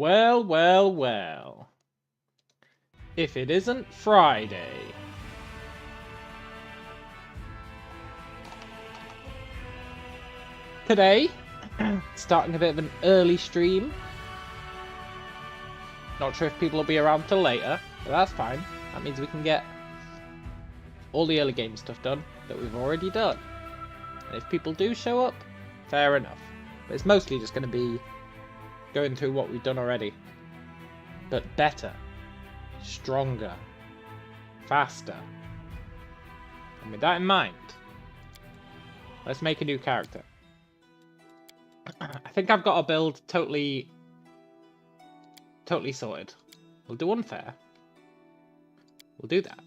Well, well, well. If it isn't Friday. Today, starting a bit of an early stream. Not sure if people will be around till later, but that's fine. That means we can get all the early game stuff done that we've already done. And if people do show up, fair enough. But it's mostly just going to be going through what we've done already. But better, stronger, faster. And with that in mind, let's make a new character. I think I've got a build totally sorted. We'll do unfair. We'll do that.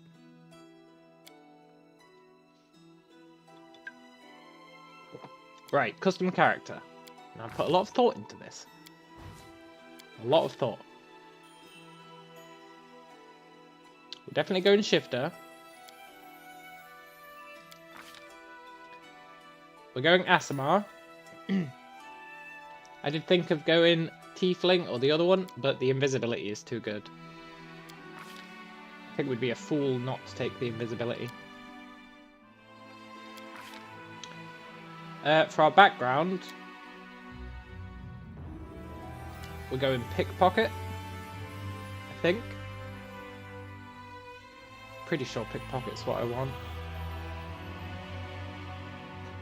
Right, custom character. Now, I put a lot of thought into this. A lot of thought. We're definitely going Shifter. We're going Aasimar. I did think of going Tiefling or the other one, but the invisibility is too good. I think we'd be a fool not to take the invisibility. For our background, we're going Pickpocket, I think. Pretty sure Pickpocket's what I want.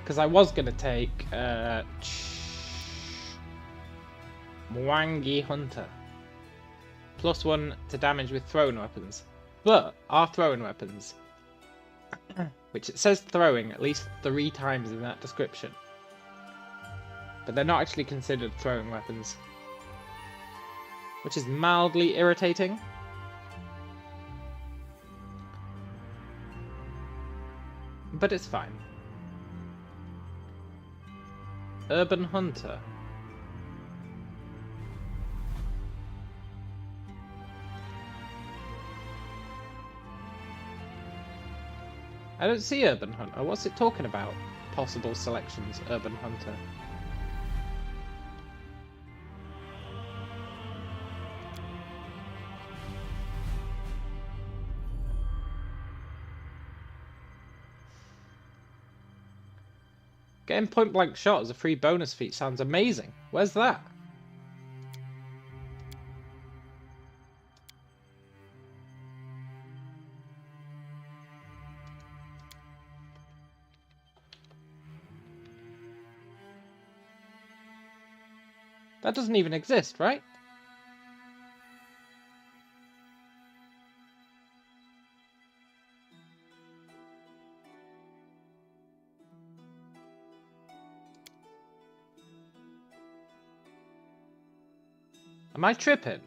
Because I was going to take Mwangi Hunter. +1 to damage with thrown weapons. But our thrown weapons, which it says throwing at least 3 times in that description, but they're not actually considered throwing weapons, which is mildly irritating. But it's fine. Urban Hunter. I don't see Urban Hunter. What's it talking about? Possible selections, Urban Hunter. Getting point blank shot as a free bonus feat sounds amazing. Where's that? That doesn't even exist, right? Am I tripping?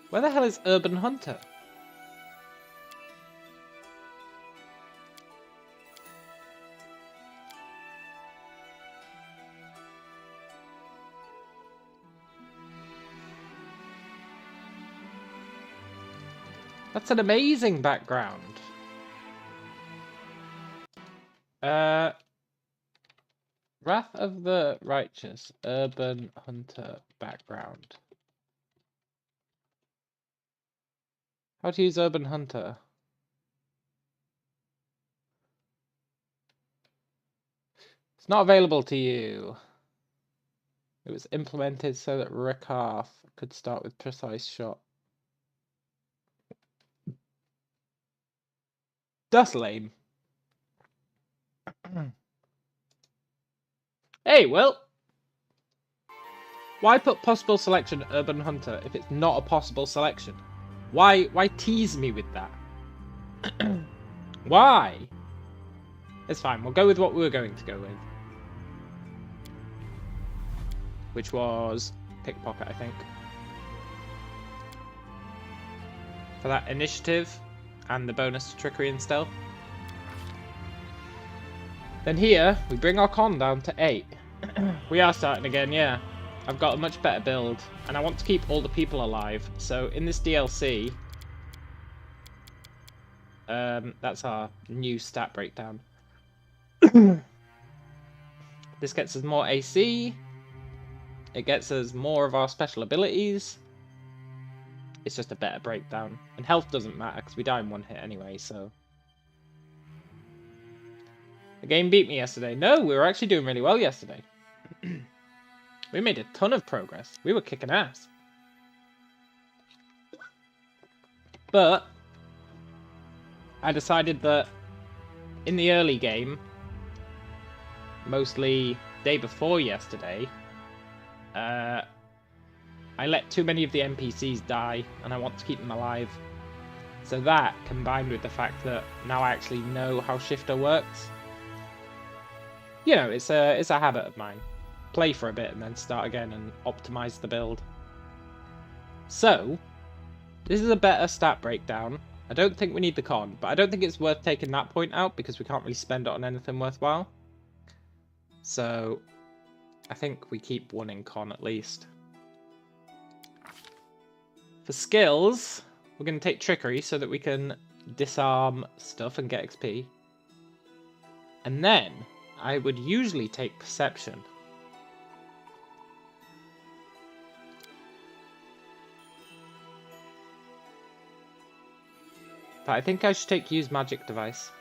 Where the hell is Urban Hunter? That's an amazing background. Wrath of the Righteous, Urban Hunter background. How to use Urban Hunter? It's not available to you. It was implemented so that Rikarth could start with precise shot. That's lame. Hey, well, why put possible selection Urban Hunter if it's not a possible selection? Why tease me with that? Why? It's fine, we'll go with what we were going to go with. Which was Pickpocket, I think. For that initiative and the bonus to trickery and stealth. Then here, we bring our con down to 8. We are starting again, yeah. I've got a much better build, and I want to keep all the people alive. So in this DLC, that's our new stat breakdown. This gets us more AC. It gets us more of our special abilities. It's just a better breakdown. And health doesn't matter because we die in one hit anyway, so... The game beat me yesterday. No, we were actually doing really well yesterday. We made a ton of progress. We were kicking ass. But I decided that in the early game, mostly day before yesterday, I let too many of the NPCs die, and I want to keep them alive. So that, combined with the fact that now I actually know how Shifter works, you know, it's a habit of mine. Play for a bit and then start again and optimize the build. So, this is a better stat breakdown. I don't think we need the con, but I don't think it's worth taking that point out because we can't really spend it on anything worthwhile. So, I think we keep one in con at least. For skills, we're going to take trickery so that we can disarm stuff and get XP. And then, I would usually take perception. But I think I should take use magic device.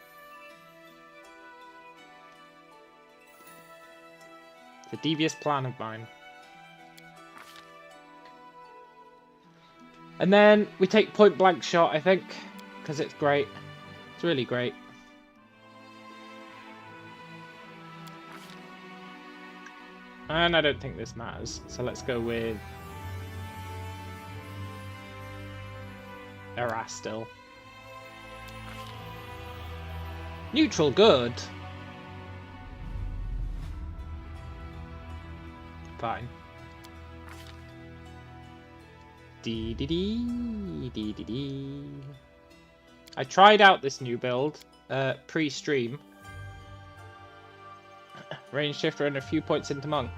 It's a devious plan of mine. And then we take point blank shot, I think, because it's great. It's really great. And I don't think this matters, so let's go with Erastil. Neutral good. Fine. Dee dee dee dee dee dee. I tried out this new build pre-stream. Range shifter and a few points into monk.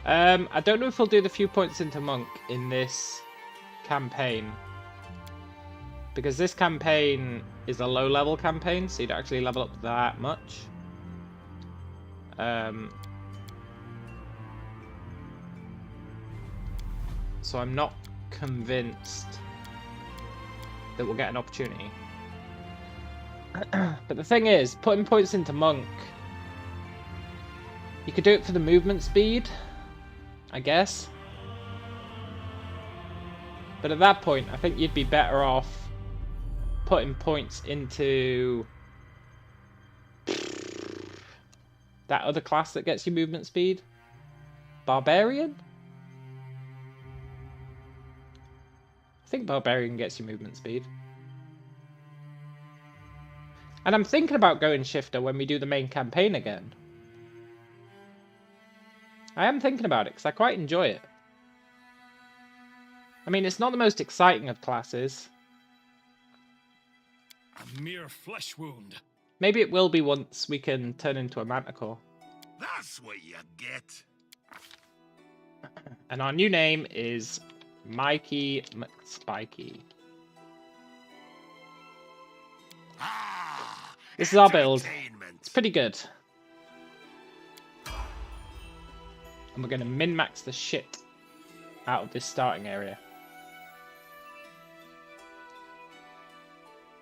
I don't know if we'll do the few points into monk in this campaign, because this campaign is a low level campaign, so you don't actually level up that much. So I'm not convinced that we'll get an opportunity. But the thing is, putting points into monk, you could do it for the movement speed, I guess. But at that point, I think you'd be better off putting points into that other class that gets you movement speed. Barbarian? I think Barbarian gets you movement speed. And I'm thinking about going Shifter when we do the main campaign again. I am thinking about it because I quite enjoy it. I mean, it's not the most exciting of classes. A mere flesh wound. Maybe it will be once we can turn into a manticore. That's what you get. And our new name is Mikey McSpikey. Ah, This is our build. entertainment. It's pretty good. And we're going to min-max the shit out of this starting area.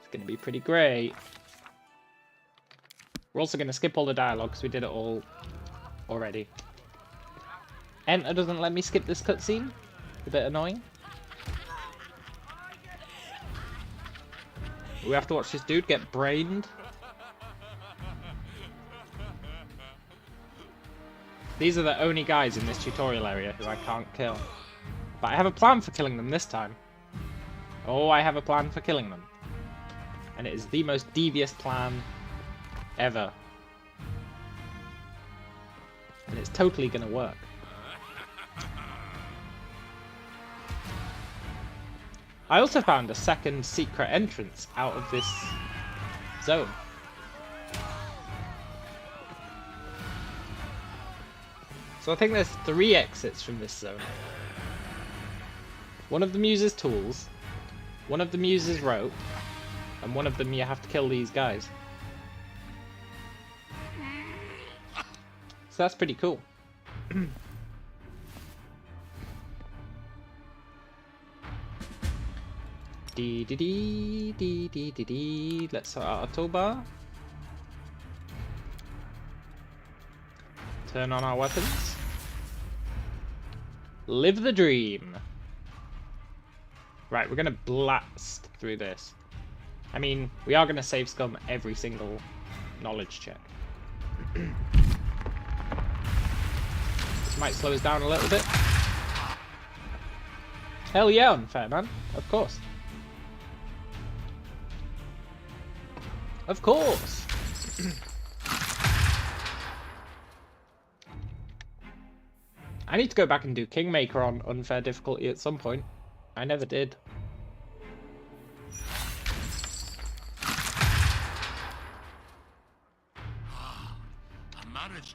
It's going to be pretty great. We're also going to skip all the dialogue because we did it all already. Enter doesn't let me skip this cutscene. A bit annoying. We have to watch this dude get brained. These are the only guys in this tutorial area who I can't kill. But I have a plan for killing them this time. Oh, I have a plan for killing them. And it is the most devious plan ever. And it's totally gonna work. I also found a second secret entrance out of this zone. So I think there's 3 exits from this zone. One of them uses tools, one of them uses rope, and one of them you have to kill these guys. So that's pretty cool. Dee dee dee dee dee dee dee. Let's sort out our toolbar. Turn on our weapons. Live the dream. Right, we're gonna blast through this. I mean, we are gonna save scum every single knowledge check. This might slow us down a little bit. Hell yeah, unfair man. Of course. Of course. I need to go back and do Kingmaker on unfair difficulty at some point. I never did.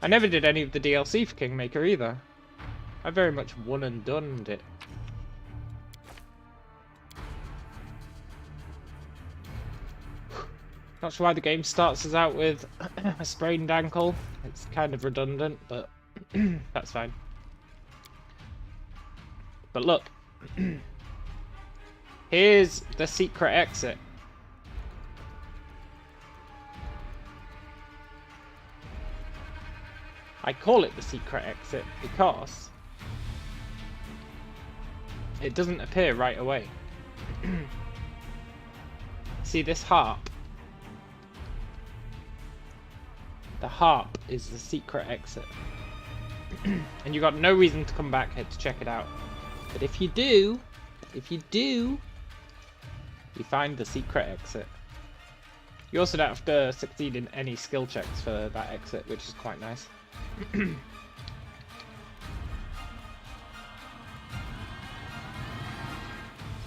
I never did any of the DLC for Kingmaker either. I very much one and done'd it. Not sure why the game starts us out with a sprained ankle. It's kind of redundant, but that's fine. But look, here's the secret exit. I call it the secret exit because it doesn't appear right away. See this harp? The harp is the secret exit. And you got no reason to come back here to check it out. But if you do, you find the secret exit. You also don't have to succeed in any skill checks for that exit, which is quite nice.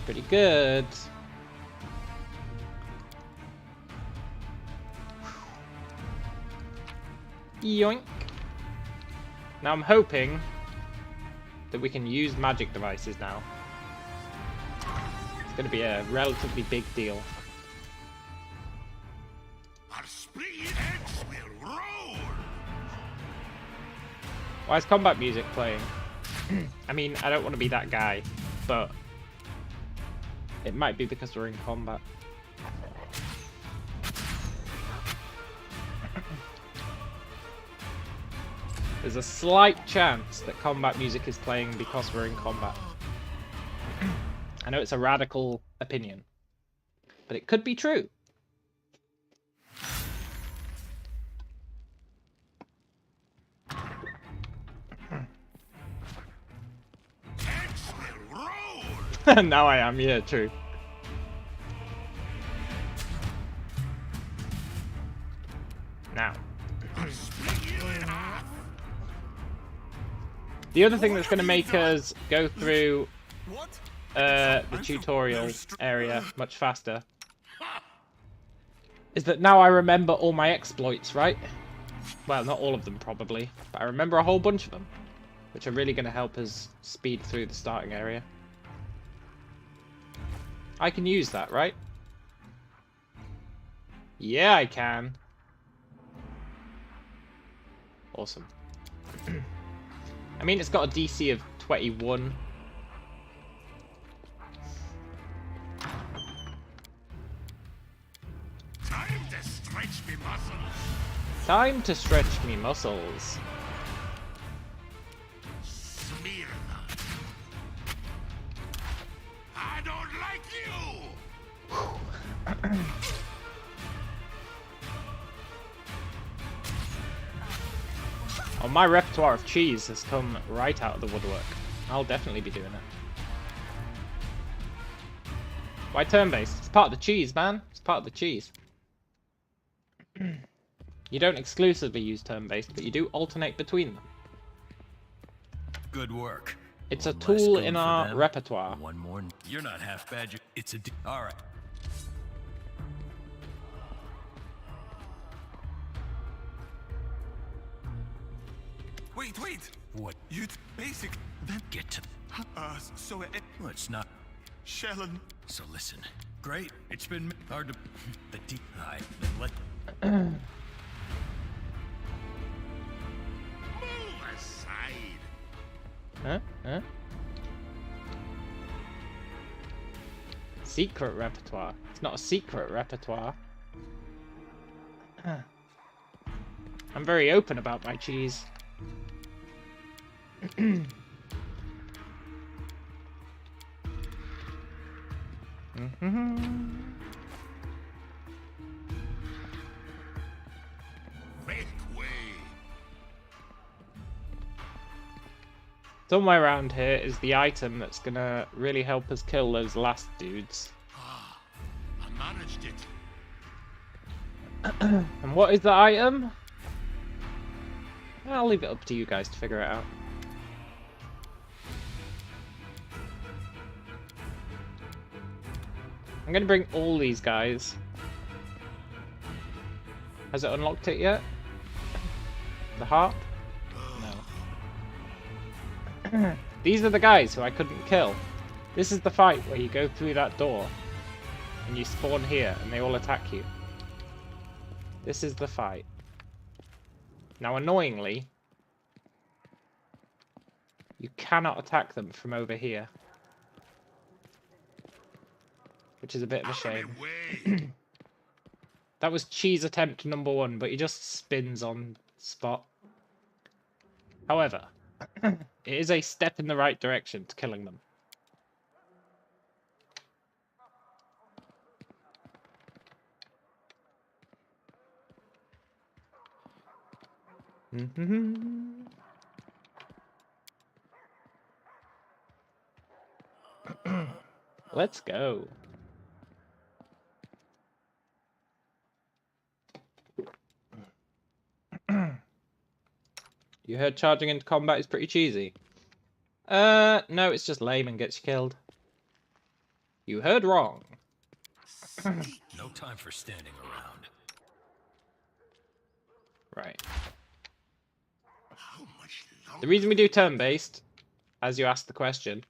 Pretty good. Yoink. Now I'm hoping that we can use magic devices now. It's going to be a relatively big deal. Our springy eggs will roll. Why is combat music playing? I mean, I don't want to be that guy, but it might be because we're in combat. There's a slight chance that combat music is playing because we're in combat. I know it's a radical opinion, but it could be true. Eggs will roll. Now I am, yeah, true. Now. The other thing that's going to make us go through the tutorial area much faster is that now I remember all my exploits, right? Well, not all of them probably, but I remember a whole bunch of them, which are really going to help us speed through the starting area. I can use that, right? Yeah, I can. Awesome. I mean, it's got a DC of 21. Time to stretch me muscles. Time to stretch me muscles. Smear them. I don't like you. Oh, my repertoire of cheese has come right out of the woodwork. I'll definitely be doing it. Why turn-based? It's part of the cheese, man. It's part of the cheese. You don't exclusively use turn-based, but you do alternate between them. Good work. It's a tool in our repertoire. One more. You're not half bad. It's a. All right. Wait. What? You basic. Then Get to. so Let's not. Shellen. So listen. Great. It's been hard to. The deep. Then let. Move aside. Huh? Secret repertoire. It's not a secret repertoire. I'm very open about my cheese. Make way. Somewhere around here is the item that's gonna really help us kill those last dudes. I managed it. And what is the item? I'll leave it up to you guys to figure it out. I'm gonna bring all these guys. Has it unlocked it yet? The harp? No. These are the guys who I couldn't kill. This is the fight where you go through that door and you spawn here and they all attack you. This is the fight. Now, annoyingly, you cannot attack them from over here, which is a bit of a shame. That was cheese attempt number 1, but he just spins on spot. However, it is a step in the right direction to killing them. Let's go. You heard charging into combat is pretty cheesy. No, it's just lame and gets you killed. You heard wrong. No time for standing around. Right. How much longer? The reason we do turn-based, as you asked the question,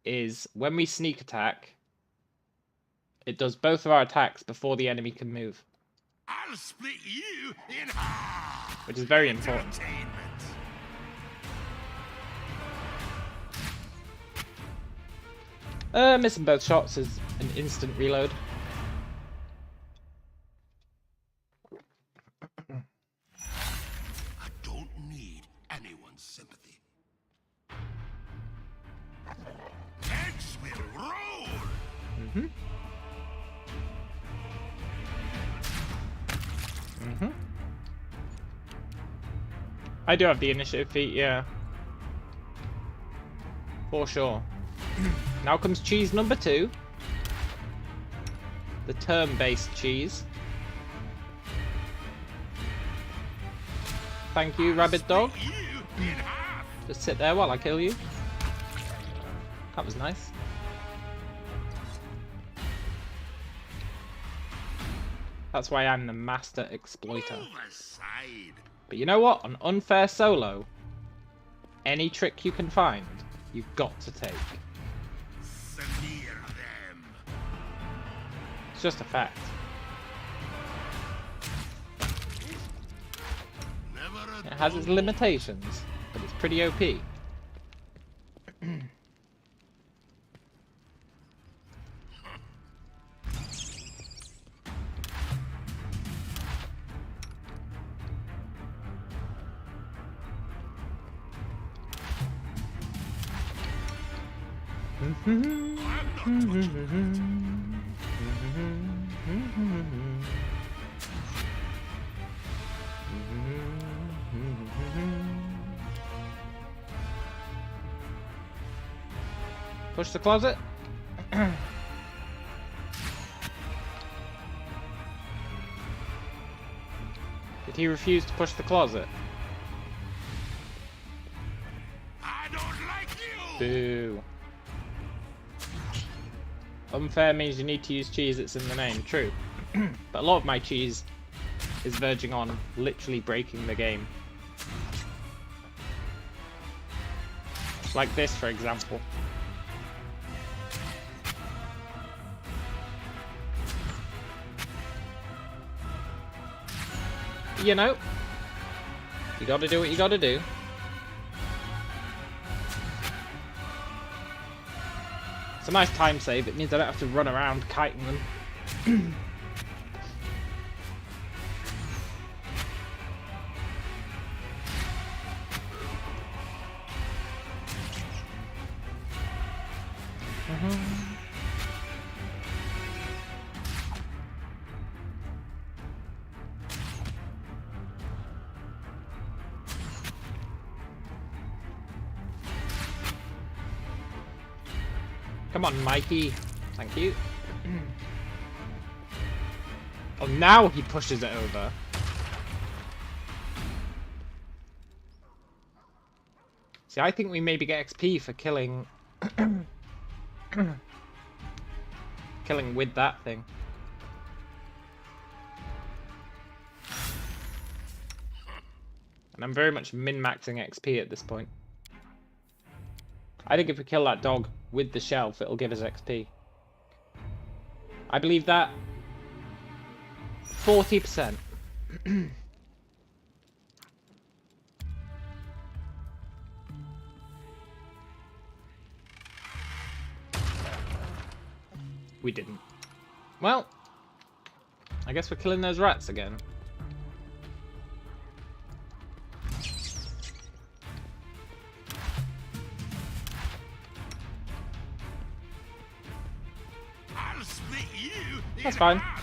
is when we sneak attack, it does both of our attacks before the enemy can move, I'll split you in half. which is very important. Entertainment. Missing both shots is an instant reload. I don't need anyone's sympathy. Heads will roll. I do have the initiative feat, yeah. For sure. Now comes cheese number 2. The turn-based cheese. Thank you, rabbit dog. You in half. Just sit there while I kill you. That was nice. That's why I'm the master exploiter. Move aside. But you know what? On unfair solo, any trick you can find, you've got to take. Smear them. It's just a fact. Never a It has its limitations, but it's pretty OP. I'm not touching Push the closet. Did he refuse to push the closet? I don't like you. Boo. Unfair means you need to use cheese that's in the name, true. But a lot of my cheese is verging on literally breaking the game. Like this, for example. You know, you gotta do what you gotta do. It's a nice time save. It means I don't have to run around kiting them. Come on, Mikey. Thank you. Oh, now he pushes it over. See, I think we maybe get XP for killing... killing with that thing. And I'm very much min-maxing XP at this point. I think if we kill that dog with the shelf, it'll give us XP. I believe that 40%. We didn't. Well, I guess we're killing those rats again. I'll split you in That's fine. half.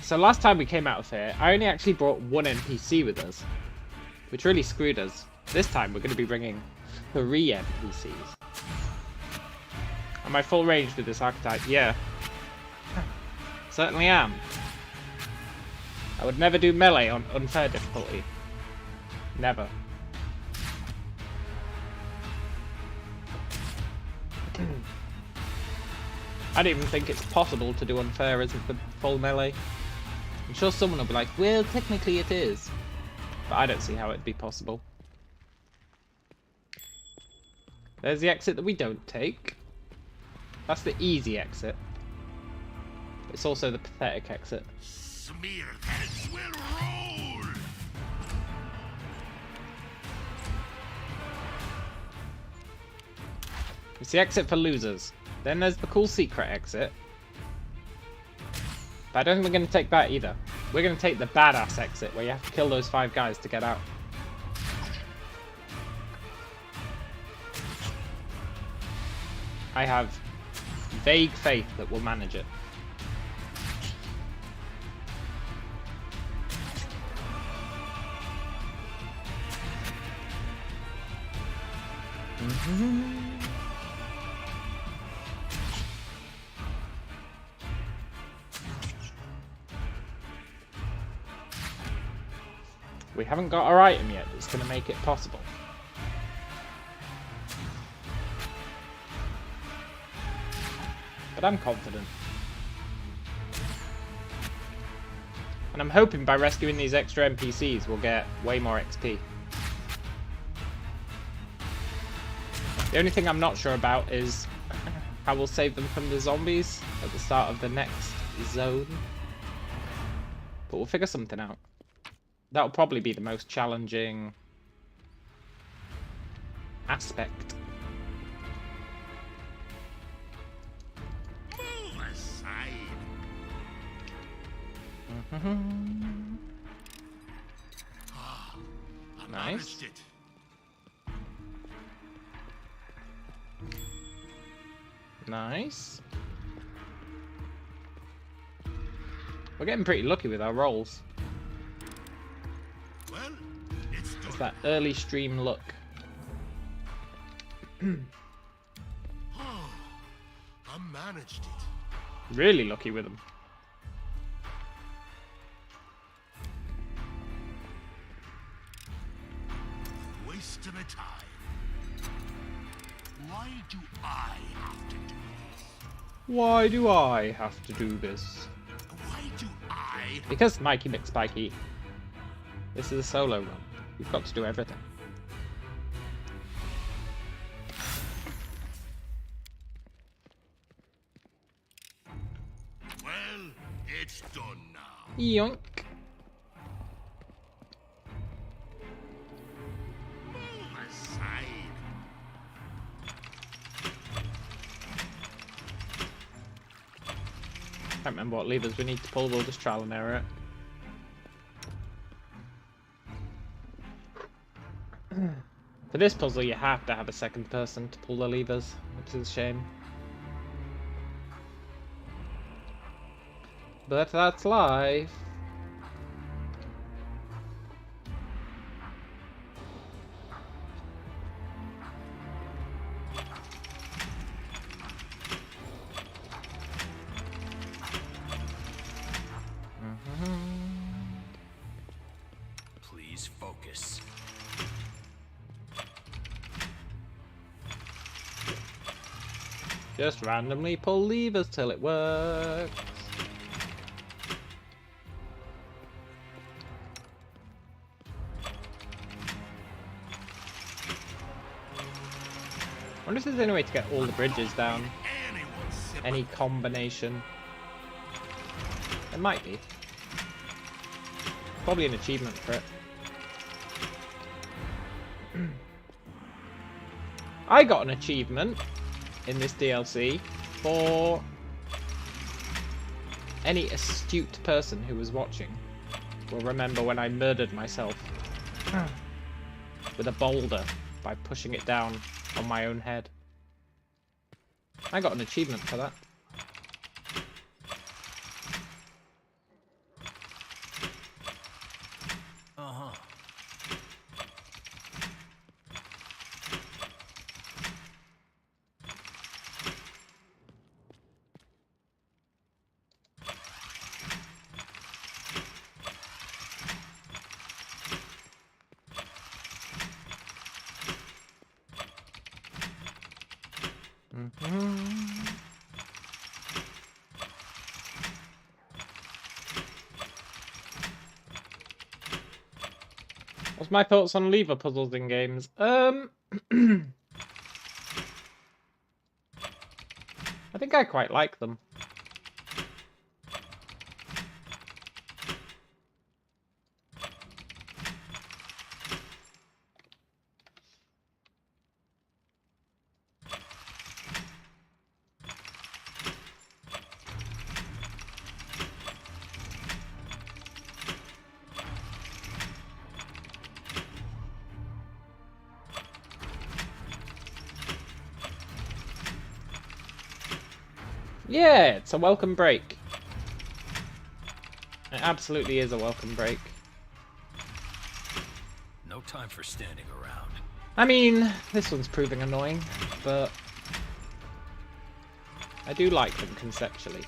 So last time we came out of here, I only actually brought one NPC with us, which really screwed us. This time we're going to be bringing 3 NPCs. Am I full range with this archetype? Yeah. Certainly am. I would never do melee on unfair difficulty. Never. I don't even think it's possible to do unfair as the full melee. I'm sure someone will be like, well, technically it is. But I don't see how it'd be possible. There's the exit that we don't take. That's the easy exit. It's also the pathetic exit. Smear heads will roll. It's the exit for losers. Then there's the cool secret exit. But I don't think we're going to take that either. We're going to take the badass exit where you have to kill those 5 guys to get out. I have vague faith that we'll manage it. We haven't got our item yet that's going to make it possible. But I'm confident. And I'm hoping by rescuing these extra NPCs we'll get way more XP. The only thing I'm not sure about is how we'll save them from the zombies at the start of the next zone. But we'll figure something out. That'll probably be the most challenging aspect. Move aside. I Nice. managed it. Nice. We're getting pretty lucky with our rolls. Well, it's It's done. that early stream luck. I managed it. Really lucky with them. Waste of a time. Why do I have to do this? Why do I have to do this? Why do I? Because Mikey McSpikey. This is a solo run. You've got to do everything. Well, it's done now. Yoink. Move aside. Can't remember what levers we need to pull. We'll just trial and error it. For this puzzle, you have to have a second person to pull the levers, which is a shame. But that's life. Please focus. Just randomly pull levers till it works. I wonder if there's any way to get all the bridges down. Any combination. There might be. Probably an achievement for it. I got an achievement in this DLC for any astute person who was watching will remember when I murdered myself with a boulder by pushing it down on my own head. I got an achievement for that. Uh-huh. What's my thoughts on lever puzzles in games? I think I quite like them. Yeah, it's a welcome break. It absolutely is a welcome break. No time for standing around. I mean, this one's proving annoying, but I do like them conceptually.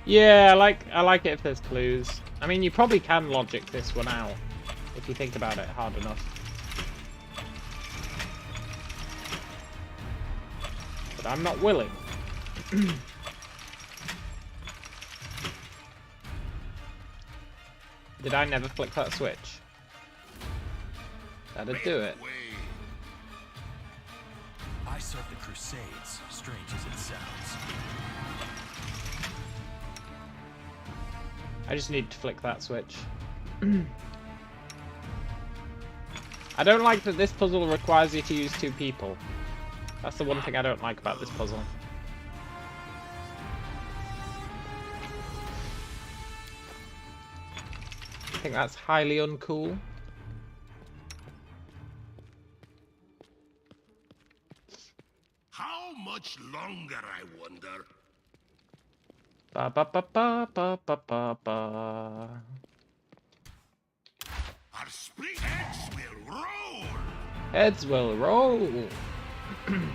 Yeah, I like it if there's clues. I mean, you probably can logic this one out if you think about it hard enough. But I'm not willing. Did I never flick that switch? That'd do it. I serve the Crusades, strange as it sounds. I just need to flick that switch. I don't like that this puzzle requires you to use 2 people. That's the one thing I don't like about this puzzle. I think that's highly uncool. How much longer, I wonder? Ba ba ba ba ba ba ba ba. A Our spring heads will roll. Heads will roll. Don't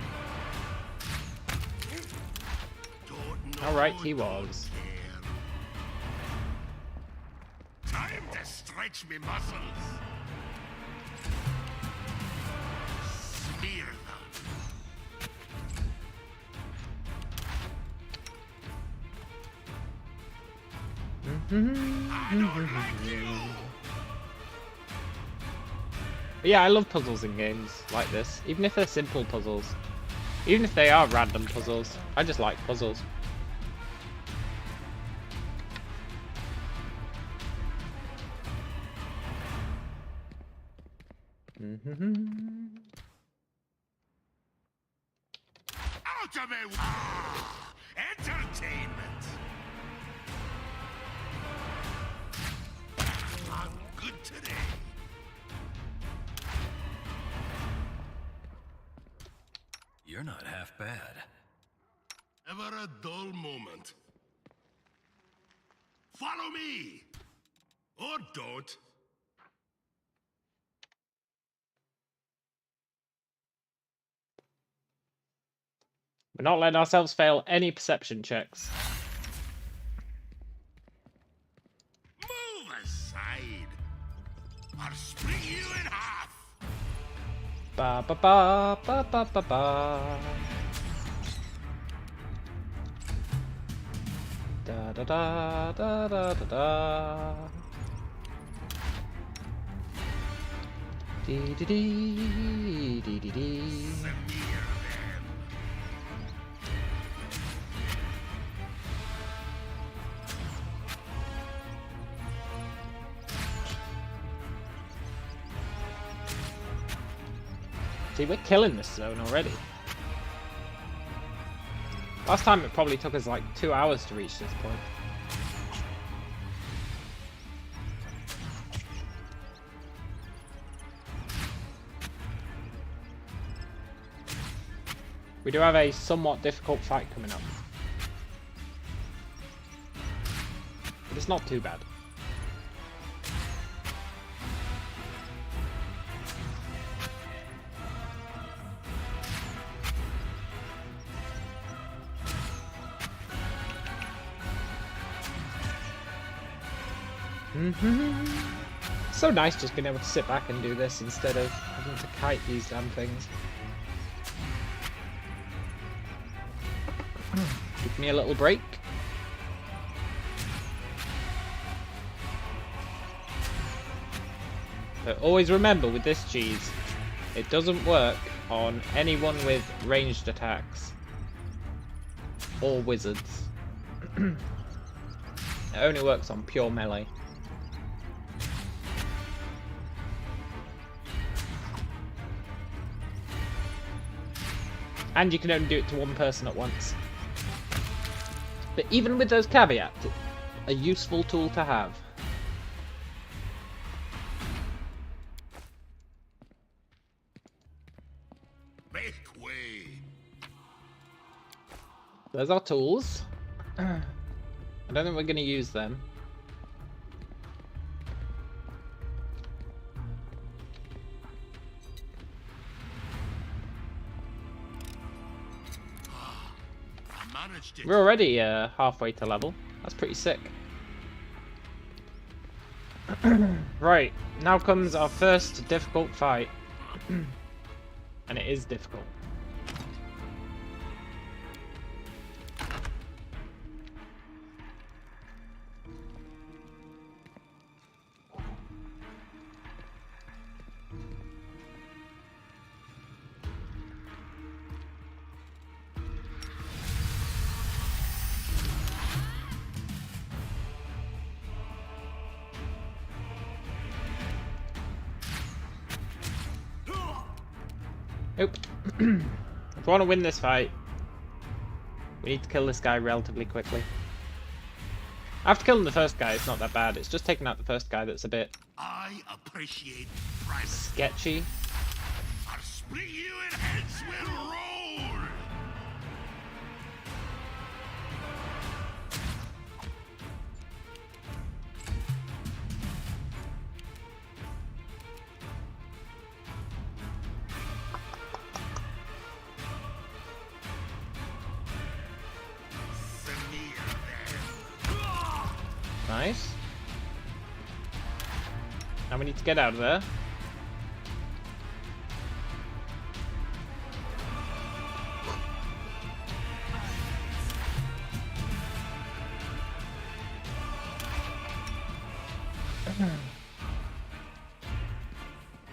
know, Alright, he don't was. care. Time to stretch me muscles. Smear them. I don't like you. But yeah, I love puzzles in games like this, even if they're simple puzzles. Even if they are random puzzles, I just like puzzles. Out of it! Entertainment! I'm good today. You're not half bad. Ever a dull moment? Follow me! Or don't. We're not letting ourselves fail any perception checks. Move aside! I'll split you in half! Ba ba ba ba ba ba ba. Da da da da da da da. Dee dee dee dee dee dee. See, we're killing this zone already. Last time it probably took us like 2 hours to reach this point. We do have a somewhat difficult fight coming up. But it's not too bad. So nice just being able to sit back and do this instead of having to kite these damn things. Give me a little break. But always remember with this cheese, it doesn't work on anyone with ranged attacks or wizards. It only works on pure melee. And you can only do it to one person at once. But even with those caveats, it's a useful tool to have. Make way. There's our tools. I don't think we're going to use them. We're already halfway to level. That's pretty sick. Right, now comes our first difficult fight. And it is difficult. Nope. If we want to win this fight, we need to kill this guy relatively quickly. After killing the first guy, it's not that bad. It's just taking out the first guy that's a bit I appreciate privacy. sketchy. I'll split you and heads will roll. Nice. Now we need to get out of there.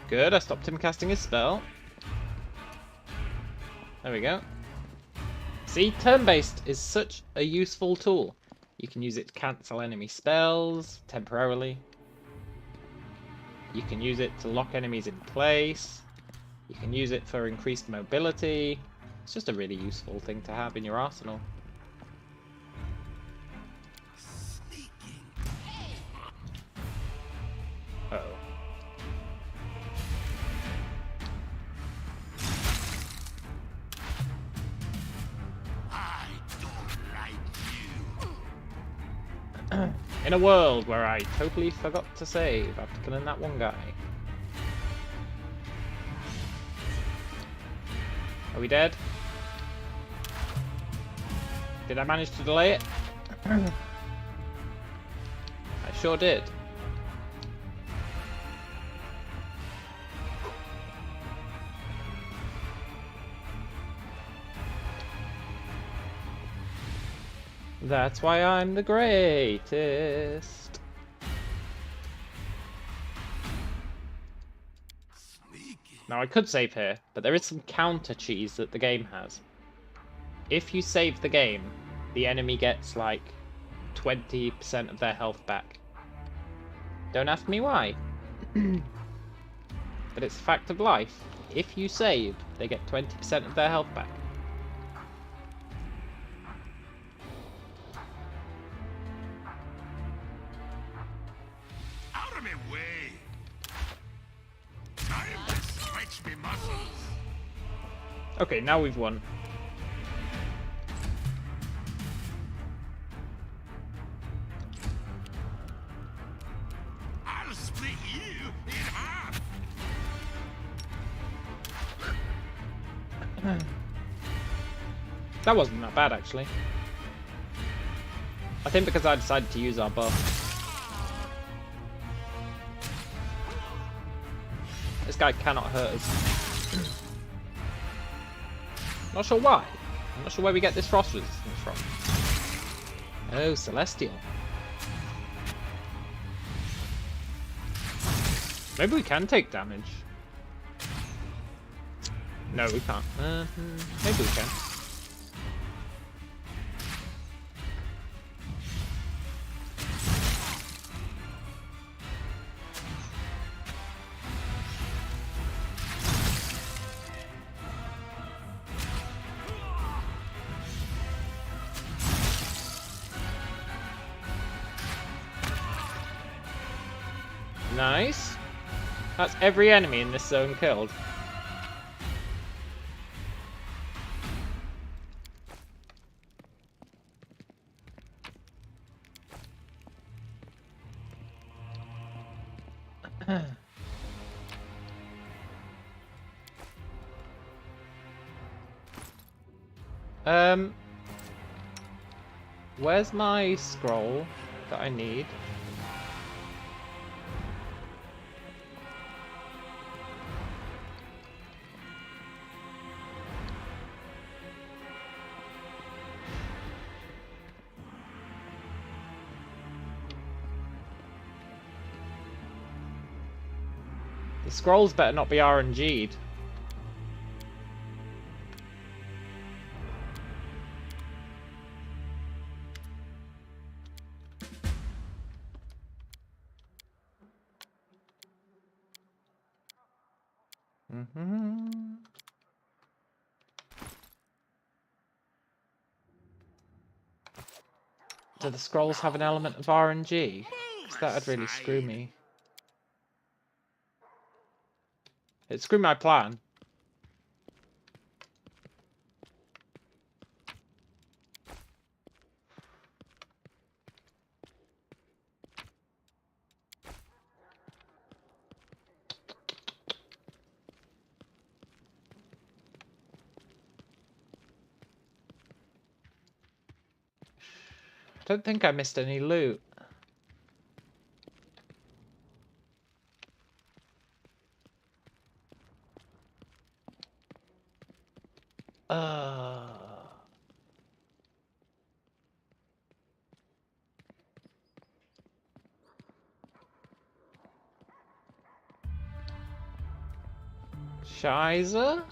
Good, I stopped him casting his spell. There we go. See, turn-based is such a useful tool. You can use it to cancel enemy spells temporarily. You can use it to lock enemies in place. You can use it for increased mobility. It's just a really useful thing to have in your arsenal. Uh-oh. In a world where I totally forgot to save after killing that one guy. Are we dead? Did I manage to delay it? I sure did. That's why I'm the greatest. Now I could save here, but there is some counter cheese that the game has. If you save the game, the enemy gets like 20% of their health back. Don't ask me why. But it's a fact of life. If you save, they get 20% of their health back. Out of my way! Time to stretch me muscles! Okay, now we've won. I'll split you in half! That wasn't that bad, actually. I think because I decided to use our buff. This guy cannot hurt us. Not sure why. I'm not sure where we get this frost resistance from. Oh, Celestial. Maybe we can take damage. No, we can't. Maybe we can. Nice. That's every enemy in this zone killed. Where's my scroll that I need? The scrolls better not be RNG'd. Do the scrolls have an element of RNG? Because that would really screw me. It'd screw my plan. I don't think I missed any loot. Shiza?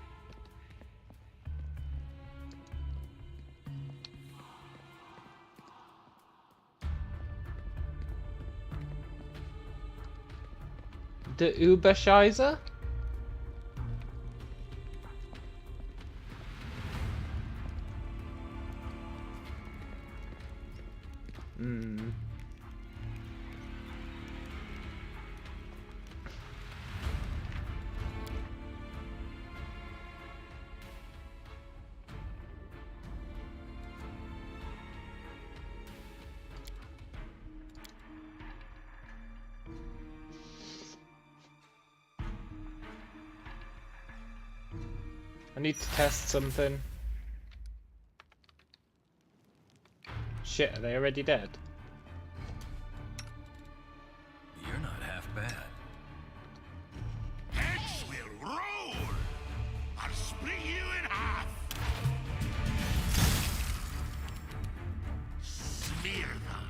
The Uber-Shiza? Hmm. I need to test something. Shit, are they already dead? You're not half bad. Heads will roll! I'll split you in half! Smear them!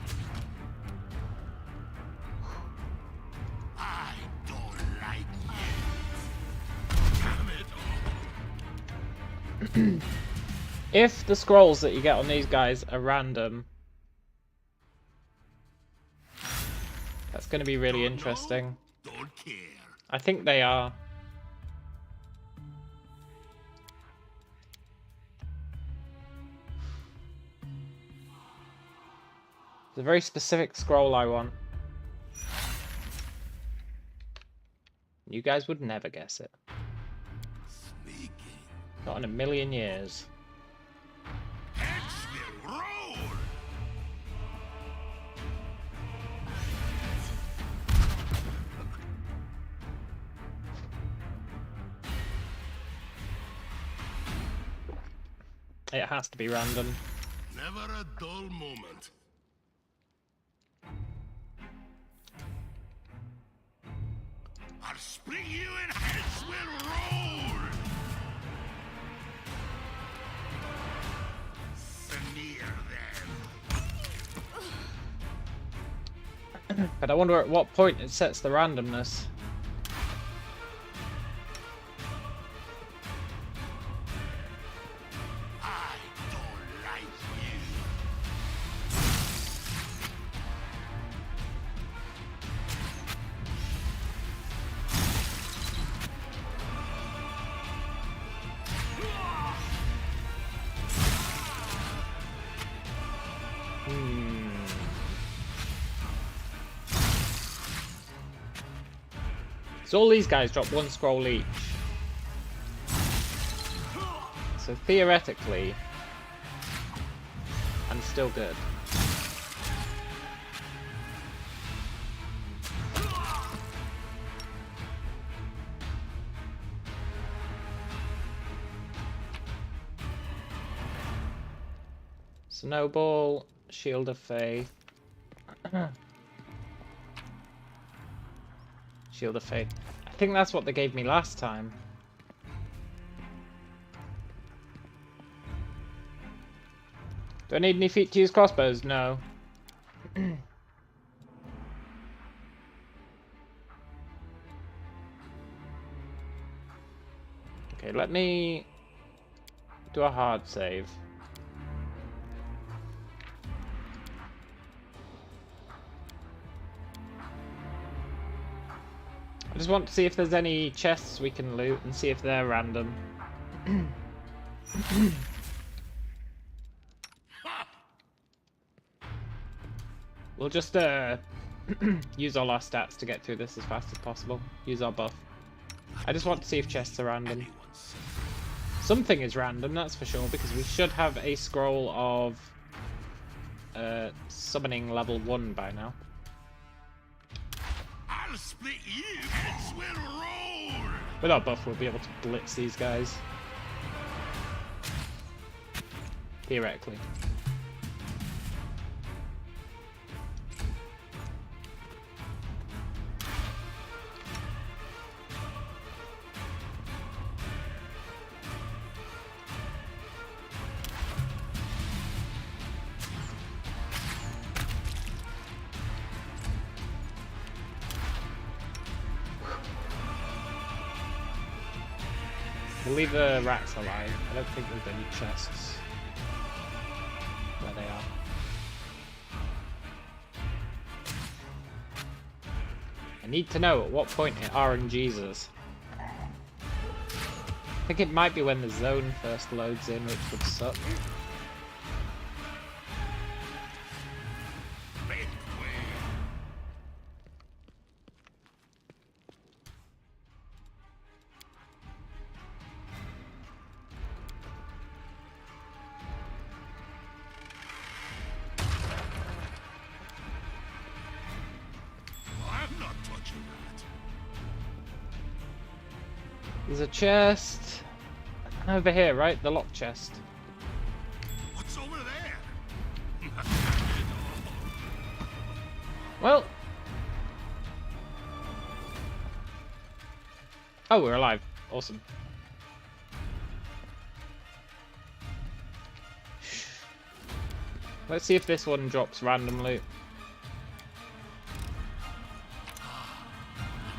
I don't like you! Damn it all! If the scrolls that you get on these guys are random, that's going to be really interesting. Don't care. I think they are. It's a very specific scroll I want. You guys would never guess it. Sneaky. Not in a million years. Heads will roll! It has to be random. Never a dull moment. I'll split you in heads will roll! Smear them! But I wonder at what point it sets the randomness. I don't like you. So all these guys drop one scroll each. So theoretically, I'm still good. Snowball, Shield of Faith. Shield of Faith. I think that's what they gave me last time. Do I need any feet to use crossbows? No. Okay, let me do a hard save. I just want to see if there's any chests we can loot and see if they're random. We'll just use all our stats to get through this as fast as possible. Use our buff. I just want to see if chests are random. Something is random, that's for sure, because we should have a scroll of summoning level 1 by now. I'll split you. Heads will roll. With our buff, we'll be able to blitz these guys. Theoretically. We'll leave the rats alive. I don't think there's any chests where they are. I need to know at what point it RNGs us. I think it might be when the zone first loads in, which would suck. There's a chest over here, right? The lock chest. What's over there? Well. Oh, we're alive. Awesome. Let's see if this one drops random loot.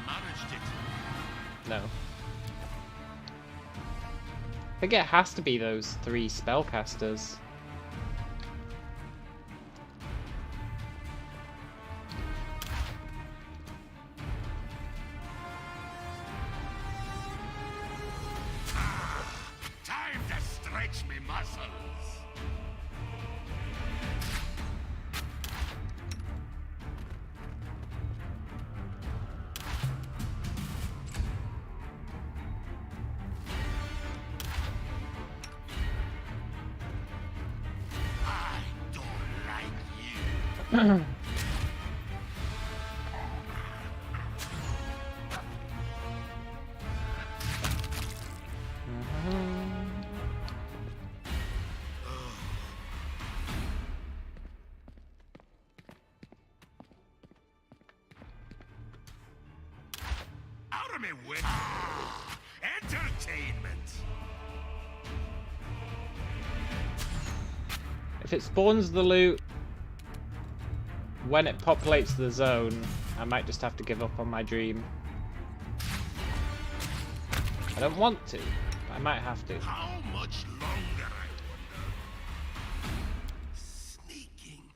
Managed it. No. I think it has to be those 3 spellcasters. Time to stretch me muscles. I don't like you. Out of me with entertainment. If it spawns the loot when it populates the zone, I might just have to give up on my dream. I don't want to, but I might have to. How much longer, I wonder? Sneaking.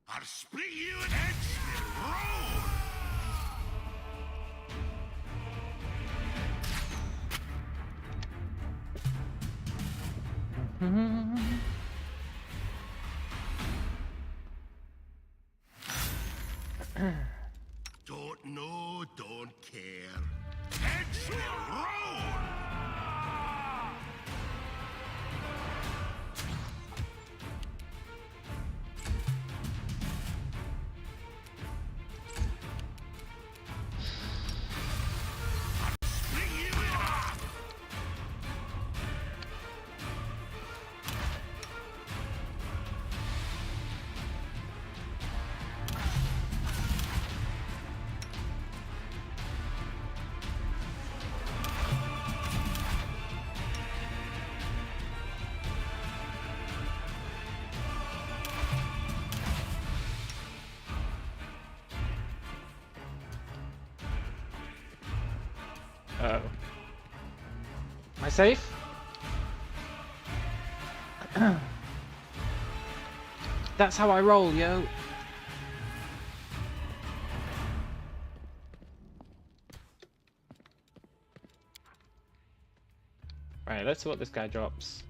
I'll split you in heads and roll! Don't know, don't care. Heads will roll! Split you in half! Uh-oh. Am I safe? That's how I roll, yo. Right, let's see what this guy drops.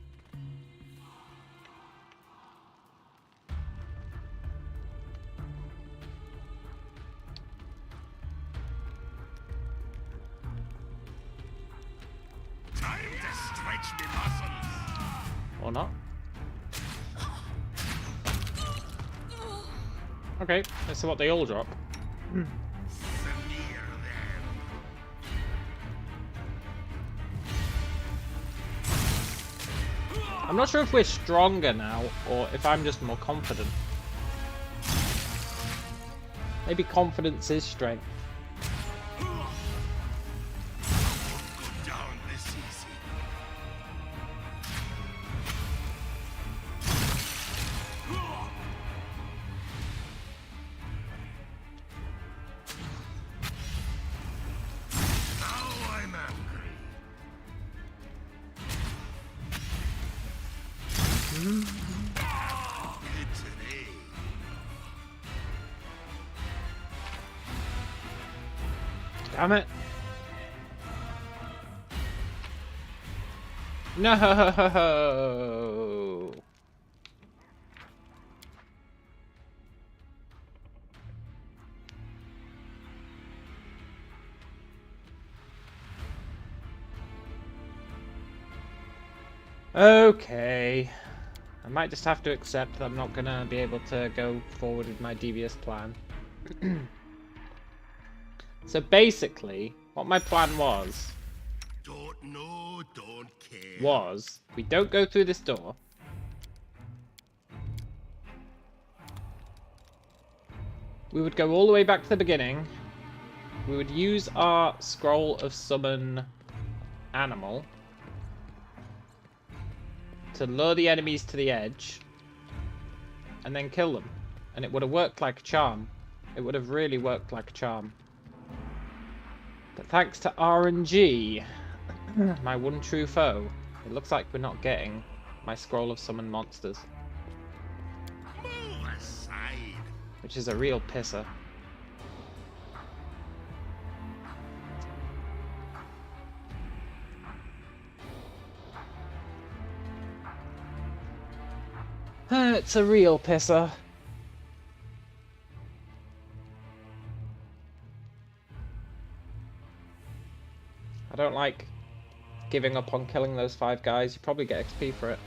Time to stretch me muscles! Or not. Okay, let's see what they all drop. Smear them. I'm not sure if we're stronger now, or if I'm just more confident. Maybe confidence is strength. Won't go down this easy. Iterative. Damn it. No. Okay. I might just have to accept that I'm not gonna be able to go forward with my devious plan. So basically, what my plan was Don't know, don't care. we don't go through this door. We would go all the way back to the beginning. We would use our scroll of summon animal to lure the enemies to the edge and then kill them. And it would have worked like a charm. It would have really worked like a charm. But thanks to RNG, my one true foe, it looks like we're not getting my scroll of summon monsters. Move aside. Which is a real pisser. It's a real pisser. I don't like giving up on killing those 5 guys. You probably get XP for it.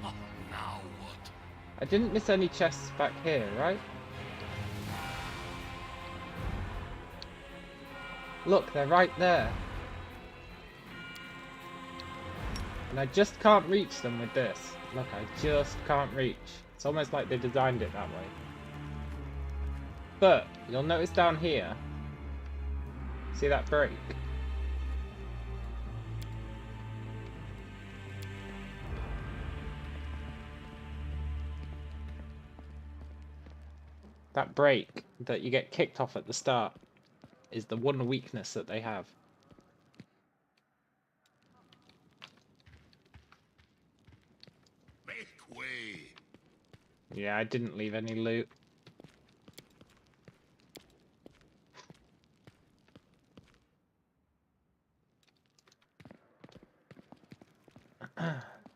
Oh, now what? I didn't miss any chests back here, right? Look, they're right there. And I just can't reach them with this. Look, I just can't reach. It's almost like they designed it that way. But, you'll notice down here, see that break? That break that you get kicked off at the start is the one weakness that they have. Make way. Yeah, I didn't leave any loot.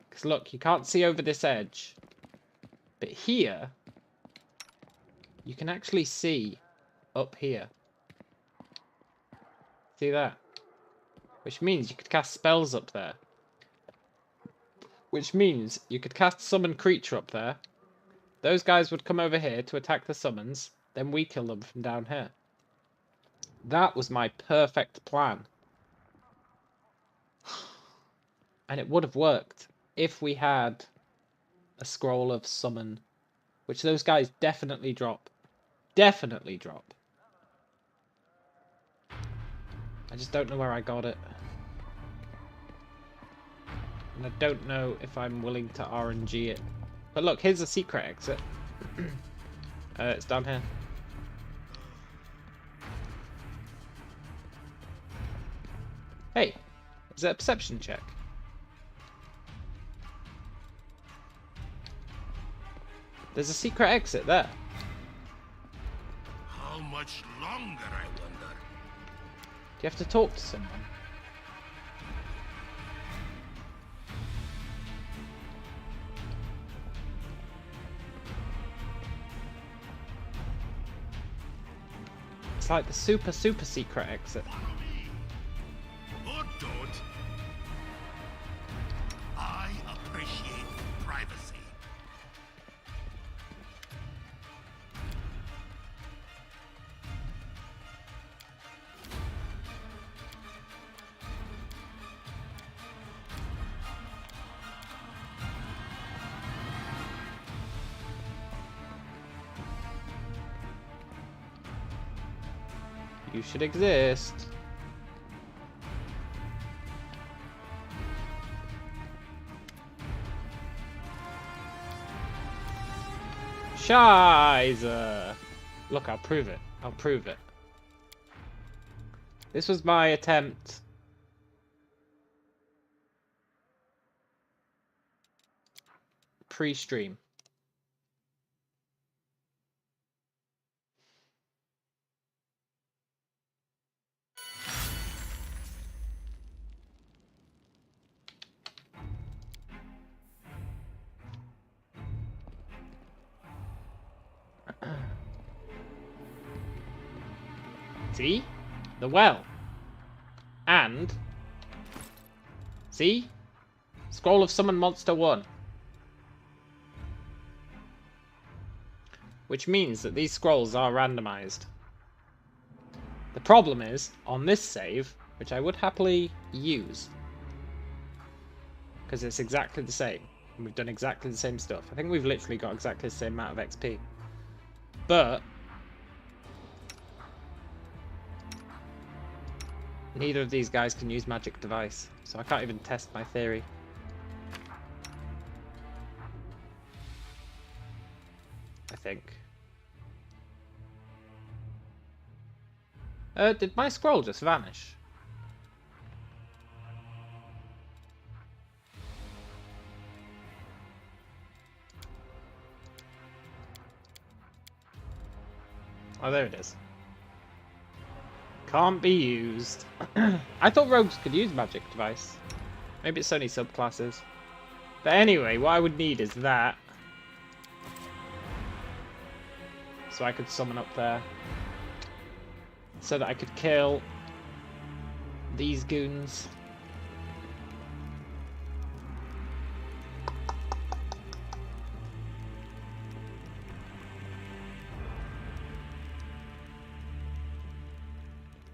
Because look, you can't see over this edge. But here, you can actually see up here. See that? Which means you could cast spells up there. Which means you could cast summon creature up there. Those guys would come over here to attack the summons. Then we kill them from down here. That was my perfect plan. And it would have worked if we had a scroll of summon. Which those guys definitely drop. Definitely drop. I just don't know where I got it. And I don't know if I'm willing to RNG it. But look, here's a secret exit. It's down here. Hey, is that a perception check? There's a secret exit there. How much longer, I wonder? Do you have to talk to someone? It's like the super secret exit. Follow me. Or don't. I appreciate privacy. You should exist. Scheiße! Look, I'll prove it. I'll prove it. This was my attempt pre-stream. See? The well. And... see? Scroll of Summon Monster 1. Which means that these scrolls are randomized. The problem is, on this save, which I would happily use, because it's exactly the same, and we've done exactly the same stuff. I think we've literally got exactly the same amount of XP. But neither of these guys can use magic device, so I can't even test my theory. I think. Did my scroll just vanish? Oh, there it is. Can't be used. I thought rogues could use magic device. Maybe it's only subclasses. But anyway, what I would need is that. So I could summon up there. So that I could kill these goons.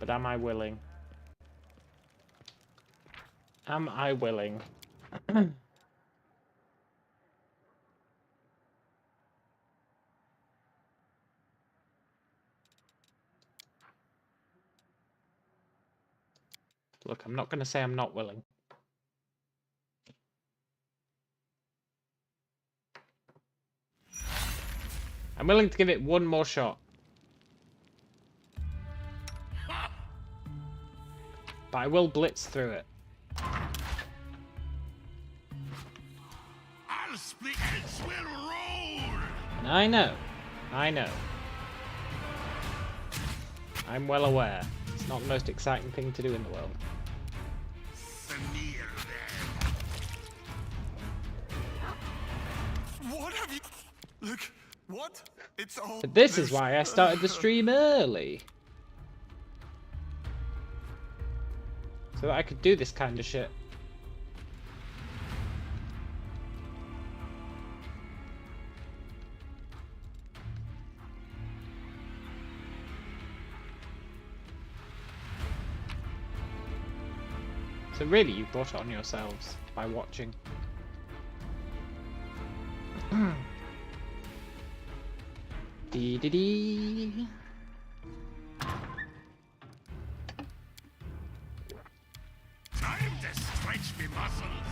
But am I willing? Am I willing? Look, I'm not going to say I'm not willing. I'm willing to give it one more shot. But I will blitz through it. I'll split Edgewell Road! I know. I know. I'm well aware. It's not the most exciting thing to do in the world. What have you... Look, what? It's all... But this is why I started the stream early. So that I could do this kind of shit. So really, you brought it on yourselves by watching. Dee dee dee. Time to stretch me muscles.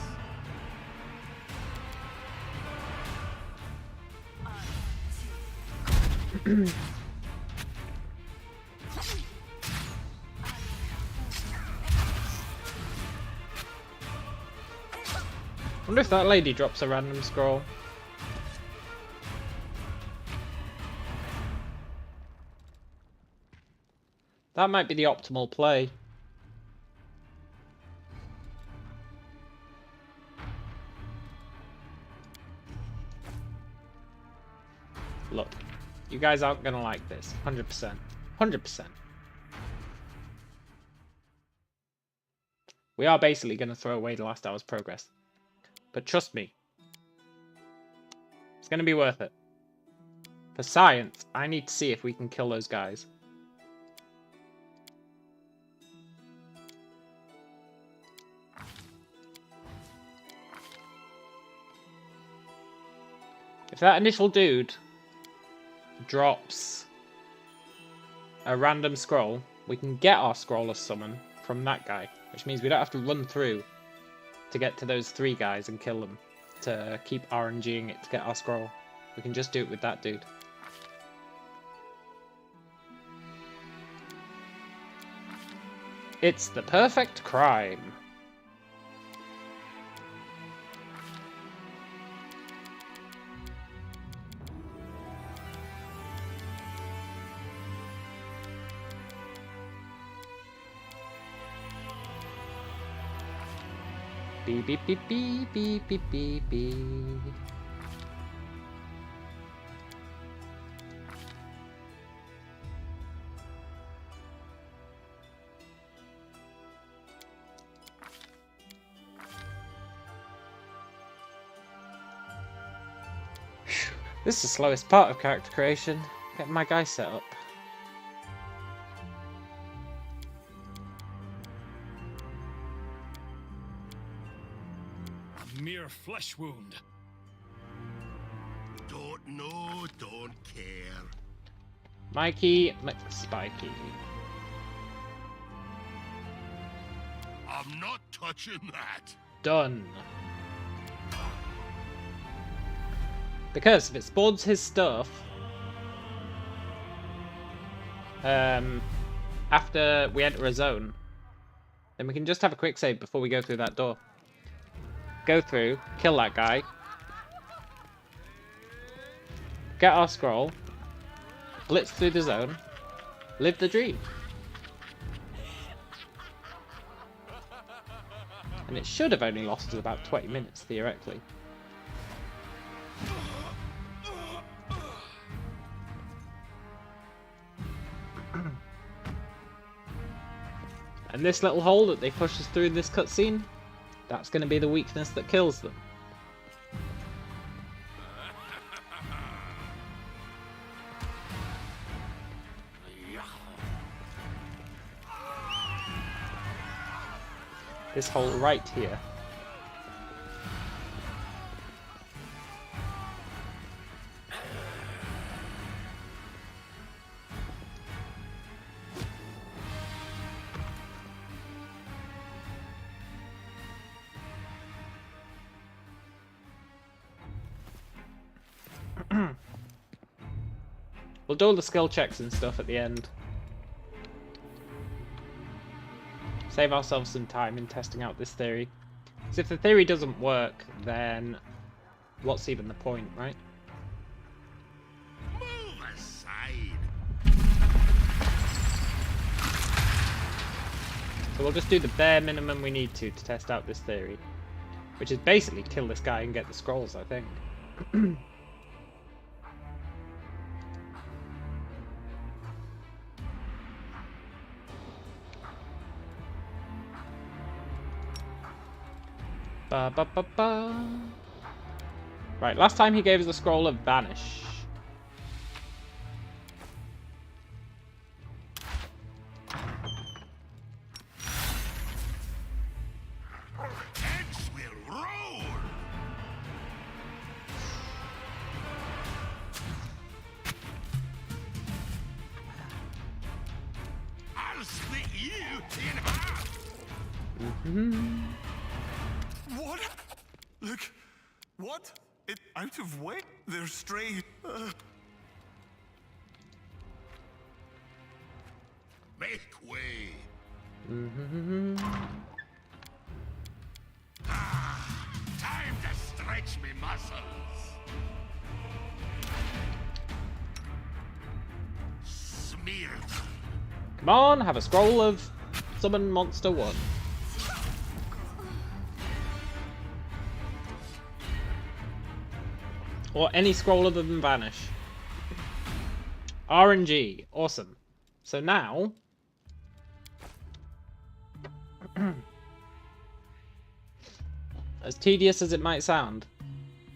Wonder if that lady drops a random scroll. That might be the optimal play. Look, you guys aren't gonna like this. 100%. 100%. We are basically gonna throw away the last hour's progress. But trust me, it's gonna be worth it. For science, I need to see if we can kill those guys. If that initial dude drops a random scroll, we can get our scroll of summon from that guy, which means we don't have to run through to get to those three guys and kill them to keep RNGing it to get our scroll. We can just do it with that dude. It's the perfect crime. Beep beep beep beep beep beep beep beep. This is the slowest part of character creation. Getting my guy set up. A mere flesh wound. Don't know, don't care. Mikey McSpiky. I'm not touching that. Done. Because if it spawns his stuff after we enter a zone, then we can just have a quick save before we go through that door. Go through, kill that guy, get our scroll, blitz through the zone, live the dream. And it should have only lost us about 20 minutes, theoretically. And this little hole that they push us through in this cutscene, that's going to be the weakness that kills them. This hole right here. We'll do all the skill checks and stuff at the end. Save ourselves some time in testing out this theory. Because if the theory doesn't work, then what's even the point, right? Move aside. So we'll just do the bare minimum we need to test out this theory. Which is basically kill this guy and get the scrolls, I think. Ba, ba, ba, ba. Right, last time he gave us the scroll of Vanish. Heads will roll. I'll split you in half. What? Look. What? It out of way? They're stray. Make way. Time to stretch me muscles. Smear them. Come on, have a scroll of Summon Monster 1. Or any scroll other than Vanish. RNG. Awesome. So now... as tedious as it might sound,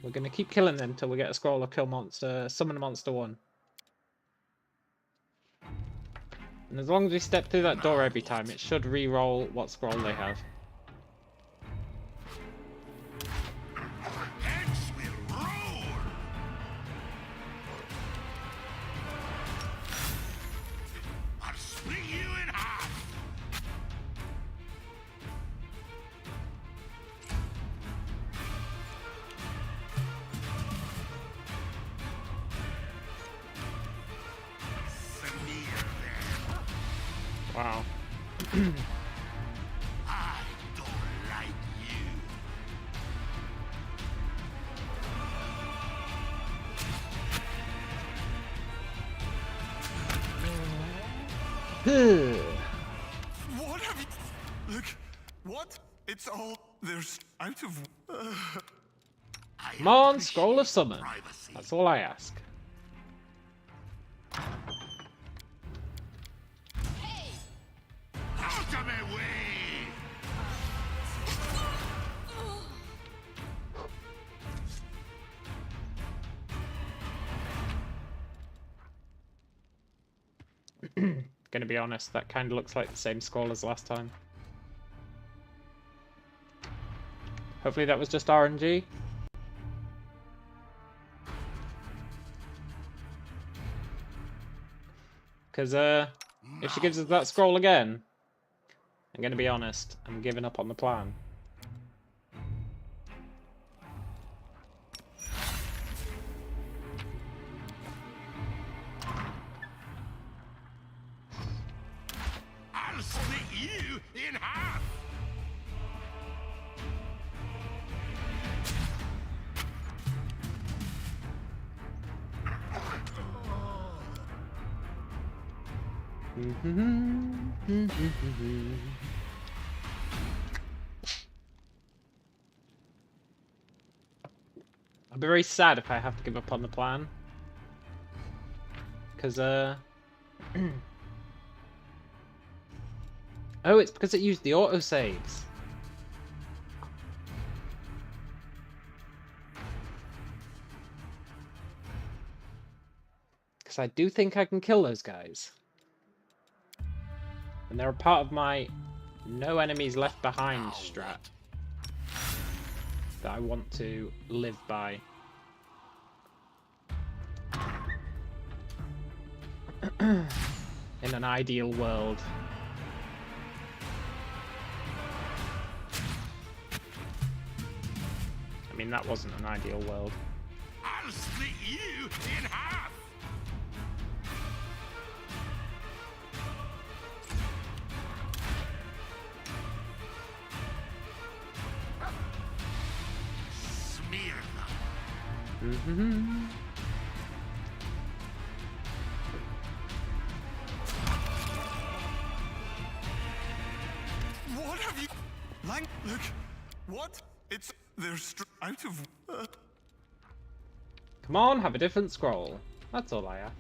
we're going to keep killing them until we get a scroll of Kill Monster, Summon Monster 1. And as long as we step through that door every time, it should re-roll what scroll they have. Heads will roll. I'll split you in half. Smear them. Wow. I don't like you. What have you... Look. What? It's all... There's out of... Come on, Scroll of Summon. Privacy. That's all I ask. Out of my way! Gonna be honest, that kind of looks like the same scroll as last time. Hopefully that was just RNG. Because, if she gives us that scroll again, I'm gonna be honest, I'm giving up on the plan. I'll split you in half! I'll be very sad if I have to give up on the plan. Because, oh, it's because it used the autosaves. Because I do think I can kill those guys. And they're a part of my no enemies left behind strat that I want to live by. In an ideal world. I mean, that wasn't an ideal world. I'll split you in half! Smear them. What have you... Look. What? It's... There's out of... Come on, have a different scroll. That's all I have.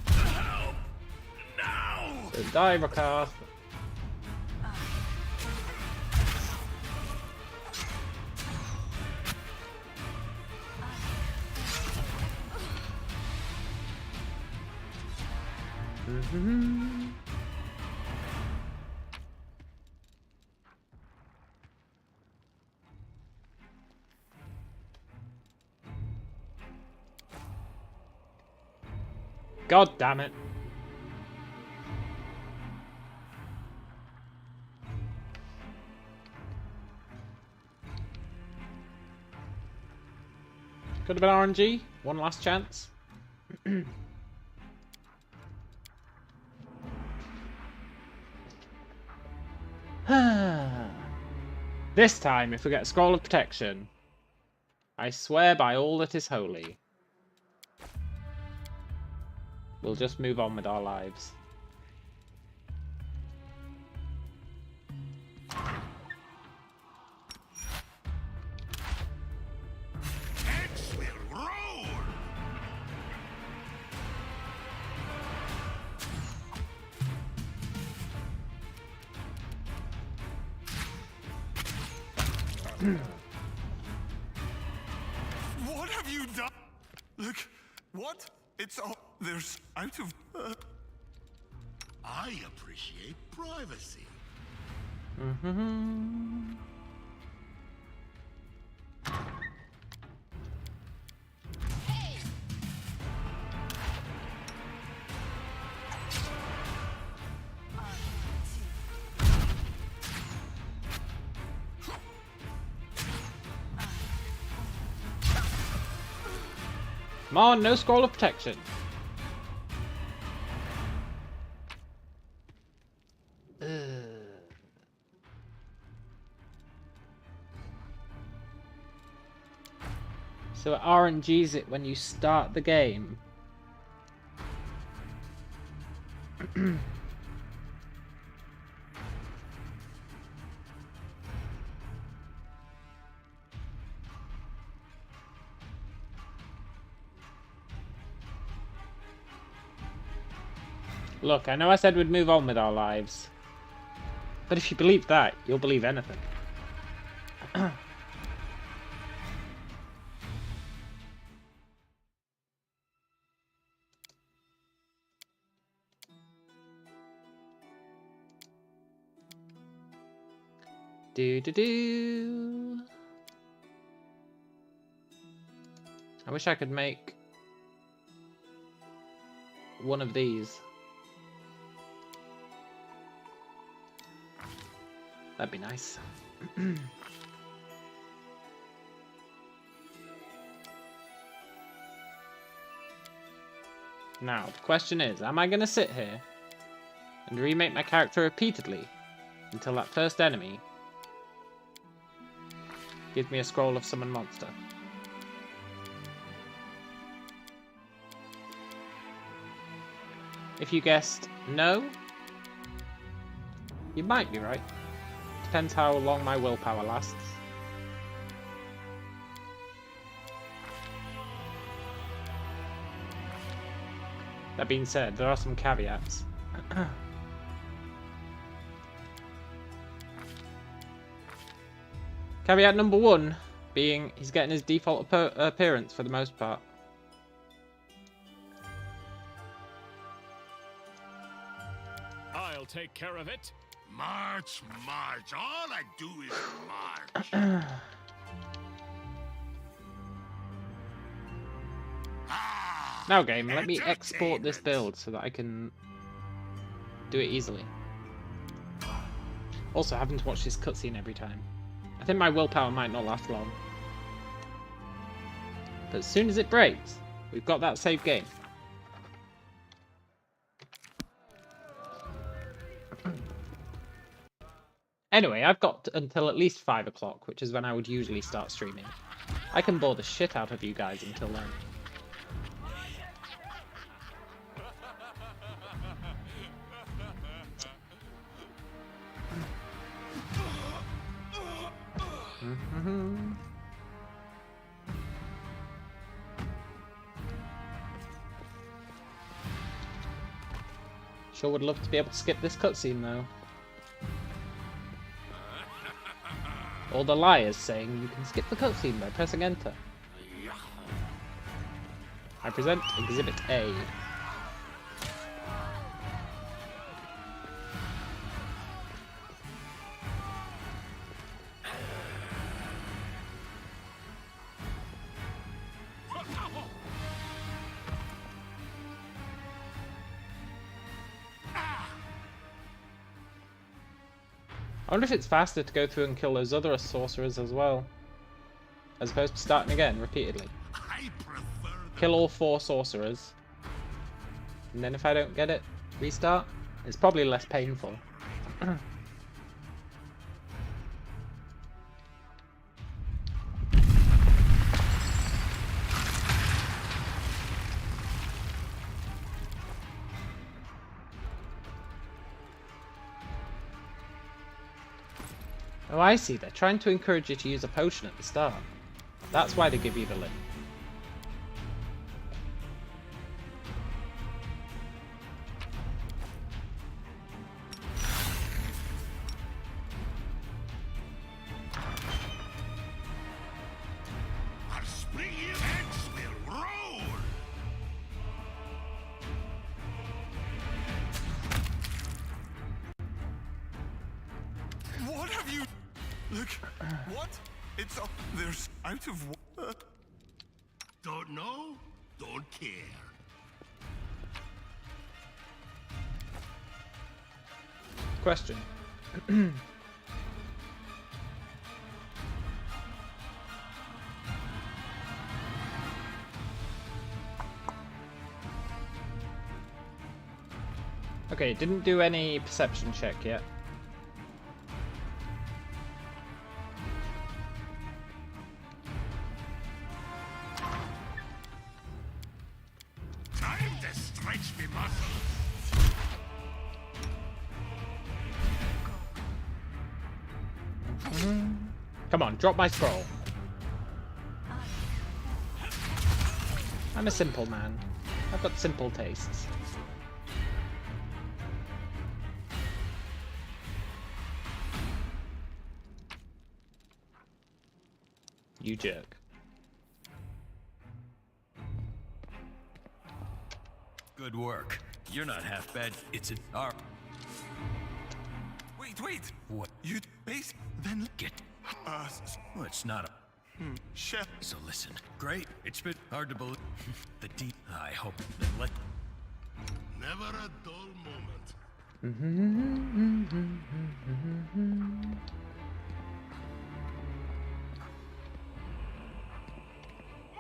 Help! Now! So die, Rakath. God damn it. Could have been RNG. One last chance. This time, if we get a Scroll of Protection, I swear by all that is holy, we'll just move on with our lives. Heads will roll! What have you done? Look. What? It's all... There's out of... I appreciate privacy. Come on, no Scroll of Protection. So it RNGs it when you start the game. Look, I know I said we'd move on with our lives. But if you believe that, you'll believe anything. Do. I wish I could make one of these. That'd be nice. Now, the question is, am I going to sit here and remake my character repeatedly until that first enemy gives me a scroll of summon monster? If you guessed no, you might be right. Depends how long my willpower lasts. That being said, there are some caveats. Caveat number one being he's getting his default appearance for the most part. I'll take care of it. March, march. All I do is march. Now game, let me export this build so that I can do it easily. Also, having to watch this cutscene every time. I think my willpower might not last long. But as soon as it breaks, we've got that save game. Anyway, I've got until at least 5 o'clock, which is when I would usually start streaming. I can bore the shit out of you guys until then. Sure would love to be able to skip this cutscene though. All the liars saying you can skip the cutscene by pressing enter. I present Exhibit A. I wonder if it's faster to go through and kill those other sorcerers as well, as opposed to starting again repeatedly. Kill all 4 sorcerers, and then if I don't get it, restart. It's probably less painful. Oh, I see. They're trying to encourage you to use a potion at the start. That's why they give you the link. Our springy eggs will roll. What have you... Look, what? It's up. There's out of water. Don't know? Don't care. Question. Okay, didn't do any perception check yet. flabby muscles. Come on, drop my scroll. I'm a simple man. I've got simple tastes. You jerk. Good work. You're not half bad. It's an art. Wait. What? You base then Get. Well, it's not a. chef. So listen. Great. It's been hard to believe. The deep. I hope. Let. Never a dull moment.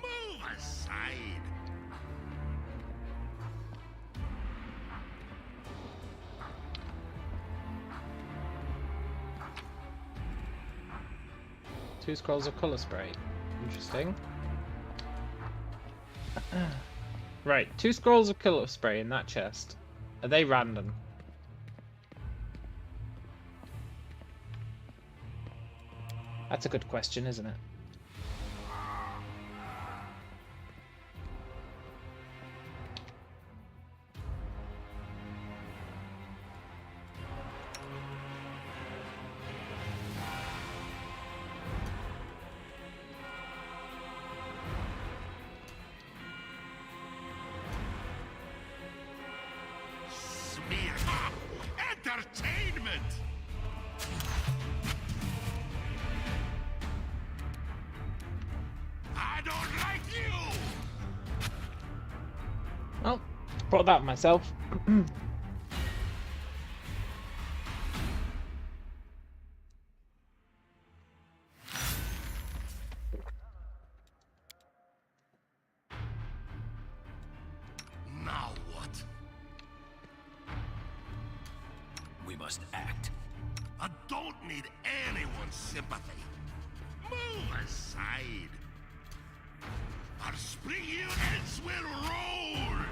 Move aside. Two scrolls of colour spray. Interesting. Right, 2 scrolls of colour spray in that chest. Are they random? That's a good question, isn't it? Smear. Entertainment. I don't like you. Oh, brought that myself. Now what? We must act. I don't need anyone's sympathy. Move aside. I'll spring you heads will roll.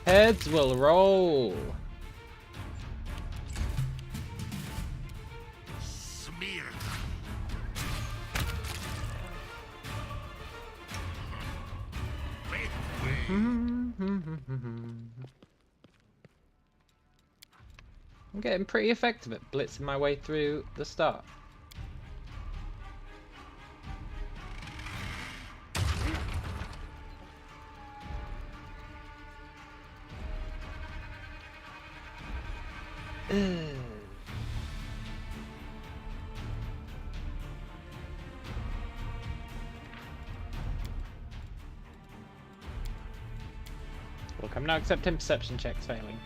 Heads will roll. Smear. Wait. I'm getting pretty effective at blitzing my way through the start. Look, I'm not accepting perception checks failing.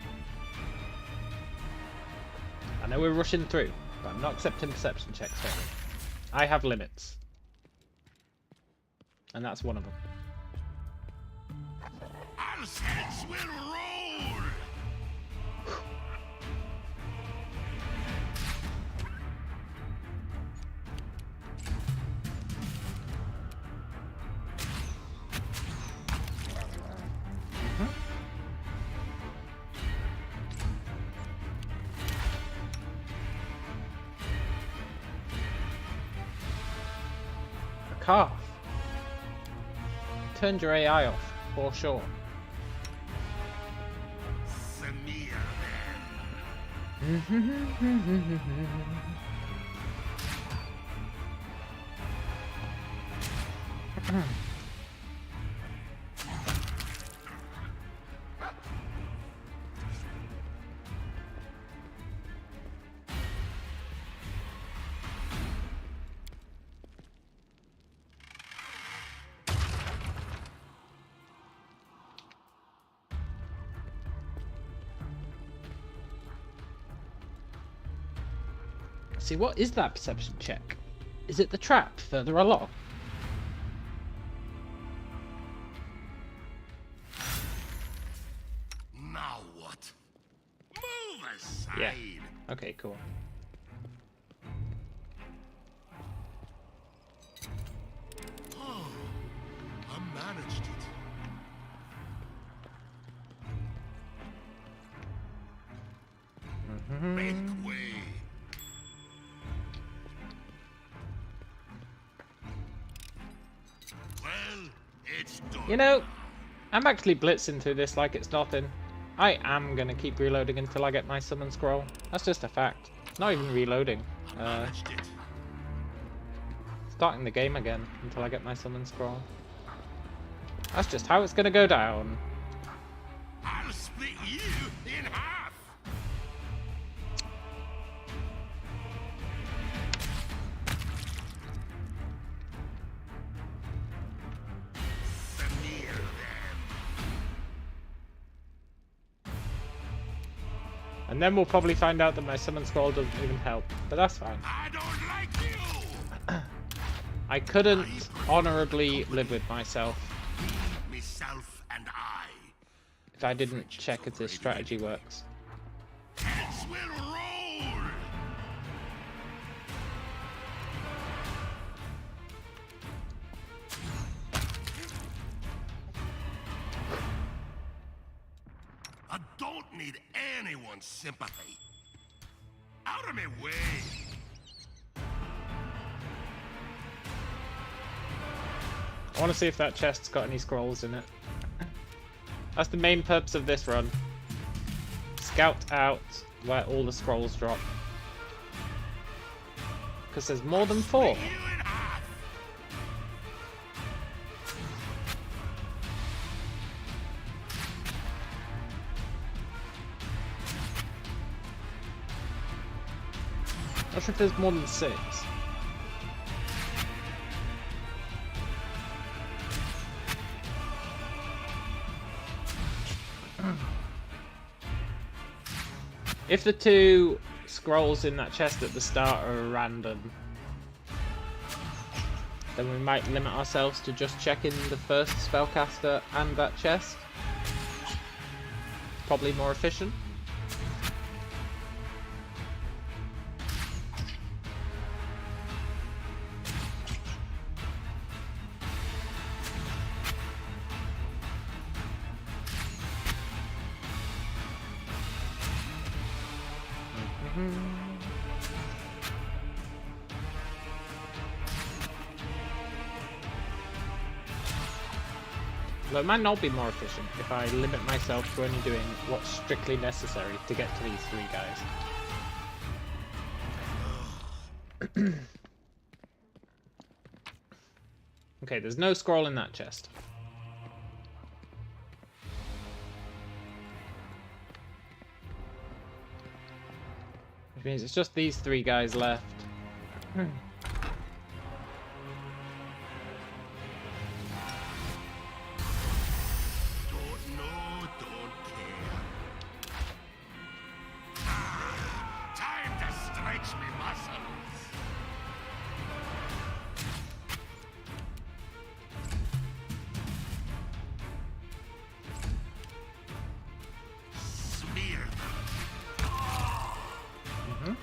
I know we're rushing through, but I'm not accepting perception checks failing. I have limits. And that's one of them. Our heads will roll. A calf. Turned your AI off, for sure. Smear See, what is that perception check? Is it the trap further along? Now what? Move aside. Yeah. Okay, cool. Oh, a managed it. Make way. Well, it's done. You know, I'm actually blitzing through this like it's nothing. I am gonna keep reloading until I get my summon scroll. That's just a fact. Not even reloading. Managed it. Starting the game again until I get my summon scroll. That's just how it's gonna go down. I'll split you in half. Smear them. And then we'll probably find out that my summon scroll doesn't even help. But that's fine. I don't like you. I couldn't honorably live with myself Myself and I. if I didn't check if this strategy works. Heads will roll. I don't need anyone's sympathy. Out of my way. I want to see if that chest's got any scrolls in it. That's the main purpose of this run. Scout out where all the scrolls drop. Because there's more than 4. You in half. Not sure if there's more than 6. If the 2 scrolls in that chest at the start are random, then we might limit ourselves to just checking the first spellcaster and that chest. Probably more efficient. Though it might not be more efficient if I limit myself to only doing what's strictly necessary to get to these 3 guys. Okay, there's no scroll in that chest. Which means it's just these 3 guys left. Don't know, don't care. Time to stretch me muscles. Smear them.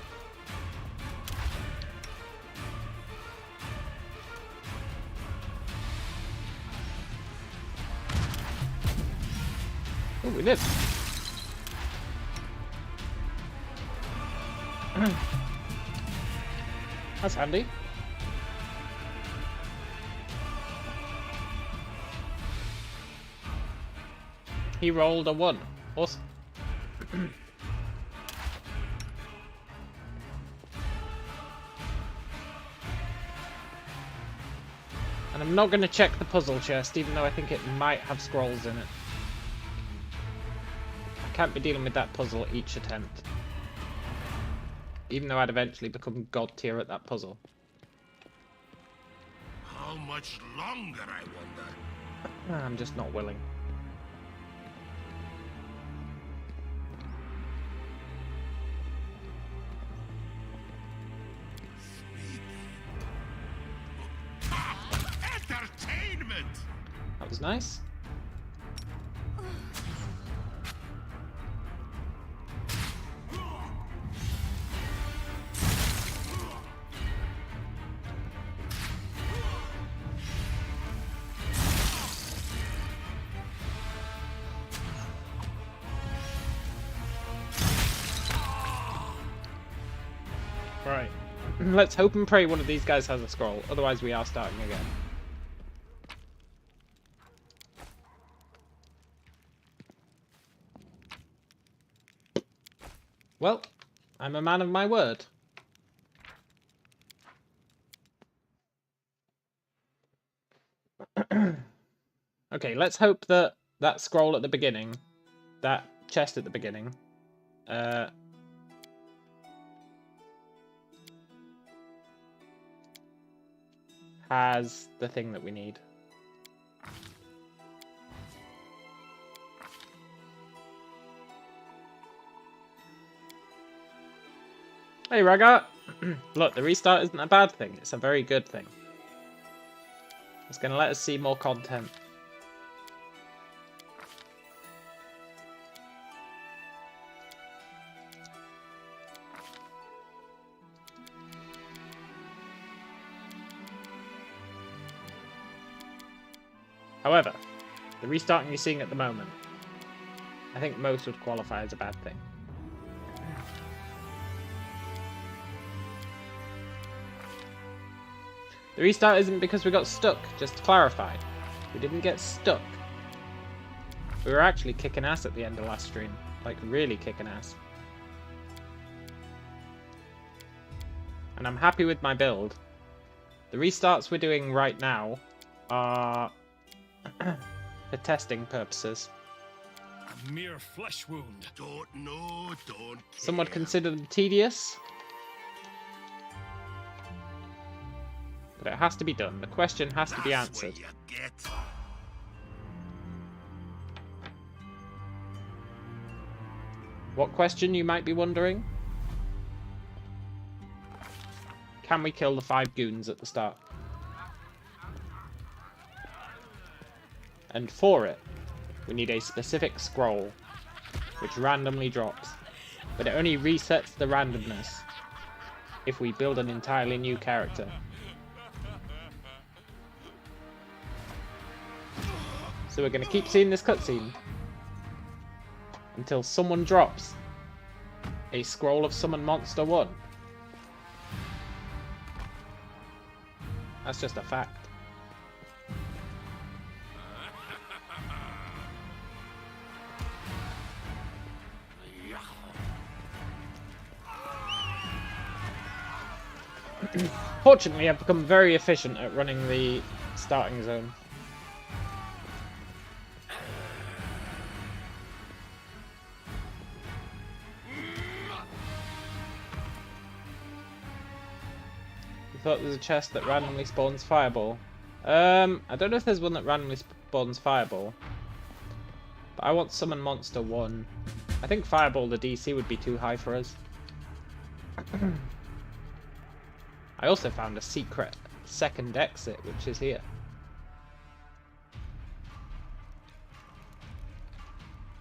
Oh, we did. That's handy. He rolled a 1. Awesome. And I'm not going to check the puzzle chest, even though I think it might have scrolls in it. I can't be dealing with that puzzle each attempt. Even though I'd eventually become god tier at that puzzle. How much longer, I wonder? I'm just not willing. Entertainment! That was nice. Right. Let's hope and pray one of these guys has a scroll. Otherwise, we are starting again. Well, I'm a man of my word. Okay, let's hope that that scroll at the beginning, that chest at the beginning, has the thing that we need. Hey, Raga! Look, the restart isn't a bad thing. It's a very good thing. It's going to let us see more content. However, the restarting you're seeing at the moment, I think most would qualify as a bad thing. The restart isn't because we got stuck, just to clarify. We didn't get stuck. We were actually kicking ass at the end of last stream. Like, really kicking ass. And I'm happy with my build. The restarts we're doing right now are for testing purposes. A mere flesh wound. Don't know, don't care. Some would consider them tedious. But it has to be done. The question has to be answered. That's what you get. What question, you might be wondering? Can we kill the 5 goons at the start? And for it, we need a specific scroll, which randomly drops. But it only resets the randomness if we build an entirely new character. So we're going to keep seeing this cutscene until someone drops a scroll of Summon Monster 1. That's just a fact. Fortunately, I've become very efficient at running the starting zone. I thought there's a chest that randomly spawns Fireball. I don't know if there's one that randomly spawns Fireball. But I want Summon Monster 1. I think Fireball, the DC, would be too high for us. I also found a secret second exit, which is here.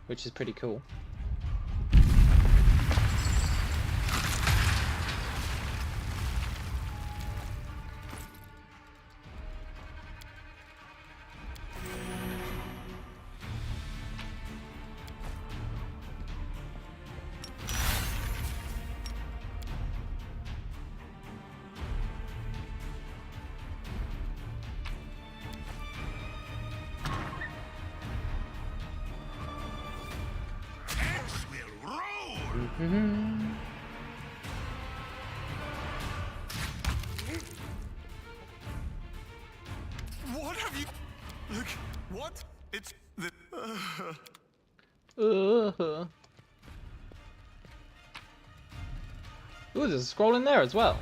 Which is pretty cool. What have you... Look, what? It's the... Ooh, there's a scroll in there as well.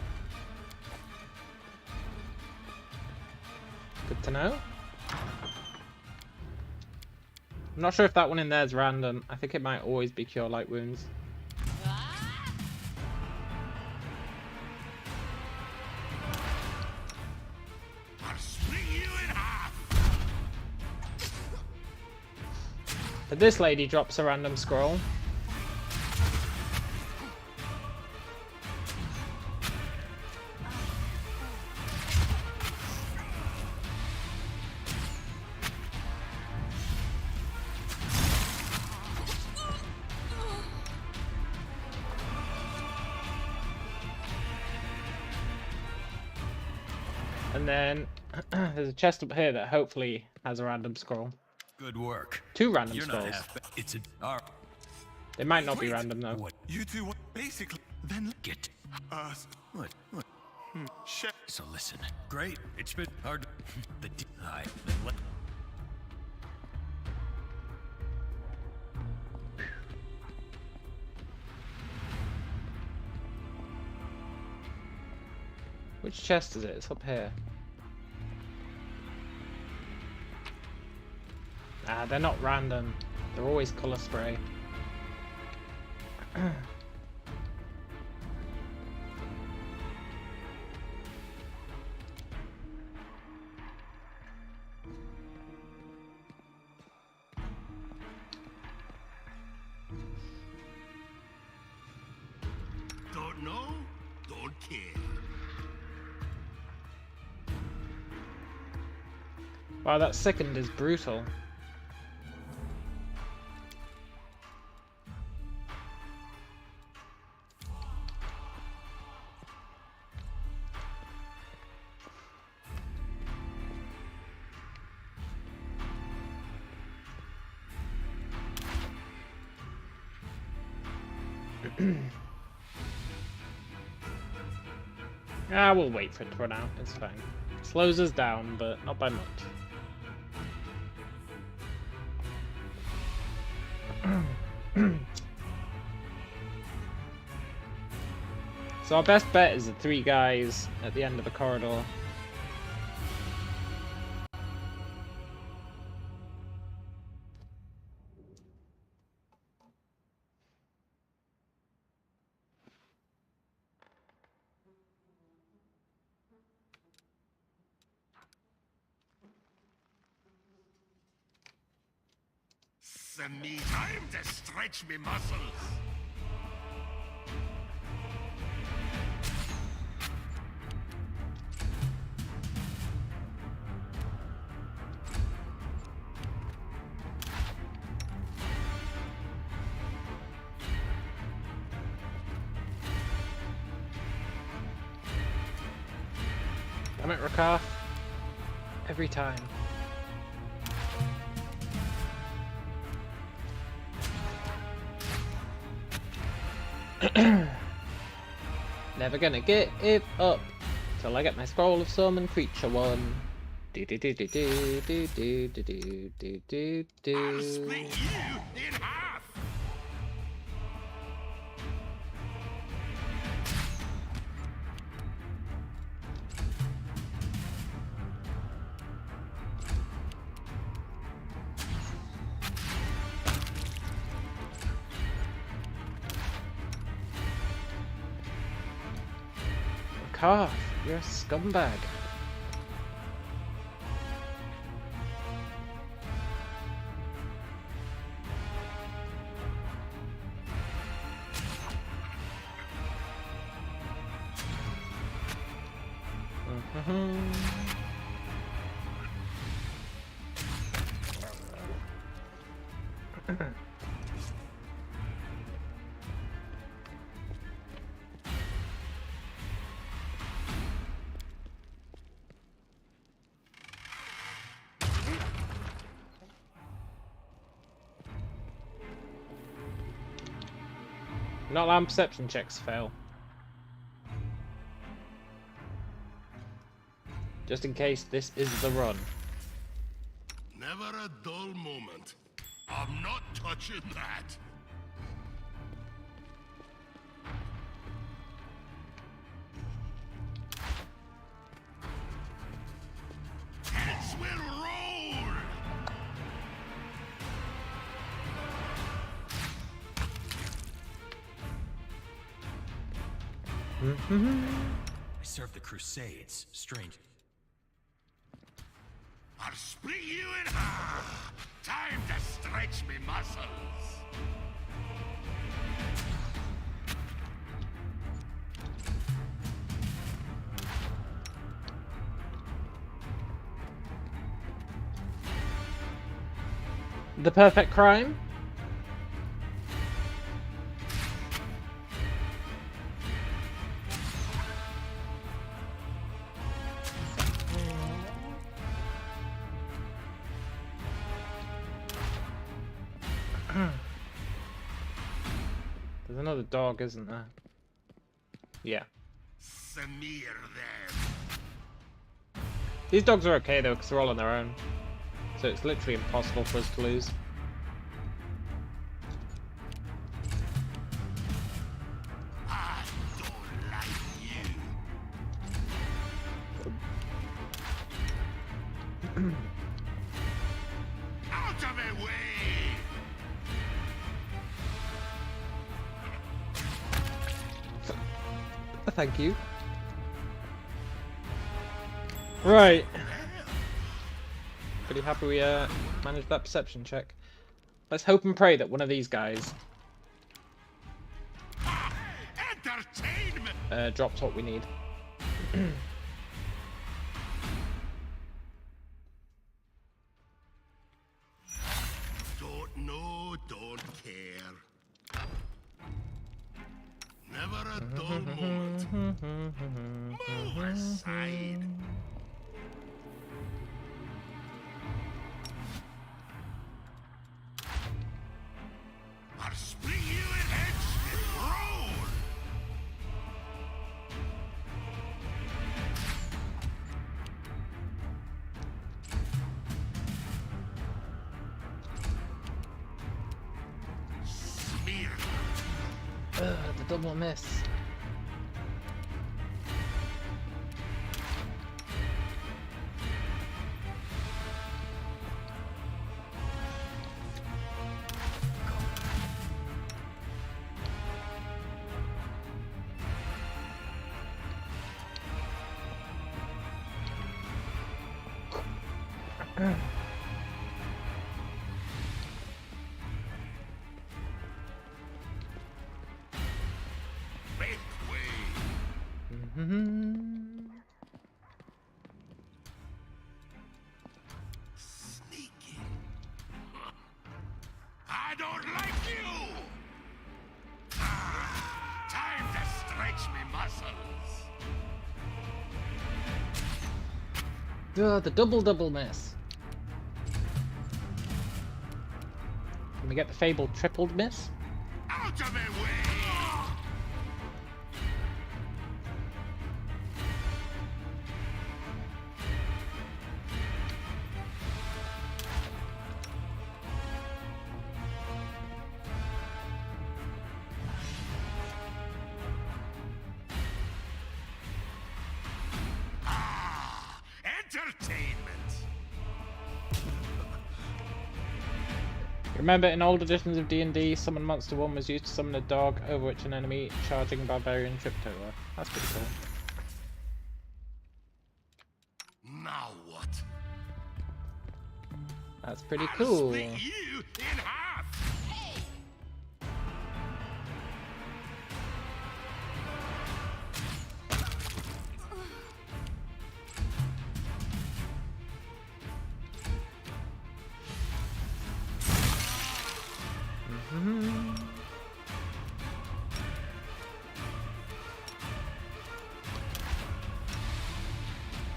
Good to know. I'm not sure if that one in there is random. I think it might always be Cure Light Wounds. I'll split you in half. But this lady drops a random scroll. And then there's a chest up here that hopefully has a random scroll. Good work. 2 random You're not scrolls. half bad. It's a... All right. They might not be Wait. random though. What? You two, basically, then, Get... What? shit. So listen. Great. It's been hard. The D... I... Which chest is it? It's up here. Ah, they're not random. They're always colour spray. Don't know? Don't care. Wow, that second is brutal. Ah, we'll wait for it to run out. It's fine. Slows us down, but not by much. So our best bet is the 3 guys at the end of the corridor. Me time to stretch me muscles. Damn it, Rakaf. Every time. Never gonna give up till I get my scroll of summon creature 1. Do do do do do do do do do do I'll do. split you in half. Rakaf, you're a scumbag. Not allowing perception checks to fail. Just in case this is the run. Never a dull moment. I'm not touching that. Heads will roll. I serve the Crusades. Strange. I'll split you in half. Time to stretch me muscles. The perfect crime? There's another dog, isn't there? Yeah. Smear them. These dogs are okay though, because they're all on their own. So it's literally impossible for us to lose. I don't like you. Out of my way! Thank you. Right. Pretty happy we managed that perception check. Let's hope and pray that one of these guys Entertainment! drops what we need. Don't know, don't care. Never a dull moment. Move aside. I'll spring you in heads and roll. Smear. The double miss. Make way. Sneaky. I don't like you. Time to stretch me muscles. The double miss. Can we get the fabled tripled miss? Out of my way. Entertainment. Remember, in old editions of D&D, Summon Monster 1 was used to summon a dog over which an enemy charging barbarian tripped over. That's pretty cool. Now what? That's pretty I'll cool. split you in half.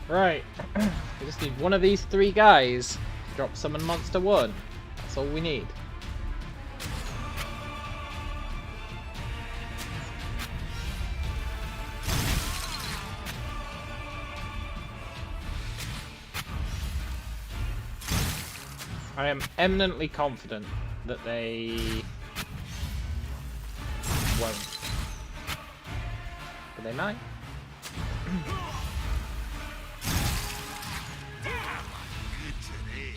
Right. We just need one of these three guys to drop Summon Monster 1. That's all we need. I am eminently confident that they won't. But they might. Good today.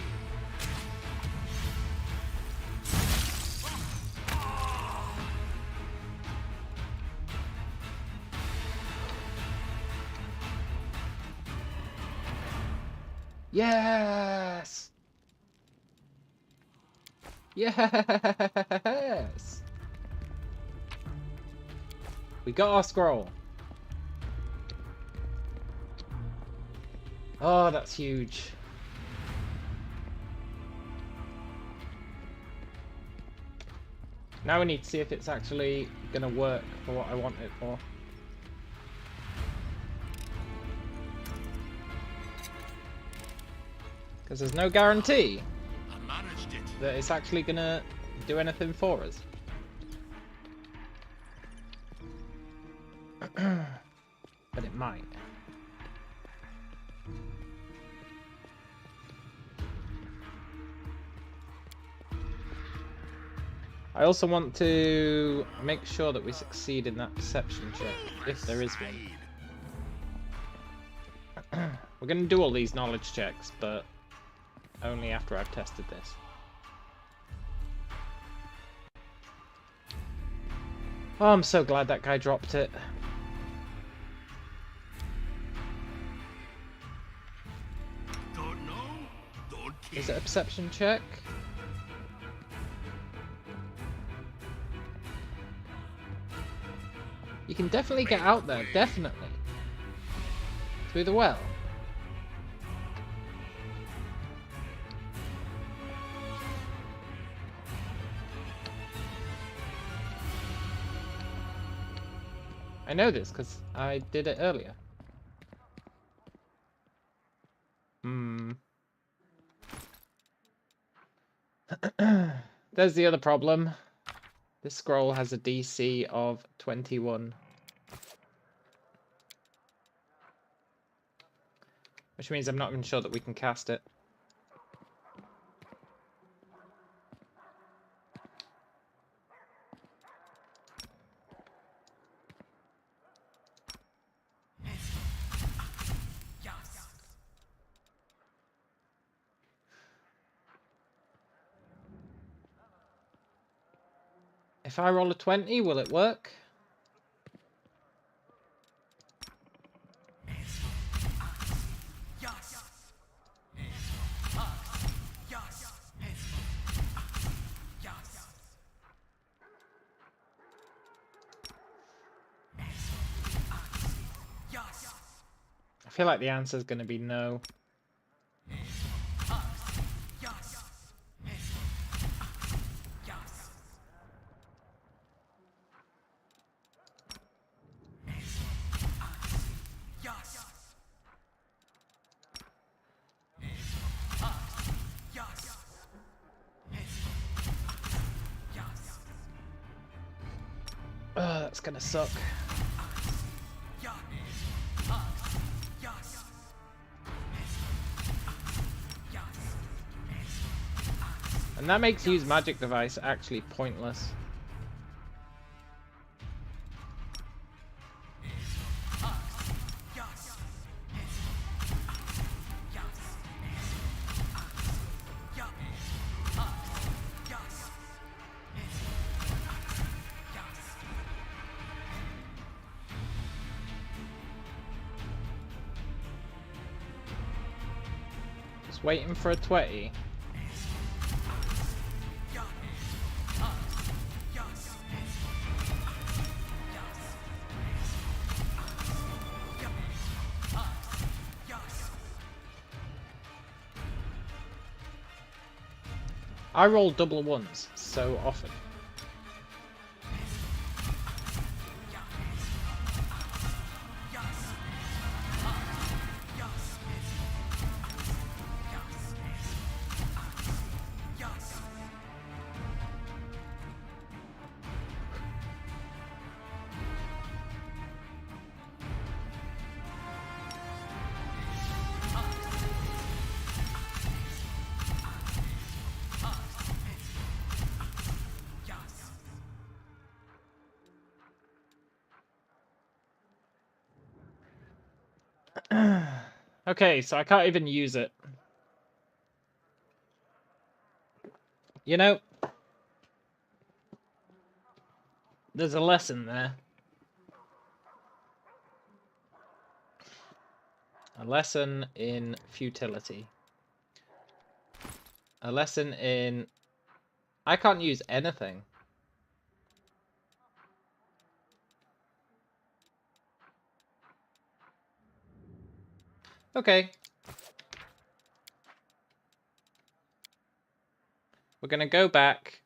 Yes! Yes! We got our scroll. Oh, that's huge. Now we need to see if it's actually gonna work for what I want it for. Because there's no guarantee I managed it. that it's actually gonna do anything for us. But it might. I also want to make sure that we succeed in that perception check, if there is one. We're going to do all these knowledge checks, but only after I've tested this. Oh, I'm so glad that guy dropped it. Don't know? Don't care. Is it a perception check? You can definitely get out there, definitely. Through the well. I know this because I did it earlier. There's the other problem. This scroll has a DC of 21. Which means I'm not even sure that we can cast it. If I roll a 20, will it work? I feel like the answer is going to be no. That's gonna suck. And that makes use magic device actually pointless. Just waiting for a 20. I roll double ones so often. Okay, so I can't even use it. You know, there's a lesson there. A lesson in futility. A lesson in... I can't use anything. Okay. We're gonna go back.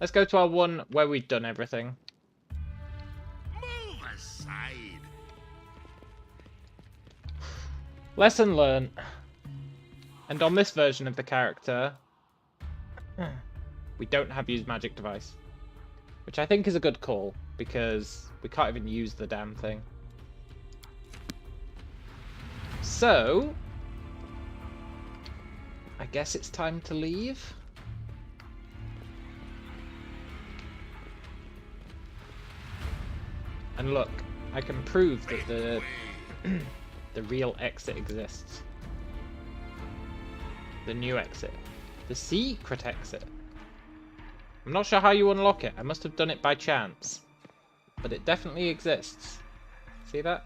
Let's go to our one where we've done everything. Move aside. Lesson learned. And on this version of the character, we don't have use magic device. Which I think is a good call, because we can't even use the damn thing. So, I guess it's time to leave. And look, I can prove that the real exit exists. The new exit. The secret exit. I'm not sure how you unlock it. I must have done it by chance. But it definitely exists. See that?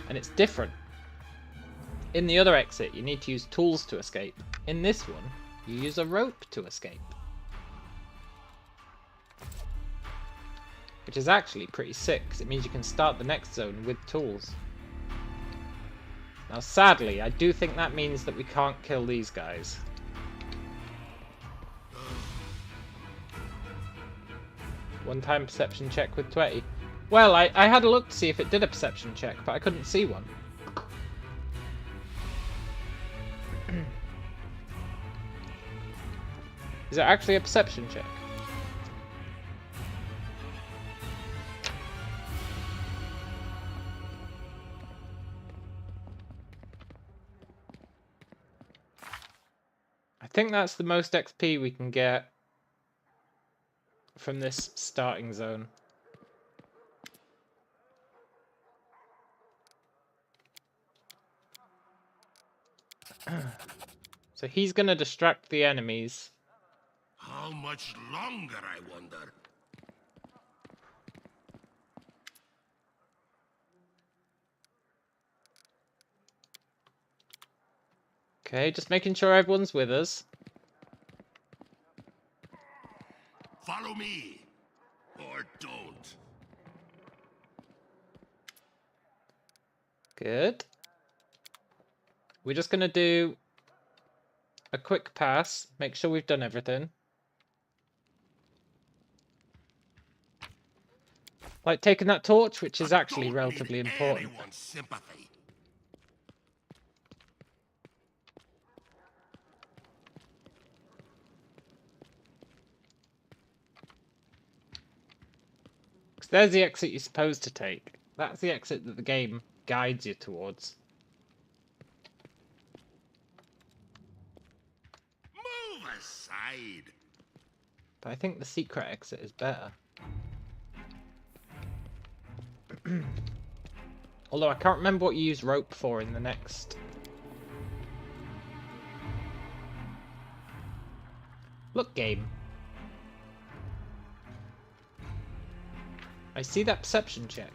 And it's different. In the other exit, you need to use tools to escape. In this one, you use a rope to escape. Which is actually pretty sick, because it means you can start the next zone with tools. Now sadly, I do think that means that we can't kill these guys. One-time perception check with 20. Well, I had a look to see if it did a perception check, but I couldn't see one. Is it actually a perception check? I think that's the most XP we can get from this starting zone. So he's going to distract the enemies. How much longer, I wonder? Okay, just making sure everyone's with us. Follow me, or don't. Good. We're just going to do a quick pass, make sure we've done everything. Like taking that torch, which is actually relatively important. Anyone's sympathy. Because there's the exit you're supposed to take. That's the exit that the game guides you towards. Move aside. But I think the secret exit is better. Although I can't remember what you use rope for in the next. Look, game. I see that perception check.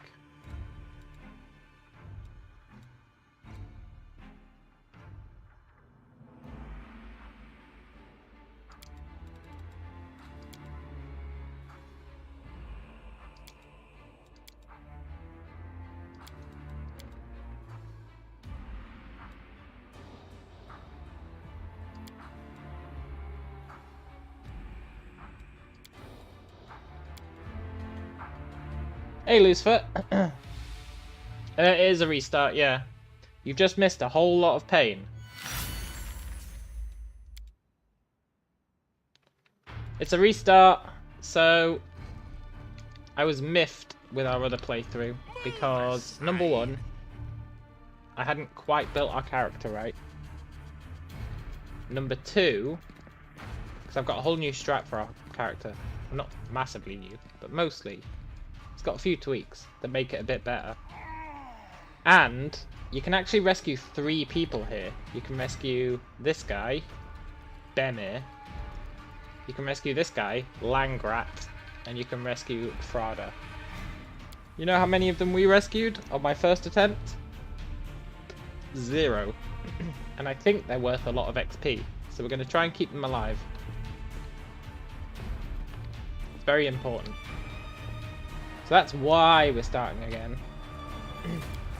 Hey, Loosefoot. It is a restart, yeah. You've just missed a whole lot of pain. It's a restart, so I was miffed with our other playthrough because, number one, I hadn't quite built our character right. Number two, because I've got a whole new strat for our character. Not massively new, but mostly. It's got a few tweaks that make it a bit better. And you can actually rescue 3 people here. You can rescue this guy, Bemir. You can rescue this guy, Langrat. And you can rescue Frada. You know how many of them we rescued on my first attempt? 0. And I think they're worth a lot of XP. So we're going to try and keep them alive. It's very important. So that's why we're starting again.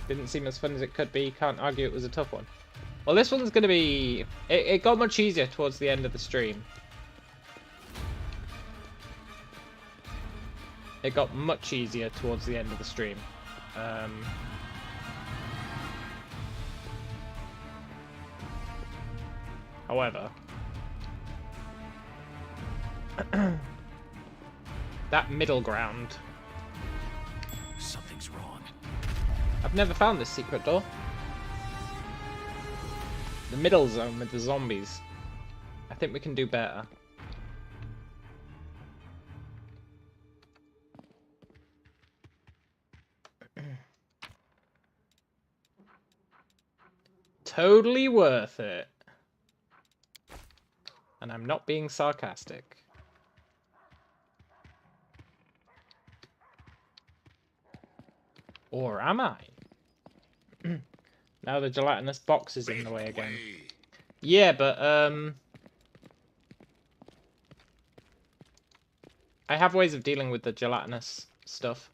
Didn't seem as fun as it could be. Can't argue it was a tough one. Well, this one's going to be... It got much easier towards the end of the stream. it got much easier towards the end of the stream. However, that middle ground. Something's wrong. I've never found this secret door. The middle zone with the zombies. I think we can do better. Totally worth it. And I'm not being sarcastic. Or am I? Now the gelatinous box is in the way again. Yeah, but I have ways of dealing with the gelatinous stuff.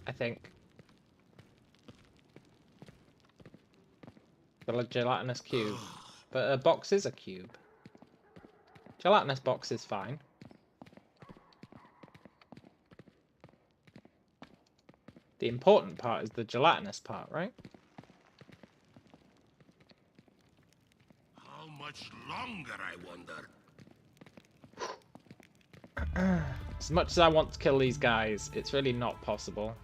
I think. The gelatinous cube. But a box is a cube. Gelatinous box is fine. The important part is the gelatinous part, right? How much longer, I wonder? As much as I want to kill these guys, it's really not possible.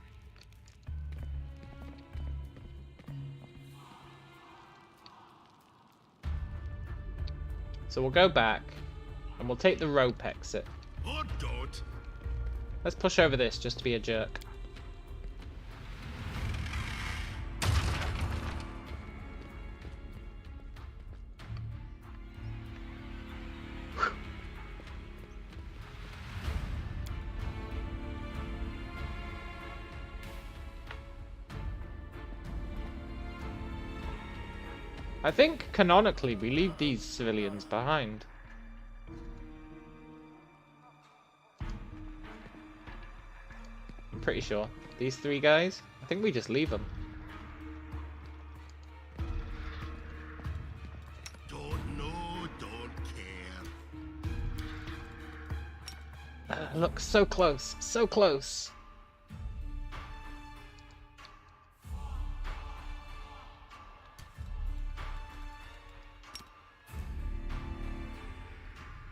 So we'll go back, and we'll take the rope exit. Or don't. Let's push over this just to be a jerk. I think, canonically, we leave these civilians behind. I'm pretty sure. These three guys, I think we just leave them. Don't know, don't care. Look, so close, so close.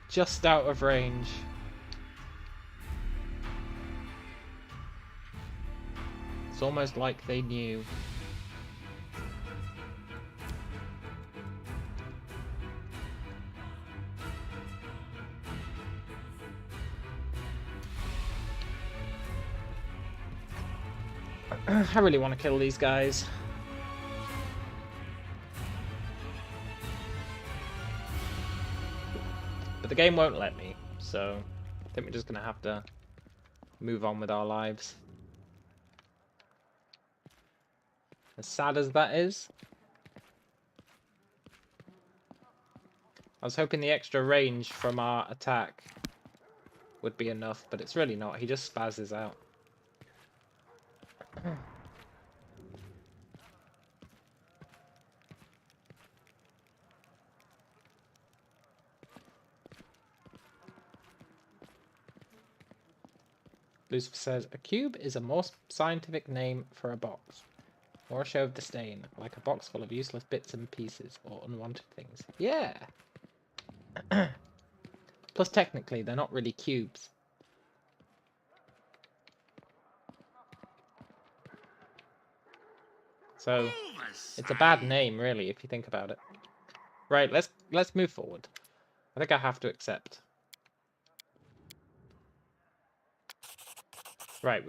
Just out of range. It's almost like they knew. I really want to kill these guys. But the game won't let me, so I think we're just going to have to move on with our lives. As sad as that is. I was hoping the extra range from our attack would be enough, but it's really not. He just spazzes out. Lucifer says, a cube is a more scientific name for a box. Or a show of disdain, like a box full of useless bits and pieces, or unwanted things. Yeah! Plus, technically, they're not really cubes. So, it's a bad name, really, if you think about it. Right, let's move forward. I think I have to accept. Right,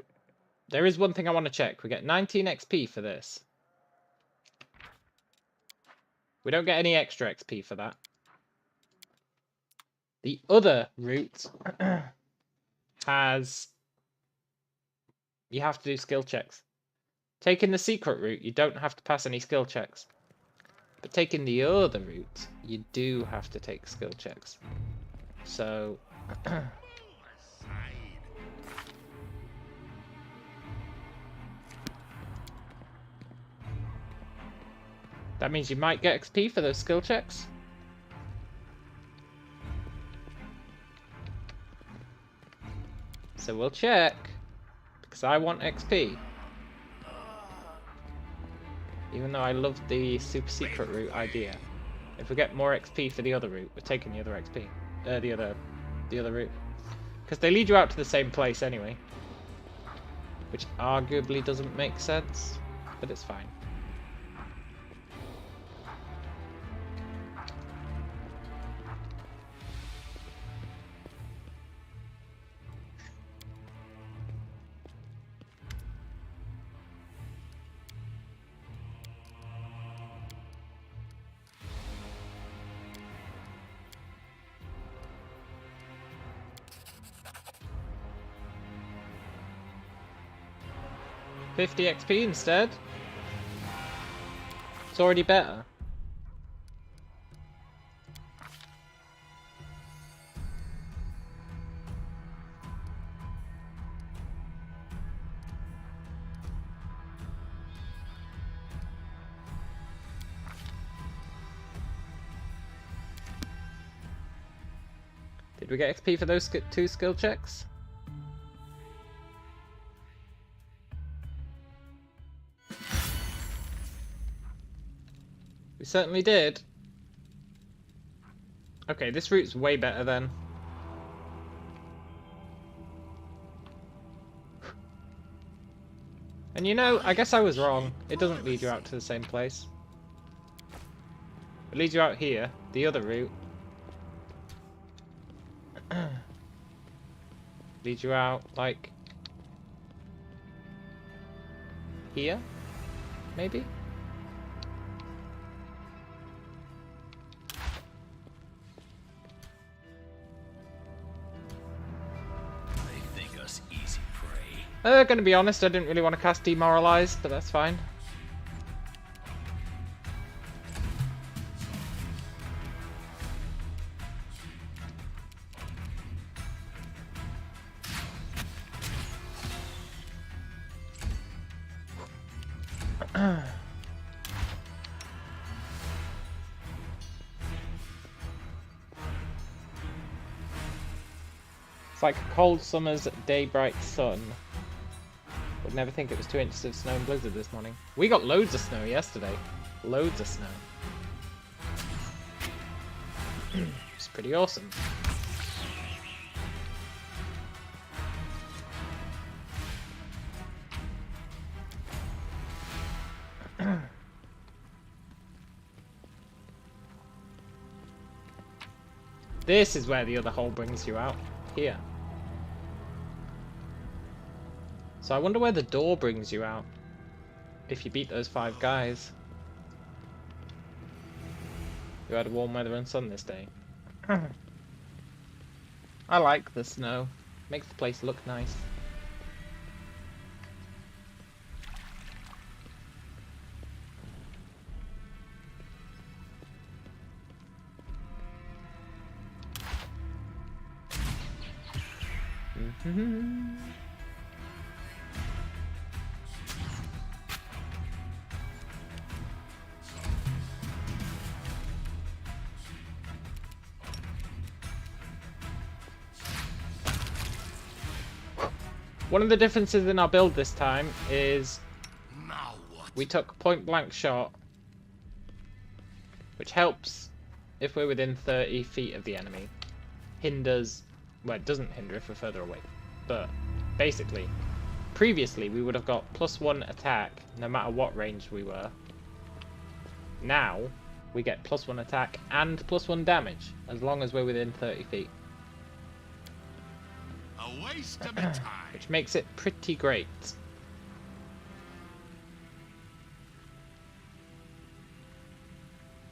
there is one thing I want to check. We get 19 XP for this. We don't get any extra XP for that. The other route has... You have to do skill checks. Taking the secret route, you don't have to pass any skill checks. But taking the other route, you do have to take skill checks. So... That means you might get XP for those skill checks. So we'll check, because I want XP. Even though I love the super secret route idea. If we get more XP for the other route, we're taking the other XP. The other route. Because they lead you out to the same place anyway. Which arguably doesn't make sense, but it's fine. $50 XP instead. It's already better. Did we get XP for those 2 skill checks? We certainly did. Okay, this route's way better then. And you know, I guess I was wrong. It doesn't lead you out to the same place. It leads you out here, the other route. Leads you out, like... here? Maybe? Gonna be honest, I didn't really want to cast Demoralize, but that's fine. It's like a cold summer's day bright sun. Would never think it was 2 inches of snow and blizzard this morning. We got loads of snow yesterday. Loads of snow. It's pretty awesome. This is where the other hole brings you out. Here. So I wonder where the door brings you out. If you beat those 5 guys. You had warm weather and sun this day. I like the snow. Makes the place look nice. One of the differences in our build this time is we took point blank shot, which helps if we're within 30 feet of the enemy. Hinders, well, it doesn't hinder if we're further away, but basically, previously we would have got +1 attack no matter what range we were. Now we get +1 attack and +1 damage as long as we're within 30 feet. A waste of time. Which makes it pretty great.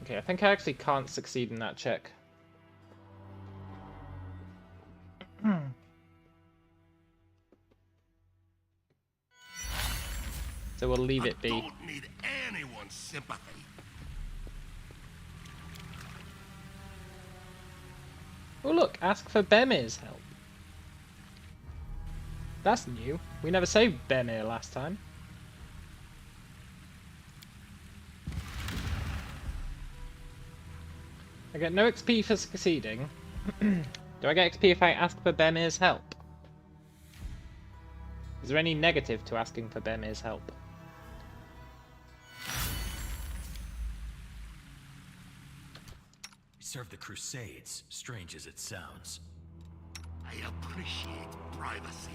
Okay, I think I actually can't succeed in that check. So we'll leave it be. I don't need anyone's sympathy. Oh look, ask for Bemir's help. That's new. We never saved Bemir last time. I get no XP for succeeding. Do I get XP if I ask for Bemir's help? Is there any negative to asking for Bemir's help? We serve the Crusades, strange as it sounds. I appreciate privacy.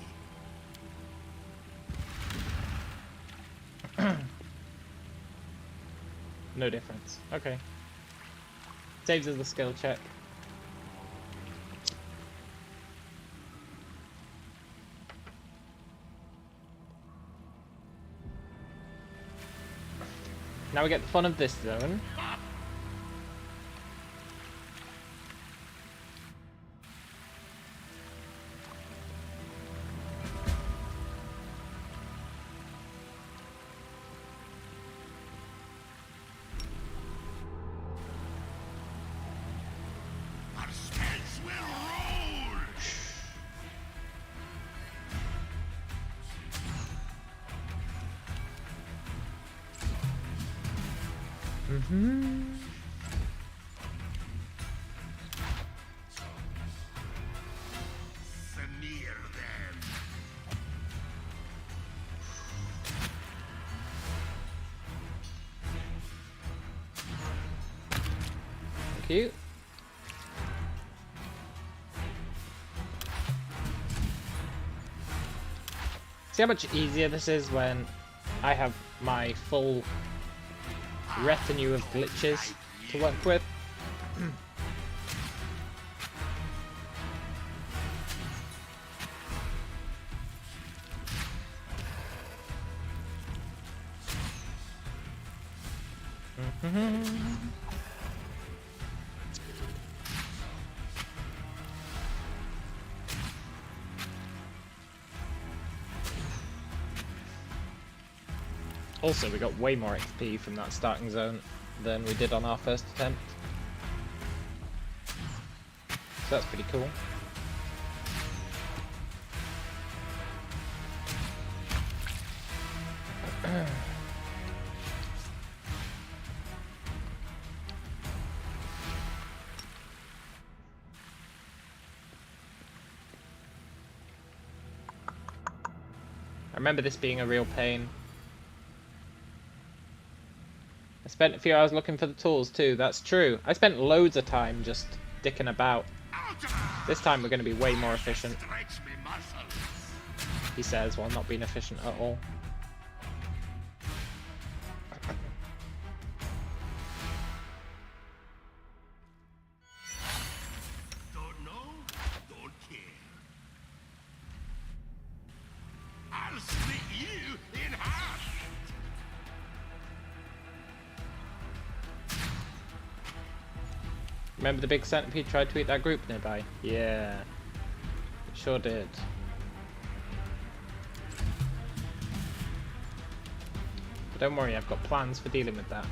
No difference. Okay. Saves us the skill check. Now we get the fun of this zone. Our spells will roll! Smear them. Thank you. See how much easier this is when I have my full retinue of glitches to work with. Also, we got way more XP from that starting zone than we did on our first attempt. So that's pretty cool. I remember this being a real pain. I spent a few hours looking for the tools too, that's true. I spent loads of time just dicking about. This time we're going to be way more efficient, Stretch me muscles. he says, while not being efficient at all. Don't know, don't care. I'll split you in half. Remember the big centipede tried to eat that group nearby? Yeah, it sure did. But don't worry, I've got plans for dealing with that.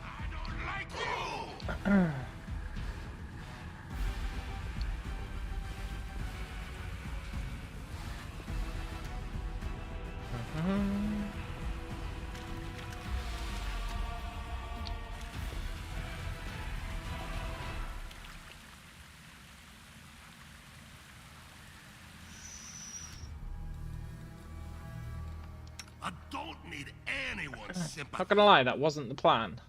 I don't like you. I don't need anyone's sympathy. Not gonna lie, that wasn't the plan.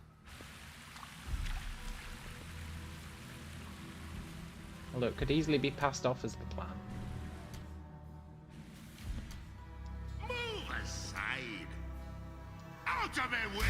Although it could easily be passed off as the plan. Move aside. Out of my way.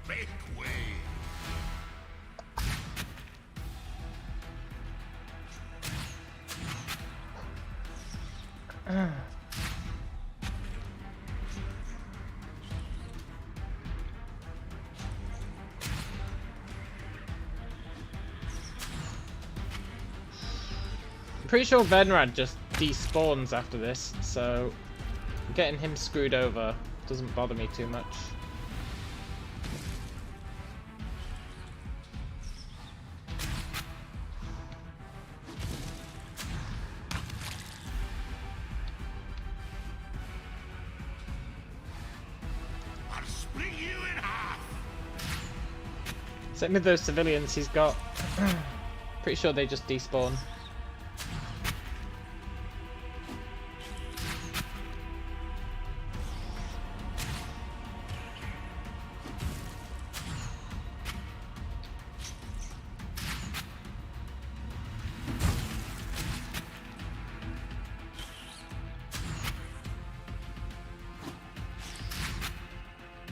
Make way. I'm pretty sure Venrad just despawns after this, so Getting him screwed over doesn't bother me too much. I'll split you in half. Same with those civilians he's got. Pretty sure they just despawn.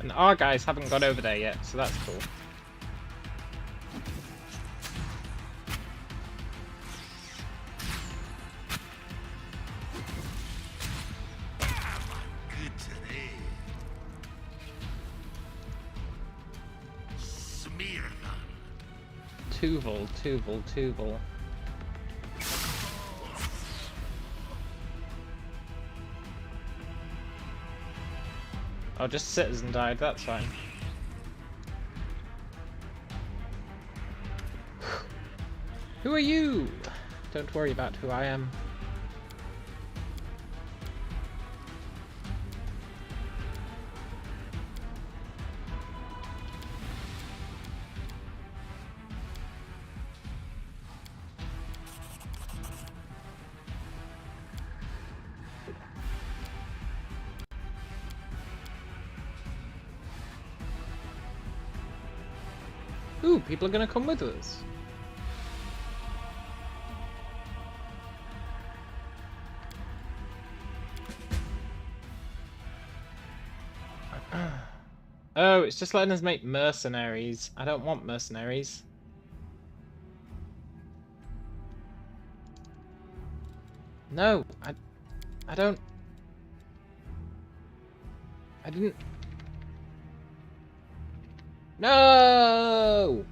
And our guys haven't got over there yet, so that's cool. Good today. Smear them. Tuval. Oh, just Citizen died, that's fine. Who are you? Don't worry about who I am. Ooh, people are gonna come with us. Oh, it's just letting us make mercenaries. I don't want mercenaries. No, I don't. I didn't. No!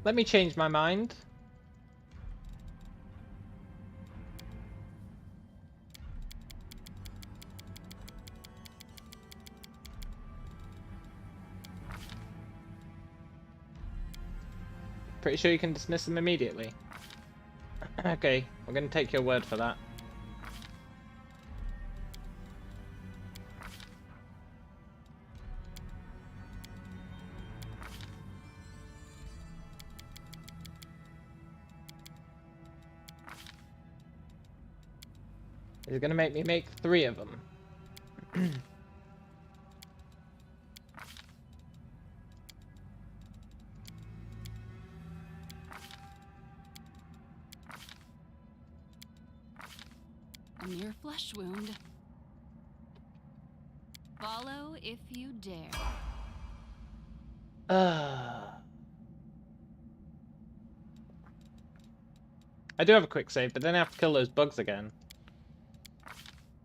Let me change my mind. Pretty sure you can dismiss them immediately. Okay, we're going to take your word for that. He's going to make me make 3 of them. A mere flesh wound. Follow if you dare. I do have a quick save, but then I have to kill those bugs again.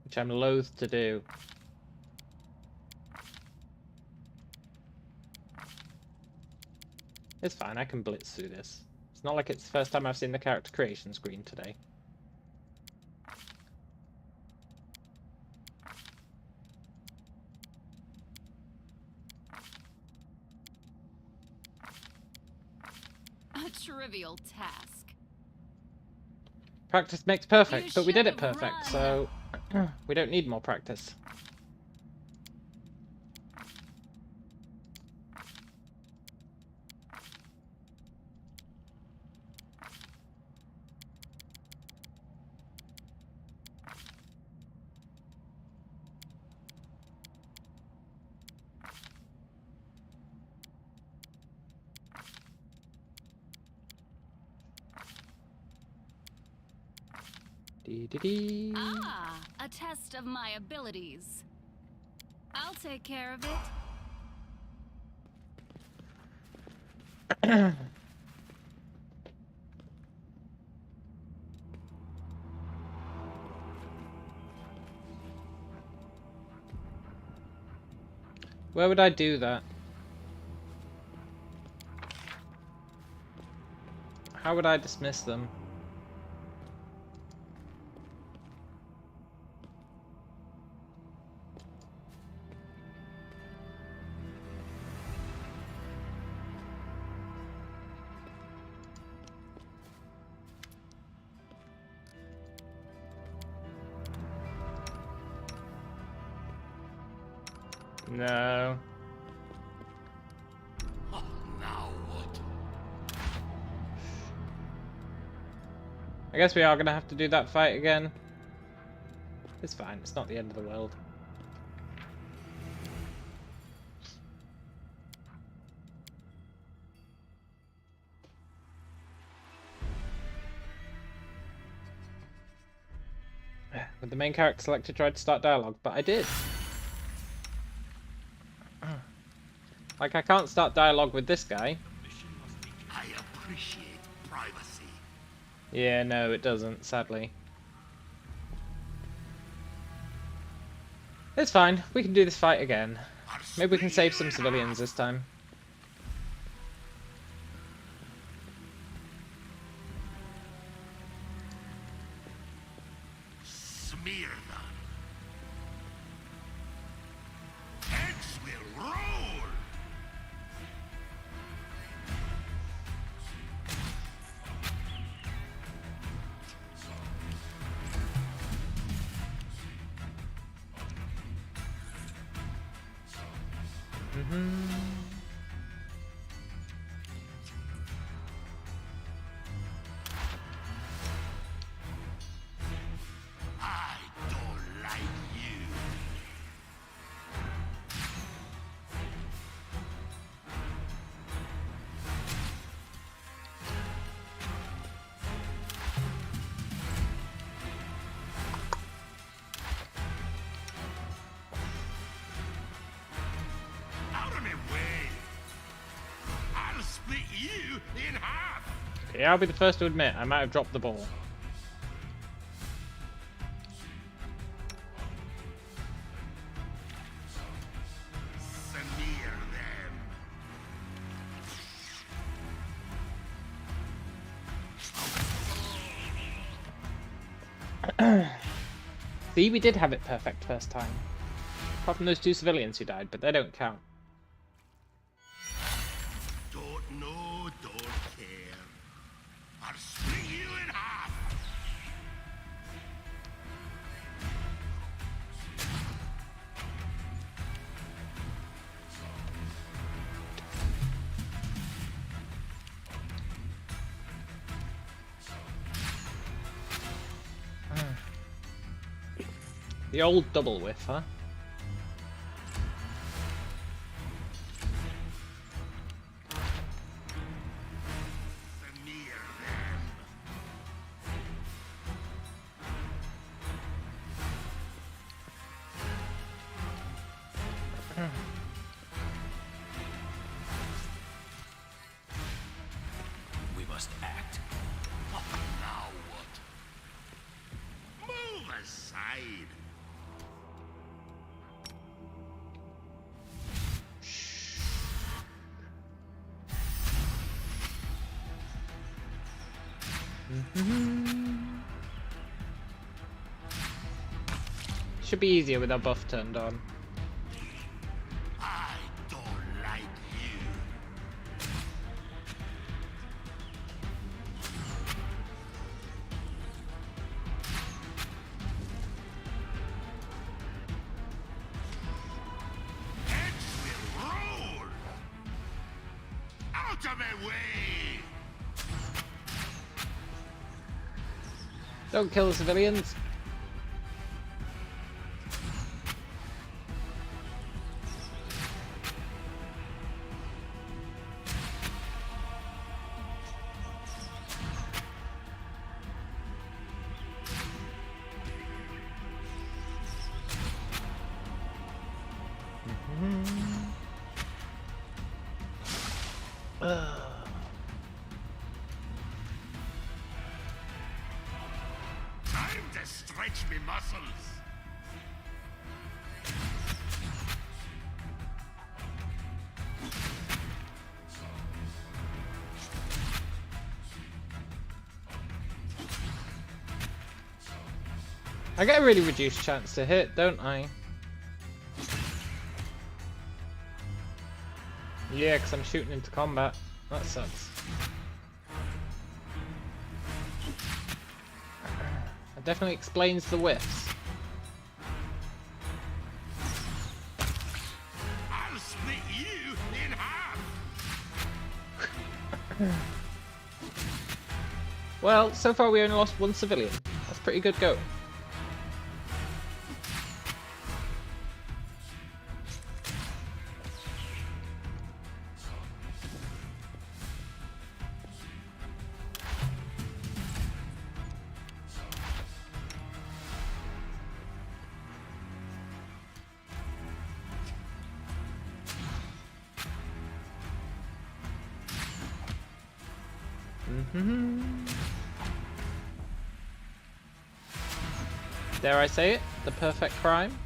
Which I'm loath to do. It's fine, I can blitz through this. It's not like it's the first time I've seen the character creation screen today. A trivial task. Practice makes perfect, You but we did it should perfect, run. so we don't need more practice. Dee-dee-dee. Ah, a test of my abilities. I'll take care of it. Where would I do that? How would I dismiss them? No. Oh, now what? I guess we are gonna have to do that fight again. It's fine, it's not the end of the world. With the main character selected, tried to start dialogue, but I did. Like, I can't start dialogue with this guy. I appreciate privacy. Yeah, no, it doesn't, sadly. It's fine, we can do this fight again. Maybe we can save some civilians this time. Smear them. Heads will roll. I don't like you. Out of my way. I'll split you in half. Okay, I'll be the first to admit I might have dropped the ball. Smear them. See, we did have it perfect first time. Apart from those 2 civilians who died, but they don't count. Don't know, don't care. I'll split you in half. The old double whiff, huh? Smear them. We must act. Oh, now what? Move aside. Should be easier with our buff turned on. I don't like you. Heads will roll. Out of my way. Don't kill the civilians. Time to stretch me muscles. I get a really reduced chance to hit, don't I? Yeah, because I'm shooting into combat. That sucks. That definitely explains the whiffs. I'll split you in half. Well, so far we only lost one civilian. That's pretty good going. Dare I say it? The perfect crime?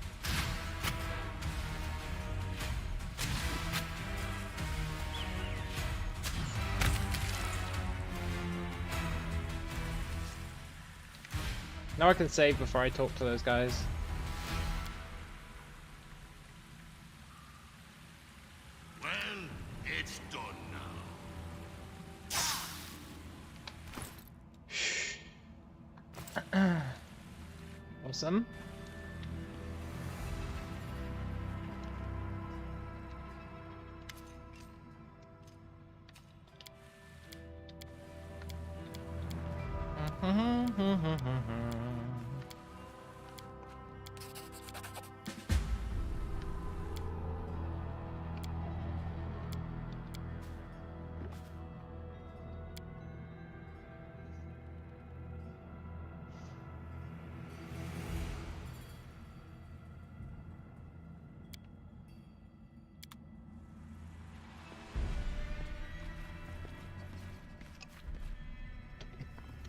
Now I can save before I talk to those guys. Well, it's done now. Awesome.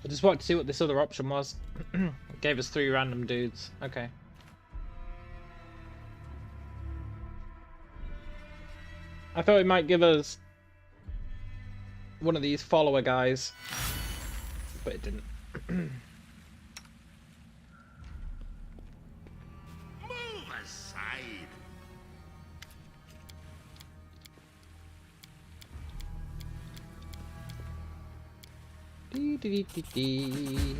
I just wanted to see what this other option was. It gave us 3 random dudes. Okay. I thought it might give us one of these follower guys, but it didn't. Move aside. Dee, dee, dee, dee, dee.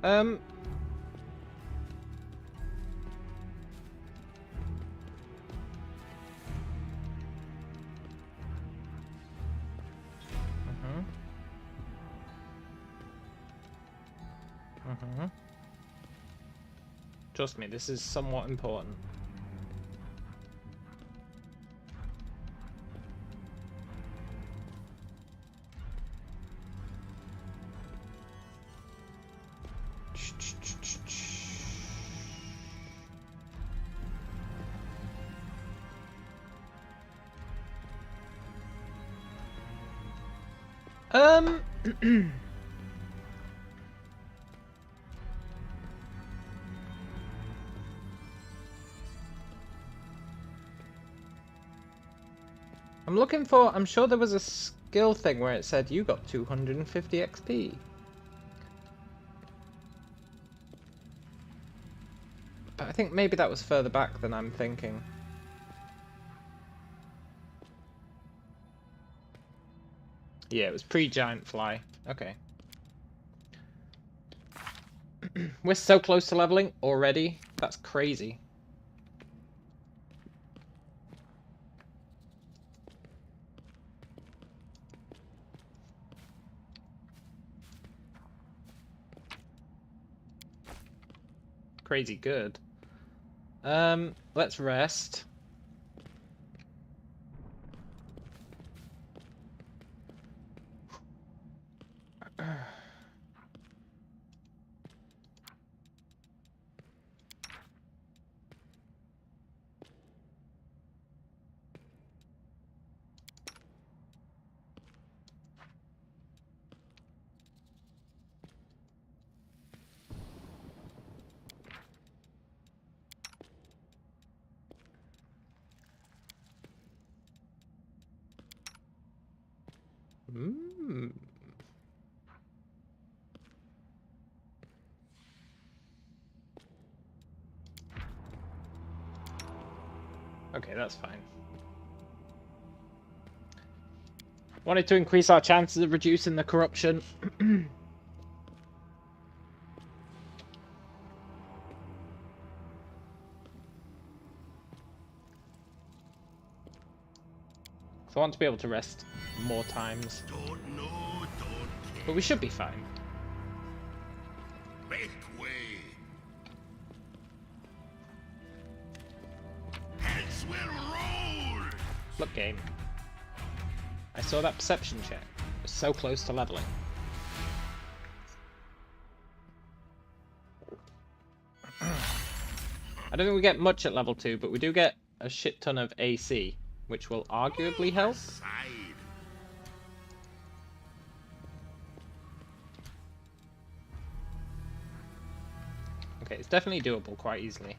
Um. Trust me, this is somewhat important. I'm looking for, I'm sure there was a skill thing where it said you got 250 XP. But I think maybe that was further back than I'm thinking. Yeah, it was pre-giant fly. Okay. We're so close to leveling already. That's crazy. Crazy good. Let's rest. Hmm. Okay, that's fine. Wanted to increase our chances of reducing the corruption. So I want to be able to rest more times. Don't know, don't care. But we should be fine. Make way. Heads will roll. Look, game. I saw that perception check. It was so close to leveling. I don't think we get much at level 2, but we do get a shit ton of AC, which will arguably help. Side. Okay, it's definitely doable quite easily.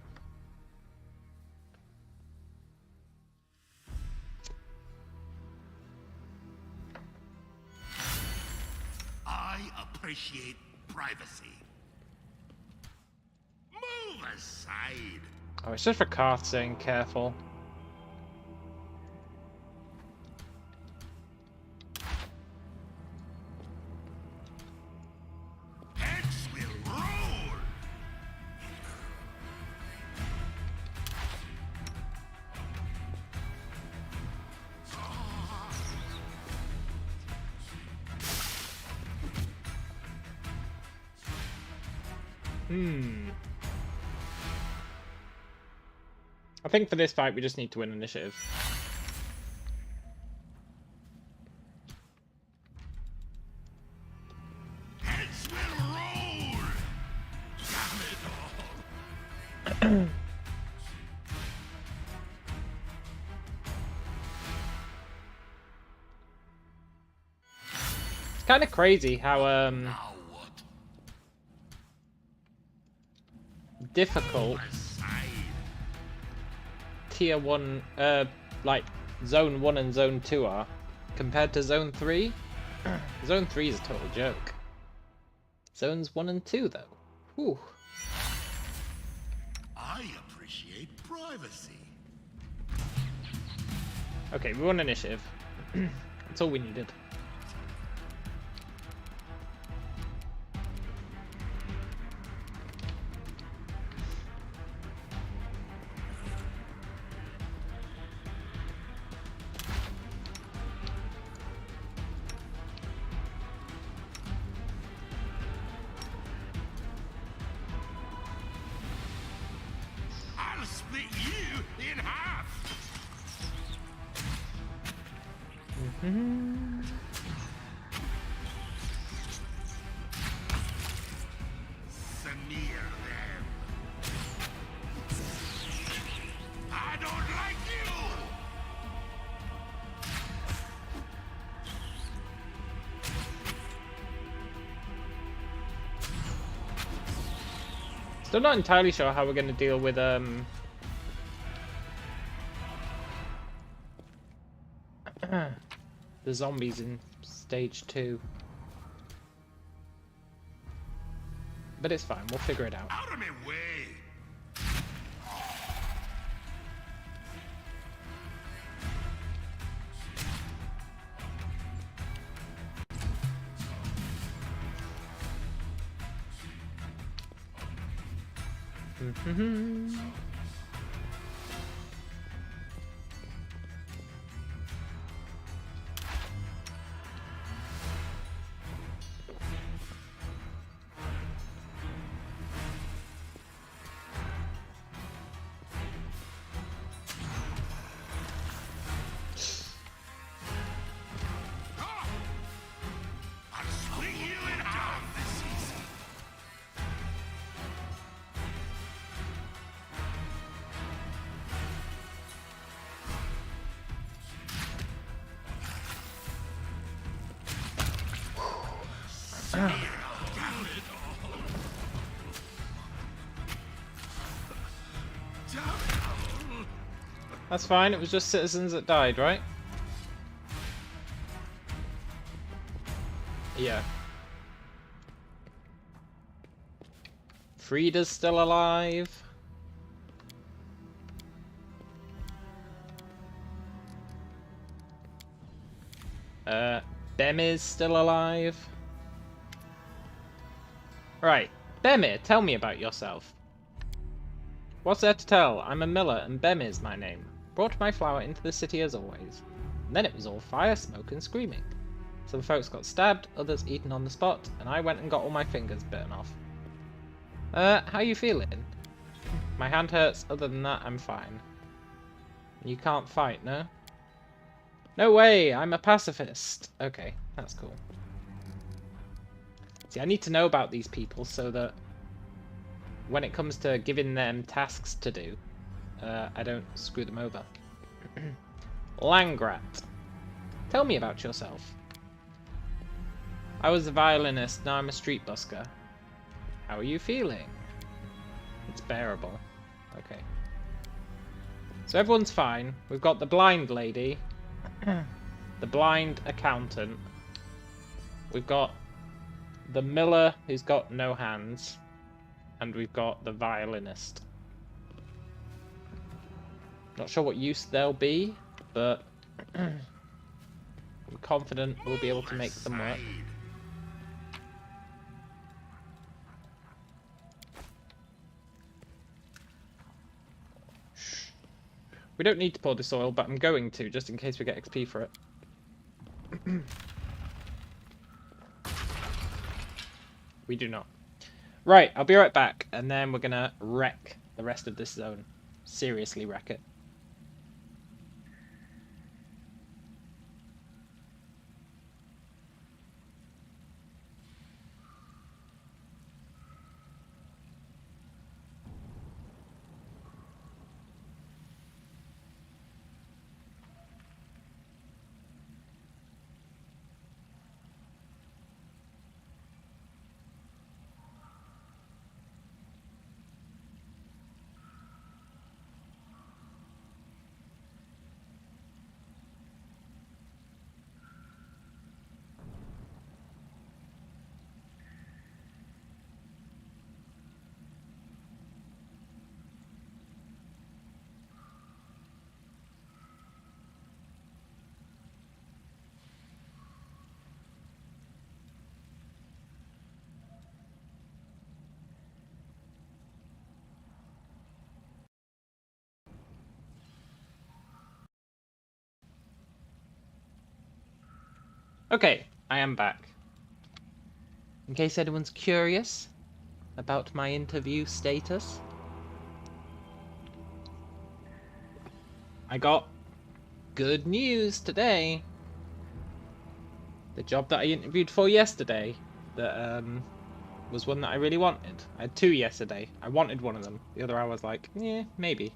I appreciate privacy. Move aside. Oh, it's just for Karth saying careful. Heads will roll. I think for this fight we just need to win initiative. Heads will roll. It's kind of crazy how Now what? difficult Aside. tier 1, like zone 1 and zone 2 are compared to zone 3. Zone 3 is a total joke. Zones 1 and 2 though. Whew. I appreciate privacy. Okay, we won initiative. That's all we needed. I'll split you in half. Smear them. I don't like you. Still not entirely sure how we're going to deal with the zombies in stage 2. But it's fine, we'll figure it out. Out of my way. I'll split you in half this season. That's fine, it was just citizens that died, right? Yeah. Frida's still alive. Bemi's still alive. Right. Bemi, tell me about yourself. What's there to tell? I'm a miller and Bemi's my name. Brought my flour into the city as always. And then it was all fire, smoke and screaming. Some folks got stabbed, others eaten on the spot, and I went and got all my fingers bitten off. How you feeling? My hand hurts, other than that I'm fine. You can't fight, no? No way, I'm a pacifist. Okay, that's cool. See, I need to know about these people so that when it comes to giving them tasks to do, I don't screw them over. Langrat. Tell me about yourself. I was a violinist, now I'm a street busker. How are you feeling? It's bearable. Okay. So everyone's fine. We've got the blind lady. The blind accountant. We've got the miller who's got no hands. And we've got the violinist. Not sure what use they'll be, but I'm confident we'll be able to make them work. We don't need to pour this oil, but I'm going to, just in case we get XP for it. We do not. Right, I'll be right back, and then we're gonna wreck the rest of this zone. Seriously wreck it. Okay, I am back. In case anyone's curious about my interview status, I got good news today. The job that I interviewed for yesterday, that was one that I really wanted. I had 2 yesterday. I wanted one of them. The other I was like, yeah, maybe.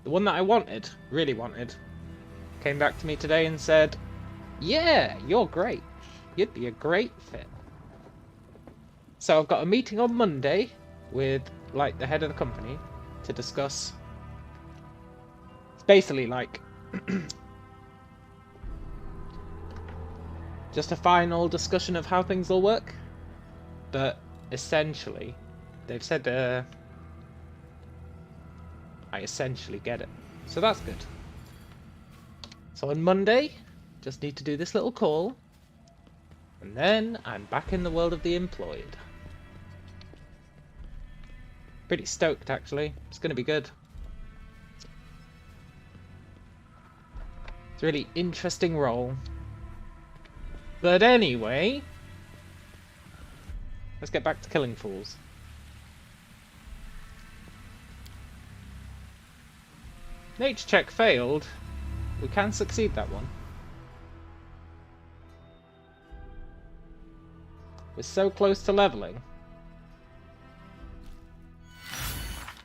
The one that I wanted, really wanted, came back to me today and said, yeah, you're great. You'd be a great fit. So I've got a meeting on Monday with, like, the head of the company to discuss. It's basically like just a final discussion of how things will work. But essentially, they've said I essentially get it. So that's good. So on Monday, just need to do this little call, and then I'm back in the world of the employed. Pretty stoked, actually. It's going to be good. It's a really interesting role. But anyway, let's get back to killing fools. Nature check failed. We can succeed that one. We're so close to leveling.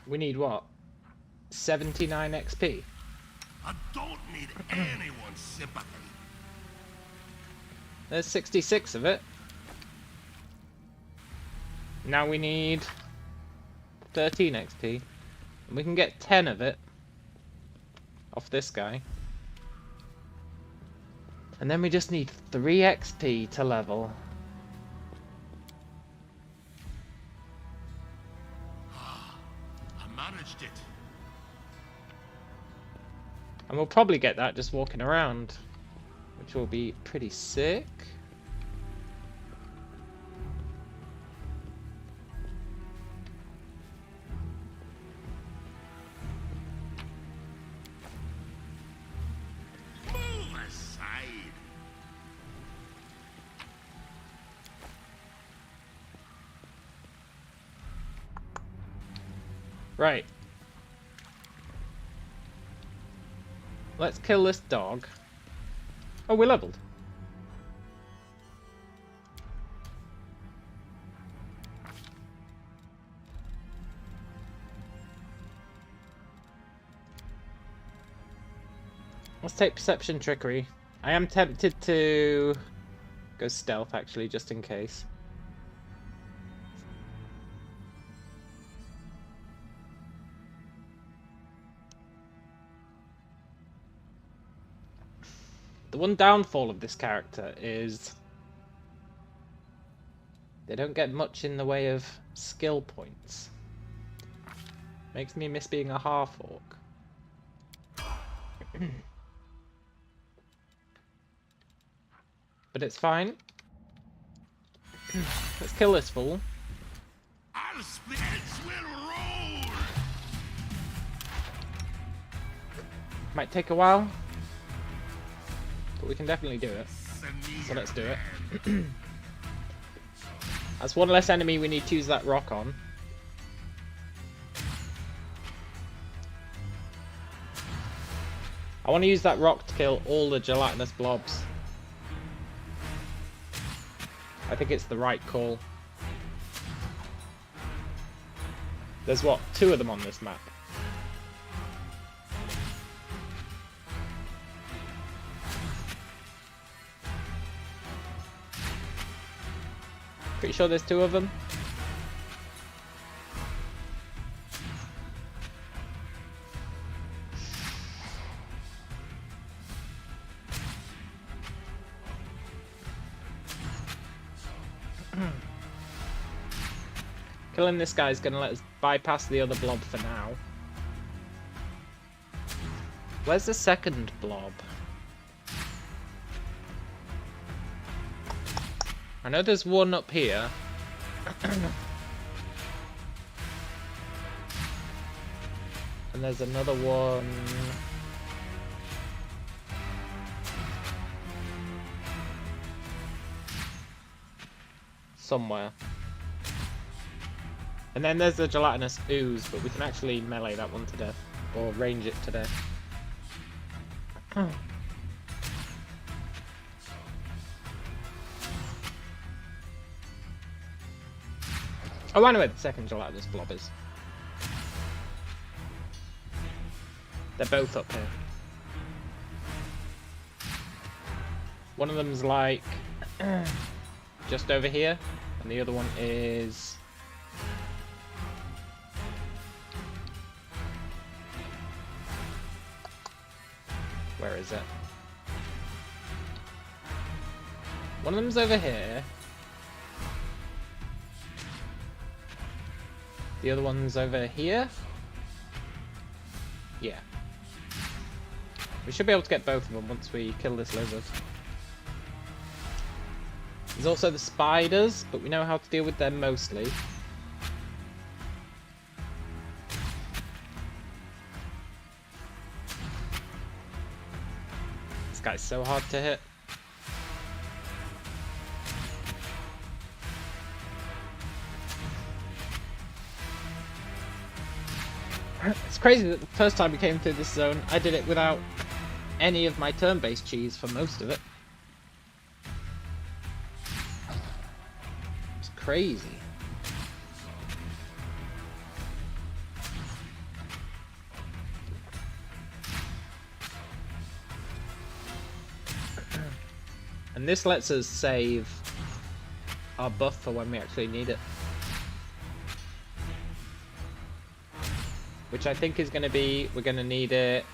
We need what? 79 XP. I don't need anyone's sympathy. There's 66 of it. Now we need 13 XP. And we can get 10 of it off this guy. And then we just need 3 XP to level. I managed it. And we'll probably get that just walking around, which will be pretty sick. Move aside. Right. Let's kill this dog. Oh, we're leveled. Let's take perception trickery. I am tempted to go stealth actually, just in case. The one downfall of this character is they don't get much in the way of skill points. Makes me miss being a half-orc. But it's fine. Let's kill this fool. I'll split heads will roll. Might take a while, but we can definitely do it. So let's do it. That's one less enemy we need to use that rock on. I want to use that rock to kill all the gelatinous blobs. I think it's the right call. There's what, 2 of them on this map. Pretty sure there's 2 of them. Killing this guy is going to let us bypass the other blob for now. Where's the second blob? I know there's one up here. And there's another one... somewhere. And then there's the gelatinous ooze, but we can actually melee that one to death. Or range it to death. Oh, I know where the second gelatinous blob is. They're both up here. One of them's like just over here, and the other one is where is it? One of them's over here. The other one's over here? Yeah. We should be able to get both of them once we kill this lizard. There's also the spiders, but we know how to deal with them mostly. This guy's so hard to hit. It's crazy that the first time we came through this zone, I did it without any of my turn-based cheese for most of it. It's crazy. And this lets us save our buff for when we actually need it. Which I think is going to be, we're going to need it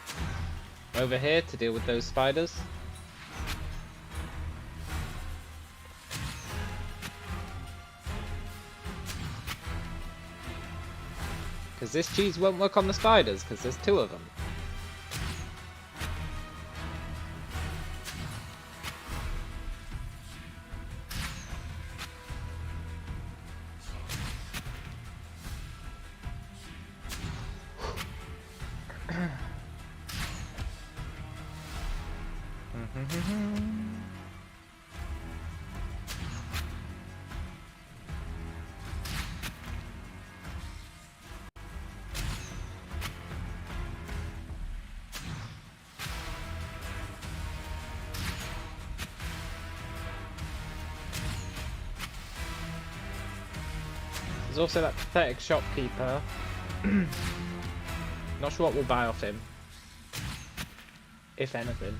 over here to deal with those spiders. Because this cheese won't work on the spiders, because there's 2 of them. There's also that pathetic shopkeeper. Not sure what we'll buy off him. If anything.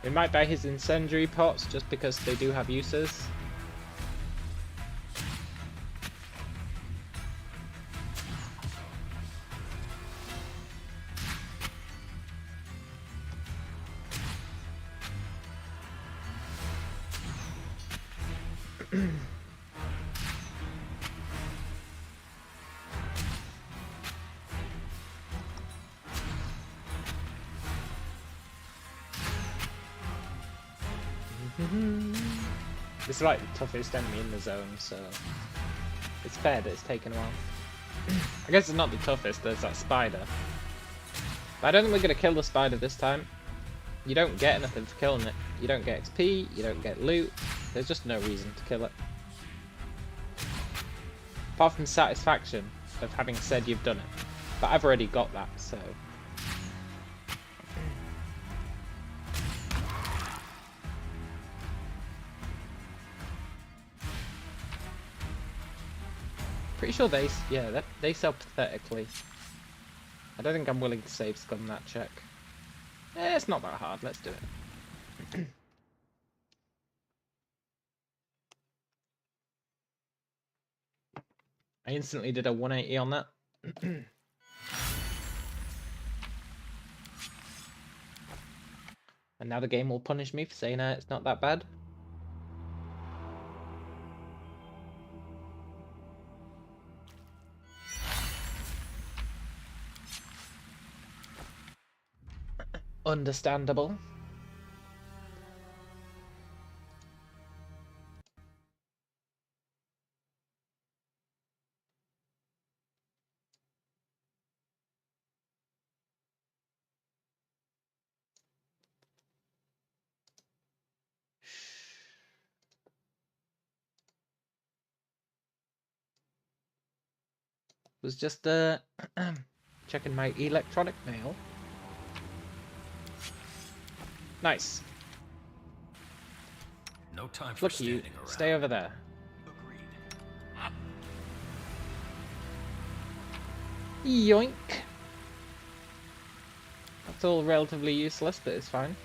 We might buy his incendiary pots just because they do have uses. This is like the toughest enemy in the zone, so it's fair that it's taken a while. I guess it's not the toughest, there's that spider. But I don't think we're going to kill the spider this time. You don't get anything for killing it. You don't get XP, you don't get loot, there's just no reason to kill it. Apart from satisfaction of having said you've done it. But I've already got that, so... Pretty sure they sell pathetically. I don't think I'm willing to save scum that check. It's not that hard, let's do it. I instantly did a 180 on that. And now the game will punish me for saying it's not that bad. Understandable. Was just checking my electronic mail. Nice. No time for Look at you. standing around. Stay over there. Agreed. Yoink. That's all relatively useless, but it's fine.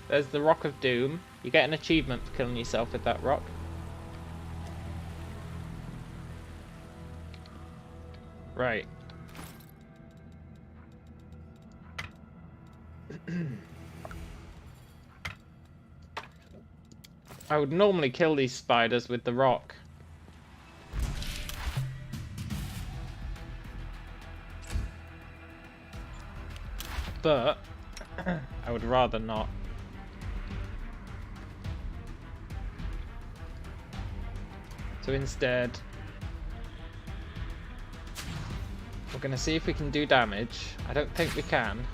There's the Rock of Doom. You get an achievement for killing yourself with that rock. Right. I would normally kill these spiders with the rock. But I would rather not. So instead, we're going to see if we can do damage. I don't think we can.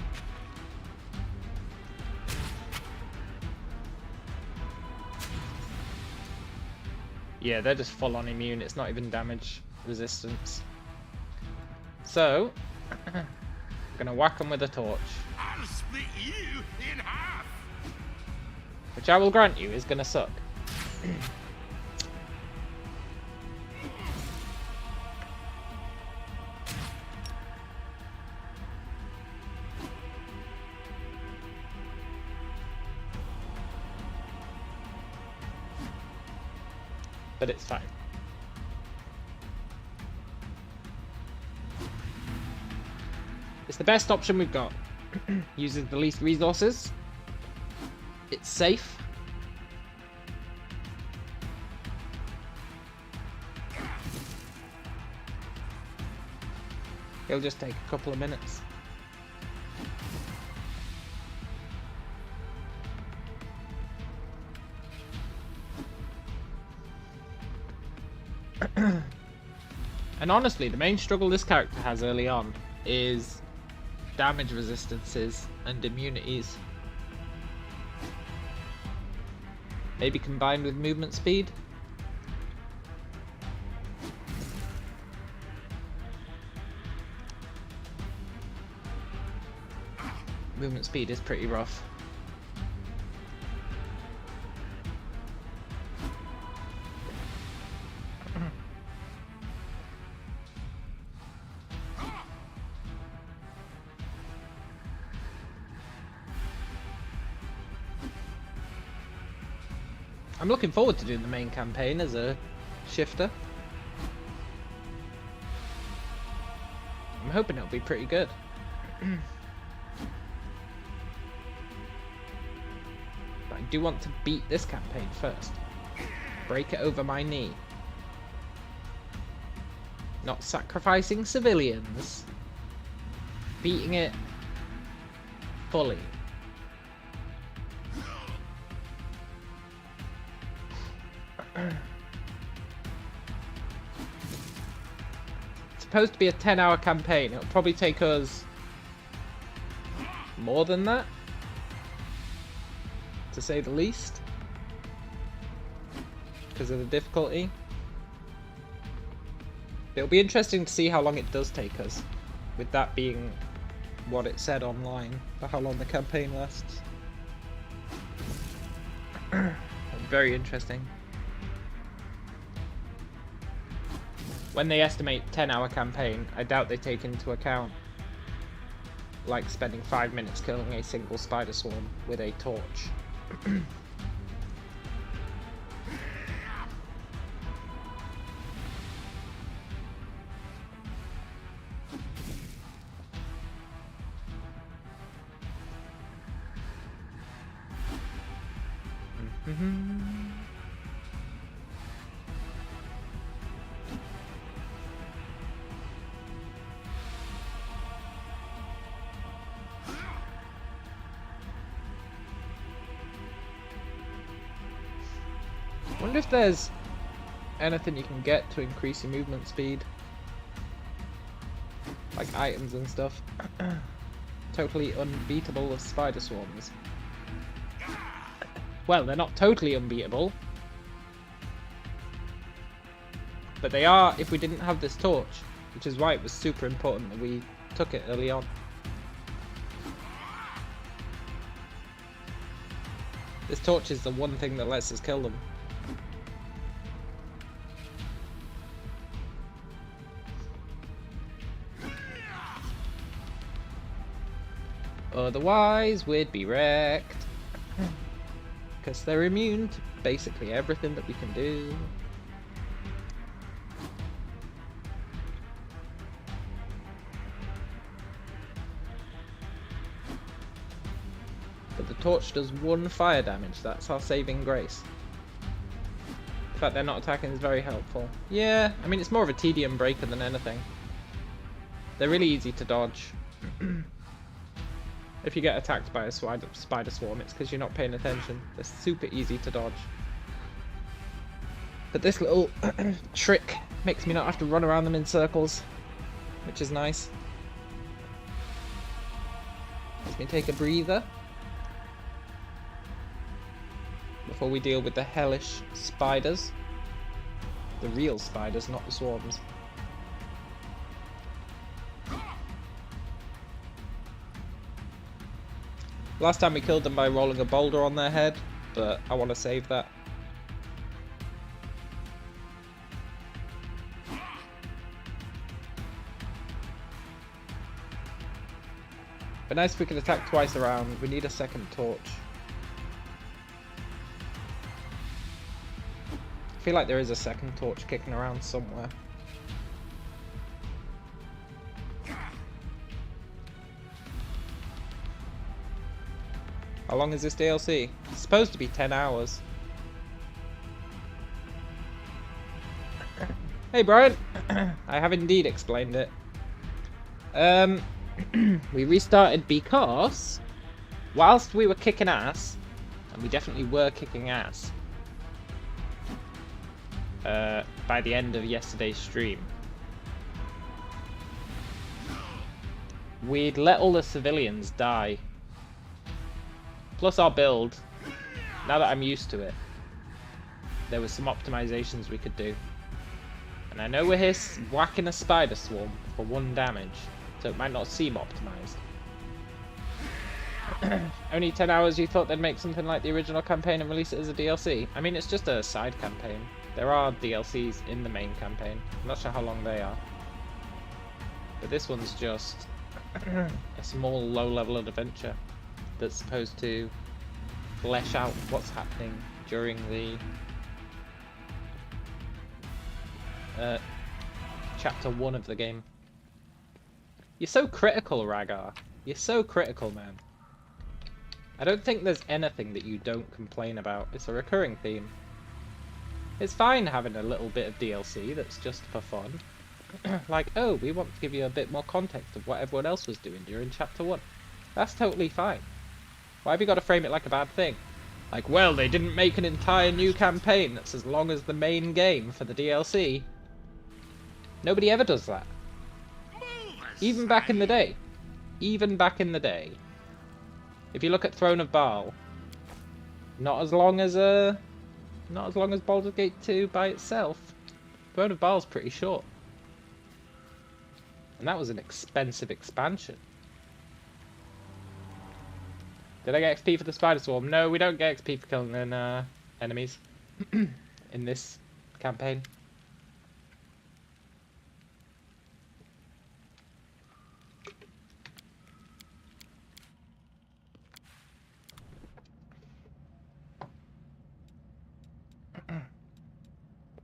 Yeah, they're just full on immune. It's not even damage resistance. So, I'm going to whack them with a torch. I'll split you in half. Which I will grant you is going to suck. But it's fine. It's the best option we've got. Uses the least resources. It's safe. It'll just take a couple of minutes. And honestly, the main struggle this character has early on is damage resistances and immunities. Maybe combined with movement speed? Movement speed is pretty rough. I'm looking forward to doing the main campaign as a shifter. I'm hoping it'll be pretty good. But I do want to beat this campaign first. Break it over my knee. Not sacrificing civilians. Beating it fully. It's supposed to be a 10-hour campaign. It'll probably take us more than that, to say the least, because of the difficulty. It'll be interesting to see how long it does take us, with that being what it said online for how long the campaign lasts. Very interesting. When they estimate 10-hour campaign, I doubt they take into account like spending 5 minutes killing a single spider swarm with a torch. I wonder if there's anything you can get to increase your movement speed. Like items and stuff. Totally unbeatable of spider swarms. Well, they're not totally unbeatable. But they are if we didn't have this torch. Which is why it was super important that we took it early on. This torch is the one thing that lets us kill them. Otherwise, we'd be wrecked. Because they're immune to basically everything that we can do. But the torch does 1 fire damage. That's our saving grace. The fact they're not attacking is very helpful. Yeah, I mean, it's more of a tedium breaker than anything. They're really easy to dodge. If you get attacked by a spider swarm, it's because you're not paying attention. They're super easy to dodge. But this little trick makes me not have to run around them in circles, which is nice. Let me take a breather before we deal with the hellish spiders. The real spiders, not the swarms. Last time we killed them by rolling a boulder on their head, but I want to save that. But nice if we could attack twice around. We need a second torch. I feel like there is a second torch kicking around somewhere. How long is this DLC? It's supposed to be 10 hours. Hey Brian! I have indeed explained it. We restarted because whilst we were kicking ass, and we definitely were kicking ass, by the end of yesterday's stream, we'd let all the civilians die. Plus our build, now that I'm used to it, there were some optimizations we could do. And I know we're here whacking a spider swarm for 1 damage, so it might not seem optimized. Only 10 hours, you thought they'd make something like the original campaign and release it as a DLC? I mean, it's just a side campaign. There are DLCs in the main campaign. I'm not sure how long they are. But this one's just a small, low-level adventure that's supposed to flesh out what's happening during the chapter 1 of the game. You're so critical, Rhaegar. You're so critical, man. I don't think there's anything that you don't complain about. It's a recurring theme. It's fine having a little bit of DLC that's just for fun. Like, oh, we want to give you a bit more context of what everyone else was doing during chapter 1. That's totally fine. Why have you got to frame it like a bad thing? Like, well, they didn't make an entire new campaign that's as long as the main game for the DLC. Nobody ever does that. Even back in the day. Even back in the day. If you look at Throne of Baal, not as long as Baldur's Gate 2 by itself. Throne of Baal's pretty short. And that was an expensive expansion. Did I get XP for the Spider Swarm? No, we don't get XP for killing enemies in this campaign.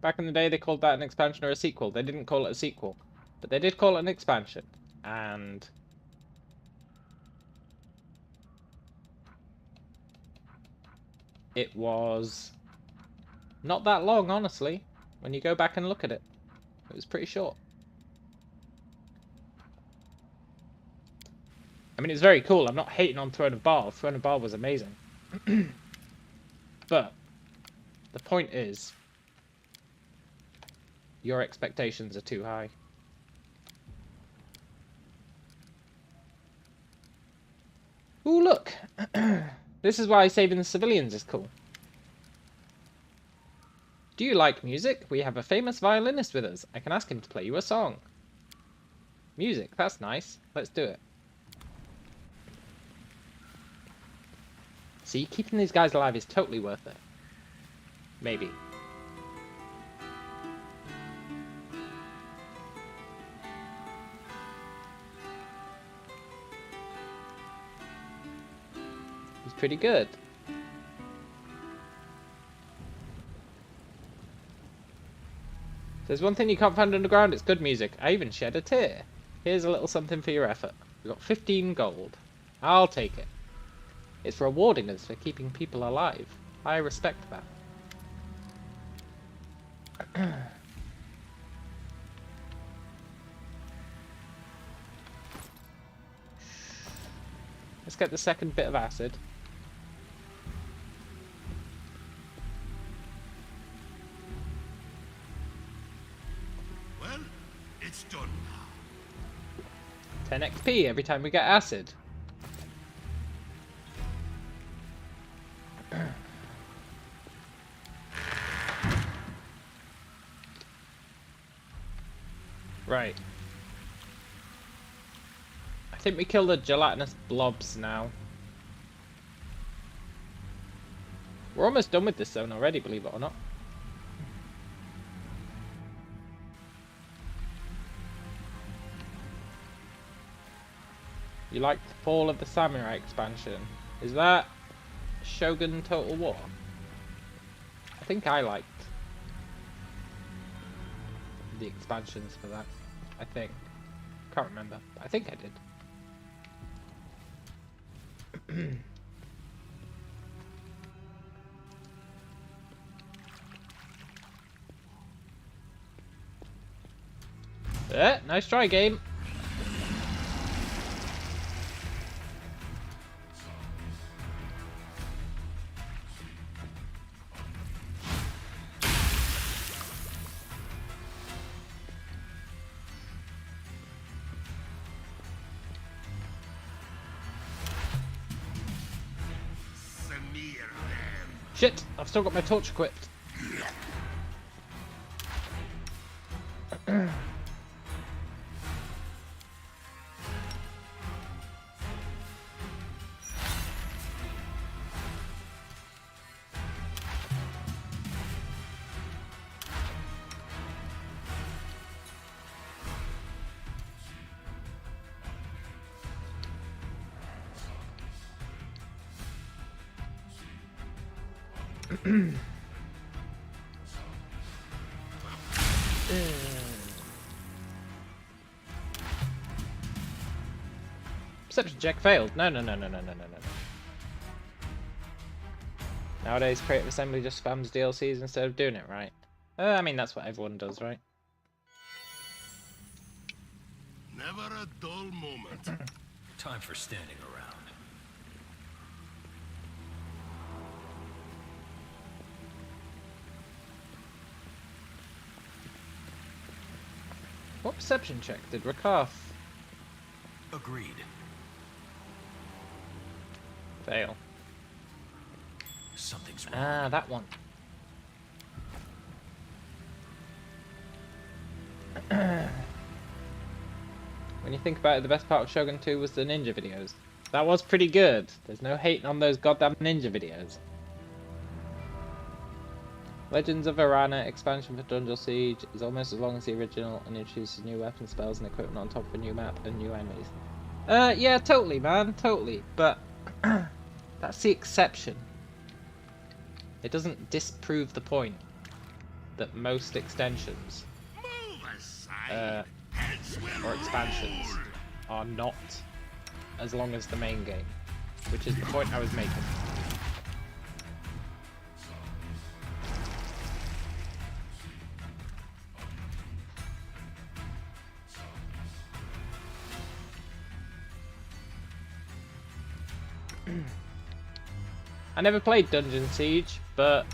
Back in the day, they called that an expansion or a sequel. They didn't call it a sequel, but they did call it an expansion. And it was not that long, honestly, when you go back and look at it. It was pretty short. I mean, it's very cool. I'm not hating on Throne of Baal. Throne of Baal was amazing. But the point is, your expectations are too high. Ooh, look! This is why saving the civilians is cool. Do you like music? We have a famous violinist with us. I can ask him to play you a song. Music, that's nice. Let's do it. See, keeping these guys alive is totally worth it. Maybe. He's pretty good. If there's one thing you can't find underground, it's good music. I even shed a tear. Here's a little something for your effort. We got 15 gold. I'll take it. It's rewarding us for keeping people alive. I respect that. Let's get the second bit of acid. Well, it's done now. 10 XP every time we get acid. Right. I think we killed the gelatinous blobs now. We're almost done with this zone already, believe it or not. You liked the Fall of the Samurai expansion. Is that Shogun Total War? I think I liked the expansions for that. I think. Can't remember. But I think I did. Nice try, game. Shit! I've still got my torch equipped. Perception check failed. No. Nowadays, Creative Assembly just spams DLCs instead of doing it right. I mean, that's what everyone does, right? Never a dull moment. Time for standing around. What perception check did Rakaf Agreed. fail? Something's wrong. Ah, that one. When you think about it, the best part of Shogun 2 was the ninja videos. That was pretty good. There's no hating on those goddamn ninja videos. Legends of Arana expansion for Dungeon Siege is almost as long as the original and introduces new weapon spells and equipment on top of a new map and new enemies. Yeah, totally, man, totally. But that's the exception. It doesn't disprove the point that most extensions Move aside. Heads will or expansions roll. are not as long as the main game, which is the point I was making. I never played Dungeon Siege, but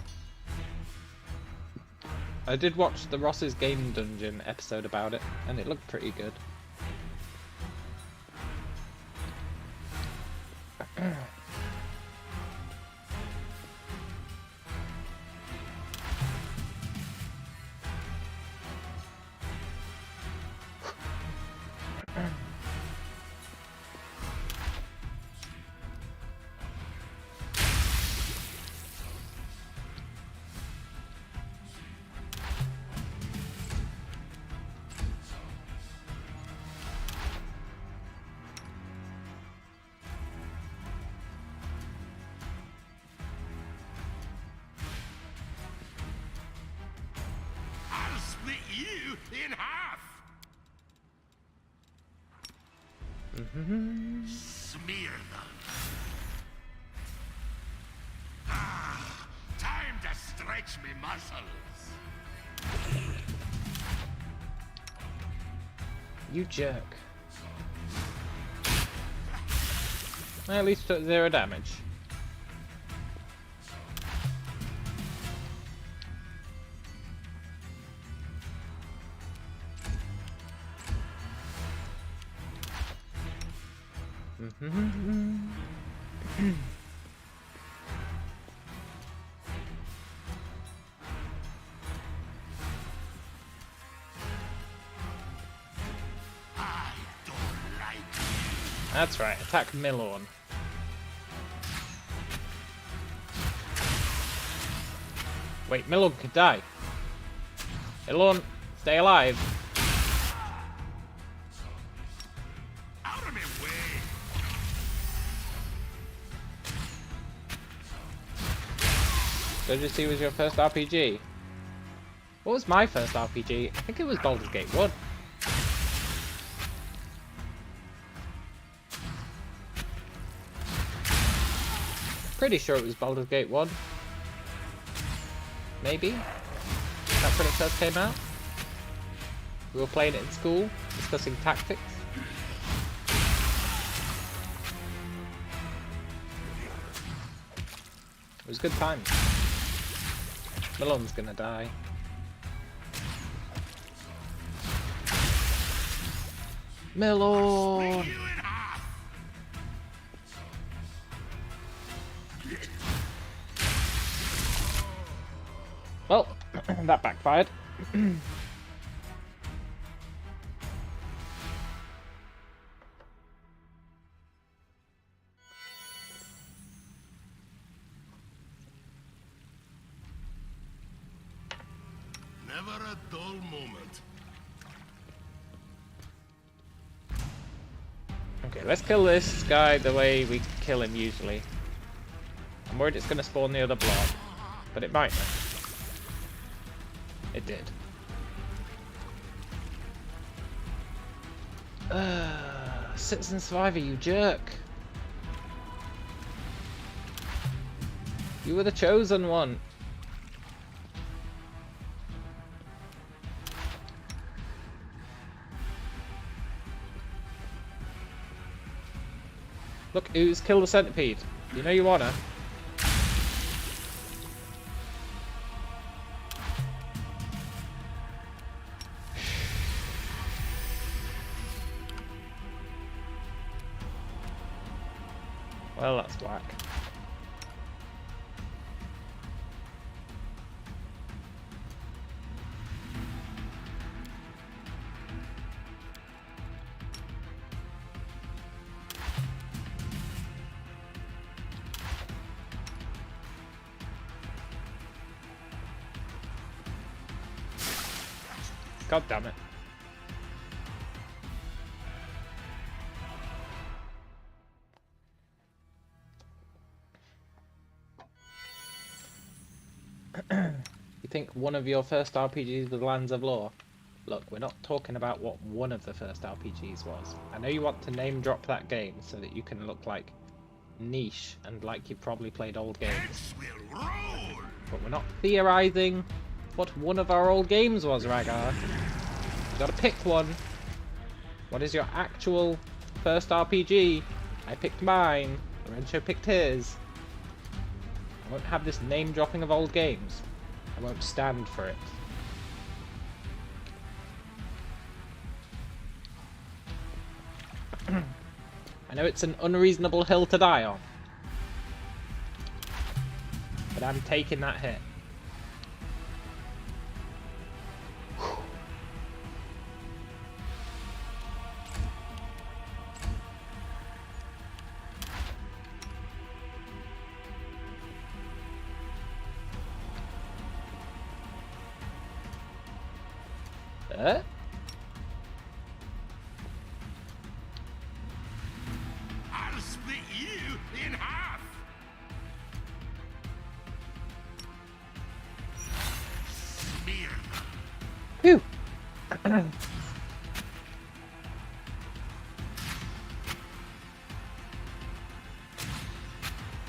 I did watch the Ross's Game Dungeon episode about it, and it looked pretty good. I'll split you in half. Smear them. Ah, time to stretch me muscles. You jerk. Well, at least took 0 damage. I don't like you. That's right, attack Milorn. Wait, Milorn could die. Milorn, stay alive. Out of my way. Did you see was your first RPG? What was my first RPG? I think it was Baldur's Gate 1. Pretty sure it was Baldur's Gate 1. Maybe? That's when it first came out. We were playing it in school, discussing tactics. It was a good time. Milon's gonna die. Milon! You in half. That backfired. Never a dull moment. Okay, let's kill this guy the way we kill him usually. I'm worried it's going to spawn the other blob, but it might not. It did. Citizen Survivor, you jerk! You were the chosen one. Look, Ooze, kill the centipede. You know you wanna. Well, that's whack. God damn it. You think one of your first RPGs was Lands of Lore? Look, we're not talking about what one of the first RPGs was. I know you want to name drop that game so that you can look like niche and like you probably played old games. But we're not theorizing what one of our old games was, Ragar. You gotta pick one. What is your actual first RPG? I picked mine. Lorenzo picked his. I won't have this name dropping of old games. I won't stand for it. I know it's an unreasonable hill to die on, but I'm taking that hit. I'll split you in half. Smear them. Phew!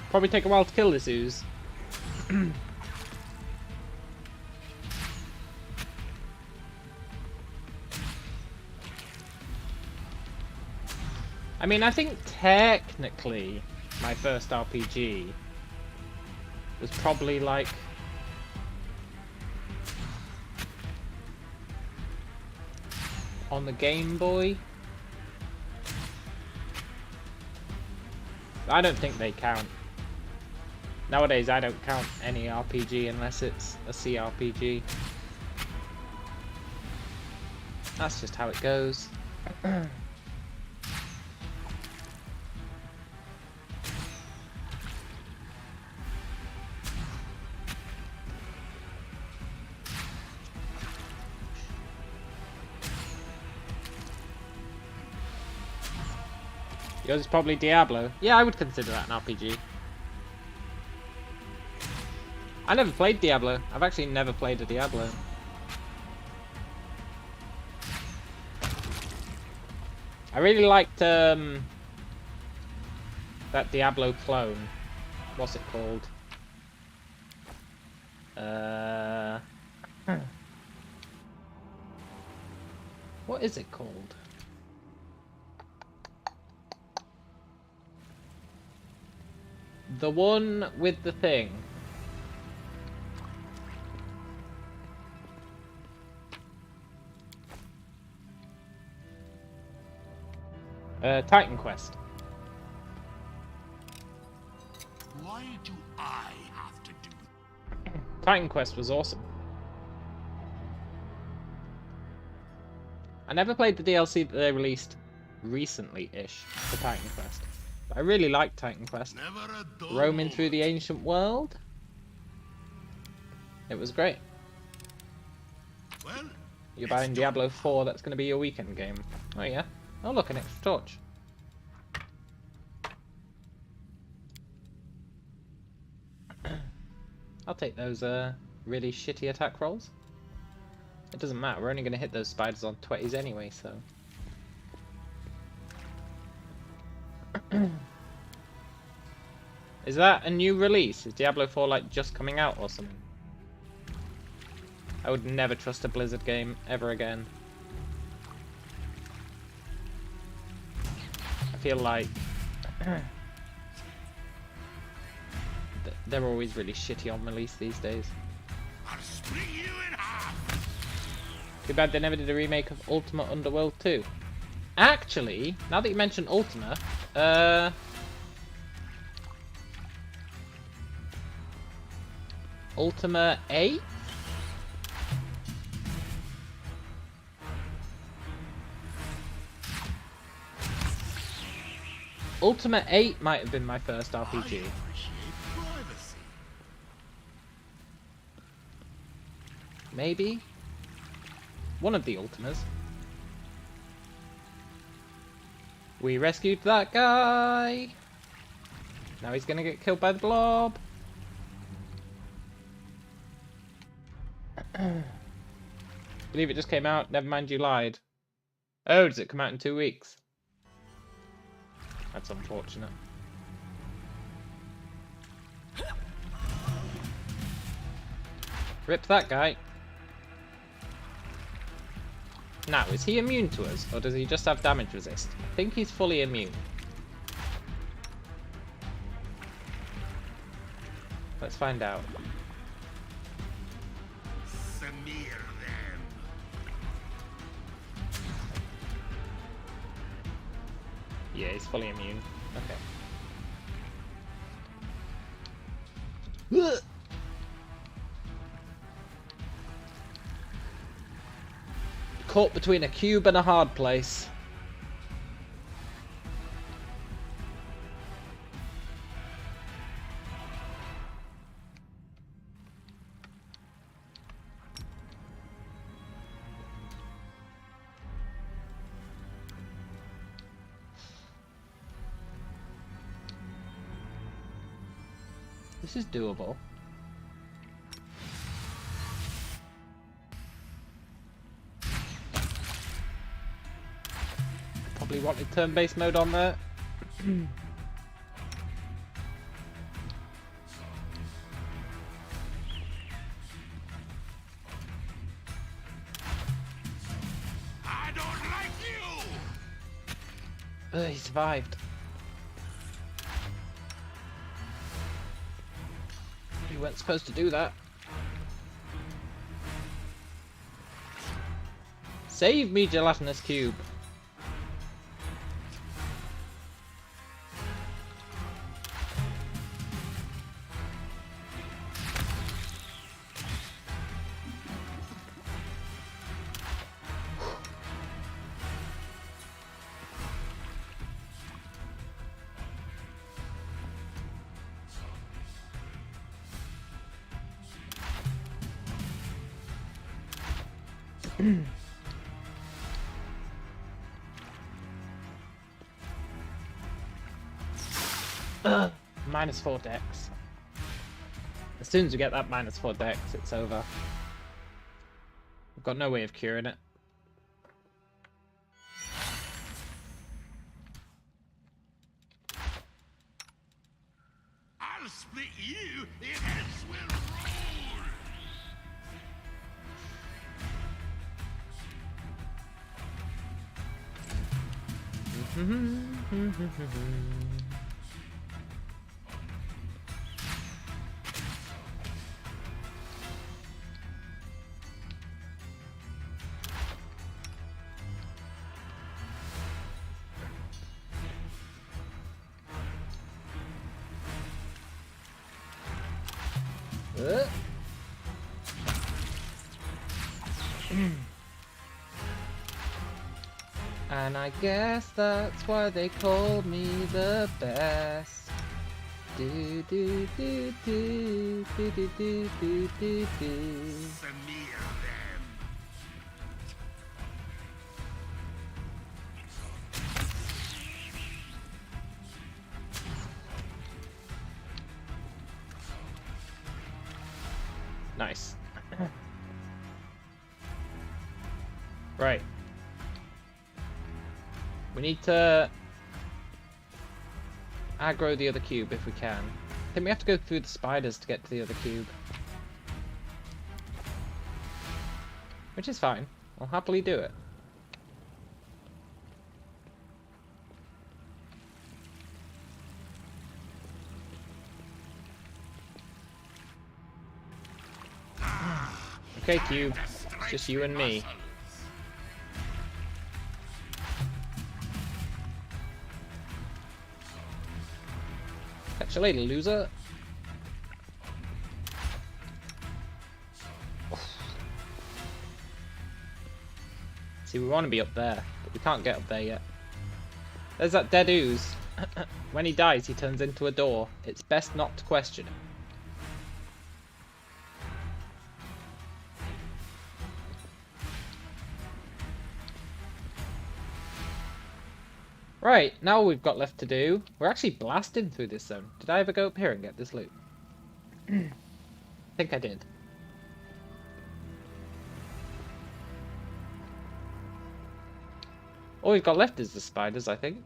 Probably take a while to kill this ooze. I mean, I think technically my first RPG was probably like on the Game Boy. I don't think they count. Nowadays I don't count any RPG unless it's a CRPG. That's just how it goes. Yours is probably Diablo. Yeah, I would consider that an RPG. I never played Diablo. I've actually never played a Diablo. I really liked that Diablo clone. What's it called? What is it called? The one with the thing. Titan Quest. Why do I have to do it? Titan Quest was awesome. I never played the DLC that they released recently-ish for Titan Quest. But I really liked Titan Quest. Never a dull Roaming through moment. the ancient world. It was great. Well, You're it's buying done. Diablo 4, that's going to be your weekend game. Oh yeah. Oh look, an extra torch. I'll take those really shitty attack rolls. It doesn't matter, we're only going to hit those spiders on 20s anyway, so... Is that a new release? Is Diablo 4 like just coming out or something? I would never trust a Blizzard game ever again. I feel like they're always really shitty on release these days. I'll split you in half. Too bad they never did a remake of Ultima Underworld 2. Actually, now that you mention Ultima, Ultima 8? Ultima 8 might have been my first I RPG. appreciate privacy. Maybe? One of the Ultimas. We rescued that guy! Now he's gonna get killed by the blob! Believe it just came out, never mind you lied. Oh, does it come out in 2 weeks? That's unfortunate. Rip that guy. Now, is he immune to us, or does he just have damage resist? I think he's fully immune. Let's find out. Smear them. Yeah, he's fully immune. Okay. Caught between a cube and a hard place. This is doable. Probably wanted turn-based mode on there. I don't like you. He survived. You weren't supposed to do that. Save me, gelatinous cube. -4 dex. As soon as we get that -4 dex, it's over. We've got no way of curing it. I'll split you in heads will roll. And I guess that's why they call me the best. Do do do do do do do do do do. Smear them. Nice. Right. We need to aggro the other cube if we can. I think we have to go through the spiders to get to the other cube. Which is fine. I'll happily do it. Okay, cube. It's just you and me. Catch you later, loser. See, we want to be up there, but we can't get up there yet. There's that dead ooze. When he dies, he turns into a door. It's best not to question him. Right, now all we've got left to do, we're actually blasting through this zone. Did I ever go up here and get this loot? I think I did. All we've got left is the spiders, I think.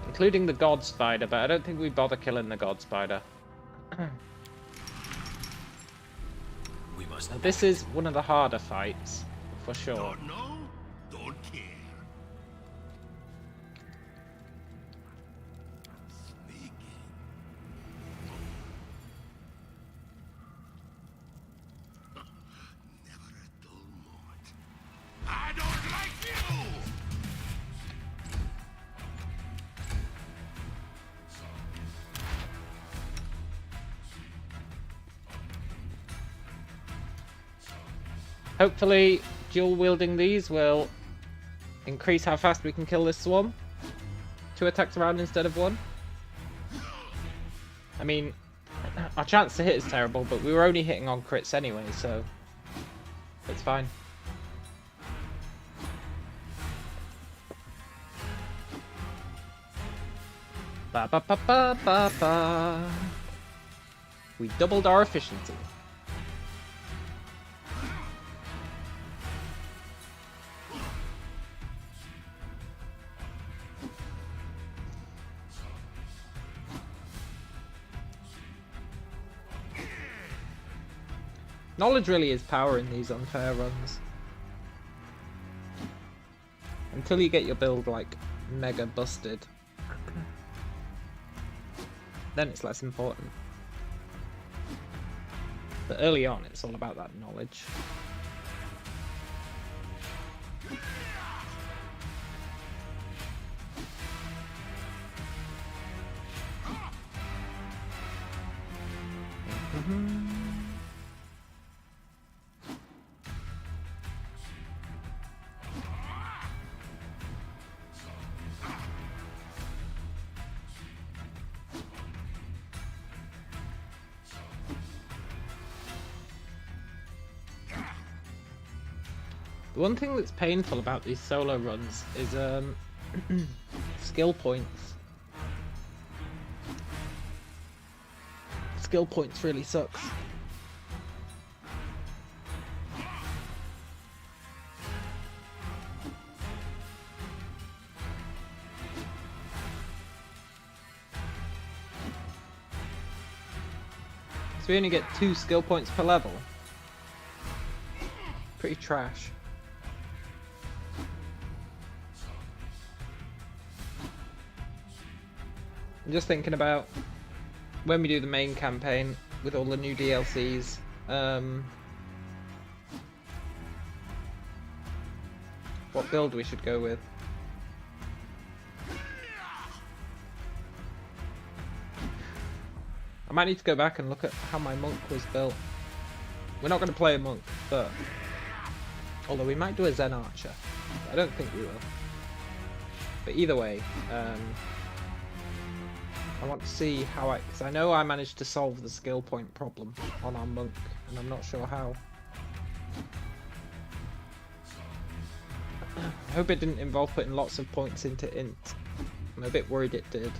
Including the god spider, but I don't think we bother killing the god spider. We must. Now, this is one of the harder fights, for sure. Don't know? Don't care. Sneaky. Never a dull moment. I don't like you! Hopefully, dual wielding these will increase how fast we can kill this swarm. 2 attacks around instead of 1. I mean, our chance to hit is terrible, but we were only hitting on crits anyway, so it's fine. Ba ba ba ba ba ba. We doubled our efficiency. Knowledge really is power in these unfair runs. Until you get your build like mega busted. Then it's less important. But early on it's all about that knowledge. The one thing that's painful about these solo runs is skill points. Skill points really sucks. So we only get 2 skill points per level. Pretty trash. I'm just thinking about when we do the main campaign with all the new DLCs. What build we should go with. I might need to go back and look at how my monk was built. We're not going to play a monk, but Although we might do a Zen Archer. I don't think we will. But either way, I want to see how because I know I managed to solve the skill point problem on our monk, and I'm not sure how. I hope it didn't involve putting lots of points into int. I'm a bit worried it did.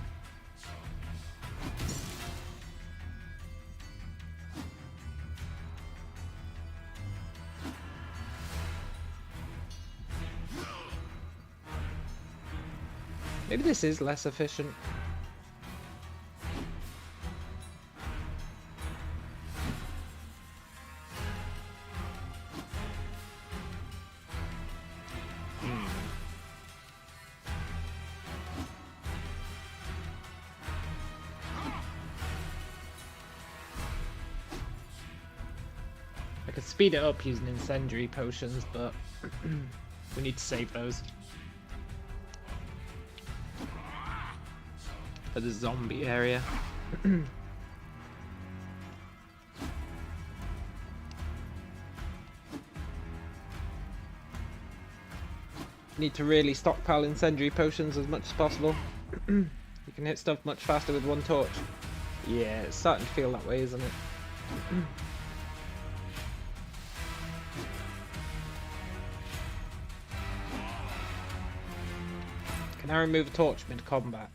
Maybe this is less efficient. I could speed it up using incendiary potions, but we need to save those for the zombie area. Need to really stockpile incendiary potions as much as possible. You can hit stuff much faster with one torch. Yeah, it's starting to feel that way, isn't it? Can I remove a torch mid-combat?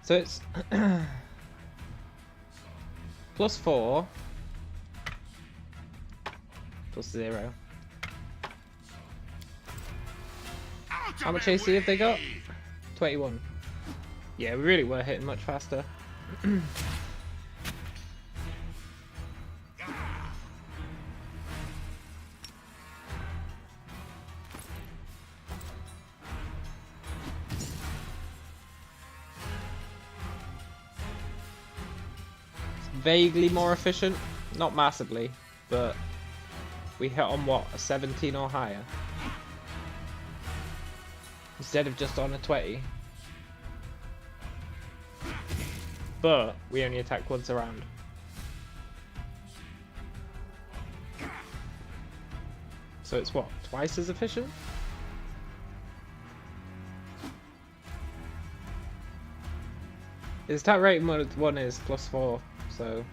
So it's +4 +0. How much AC have they got? 21. Yeah, we really were hitting much faster. Vaguely more efficient, not massively, but we hit on what, a 17 or higher instead of just on a 20. But we only attack once a round. So it's what, twice as efficient? His attack rate one is +4. So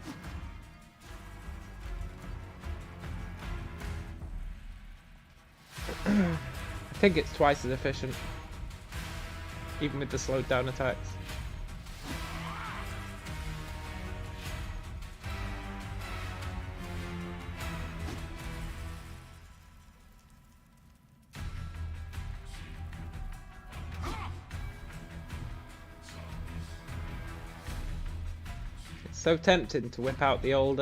I think it's twice as efficient, even with the slowed down attacks. So tempting to whip out the old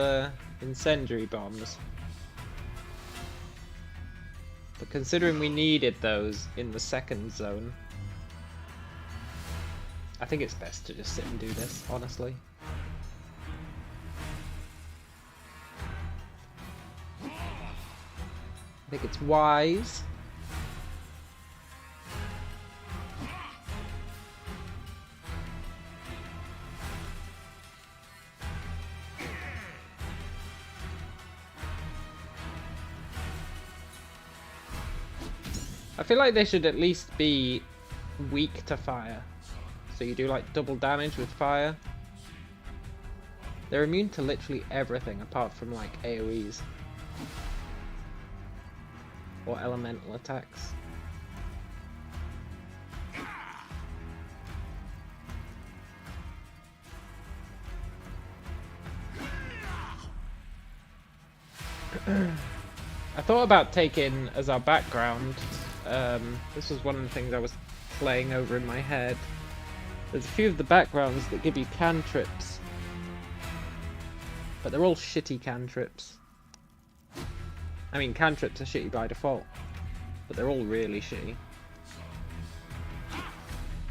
incendiary bombs, but considering we needed those in the second zone, I think it's best to just sit and do this, honestly. I think it's wise. I feel like they should at least be weak to fire. So you do like double damage with fire. They're immune to literally everything apart from like AoEs. Or elemental attacks. I thought about taking as our background, this was one of the things I was playing over in my head. There's a few of the backgrounds that give you cantrips, but they're all shitty cantrips. I mean, cantrips are shitty by default, but they're all really shitty.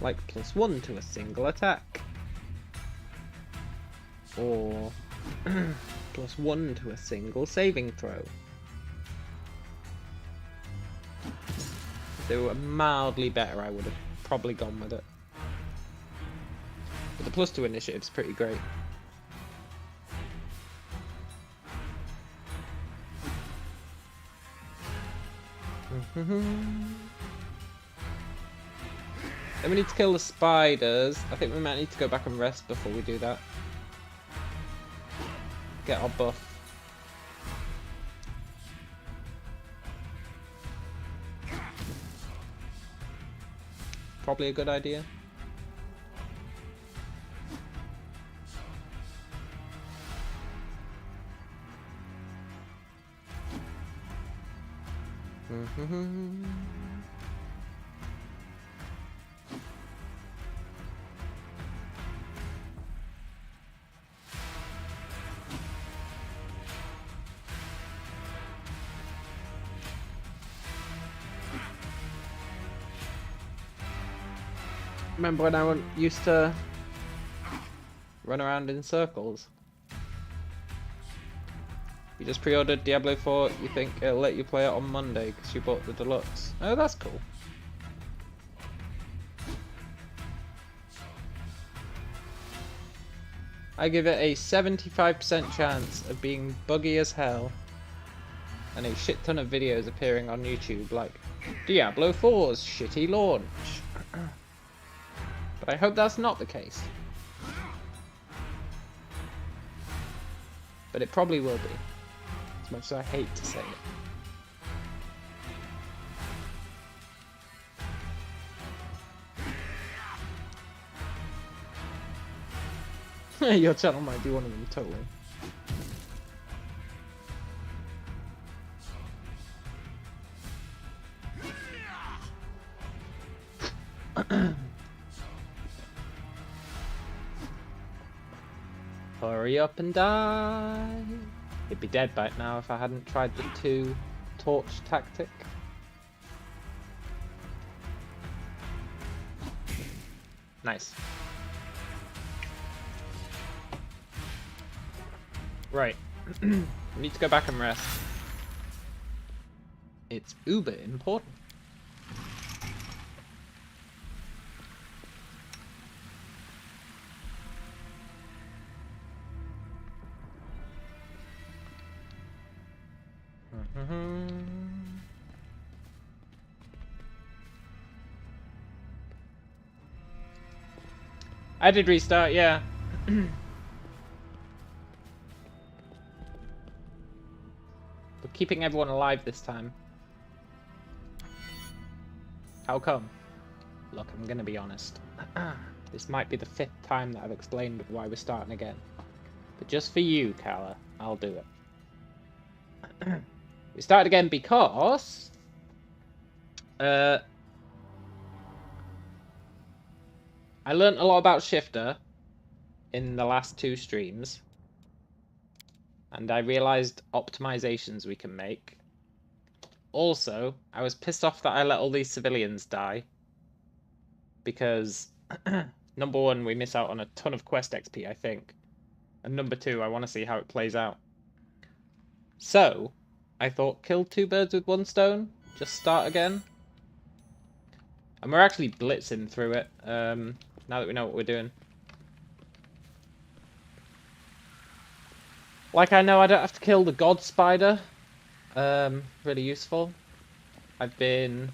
Like +1 to a single attack. Or +1 to a single saving throw. If they were mildly better, I would have probably gone with it. But the +2 initiative's pretty great. Then we need to kill the spiders. I think we might need to go back and rest before we do that. Get our buff. Probably a good idea. Remember when I used to run around in circles? You just pre-ordered Diablo 4, you think it'll let you play it on Monday because you bought the deluxe. Oh, that's cool. I give it a 75% chance of being buggy as hell and a shit ton of videos appearing on YouTube like Diablo 4's shitty launch. But I hope that's not the case. But it probably will be. As much as I hate to say it. Your channel might be one of them, totally. Hurry up and die. He'd be dead by now if I hadn't tried the 2 torch tactic. Nice. Right. We need to go back and rest. It's uber important. I did restart, yeah. We're keeping everyone alive this time. How come? Look, I'm gonna be honest. This might be the 5th time that I've explained why we're starting again. But just for you, Kala, I'll do it. We started again because... I learned a lot about Shifter in the last 2 streams. And I realized optimizations we can make. Also, I was pissed off that I let all these civilians die. Because, number 1, we miss out on a ton of quest XP, I think. And number 2, I want to see how it plays out. So, I thought, kill 2 birds with 1 stone. Just start again. And we're actually blitzing through it, now that we know what we're doing. Like, I know I don't have to kill the god spider. Really useful. I've been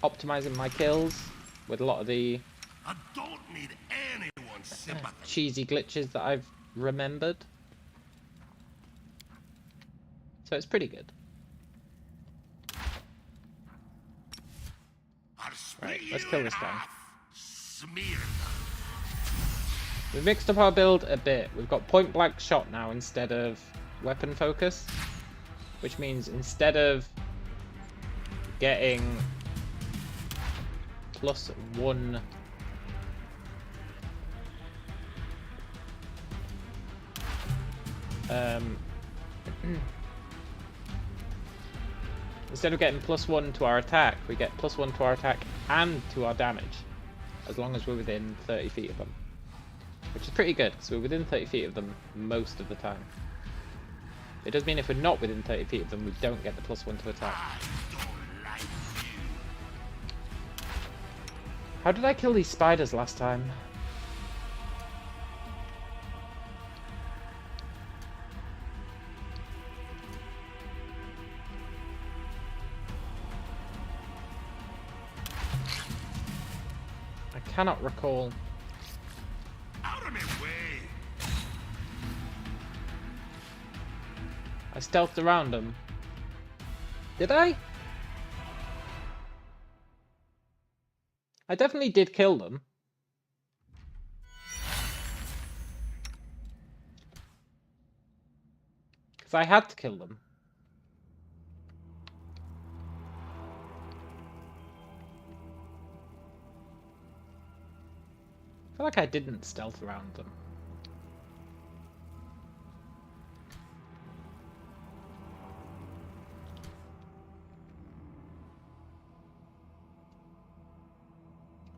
optimizing my kills with a lot of the I don't need anyone's sympathy. cheesy glitches that I've remembered. So it's pretty good. Right, let's kill this guy. We've mixed up our build a bit. We've got point blank shot now instead of weapon focus. Which means instead of getting +1 instead of getting +1 to our attack, we get +1 to our attack and to our damage, as long as we're within 30 feet of them. Which is pretty good, because we're within 30 feet of them most of the time. It does mean if we're not within 30 feet of them, we don't get the +1 to attack. How did I kill these spiders last time? cannot recall. Out of my way! I stealthed around them. Did I? I definitely did kill them. Because I had to kill them. I feel like I didn't stealth around them.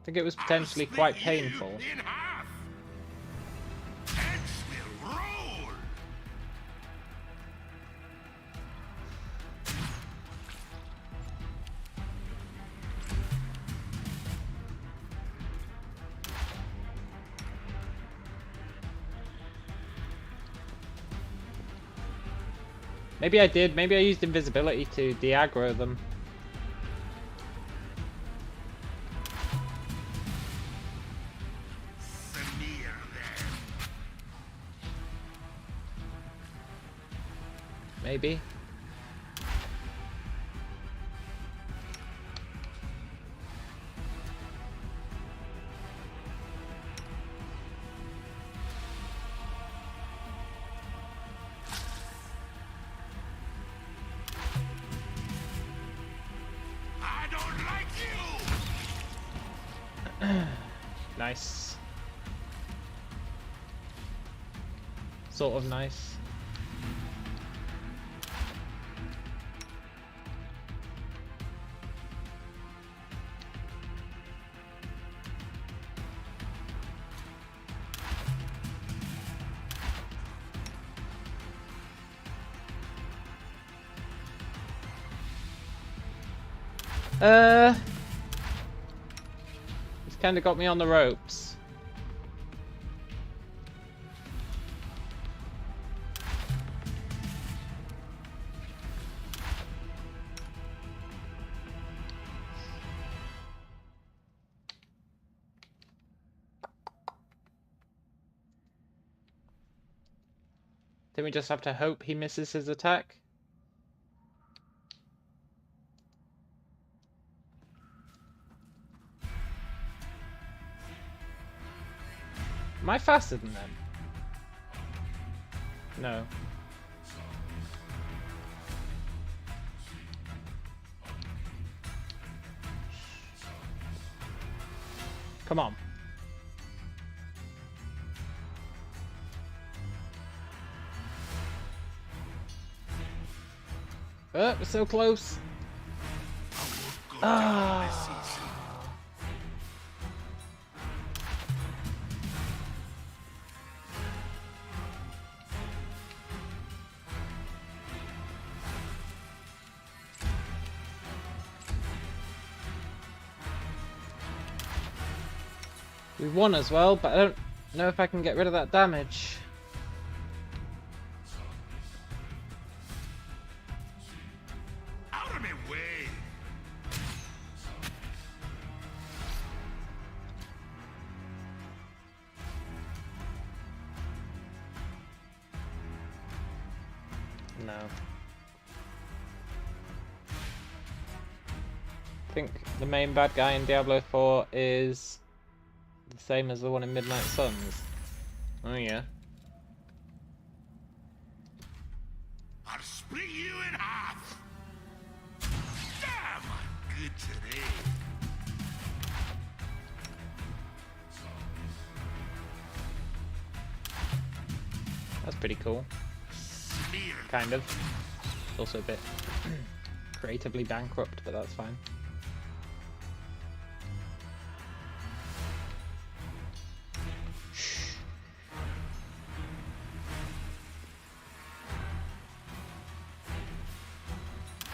I think it was potentially quite painful. In half. Heads will roll. Maybe I did. Maybe I used invisibility to de-aggro them. Smear them. Maybe. I don't like you. Nice. Sort of nice. It's kind of got me on the ropes. Then we just have to hope he misses his attack. Am I faster than them? No. Come on. We're so close. Ah. We've won as well, but I don't know if I can get rid of that damage. Out of my way. No. I think the main bad guy in Diablo 4 is the same as the one in Midnight Suns. Oh yeah. I'll split you in half. Damn, I'm good today. That's pretty cool. Smear. Kind of. It's also a bit creatively bankrupt, but that's fine.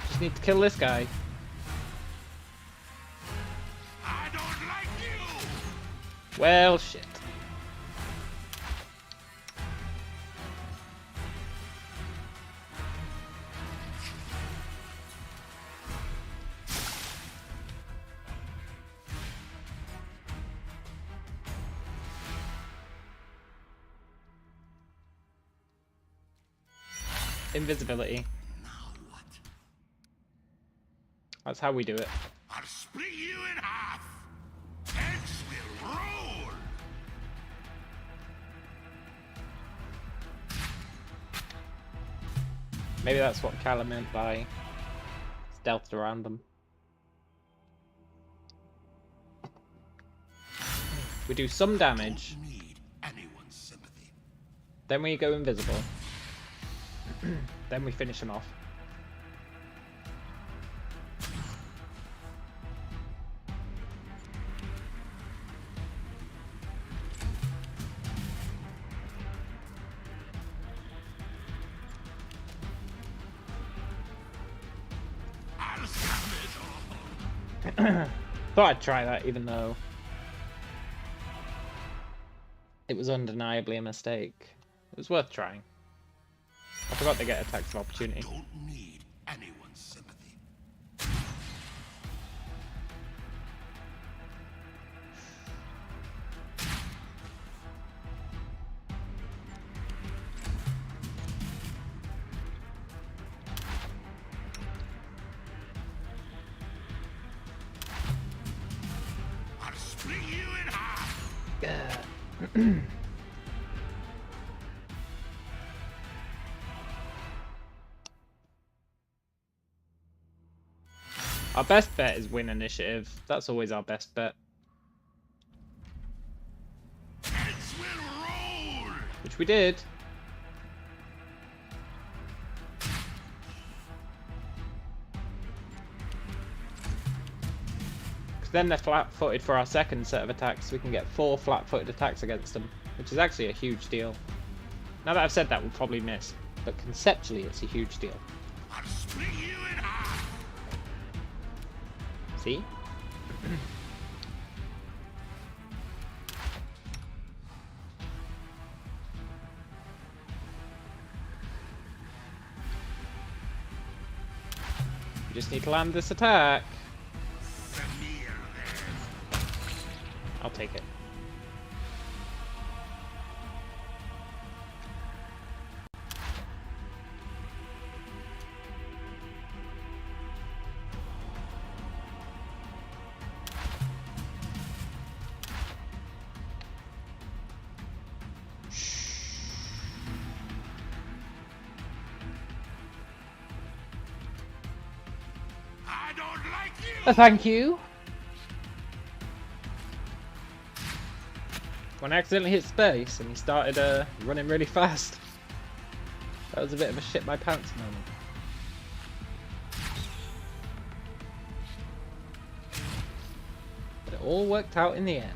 Just need to kill this guy. I don't like you. Well, shit. invisibility. Now what? That's how we do it. I'll split you in half. Heads will roll. Maybe that's what Callum meant by stealthed around them. We do some damage, Don't need anyone's sympathy. then we go invisible, then we finish him off. I'll sum it all. Thought I'd try that, even though it was undeniably a mistake. It was worth trying. I forgot to get attacks of opportunity. Don't need anyone's sympathy. I'll split you in half. Our best bet is win initiative. That's always our best bet. Heads will roll. Which we did. Because then they're flat-footed for our second set of attacks. So we can get 4 flat-footed attacks against them. Which is actually a huge deal. Now that I've said that, we'll probably miss. But conceptually, it's a huge deal. I'll split you in half. See? We just need to land this attack. Samir there. I'll take it. I don't like you. Thank you. When I accidentally hit space and he started running really fast. That was a bit of a shit my pants moment. But it all worked out in the end.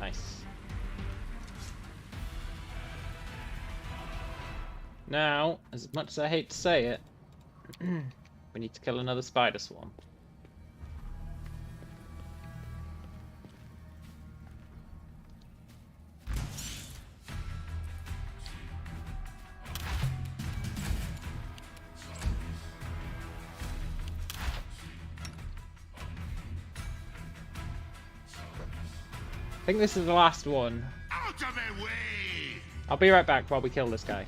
Nice. Now, as much as I hate to say it, we need to kill another spider swarm. I think this is the last one. Out of my way. I'll be right back while we kill this guy.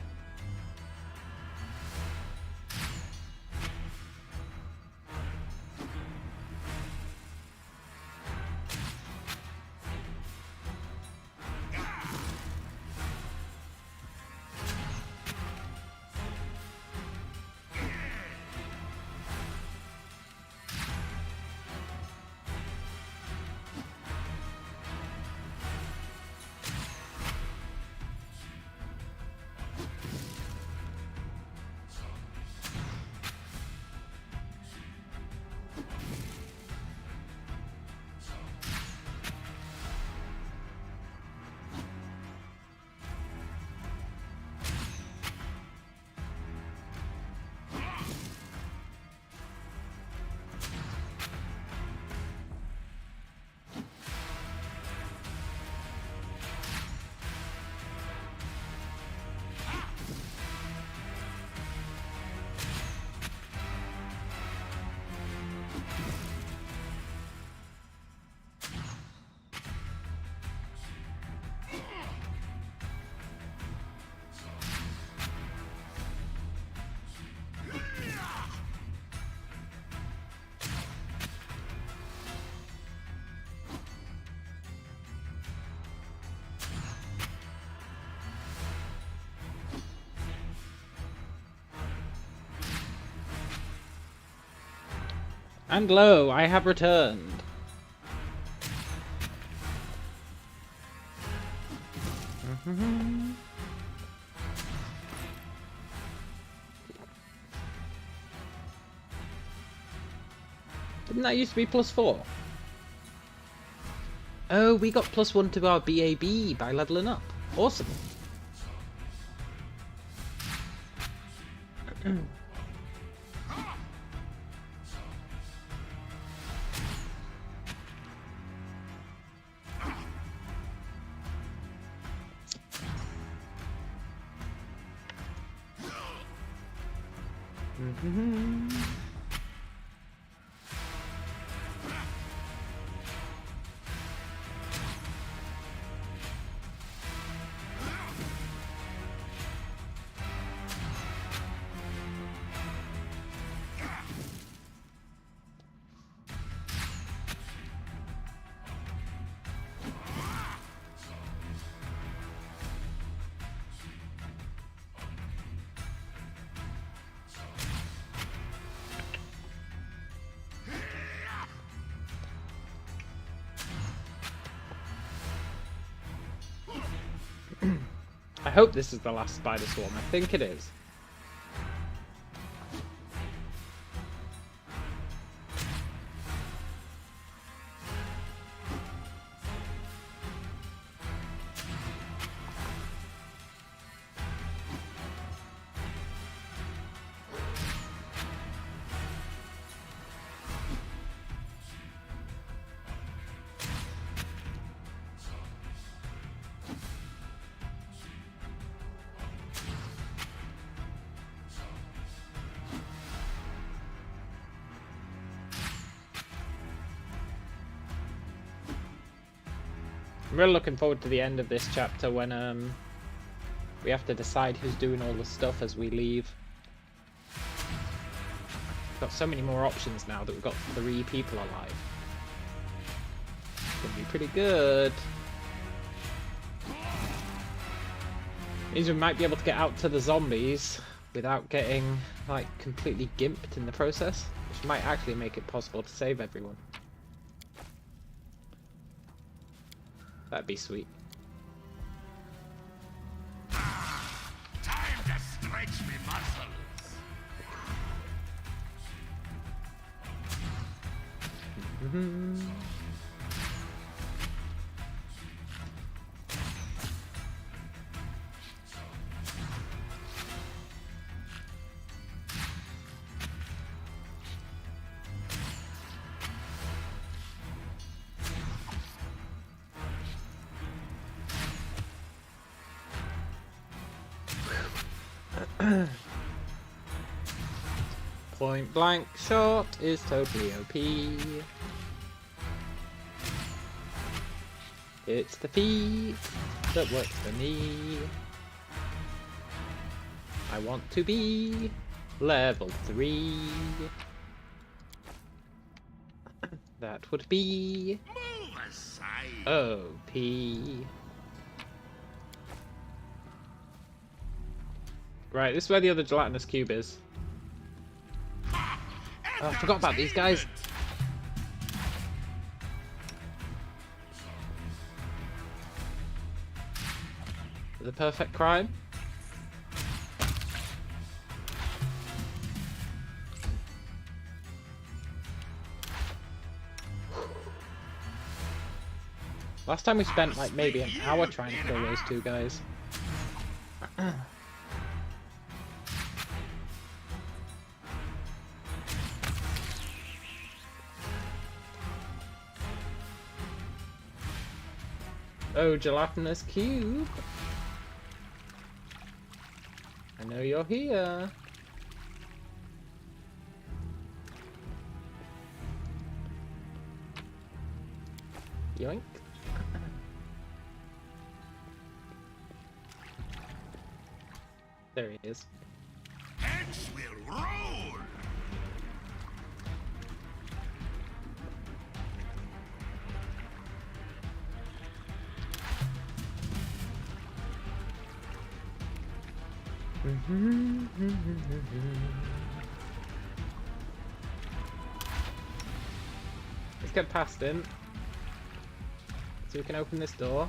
And lo, I have returned. Didn't that used to be +4? Oh, we got +1 to our BAB by leveling up. Awesome. I hope this is the last spider swarm. I think it is. I'm really looking forward to the end of this chapter when we have to decide who's doing all the stuff as we leave. We've got so many more options now that we've got 3 people alive. It's gonna be pretty good. Means we might be able to get out to the zombies without getting like completely gimped in the process, which might actually make it possible to save everyone. That'd be sweet. Time to stretch me muscles. Point blank shot is totally OP. It's the feat that works for me. I want to be level 3. That would be Move aside. OP. Right, this is where the other gelatinous cube is. Oh, I forgot about these guys. The perfect crime. Last time we spent like maybe an hour trying to kill those 2 guys. Oh, gelatinous cube. I know you're here. Yoink. There he is. Heads will roll. get past him. So we can open this door.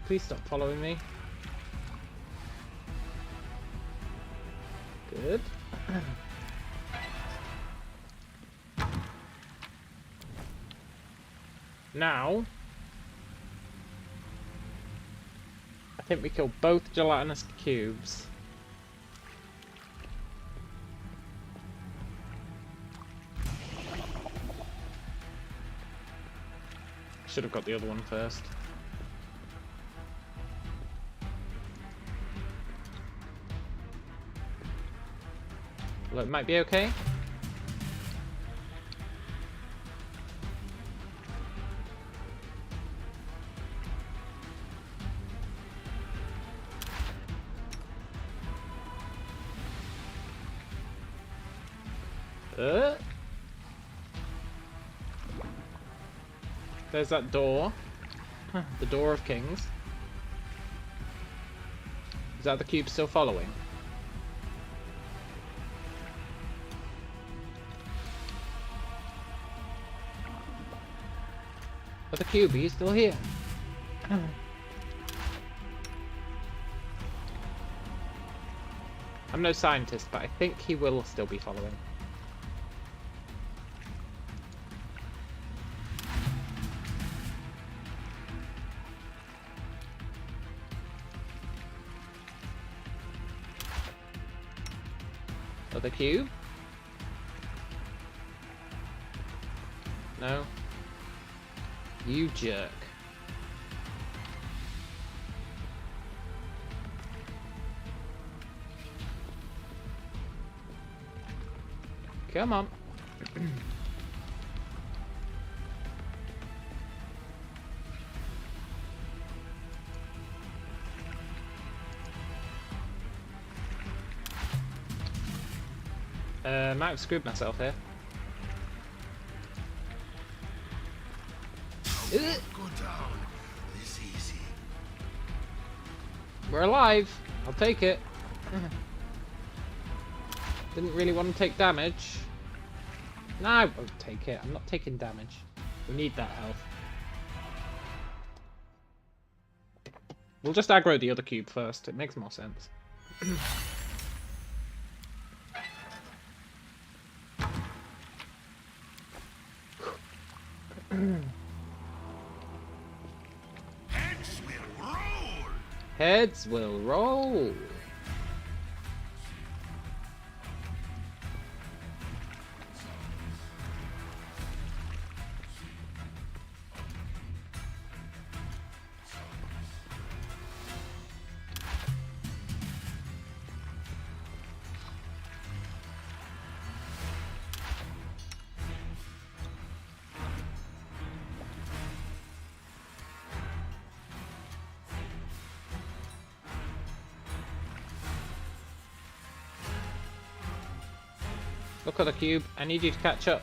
Please stop following me. Good. Now, I think we kill both gelatinous cubes. Should have got the other one first. Well, it might be okay. There's that door. The door of kings. Is that the cube still following? But the cube, he's still here. I'm no scientist, but I think he will still be following. Other cube? No. You jerk. Come on. Might have screwed myself here. Go down this easy. We're alive. I'll take it. Didn't really want to take damage. No, I won't take it. I'm not taking damage. We need that health. We'll just aggro the other cube first. It makes more sense. Heads will roll. Heads will roll. Look at the cube. I need you to catch up.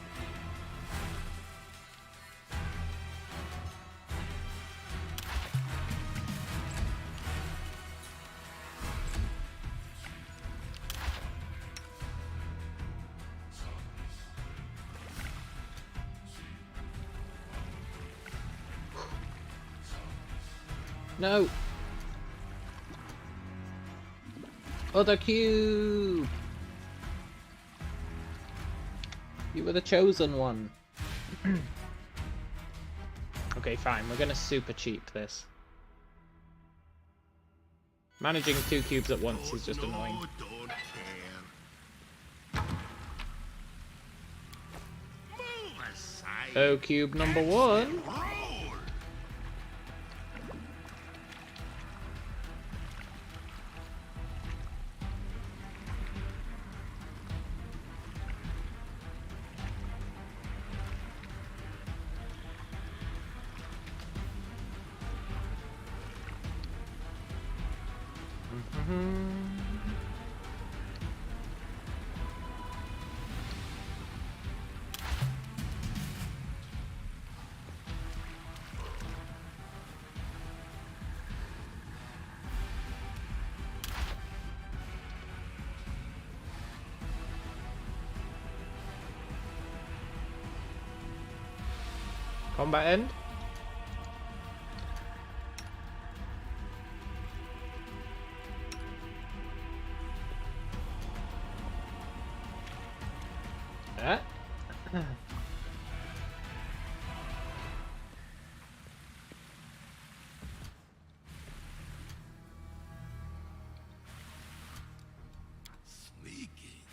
No. Other cube. You were the chosen one. Okay, fine. We're gonna super cheap this. Managing 2 cubes at once is just annoying. No, don't care. Move aside. Oh, cube number 1. Roll. Combat end. Ah. Sneaky.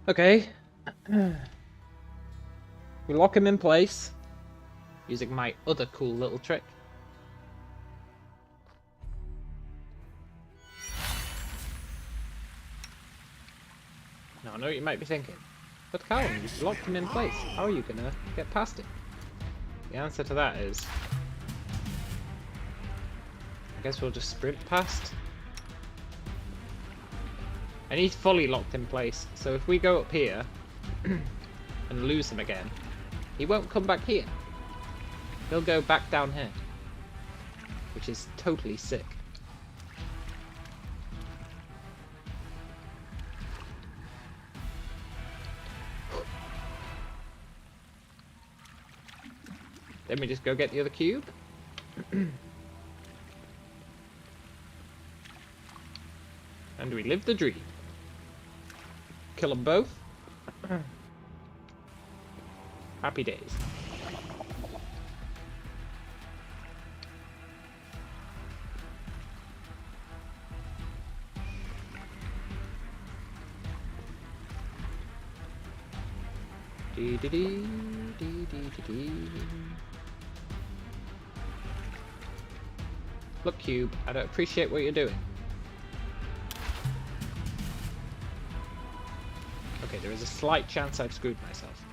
Okay. We lock him in place using my other cool little trick. Now I know what you might be thinking, but Callum, you locked him in place. How are you gonna get past it? The answer to that is, I guess we'll just sprint past. And he's fully locked in place, so if we go up here and lose him again, he won't come back here. He'll go back down here, which is totally sick. Then we just go get the other cube. And we live the dream. Kill them both. Happy days. Dee dee dee dee dee dee dee. Look, Cube, I don't appreciate what you're doing. Okay, there is a slight chance I've screwed myself.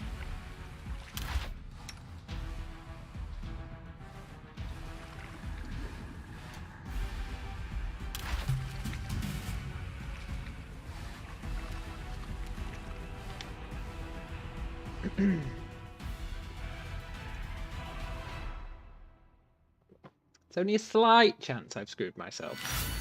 It's only a slight chance I've screwed myself.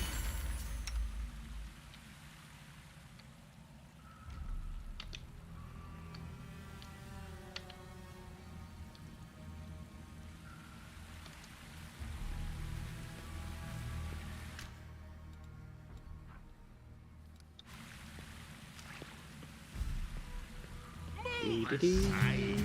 Dee-dee-dee.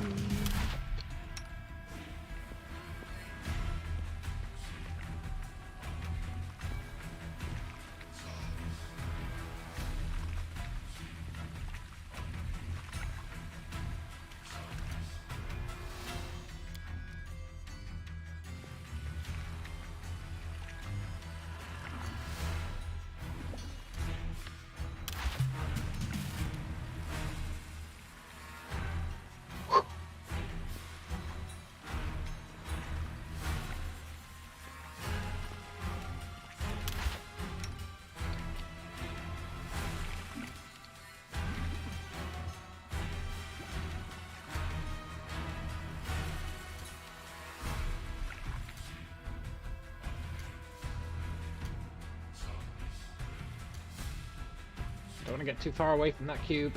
Don't want to get too far away from that cube.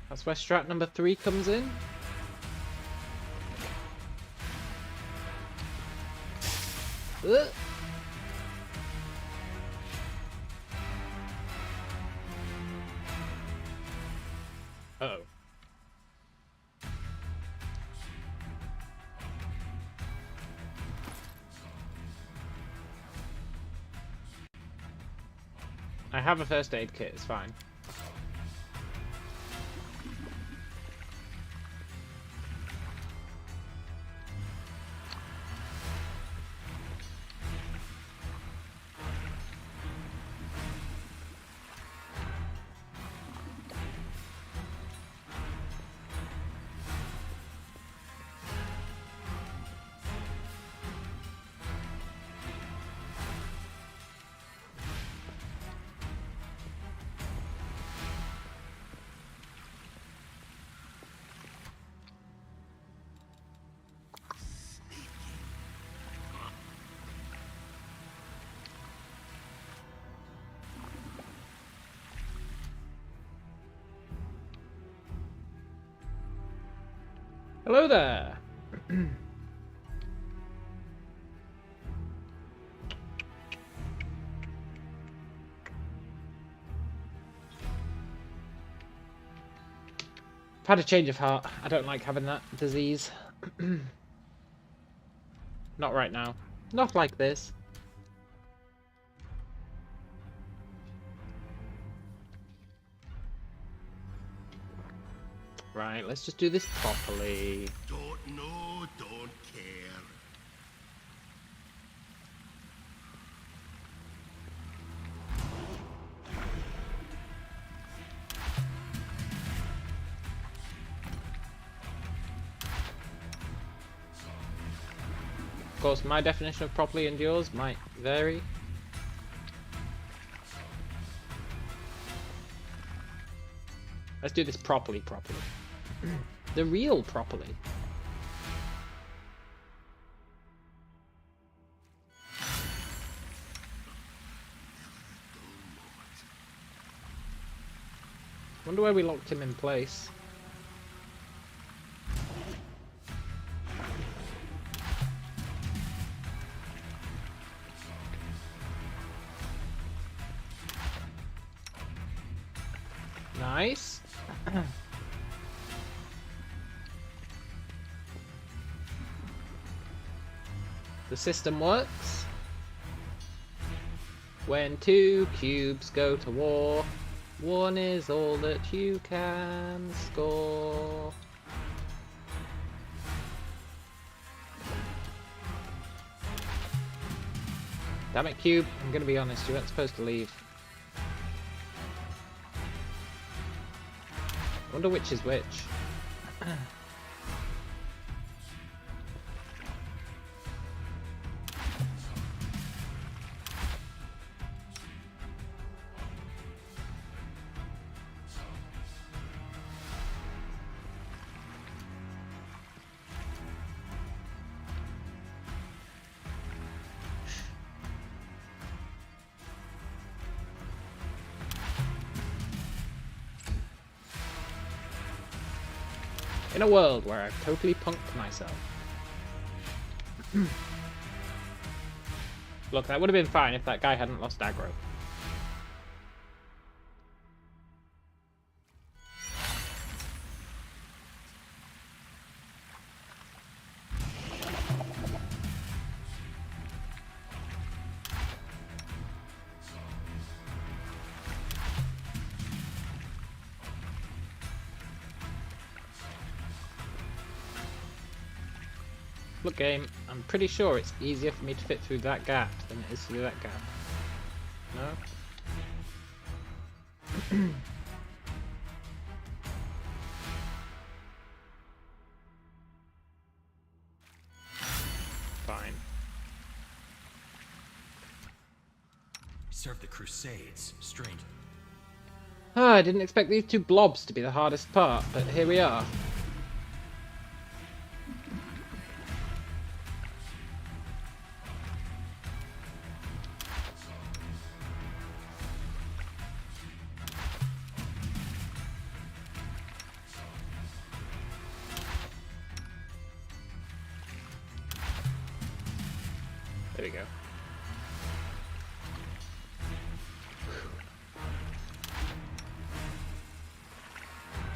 That's where strat number 3 comes in. Ugh. Uh-oh. I have a first aid kit, it's fine. Hello there. I've had a change of heart. I don't like having that disease. Not right now. Not like this. Right, let's just do this properly. Don't know, don't care. Of course, my definition of properly and yours might vary. Let's do this properly. The real properly. Wonder where we locked him in place. Nice. The system works. When two cubes go to war, one is all that you can score. Damn it, cube. I'm gonna be honest, you weren't supposed to leave. Wonder which is which. In a world where I've totally punked myself. Look, that would have been fine if that guy hadn't lost aggro. Look, game, I'm pretty sure it's easier for me to fit through that gap than it is through that gap. No? Fine. Serve the Crusades. Strange. Ah, I didn't expect these two blobs to be the hardest part, but here we are. There we go.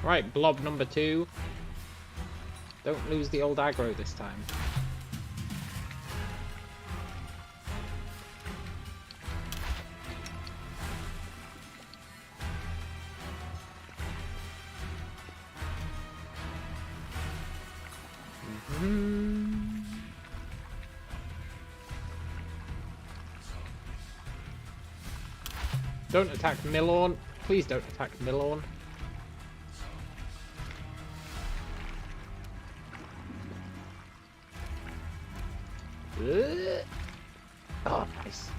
Right, blob number 2. Don't lose the old aggro this time. Don't attack Milorn. Please don't attack Milorn. Oh, nice.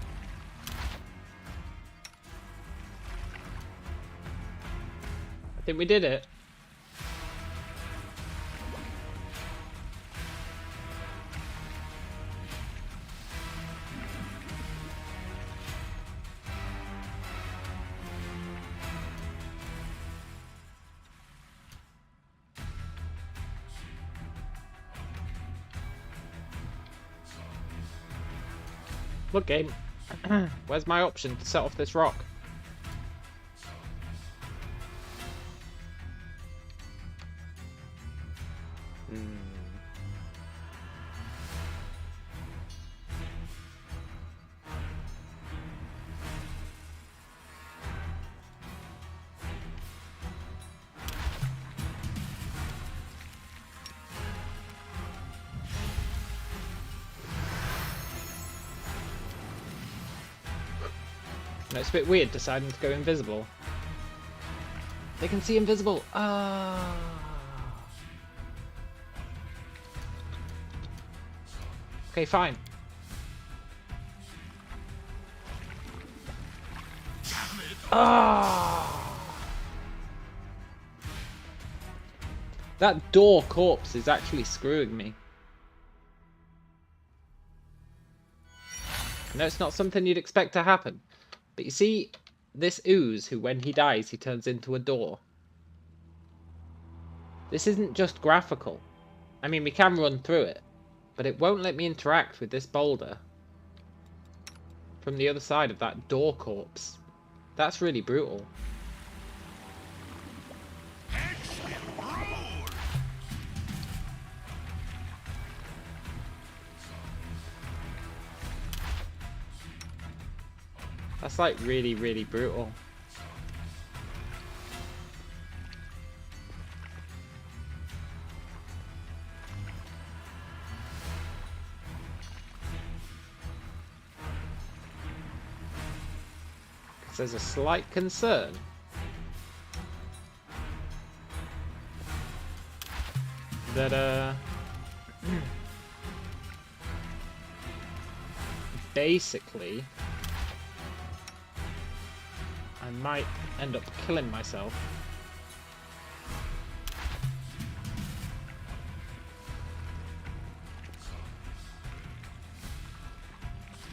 I think we did it. Look, game. Where's my option to set off this rock? No, it's a bit weird deciding to go invisible. They can see invisible. Ah. Okay, fine. Ah. That door corpse is actually screwing me. No, it's not something you'd expect to happen. But you see, this ooze who, when he dies, he turns into a door. This isn't just graphical. I mean, we can run through it, but it won't let me interact with this boulder from the other side of that door corpse. That's really brutal. That's like really, really brutal. Because there's a slight concern that basically I might end up killing myself.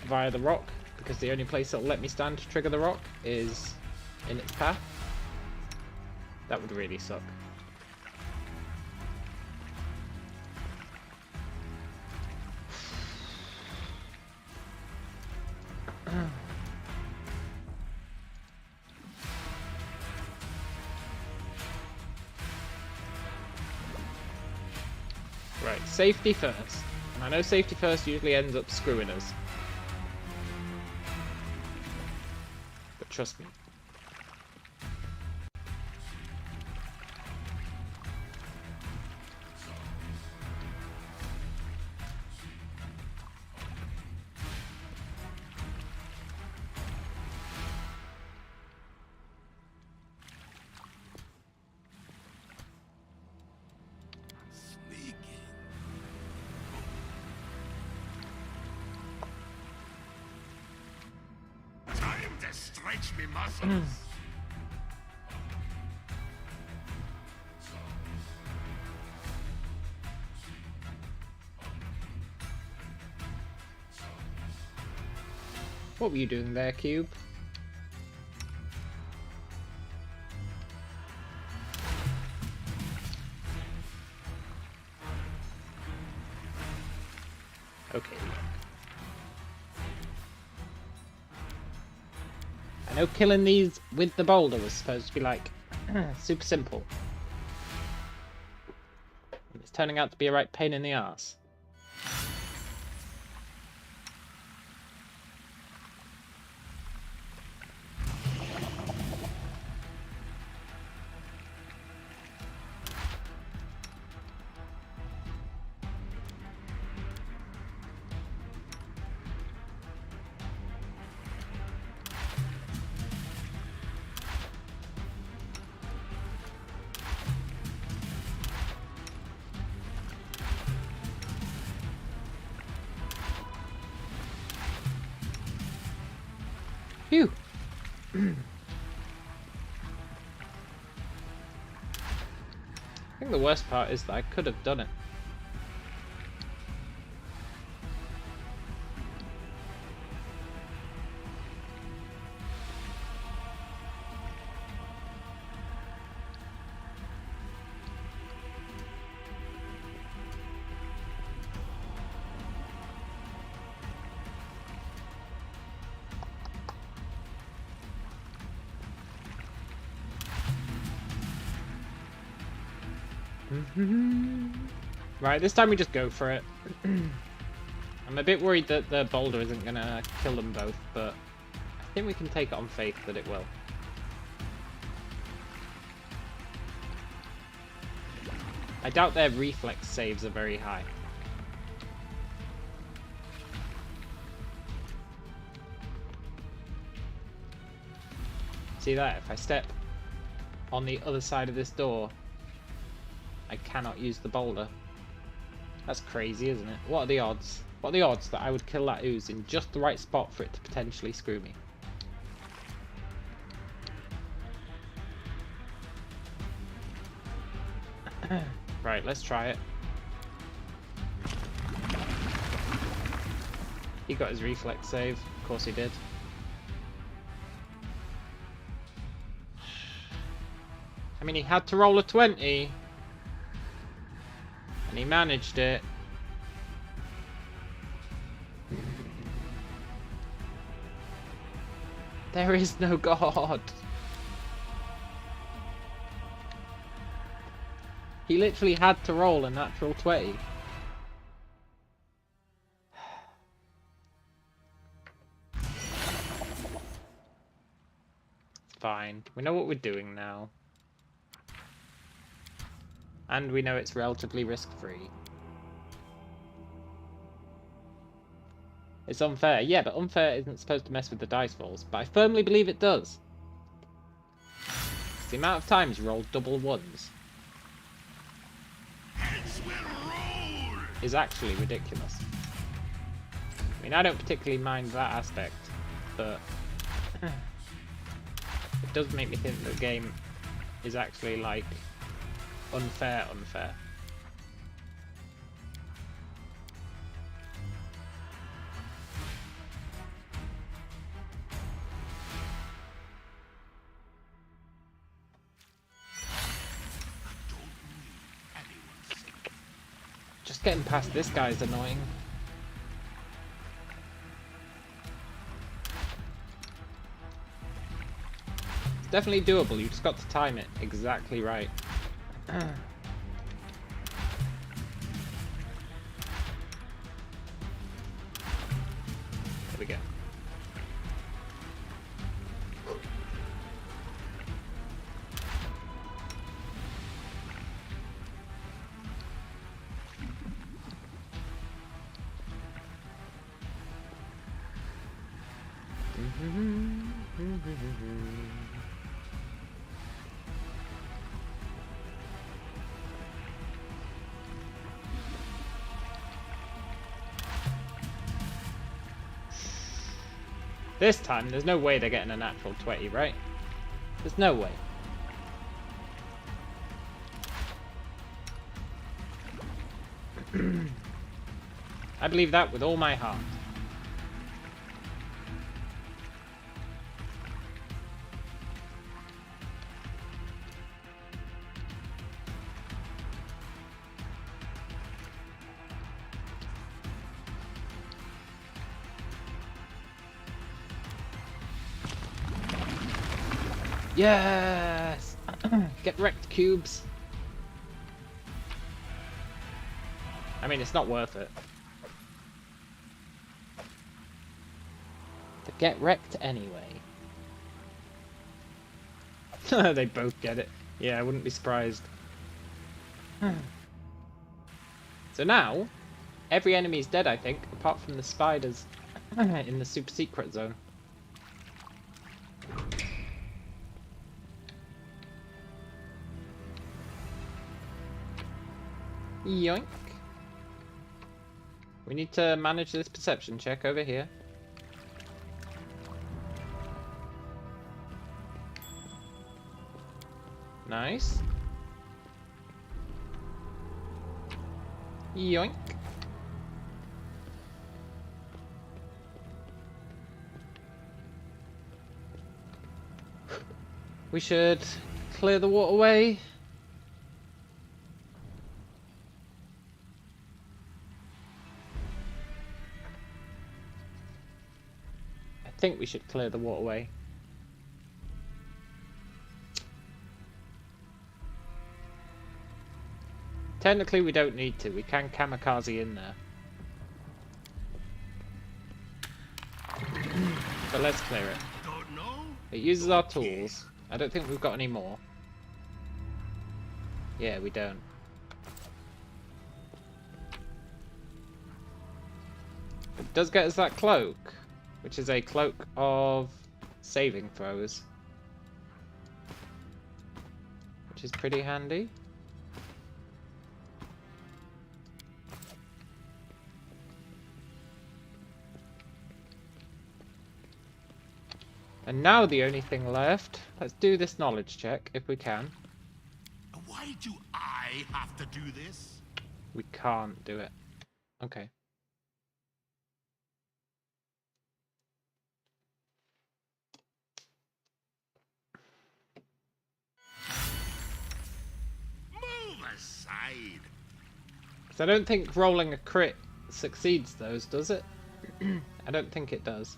Via the rock, because the only place that'll let me stand to trigger the rock is in its path. That would really suck. Right, safety first. And I know safety first usually ends up screwing us. But trust me. Stretch me muscles. What were you doing there, Cube? Okay. I know killing these with the boulder was supposed to be like super simple. It's turning out to be a right pain in the ass. Phew. I think the worst part is that I could have done it. Right, this time we just go for it. I'm a bit worried that the boulder isn't going to kill them both, but I think we can take it on faith that it will. I doubt their reflex saves are very high. See that? If I step on the other side of this door, I cannot use the boulder. That's crazy, isn't it? What are the odds? What are the odds that I would kill that ooze in just the right spot for it to potentially screw me? Right, let's try it. He got his reflex save. Of course he did. I mean, he had to roll a 20. And he managed it. There is no God. He literally had to roll a natural 20. It's fine. We know what we're doing now. And we know it's relatively risk-free. It's unfair. Yeah, but unfair isn't supposed to mess with the dice rolls. But I firmly believe it does. It's the amount of times you roll double ones is actually ridiculous. I mean, I don't particularly mind that aspect, but it does make me think the game is actually, like, unfair. Just getting past this guy's annoying. It's definitely doable, you just got to time it exactly right. There we go. This time, there's no way they're getting a natural 20, right? There's no way. I believe that with all my heart. Yes! Get wrecked, cubes. I mean, it's not worth it. To get wrecked anyway. They both get it. Yeah, I wouldn't be surprised. So now, every enemy is dead, I think, apart from the spiders in the super secret zone. Yoink. We need to manage this perception check over here. Nice. Yoink. We should clear the waterway. I think we should clear the waterway. Technically, we don't need to. We can kamikaze in there. But let's clear it. Don't know? It uses our tools. I don't think we've got any more. Yeah, we don't. It does get us that cloak, which is a cloak of saving throws, which is pretty handy. And now the only thing left, let's do this knowledge check if we can. Why do I have to do this? We can't do it. Okay. Move aside. So I don't think rolling a crit succeeds those, does it? I don't think it does.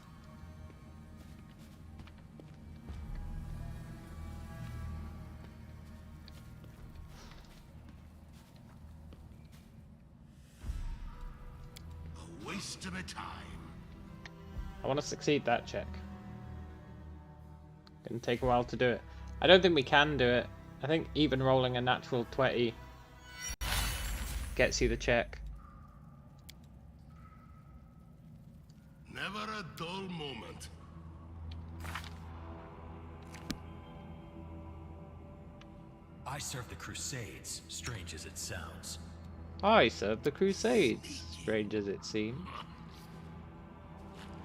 A waste of my time. I want to succeed that check. Gonna take a while to do it. I don't think we can do it. I think even rolling a natural 20 gets you the check. Never a dull moment. I serve the Crusades, strange as it sounds. I serve the Crusades, strange as it seems.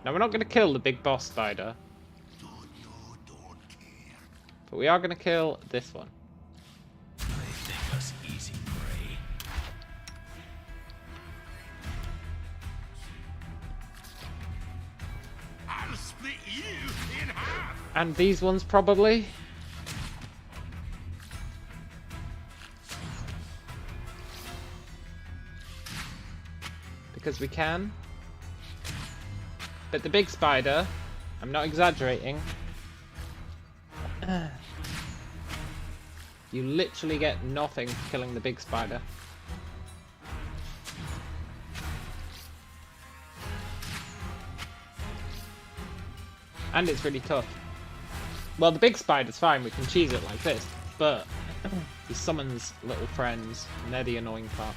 Now we're not going to kill the big boss spider, Don't care. but we are going to kill this one. They think us easy prey. I'll split you in half. And these ones probably. Because we can. But the big spider, I'm not exaggerating. You literally get nothing for killing the big spider. And it's really tough. Well, the big spider's fine, we can cheese it like this, but he summons little friends, and they're the annoying part.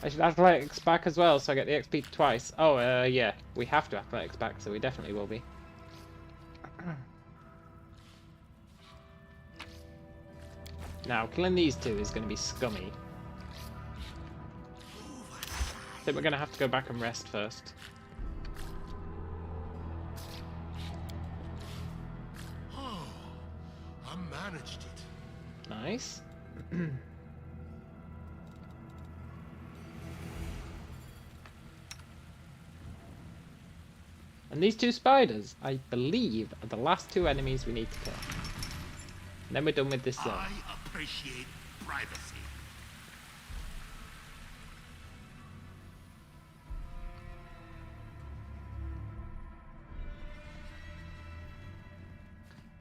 I should athletics back as well, so I get the XP twice. Oh, yeah, we have to athletics back, so we definitely will be. Now, killing these two is going to be scummy. I think we're going to have to go back and rest first. Oh, I managed it. Nice. And these two spiders, I believe, are the last two enemies we need to kill. And then we're done with this zone. I appreciate privacy.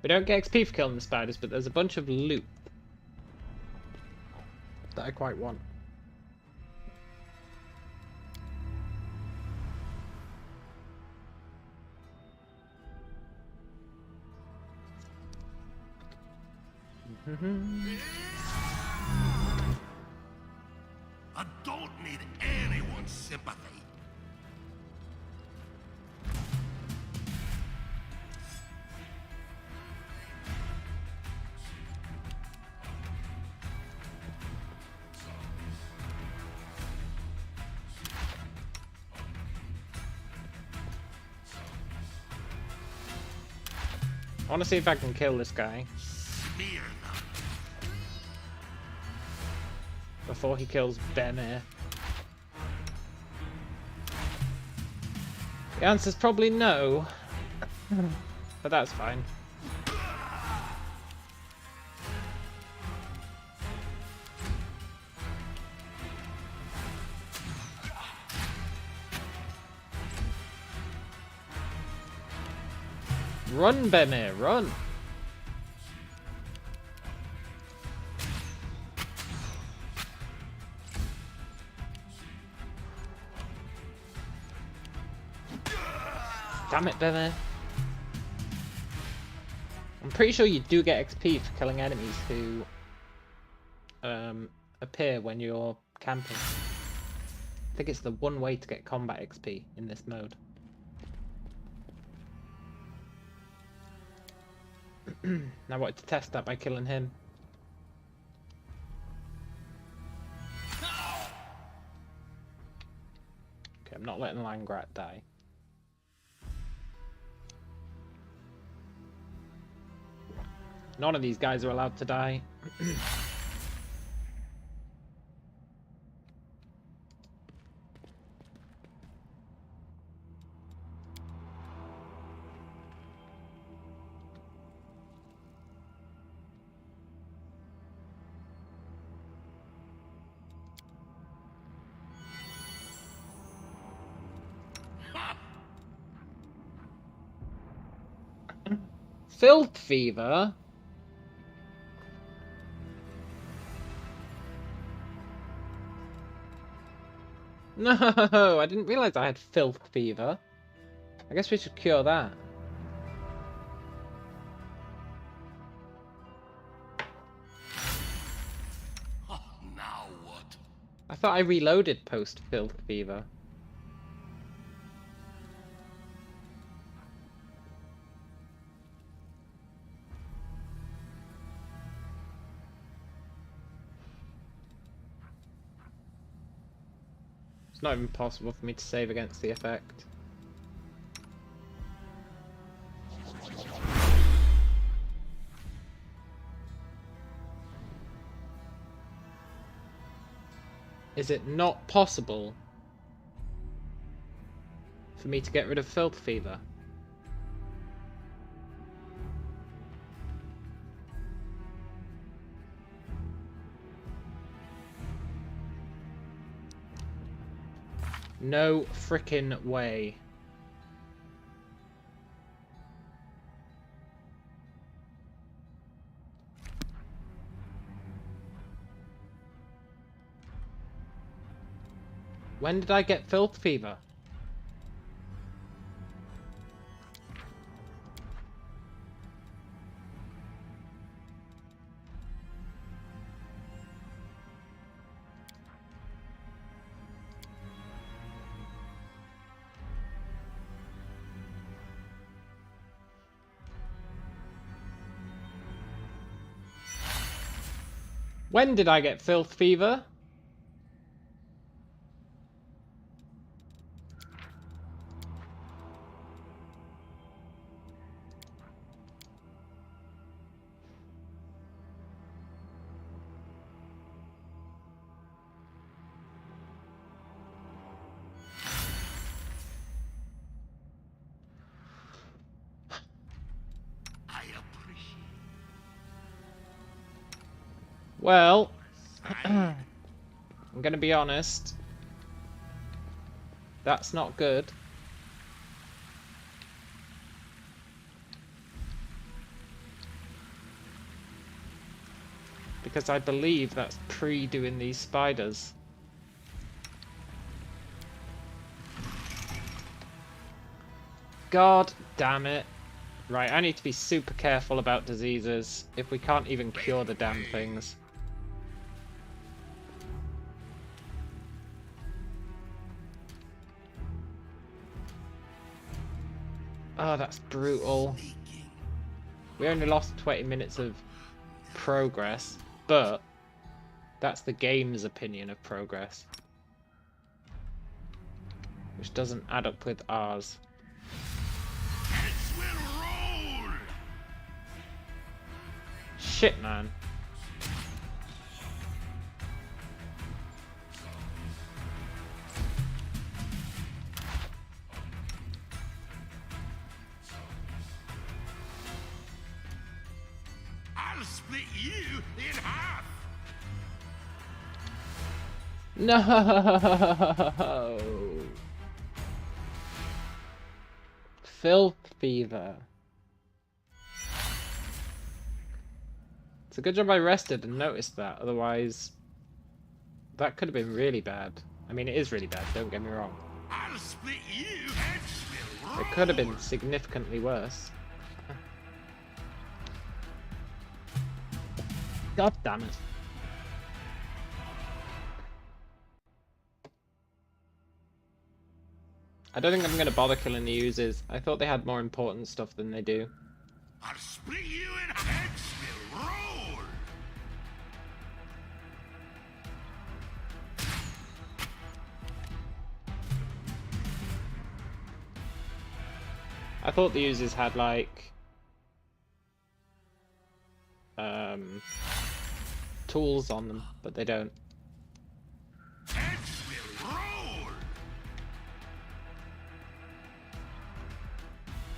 We don't get XP for killing the spiders, but there's a bunch of loot that I quite want. I don't need anyone's sympathy. I want to see if I can kill this guy Smear them. before he kills Bemir. The answer's probably no, but that's fine. Run, Bemir, run! Damn it, Bimmy. I'm pretty sure you do get XP for killing enemies who appear when you're camping. I think it's the one way to get combat XP in this mode. I wanted to test that by killing him. Okay, I'm not letting Langrat die. None of these guys are allowed to die. Filth fever? No, I didn't realize I had filth fever. I guess we should cure that. Now what? I thought I reloaded post filth fever. It's not even possible for me to save against the effect. Is it not possible for me to get rid of filth fever? No frickin' way. When did I get filth fever? When did I get filth fever? I appreciate. Well, I'm gonna be honest. That's not good. Because I believe that's pre-doing these spiders. God damn it. Right, I need to be super careful about diseases if we can't even cure the damn things. Oh, that's brutal. We only lost 20 minutes of progress, but that's the game's opinion of progress. Which doesn't add up with ours. Heads will roll. Shit, man. I'll split you in half. No. Filth fever. It's a good job I rested and noticed that, otherwise that could have been really bad. I mean, it is really bad, don't get me wrong. I'll split you. Heads will roll. It It could have been significantly worse. God damn it. I don't think I'm going to bother killing the users. I thought they had more important stuff than they do. I'll split you in heads will roll. I thought the users had like tools on them, but they don't. Heads will roll.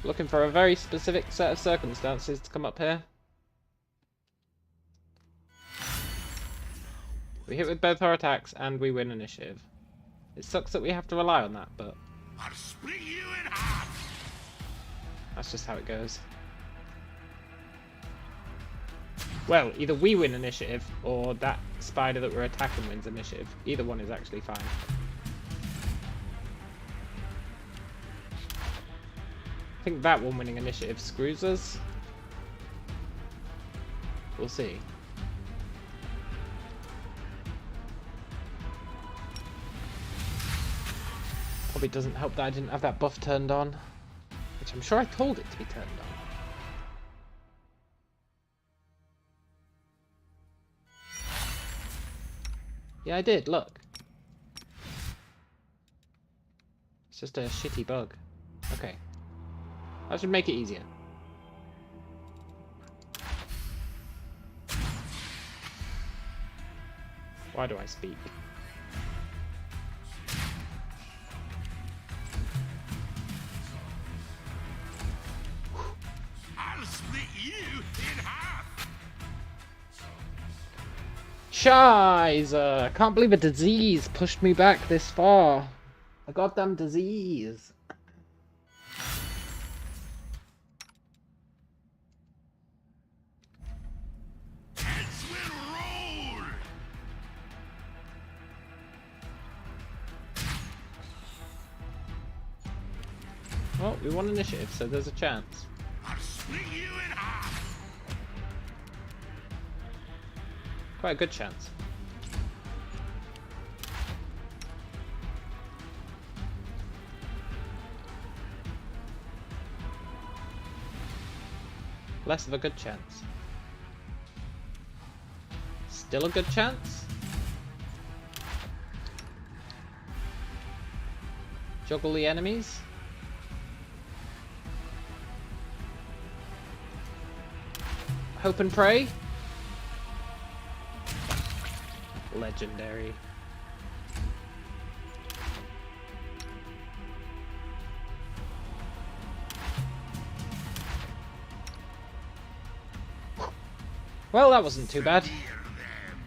Looking for a very specific set of circumstances to come up here. We hit with both our attacks and we win initiative. It sucks that we have to rely on that, but I'll split you in half. that's just how it goes. Well, either we win initiative or that spider that we're attacking wins initiative. Either one is actually fine. I think that one winning initiative screws us. We'll see. Probably doesn't help that I didn't have that buff turned on, which I'm sure I told it to be turned on. Yeah, I did, look. It's just a shitty bug. Okay. That should make it easier. Why do I speak? I'll split you in half. Shiza! Can't believe a disease pushed me back this far. A goddamn disease. Heads will roll. Well, we won initiative, so there's a chance. I'll split you in half. Quite a good chance. Less of a good chance. Still a good chance? Juggle the enemies? Hope and pray? Legendary. Well, that wasn't too bad. Hear them.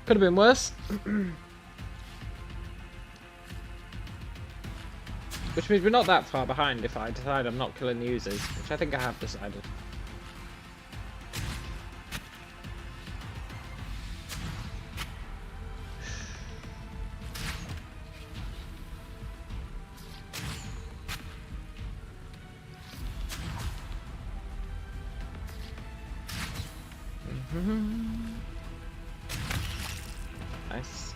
Could have been worse. Which means we're not that far behind if I decide I'm not killing the users, which I think I have decided. Nice.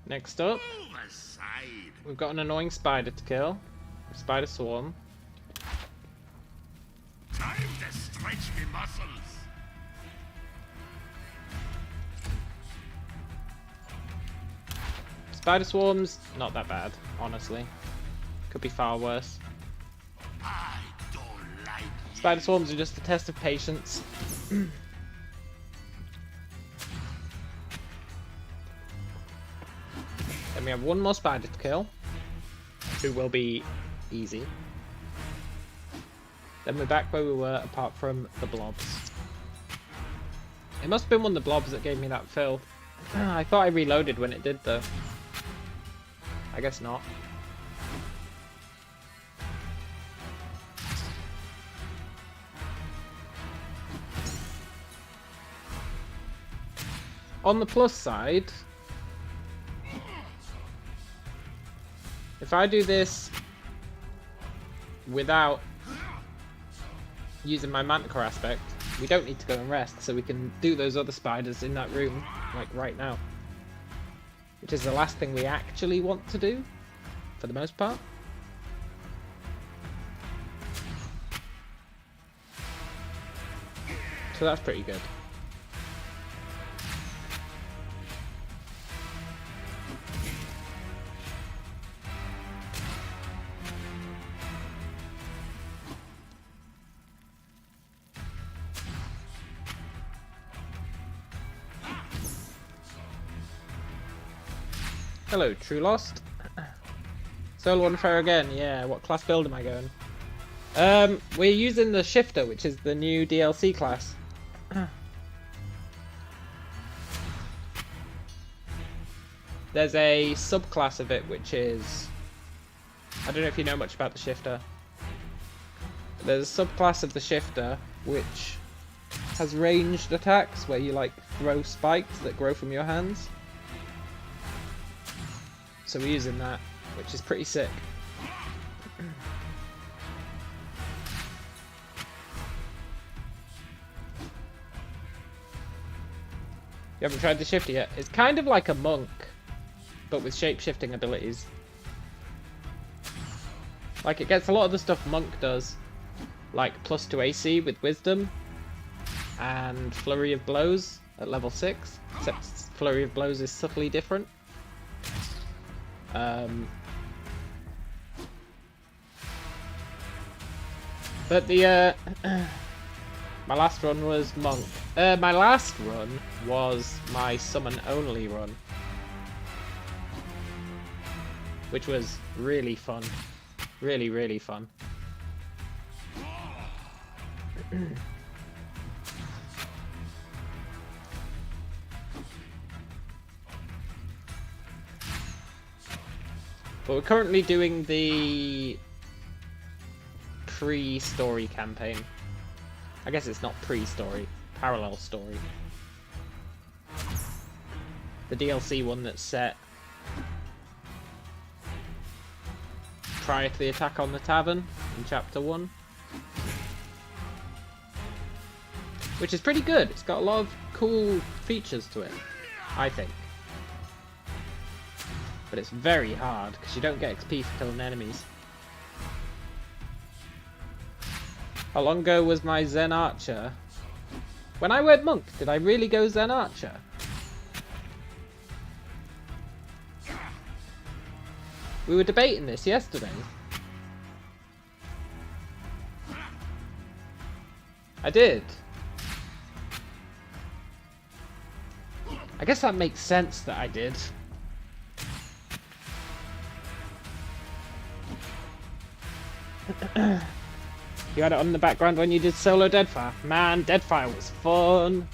Next up, Move aside. we've got an annoying spider to kill. Spider swarm. Time to stretch me muscles. Spider swarms, not that bad, honestly. Could be far worse. I don't like you. Spider swarms are just a test of patience. Then we have one more spider to kill, who will be easy. Then we're back where we were, apart from the blobs. It must have been one of the blobs that gave me that fill. I thought I reloaded when it did, though. I guess not. on the plus side, if I do this without using my Manticore aspect, we don't need to go and rest, so we can do those other spiders in that room, like right now. Which is the last thing we actually want to do, for the most part. So that's pretty good. Hello, True Lost. Solo Unfair again, yeah, what class build am I going? We're using the Shifter, which is the new DLC class. There's a subclass of it, which is... I don't know if you know much about the Shifter. There's a subclass of the Shifter, which has ranged attacks, where you like throw spikes that grow from your hands. So we're using that, which is pretty sick. You haven't tried the Shifter yet? It's kind of like a monk, but with shape-shifting abilities. Like, it gets a lot of the stuff Monk does, like +2 AC with Wisdom, and Flurry of Blows at level 6, except Flurry of Blows is subtly different. But the my last run was Monk. My last run was my summon only run, which was really fun, really fun. But we're currently doing the pre-story campaign. I guess it's not pre-story, parallel story. The DLC one that's set prior to the attack on the tavern in Chapter 1. Which is pretty good. It's got a lot of cool features to it, I think. But it's very hard, because you don't get XP for killing enemies. How long ago was my Zen Archer? When I went Monk, did I really go Zen Archer? We were debating this yesterday. I did. I guess that makes sense that I did. You had it on in the background when you did solo Deadfire. Man, Deadfire was fun.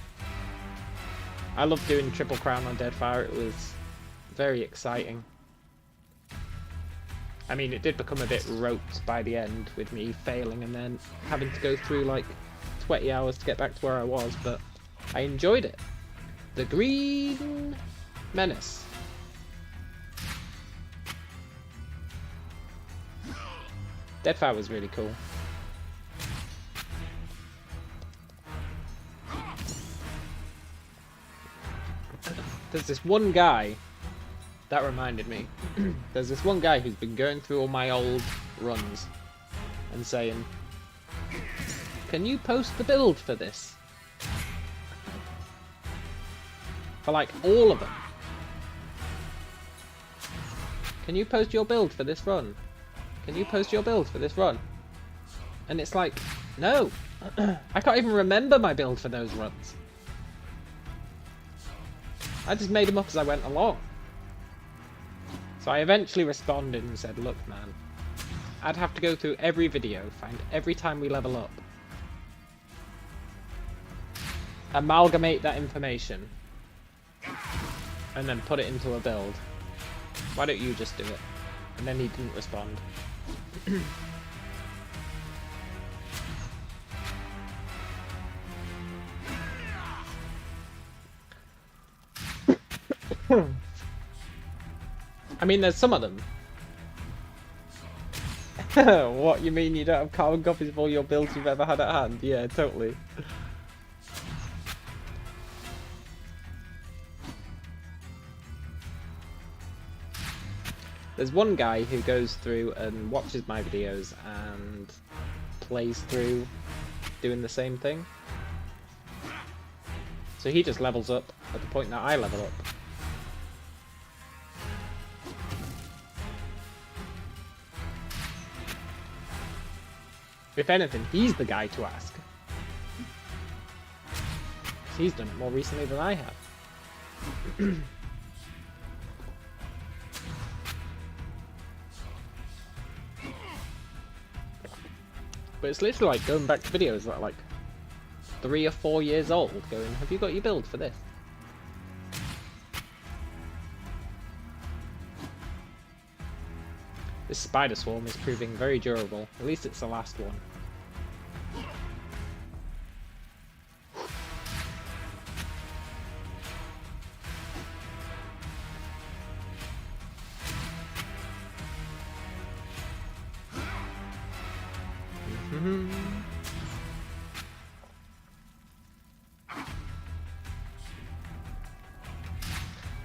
I loved doing Triple Crown on Deadfire. It was very exciting. I mean, it did become a bit roped by the end with me failing and then having to go through like 20 hours to get back to where I was, but I enjoyed it. The Green Menace. Deadfire was really cool. There's this one guy that reminded me. There's this one guy who's been going through all my old runs and saying, "Can you post the build for this?" For like all of them. "Can you post your build for this run? Can you post your build for this run?" And it's like, no. I can't even remember my build for those runs. I just made them up as I went along. So I eventually responded and said, "Look, man, I'd have to go through every video, find every time we level up, amalgamate that information, and then put it into a build. Why don't you just do it?" And then he didn't respond. I mean, there's some of them. What, you mean you don't have carbon copies of all your builds you've ever had at hand? Yeah, totally. There's one guy who goes through and watches my videos and plays through doing the same thing. So he just levels up at the point that I level up. If anything, he's the guy to ask. He's done it more recently than I have. But it's literally like going back to videos that are like 3 or 4 years old, going, have you got your build for this? This spider swarm is proving very durable. At least it's the last one.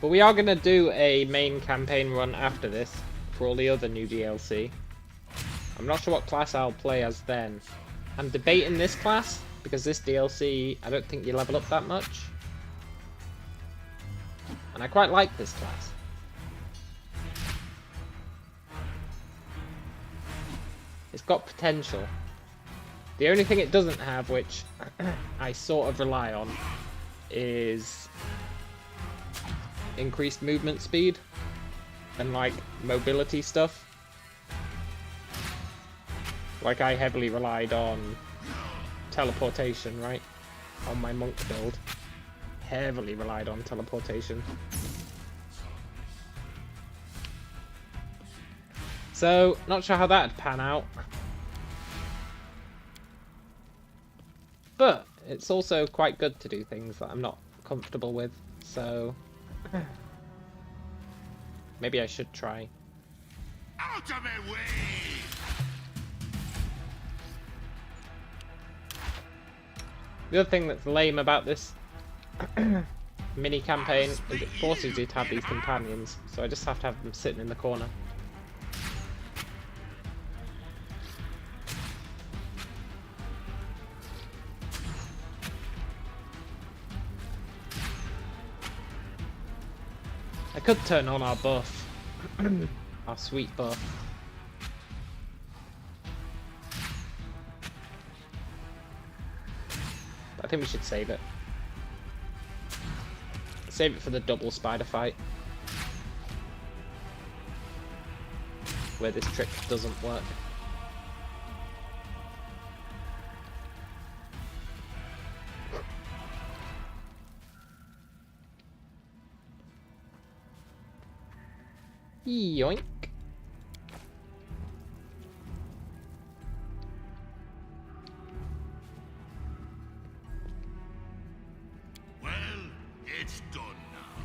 But we are going to do a main campaign run after this for all the other new DLC. I'm not sure what class I'll play as then. I'm debating this class because this DLC, I don't think you level up that much. And I quite like this class. It's got potential. The only thing it doesn't have, which I sort of rely on, is increased movement speed and like mobility stuff. Like I heavily relied on teleportation, right? On my monk build. Heavily relied on teleportation. So, not sure how that'd pan out. But it's also quite good to do things that I'm not comfortable with, so maybe I should try. Out of my way! The other thing that's lame about this mini campaign is it forces you to have these companions, so I just have to have them sitting in the corner. I could turn on our buff, our sweet buff. But I think we should save it. Save it for the double spider fight, where this trick doesn't work. Yoink. Well, it's done now.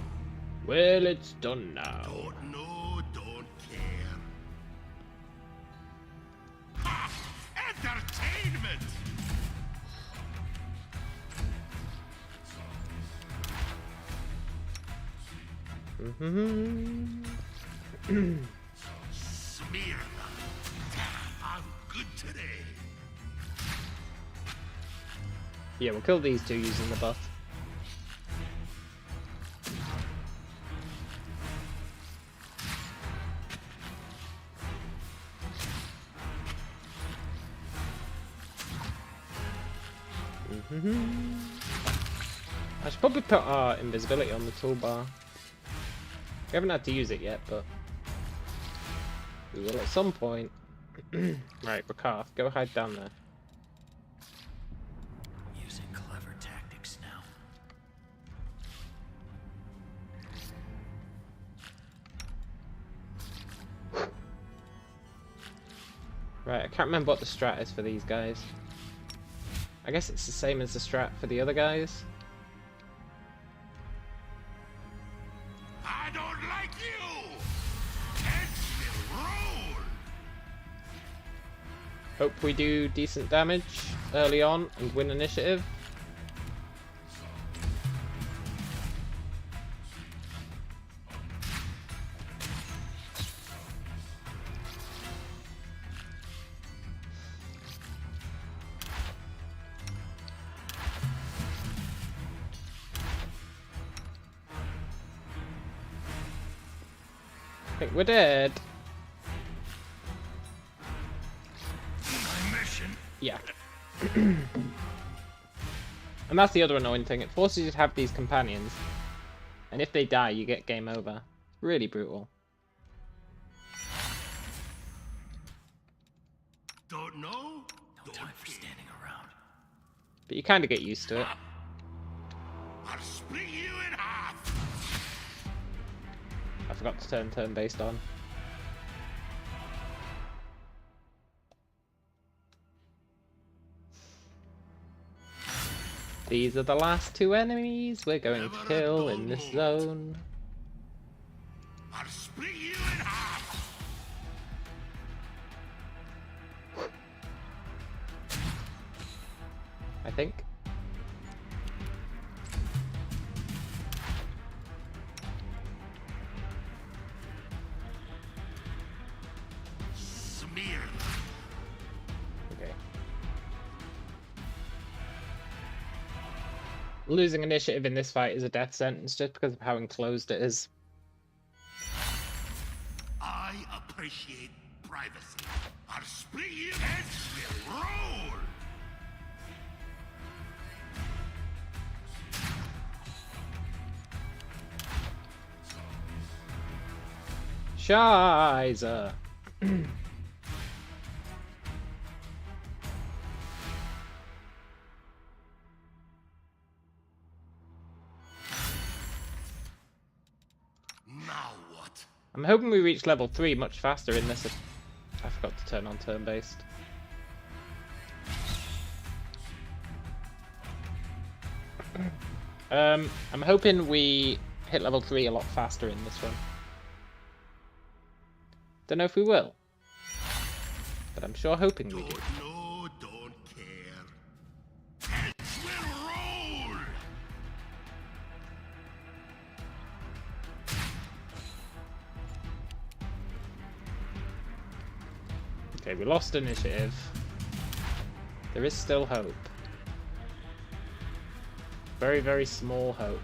Well, it's done now. Don't know, don't care. Ha! Entertainment! Smear them. I'm good today. Yeah, we'll kill these two using the buff. I should probably put our invisibility on the toolbar. We haven't had to use it yet, but we will at some point. Right, Rakarth, go hide down there. Using clever tactics now. Right, I can't remember what the strat is for these guys. I guess it's the same as the strat for the other guys. I Hope we do decent damage early on and win initiative. I think we're dead. My mission. Yeah. And that's the other annoying thing. It forces you to have these companions. And if they die, you get game over. Really brutal. Don't know? No time for standing around. But you kind of get used to it. I'll split you in half. I forgot to turn turn-based on. These are the last two enemies we're going to kill in this zone. I'll split you in half. I think. Smear. Okay. Losing initiative in this fight is a death sentence just because of how enclosed it is. I appreciate privacy. I'll split you heads will roll. Scheiße. Now what? I'm hoping we reach level 3 much faster in this. I forgot to turn on turn-based. I'm hoping we hit level 3 a lot faster in this one. Don't know if we will, but I'm sure hoping we do. Don't know, don't care. Heads will roll. Okay, we lost initiative. There is still hope. Very, very small hope.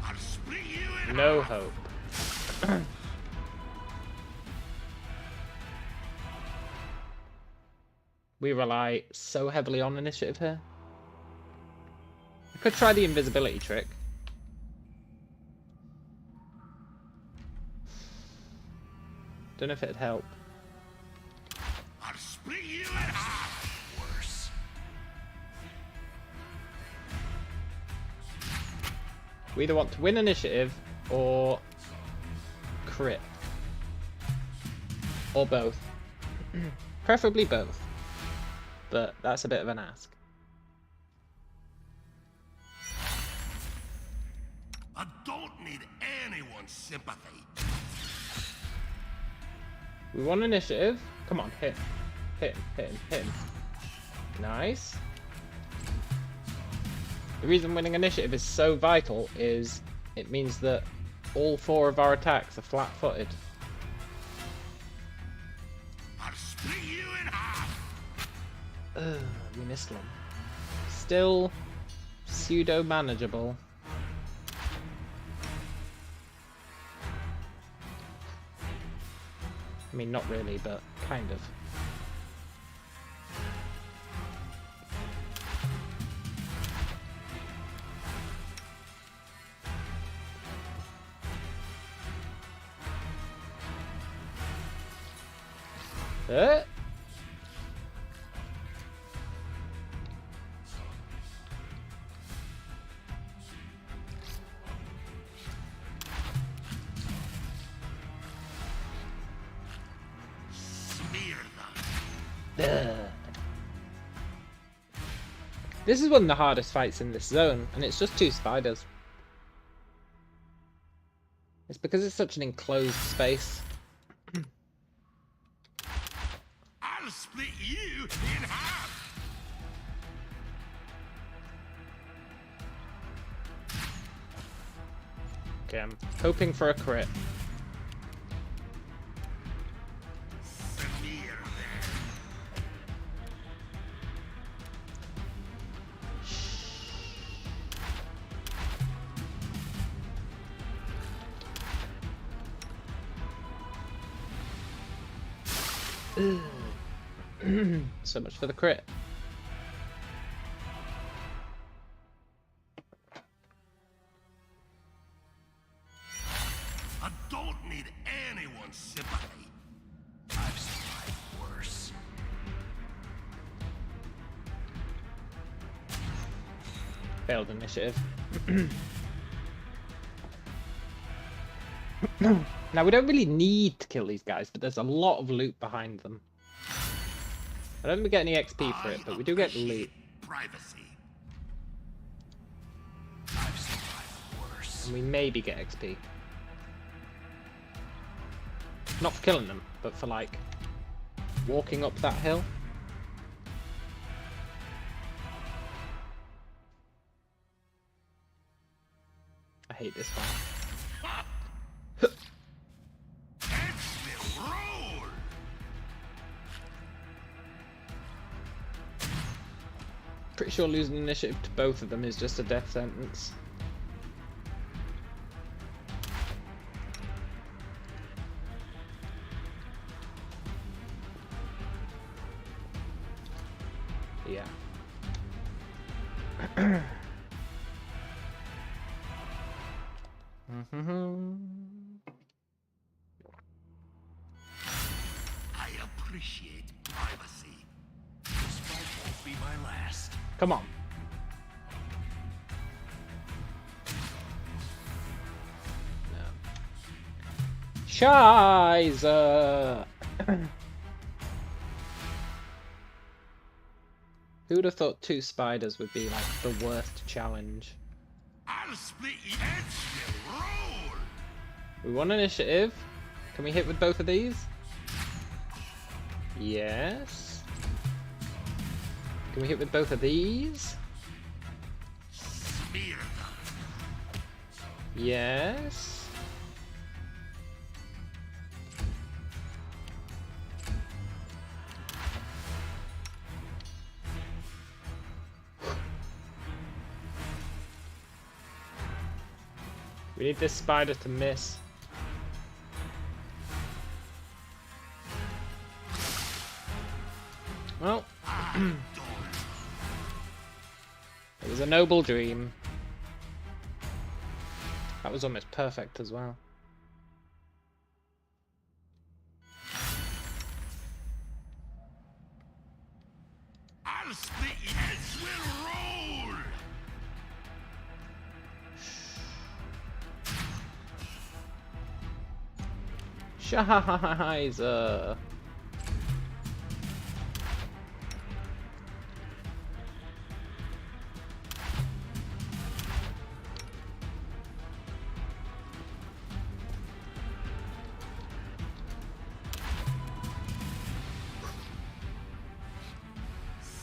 I'll split you in No half. hope. We rely so heavily on initiative here. I could try the invisibility trick. Don't know if it'd help. I'll split you in half. Worse. We either want to win initiative or crit. Or both. Preferably both. But that's a bit of an ask. I don't need anyone's sympathy. We want initiative. Come on, hit. Hit him, hit him, hit him. Nice. The reason winning initiative is so vital is it means that all 4 of our attacks are flat-footed. I'll split you in half. We missed one. Still pseudo-manageable. I mean, not really, but kind of. Uh. Smear them. This is one of the hardest fights in this zone, and it's just 2 spiders. It's because it's such an enclosed space. I'll split you in half. Okay, I'm hoping for a crit. Samir there. So much for the crit. I don't need anyone's sympathy. I've survived worse. Failed initiative. Now, we don't really need to kill these guys, but there's a lot of loot behind them. I don't think we get any XP for it, but we do get loot. Privacy. I've survived worse. And we maybe get XP. Not for killing them, but for, like, walking up that hill. I hate this one. Roll. Pretty sure losing initiative to both of them is just a death sentence. Yeah. I appreciate privacy. This fight won't be my last. Come on. No. Scheiße! Who would have thought 2 spiders would be like the worst challenge? I'll split your heads. Roll. We want initiative. Can we hit with both of these? Yes. Can we hit with both of these? Smear them. Yes. We need this spider to miss. Well, it was a noble dream. That was almost perfect as well. I'll split your heads. We'll roll. Scheiße.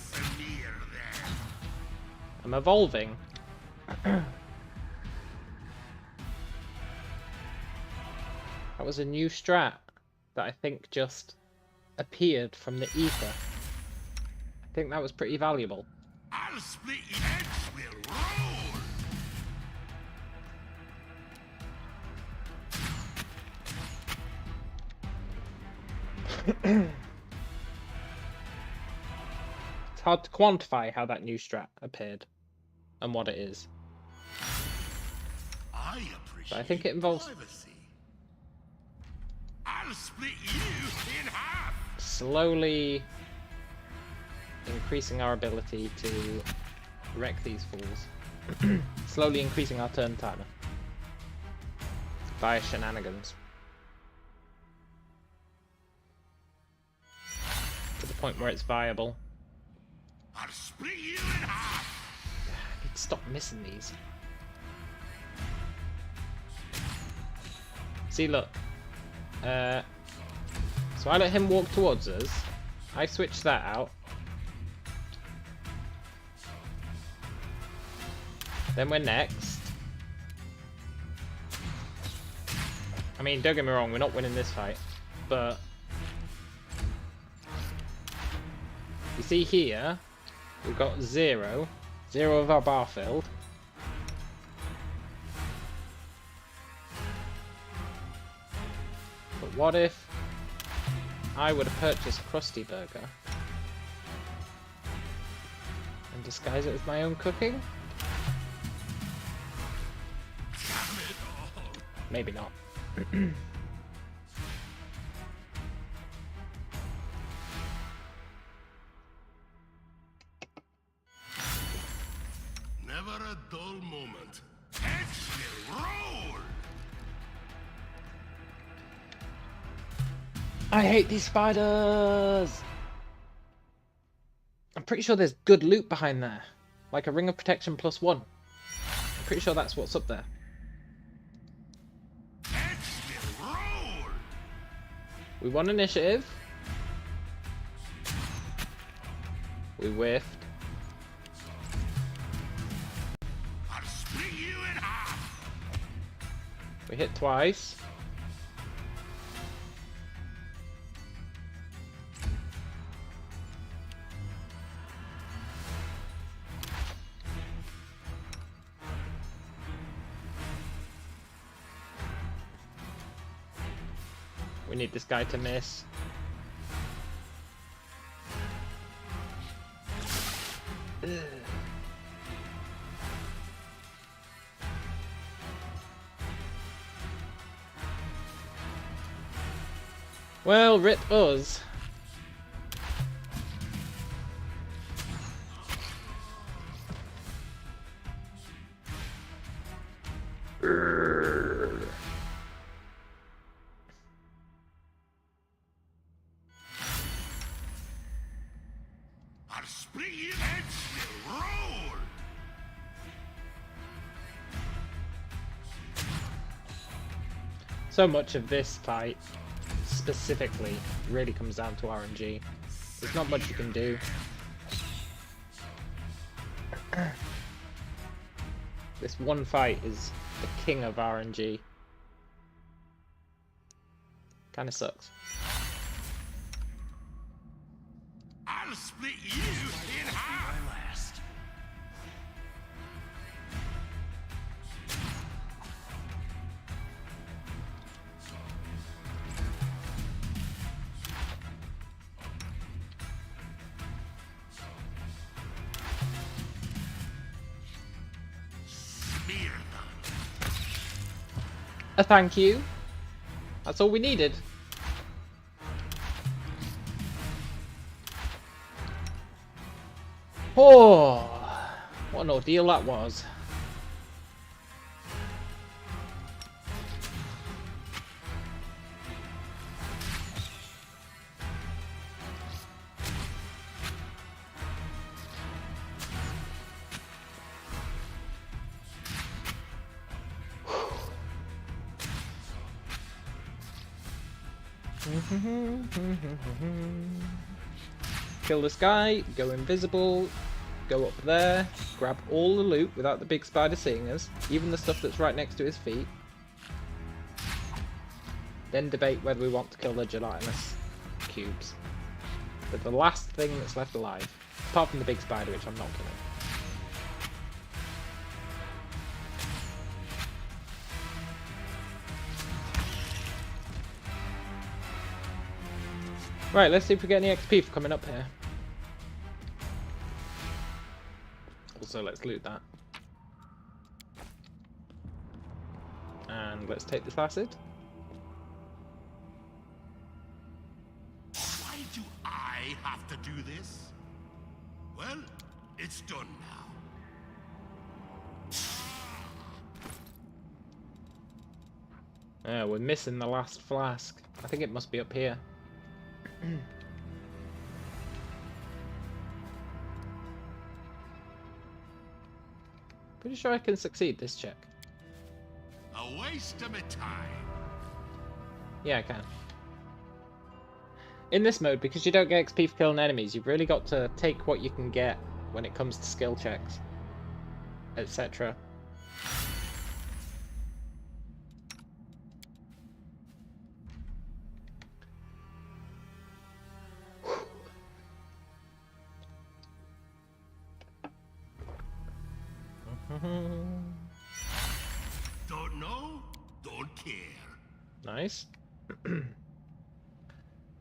Samir there. I'm evolving. That was a new strat that I think just appeared from the ether. I think that was pretty valuable. I'll split your heads. We'll roll. It's hard to quantify how that new strat appeared and what it is. I appreciate But I think it involves privacy. I'll split you in half. slowly increasing our ability to wreck these fools. Slowly increasing our turn timer via shenanigans. To the point where it's viable. I'll split you in half. I need to stop missing these. See, look. So I let him walk towards us. I switch that out. Then we're next. I mean, don't get me wrong, we're not winning this fight, but you see here, we've got 0 of our bar filled. But what if I would have purchased Krusty Burger and disguise it as my own cooking? Maybe not. Never a dull moment. Heads will roll! I hate these spiders! I'm pretty sure there's good loot behind there. Like a ring of protection +1. I'm pretty sure that's what's up there. Heads will roll! We won initiative. We whiffed. I'll split you in half! We hit twice. We need this guy to miss. Ugh. Well, rip us. I'll split you. Heads will roll! So much of this fight, specifically, really comes down to RNG. There's not much you can do. This one fight is the king of RNG. Kinda sucks. I'll split you in half! Last. Smear them! A thank you. That's all we needed. Oh, what an ordeal that was. Kill this guy, go invisible, go up there, grab all the loot without the big spider seeing us, even the stuff that's right next to his feet. Then debate whether we want to kill the gelatinous cubes. But the last thing that's left alive, apart from the big spider, which I'm not killing. Right, let's see if we get any XP for coming up here. Also, let's loot that. And let's take this acid. Why do I have to do this? Well, it's done now. We're missing the last flask. I think it must be up here. Pretty sure I can succeed this check. A waste of my time. Yeah, I can. In this mode, because you don't get XP for killing enemies, you've really got to take what you can get when it comes to skill checks, etc. Don't know? Don't care. Nice.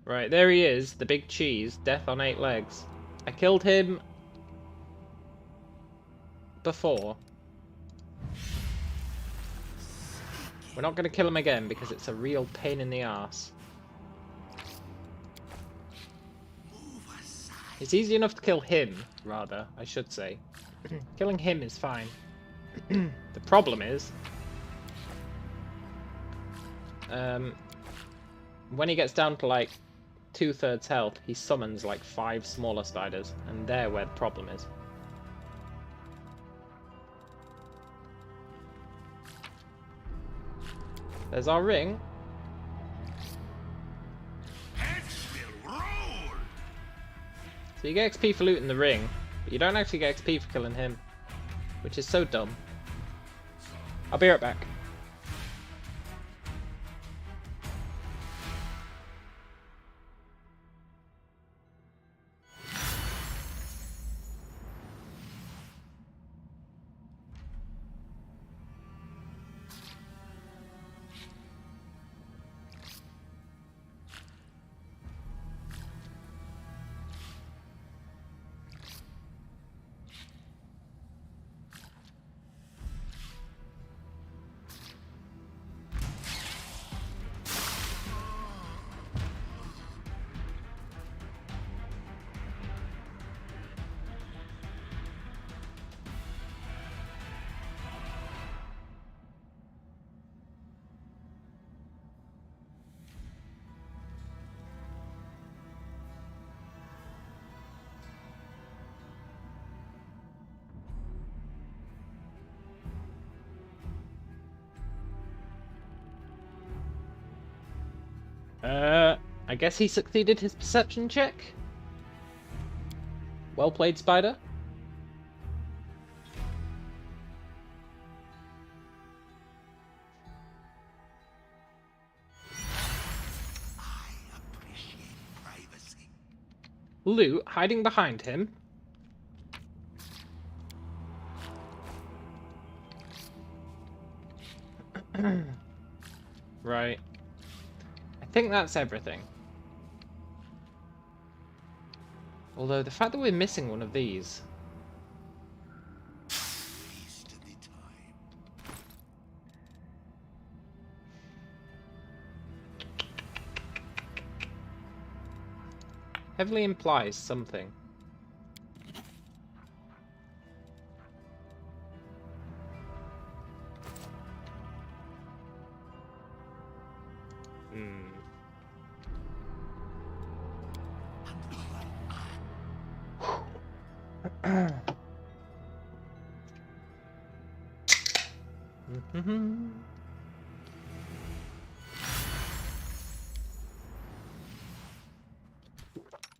Right, there he is, the big cheese, death on 8 legs. I killed him before. We're not going to kill him again because it's a real pain in the arse. It's easy enough to kill him, rather, I should say. Killing him is fine. The problem is... when he gets down to like 2/3 health, he summons like 5 smaller spiders, and they're where the problem is. There's our ring. Heads will roll. So you get XP for looting the ring, but you don't actually get XP for killing him, which is so dumb. I'll be right back. I guess he succeeded his perception check. Well played, Spider. I appreciate privacy. Loot hiding behind him. Right. I think that's everything. Although the fact that we're missing one of these. Waste of the time. Heavily implies something.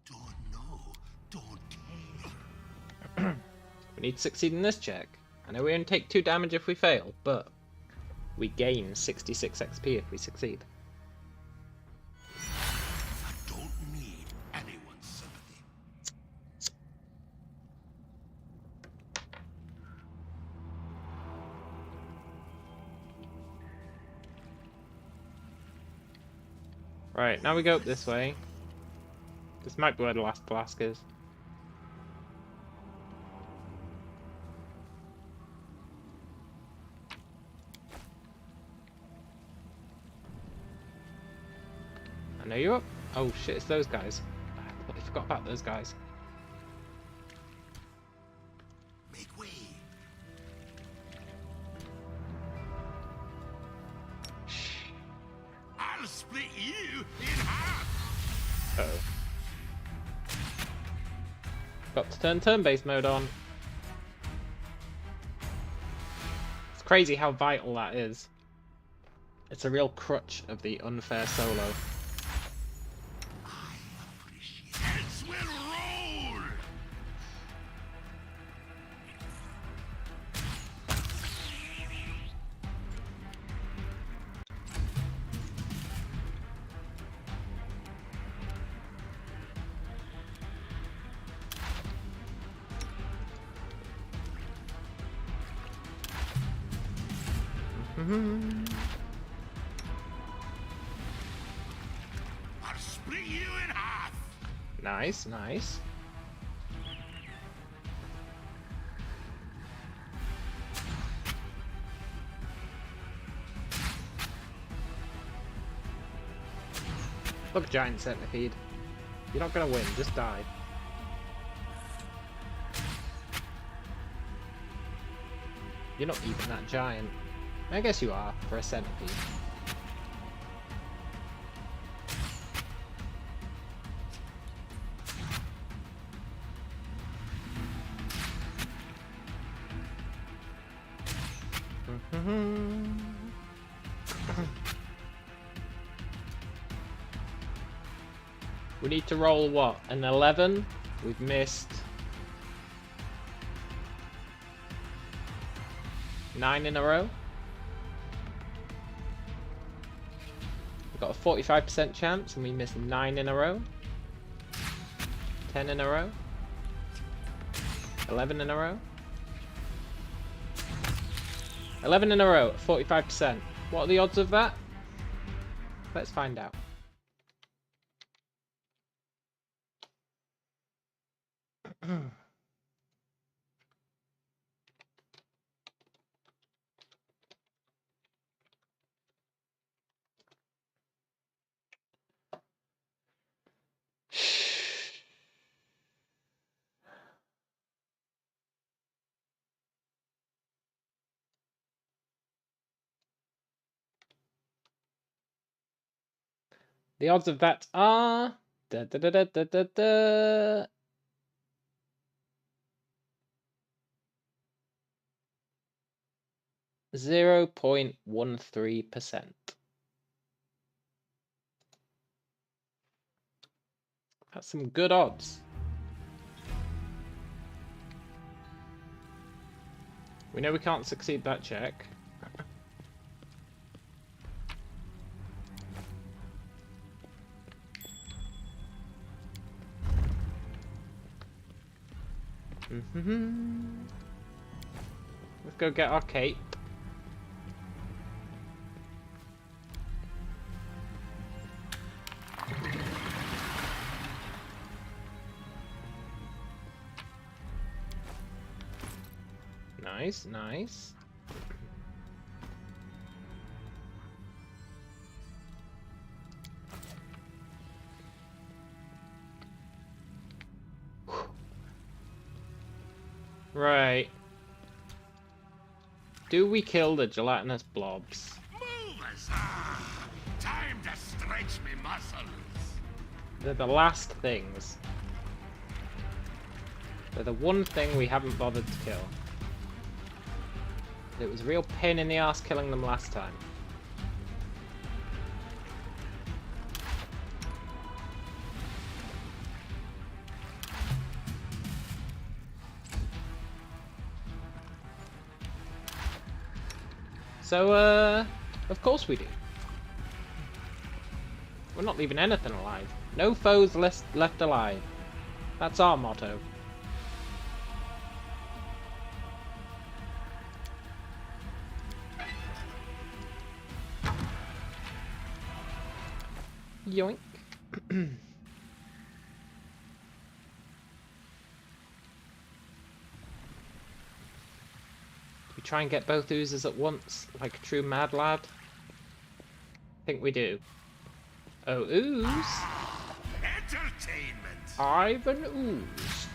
Don't know. Don't care. We need to succeed in this check. I know we only take 2 damage if we fail, but we gain 66 XP if we succeed. I don't need anyone's sympathy. Right, now we go up this way. This might be where the last flask is. I know you're up. Oh shit, it's those guys. I completely forgot about those guys. Make way. I'll split you in half. Uh-oh. Got to turn turn-based mode on. It's crazy how vital that is. It's a real crutch of the unfair solo. I I'll split you in half. Nice, nice. Look, giant centipede. You're not gonna win, just die. You're not eating that giant. I guess you are, for a centipede. We need to roll what? An 11? We've missed 9 in a row. We've got a 45% chance and we missed 9 in a row. 10 in a row. 11 in a row. 11 in a row, 45%. What are the odds of that? Let's find out. The odds of that are 0.13%. That's some good odds. We know we can't succeed that check. Let's go get our cape. Nice, nice. Right. Do we kill the gelatinous blobs? Movers! Time to stretch me muscles. They're the last things. They're the one thing we haven't bothered to kill. It was a real pain in the ass killing them last time. So, of course we do. We're not leaving anything alive. No foes left alive. That's our motto. Yoink. We try and get both oozes at once, like a true mad lad? I think we do. Oh, ooze! Entertainment! I've an ooze.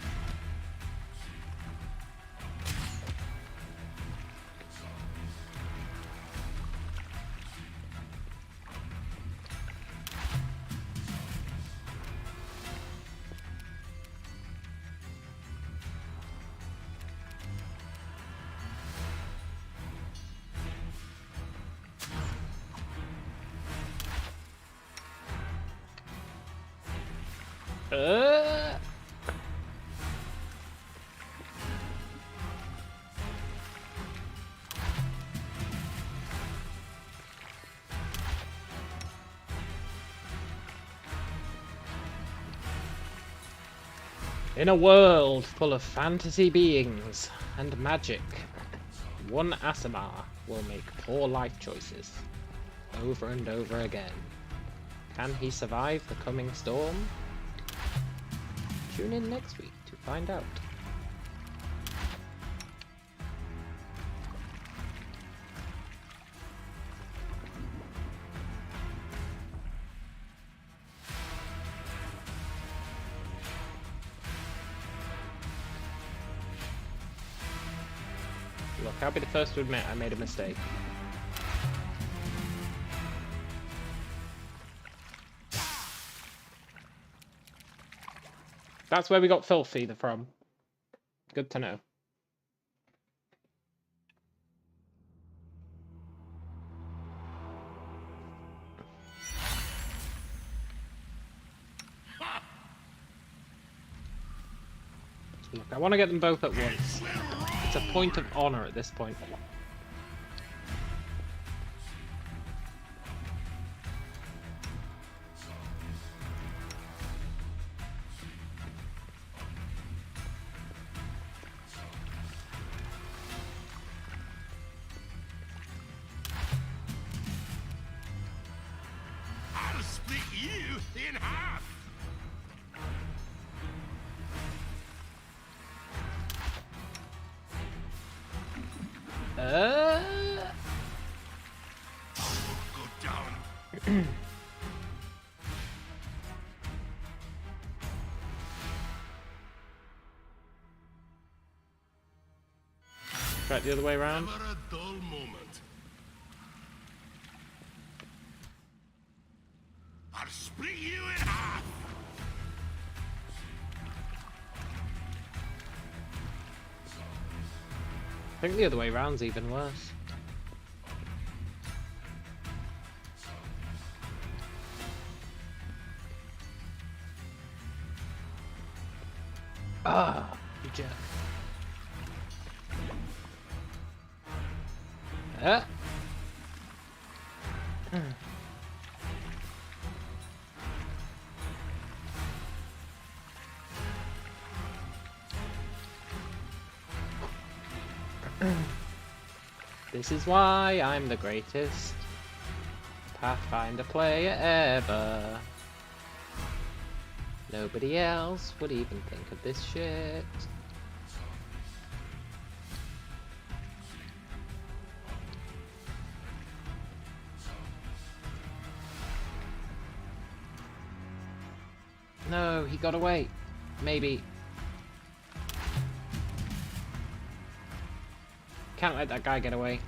In a world full of fantasy beings and magic, one Asimar will make poor life choices over and over again. Can he survive the coming storm? Tune in next week to find out. Look, I'll be the first to admit I made a mistake. That's where we got Filth Feeder from. Good to know. Look, I want to get them both at once. It's a point of honor at this point. I'll split you in half. Go down. Try it the other way around. Never a dull moment. I'll split you in half. I think the other way around's even worse. Ah, you jerk. This is why I'm the greatest Pathfinder player ever. Nobody else would even think of this shit. No, he got away. Maybe. Can't let that guy get away.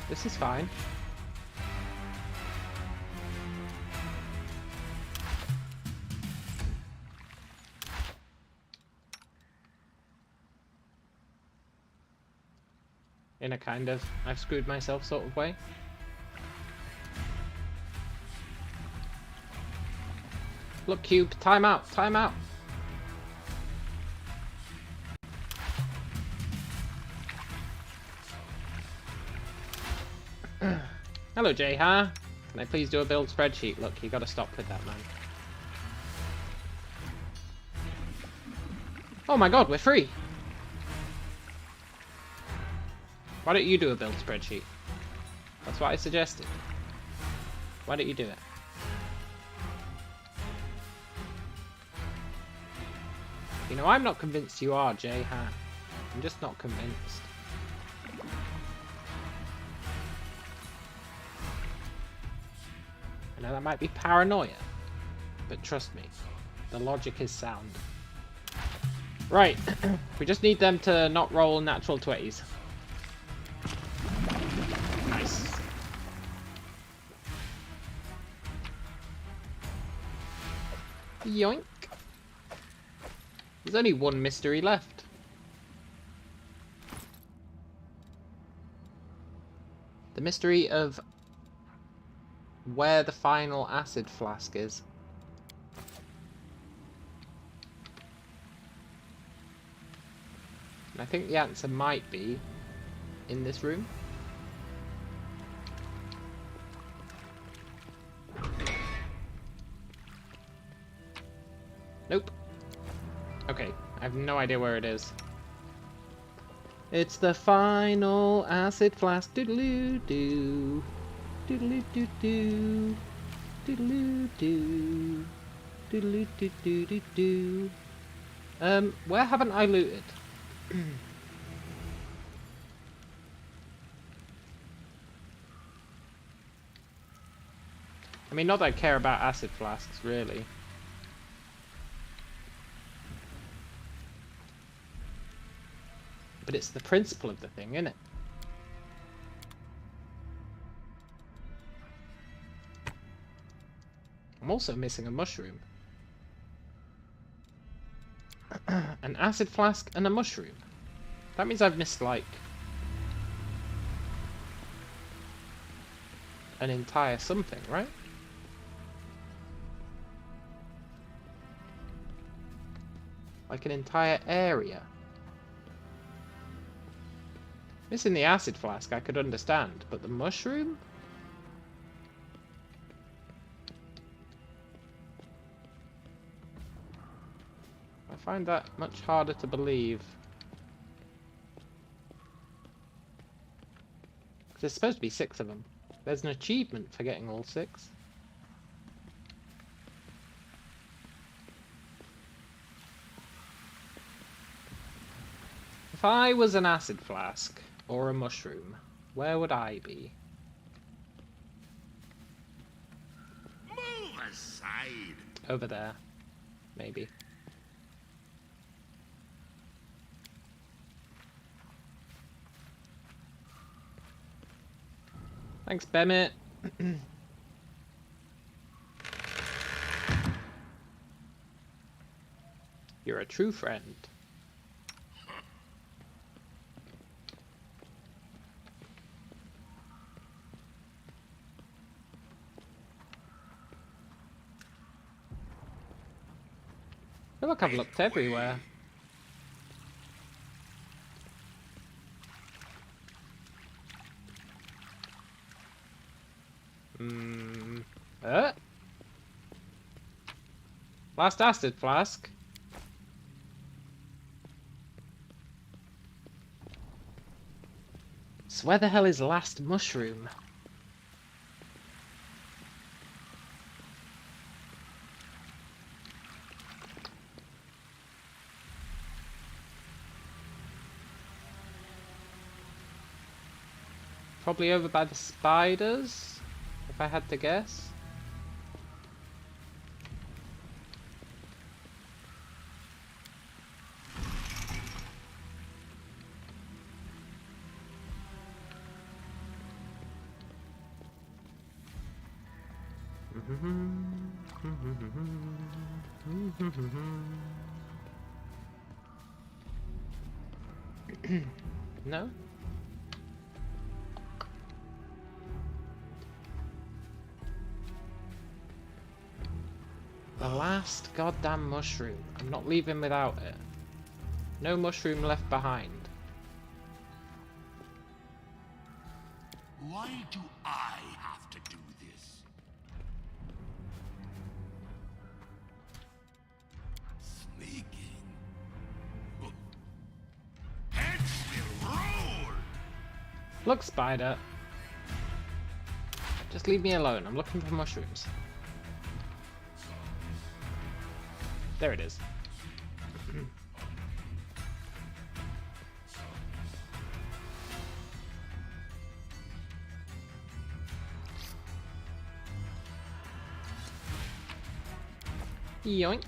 This is fine. In a kind of I've screwed myself sort of way. Look, Cube, time out, time out. Hello, Jayha. Can I please do a build spreadsheet? Look, you gotta stop with that, man. Oh my god, we're free! Why don't you do a build spreadsheet? That's what I suggested. Why don't you do it? You know, I'm not convinced you are, Jayha. I'm just not convinced. I know that might be paranoia, but trust me, the logic is sound. Right, we just need them to not roll natural 20s. Nice. Yoink. There's only one mystery left. The mystery of where the final acid flask is. And I think the answer might be in this room. Nope. Okay, I have no idea where it is. It's the final acid flask. Doodaloo doo. Doodaloo doo doo. Doodaloo doo. Doodaloo doo doo doo doo. Where haven't I looted? I mean, not that I care about acid flasks, really. But it's the principle of the thing, isn't it? I'm also missing a mushroom. An acid flask and a mushroom. That means I've missed, like, an entire something, right? Like an entire area. Missing the acid flask I could understand, but the mushroom? I find that much harder to believe. Because there's supposed to be 6 of them. There's an achievement for getting all 6. If I was an acid flask, or a mushroom, where would I be? Move aside. Over there. Maybe. Thanks, Bemmit. You're a true friend. I feel like I've looked everywhere. Last acid flask. So where the hell is last mushroom? Probably over by the spiders, if I had to guess. No? The last goddamn mushroom. I'm not leaving without it. No mushroom left behind. Why do I have to do this? Sneaking. Heads will roll! Look, spider. Just leave me alone. I'm looking for mushrooms. There it is. Yoink.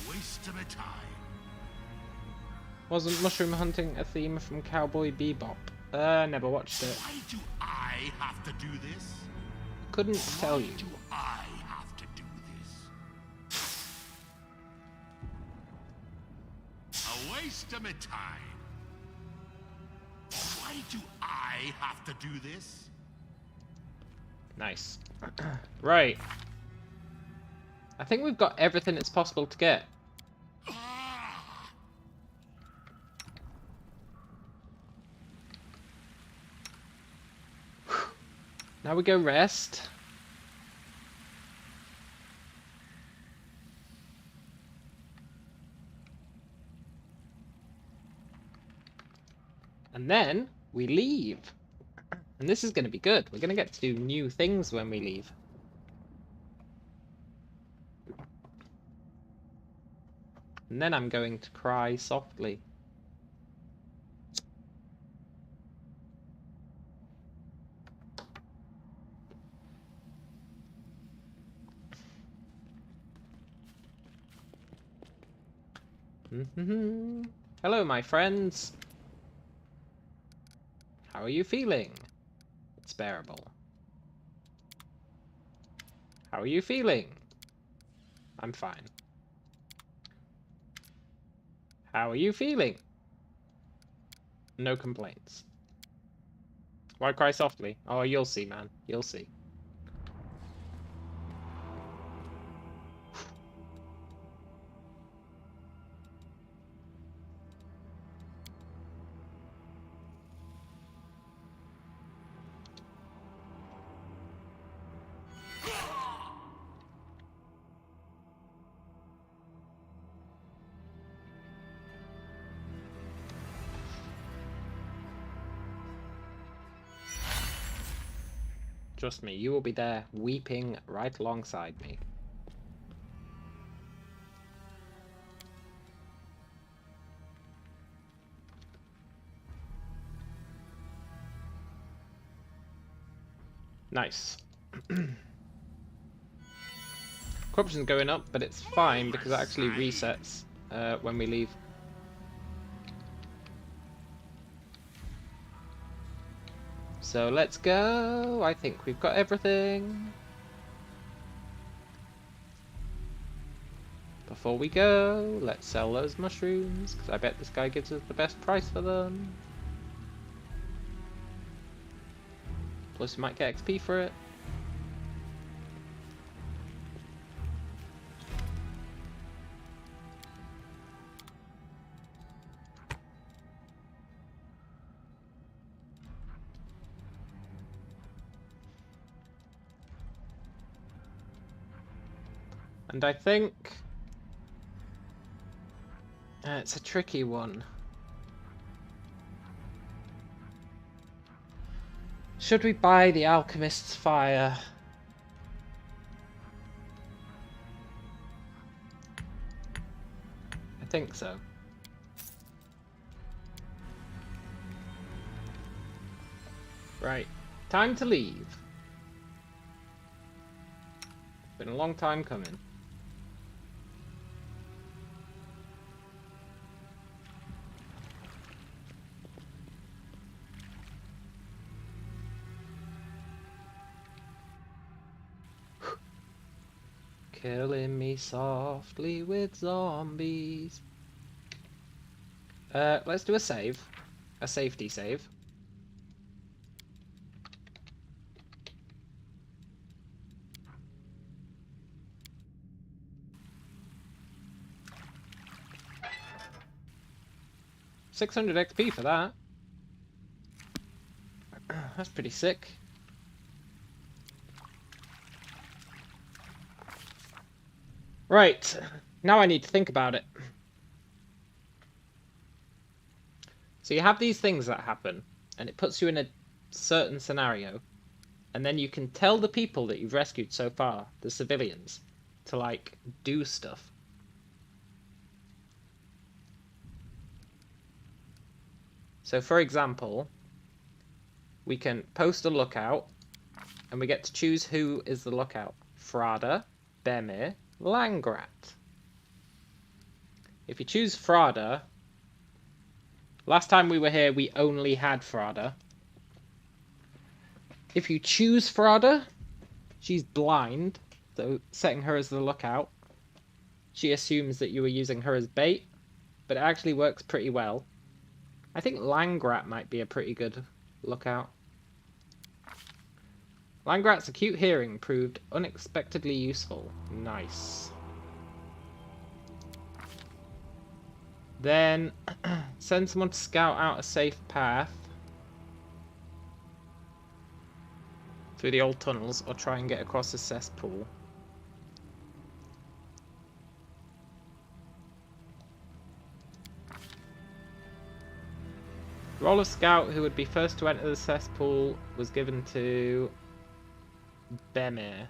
Waste of a time. Wasn't mushroom hunting a theme from Cowboy Bebop? Never watched it. Why do I have to do this? Couldn't tell you. Why do I have to do this? A waste of my time. Why do I have to do this? Nice. Right. I think we've got everything it's possible to get. Now we go rest. And then we leave. And this is going to be good. We're going to get to do new things when we leave. And then I'm going to cry softly. Hello, my friends. How are you feeling? It's bearable. How are you feeling? I'm fine. How are you feeling? No complaints. Why cry softly? Oh, you'll see, man. You'll see. Trust me, you will be there weeping right alongside me. Nice. Corruption's going up, but it's fine because it actually resets when we leave. So let's go. I think we've got everything. Before we go, let's sell those mushrooms, because I bet this guy gives us the best price for them. Plus we might get XP for it. And I think it's a tricky one. Should we buy the Alchemist's Fire? I think so. Right, time to leave. Been a long time coming. Killing me softly with zombies. Let's do a save. A safety save. $600 XP for that. That's pretty sick. Right, now I need to think about it. So you have these things that happen, and it puts you in a certain scenario, and then you can tell the people that you've rescued so far, the civilians, to like do stuff. So for example, we can post a lookout, and we get to choose who is the lookout. Frada, Bemir, Langrat. If you choose Frada, last time we were here we only had Frada. If you choose Frada, she's blind, so setting her as the lookout, she assumes that you were using her as bait, but it actually works pretty well. I think Langrat might be a pretty good lookout. Langrat's acute hearing proved unexpectedly useful. Nice. Then send someone to scout out a safe path. through the old tunnels or try and get across the cesspool. The role of scout, who would be first to enter the cesspool, was given to Bemir.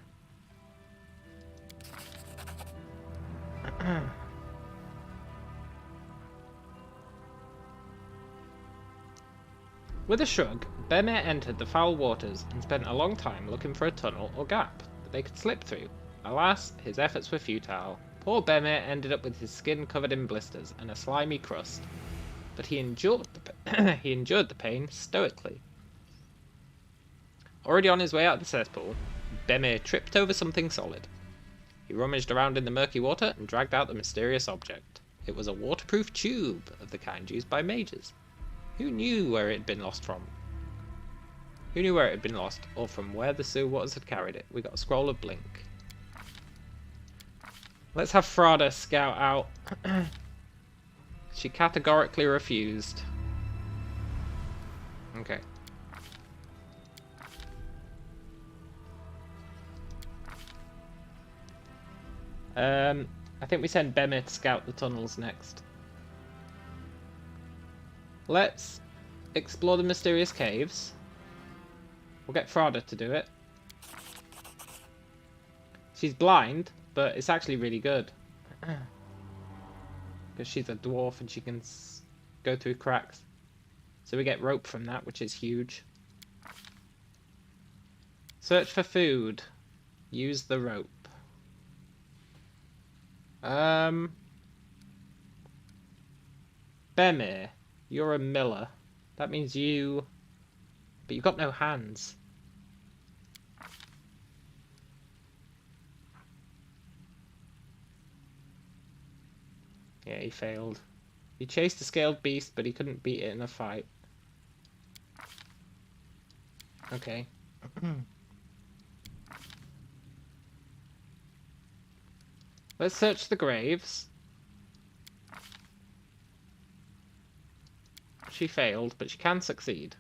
With a shrug, Bemir entered the foul waters and spent a long time looking for a tunnel or gap that they could slip through. Alas, his efforts were futile. Poor Bemir ended up with his skin covered in blisters and a slimy crust, but he endured the pain stoically. Already on his way out of the cesspool, Bemir tripped over something solid. He rummaged around in the murky water and dragged out the mysterious object. It was a waterproof tube of the kind used by mages. Who knew where it had been lost from? Who knew where it had been lost, or from where the sewer waters had carried it? We got a scroll of blink. Let's have Frada scout out. She categorically refused. Okay. I think we send Bemir to scout the tunnels next. Let's explore the mysterious caves. We'll get Frada to do it. She's blind, but it's actually really good. Because she's a dwarf and she can go through cracks. So we get rope from that, which is huge. Search for food. Use the rope. Bemir, you're a miller. That means you... But you've got no hands. Yeah, he failed. He chased a scaled beast, but he couldn't beat it in a fight. Okay. Let's search the graves. She failed, but she can succeed.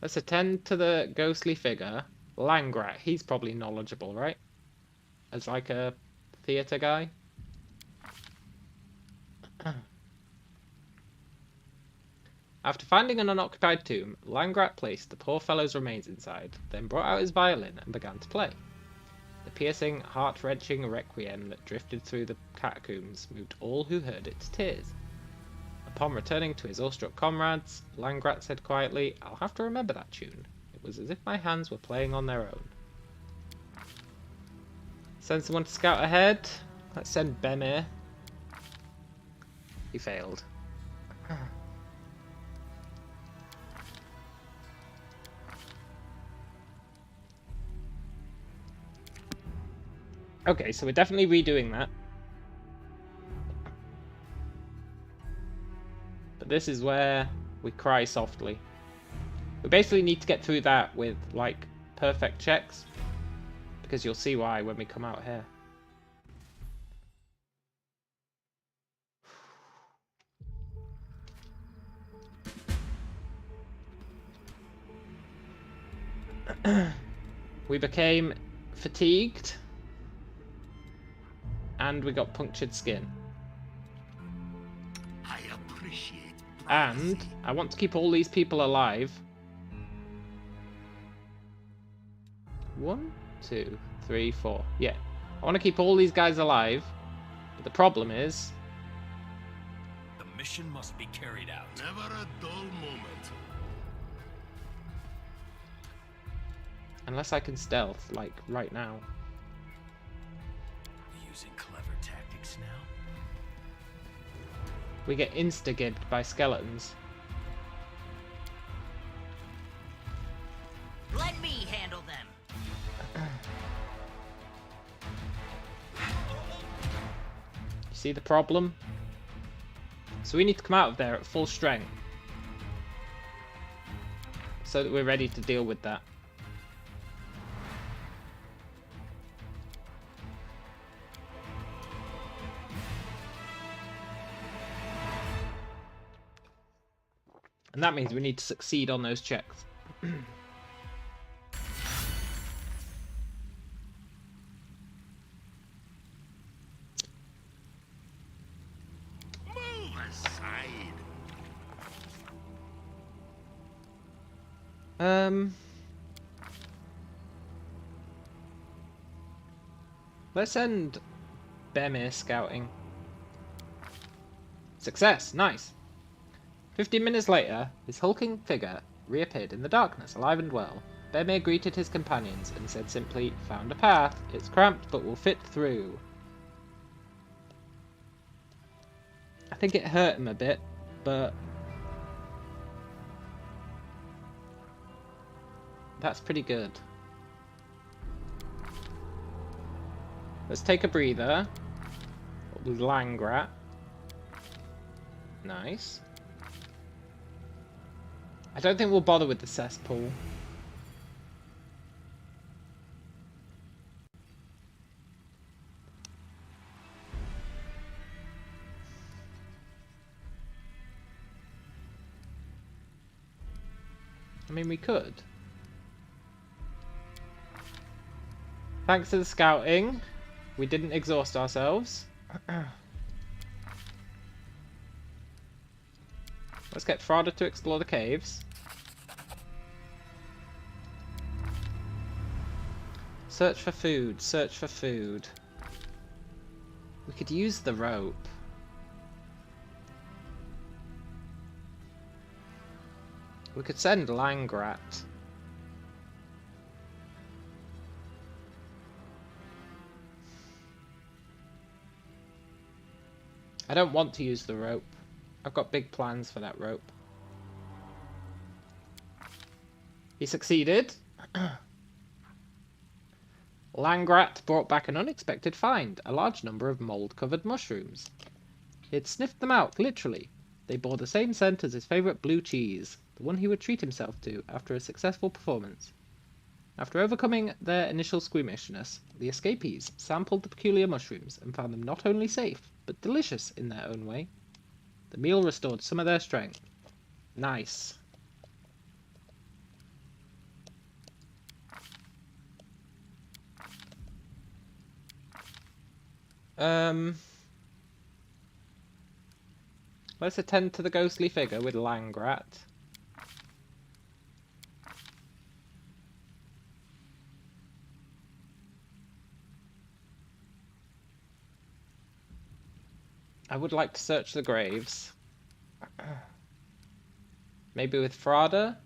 Let's attend to the ghostly figure. Langrat, he's probably knowledgeable, right? As like a theatre guy. After finding an unoccupied tomb, Langrat placed the poor fellow's remains inside, then brought out his violin and began to play. The piercing, heart-wrenching requiem that drifted through the catacombs moved all who heard it to tears. Upon returning to his awestruck comrades, Langrat said quietly, "I'll have to remember that tune. It was as if my hands were playing on their own." Send someone to scout ahead. Let's send Bemir. He failed. Okay, so we're definitely redoing that. But this is where we cry softly. We basically need to get through that with, like, perfect checks. Because you'll see why when we come out here. We became fatigued. And we got punctured skin. I appreciate And privacy. I want to keep all these people alive. 1, 2, 3, 4. Yeah. I want to keep all these guys alive. But the problem is... The mission must be carried out. Never a dull moment. Unless I can stealth, like, right now. Using clever tactics now. We get insta-gibbed by skeletons. Let me handle them. You see the problem? So we need to come out of there at full strength. So that we're ready to deal with that. And that means we need to succeed on those checks. Let's send Bemir scouting. Success! Nice! 15 minutes later, his hulking figure reappeared in the darkness, alive and well. Bemir greeted his companions and said simply, "Found a path. It's cramped, but we'll fit through." I think it hurt him a bit, but that's pretty good. Let's take a breather. With Langrat. Nice. I don't think we'll bother with the cesspool. I mean, we could. Thanks to the scouting, we didn't exhaust ourselves. Let's get Frada to explore the caves. Search for food, search for food. We could use the rope. We could send Langrat. I don't want to use the rope. I've got big plans for that rope. He succeeded. Langrat brought back an unexpected find, a large number of mold-covered mushrooms. He had sniffed them out, literally. They bore the same scent as his favourite blue cheese, the one he would treat himself to after a successful performance. After overcoming their initial squeamishness, the escapees sampled the peculiar mushrooms and found them not only safe, but delicious in their own way. The meal restored some of their strength. Nice. Let's attend to the ghostly figure with Langrat. I would like to search the graves. Maybe with Frada.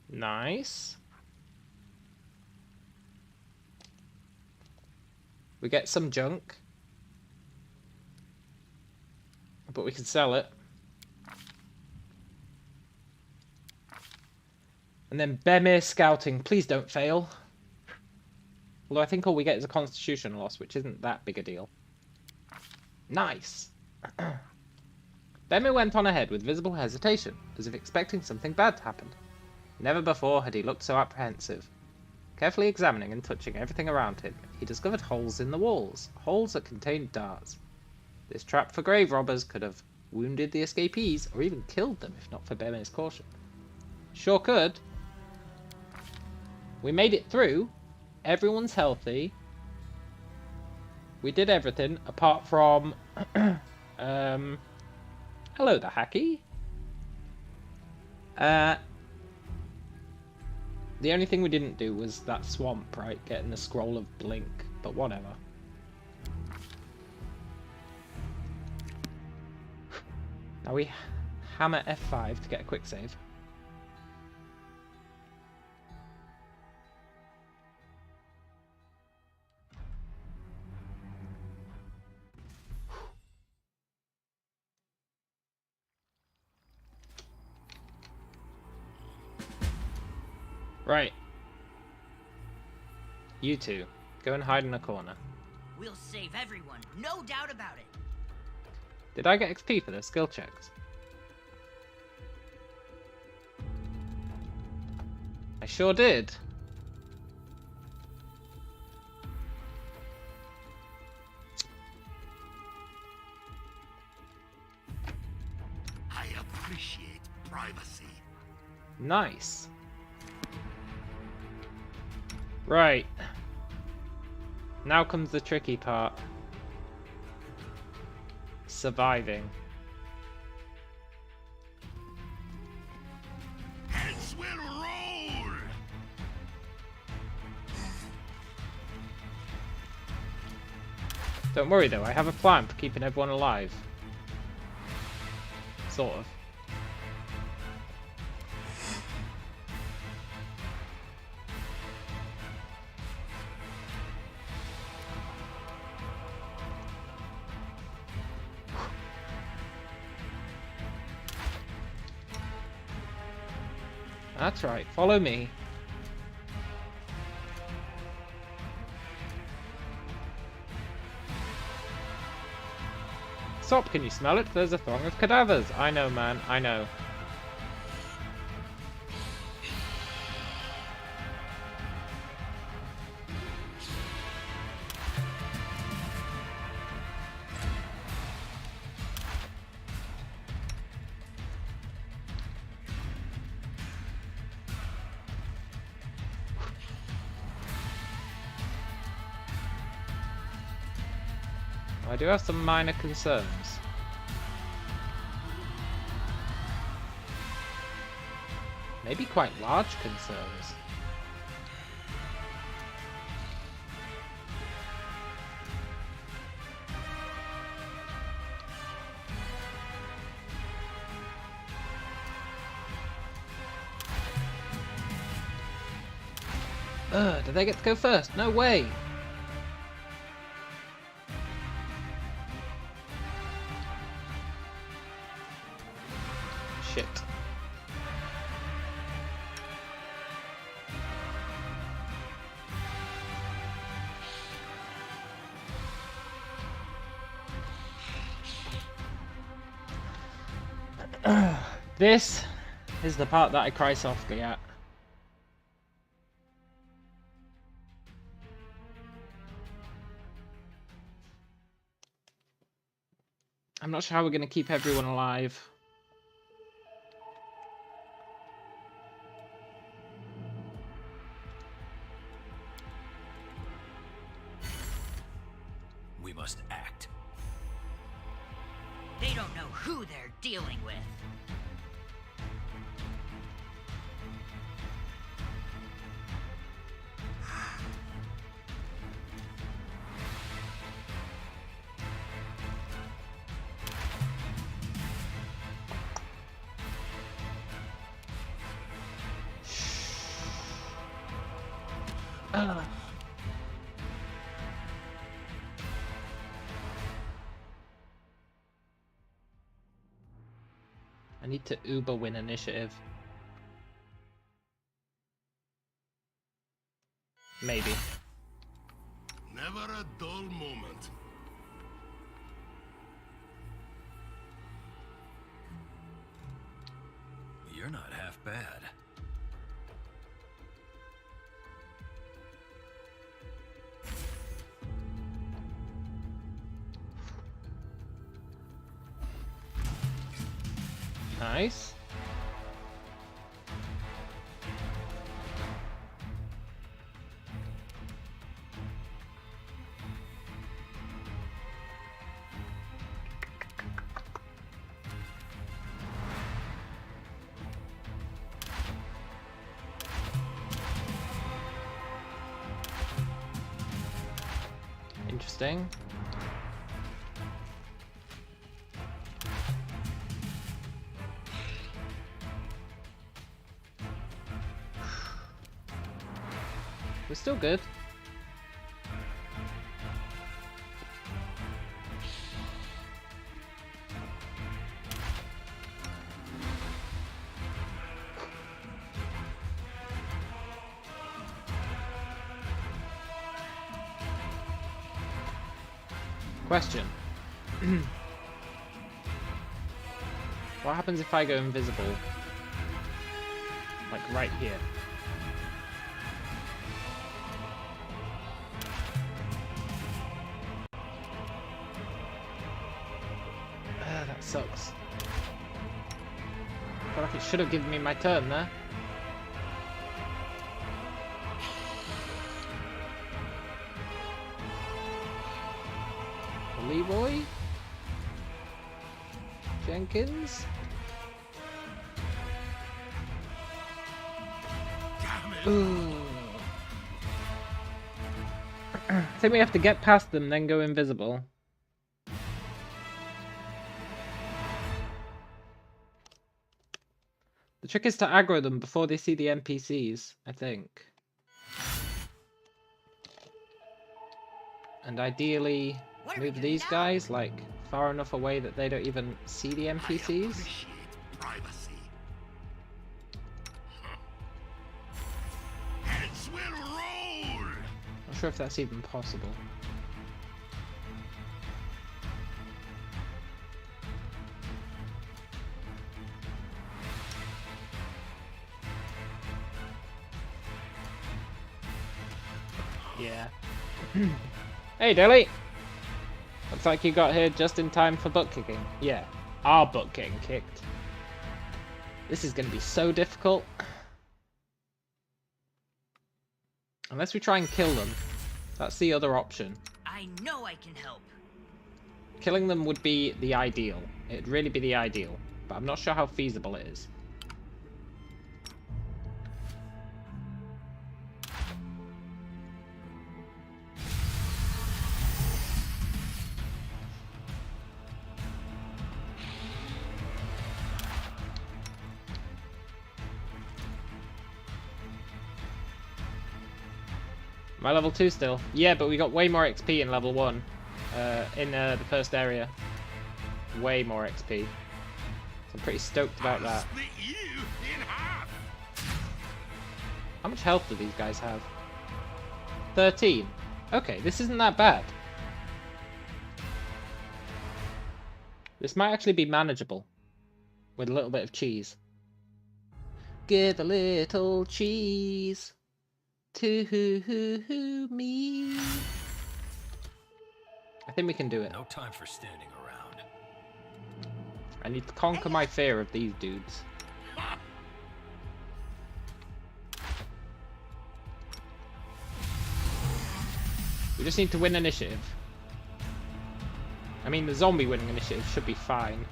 Nice. We get some junk. But we can sell it. And then Bemir scouting. Please don't fail. Although I think all we get is a constitution loss, which isn't that big a deal. Nice. Bemir went on ahead with visible hesitation, as if expecting something bad to happen. Never before had he looked so apprehensive. Carefully examining and touching everything around him, he discovered holes in the walls, holes that contained darts. This trap for grave robbers could have wounded the escapees, or even killed them if not for Bemir's caution. Sure could. We made it through. Everyone's healthy. We did everything apart from hello there, Hacky. The only thing we didn't do was that swamp, right? Getting the scroll of blink, but whatever. Now we hammer F5 to get a quick save. Right. You two, go and hide in a corner. We'll save everyone, no doubt about it. Did I get XP for those skill checks? I sure did. I appreciate privacy. Nice. Right. Now comes the tricky part. Surviving. will roll! Don't worry though, I have a plan for keeping everyone alive. Sort of. That's right, follow me. Stop, can you smell it? There's a throng of cadavers. I know, man, I know. I do have some minor concerns. Maybe quite large concerns. Did they get to go first? No way! Shit. This is the part that I cry softly at. I'm not sure how we're going to keep everyone alive. We must act. They don't know who they're dealing with. I need to Uber win initiative. Maybe. Never a dull moment. You're not half bad. Nice. Interesting. We're still good. Question. What happens if I go invisible? Like right here. That sucks. I feel like it should have given me my turn there. Leroy? Jenkins? I think we have to get past them, then go invisible. The trick is to aggro them before they see the NPCs, I think. And ideally move these guys, like, far enough away that they don't even see the NPCs. Privacy. Heads will roll. Not sure if that's even possible. Yeah. Hey, Dilly! Looks like you got here just in time for butt kicking. Yeah, our butt getting kicked. This is going to be so difficult. Unless we try and kill them. That's the other option. I know I can help. Killing them would be the ideal. It'd really be the ideal. But I'm not sure how feasible it is. Am I level 2 still? Yeah, but we got way more XP in level 1. In the first area. Way more XP. So I'm pretty stoked about that. Split you in half. How much health do these guys have? 13. Okay, this isn't that bad. This might actually be manageable. With a little bit of cheese. Give a little cheese to me. I think we can do it. No time for standing around. I need to conquer my fear of these dudes. We just need to win initiative. I mean, the zombie winning initiative should be fine.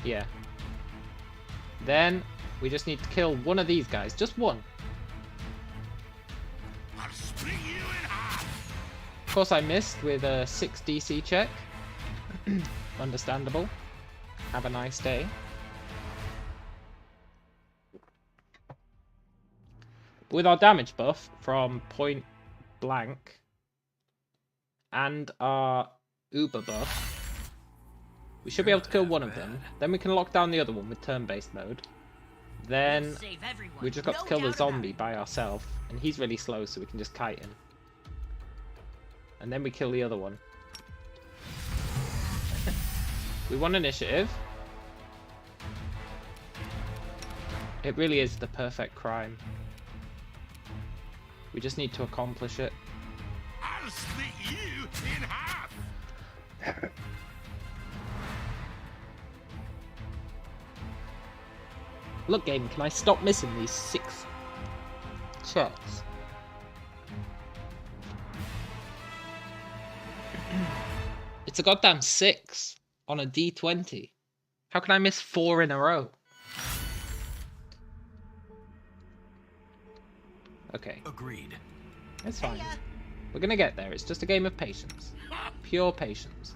Yeah. Then, we just need to kill one of these guys. Just one. I'll split you in half. Of course, I missed with a 6 DC check. Understandable. Have a nice day. With our damage buff from point blank and our uber buff, we should be able to kill one of them. Then we can lock down the other one with turn-based mode. Then Save everyone. we just got No to kill the doubt about zombie it. by ourselves, and he's really slow, so we can just kite him. And then we kill the other one. We won initiative. It really is the perfect crime. We just need to accomplish it. I'll split you in half. Look, game, can I stop missing these 6 checks? It's a goddamn 6 on a D20. How can I miss 4 in a row? Okay, Agreed. it's fine. We're gonna get there. It's just a game of patience. Pure patience.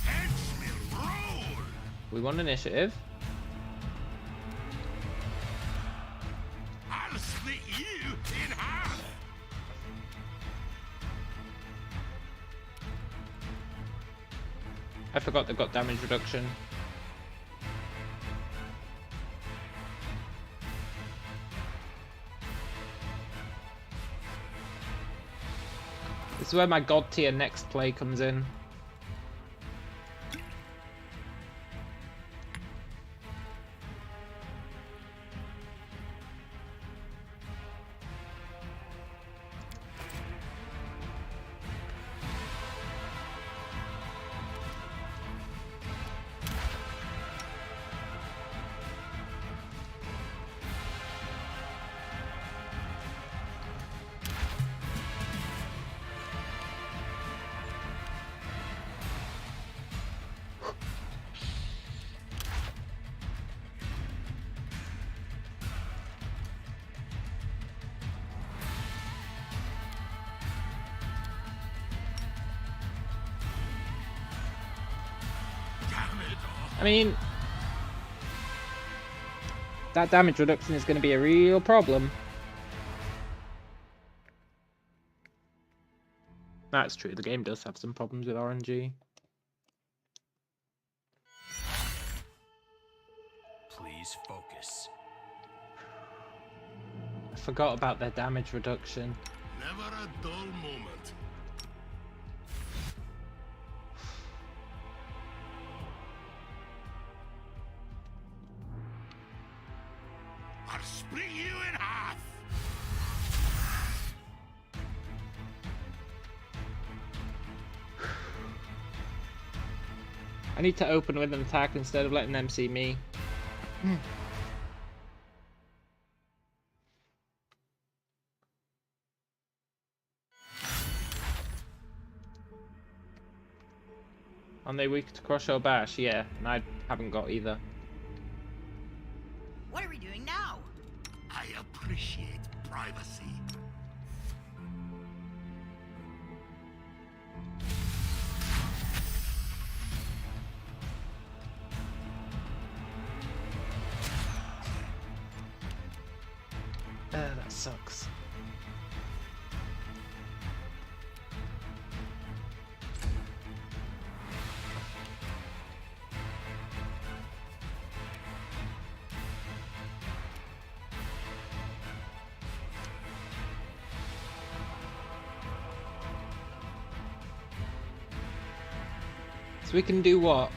Heads will roll. We won initiative. I'll split you in half. I forgot they've got damage reduction. This is where my god tier next play comes in. I mean, that damage reduction is going to be a real problem. That's true, the game does have some problems with RNG. Please focus. I forgot about their damage reduction. Never a dull moment. I'll split you in half. I need to open with an attack instead of letting them see me. Aren't they weak to crush or bash? Yeah, and I haven't got either. What are we doing now? I appreciate privacy. That sucks. So we can do what?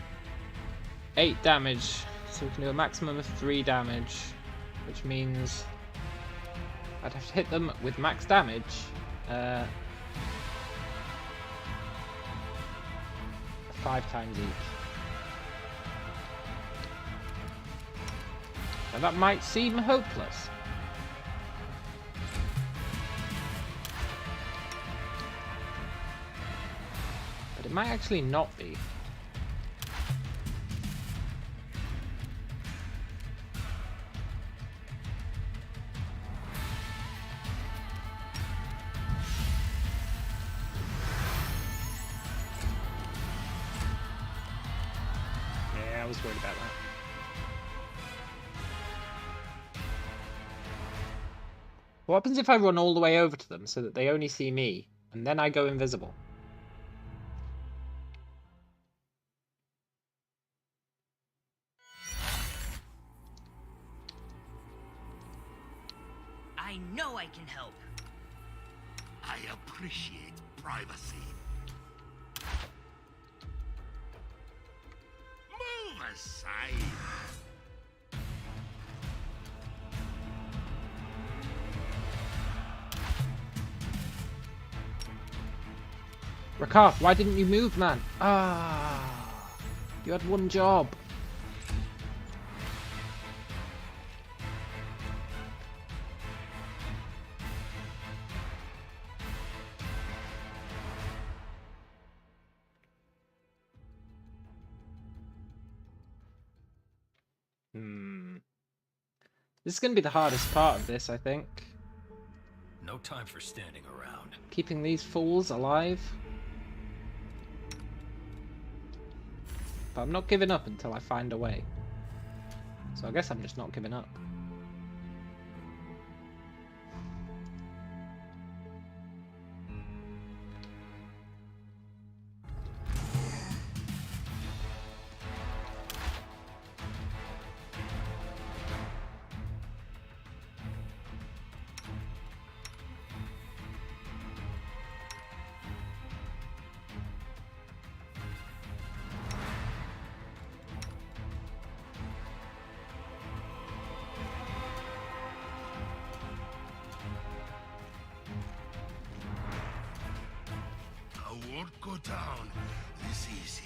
8 damage. So we can do a maximum of 3 damage, which means I'd have to hit them with max damage. 5 times each. Now that might seem hopeless. But it might actually not be. I was worried about that. What happens if I run all the way over to them so that they only see me, and then I go invisible? I know I can help. I appreciate privacy. Move aside. Rakaf, why didn't you move, man? Ah, you had one job. This is going to be the hardest part of this, I think. No time for standing around. Keeping these fools alive. But I'm not giving up until I find a way. So I guess I'm just not giving up. I won't go down this easy.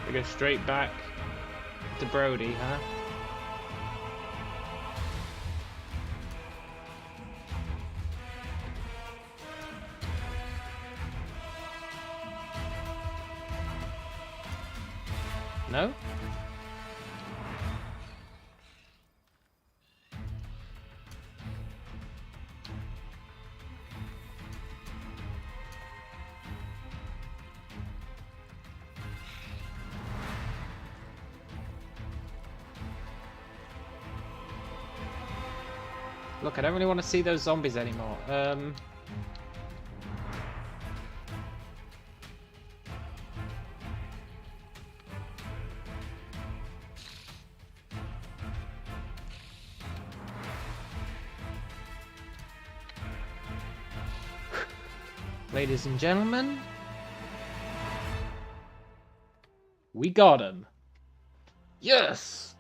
We go straight back to Brody, huh? No? Look, I don't really want to see those zombies anymore. Ladies and gentlemen, we got him. Yes!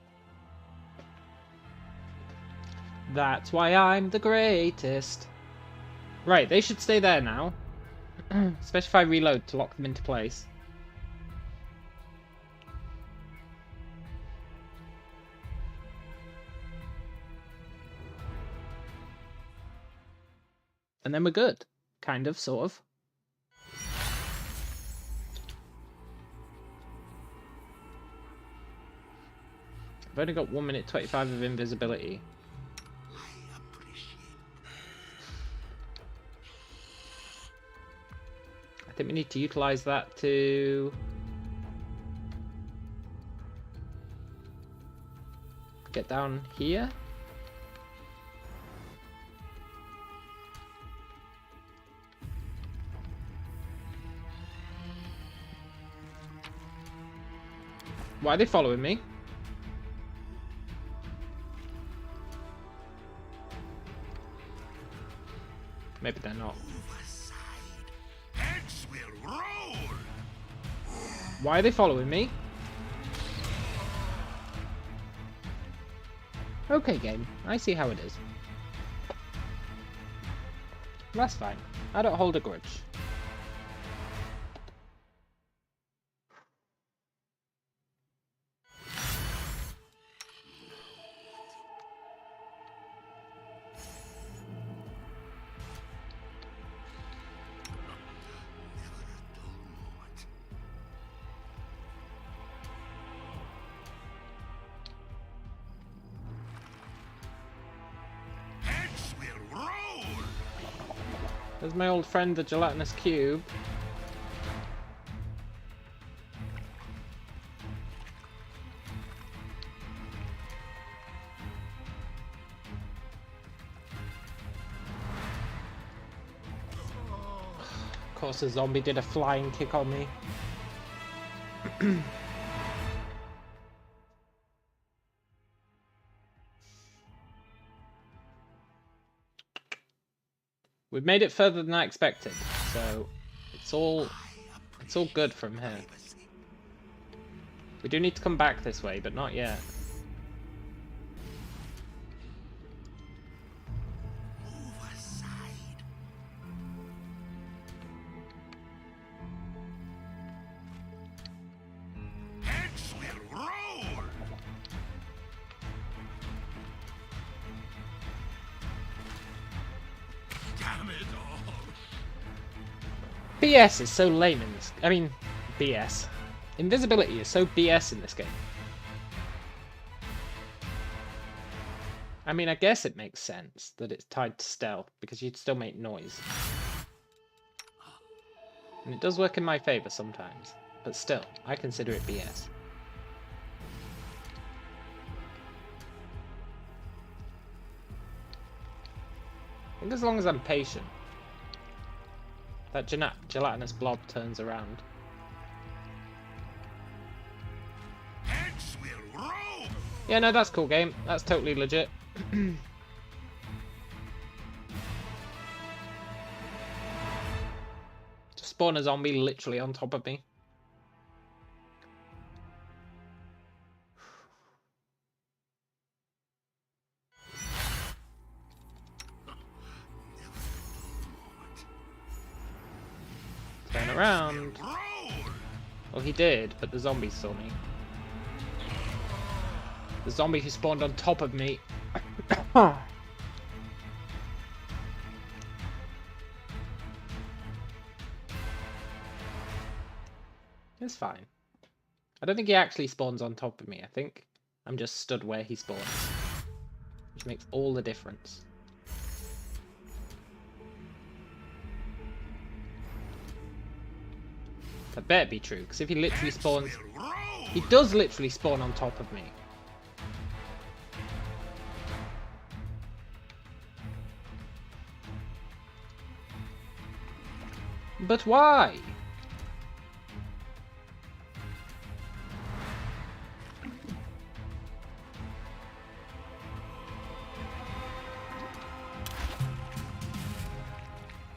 That's why I'm the greatest. Right, they should stay there now. Especially if I reload to lock them into place. And then we're good. Kind of, sort of. I've only got 1 minute 25 of invisibility. I think we need to utilize that to get down here. Why are they following me? Maybe they're not. Heads will roll. Why are they following me? Okay, game. I see how it is. That's fine. I don't hold a grudge. There's my old friend, the gelatinous cube. Of course, the zombie did a flying kick on me. We've made it further than I expected, so it's all good from here. We do need to come back this way, but not yet. Heads will roll. Damn it all. BS is so lame in this. I mean, BS. Invisibility is so BS in this game. I mean, I guess it makes sense that it's tied to stealth, because you'd still make noise. And it does work in my favor sometimes, but still, I consider it BS. I think as long as I'm patient, that gelatinous blob turns around. Heads will roll. Yeah, no, that's cool, game. That's totally legit. Just spawn a zombie literally on top of me. Turn around. Well, he did, but the zombies saw me. The zombie who spawned on top of me. It's fine. I don't think he actually spawns on top of me. I think I'm just stood where he spawns. Which makes all the difference. That better be true, because if he literally spawns... He does literally spawn on top of me. But why?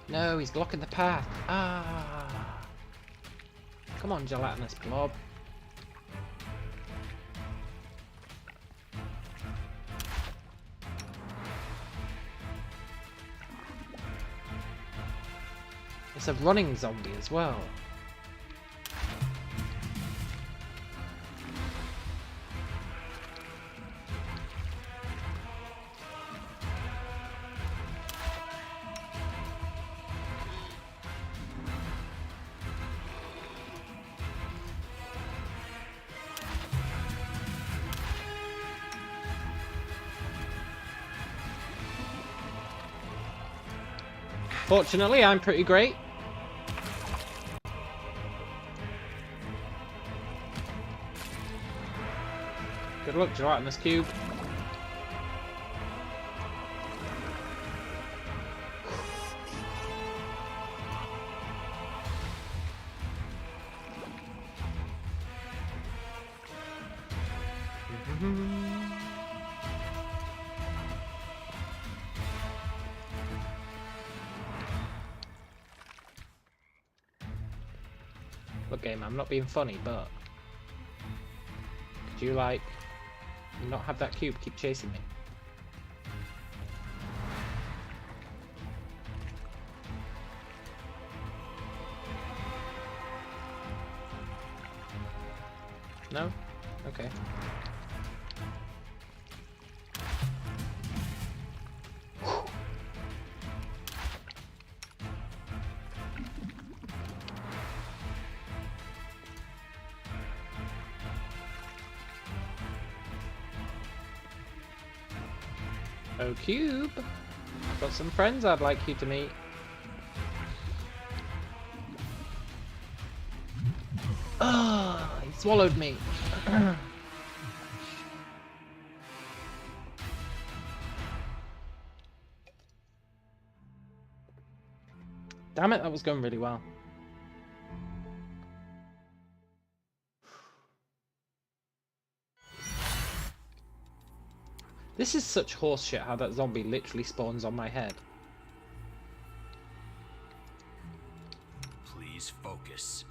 No, he's blocking the path. Ah. Come on, gelatinous blob. It's a running zombie as well. Fortunately, I'm pretty great. Good luck, gelatinous cube. Look, game, I'm not being funny, but could you, like, not have that cube keep chasing me? No? Okay. Oh, Cube! I've got some friends I'd like you to meet. Ah, he swallowed me. Damn it, that was going really well. This is such horseshit how that zombie literally spawns on my head. Please focus.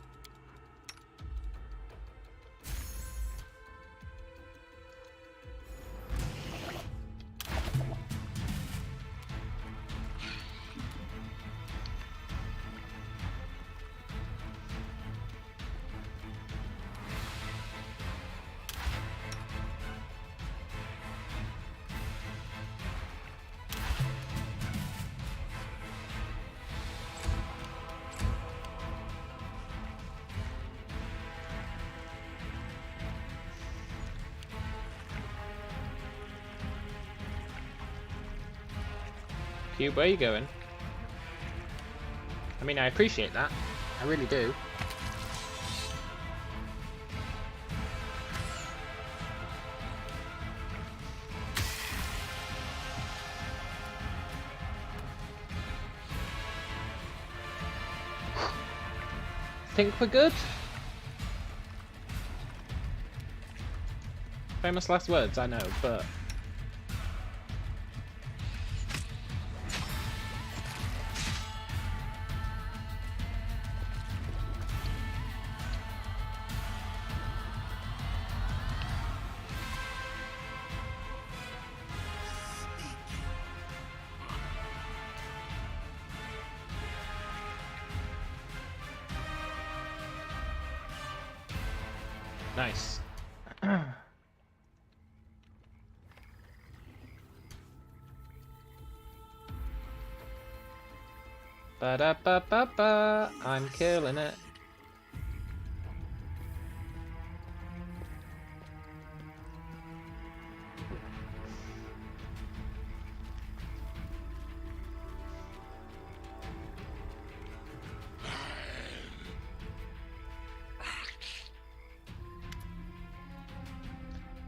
Cube, where are you going? I mean, I appreciate that. I really do. Think we're good? Famous last words, I know, but... Nice. Ba-da-ba-ba-ba. I'm killing it.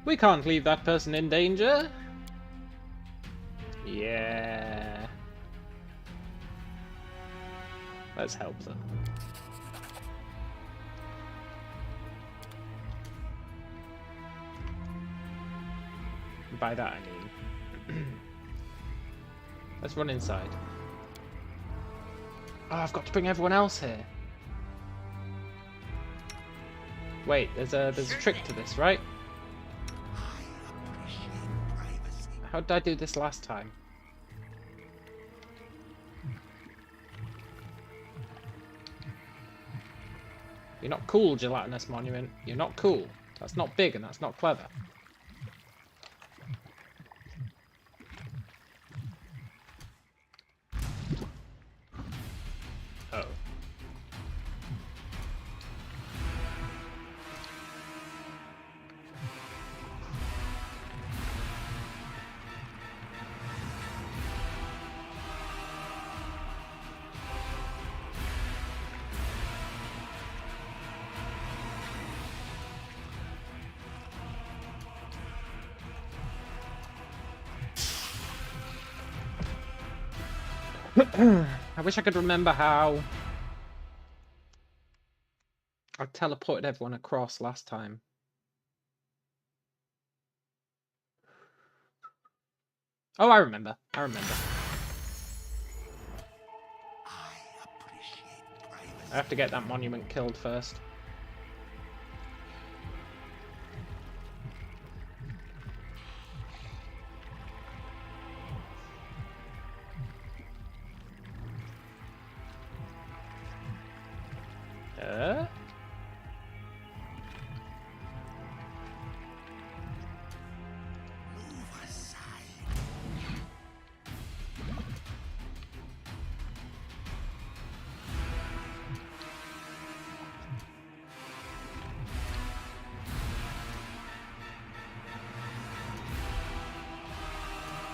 We can't leave that person in danger. Yeah. Let's help them. By that I mean... Let's run inside. Oh, I've got to bring everyone else here. Wait, there's a trick to this, right? How did I do this last time? You're not cool, gelatinous monument. You're not cool. That's not big and that's not clever. Oh. I wish I could remember how I teleported everyone across last time. Oh, I remember. I remember. I have to get that monument killed first.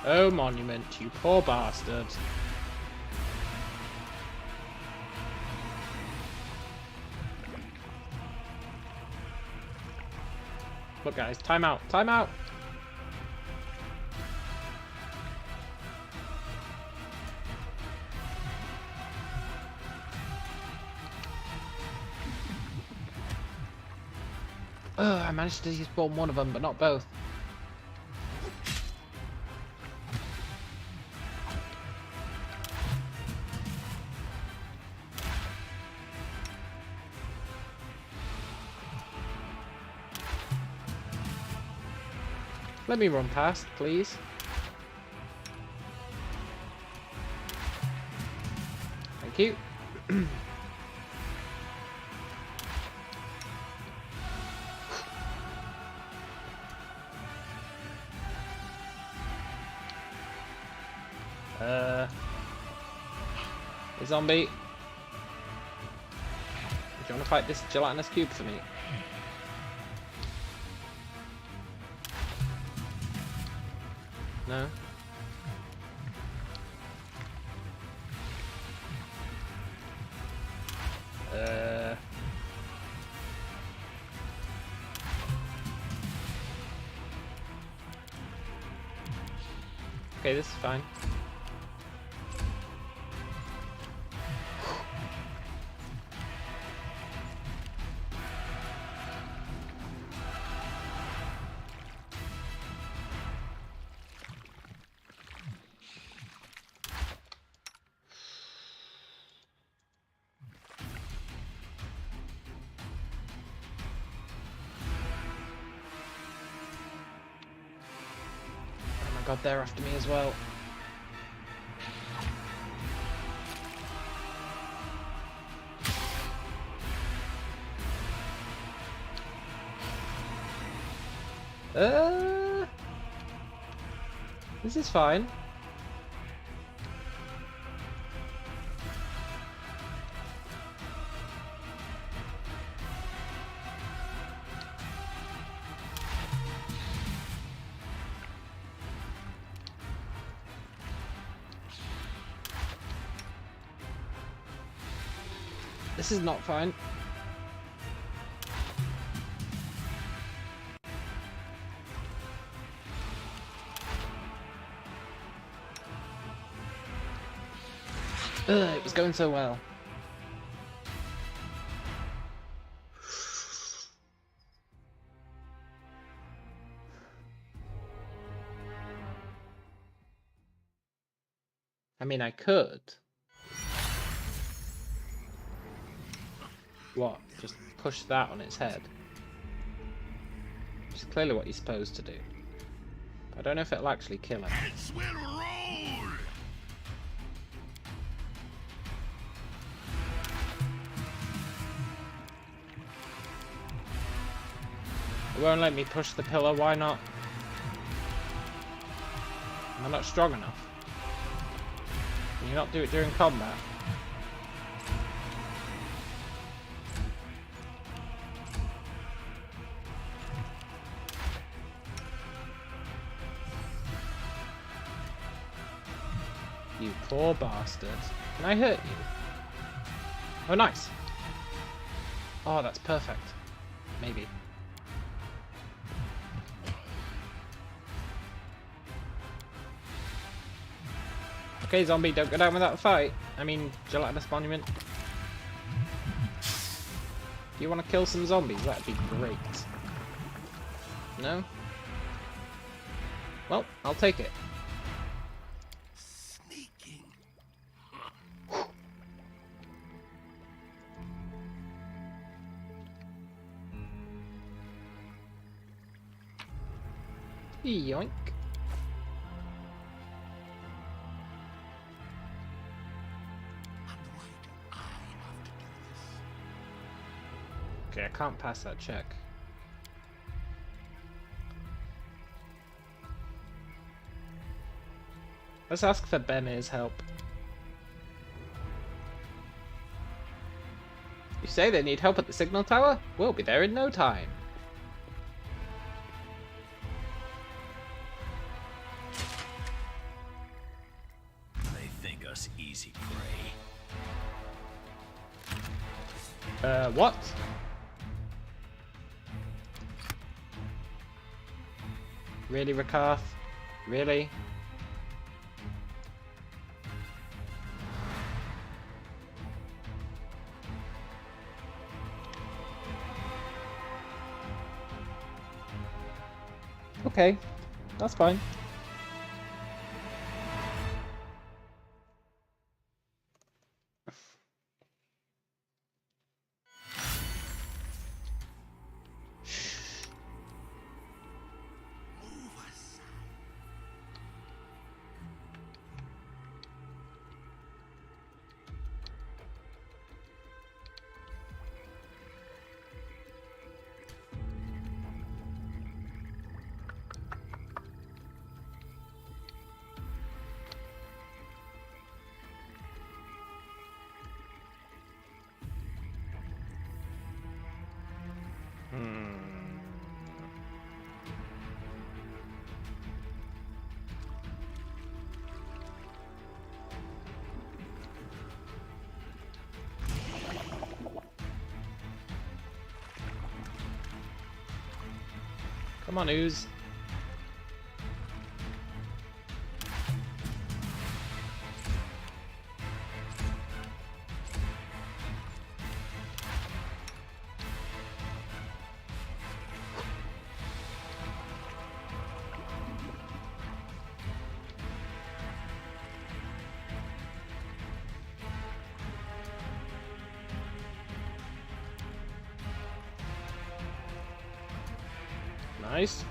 Oh, monument, you poor bastard. Look, guys, time out, time out! Ugh, I managed to despawn one of them, but not both. Let me run past, please. Thank you. A zombie. Do you want to fight this gelatinous cube for me? No? Okay, this is fine. God, they're after me as well. This is fine. This is not fine. Ugh, it was going so well. I mean, I could. What? Just push that on its head? Which is clearly what you're supposed to do. I don't know if it'll actually kill it. Heads will roll! It won't let me push the pillar, why not? Am I not strong enough? Can you not do it during combat? You poor bastard. Can I hurt you? Oh, nice. Oh, that's perfect. Maybe. Okay, zombie, don't go down without a fight. I mean, gelatinous monument. Do you want to kill some zombies? That'd be great. No? Well, I'll take it. Sneaking. Yoink. Okay, I can't pass that check. Let's ask for Ben's help. You say they need help at the signal tower? We'll be there in no time. They think us easy prey. What? Really, Rakarth? Really? Okay, that's fine. Come on, Ooze. Nice.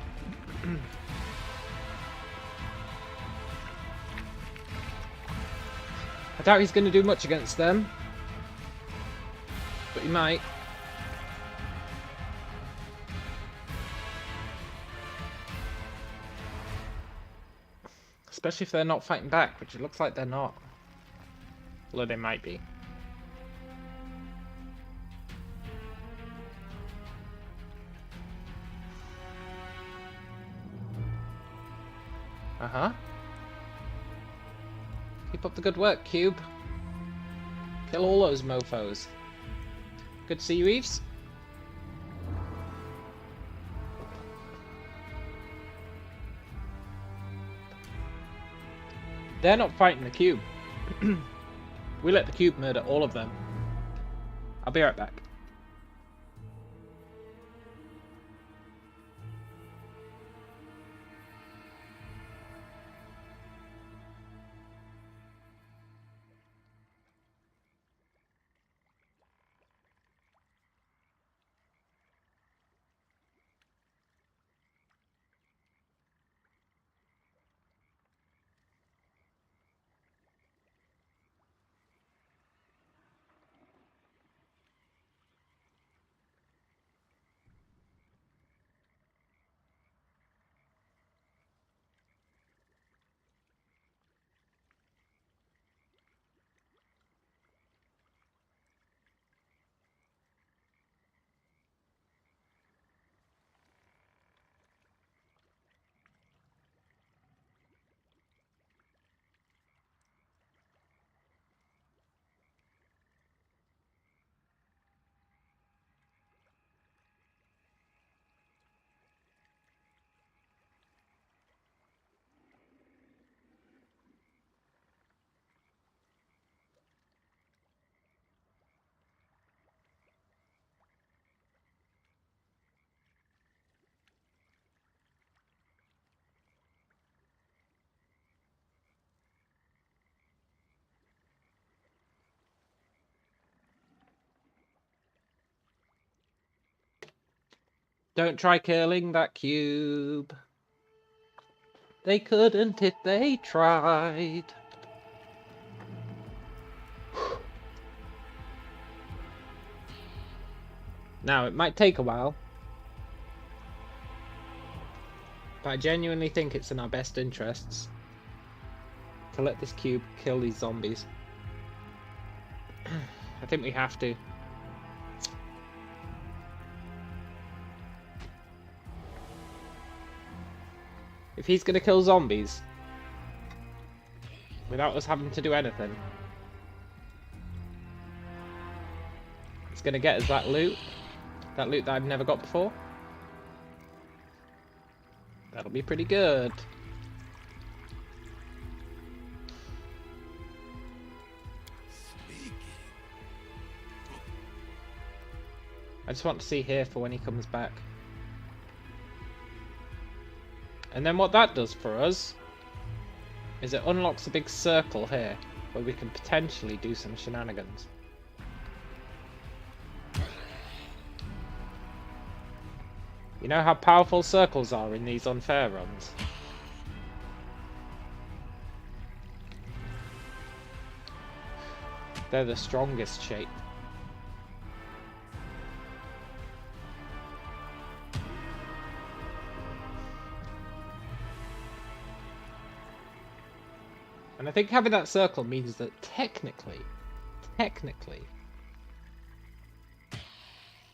I doubt he's going to do much against them, but he might. Especially if they're not fighting back, which it looks like they're not. Although they might be. Uh-huh. Keep up the good work, Cube. Kill all those mofos. Good to see you, Eves. They're not fighting the cube. We let the cube murder all of them. I'll be right back. Don't try killing that cube. They couldn't if they tried. Now, it might take a while, but I genuinely think it's in our best interests to let this cube kill these zombies. I think we have to. If he's gonna kill zombies without us having to do anything, it's gonna get us that loot that I've never got before. That'll be pretty good. I just want to see here for when he comes back. And then what that does for us is it unlocks a big circle here where we can potentially do some shenanigans. You know how powerful circles are in these unfair runs? They're the strongest shape. And I think having that circle means that technically,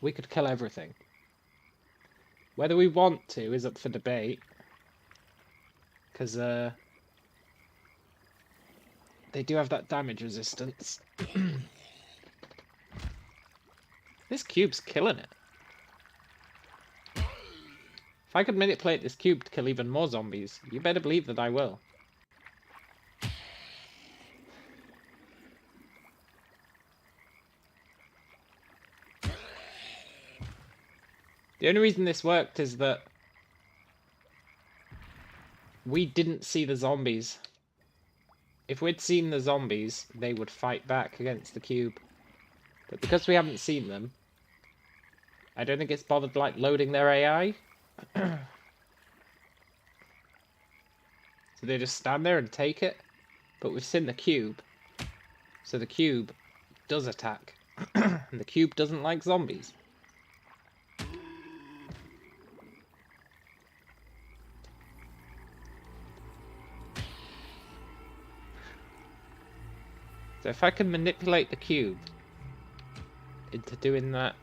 we could kill everything. Whether we want to is up for debate, because they do have that damage resistance. This cube's killing it. If I could manipulate this cube to kill even more zombies, you better believe that I will. The only reason this worked is that we didn't see the zombies. If we'd seen the zombies, they would fight back against the cube. But because we haven't seen them, I don't think it's bothered like loading their AI. So they just stand there and take it. But we've seen the cube, so the cube does attack. And the cube doesn't like zombies. So if I can manipulate the cube into doing that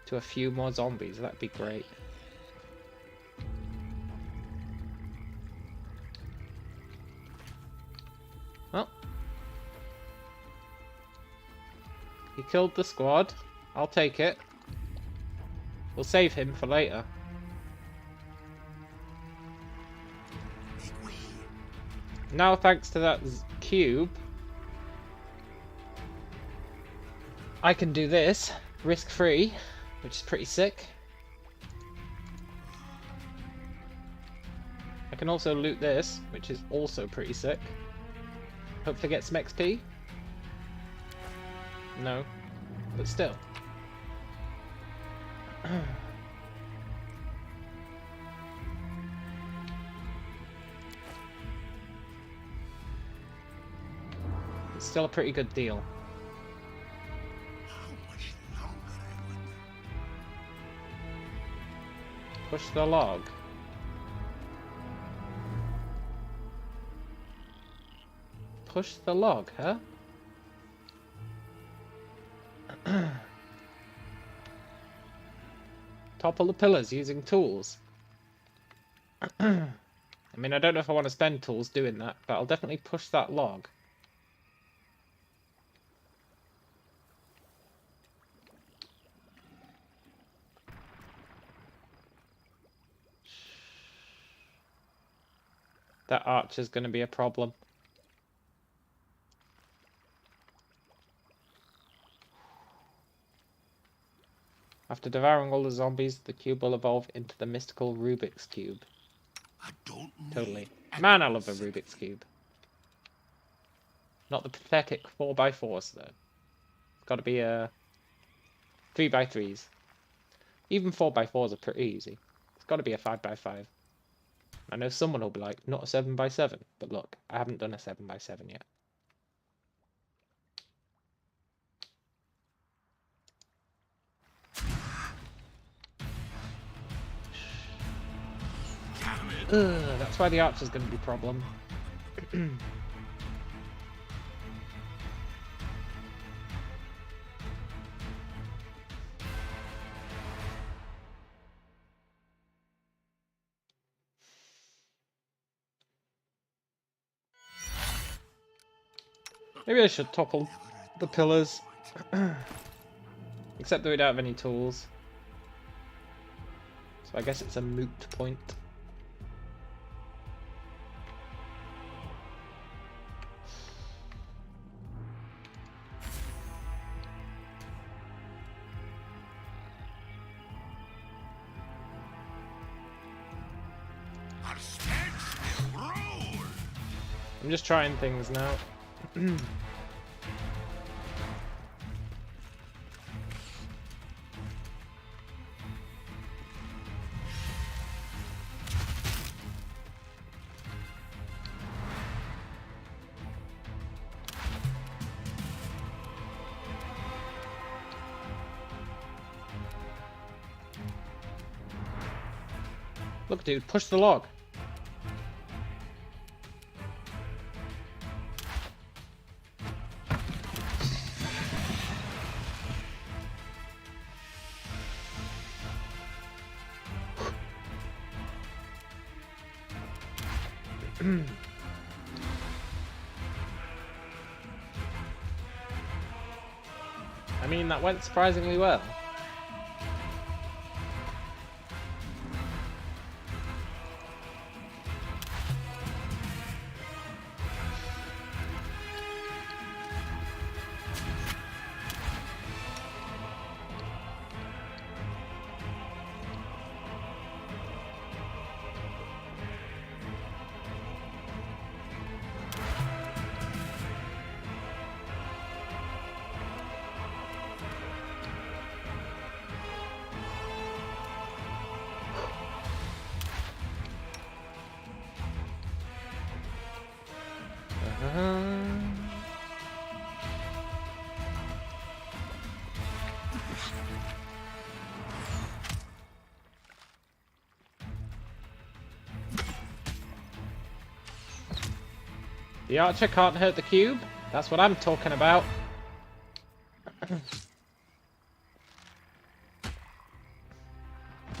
to a few more zombies, that'd be great. Well, he killed the squad. I'll take it. We'll save him for later. Now, thanks to that cube, I can do this risk-free, which is pretty sick. I can also loot this, which is also pretty sick. Hopefully get some XP. No, but still. It's still a pretty good deal. How much longer I wonder? Push the log. Push the log, huh? Topple the pillars using tools. I mean, I don't know if I want to spend tools doing that, but I'll definitely push that log. That archer's going to be a problem. After devouring all the zombies, the cube will evolve into the mystical Rubik's Cube. I don't Totally. need Man, I love a Rubik's Cube. Not the pathetic 4x4s, though. It's got to be a 3x3s. Even 4x4s are pretty easy. It's got to be a 5x5. I know someone will be like, not a 7x7. But look, I haven't done a 7x7 yet. Ugh, that's why the archer's going to be a problem. Maybe I should topple the pillars. Except that we don't have any tools. So I guess it's a moot point. Our specs will roll. I'm just trying things now. Look, dude, push the log. I mean, that went surprisingly well. The archer can't hurt the cube. That's what I'm talking about.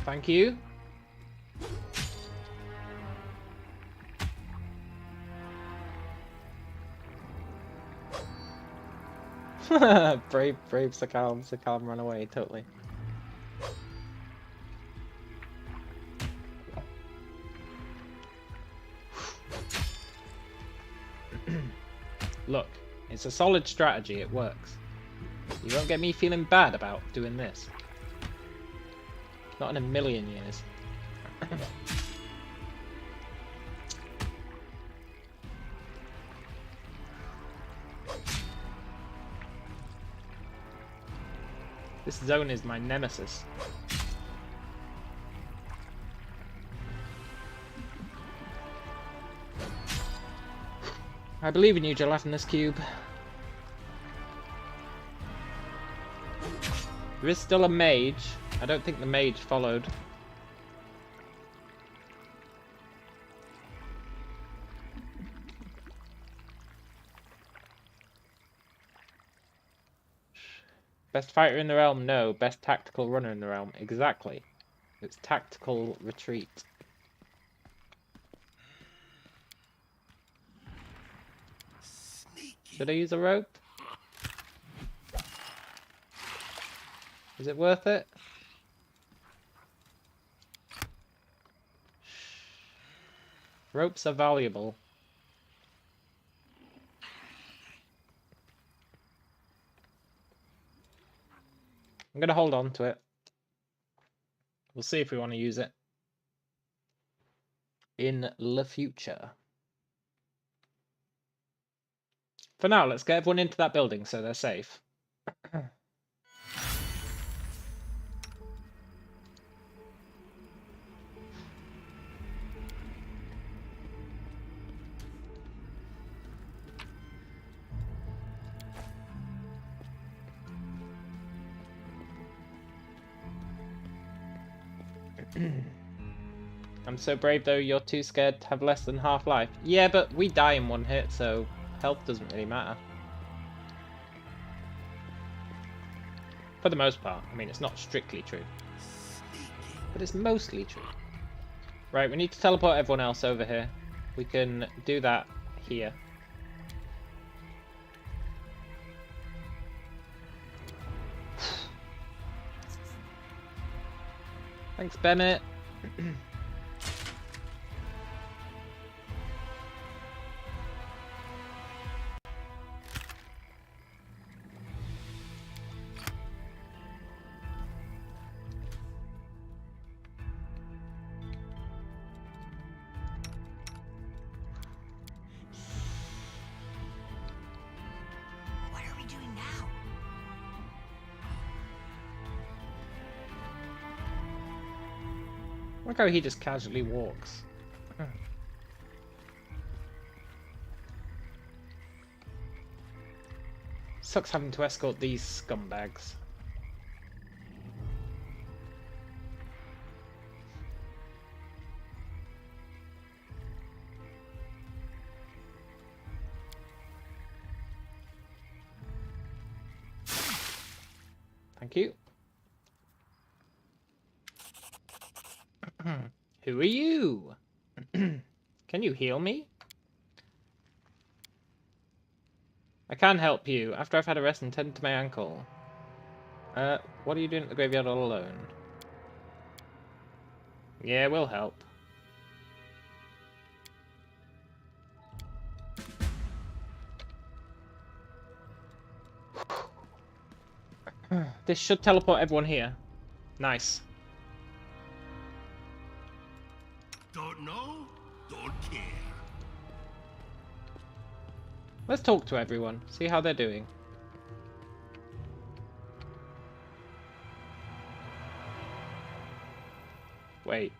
Thank you. brave Sakalm. Sakalm run away, totally. Look, it's a solid strategy, it works. You won't get me feeling bad about doing this. Not in a million years. This zone is my nemesis. I believe in you, Gelatinous Cube. There is still a mage. I don't think the mage followed. Best fighter in the realm? No. Best tactical runner in the realm? Exactly. It's tactical retreat. Should I use a rope? Is it worth it? Ropes are valuable. I'm going to hold on to it. We'll see if we want to use it in the future. For now, let's get everyone into that building so they're safe. I'm so brave though, you're too scared to have less than half life. Yeah, but we die in one hit, so health doesn't really matter. For the most part. I mean, it's not strictly true. But it's mostly true. Right, we need to teleport everyone else over here. We can do that here. Thanks, Bennett. What are we doing now? Look how he just casually walks. Sucks having to escort these scumbags. Thank you. Who are you? Can you heal me? I can help you. After I've had a rest and tended to my ankle. What are you doing at the graveyard all alone? Yeah, we'll help. This should teleport everyone here. Nice. Don't know? Don't care. Let's talk to everyone. See how they're doing. Wait.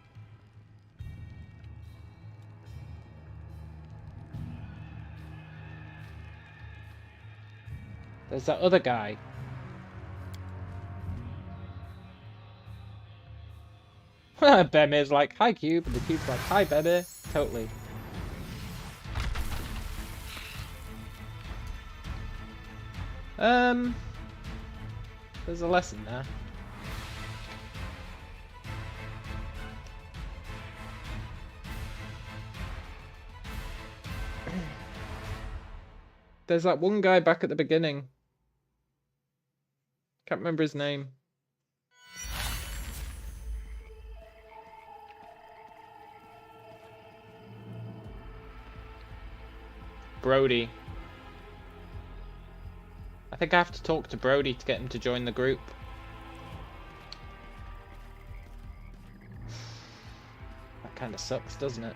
There's that other guy. Bemir's like, hi Cube, and the Cube's like, hi Bemir. Totally. There's a lesson there. There's that one guy back at the beginning. Can't remember his name. Brody. I think I have to talk to Brody to get him to join the group. That kind of sucks, doesn't it?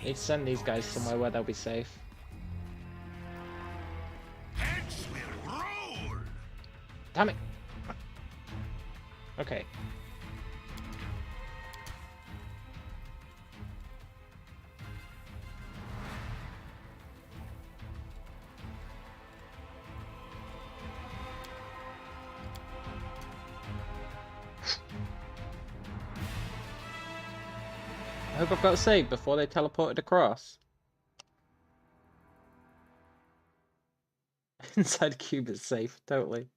Need to send these guys somewhere where they'll be safe. Heads will roll. Damn it! Okay. I hope I've got a save before they teleported across. Inside cube is safe, totally.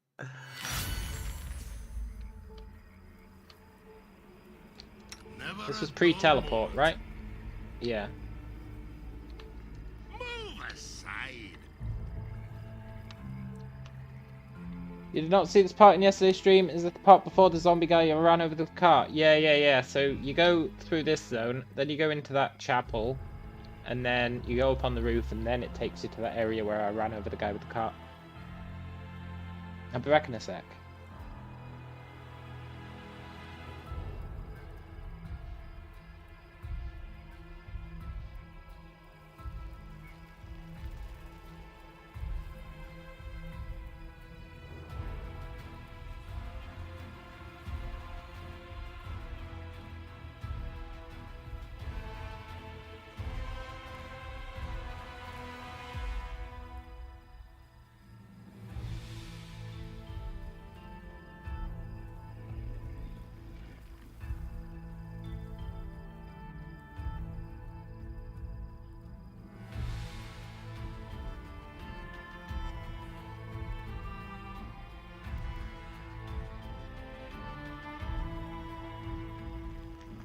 Never This was a pre-teleport, dull right? Yeah. Move aside. You did not see this part in yesterday's stream? Is it the part before the zombie guy you ran over the car? Yeah. So you go through this zone, then you go into that chapel, and then you go up on the roof, and then it takes you to that area where I ran over the guy with the car. I'll be back in a sec.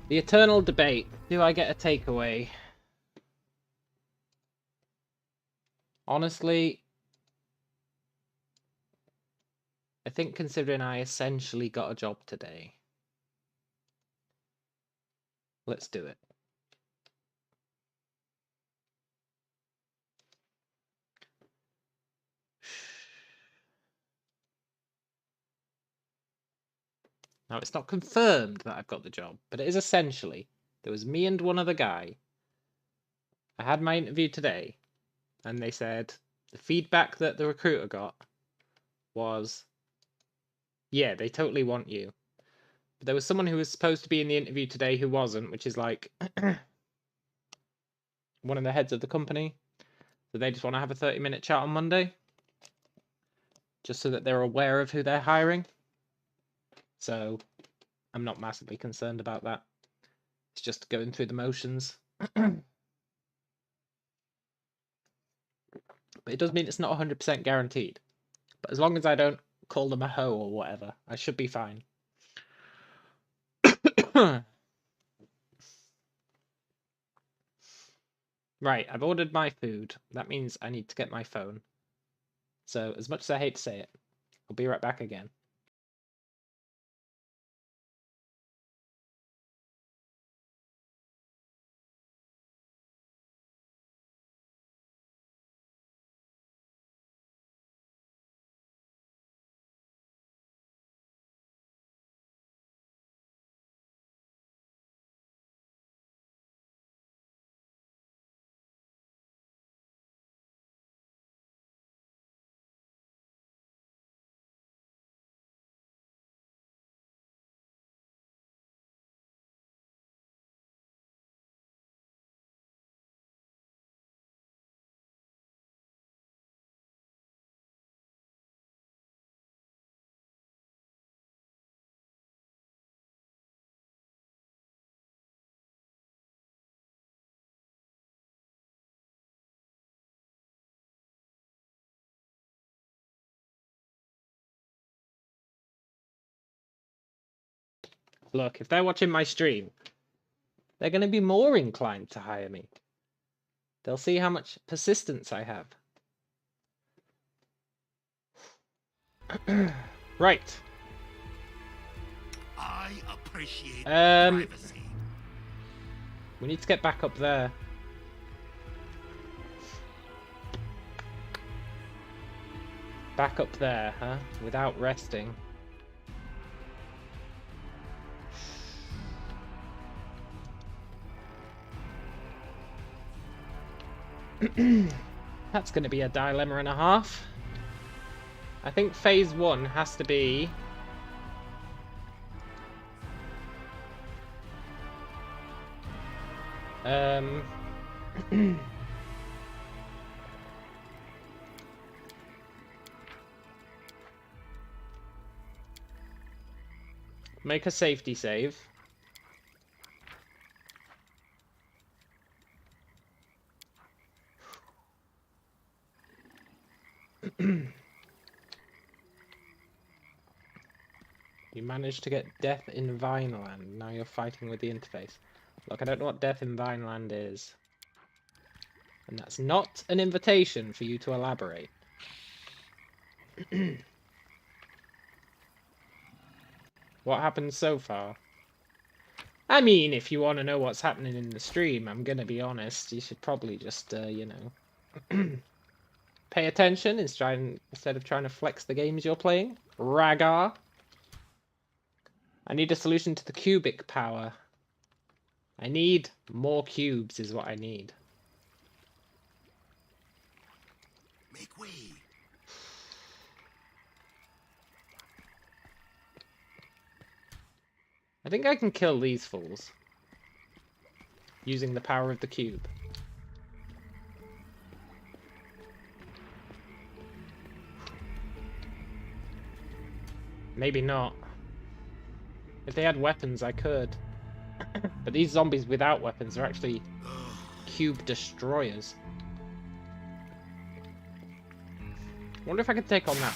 The eternal debate. Do I get a takeaway? Honestly, I think considering I essentially got a job today, let's do it. Now, it's not confirmed that I've got the job, but it is essentially. There was me and one other guy. I had my interview today, and they said the feedback that the recruiter got was, yeah, they totally want you. But there was someone who was supposed to be in the interview today who wasn't, which is like one of the heads of the company. So they just want to have a 30-minute chat on Monday, just so that they're aware of who they're hiring. So I'm not massively concerned about that. It's just going through the motions. But it does mean it's not 100% guaranteed. But as long as I don't call them a hoe or whatever, I should be fine. Right, I've ordered my food. That means I need to get my phone. So as much as I hate to say it, I'll be right back again. Look, if they're watching my stream, they're going to be more inclined to hire me. They'll see how much persistence I have. Right. I appreciate privacy. We need to get back up there. Back up there, huh? Without resting. That's going to be a dilemma and a half. I think phase 1 has to be... make a safety save. You managed to get death in Vineland. Now you're fighting with the interface. Look, I don't know what death in Vineland is. And that's not an invitation for you to elaborate. What happened so far? I mean, if you want to know what's happening in the stream, I'm gonna be honest, you should probably just, you know, pay attention instead of trying to flex the games you're playing. Ragar. I need a solution to the cubic power. I need more cubes is what I need. Make way. I think I can kill these fools using the power of the cube. Maybe not. If they had weapons, I could. But these zombies without weapons are actually cube destroyers. Wonder if I could take on that.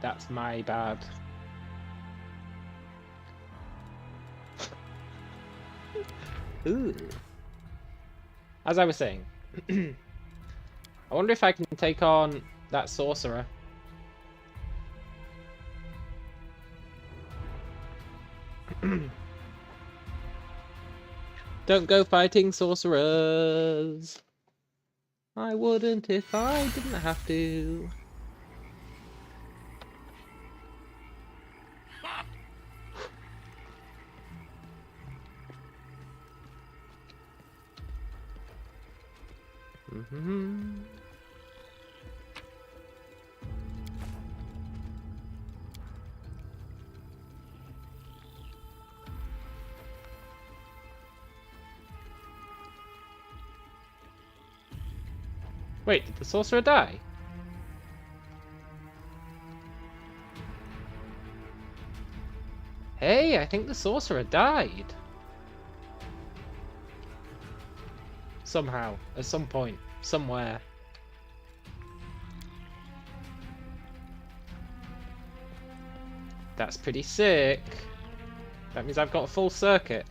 That's my bad. Ooh. As I was saying, I wonder if I can take on that sorcerer. Don't go fighting sorcerers. I wouldn't if I didn't have to. Wait, did the sorcerer die? Hey, I think the sorcerer died. Somehow, at some point, somewhere. That's pretty sick. That means I've got a full circuit,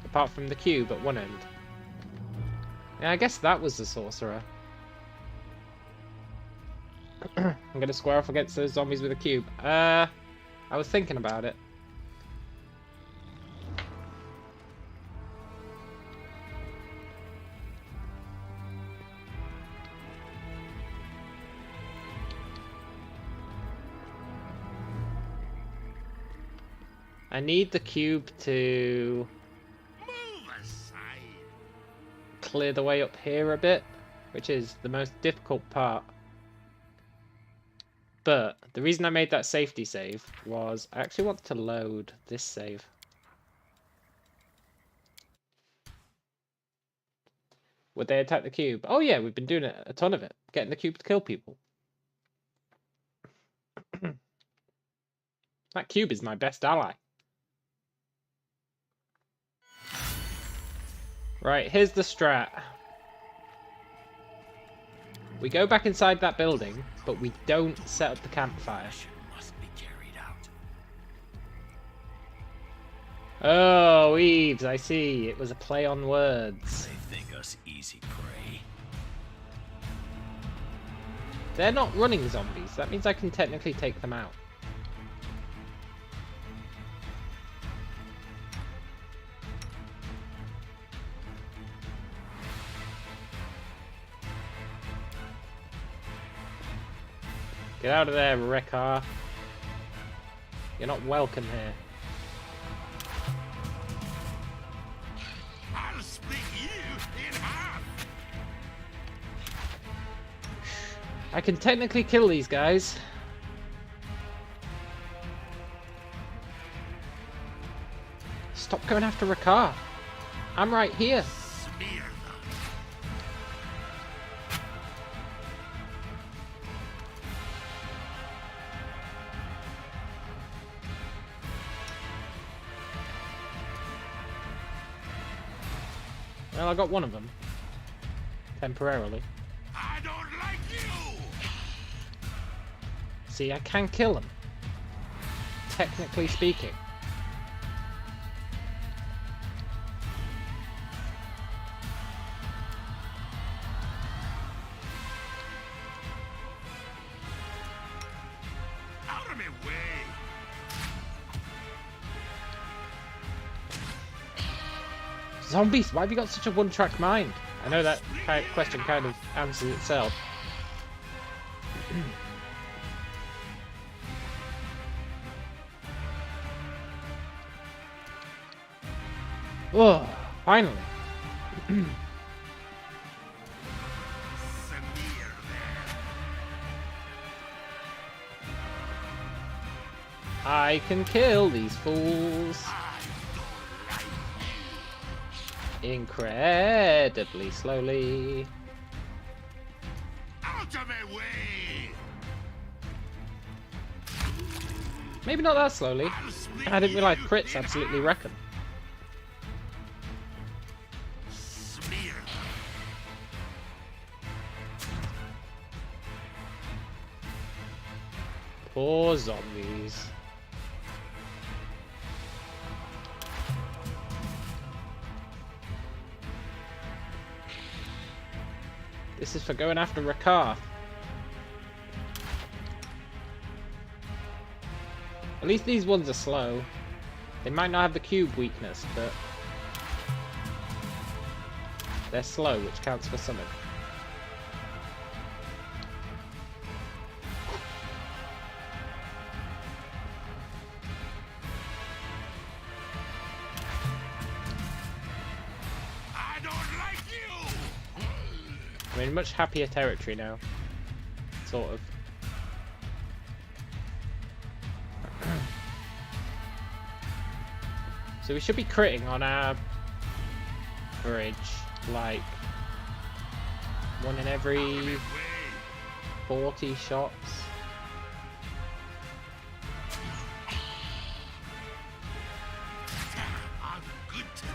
apart from the cube at one end. Yeah, I guess that was the sorcerer. I'm gonna square off against those zombies with a cube. I was thinking about it. I need the cube to Move aside. clear the way up here a bit, which is the most difficult part. But the reason I made that safety save was I actually want to load this save. Would they attack the cube? Oh yeah, we've been doing a ton of it. Getting the cube to kill people. That cube is my best ally. Right, here's the strat. We go back inside that building, but we don't set up the campfire. Mission must be carried out. Oh, Eves, I see. It was a play on words. They think us easy prey. They're not running zombies. That means I can technically take them out. Get out of there, Wrecker. You're not welcome here. I'll split you in half. I can technically kill these guys. Stop going after Wrecker. I'm right here. Smear them. Well, I got one of them. Temporarily. I don't like you. See, I can kill them. Technically speaking. Out of my way. Zombies, why have you got such a one-track mind? I know that question kind of answers itself. Oh, finally. Smear them. I can kill these fools I don't like you. incredibly slowly. Out of my way. Maybe not that slowly. I'll split I didn't realize you crits in absolutely half. wreck 'em. Smear them. Poor zombies. This is for going after Rakar. At least these ones are slow. They might not have the cube weakness, but they're slow, which counts for something. I don't like you. I'm in much happier territory now. Sort of. So we should be critting on our bridge, like one in every Way. 40 shots. I'm good today.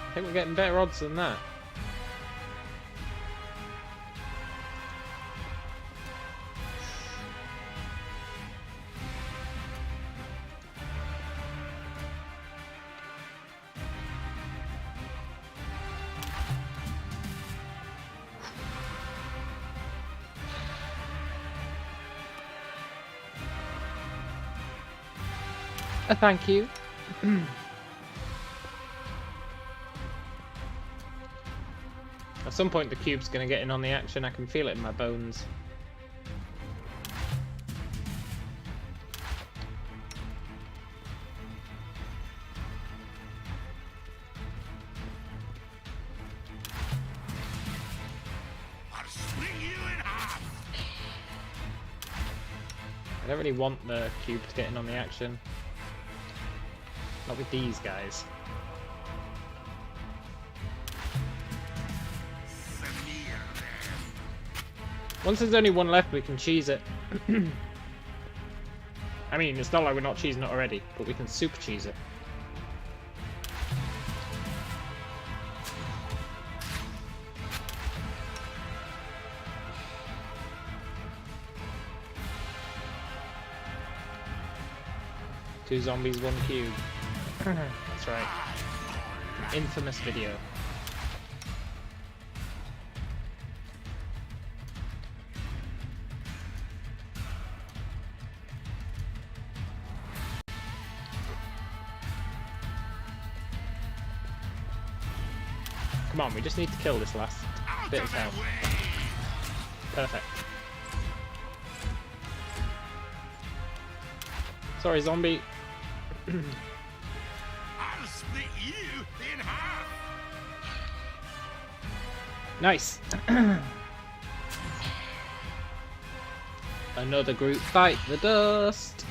I think we're getting better odds than that. Thank you. At some point the cube's gonna get in on the action, I can feel it in my bones. I'll split you in half. I don't really want the cube to get in on the action. Not with these guys. Smear them. Once there's only one left, we can cheese it. I mean, it's not like we're not cheesing it already, but we can super cheese it. 2 zombies, 1 cube. That's right. Infamous video. Come on, we just need to kill this last bit of health. Perfect. Sorry, zombie. I'll split you in half. Nice. Another group bite the dust.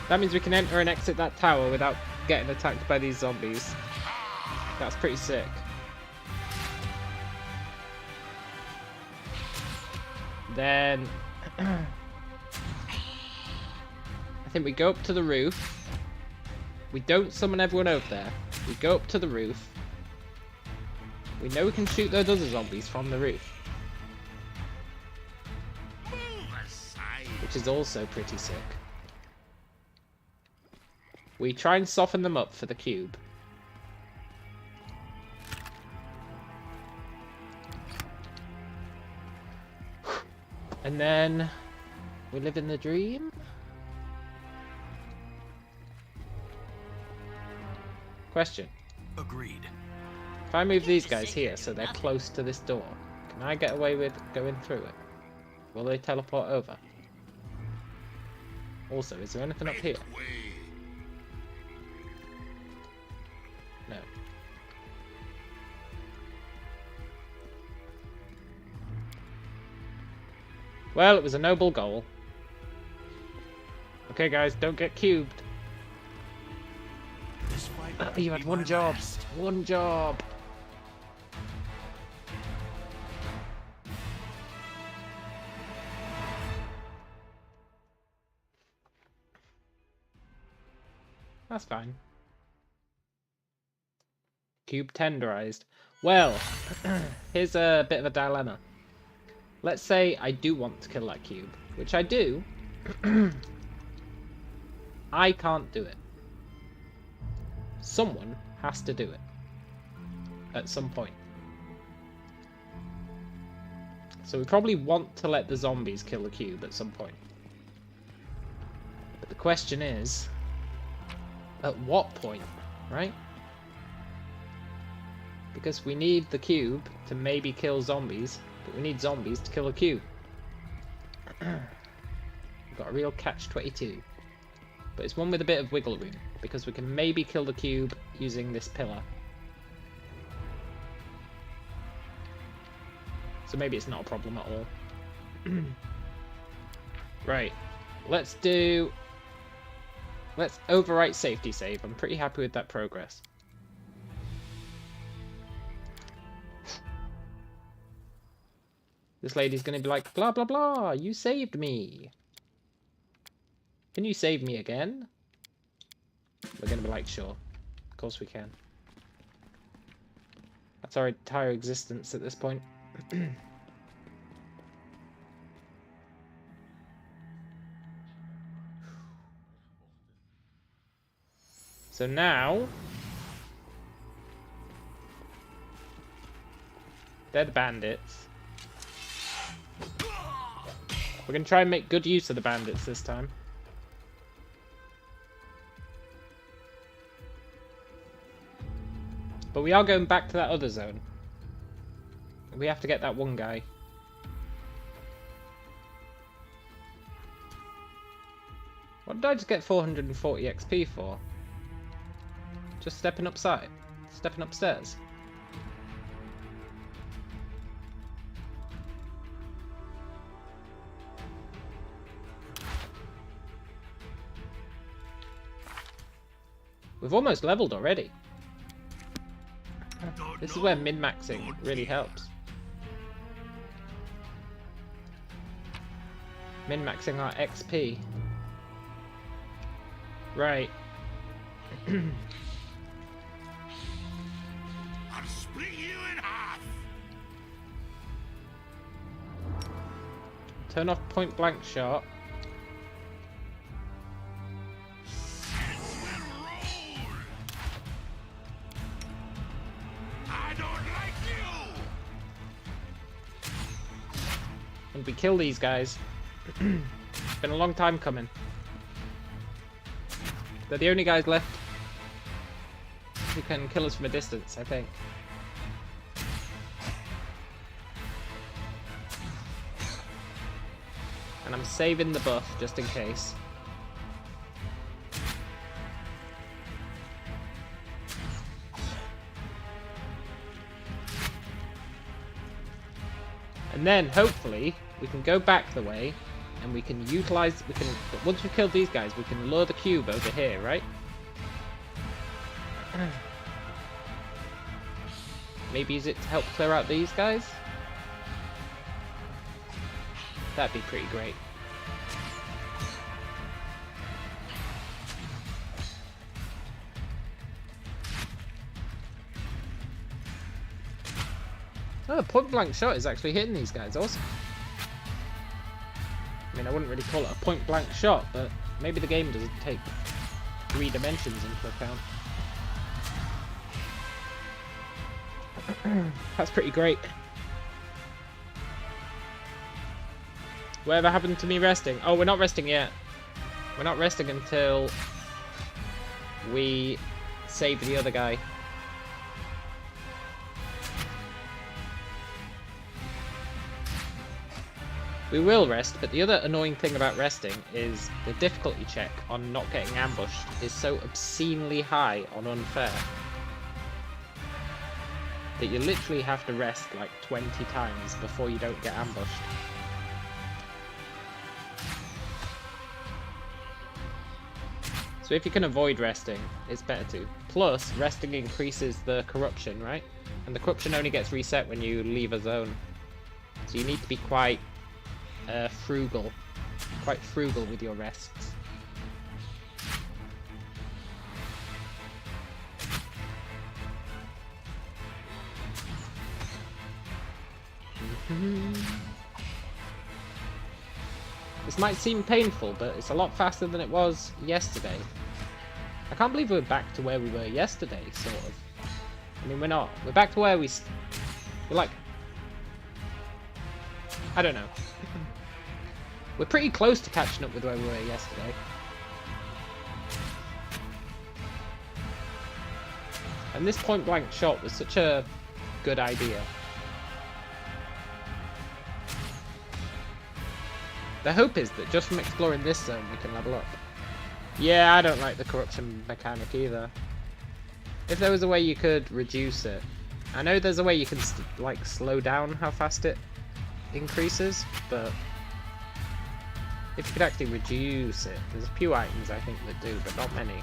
That means we can enter and exit that tower without getting attacked by these zombies. That's pretty sick. Then I think we go up to the roof. We don't summon everyone over there. We go up to the roof. We know we can shoot those other zombies from the roof, Move aside. which is also pretty sick. We try and soften them up for the cube. And then we live in the dream. Question. Agreed. If I move these guys here so they're close to this door, can I get away with going through it? Will they teleport over? Also, is there anything up here? Make way. No. Well, it was a noble goal. Okay, guys, don't get cubed. This fight will You had be one my job. last. One job. That's fine. Cube tenderized. Well, here's a bit of a dilemma. Let's say I do want to kill that cube, which I do. I can't do it. Someone has to do it. At some point. So we probably want to let the zombies kill the cube at some point. But the question is, at what point, right? Because we need the cube to maybe kill zombies, but we need zombies to kill a cube. We've got a real catch-22. But it's one with a bit of wiggle room, because we can maybe kill the cube using this pillar. So maybe it's not a problem at all. Right, let's overwrite safety save. I'm pretty happy with that progress. This lady's gonna be like, blah blah blah, you saved me. Can you save me again? We're gonna be like, sure. Of course we can. That's our entire existence at this point. So now... they're the bandits. We're gonna try and make good use of the bandits this time. But we are going back to that other zone. We have to get that one guy. What did I just get 440 XP for? Just stepping upstairs. We've almost leveled already. This is where min-maxing really helps. Min-maxing our XP. Right. I'll split you in half. Turn off point blank shot. I don't like you. And we kill these guys. It's been a long time coming. They're the only guys left who can kill us from a distance, I think. And I'm saving the buff just in case. And then hopefully we can go back the way and we can utilize, once we've killed these guys, we can lure the cube over here, right? Maybe use it to help clear out these guys? That'd be pretty great. Oh, point blank shot is actually hitting these guys. Awesome. I mean, I wouldn't really call it a point blank shot, but maybe the game doesn't take 3 dimensions into account. That's pretty great. Whatever happened to me resting? Oh, we're not resting yet. We're not resting until we save the other guy. We will rest, but the other annoying thing about resting is the difficulty check on not getting ambushed is so obscenely high on unfair that you literally have to rest like 20 times before you don't get ambushed. So if you can avoid resting, it's better to. Plus, resting increases the corruption, right? And the corruption only gets reset when you leave a zone. So you need to be quite frugal with your rests. This might seem painful, but it's a lot faster than it was yesterday. I can't believe we're back to where we were yesterday, sort of. I mean, we're not. We're back to where we're like... I don't know. We're pretty close to catching up with where we were yesterday. And this point blank shot was such a good idea. The hope is that just from exploring this zone we can level up. Yeah, I don't like the corruption mechanic either. If there was a way you could reduce it. I know there's a way you can like slow down how fast it increases, but if you could actually reduce it, there's a few items I think that do, but not many.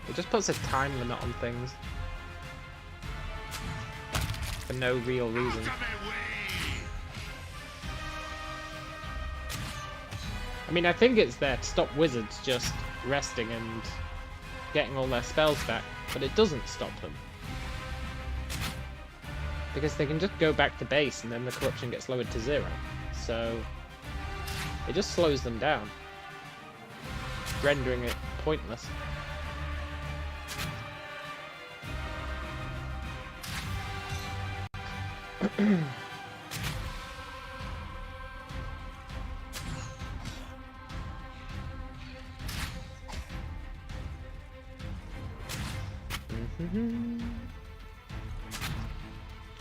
It just puts a time limit on things for no real reason. I mean, I think it's there to stop wizards just resting and getting all their spells back, but it doesn't stop them. Because they can just go back to base and then the corruption gets lowered to 0. So it just slows them down, rendering it pointless.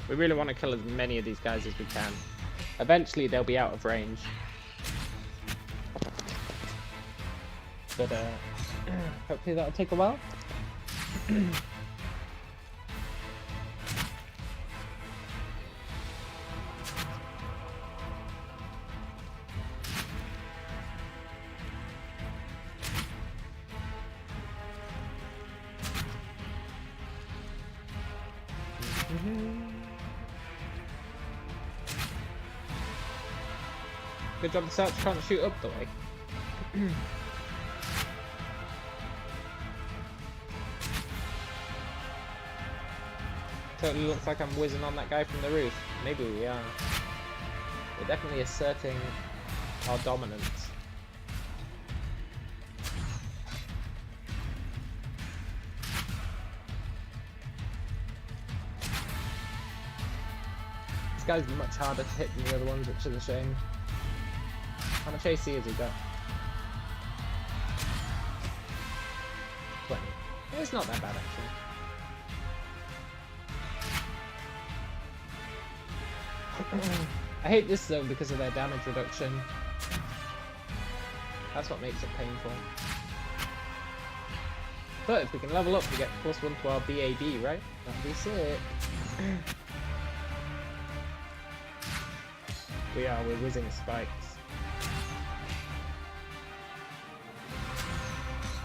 We really want to kill as many of these guys as we can. Eventually they'll be out of range. But hopefully that'll take a while. Good job the search can't shoot up the way. totally looks like I'm whizzing on that guy from the roof. Maybe we are. We're definitely asserting our dominance. This guy's much harder to hit than the other ones, which is a shame. How much AC has he got? 20. It's not that bad, actually. I hate this though because of their damage reduction. That's what makes it painful. But if we can level up, we get +1 to our BAB, right? That'd be sick. We're whizzing spikes.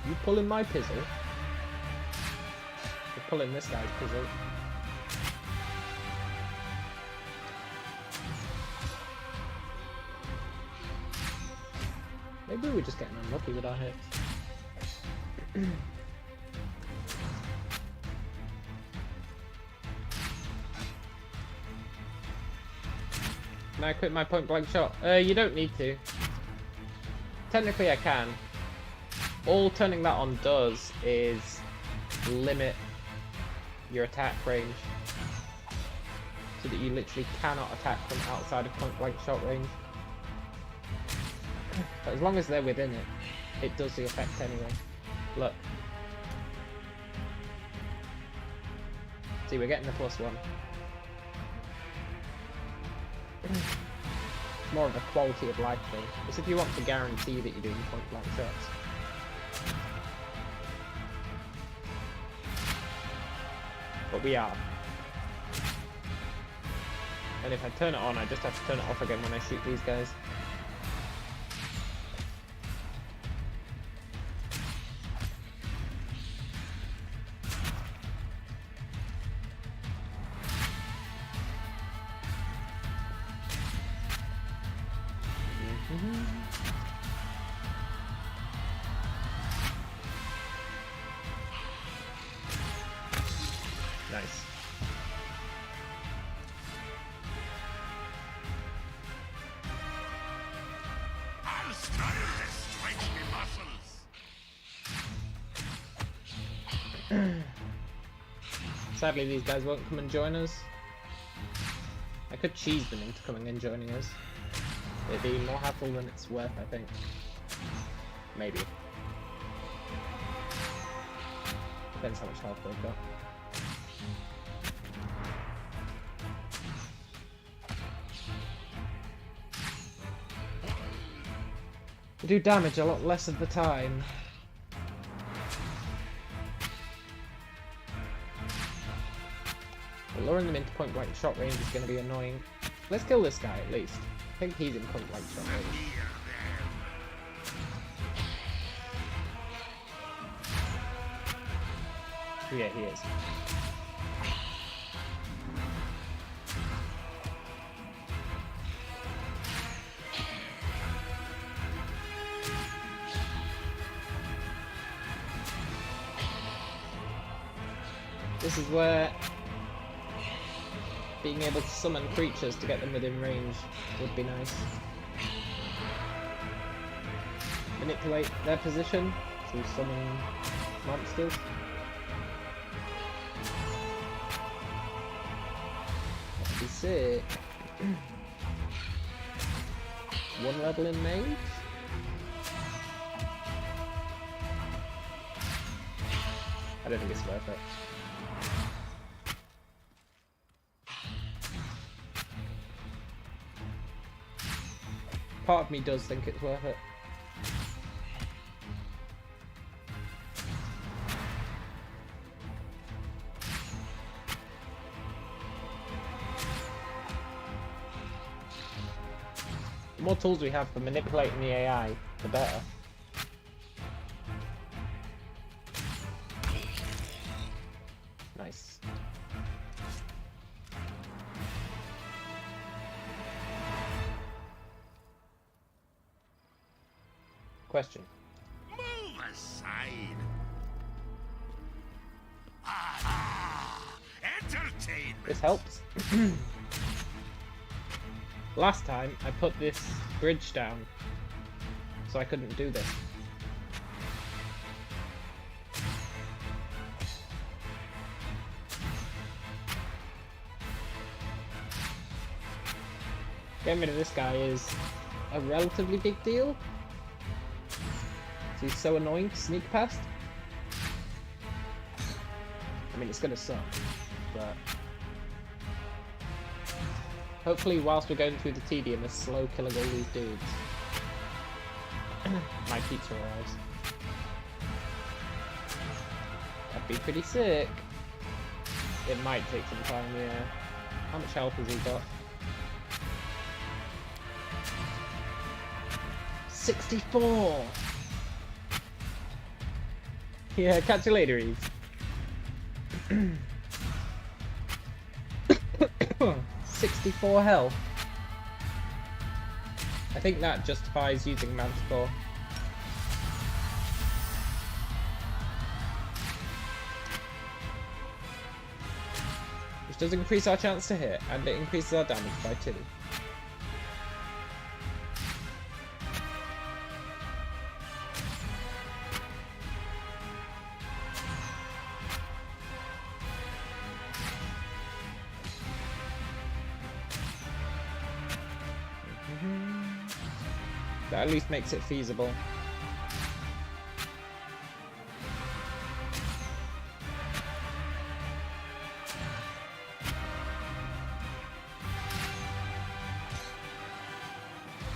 You pulling my pizzle? You're pulling this guy's pizzle. Maybe we're just getting unlucky with our hits. Can I quit my point blank shot? You don't need to. Technically I can. All turning that on does is limit your attack range. So that you literally cannot attack from outside of point blank shot range. But as long as they're within it, it does the effect anyway. Look. See, we're getting the +1. It's more of a quality of life thing. It's if you want to guarantee that you're doing point blank shots. But we are. And if I turn it on, I just have to turn it off again when I shoot these guys. Nice. I'll start to stretch my muscles. Sadly, these guys won't come and join us. I could cheese them into coming and joining us. It'd be more helpful than it's worth, I think. Maybe. Depends how much health they've got. They do damage a lot less of the time. But luring them into point blank shot range is going to be annoying. Let's kill this guy at least. I think he's in point blank shot range. Yeah, he is. This is where being able to summon creatures to get them within range would be nice. Manipulate their position to summon monsters. That'd be sick. One level in mage? I don't think it's worth it. Part of me does think it's worth it. The more tools we have for manipulating the AI, the better. Nice. Question. Move aside. Ah, entertainment entertainment. This helps. Last time I put this bridge down, so I couldn't do this. Getting rid of this guy is a relatively big deal. He's so annoying to sneak past. I mean, it's gonna suck, but hopefully whilst we're going through the tedium of slow killing all these dudes, my pizza arrives. That'd be pretty sick. It might take some time, yeah. How much health has he got? 64! Yeah, catch you later, Eve. 64 health. I think that justifies using Manticore. Which does increase our chance to hit, and it increases our damage by 2. That at least makes it feasible.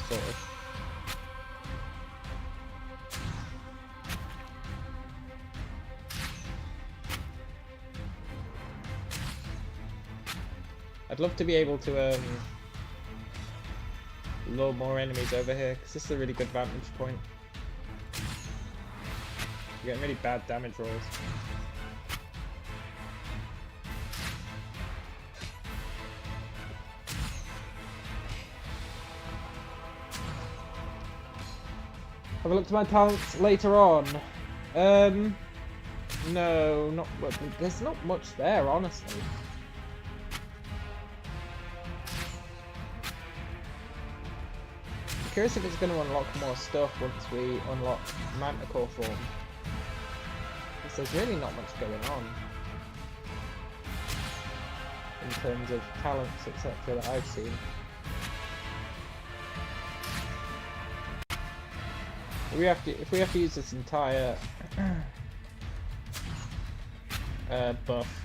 Sort of. I'd love to be able to lure more enemies over here, because this is a really good vantage point. You're getting really bad damage rolls. Have a look to my talents later on. No, not much. There's not much there, honestly. I'm curious if it's going to unlock more stuff once we unlock Manticore form. Because there's really not much going on in terms of talents, etc. that I've seen. If we have to use this entire buff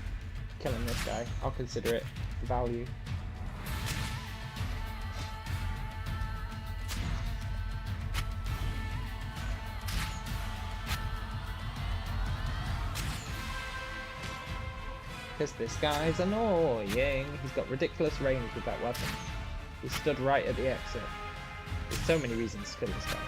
killing this guy, I'll consider it value. Because this guy's annoying. He's got ridiculous range with that weapon. He stood right at the exit. There's so many reasons to kill this guy.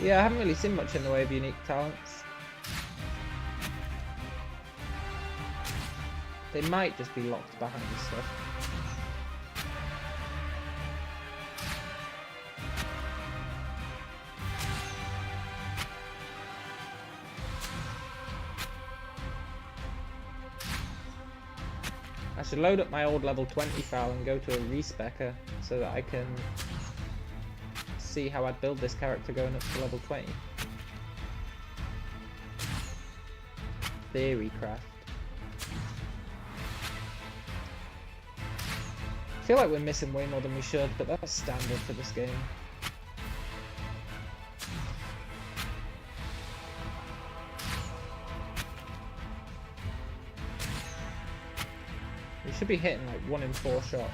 Yeah, I haven't really seen much in the way of unique talents. They might just be locked behind stuff. I should load up my old level 20 file and go to a respecer so that I can see how I'd build this character going up to level 20. Theorycraft. I feel like we're missing way more than we should, but that's standard for this game. We should be hitting like 1 in 4 shots.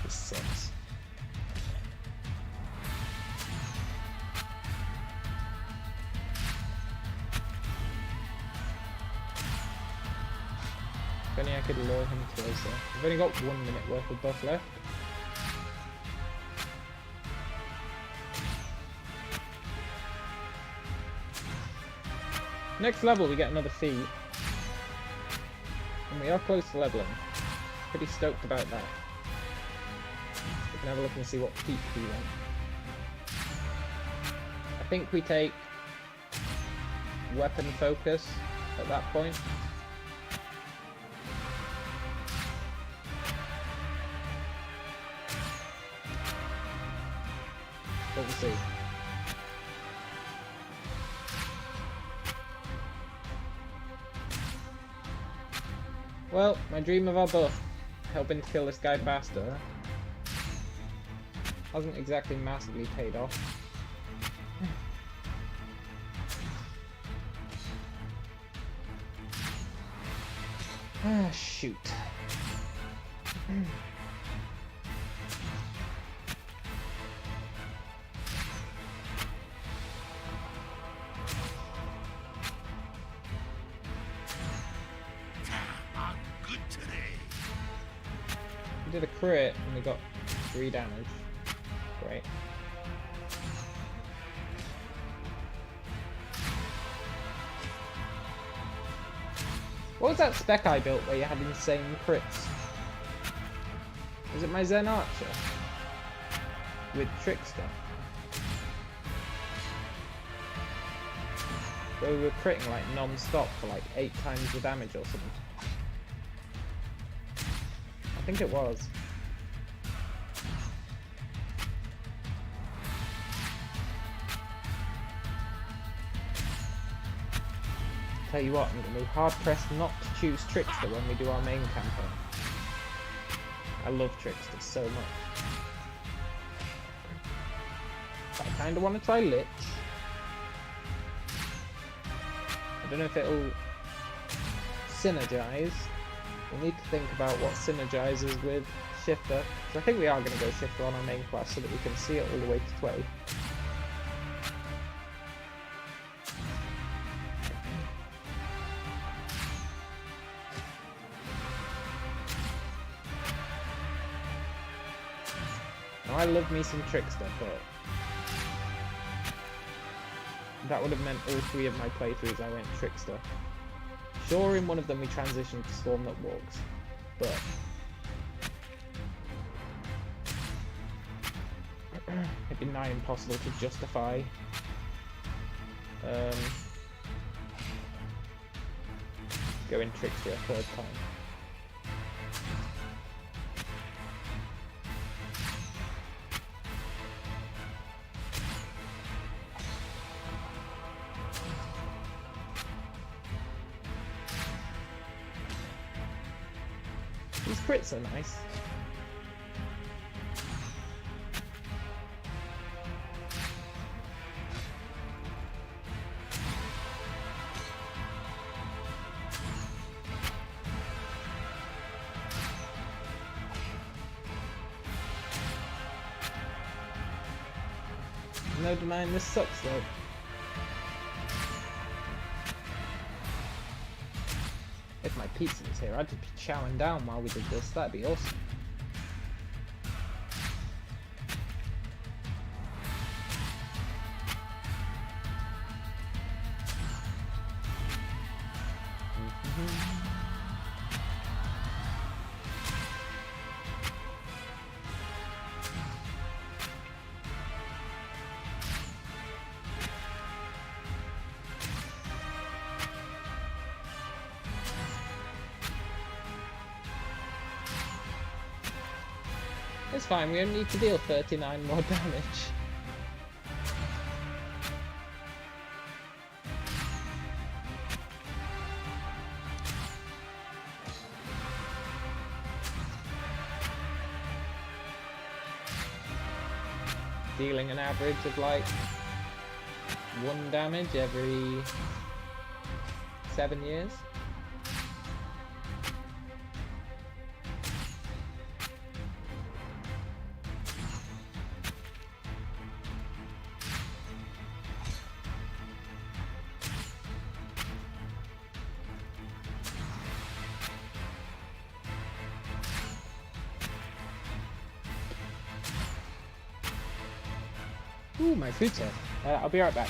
This sucks. If only I could lure him closer. We've only got 1 minute worth of buff left. Next level we get another feat. And we are close to leveling. Pretty stoked about that. We can have a look and see what feat we want. I think we take weapon focus at that point. But we'll see. Well, my dream of our buff, helping to kill this guy faster, hasn't exactly massively paid off. Ah, shoot. I'm good today. We did a crit and we got 3 damage. Great. What was that spec I built where you had insane crits? Was it my Zen Archer? With Trickster? Where we were critting like non-stop for like 8 times the damage or something. I think it was. Tell you what, I'm going to be hard pressed not to choose Trickster when we do our main campaign. I love Trickster so much. But I kind of want to try Lich. I don't know if it'll synergize. We'll need to think about what synergizes with Shifter. So I think we are going to go Shifter on our main class so that we can see it all the way to 20. I love me some Trickster, but that would have meant all 3 of my playthroughs I went Trickster. Sure, in one of them we transitioned to Storm That Walks, but it'd be nigh impossible to justify going Trickster a 3rd time. These crits are nice. No denying this sucks though. If my pizza was here, I'd just be chowing down while we did this. That'd be awesome. It's fine, we only need to deal 39 more damage. Dealing an average of like 1 damage every 7 years. Ooh, my food's here. I'll be right back.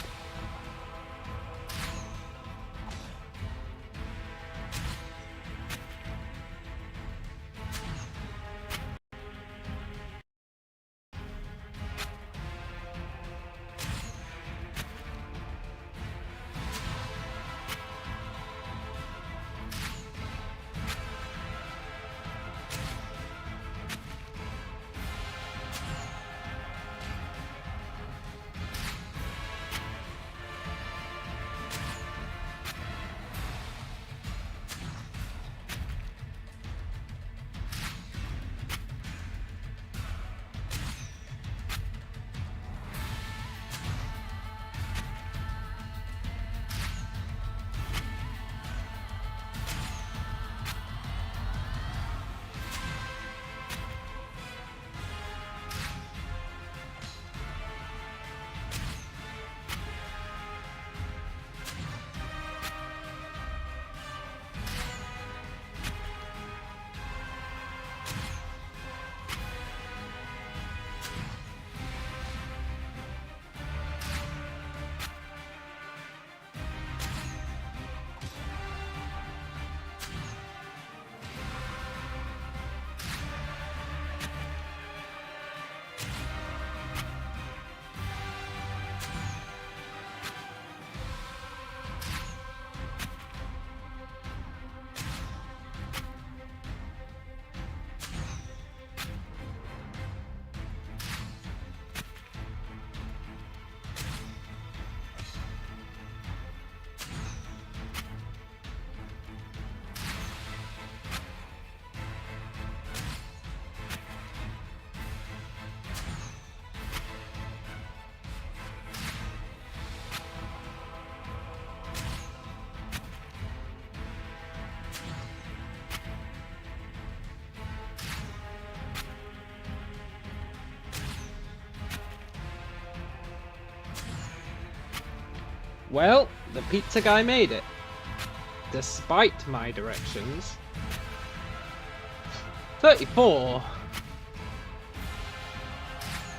Well, the pizza guy made it. Despite my directions. 34.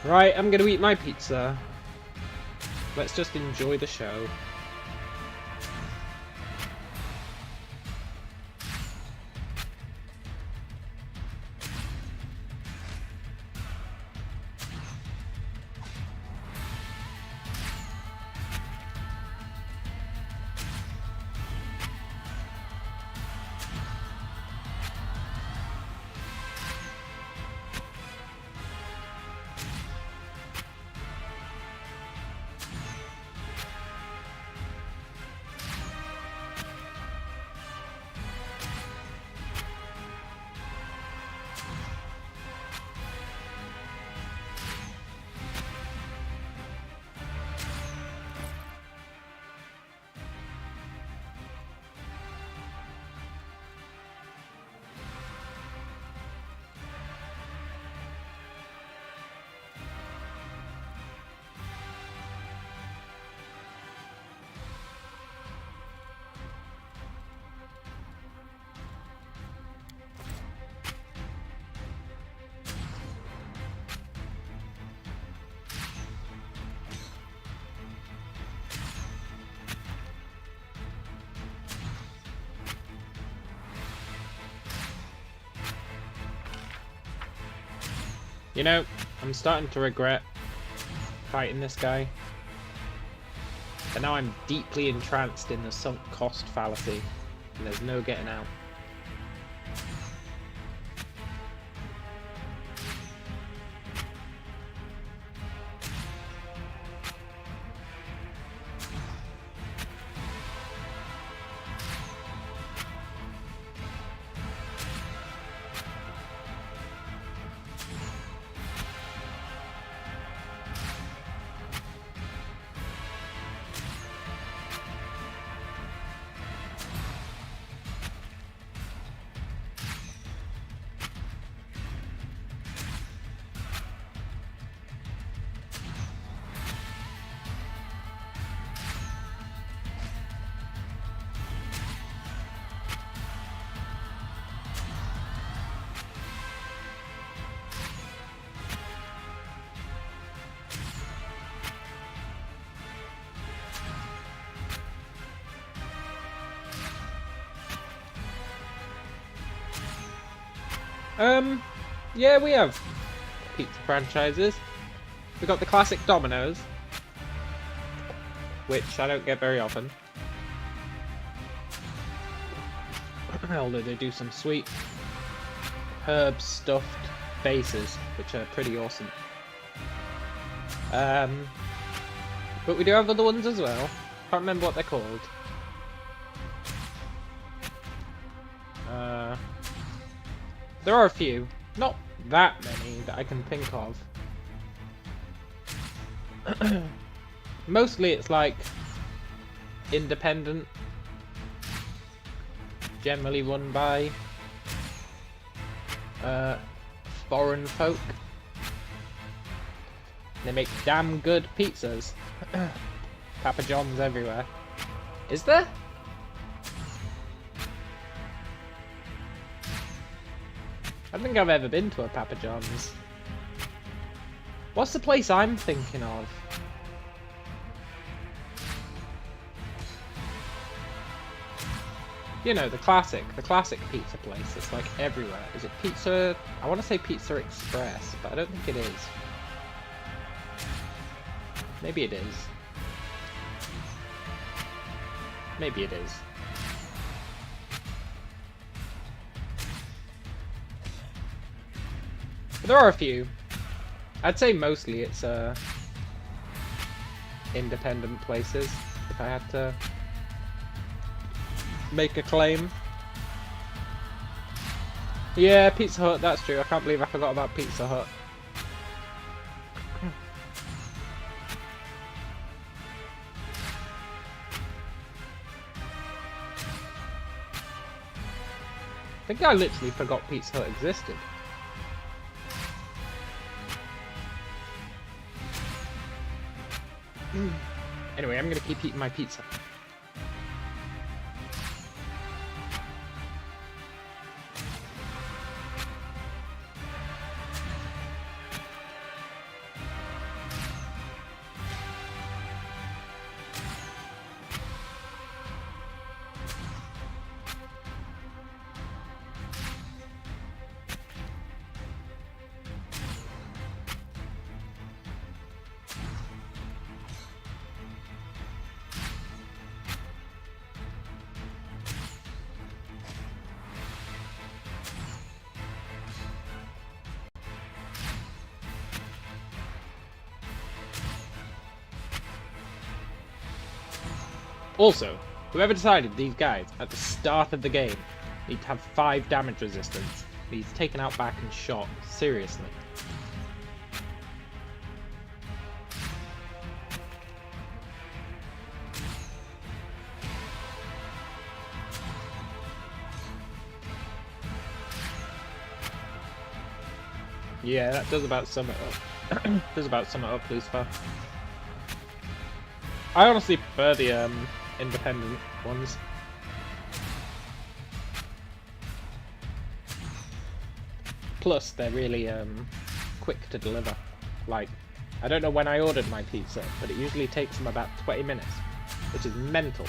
Right, I'm gonna eat my pizza. Let's just enjoy the show. You know, I'm starting to regret fighting this guy. But now I'm deeply entranced in the sunk cost fallacy, and there's no getting out. Yeah, we have pizza franchises. We got the classic Domino's, which I don't get very often. Although they do some sweet herb stuffed bases, which are pretty awesome. But we do have other ones as well. Can't remember what they're called. There are a few. Not that many that I can think of. Mostly it's like independent, generally run by foreign folk. They make damn good pizzas. Papa John's everywhere. Is there? I don't think I've ever been to a Papa John's. What's the place I'm thinking of? You know, the classic pizza place. It's like everywhere. Is it Pizza? I want to say Pizza Express, but I don't think it is. Maybe it is. Maybe it is. But there are a few. I'd say mostly it's independent places, if I had to make a claim. Yeah, Pizza Hut, that's true. I can't believe I forgot about Pizza Hut. I think I literally forgot Pizza Hut existed. Anyway, I'm gonna keep eating my pizza. Also, whoever decided these guys at the start of the game need to have 5 damage resistance needs taken out back and shot. Seriously. Yeah, that does about sum it up. Does about sum it up, Lucifer. I honestly prefer the independent ones. Plus, they're really quick to deliver. Like, I don't know when I ordered my pizza, but it usually takes them about 20 minutes, which is mental.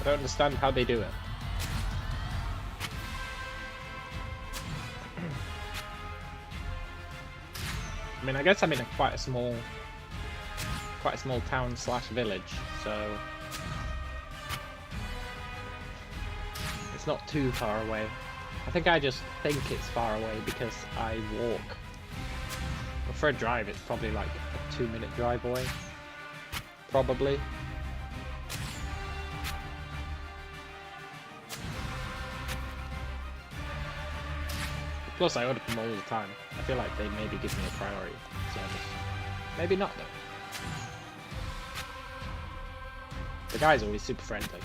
I don't understand how they do it. I mean, I guess I'm in quite a small town slash village, so it's not too far away. I think I just think it's far away because I walk. But for a drive, it's probably like a 2-minute drive away. Probably. Plus, I order them all the time. I feel like they maybe give me a priority service. Maybe not, though. The guy's always super friendly.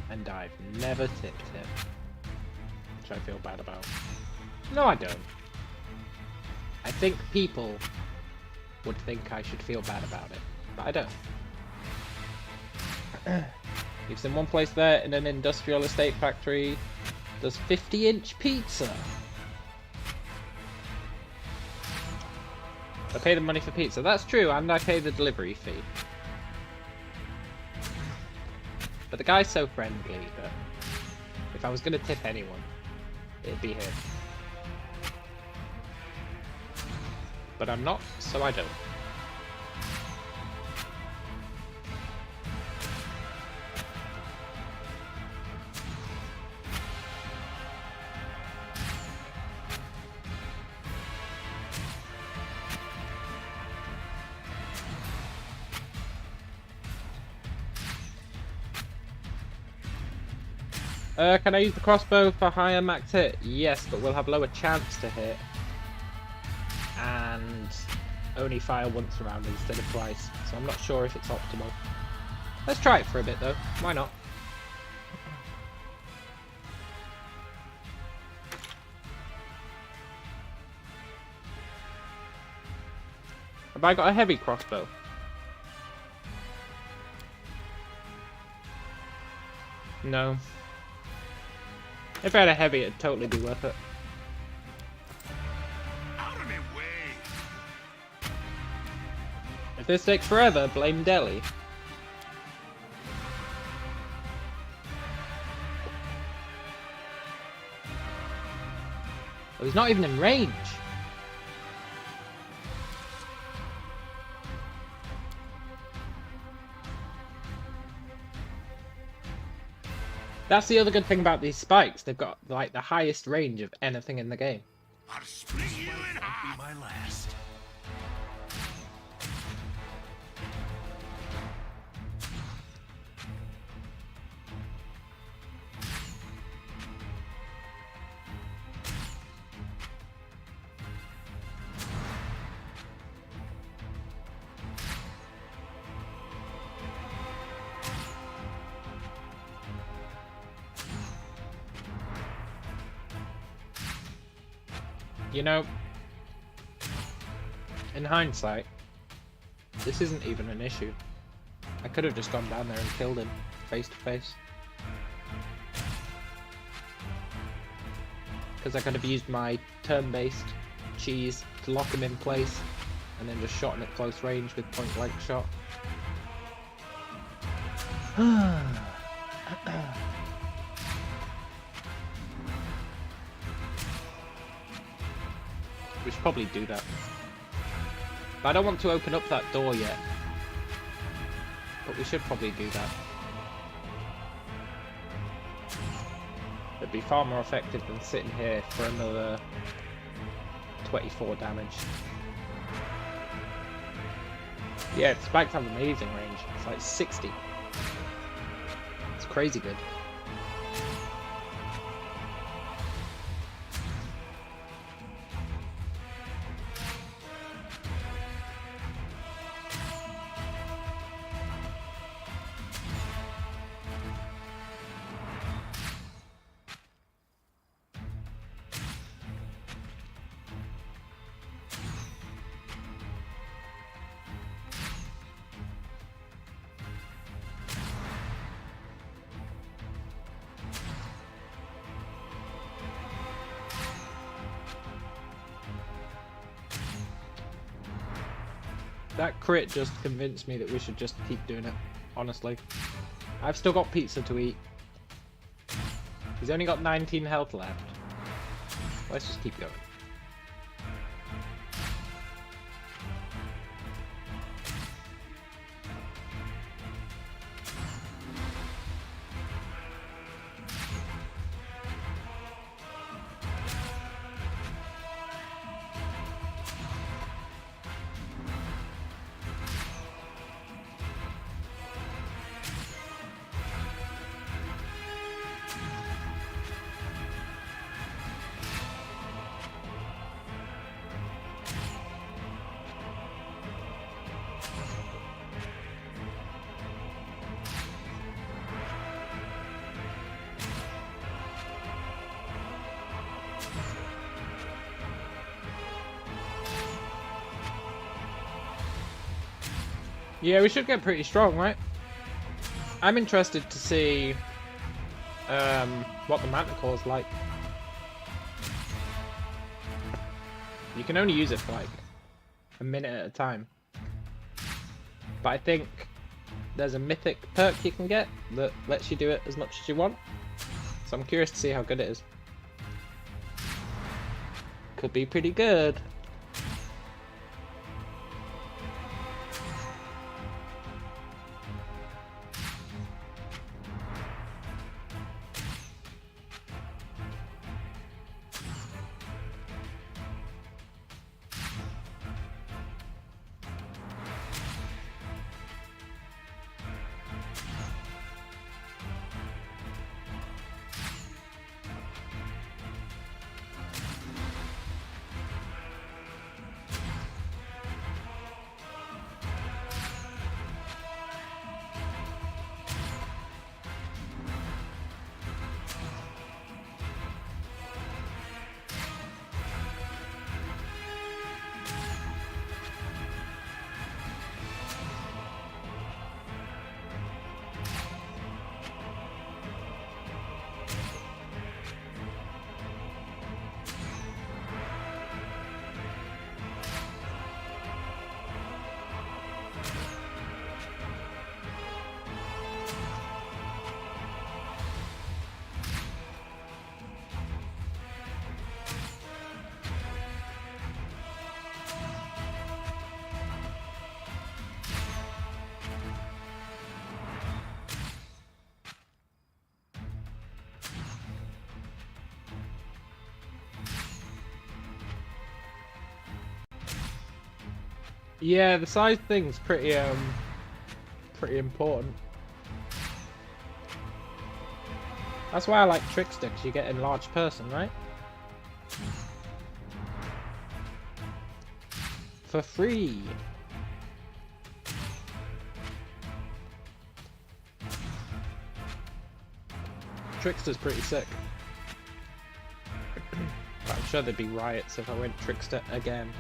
And I've never tipped him. Which I feel bad about. No, I don't. I think people would think I should feel bad about it. But I don't. Lives in one place there in an industrial estate factory. Does 50-inch pizza. I pay the money for pizza. That's true, and I pay the delivery fee. But the guy's so friendly that if I was going to tip anyone, it'd be him. But I'm not, so I don't. Can I use the crossbow for higher max hit? Yes, but we'll have lower chance to hit. And only fire once around instead of twice. So I'm not sure if it's optimal. Let's try it for a bit though. Why not? Have I got a heavy crossbow? No. If I had a heavy, it'd totally be worth it. Out of my way! If this takes forever, blame Delhi. Oh, he's not even in range. That's the other good thing about these spikes. They've got like the highest range of anything in the game. I'll split you in half! Be my last. You know, in hindsight, this isn't even an issue. I could have just gone down there and killed him face to face. Because I could have used my turn-based cheese to lock him in place and then just shot him at close range with point-blank shot. We should probably do that. But I don't want to open up that door yet. But we should probably do that. It'd be far more effective than sitting here for another 24 damage. Yeah, the spikes have amazing range. It's like 60. It's crazy good. That crit just convinced me that we should just keep doing it, honestly. I've still got pizza to eat. He's only got 19 health left. Let's just keep going. Yeah, we should get pretty strong, right? I'm interested to see what the Manticore's like. You can only use it for like a minute at a time. But I think there's a mythic perk you can get that lets you do it as much as you want. So I'm curious to see how good it is. Could be pretty good. Yeah, the size thing's pretty important. That's why I like Trickster, because you get enlarged person, right? For free. Trickster's pretty sick. But I'm sure there'd be riots if I went Trickster again.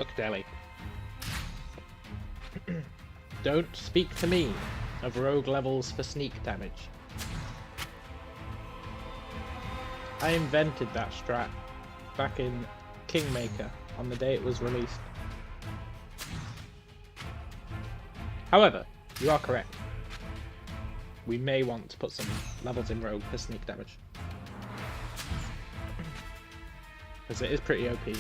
Look, Deli. Don't speak to me of rogue levels for sneak damage. I invented that strat back in Kingmaker on the day it was released. However, you are correct. We may want to put some levels in rogue for sneak damage. Because it is pretty OP.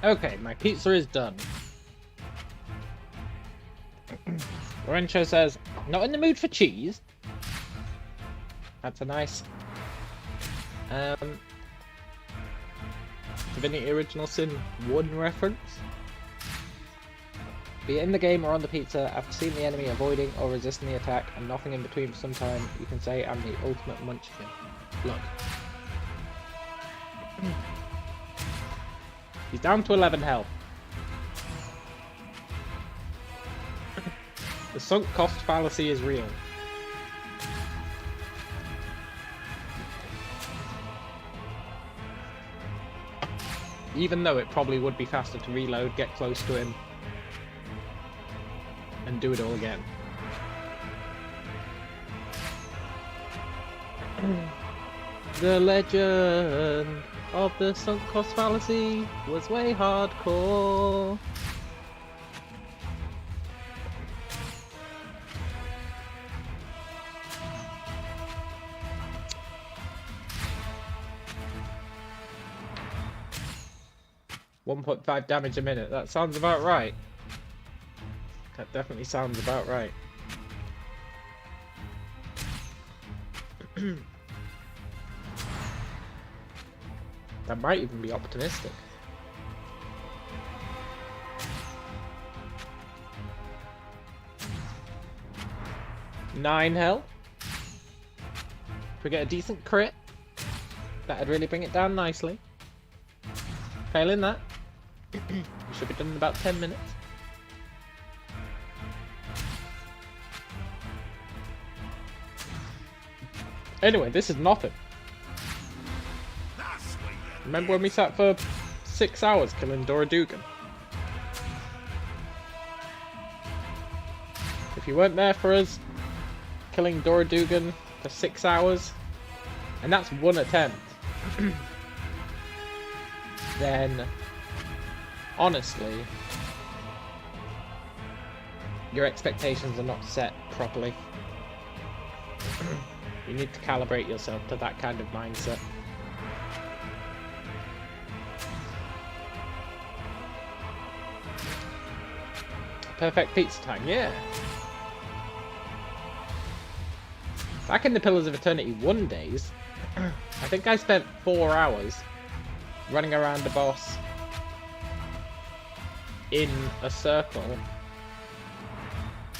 Okay, my pizza is done. Lorenzo says, not in the mood for cheese. That's a nice Divinity Original Sin 1 reference. Be it in the game or on the pizza, after seeing the enemy avoiding or resisting the attack and nothing in between for some time, you can say, I'm the ultimate munchkin. Look. He's down to 11 health. The sunk cost fallacy is real. Even though it probably would be faster to reload, get close to him, and do it all again. The legend of the sunk cost fallacy was way hardcore. .5 damage a minute. That sounds about right. That definitely sounds about right. That might even be optimistic. Nine health. If we get a decent crit, that'd really bring it down nicely. Failing that, we should be done in about 10 minutes. Anyway, this is nothing. Remember when we sat for 6 hours killing Dora Dugan? If you weren't there for us killing Dora Dugan for 6 hours, and that's one attempt, then honestly, your expectations are not set properly. You need to calibrate yourself to that kind of mindset. Perfect pizza time, yeah. Back in the Pillars of Eternity 1 days, I think I spent 4 hours running around the boss in a circle.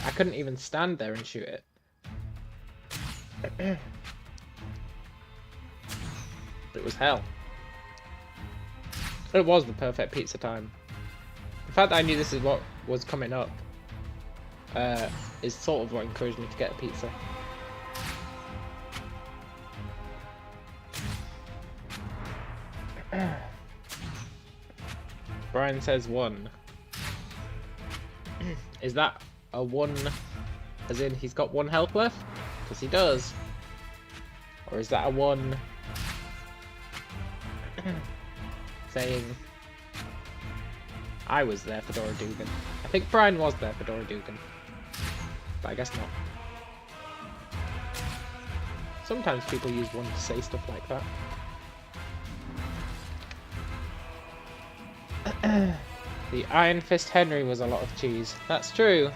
I couldn't even stand there and shoot it. It was hell. It was the perfect pizza time. The fact that I knew this is what was coming up is sort of what encouraged me to get a pizza. Brian says 1. Is that a 1 as in he's got 1 health left? Because he does. Or is that a 1 saying I was there for Dora Dugan? I think Brian was there for Dora Dugan, but I guess not. Sometimes people use 1 to say stuff like that. The Iron Fist Henry was a lot of cheese. That's true.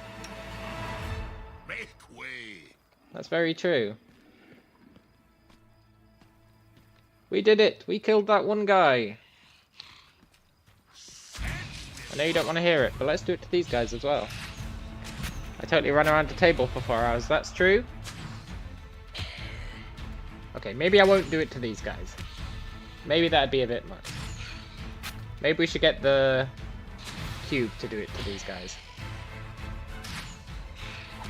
Make way. That's very true. We did it! We killed that one guy! I know you don't want to hear it, but let's do it to these guys as well. I totally ran around the table for 4 hours, that's true. Okay, maybe I won't do it to these guys. Maybe that'd be a bit much. Maybe we should get the cube to do it to these guys.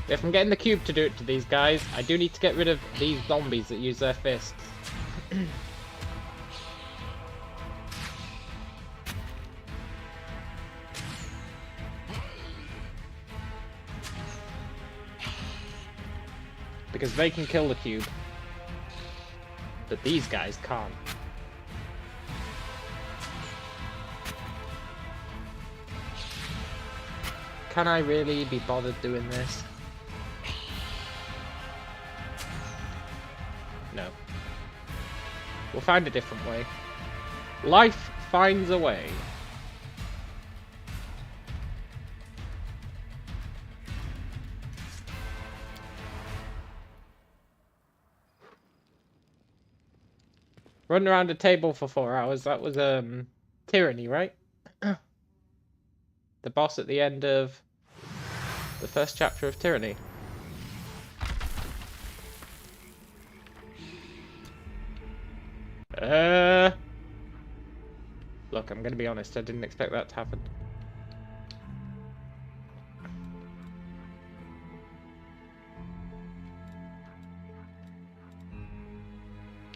If I'm getting the cube to do it to these guys, I do need to get rid of these zombies that use their fists. Because they can kill the cube, but these guys can't. Can I really be bothered doing this? No. We'll find a different way. Life finds a way. Run around a table for 4 hours. That was Tyranny, right? The boss at the end of the first chapter of Tyranny. Look, I'm gonna be honest, I didn't expect that to happen.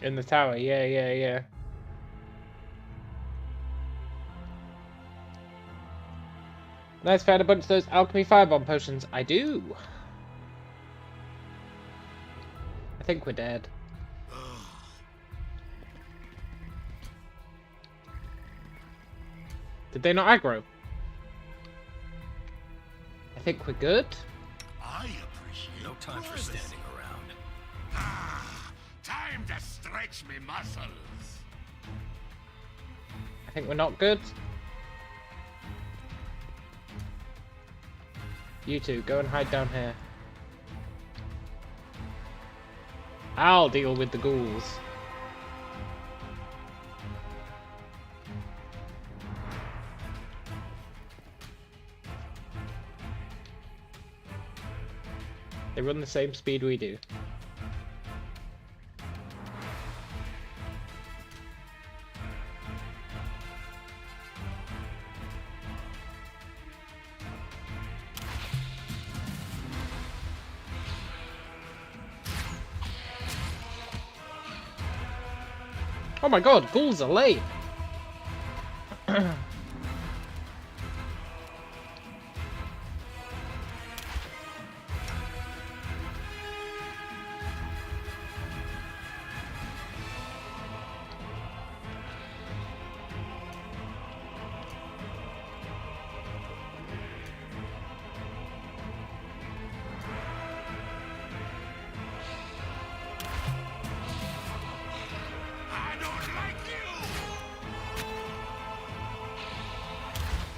In the tower, yeah. Nice, found a bunch of those alchemy firebomb potions. I do. I think we're dead. Did they not aggro? I think we're good. I appreciate No time for service. standing around. Ah, time to stretch me muscles. I think we're not good. You two, go and hide down here. I'll deal with the ghouls. They run the same speed we do. Oh my god, ghouls are late!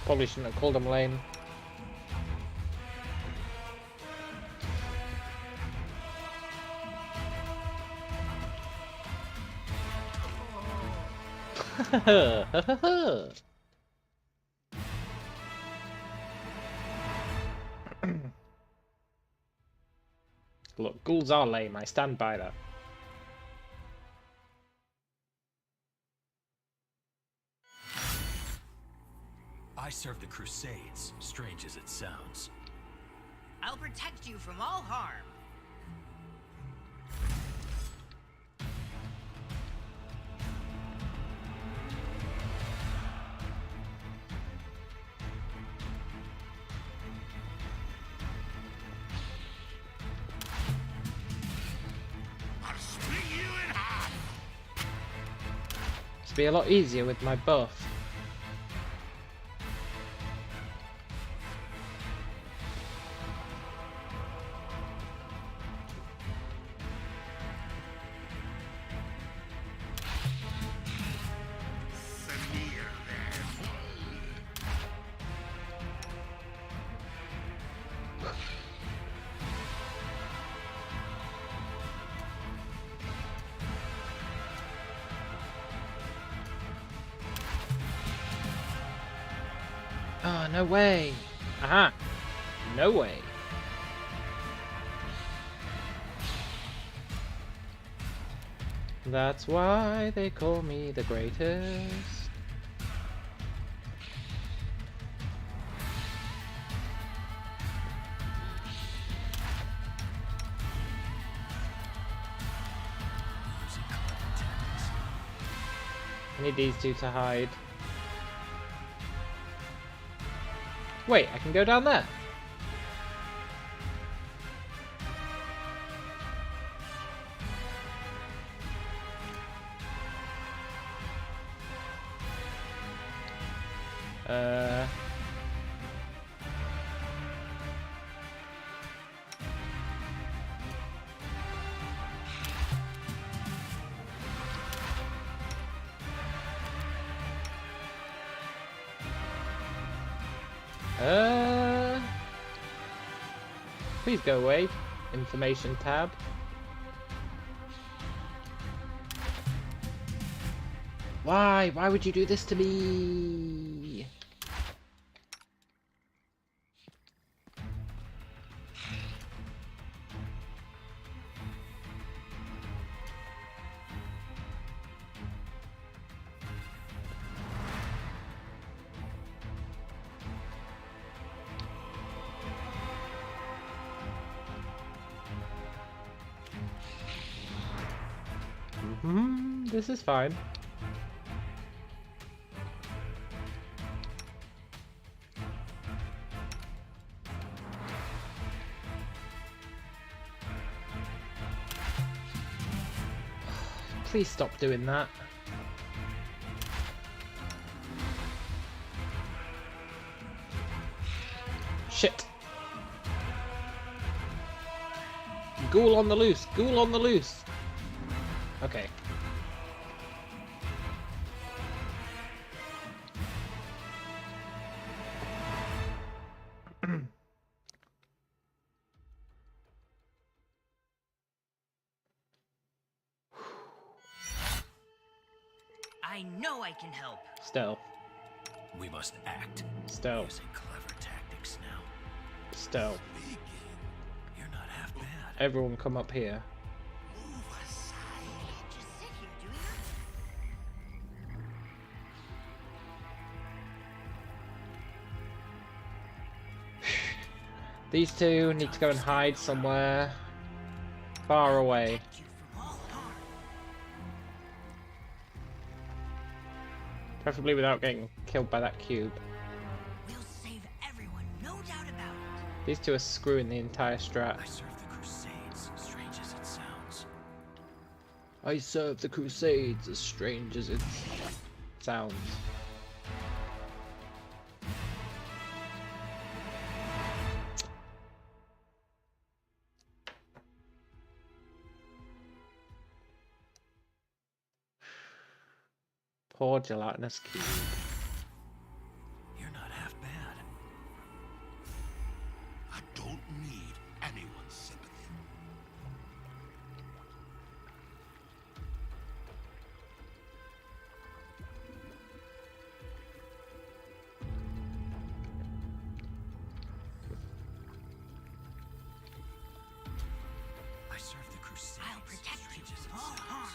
Probably shouldn't have called him lame. Look, ghouls are lame, I stand by that. I serve the Crusades, strange as it sounds. I'll protect you from all harm. I'll split you in half. It's be a lot easier with my buff. Oh, no way. Aha. No way. That's why they call me the greatest. I need these two to hide. Wait, I can go down there. Please go away. Information tab. Why? Why would you do this to me? This is fine. Please stop doing that. Shit. Ghoul on the loose. Ghoul on the loose. Okay. I know I can help. Still. We must act. Still. Using clever tactics now. Still. You're not half bad. Everyone come up here. Move aside. Just sit here doing nothing. These two need to go and hide somewhere far away. Protect you from all harm. Preferably without getting killed by that cube. We'll save everyone, no doubt about it. These two are screwing the entire strat. I serve the Crusades, strange as it sounds. I serve the Crusades, as strange as it sounds. Poor gelatinous cube. You're not half bad. I don't need anyone's sympathy. I serve the Crusades. I'll protect you strange as it from all sounds. harm.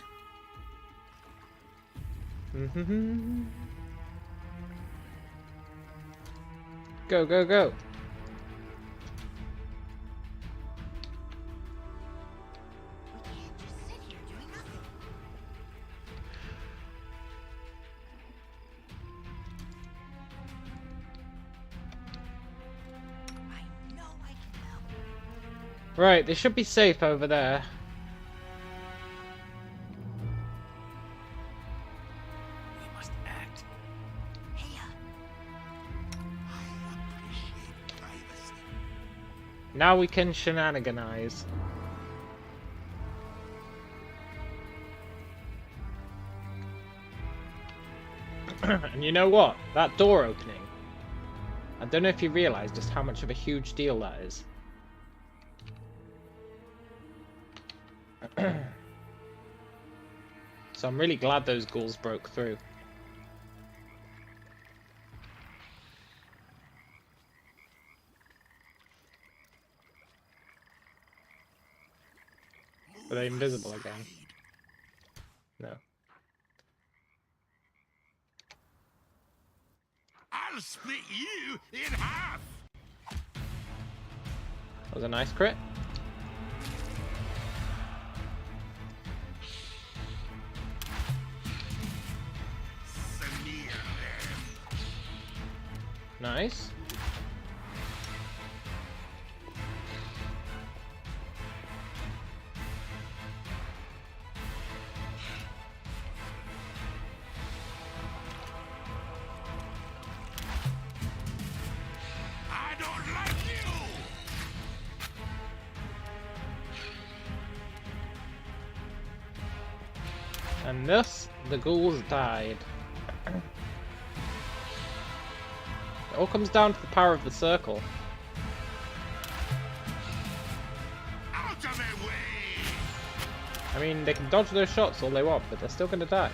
Go, go, go. We can't just sit here doing nothing. I know I can help. Right, they should be safe over there. We must act. Hey, I appreciate privacy. Now we can shenaniganize. And you know what? That door opening. I don't know if you realize just how much of a huge deal that is. So I'm really glad those ghouls broke through. Are they invisible again? No. I'll split you in half. That was a nice crit. Smear them. Nice. I don't like you. And thus, the ghouls died. It all comes down to the power of the circle. Out of my way. I mean, they can dodge those shots all they want, but they're still gonna die.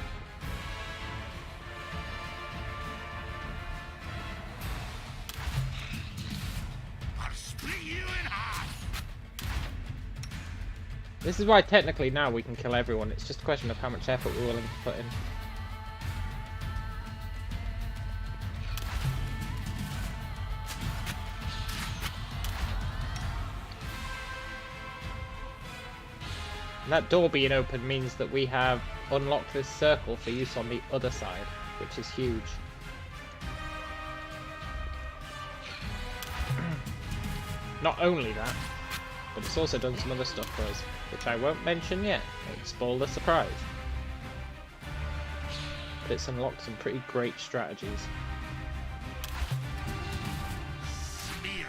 This is why technically now we can kill everyone. It's just a question of how much effort we're willing to put in. And that door being open means that we have unlocked this circle for use on the other side, which is huge. Not only that, but it's also done some other stuff for us, which I won't mention yet. It'll spoil the surprise. But it's unlocked some pretty great strategies. Smear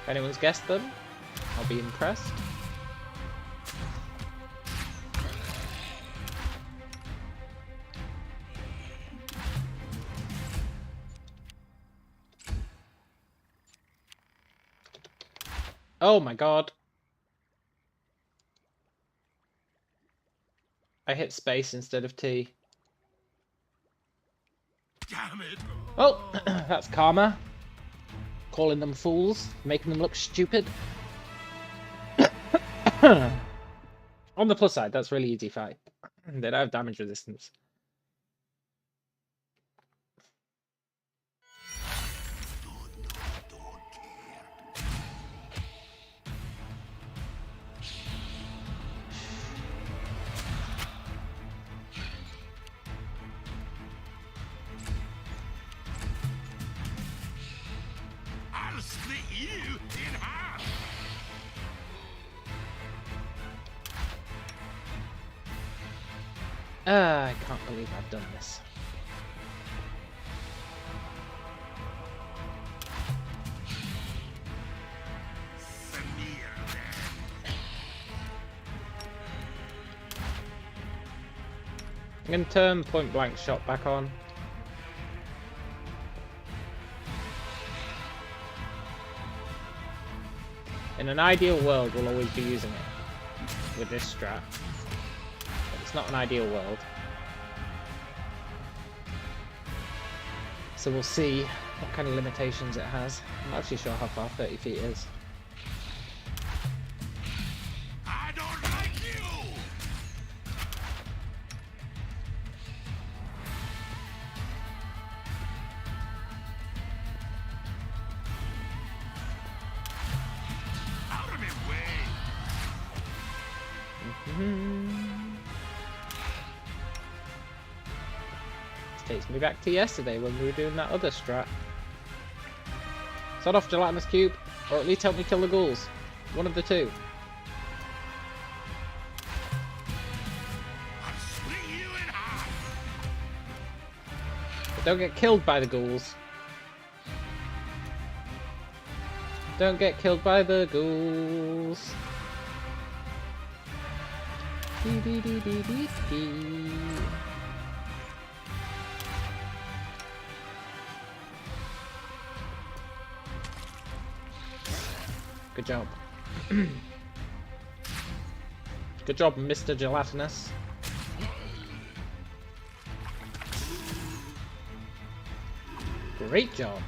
If anyone's guessed them, I'll be impressed. Oh my god. I hit space instead of T. Damn it! Oh, that's karma. Calling them fools, making them look stupid. On the plus side, that's really easy fight. They don't have damage resistance. I'll split you in half! I can't believe I've done this. Smear them! I'm going to turn point blank shot back on. In an ideal world, we'll always be using it with this strat. But it's not an ideal world. So we'll see what kind of limitations it has. I'm not actually sure how far 30 feet is. I don't like you! Out of my way! This takes me back to yesterday when we were doing that other strat. Sod off Gelatinous Cube, or at least help me kill the ghouls. One of the two. I'll split you in half! But don't get killed by the ghouls. Don't get killed by the ghouls. Dee dee dee dee dee dee. Good job. Good job, Mr. Gelatinous. Great job.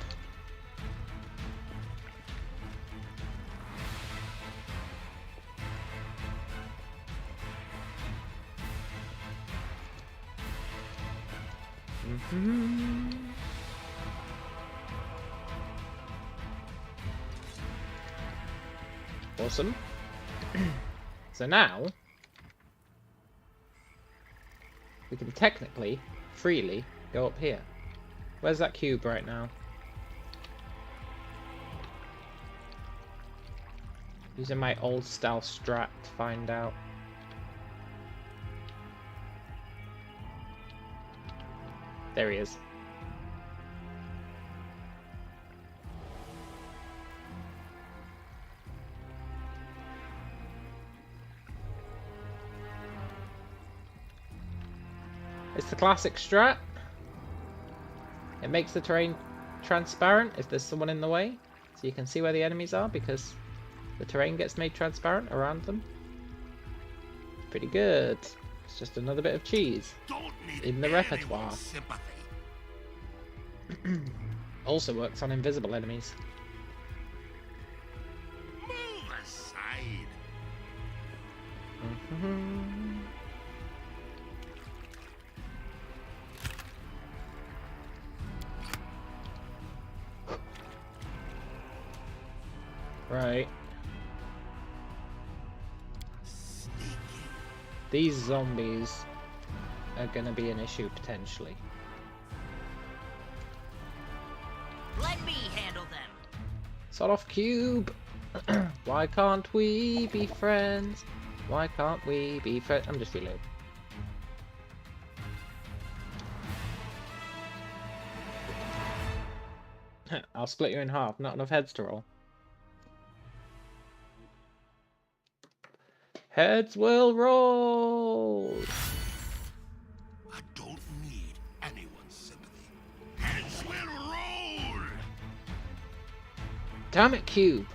Awesome. So now we can technically, freely, go up here. Where's that cube right now? Using my old style strat to find out. There he is. It's the classic strat. It makes the terrain transparent if there's someone in the way, so you can see where the enemies are because the terrain gets made transparent around them. Pretty good. It's just another bit of cheese Don't need in the anyone's repertoire. sympathy. Also works on invisible enemies. Move aside. Right. These zombies are gonna be an issue potentially. Let me handle them. Sort off cube. Why can't we be friends? Why can't we be friends? I'm just reloading. I'll split you in half. Not enough heads to roll. Heads will roll. I don't need anyone's sympathy. Heads will roll. Damn it, cube.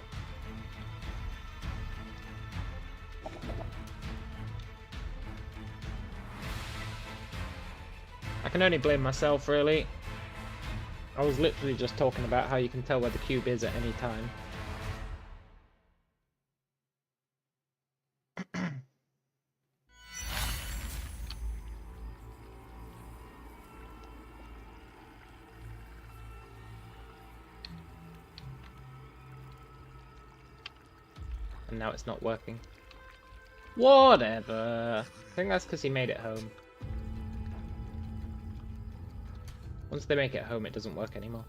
I can only blame myself, really. I was literally just talking about how you can tell where the cube is at any time. And now it's not working. Whatever. I think that's because he made it home. Once they make it home, it doesn't work anymore.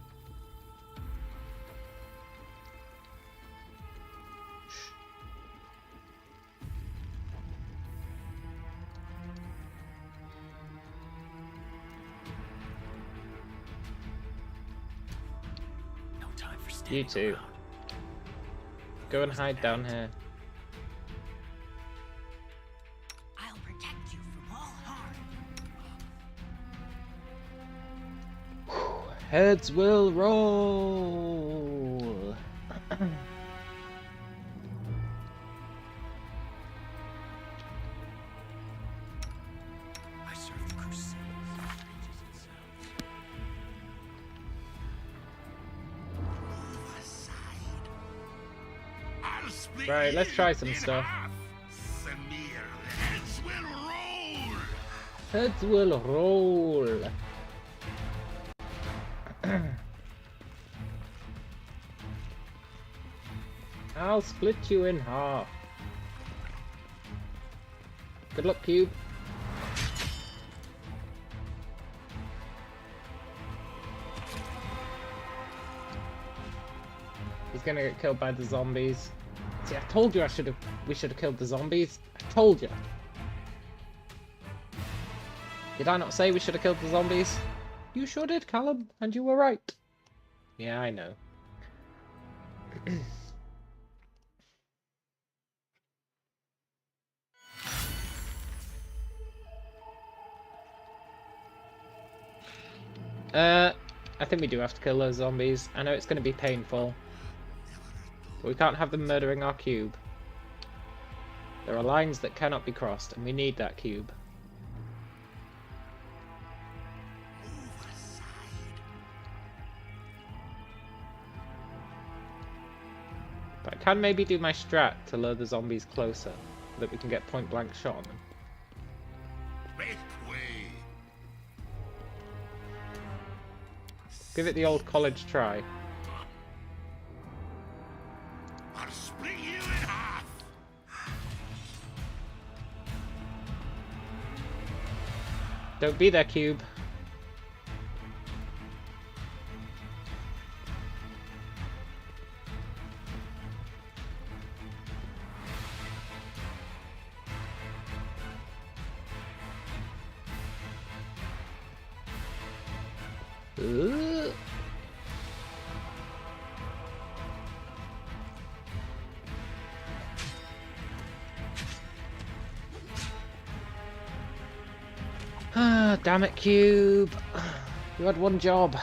No time for standing You too. around. Go and hide down here. I'll protect you from all harm. Heads will roll. I serve the Crusades. Strange as it sounds. Move aside. I'll split Right, let's you try some in stuff. half. Samir, heads will roll. Heads will roll. I'll split you in half. Good luck, cube. He's gonna get killed by the zombies. See, I told you we should have killed the zombies. I told you. Did I not say we should have killed the zombies? You sure did, Callum, and you were right. Yeah, I know. I think we do have to kill those zombies. I know it's going to be painful. But we can't have them murdering our cube. There are lines that cannot be crossed, and we need that cube. Move aside. But I can maybe do my strat to lure the zombies closer, so that we can get point blank shot on them. Make way. Give it the old college try. I'll split you in half. Don't be there, cube. Ooh. Ah, damn it, cube. You had one job.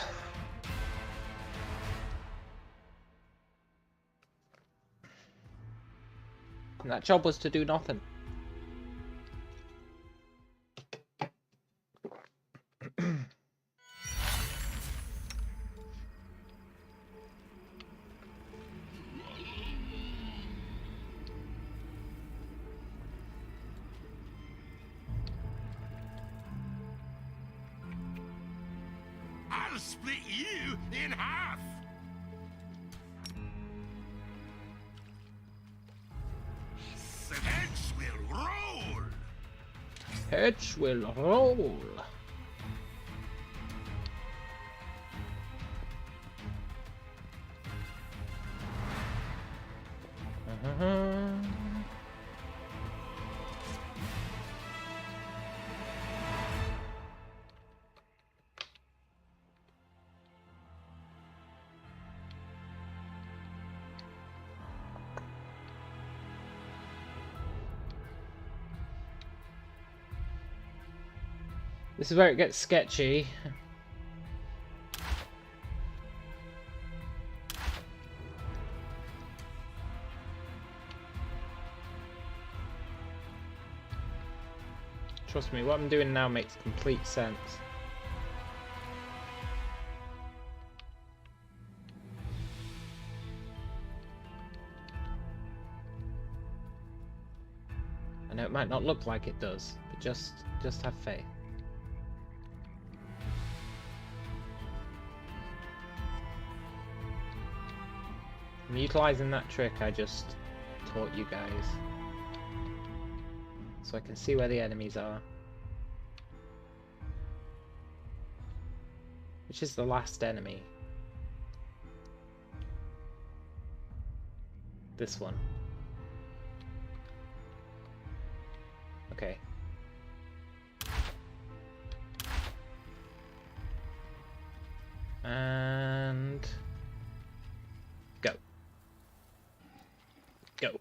And that job was to do nothing. I'll split you in half. Heads will roll. Heads will roll. This is where it gets sketchy. Trust me, what I'm doing now makes complete sense. I know it might not look like it does, but just have faith. I'm utilising that trick I just taught you guys, so I can see where the enemies are. Which is the last enemy? This one. Okay. And go. Go.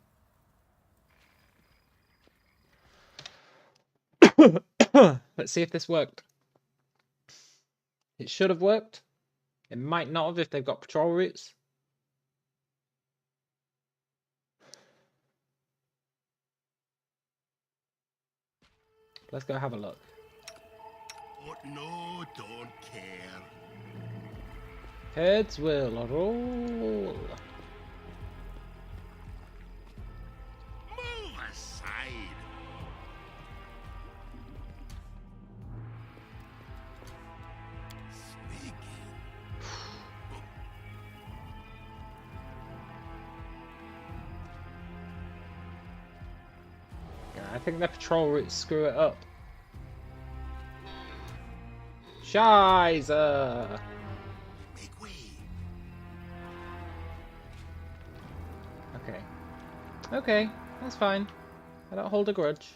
Let's see if this worked. It should have worked. It might not have if they've got patrol routes. Let's go have a look. But no, don't care. Heads will roll. Move aside. Sneaky. Yeah, I think the patrol routes screw it up. Shiza! Make way. Okay. Okay, that's fine. I don't hold a grudge.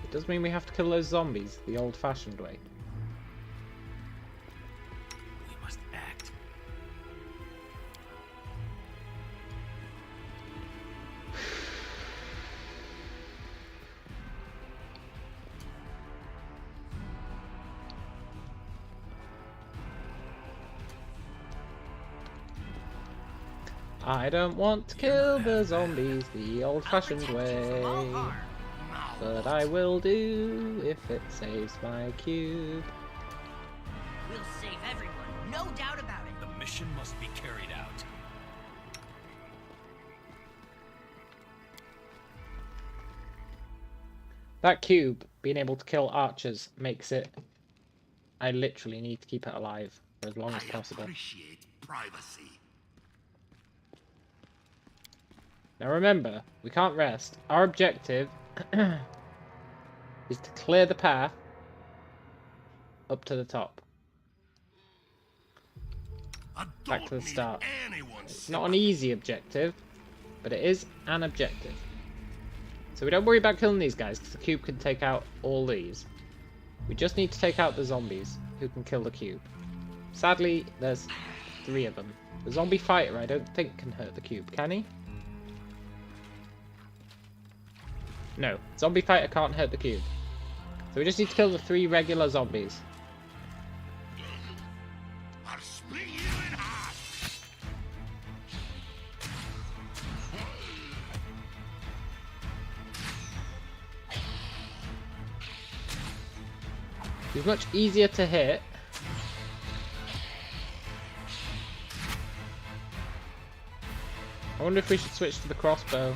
It does mean we have to kill those zombies the old-fashioned way. We must act. I don't want to kill the zombies the old-fashioned I'll protect you from all way, harm. but I will do if it saves my cube. We'll save everyone, no doubt about it. The mission must be carried out. That cube, being able to kill archers, makes it... I literally need to keep it alive for as long as I possible. appreciate privacy. Now remember, we can't rest. Our objective is to clear the path up to the top. I Back don't to the need start. anyone's It's not an easy objective, but it is an objective. So we don't worry about killing these guys, because the cube can take out all these. We just need to take out the zombies, who can kill the cube. Sadly, there's 3 of them. The zombie fighter, I don't think, can hurt the cube, can he? No, zombie fighter can't hurt the cube. So we just need to kill the 3 regular zombies. I'll split you in half. He's much easier to hit. I wonder if we should switch to the crossbow.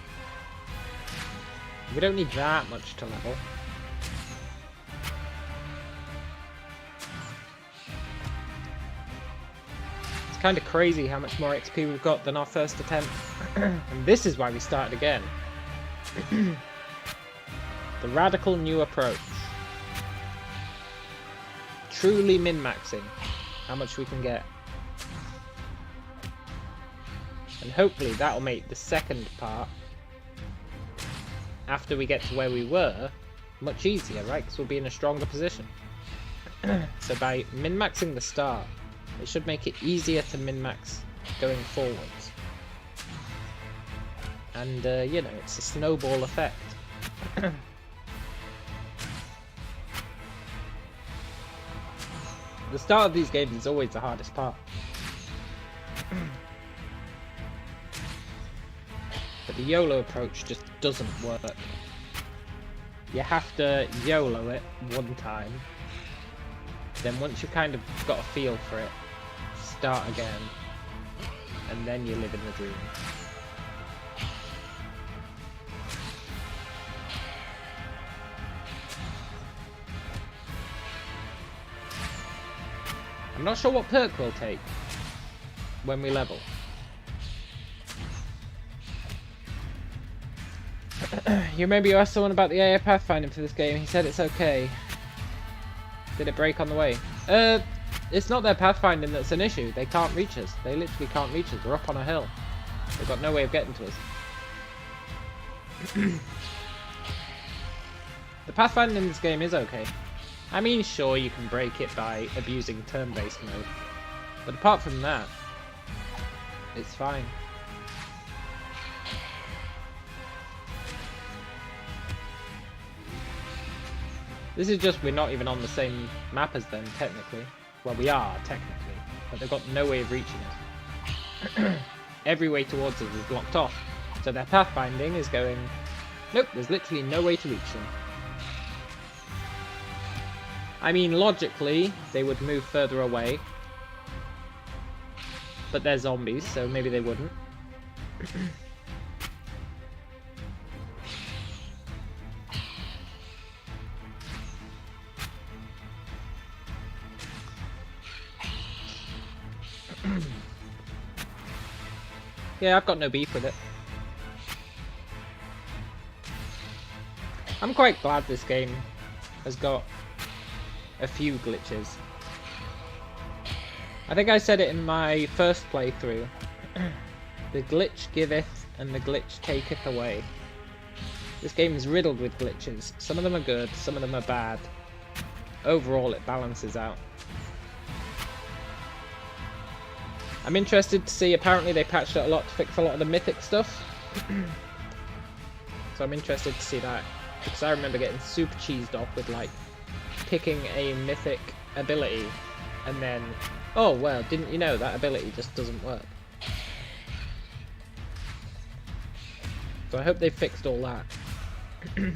We don't need that much to level. It's kind of crazy how much more XP we've got than our first attempt. And this is why we started again. The radical new approach. Truly min-maxing how much we can get. And hopefully that'll make the second part, after we get to where we were, much easier, right? Because we'll be in a stronger position. So by min-maxing the start, it should make it easier to min-max going forwards. And, you know, it's a snowball effect. The start of these games is always the hardest part. But the YOLO approach just doesn't work. You have to YOLO it one time. Then once you've kind of got a feel for it, start again. And then you live in the dream. I'm not sure what perk we'll take when we level. You remember you asked someone about the AI Pathfinder for this game. He said it's okay. Did it break on the way? It's not their pathfinding that's an issue. They can't reach us. They literally can't reach us. We're up on a hill. They've got no way of getting to us. The pathfinding in this game is okay. I mean, sure, you can break it by abusing turn-based mode. But apart from that, it's fine. This is just, we're not even on the same map as them, technically. Well, we are, technically. But they've got no way of reaching us. Every way towards us is blocked off. So their pathfinding is going... Nope, there's literally no way to reach them. I mean, logically, they would move further away. But they're zombies, so maybe they wouldn't. Yeah, I've got no beef with it. I'm quite glad this game has got a few glitches. I think I said it in my first playthrough. The glitch giveth and the glitch taketh away. This game is riddled with glitches. Some of them are good, some of them are bad. Overall, it balances out. I'm interested to see, apparently they patched it a lot to fix a lot of the mythic stuff. So I'm interested to see that. Because I remember getting super cheesed off with, like, picking a mythic ability and then, oh well, didn't you know that ability just doesn't work. So I hope they fixed all that. So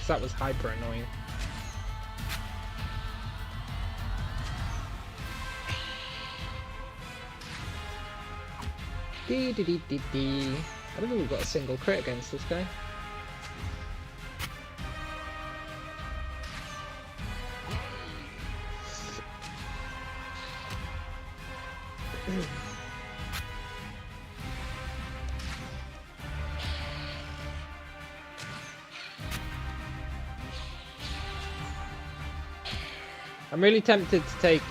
that was hyper annoying. I don't think we've got a single crit against this guy. I'm really tempted to take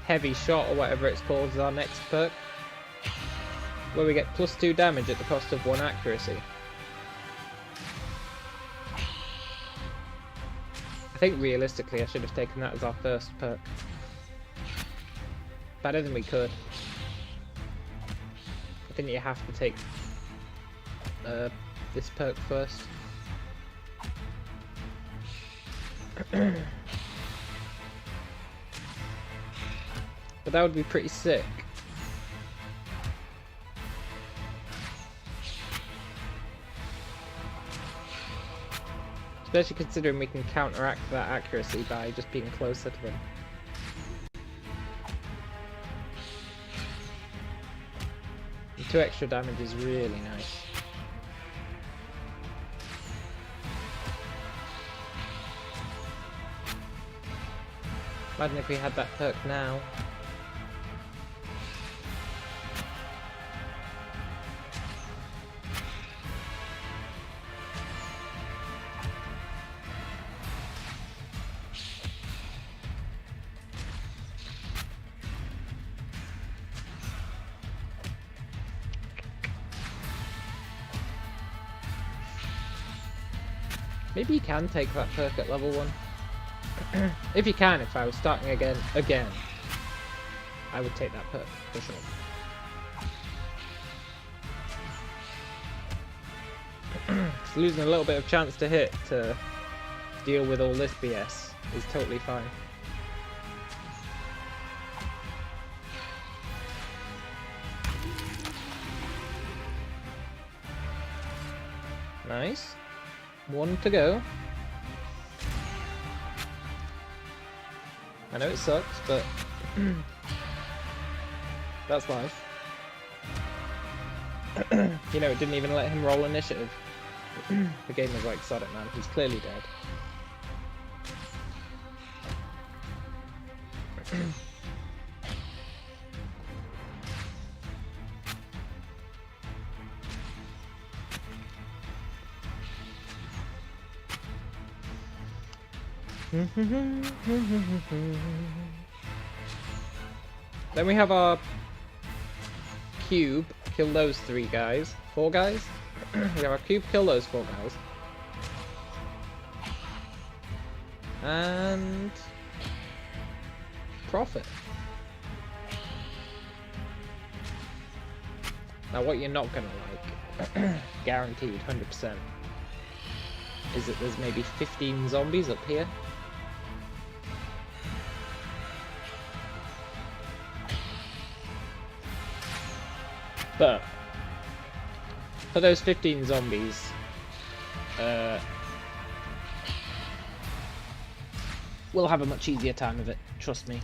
heavy shot or whatever it's called as our next perk, where we get +2 damage at the cost of 1 accuracy. I think realistically I should have taken that as our first perk. But I don't think we could. I think you have to take this perk first. But that would be pretty sick. Especially considering we can counteract that accuracy by just being closer to them. 2 extra damage is really nice. Imagine if we had that perk now. Maybe you can take that perk at level 1. If you can, if I was starting again, I would take that perk, for sure. Just losing a little bit of chance to hit to deal with all this BS is totally fine. Nice. 1 to go. I know it sucks, but that's life. You know, it didn't even let him roll initiative. The game was like, sod it, man, he's clearly dead. Then we have our cube, kill those 3 guys. 4 guys? We have our cube, kill those 4 guys. And profit. Now what you're not gonna like, guaranteed 100%, is that there's maybe 15 zombies up here. But for those 15 zombies, we'll have a much easier time of it, trust me.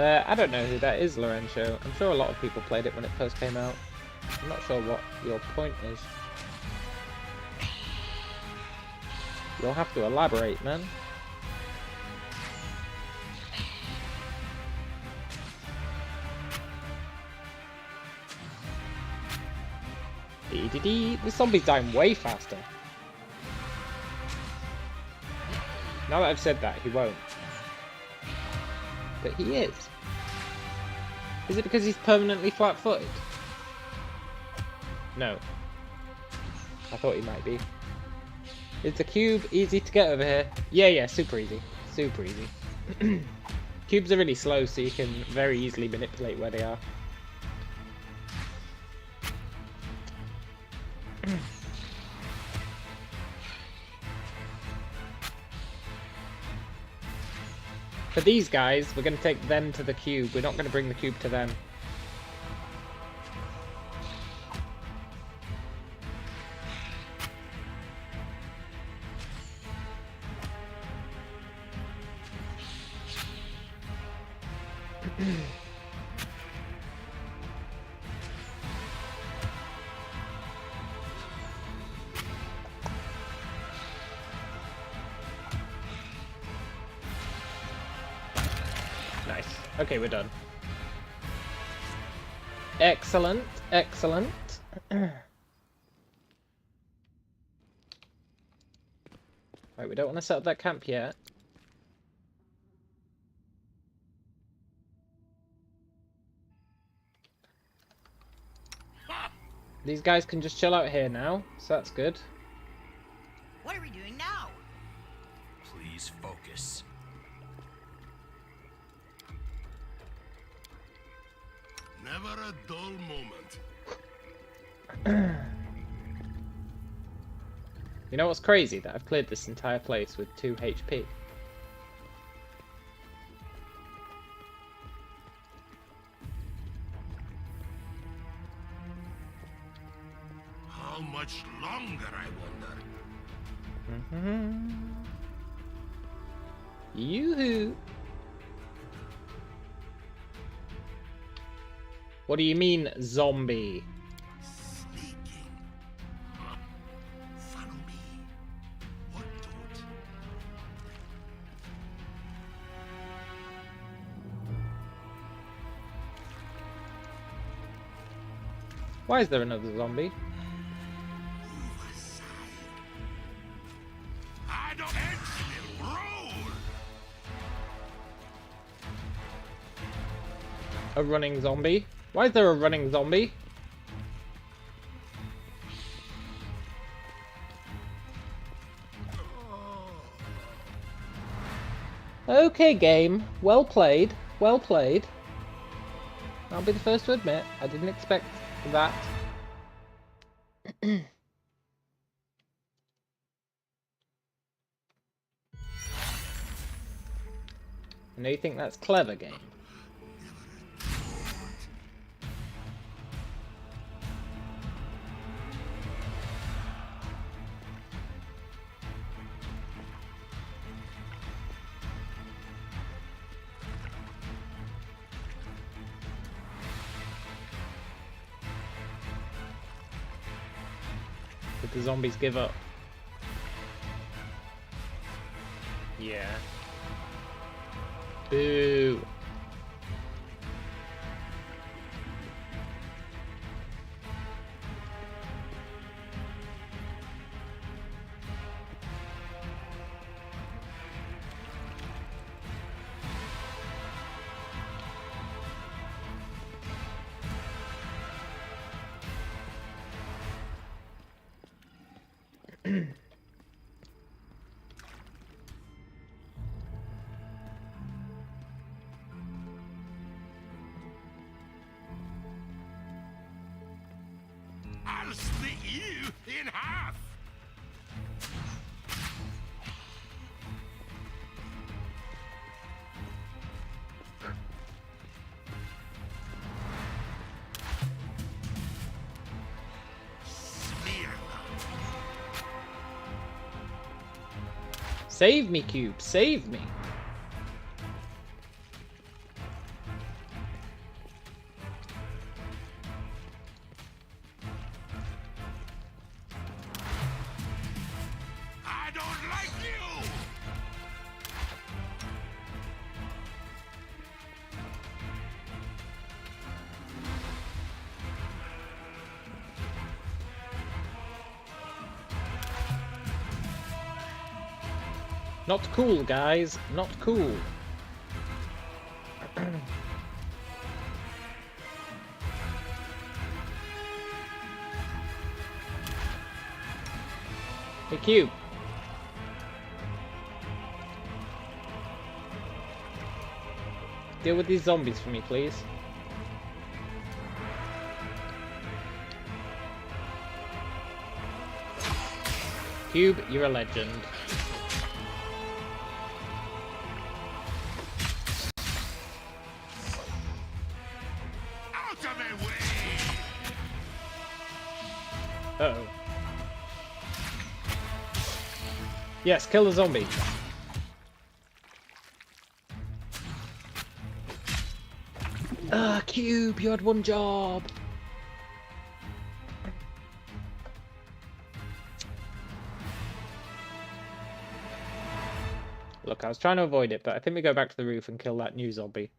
I don't know who that is, Lorenzo. I'm sure a lot of people played it when it first came out. I'm not sure what your point is. You'll have to elaborate, man. This zombie's dying way faster. Now that I've said that, he won't. But he is. Is it because he's permanently flat-footed? No. I thought he might be. Is the cube easy to get over here? Yeah, super easy. Super easy. Cubes are really slow, so you can very easily manipulate where they are. For these guys, we're going to take them to the cube. We're not going to bring the cube to them. Nice. Okay, we're done. Excellent, excellent. Right, we don't want to set up that camp yet. These guys can just chill out here now, so that's good. What are we doing now? Please focus. Never a dull moment. You know what's crazy? That I've cleared this entire place with 2 HP. How much longer, I wonder? Yoo-hoo! What do you mean, zombie? Sneaking. Huh? Follow me. What don't? Why is there another zombie? I don't actually roll. A running zombie? Why is there a running zombie? Okay, game. Well played. Well played. I'll be the first to admit, I didn't expect that. I know you think that's clever, game. Did the zombies give up? Yeah. Boo. I'll split you in half. Smear them. Save me, Cube. Save me. I don't like you. Not cool, guys. Not cool. Hey, Cube. Deal with these zombies for me, please. Cube, you're a legend. Out of my way. Uh-oh. Yes, kill the zombie. Cube, you had one job. Look, I was trying to avoid it, but I think we go back to the roof and kill that new zombie.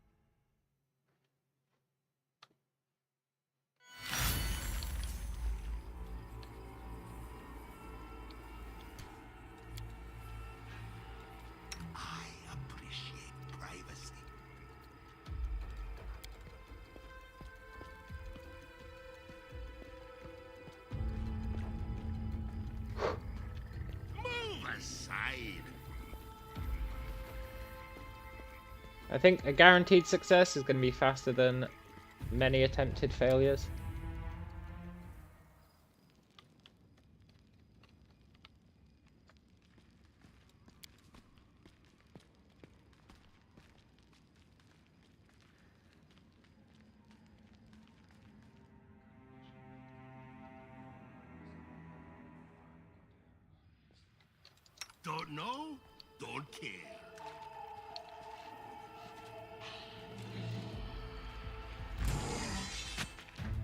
I appreciate privacy. Move aside. I think a guaranteed success is going to be faster than many attempted failures. Don't know, don't care.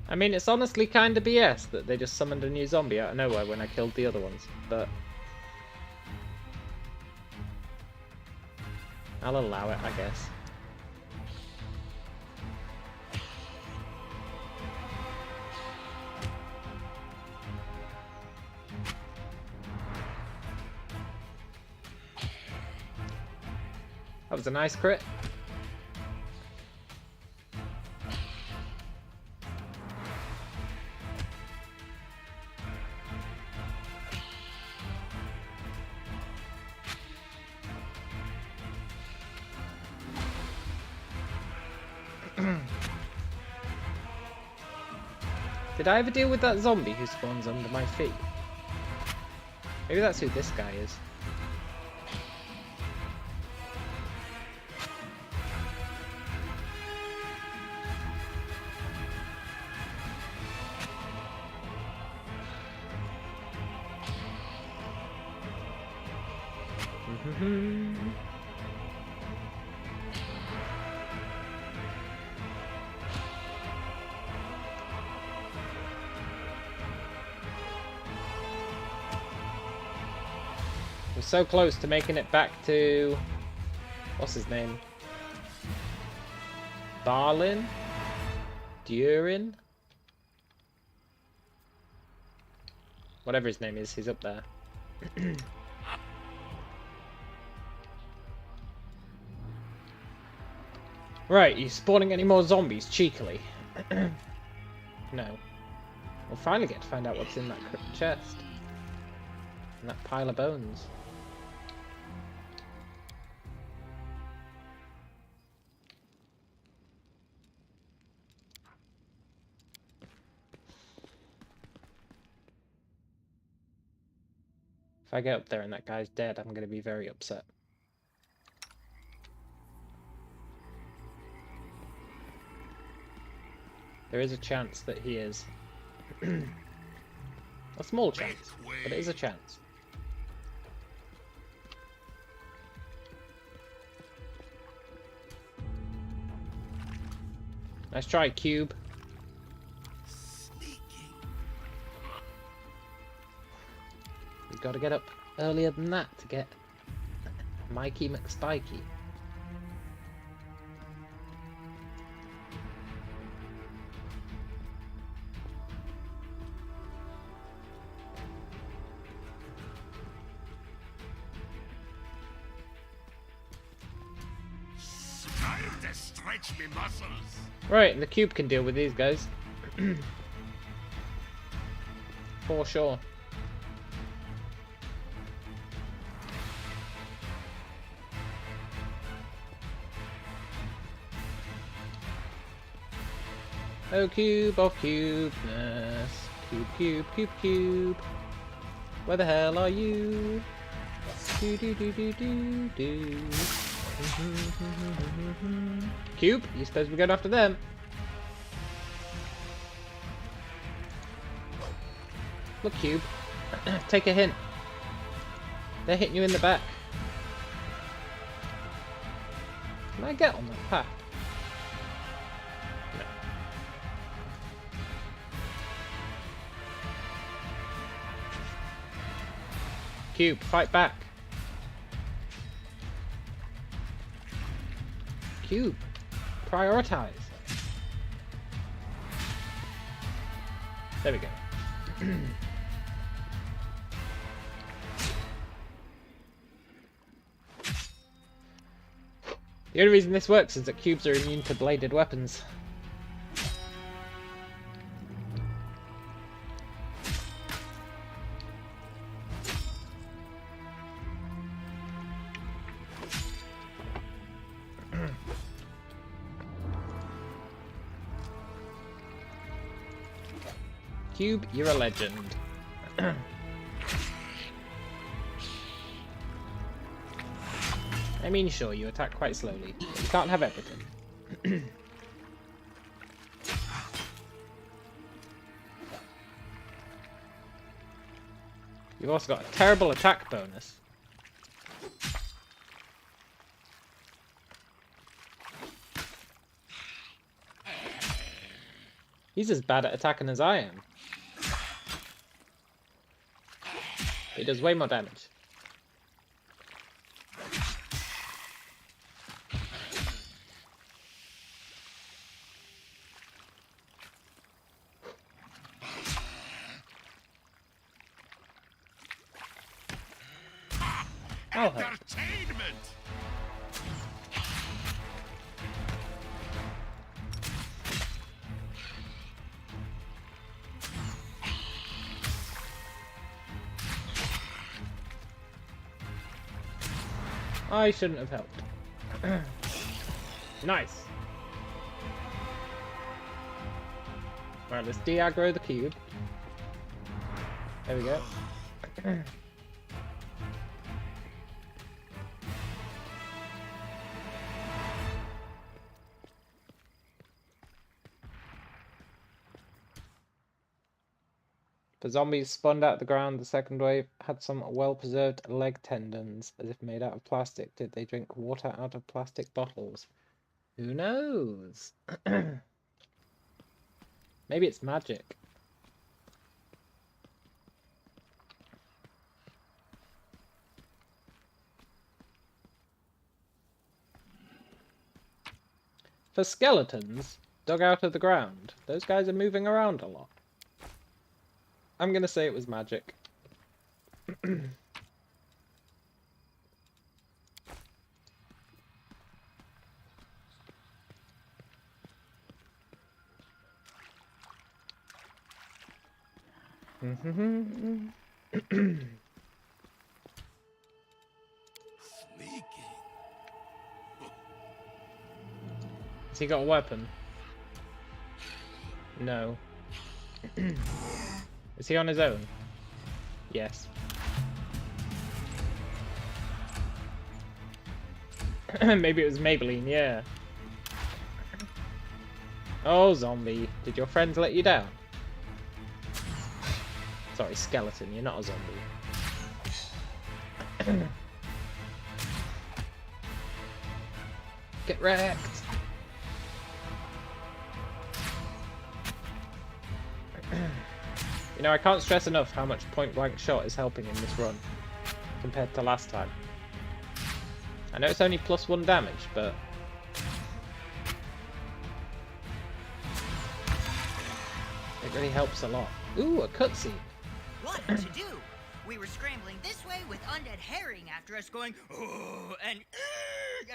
I mean, it's honestly kind of BS that they just summoned a new zombie out of nowhere when I killed the other ones, but I'll allow it, I guess. That was a nice crit. Did I ever deal with that zombie who spawns under my feet? Maybe that's who this guy is. We're so close to making it back to... what's his name? Darlin? Durin? Whatever his name is, he's up there. Right, you spawning any more zombies cheekily? No. We'll finally get to find out what's in that chest. And that pile of bones. If I get up there and that guy's dead, I'm going to be very upset. There is a chance that he is. A small chance, but it is a chance. Nice try, Cube. We've got to get up earlier than that to get Mikey McSpikey. Time to stretch me muscles. Right, and the Cube can deal with these guys. For sure. Oh, Cube of cubeness. Cube, cube, cube, cube. Where the hell are you? Do do do do do do. Cube, you suppose we're going after them? Look, Cube. Take a hint. They're hitting you in the back. Can I get on that path? No. Cube, fight back. Cube, prioritize. There we go. The only reason this works is that cubes are immune to bladed weapons. Cube, you're a legend. I mean, sure, you attack quite slowly, but you can't have everything. You've also got a terrible attack bonus. He's as bad at attacking as I am. He does way more damage. Oh, hey. Entertainment! I shouldn't have helped. Nice. Right, let's de-aggro the cube. There we go. The zombies spawned out of the ground. The second wave had some well-preserved leg tendons, as if made out of plastic. Did they drink water out of plastic bottles? Who knows? Maybe it's magic. For skeletons dug out of the ground, those guys are moving around a lot. I'm gonna say it was magic. Sneaking. Has he got a weapon? No. Is he on his own? Yes. Maybe it was Maybelline, yeah. Oh, zombie. Did your friends let you down? Sorry, skeleton, you're not a zombie. Get wrecked! You know, I can't stress enough how much point-blank shot is helping in this run, compared to last time. I know it's only +1 damage, but... it really helps a lot. Ooh, a cutscene! What to do? We were scrambling this way with undead herring after us going, oh, and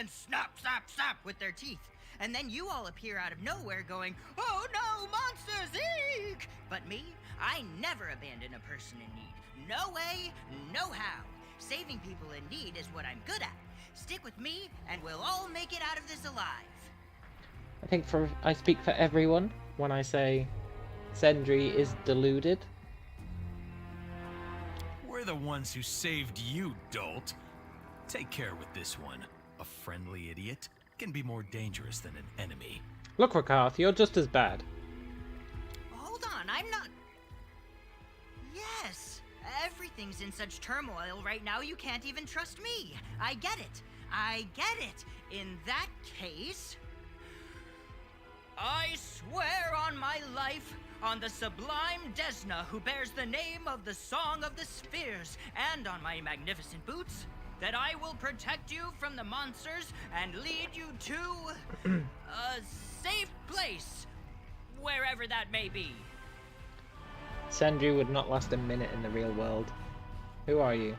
snap, snap, snap with their teeth. And then you all appear out of nowhere going, oh no, monsters, eek! But me, I never abandon a person in need. No way, no how. Saving people in need is what I'm good at. Stick with me, and we'll all make it out of this alive. I think I speak for everyone when I say Sentry is deluded. We're the ones who saved you, dolt. Take care with this one. A friendly idiot can be more dangerous than an enemy. Look, Rakarth, you're just as bad. Hold on, I'm not... Yes, everything's in such turmoil right now you can't even trust me. I get it. I get it. In that case... I swear on my life, on the sublime Desna who bears the name of the Song of the Spheres, and on my magnificent boots, that I will protect you from the monsters and lead you to a safe place, wherever that may be. Sentry would not last a minute in the real world. Who are you?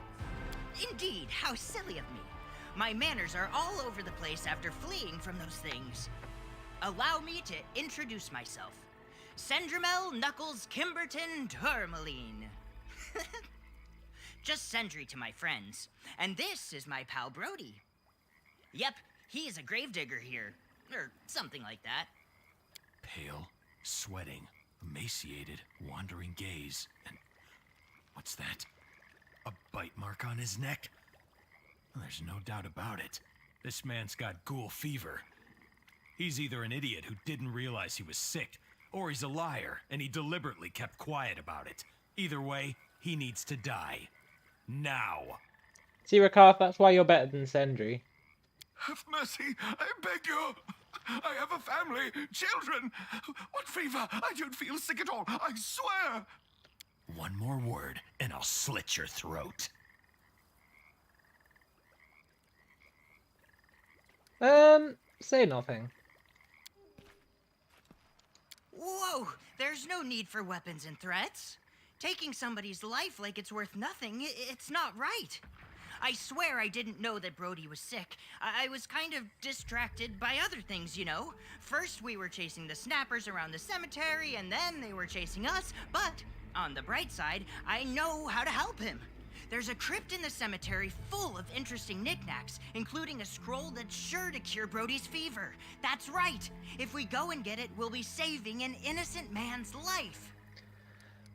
Indeed, how silly of me. My manners are all over the place after fleeing from those things. Allow me to introduce myself. Sendrimel Knuckles Kimberton Tourmaline. Just Sentry to my friends. And this is my pal Brody. Yep, he is a gravedigger here. Or something like that. Pale, sweating, emaciated, wandering gaze, and... what's that? A bite mark on his neck? There's no doubt about it. This man's got ghoul fever. He's either an idiot who didn't realize he was sick, or he's a liar and he deliberately kept quiet about it. Either way, he needs to die. Now. See, Rakarth, that's why you're better than Sentry. Have mercy, I beg you. I have a family, children. What fever? I don't feel sick at all, I swear. One more word, and I'll slit your throat. Say nothing. Whoa! There's no need for weapons and threats. Taking somebody's life like it's worth nothing, it's not right. I swear I didn't know that Brody was sick. I was kind of distracted by other things, you know? First, we were chasing the snappers around the cemetery, and then they were chasing us. But, on the bright side, I know how to help him. There's a crypt in the cemetery full of interesting knickknacks, including a scroll that's sure to cure Brody's fever. That's right! If we go and get it, we'll be saving an innocent man's life.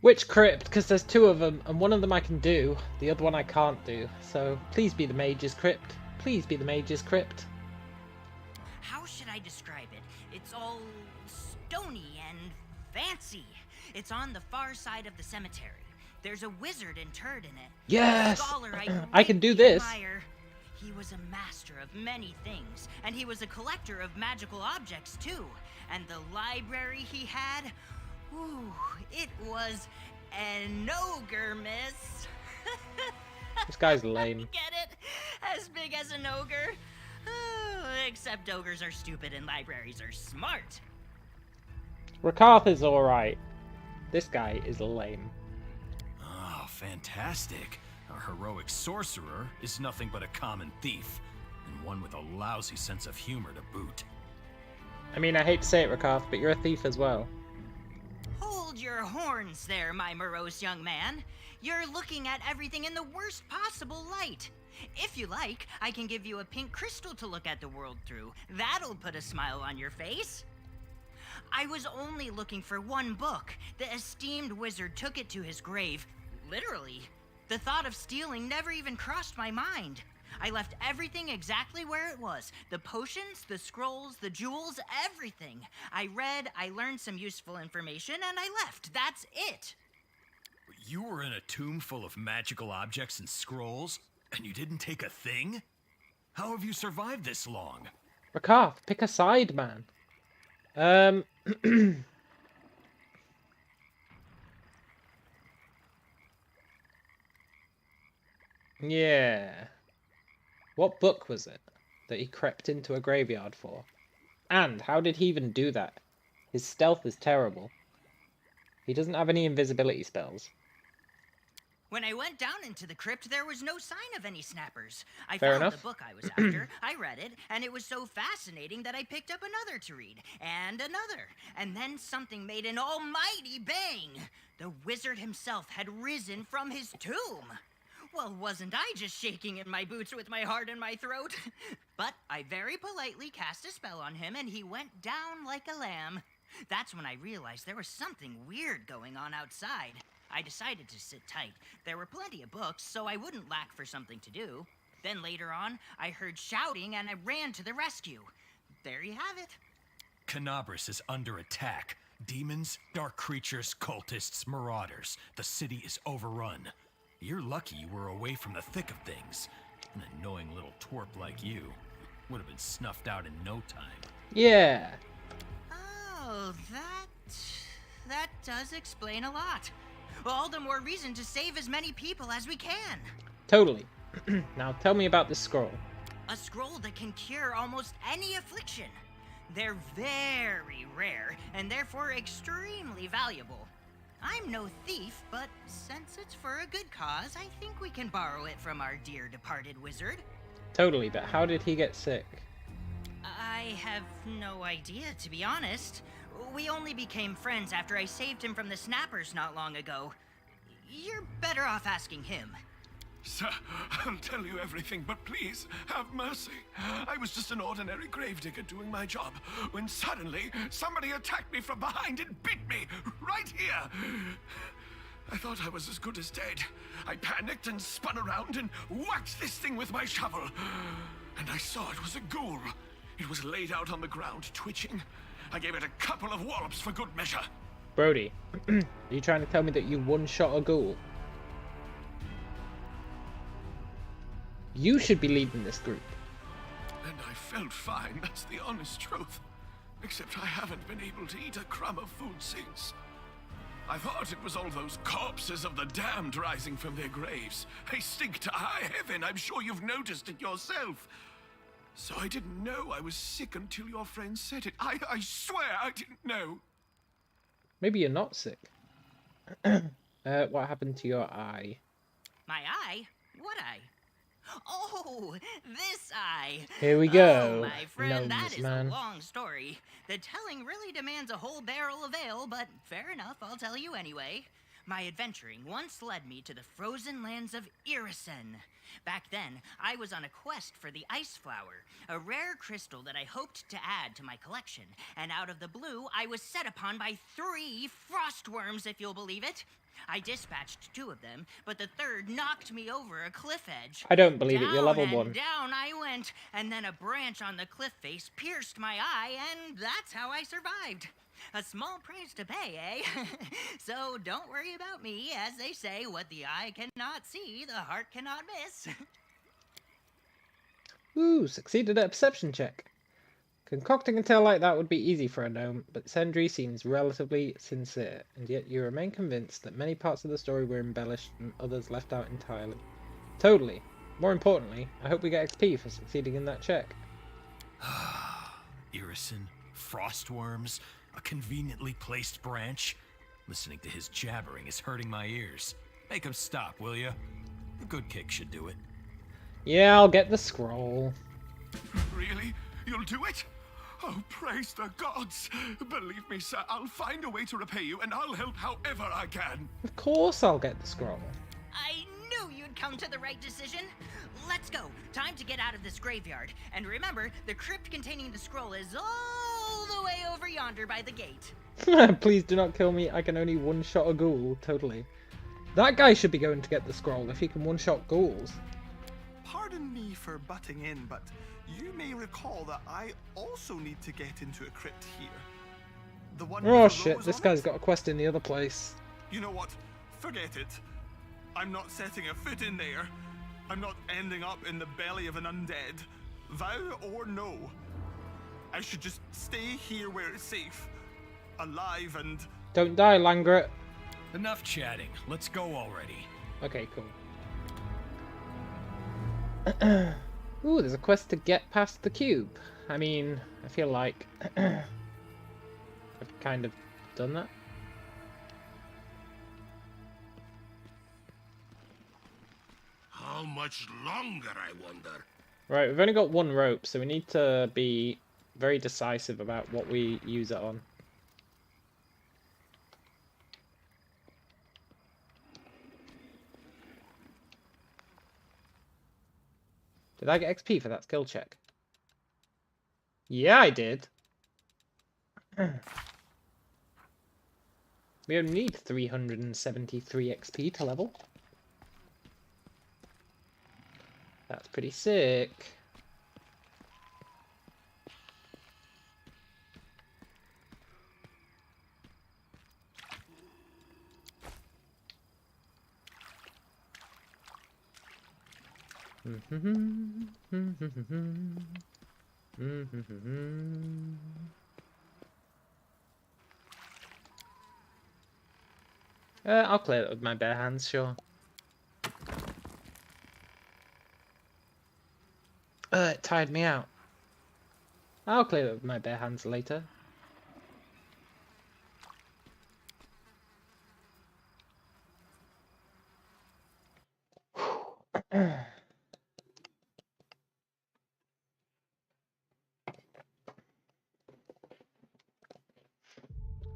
Which crypt? Because there's two of them, and one of them I can do, the other one I can't do. So please be the mage's crypt. Please be the mage's crypt. How should I describe it? It's all stony and fancy. It's on the far side of the cemetery. There's a wizard interred in it. Yes! A scholar I can do greatly this. admire. He was a master of many things, and he was a collector of magical objects too. And the library he had, ooh, it was an ogre, miss. This guy's lame. Get it? As big as an ogre? Oh, except ogres are stupid and libraries are smart. Rakarth is alright. This guy is lame. Oh, fantastic. Our heroic sorcerer is nothing but a common thief, and one with a lousy sense of humor to boot. I mean, I hate to say it, Rakarth, but you're a thief as well. Hold your horns there, my morose young man. You're looking at everything in the worst possible light. If you like, I can give you a pink crystal to look at the world through. That'll put a smile on your face. I was only looking for one book. The esteemed wizard took it to his grave. Literally. The thought of stealing never even crossed my mind. I left everything exactly where it was. The potions, the scrolls, the jewels, everything. I read, I learned some useful information, and I left. That's it. You were in a tomb full of magical objects and scrolls, and you didn't take a thing? How have you survived this long? Rakarth, pick a side, man. Yeah. What book was it that he crept into a graveyard for? And how did he even do that? His stealth is terrible. He doesn't have any invisibility spells. When I went down into the crypt, there was no sign of any snappers. I Fair found enough. the book I was after, I read it, and it was so fascinating that I picked up another to read, and another. And then something made an almighty bang! The wizard himself had risen from his tomb! Well, wasn't I just shaking in my boots with my heart in my throat? But I very politely cast a spell on him, and he went down like a lamb. That's when I realized there was something weird going on outside. I decided to sit tight. There were plenty of books, so I wouldn't lack for something to do. Then later on, I heard shouting and I ran to the rescue. There you have it. Canabris is under attack. Demons, dark creatures, cultists, marauders. The city is overrun. You're lucky you were away from the thick of things. An annoying little twerp like you would have been snuffed out in no time. Yeah. Oh, that does explain a lot. All the more reason to save as many people as we can. Totally. Now tell me about this scroll. A scroll that can cure almost any affliction. They're very rare and therefore extremely valuable. I'm no thief, but since it's for a good cause, I think we can borrow it from our dear departed wizard. Totally, but how did he get sick? I have no idea, to be honest. We only became friends after I saved him from the snappers not long ago. You're better off asking him. Sir, I'll tell you everything, but please, have mercy. I was just an ordinary gravedigger doing my job, when suddenly somebody attacked me from behind and bit me, right here. I thought I was as good as dead. I panicked and spun around and whacked this thing with my shovel. And I saw it was a ghoul. It was laid out on the ground, twitching. I gave it a couple of wallops for good measure. Brody, are you trying to tell me that you one-shot a ghoul? You should be leading this group. And I felt fine, that's the honest truth. Except I haven't been able to eat a crumb of food since. I thought it was all those corpses of the damned rising from their graves. They stink to high heaven. I'm sure you've noticed it yourself. So I didn't know I was sick until your friend said it. I swear I didn't know. Maybe you're not sick. What happened to your eye? My eye? What eye? Oh, this eye. Here we go. Oh, my friend, that Gnomes, is man. a long story. The telling really demands a whole barrel of ale, but fair enough, I'll tell you anyway. My adventuring once led me to the frozen lands of Irisen. Back then, I was on a quest for the Ice Flower, a rare crystal that I hoped to add to my collection, and out of the blue, I was set upon by 3 frostworms, if you'll believe it. I dispatched 2 of them, but the third knocked me over a cliff edge. I don't believe it, you're level Down and 1. down I went, and then a branch on the cliff face pierced my eye, and that's how I survived. A small price to pay, eh? So don't worry about me. As they say, what the eye cannot see, the heart cannot miss. Ooh, succeeded at a perception check. Concocting a tale like that would be easy for a gnome, but Sendri seems relatively sincere, and yet you remain convinced that many parts of the story were embellished and others left out entirely. Totally. More importantly, I hope we get XP for succeeding in that check. Irison, frostworms, a conveniently placed branch. Listening to his jabbering is hurting my ears. Make him stop, will ya? A good kick should do it. Yeah, I'll get the scroll. Really? You'll do it? Oh, praise the gods. Believe me, sir, I'll find a way to repay you, and I'll help however I can. Of course I'll get the scroll. I knew you'd come to the right decision. Let's go. Time to get out of this graveyard. And remember, the crypt containing the scroll is all the way over yonder by the gate. Please do not kill me, I can only one-shot a ghoul, totally. That guy should be going to get the scroll if he can one-shot ghouls. Pardon me for butting in, but you may recall that I also need to get into a crypt here. The one with Oh the shit, rose this on guy's it? got a quest in the other place. You know what? Forget it. I'm not setting a foot in there. I'm not ending up in the belly of an undead. Vow or no. I should just stay here where it's safe. Alive and... Don't die, Langret. Enough chatting. Let's go already. Okay, cool. Ooh, there's a quest to get past the cube. I mean, I feel like I've kind of done that. How much longer, I wonder? Right, we've only got 1 rope, so we need to be very decisive about what we use it on. Did I get XP for that skill check? Yeah, I did. We only need 373 XP to level. That's pretty sick. I'll clear it with my bare hands, sure. It tired me out. I'll clear it with my bare hands later.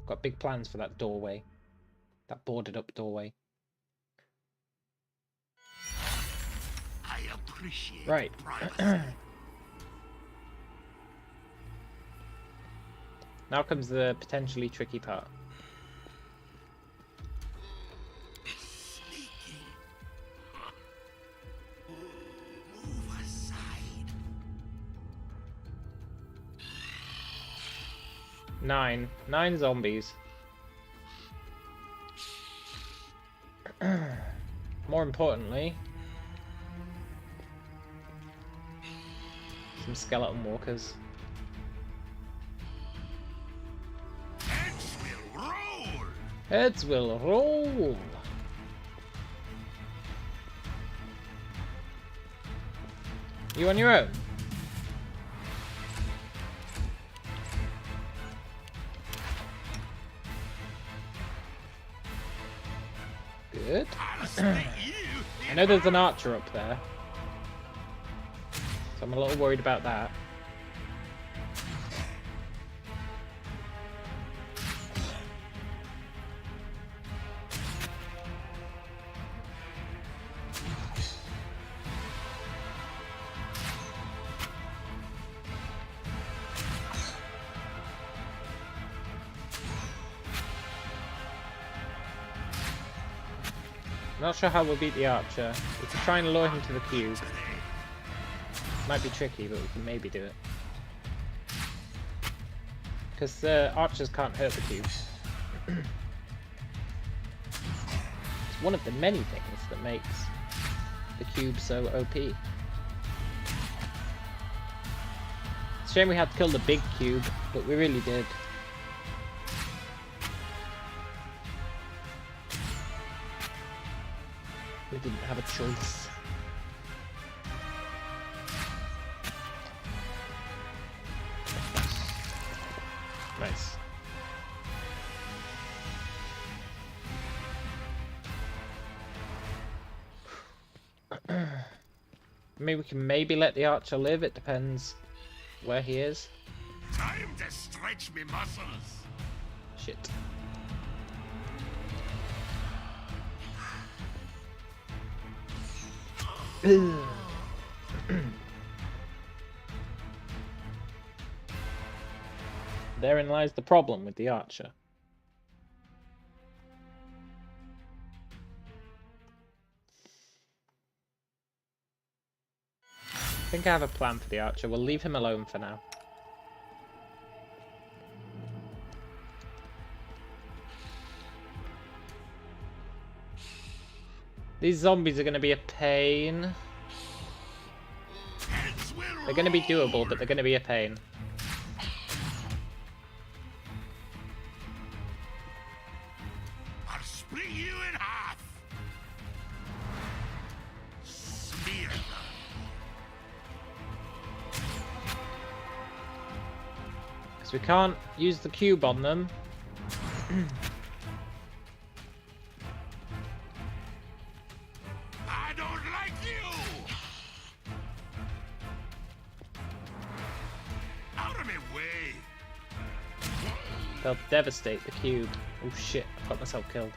Got big plans for that doorway. That boarded up doorway. I appreciate Right. privacy. Now comes the potentially tricky part. Sneaking. Move aside. 9 zombies. More importantly, some skeleton walkers. Heads will roll. You on your own? Good. I know there's an archer up there, so I'm a little worried about that. Not sure how we'll beat the archer. We could try and lure him to the cube. Might be tricky, but we can maybe do it. Because the archers can't hurt the cube. It's one of the many things that makes the cube so OP. It's a shame we had to kill the big cube, but we really did. We didn't have a choice. Nice. I mean, we can maybe let the archer live. It depends where he is. Time to stretch me muscles. Shit. Therein lies the problem with the archer. I think I have a plan for the archer. We'll leave him alone for now. These zombies are going to be a pain. They're going to be doable, but they're going to be a pain. I'll split you in half. Smear them. Because we can't use the cube on them. I don't like you. Out of my way. They'll devastate the cube. Oh shit, I got myself killed.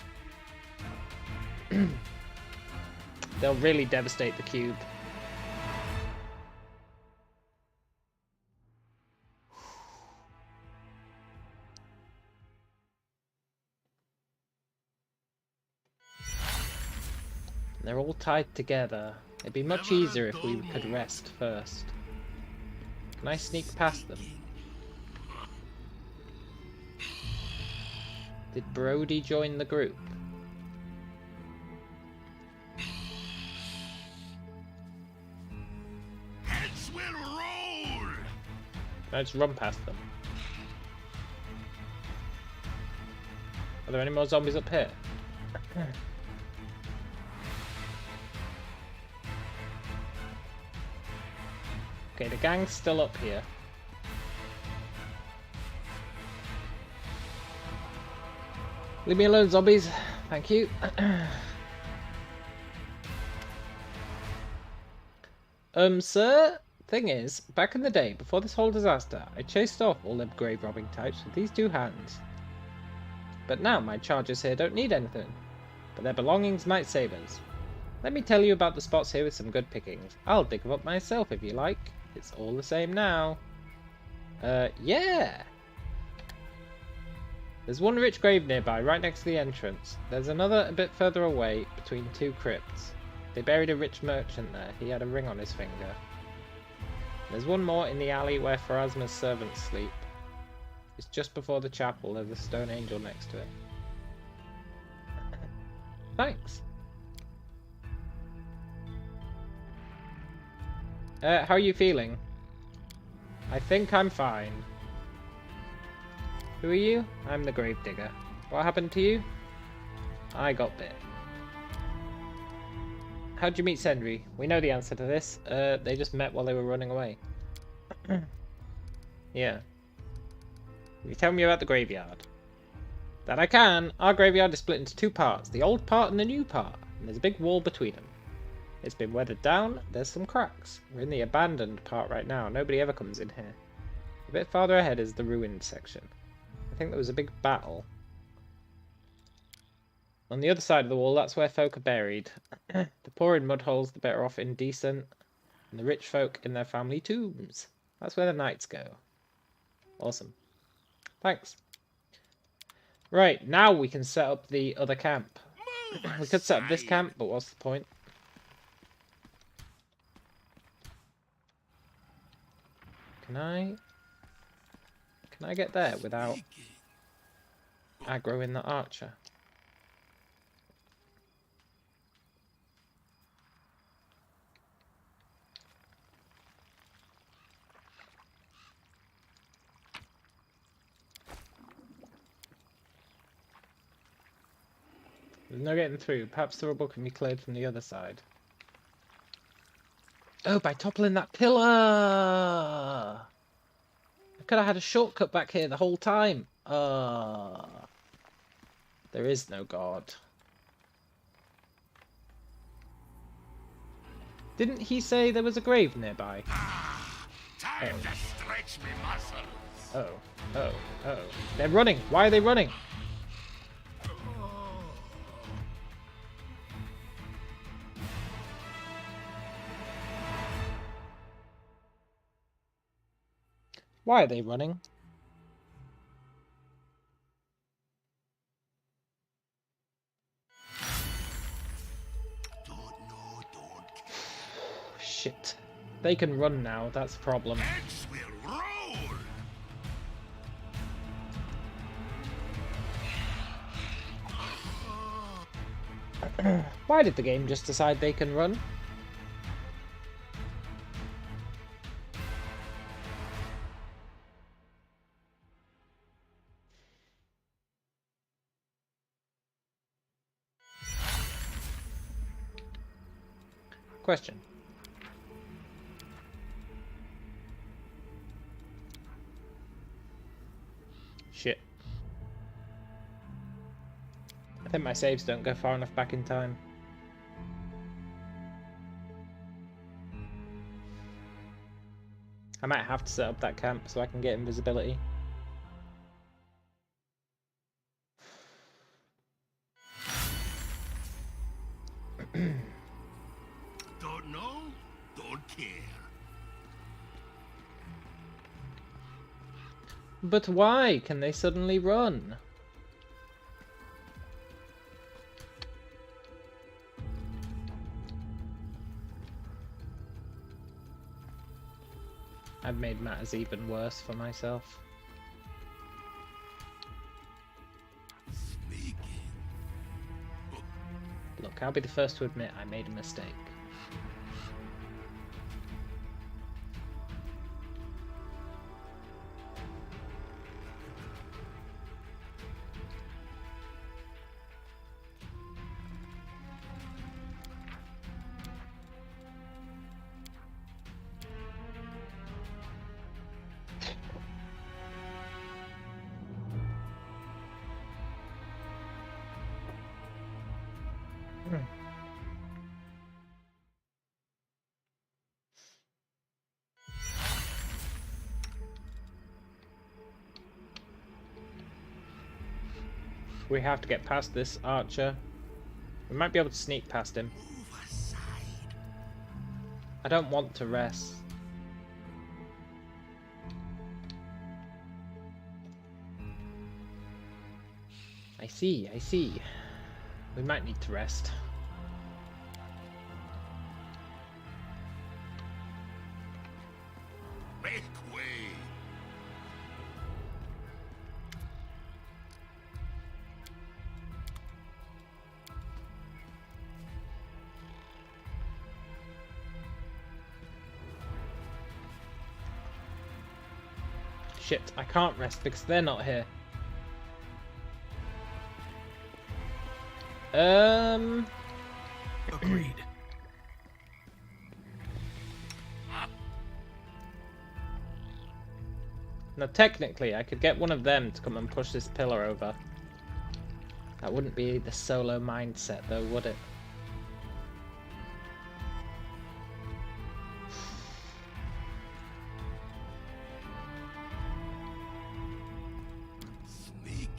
They'll really devastate the cube. They're all tied together. It'd be much easier if we could rest first. Can I sneak past them? Did Brody join the group? Heads will roll. Can I just run past them? Are there any more zombies up here? Okay, the gang's still up here. Leave me alone, zombies. Thank you. Sir? Thing is, back in the day, before this whole disaster, I chased off all them grave robbing types with these two hands. But now my chargers here don't need anything. But their belongings might save us. Let me tell you about the spots here with some good pickings. I'll dig them up myself if you like. It's all the same now. Yeah! There's one rich grave nearby, right next to the entrance. There's another a bit further away, between two crypts. They buried a rich merchant there. He had a ring on his finger. There's one more in the alley where Pharasma's servants sleep. It's just before the chapel. There's a stone angel next to it. Thanks. How are you feeling? I think I'm fine. Who are you? I'm the gravedigger. What happened to you? I got bit. How'd you meet Sendry? We know the answer to this. They just met while they were running away. Yeah. Can you tell me about the graveyard? That I can. Our graveyard is split into two parts. The old part and the new part. And there's a big wall between them. It's been weathered down. There's some cracks. We're in the abandoned part right now. Nobody ever comes in here. A bit farther ahead is the ruined section. I think there was a big battle. On the other side of the wall, that's where folk are buried. The poor in mud holes, the better off in decent, and the rich folk in their family tombs. That's where the knights go. Awesome. Thanks. Right, now we can set up the other camp. We could set up this camp, but what's the point? Can I get there without aggroing the archer? There's no getting through. Perhaps the rubble can be cleared from the other side. Oh, by toppling that pillar! I could have had a shortcut back here the whole time. There is no God. Didn't he say there was a grave nearby? Time to stretch me muscles. Oh. They're running. Why are they running? Why are they running? Don't know, don't care. Shit. They can run now, that's a problem. Heads will roll. Why did the game just decide they can run? Question. Shit. I think my saves don't go far enough back in time. I might have to set up that camp so I can get invisibility. Don't know, don't care. But why can they suddenly run? I've made matters even worse for myself. Sneaking. Look, I'll be the first to admit I made a mistake. We have to get past this archer. We might be able to sneak past him. Move aside. I don't want to rest. I see. We might need to rest. Make way. Shit, I can't rest because they're not here. Agreed. Now technically I could get one of them to come and push this pillar over. That wouldn't be the solo mindset though, would it? Sneaking.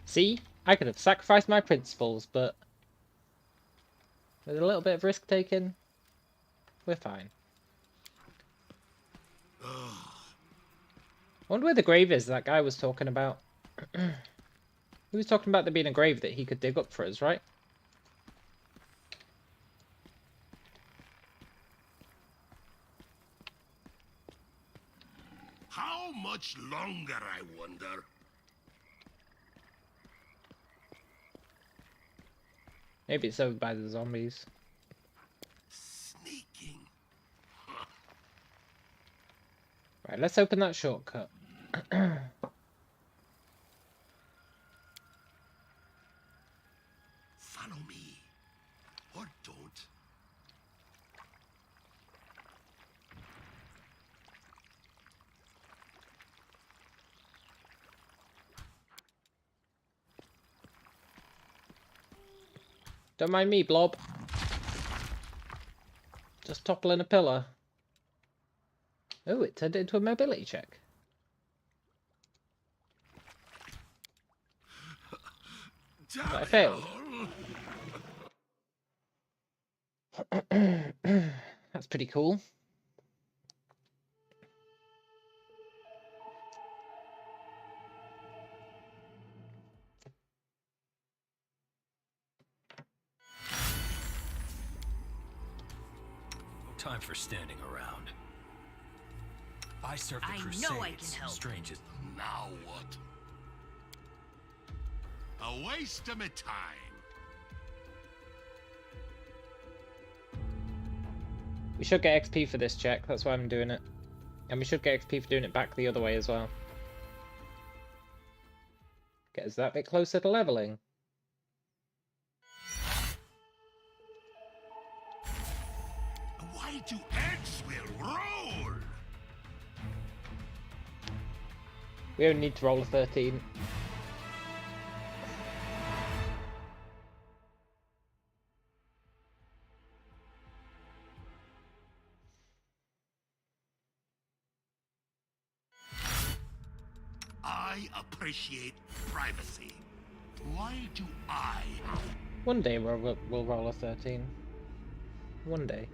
See? I could have sacrificed my principles, but with a little bit of risk taking, we're fine. I wonder where the grave is that guy was talking about. He was talking about there being a grave that he could dig up for us, right? How much longer, I wonder? Maybe it's over by the zombies. Sneaking. Right, let's open that shortcut. Follow me. Or don't. Don't mind me, Blob. Just toppling a pillar. Oh, it turned into a mobility check. But I failed. That's pretty cool. No time for standing around. I serve the I Crusades. know I can help. Strange as Now what? A waste of my time. We should get XP for this check, that's why I'm doing it. And we should get XP for doing it back the other way as well. Get us that bit closer to leveling. Why do eggs will roll? We only need to roll a 13. I appreciate privacy. Why do I have One day we'll roll a 13. One day.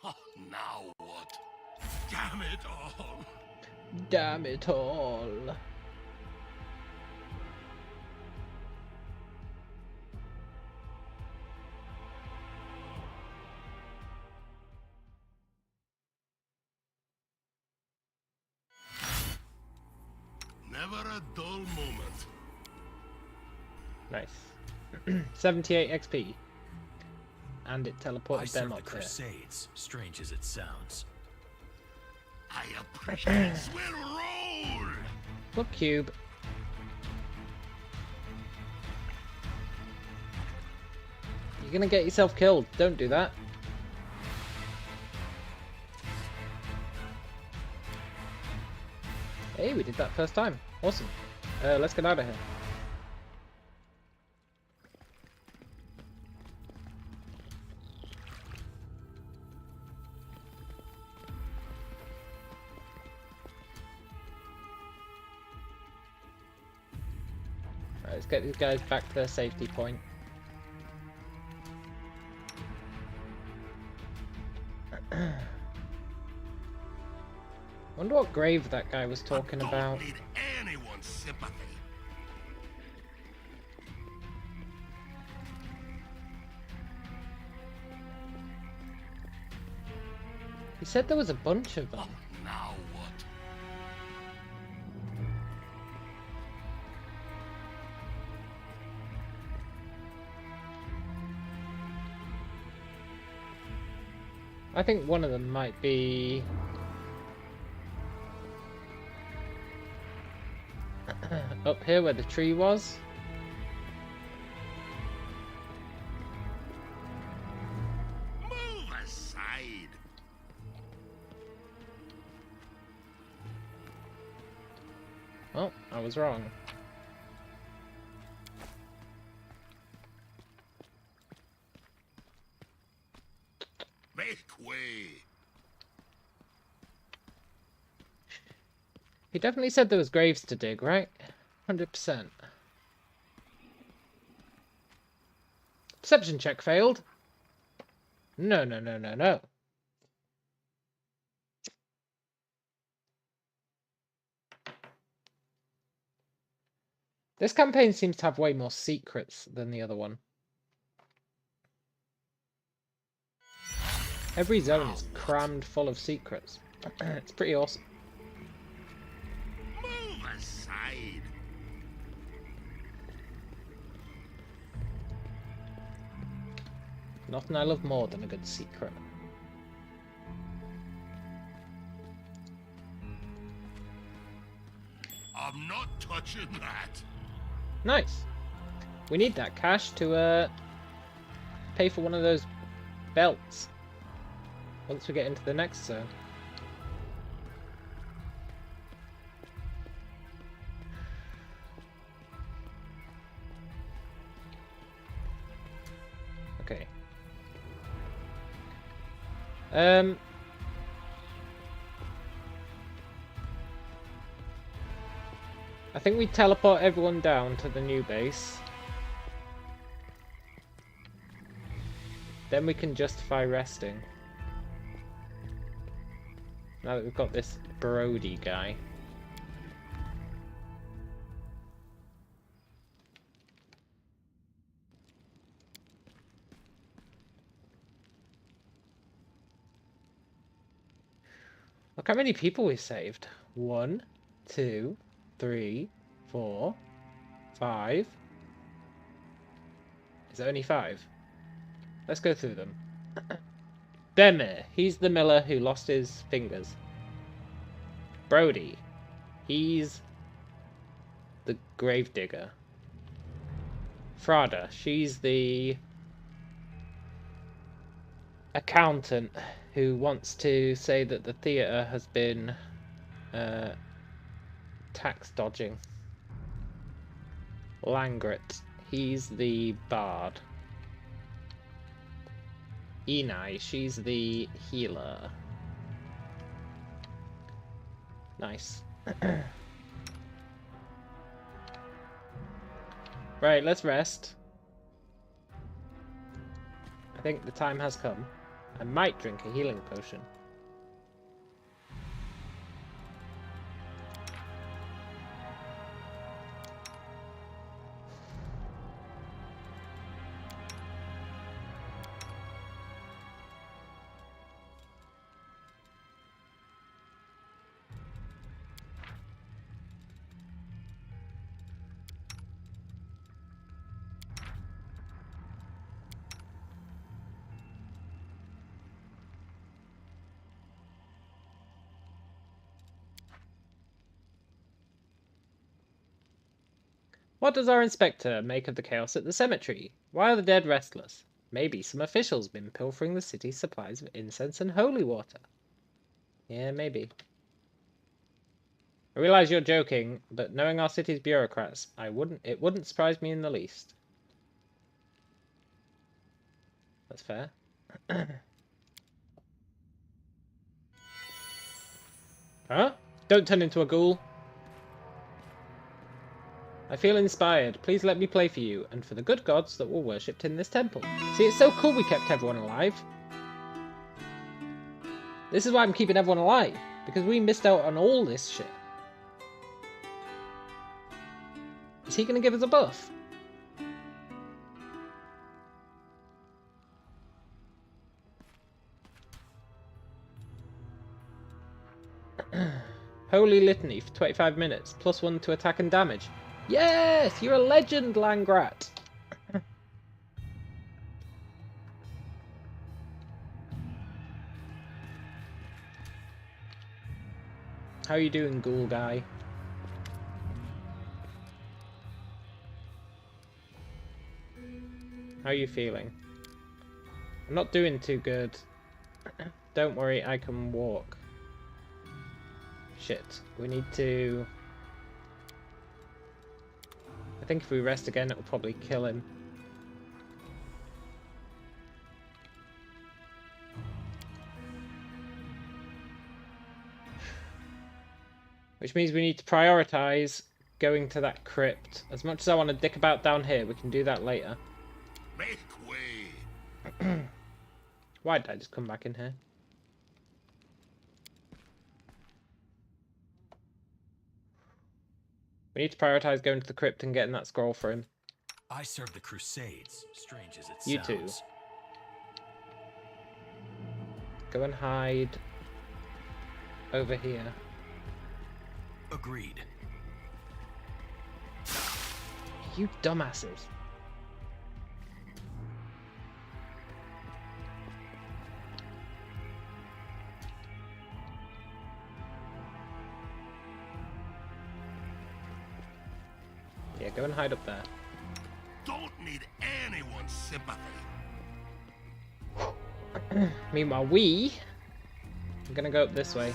Oh, now what? Damn it all! Damn it all. Never a dull moment. Nice. 78 XP. And it I teleported serve them the up there. Crusades, strange as it sounds. I appreciate will roll. Look, Cube. You're gonna get yourself killed. Don't do that. Hey, we did that first time. Awesome. Let's get out of here. Alright, let's get these guys back to their safety point. Wonder what grave that guy was talking about. Don't need anyone sympathy. He said there was a bunch of them. Now what? I think one of them might be... up here where the tree was. Move aside. Oh, I was wrong. Make way. He definitely said there was graves to dig, right? 100%. Perception check failed. No, no, no, no, no. This campaign seems to have way more secrets than the other one. Every zone is crammed full of secrets. It's pretty awesome. Move aside. Nothing I love more than a good secret. I'm not touching that. Nice. We need that cash to pay for one of those belts once we get into the next zone. Okay. I think we teleport everyone down to the new base. Then we can justify resting. Now that we've got this Brody guy. Look how many people we saved. 1, 2, 3, 4, 5. Is it only 5? Let's go through them. Demir, he's the miller who lost his fingers. Brody, he's the gravedigger. Frada, she's the accountant who wants to say that the theatre has been tax dodging. Langret, he's the bard. Enai, she's the healer. Nice. Right, let's rest. I think the time has come. I might drink a healing potion. What does our inspector make of the chaos at the cemetery? Why are the dead restless? Maybe some official's been pilfering the city's supplies of incense and holy water. Yeah, maybe. I realize you're joking, but knowing our city's bureaucrats, it wouldn't surprise me in the least. That's fair. Huh? Don't turn into a ghoul. I feel inspired. Please let me play for you, and for the good gods that were worshipped in this temple. See, it's so cool we kept everyone alive. This is why I'm keeping everyone alive, because we missed out on all this shit. Is he going to give us a buff? Holy Litany for 25 minutes. +1 to attack and damage. Yes! You're a legend, Langrat! How you doing, ghoul guy? How are you feeling? I'm not doing too good. Don't worry, I can walk. Shit, we need to... I think if we rest again, it will probably kill him. Which means we need to prioritize going to that crypt. As much as I want to dick about down here, we can do that later. Make way. Why did I just come back in here? We need to prioritize going to the crypt and getting that scroll for him. I served the Crusades, strange as it You sounds. too. Go and hide over here. Agreed. You dumbasses. Yeah, go and hide up there. Don't need anyone's sympathy. Meanwhile, I'm gonna go up this way.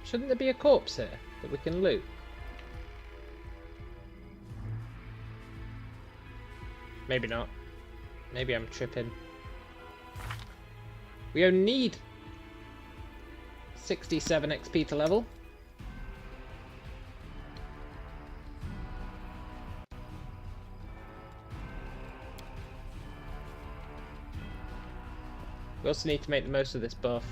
Shouldn't there be a corpse here that we can loot? Maybe not. Maybe I'm tripping. We only need 67 XP to level. We also need to make the most of this buff.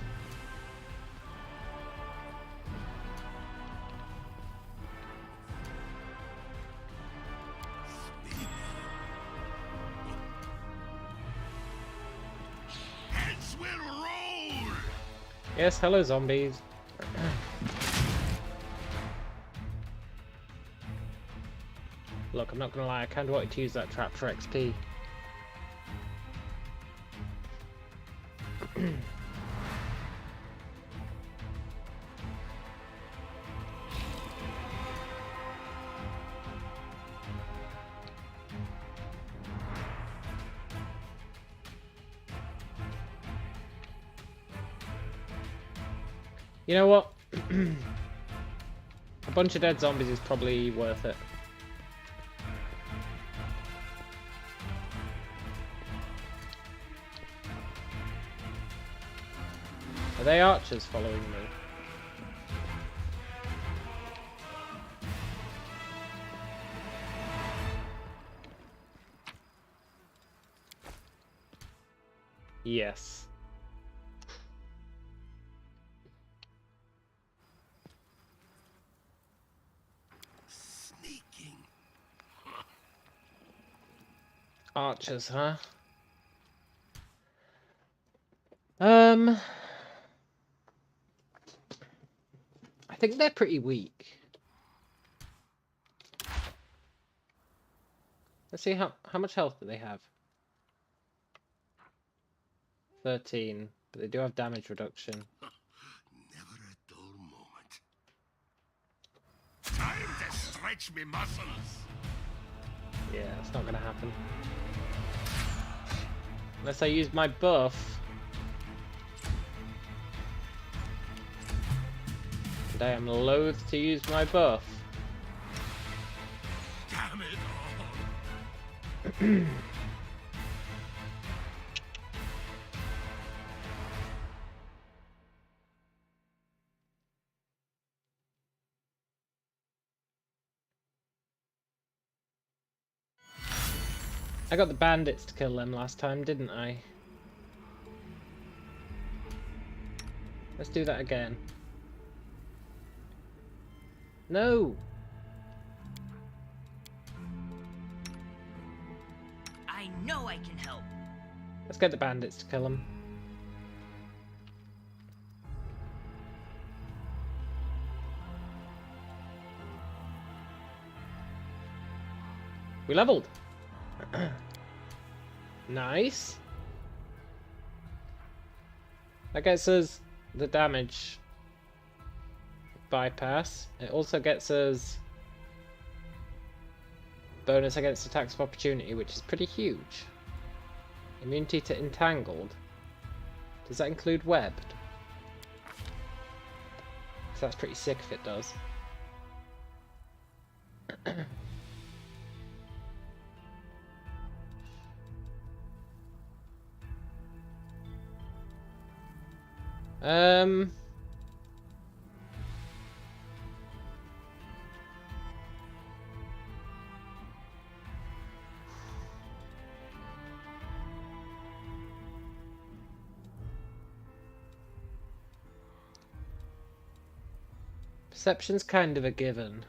Heads will roll. Yes, hello zombies. Look, I'm not gonna lie, I kinda wanted to use that trap for XP. You know what? A bunch of dead zombies is probably worth it. Are they archers following me? Yes. Sneaking. Archers, huh? I think they're pretty weak. Let's see how much health do they have? 13, but they do have damage reduction. Never a dull moment. Time to stretch me muscles. Yeah, it's not gonna happen. Unless I use my buff. And I am loath to use my buff. Damn it all. I got the bandits to kill them last time, didn't I? Let's do that again. No! I know I can help. Let's get the bandits to kill them. We leveled! Nice! That gets us the damage bypass. It also gets us bonus against attacks of opportunity, which is pretty huge. Immunity to entangled. Does that include webbed? 'Cause that's pretty sick if it does. Perception's kind of a given,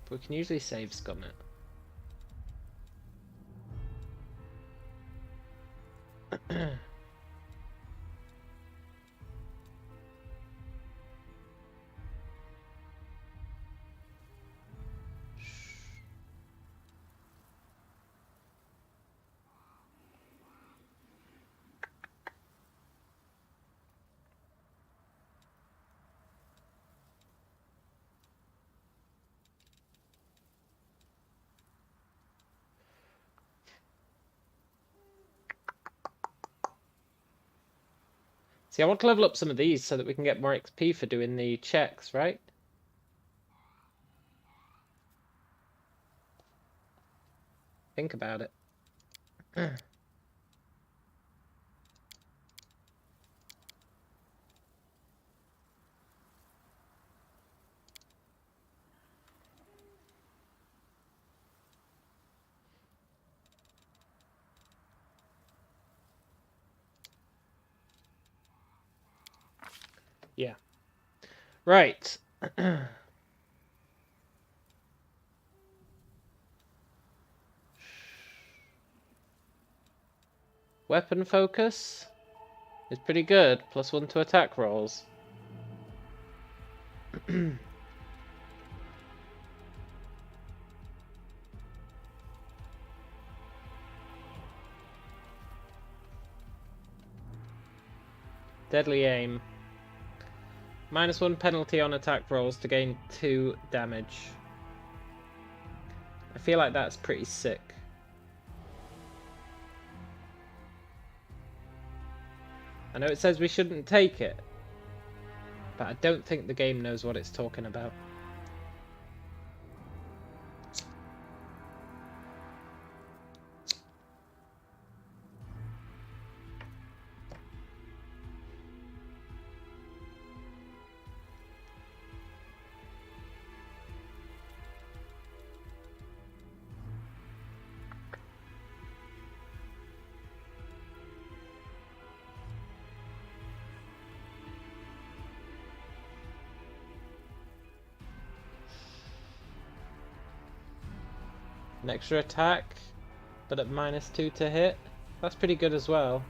but we can usually save scum it. See, I want to level up some of these so that we can get more XP for doing the checks, right? Think about it. Yeah. Right. Weapon focus is pretty good. +1 to attack rolls. Deadly aim. -1 penalty on attack rolls to gain 2 damage. I feel like that's pretty sick. I know it says we shouldn't take it, but I don't think the game knows what it's talking about. An extra attack, but at -2 to hit. That's pretty good as well.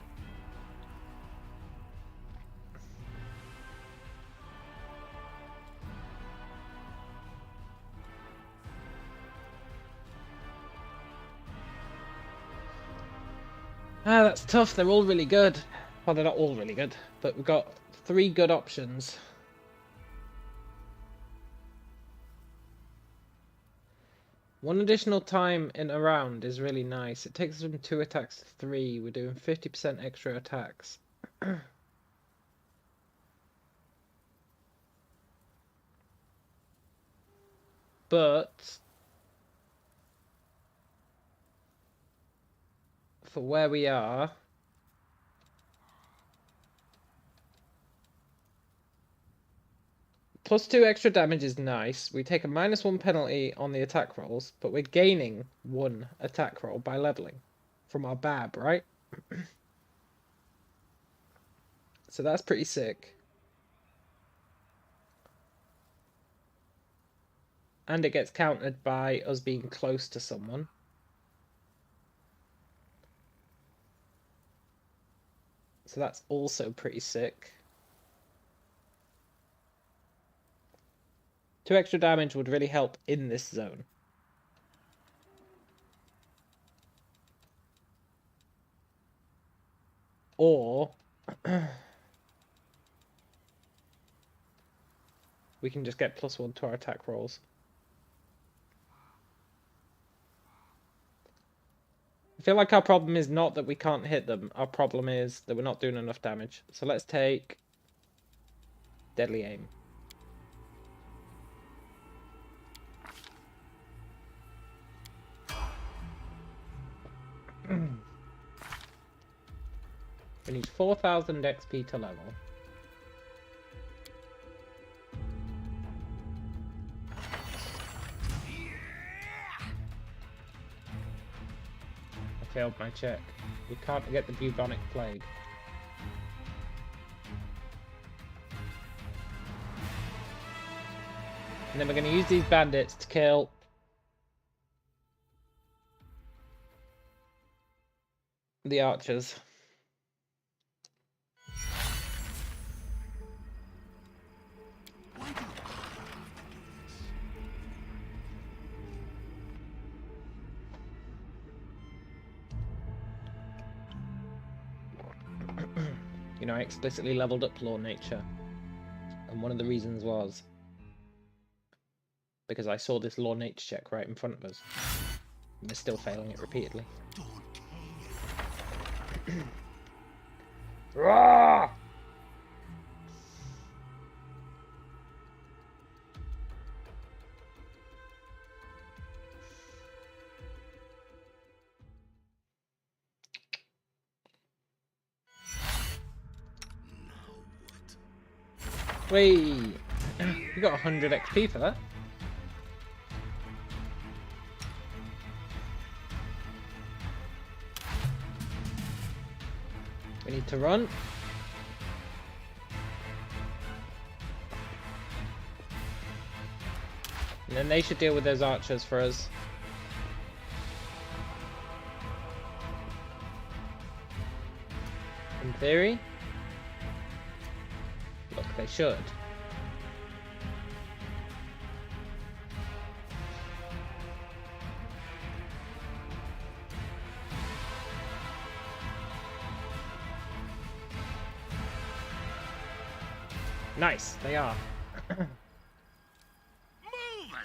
Ah, that's tough. They're all really good. Well, they're not all really good, but we've got 3 good options. One additional time in a round is really nice. It takes us from 2 attacks to 3. We're doing 50% extra attacks. But for where we are, +2 extra damage is nice. We take a -1 penalty on the attack rolls, but we're gaining 1 attack roll by leveling from our BAB, right? So that's pretty sick. And it gets countered by us being close to someone. So that's also pretty sick. 2 extra damage would really help in this zone. Or we can just get +1 to our attack rolls. I feel like our problem is not that we can't hit them. Our problem is that we're not doing enough damage. So let's take Deadly Aim. We need 4,000 XP to level. I failed my check. We can't get the bubonic plague. And then we're going to use these bandits to kill the archers. You know, I explicitly leveled up Law Nature, and one of the reasons was because I saw this Law Nature check right in front of us, and they're still failing it repeatedly. Rah! Wait, you got 100 XP for that. We need to run. And then they should deal with those archers for us. In theory. Look, they should. Nice, they are. Move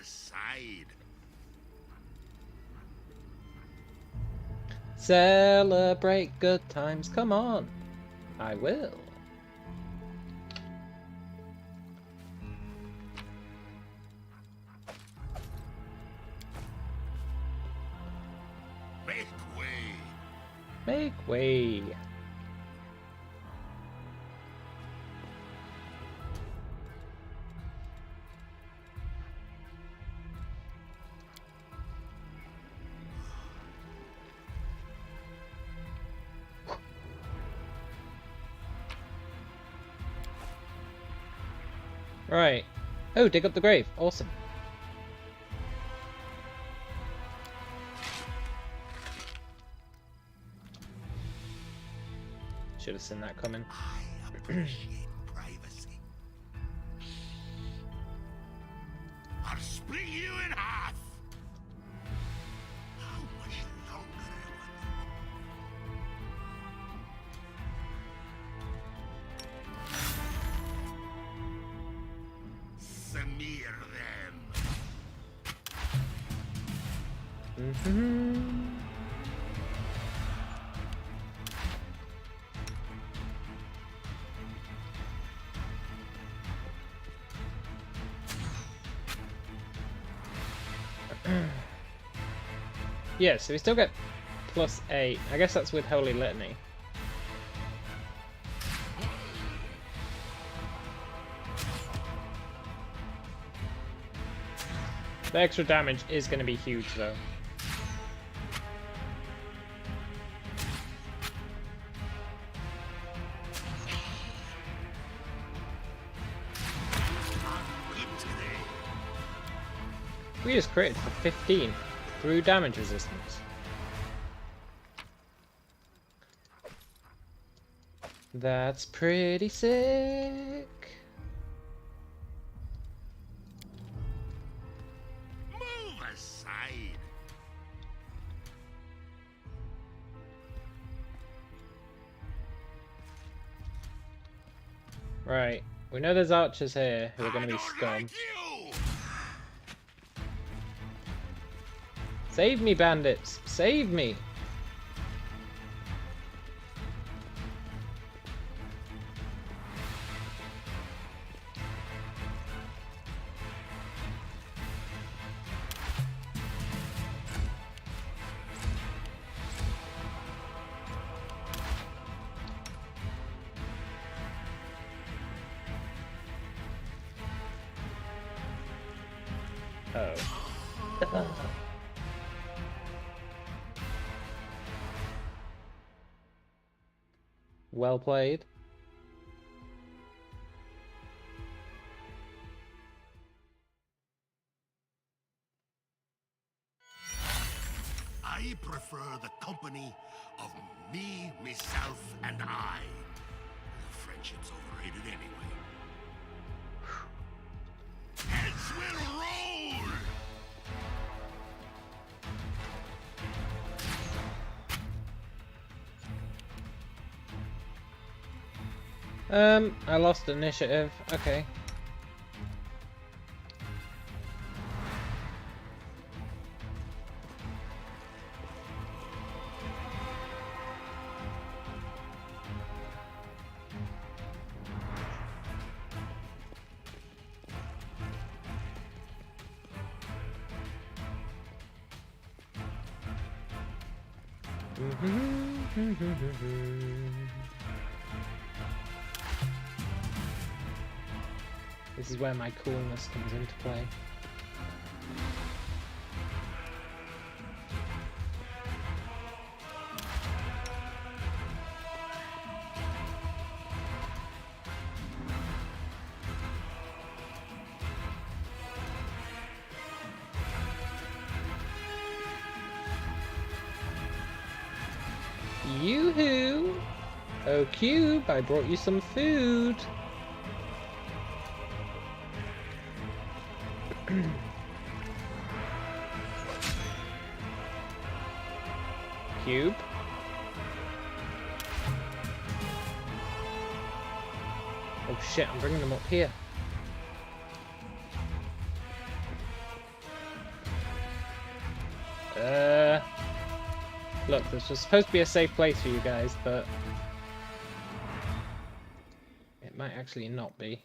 aside. Celebrate good times, come on. I will. Make way. Make way. Right. Oh, dig up the grave. Awesome. Should have seen that coming. I appreciate privacy. I'll split you in half. How much longer smear them. Mm-hmm. Yeah, so we still get +8. I guess that's with Holy Litany. The extra damage is going to be huge, though. We just critted for 15 through damage resistance. That's pretty sick. Move aside. Right, we know there's archers here who are going to be I scum. don't like you. Save me, bandits! Save me! Oh. Well played. I prefer the company of me, myself, and I. Friendship's overrated anyway. Heads will roll! I lost initiative. Okay. This is where my coolness comes into play. Yoo-hoo! Oh, Cube, I brought you some food. Cube. Oh shit, I'm bringing them up here. Look, this was supposed to be a safe place for you guys, but it might actually not be.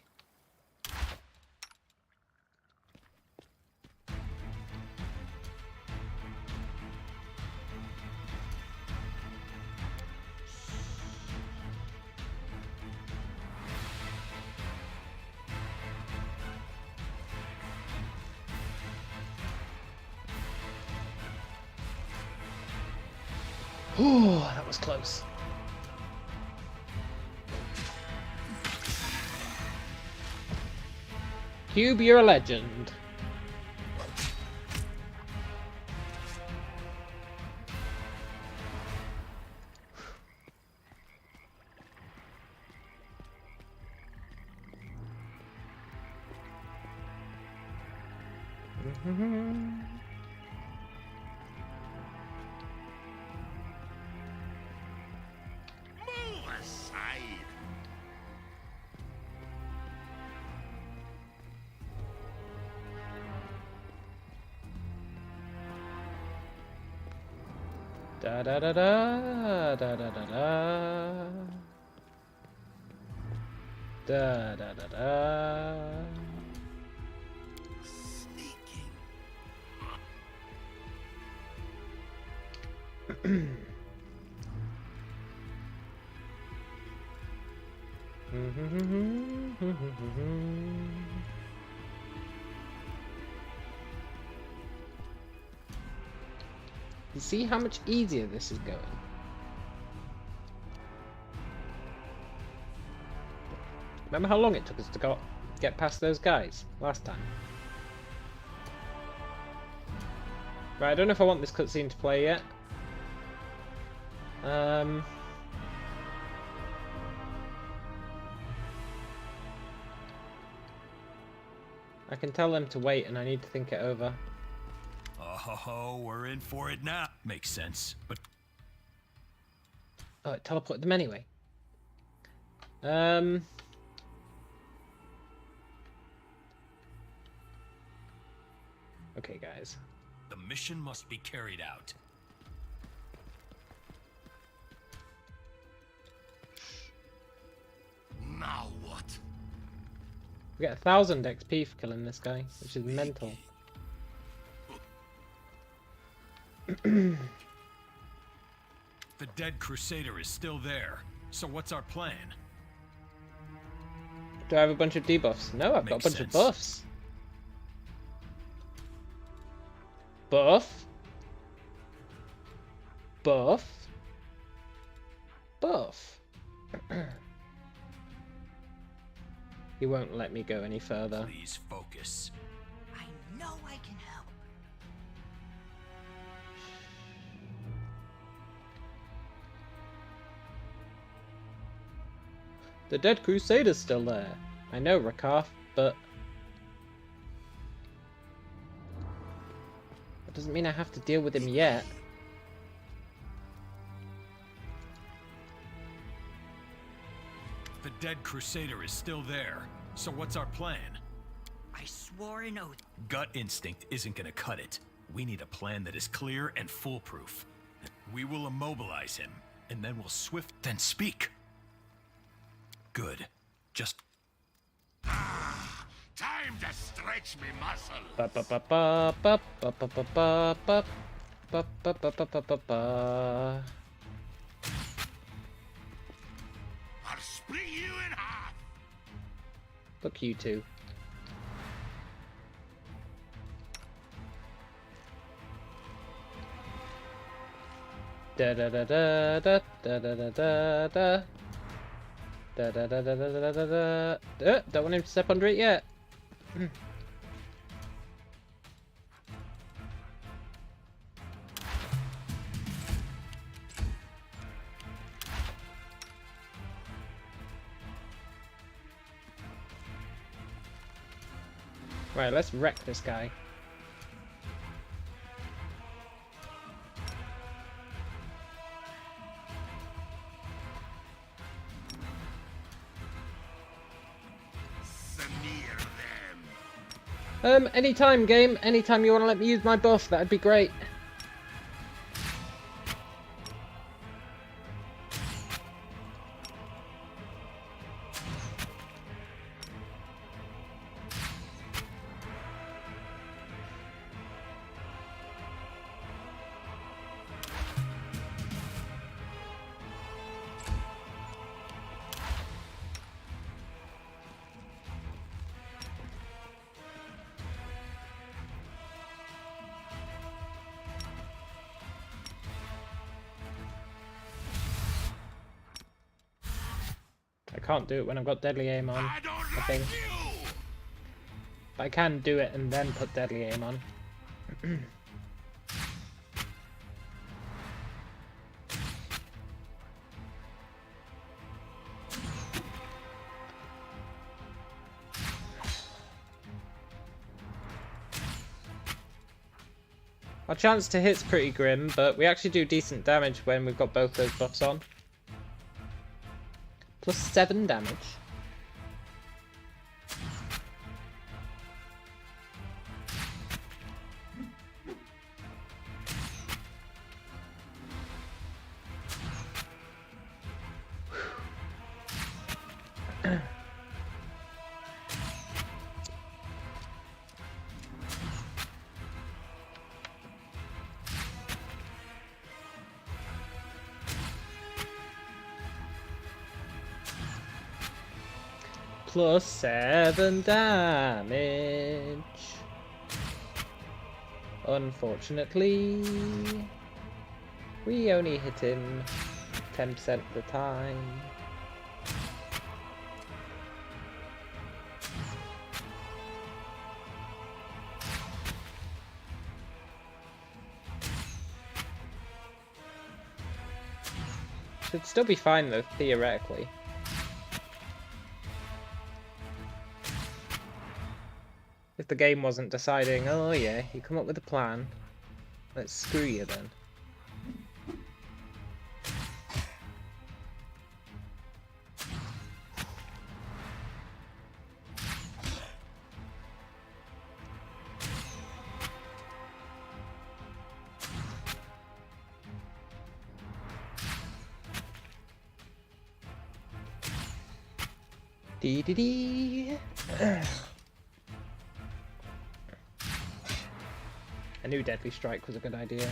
Ooh, that was close. Cube, you're a legend. Move aside. Da da da da da da da da da da da da. Sneaking. You see how much easier this is going? Remember how long it took us to get past those guys last time? Right, I don't know if I want this cutscene to play yet. I can tell them to wait and I need to think it over. Oh, we're in for it now. Makes sense, but Oh, it teleported them anyway. Okay, guys. the mission must be carried out. Now what? We get 1,000 XP for killing this guy, which is mental. The dead Crusader is still there. So what's our plan? Do I have a bunch of debuffs? No, I've got a Makes bunch of sense. buffs. Buff. Buff. Buff. He won't let me go any further. Please focus. I know I can help. The dead Crusader's still there. I know, Rakaf, but that doesn't mean I have to deal with him yet. The dead Crusader is still there. So what's our plan? I swore an oath. Gut instinct isn't gonna cut it. We need a plan that is clear and foolproof. We will immobilize him, and then we'll then speak. Good. Just Time to stretch me muscle. Ba ba ba ba ba ba ba ba ba ba ba ba ba ba ba ba. I'll split you in half. Look, you two. Da da da da da da da da da da. Da da da da da da da da. Don't want him to step under it yet. Right, let's wreck this guy. Smear them. Anytime, game. Anytime you want to let me use my buff, that'd be great. I can't do it when I've got deadly aim on. I don't I like think. you. But I can do it and then put deadly aim on. Our chance to hit's pretty grim, but we actually do decent damage when we've got both those buffs on. Plus 7 damage. Plus 7 damage. Unfortunately. We only hit him 10% of the time. Should still be fine though, theoretically. If the game wasn't deciding, oh yeah, you come up with a plan, let's screw you then. Dee dee dee. I knew Deadly Strike was a good idea.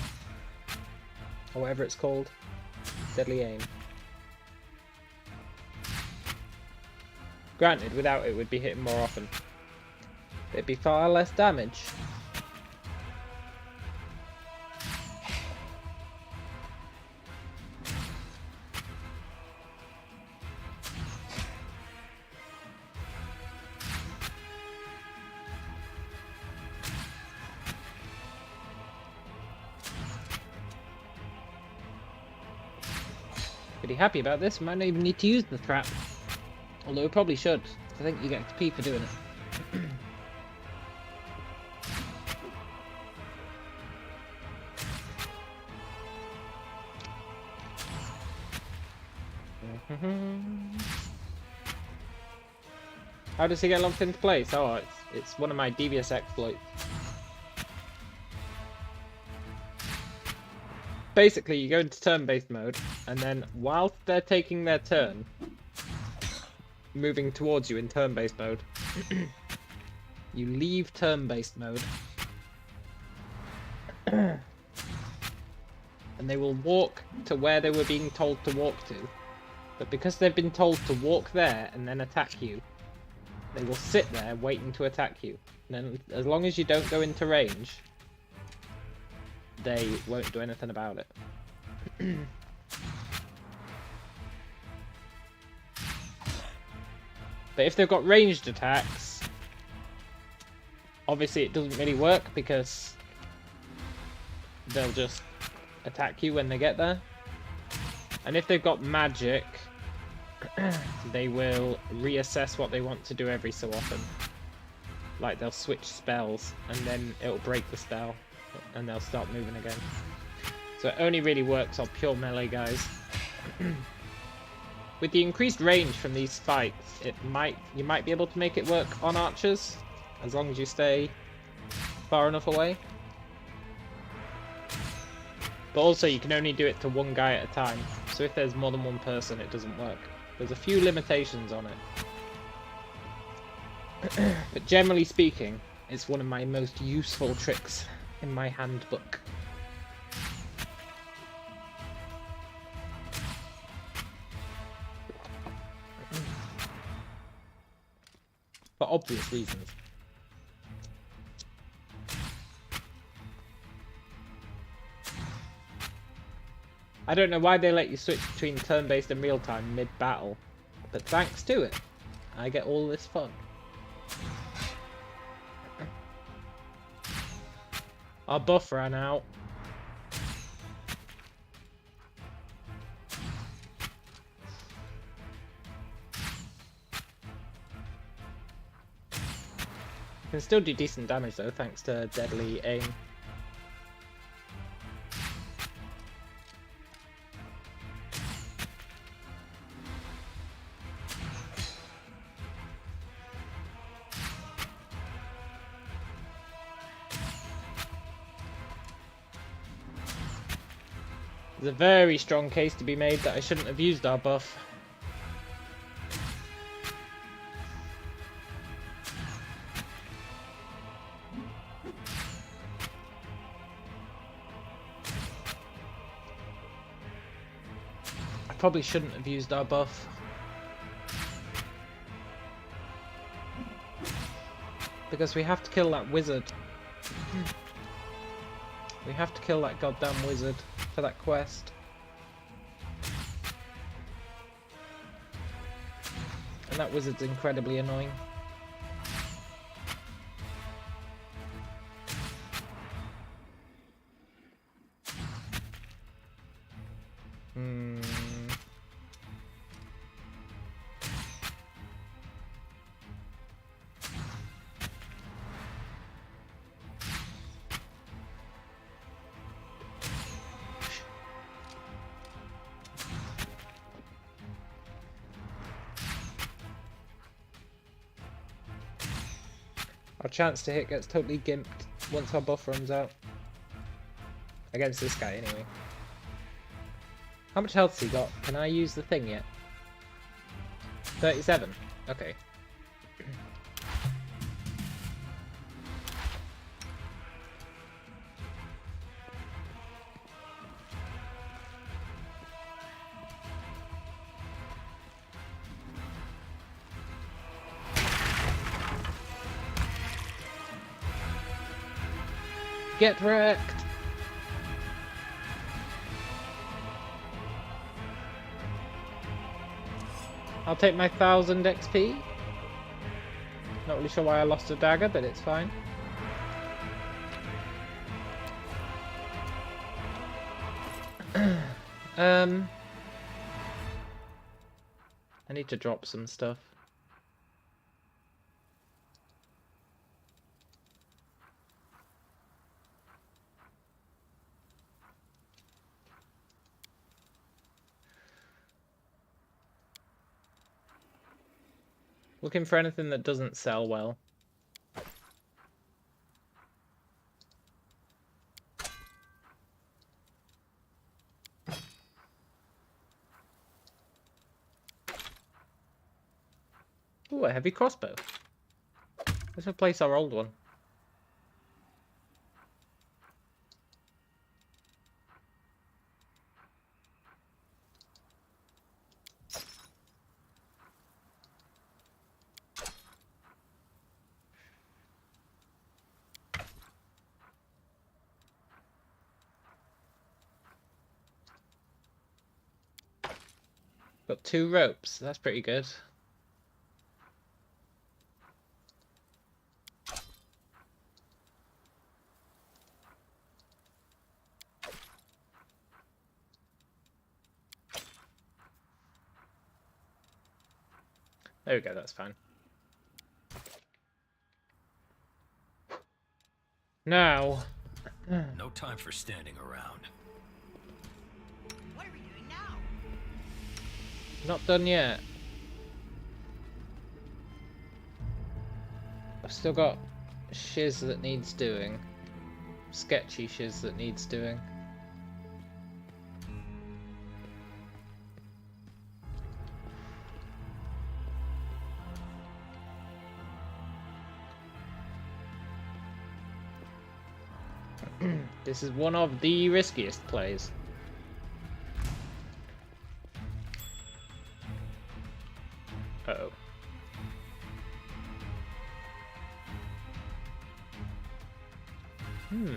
Or whatever it's called. Deadly Aim. Granted, without it we'd be hitting more often. It'd be far less damage. Pretty happy about this. Might not even need to use the trap. Although we probably should. I think you get XP for doing it. How does he get locked into place? Oh, it's one of my devious exploits. Basically, you go into turn-based mode, and then whilst they're taking their turn, moving towards you in turn-based mode, you leave turn-based mode, and they will walk to where they were being told to walk to. But because they've been told to walk there and then attack you, they will sit there waiting to attack you. And then, as long as you don't go into range, they won't do anything about it. But if they've got ranged attacks, obviously it doesn't really work because they'll just attack you when they get there. And if they've got magic, they will reassess what they want to do every so often. Like they'll switch spells and then it'll break the spell and they'll start moving again. So it only really works on pure melee guys. With the increased range from these fights, you might be able to make it work on archers, as long as you stay far enough away. But also you can only do it to one guy at a time, so if there's more than one person it doesn't work. There's a few limitations on it. But generally speaking, it's one of my most useful tricks in my handbook. For obvious reasons. I don't know why they let you switch between turn-based and real-time mid-battle, but thanks to it, I get all this fun. Our buff ran out. Can still do decent damage though, thanks to Deadly Aim. There's a very strong case to be made that I shouldn't have used our buff. I probably shouldn't have used our buff. Because we have to kill that wizard. We have to kill that goddamn wizard for that quest. And that wizard's incredibly annoying. Our chance to hit gets totally gimped once our buff runs out. Against this guy, anyway. How much health's he got? Can I use the thing yet? 37. Okay. Get wrecked! I'll take my 1000 XP. Not really sure why I lost a dagger, but it's fine. I need to drop some stuff. Looking for anything that doesn't sell well. Ooh, a heavy crossbow. Let's replace our old one. Got 2 ropes, that's pretty good. There we go, that's fine. Now. No time for standing around. What are we doing now? Not done yet. I've still got shiz that needs doing. Sketchy shiz that needs doing. This is one of the riskiest plays. Uh-oh. Hmm.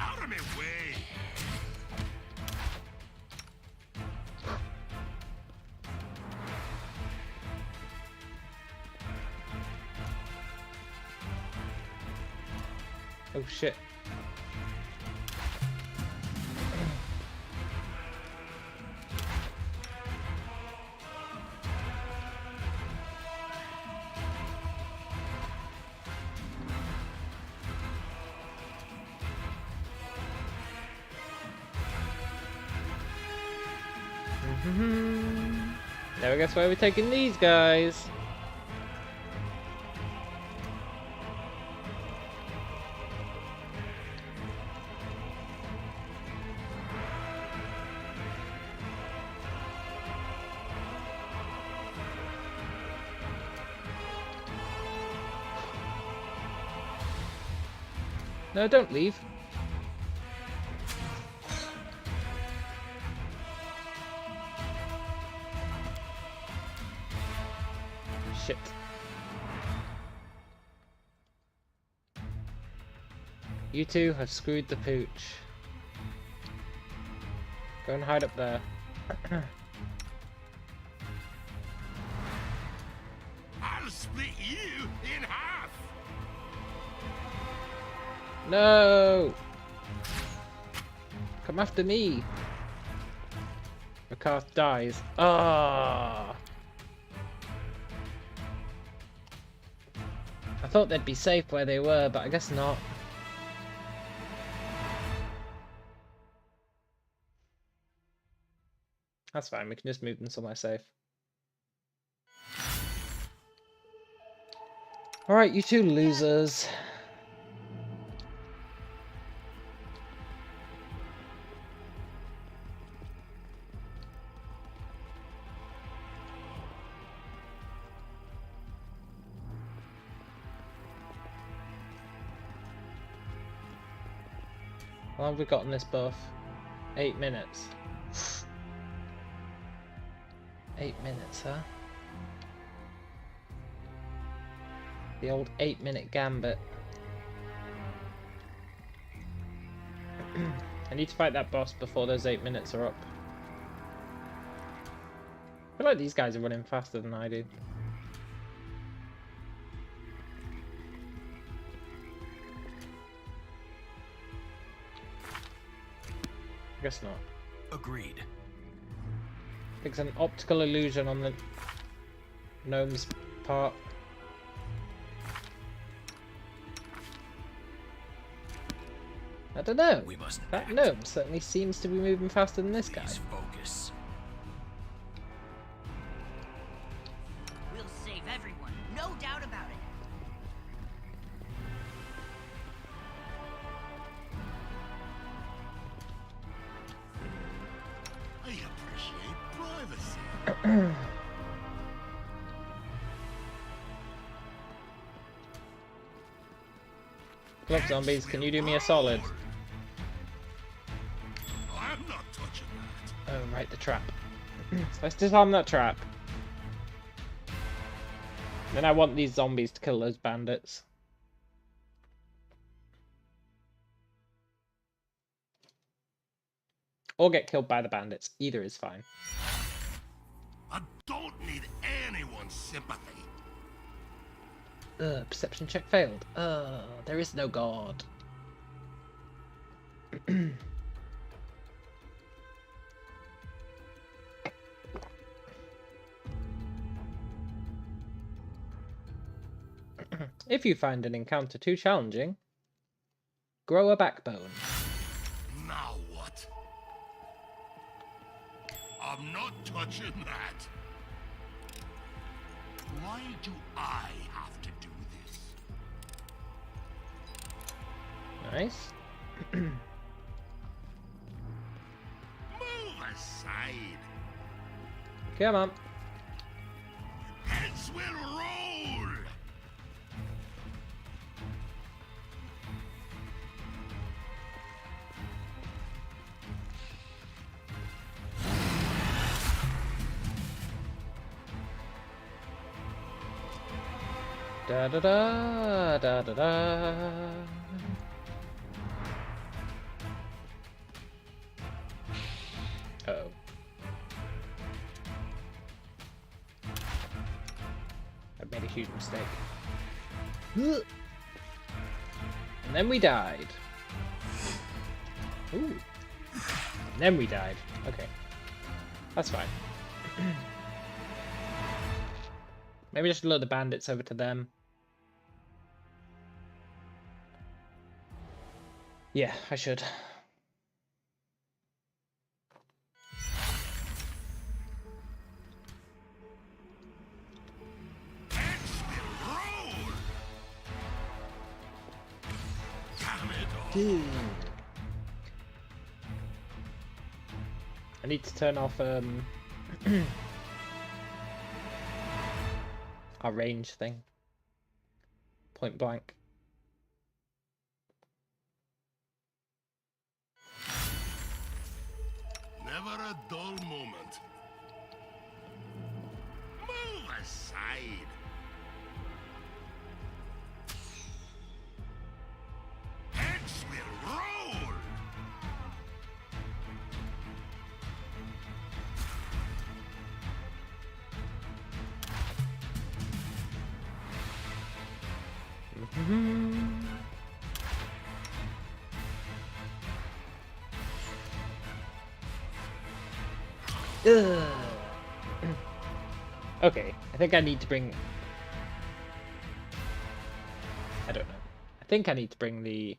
Out of my way! Oh shit. Now I guess why we're taking these guys. No, don't leave. Shit. You two have screwed the pooch. Go and hide up there. I'll split you in half. No! Come after me. Rakarth dies. Ah! I thought they'd be safe where they were, but I guess not. That's fine, we can just move them somewhere safe. Alright, you two losers. How long have we got on this buff? 8 minutes. 8 minutes, huh? The old 8-minute gambit. I need to fight that boss before those 8 minutes are up. I feel like these guys are running faster than I do. I guess not. Agreed. It's an optical illusion on the gnome's part. I don't know. We must That act. gnome certainly seems to be moving faster than this guy. Please focus. We'll save everyone, no doubt about it. I appreciate privacy. Look, zombies, can you do me a solid? I'm not touching that. Oh, right, the trap. Let's disarm that trap. Then I want these zombies to kill those bandits. Or get killed by the bandits. Either is fine. I don't need anyone's sympathy. Perception check failed. There is no god. If you find an encounter too challenging, grow a backbone. Now what? I'm not touching that. Why do I have to do this? Nice. Move aside. Come on. Heads will roll. Da da da da da da. Uh-oh. I've made a huge mistake. And then we died. Ooh. And then we died. Okay. That's fine. Maybe just load the bandits over to them. Yeah, I should. Heads will roll. Damn it all. I need to turn off our range thing. Point blank. Never a dull moment. Move aside. Okay, I think I need to bring... I don't know. I think I need to bring the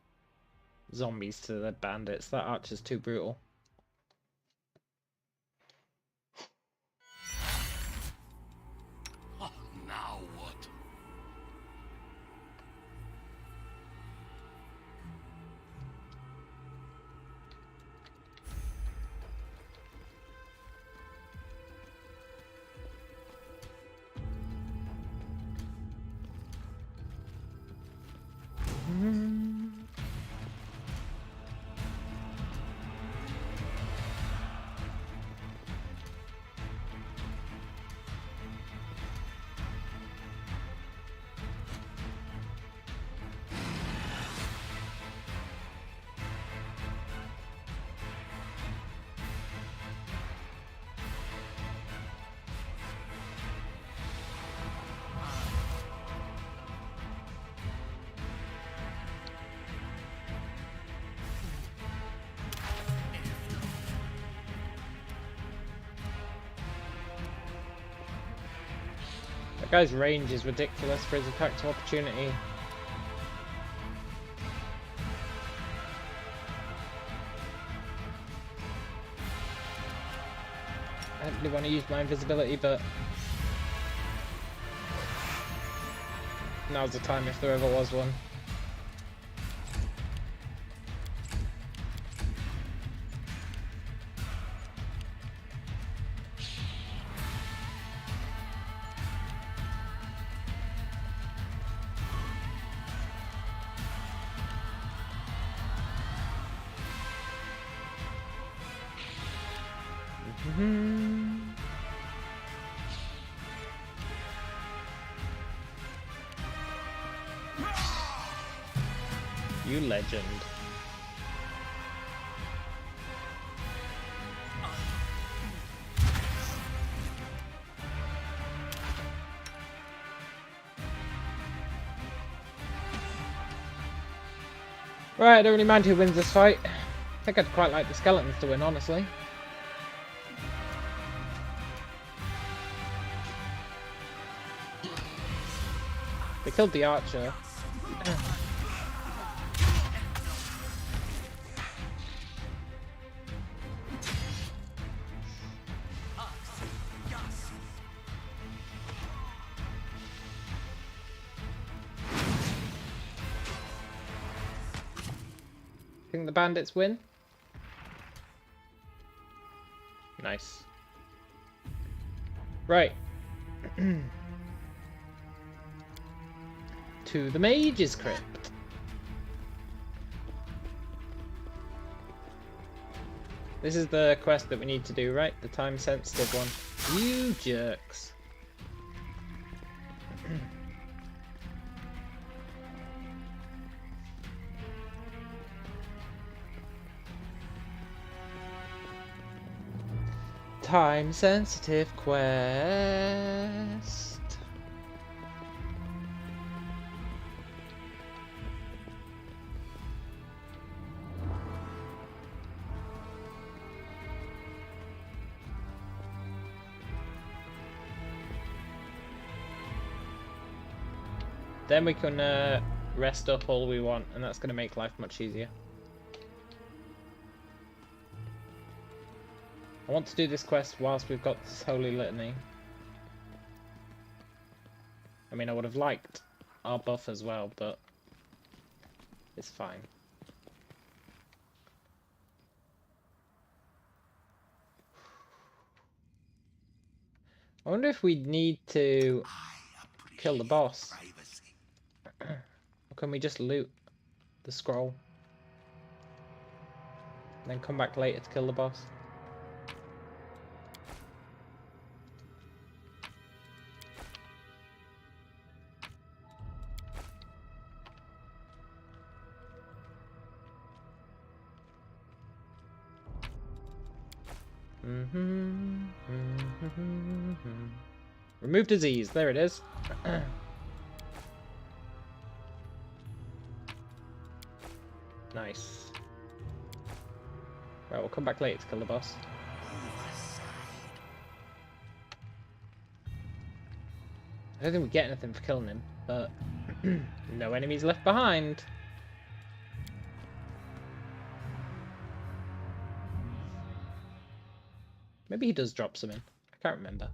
zombies to the bandits. That archer's too brutal. Now what? That guy's range is ridiculous for his attack to opportunity. I don't really want to use my invisibility, but now's the time if there ever was one. You legend. Right, I don't really mind who wins this fight. I think I'd quite like the skeletons to win, honestly. They killed the archer. Think the bandits win? Nice. Right. To the Mage's Crypt. This is the quest that we need to do, right? The time-sensitive one. You jerks. Time-sensitive quest. Then we can rest up all we want, and that's going to make life much easier. I want to do this quest whilst we've got this Holy Litany. I mean, I would have liked our buff as well, but it's fine. I wonder if we need to kill the boss. Or can we just loot the scroll? And then come back later to kill the boss? Remove disease, there it is. Nice. Right, we'll come back later to kill the boss. I don't think we get anything for killing him, but no enemies left behind. Maybe he does drop something. I can't remember.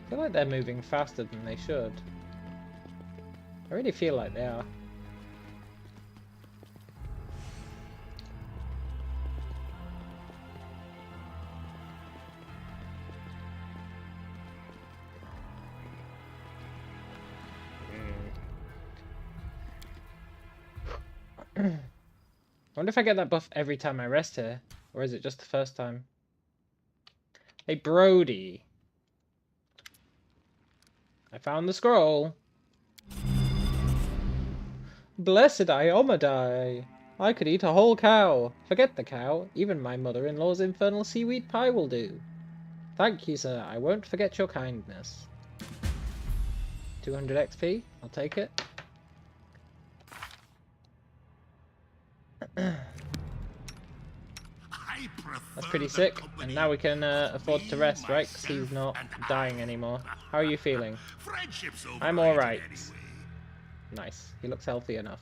I feel like they're moving faster than they should. I really feel like they are. I wonder if I get that buff every time I rest here, or is it just the first time? Hey, Brody. I found the scroll. Blessed Iomadai. I could eat a whole cow. Forget the cow. Even my mother-in-law's infernal seaweed pie will do. Thank you, sir. I won't forget your kindness. 200 XP. I'll take it. That's pretty sick. And now we can afford to rest, right? Because he's not dying anymore. How are you feeling? I'm alright. Nice. He looks healthy enough.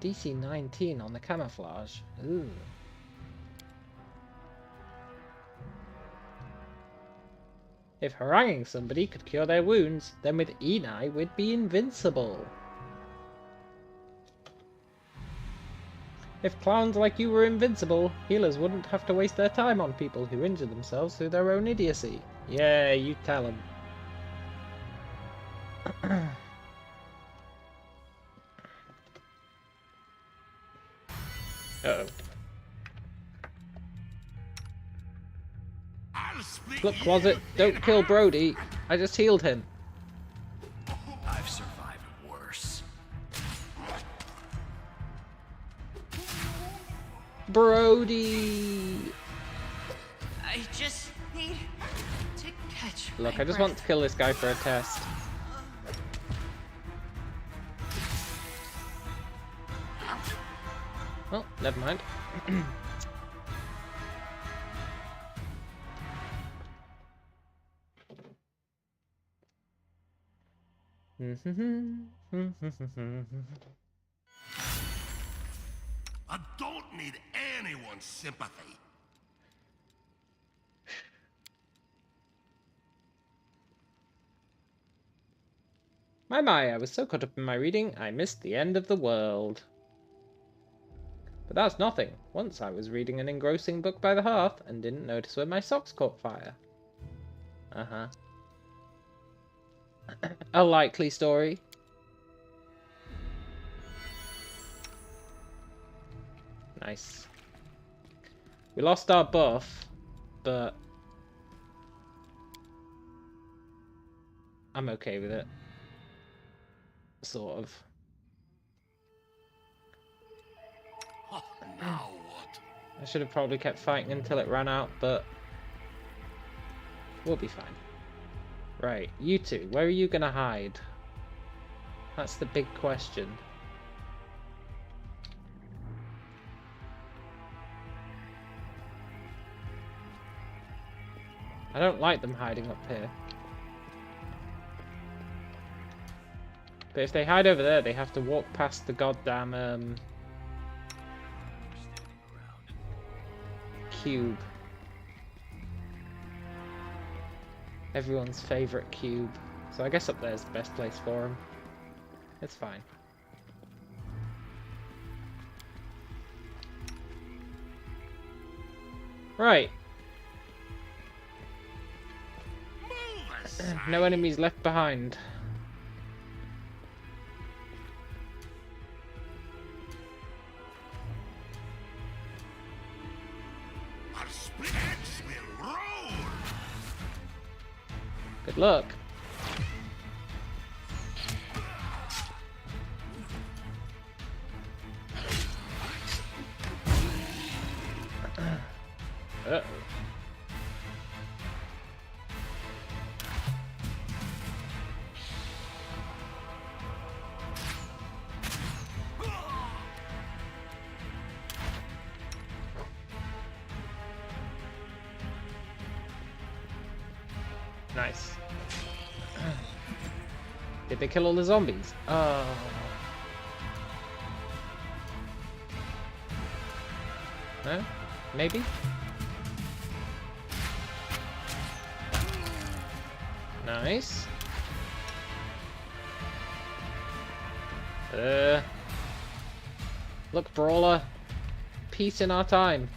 DC 19 on the camouflage. Ooh. If haranguing somebody could cure their wounds, then with Enai we'd be invincible. If clowns like you were invincible, healers wouldn't have to waste their time on people who injure themselves through their own idiocy. Yeah, you tell them. Uh-oh. Look, Closet, don't kill Brody. I just healed him. I've survived worse. Brody! I just need to catch Look, my I just breath. want to kill this guy for a test. Oh, never mind. I don't need anyone's sympathy. My, I was so caught up in my reading, I missed the end of the world. But that's nothing. Once I was reading an engrossing book by the hearth and didn't notice when my socks caught fire. Uh-huh. A likely story. Nice. We lost our buff, but I'm okay with it. Sort of. Oh, now what? I should have probably kept fighting until it ran out, but we'll be fine. Right, you two, where are you gonna hide? That's the big question. I don't like them hiding up here. But if they hide over there, they have to walk past the goddamn cube. Everyone's favourite cube. So I guess up there's the best place for them. It's fine. Right. No enemies left behind. Our splits will roll. Good luck. Uh-oh. Nice. Did they kill all the zombies? Oh. No? Maybe? Nice. Look, Brawler. Peace in our time.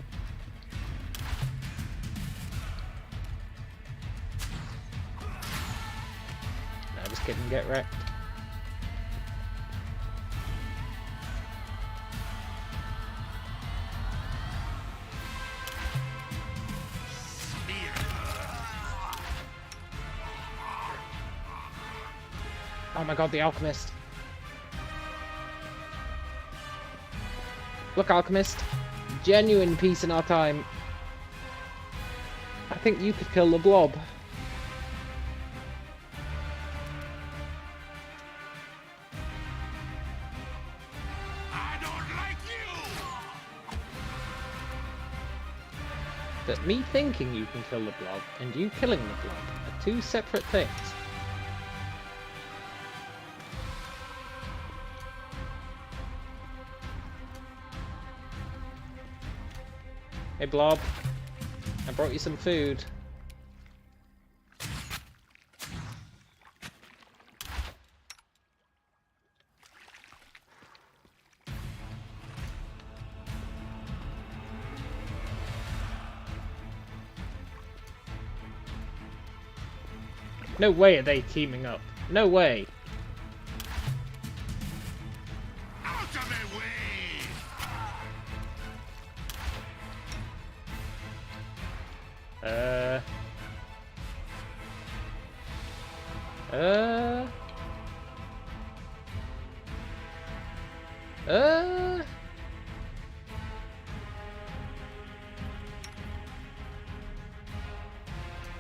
No, just kidding, get wrecked. Oh my god, the Alchemist. Look, Alchemist. Genuine peace in our time. I think you could kill the blob. I don't like you! But me thinking you can kill the blob and you killing the blob are two separate things. Hey Blob, I brought you some food. No way are they teaming up. No way. Out of my way!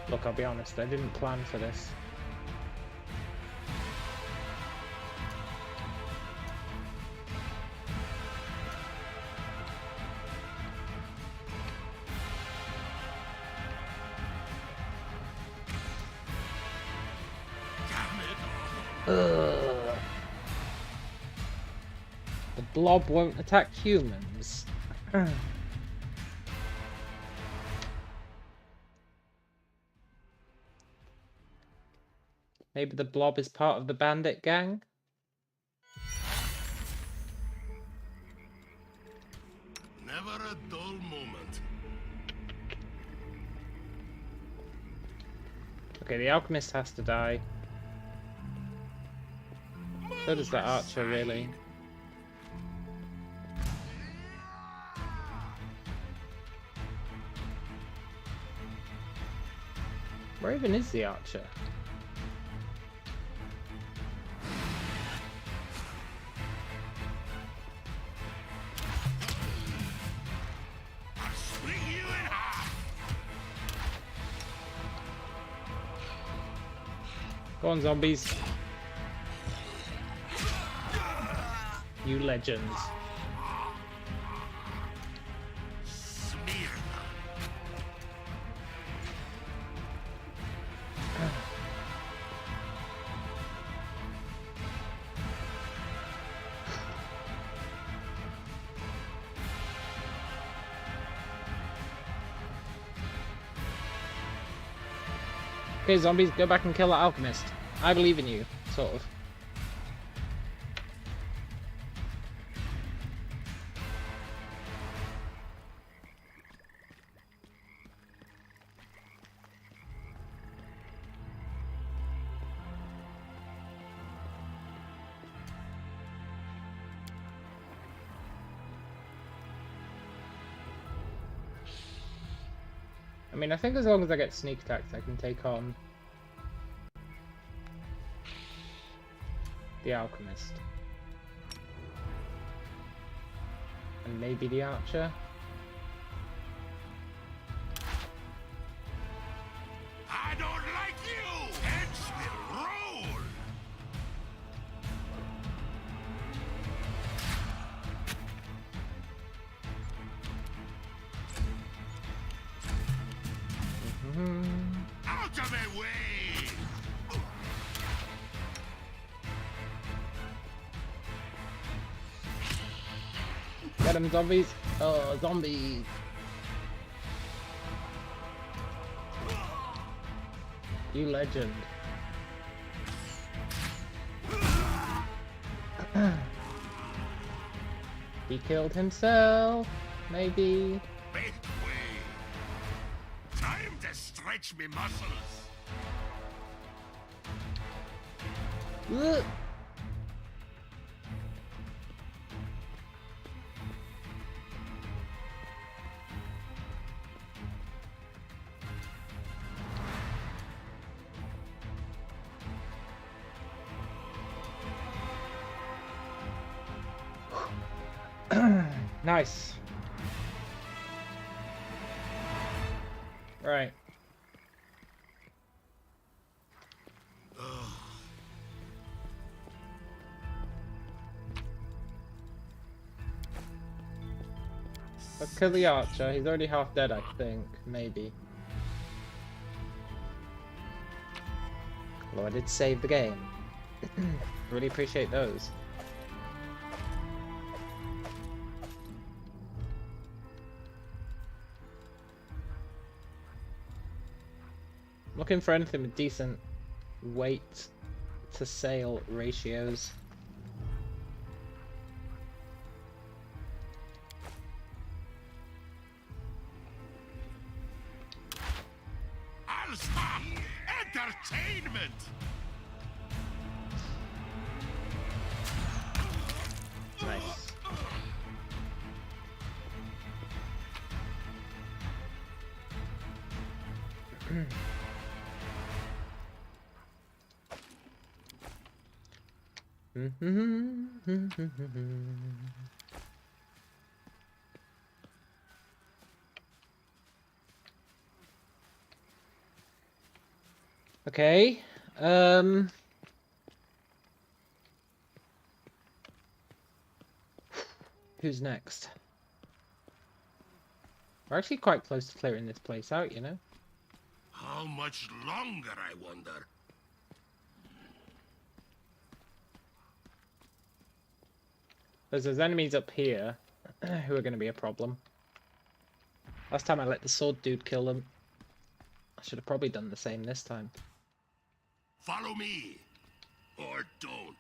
Look, I'll be honest, I didn't plan for this. Ugh. The blob won't attack humans. Maybe the blob is part of the bandit gang? Never a dull moment. Okay, the alchemist has to die. So does the archer, really. Where even is the archer? I'll split you in half! Go on, zombies. You legends. Smear them. Okay, zombies, go back and kill that alchemist. I believe in you, sort of. I mean, I think as long as I get sneak attacks, I can take on the alchemist. And maybe the archer. I don't like you! Heads will roll! Out of my way! Get him, zombies! Oh, zombies! You legend. He killed himself, maybe. Make way! Time to stretch me muscles! Ugh. Nice. Right. Let's kill the archer. He's already half dead, I think. Maybe. Although I did save the game. Really appreciate those. Looking for anything with decent weight to sail ratios. I'll stop! Entertainment! Nice. Okay. Who's next? We're actually quite close to clearing this place out, you know? How much longer, I wonder? There's enemies up here who are going to be a problem. Last time I let the sword dude kill them. I should have probably done the same this time. Follow me, or don't.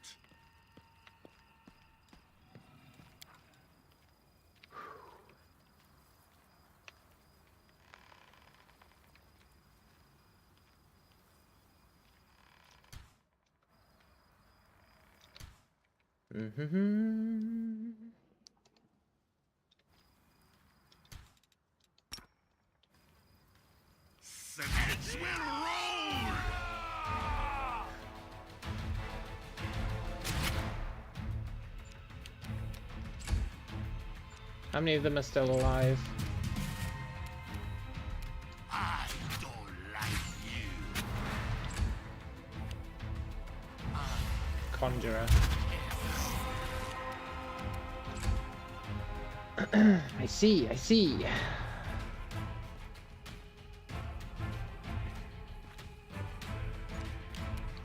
Heads will roll! How many of them are still alive? I don't like you. Conjurer. I see, I see.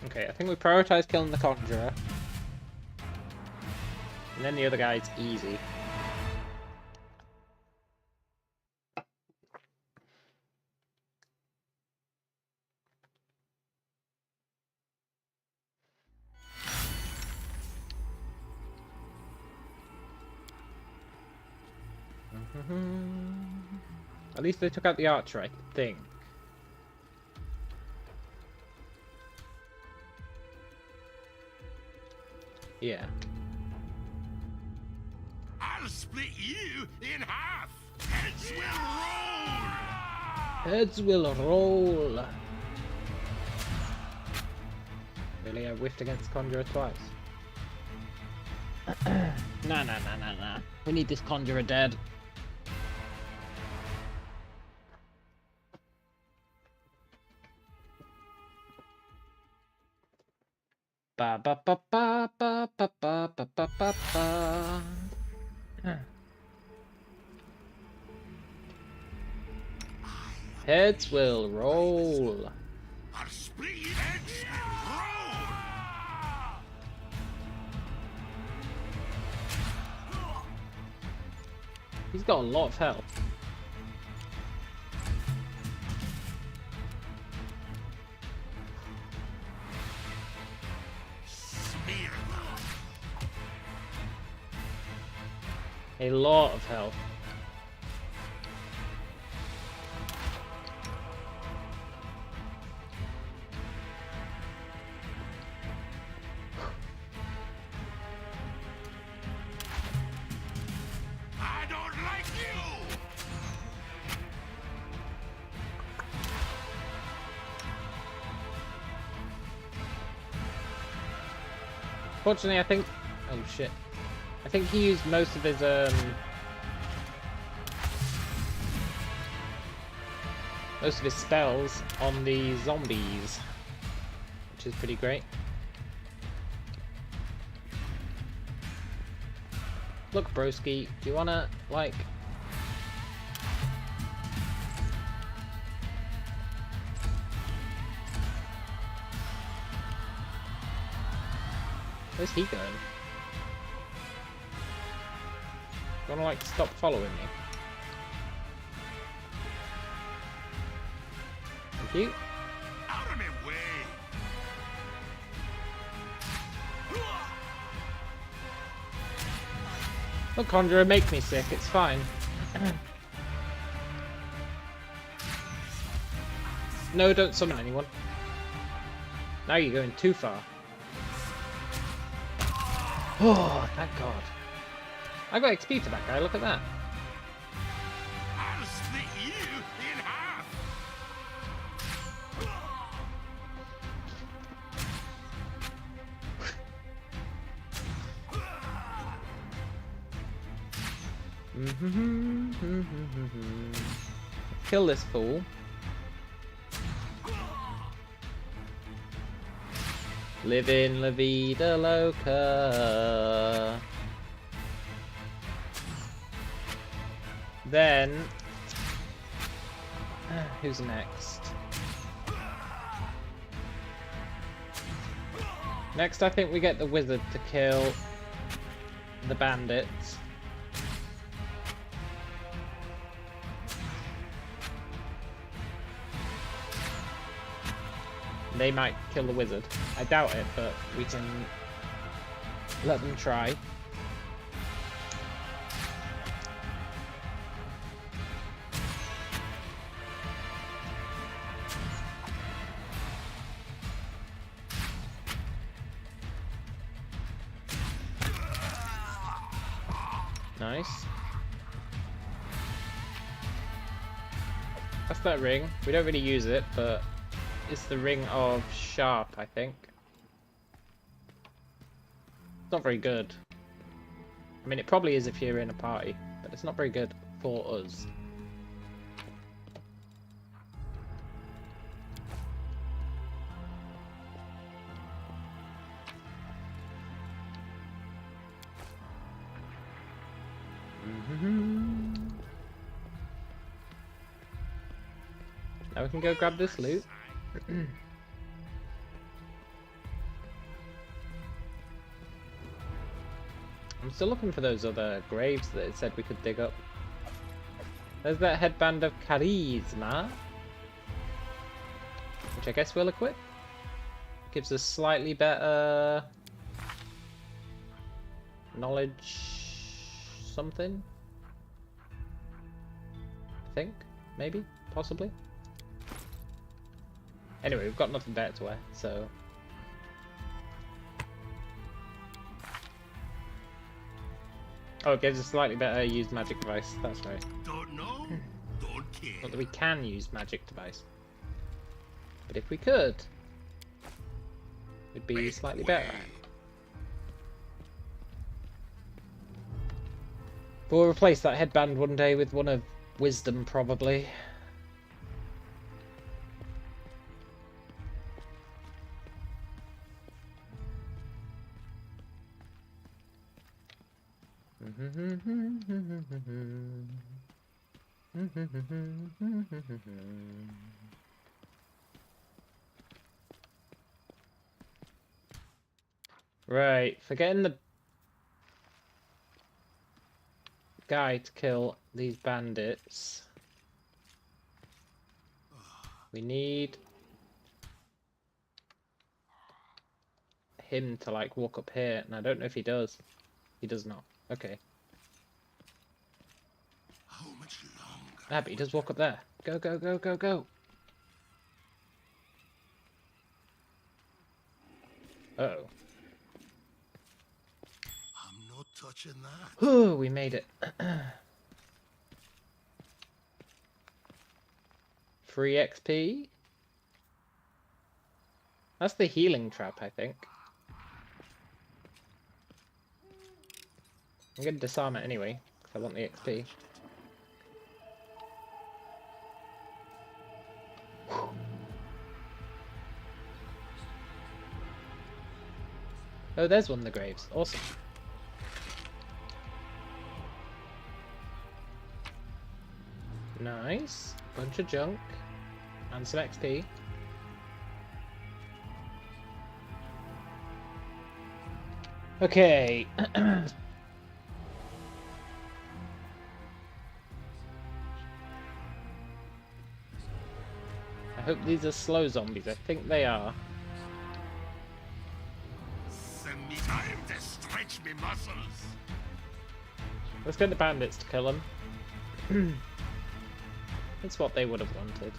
Okay, I think we prioritize killing the Conjurer. And then the other guy's easy. At least they took out the archer, I think. Yeah. I'll split you in half. Heads will roll. Heads will roll. Really, I whiffed against Conjurer twice. Nah. We need this conjurer dead. Ba ba ba ba ba ba ba ba ba ba ba. Heads will roll. I'll split heads and roll! He's got a lot of health. Smear them. A lot of health. I don't like you! Fortunately, I think... Oh shit. I think he used most of his, most of his spells on the zombies, which is pretty great. Look, broski, do you wanna, like... Where's he going? Do you wanna, like, stop following me? Thank you. Out of my way! Look, Conjurer, make me sick, it's fine. No, don't summon anyone. Now you're going too far. Oh, thank God. I got XP for that guy, look at that. I'll split you in half! Kill this fool. Live in La Vida Loca. Then, who's next? Next, I think we get the wizard to kill the bandits. They might kill the wizard. I doubt it, but we can let them try. Nice. That's that ring. We don't really use it, but it's the ring of sharp, I think. It's not very good. I mean, it probably is if you're in a party, but it's not very good for us. Now we can go grab this loot. I'm still looking for those other graves that it said we could dig up. There's that headband of charisma, which I guess we'll equip. Gives us slightly better knowledge something. I think, maybe, possibly. Anyway, we've got nothing better to wear, so... Oh, it gives us slightly better use magic device, that's right. Don't know? Don't care. Not that we can use magic device. But if we could, it'd be slightly better. But we'll replace that headband one day with one of wisdom, probably. Right, for getting the guy to kill these bandits, we need him to like walk up here, and I don't know if he does. He does not. Okay. How much longer? Ah, but he does walk up there. Go, go, go, go, go. Uh-oh. I'm not touching that. Oh, we made it. Free XP? That's the healing trap, I think. I'm gonna disarm it anyway, because I want the XP. Oh, there's one of the graves. Awesome. Nice. Bunch of junk. And some XP. Okay. I hope these are slow zombies. I think they are. Send me time to stretch me muscles. Let's get the bandits to kill them. It's what they would have wanted.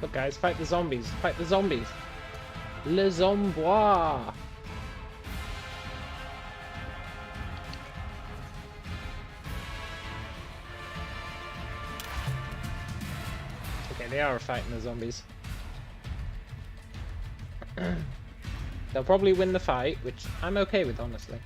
Look guys, fight the zombies. Fight the zombies. Le zombois. Okay, they are fighting the zombies. They'll probably win the fight, which I'm okay with, honestly.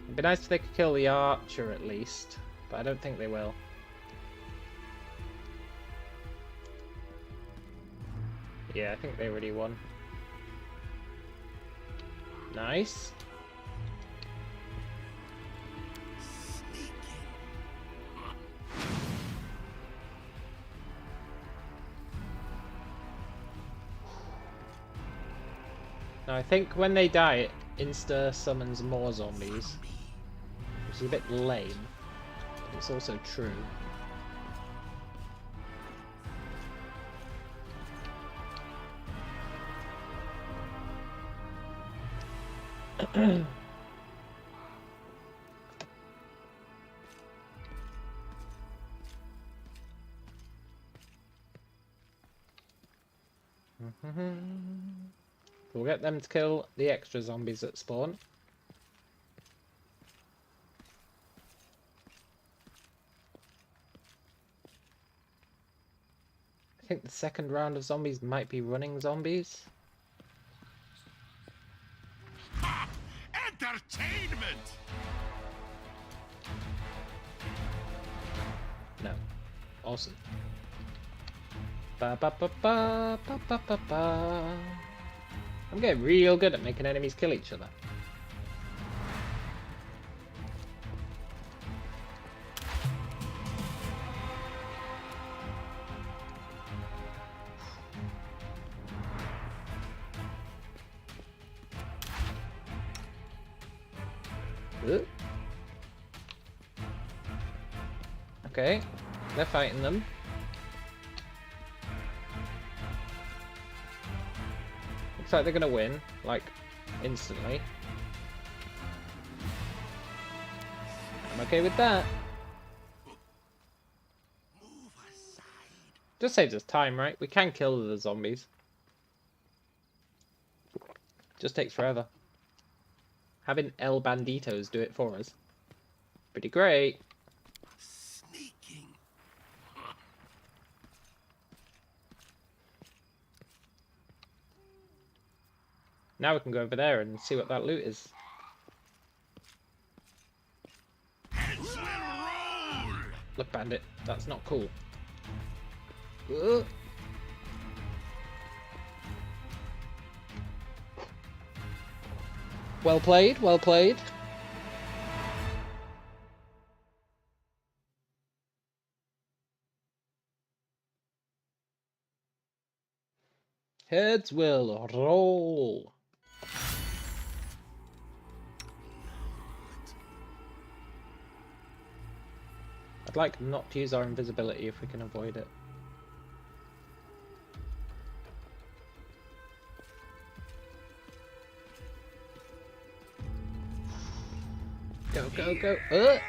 It'd be nice if they could kill the archer at least, but I don't think they will. Yeah, I think they already won. Nice. Now I think when they die it insta summons more zombies, which is a bit lame, but it's also true. We'll get them to kill the extra zombies that spawn. I think the second round of zombies might be running zombies. Ha! Entertainment! No. Awesome. Ba ba ba ba ba ba ba ba. I'm getting real good at making enemies kill each other. Okay, they're fighting them. Looks like they're gonna win, like, instantly. I'm okay with that. Just saves us time, right? We can kill the zombies. Just takes forever. Having El Banditos do it for us. Pretty great. Sneaking. Now we can go over there and see what that loot is. Look, bandit, that's not cool. Ugh. Well played, well played. Heads will roll. I'd like not to use our invisibility if we can avoid it. Go, go, go.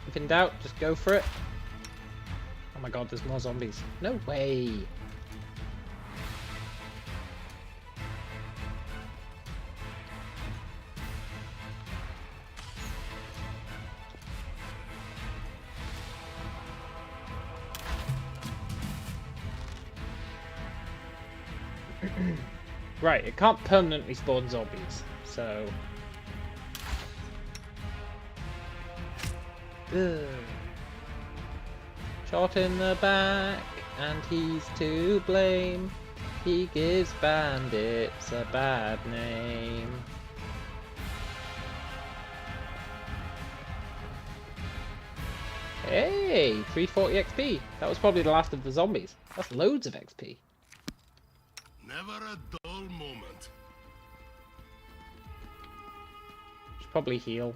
If in doubt, just go for it. Oh my god, there's more zombies. No way. Right, it can't permanently spawn zombies, so... Ugh. Shot in the back, and he's to blame. He gives bandits a bad name. Hey, 340 XP. That was probably the last of the zombies. That's loads of XP. Never a dull moment. Should probably heal.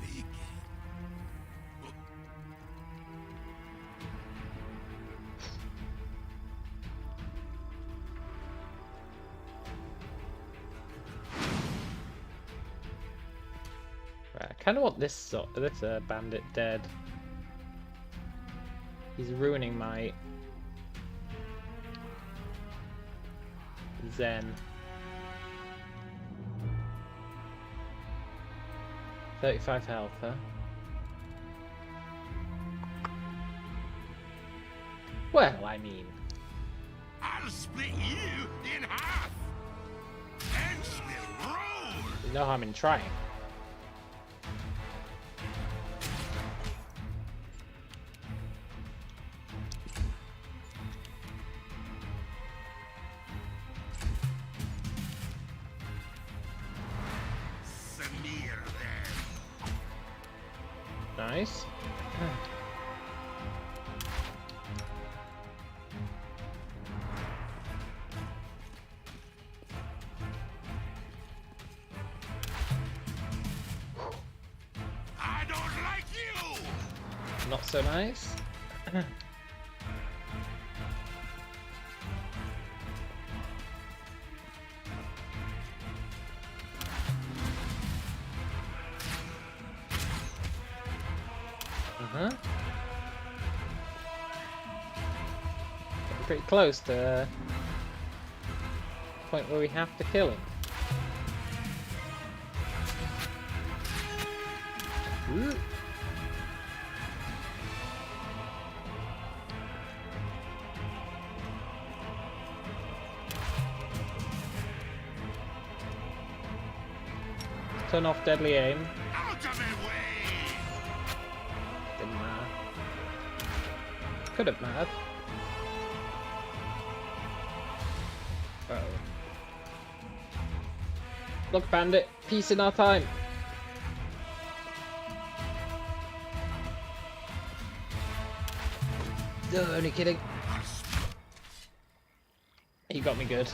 Sneaking. Right, I kind of want this bandit dead. He's ruining my Zen. 35 health, huh? Well, I mean... I'll split you in half. Heads will roll. There's no harm in trying. Samir then. Nice. I don't like you. Not so nice. Getting pretty close to the point where we have to kill him. Ooh. Turn off deadly aim. Out of my way. Didn't matter. Could have mattered. Uh-oh. Look, bandit, peace in our time. No, only kidding. He got me good.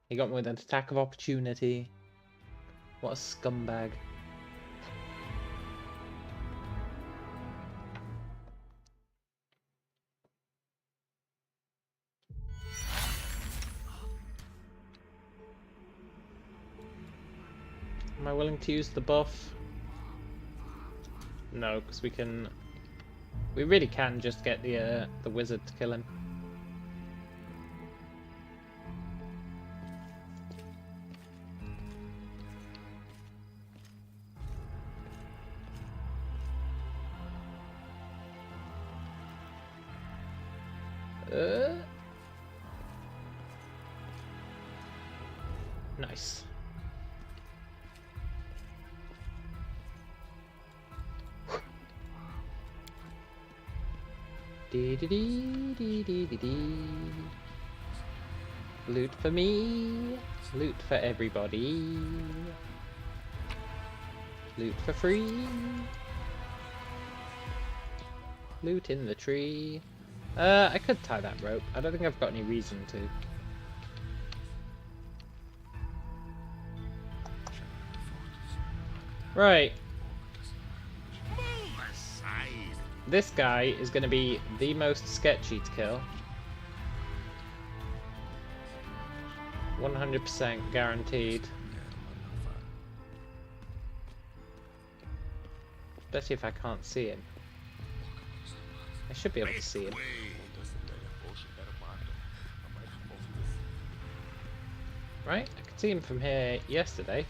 He got me with an attack of opportunity. What a scumbag. Am I willing to use the buff? No, because we can... We really can just get the wizard to kill him. Nice. Dee dee dee dee dee dee dee. Loot for me, loot for everybody. Loot for free. Loot in the tree. I could tie that rope. I don't think I've got any reason to. Right. Move aside. This guy is going to be the most sketchy to kill. 100% guaranteed. Especially if I can't see him. I should be able to see him. Right? I could see him from here yesterday.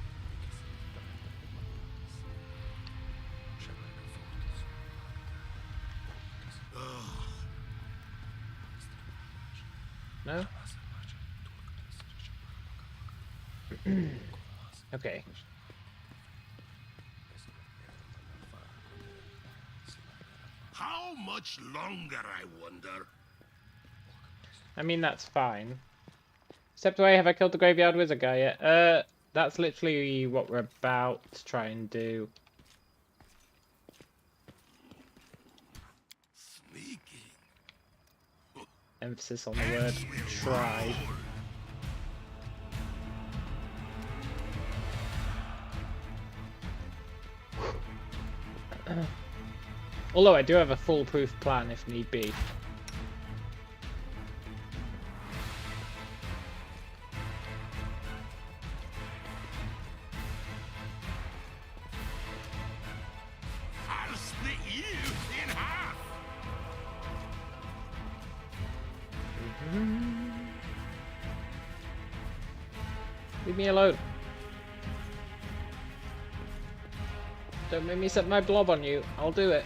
No? Okay. How much longer, I wonder? I mean, that's fine. Except wait, have I killed the graveyard wizard guy yet? That's literally what we're about to try and do. Sneaking. Emphasis on the word try. Although I do have a foolproof plan if need be. I'll split you in half. Leave me alone. Don't make me set my blob on you. I'll do it.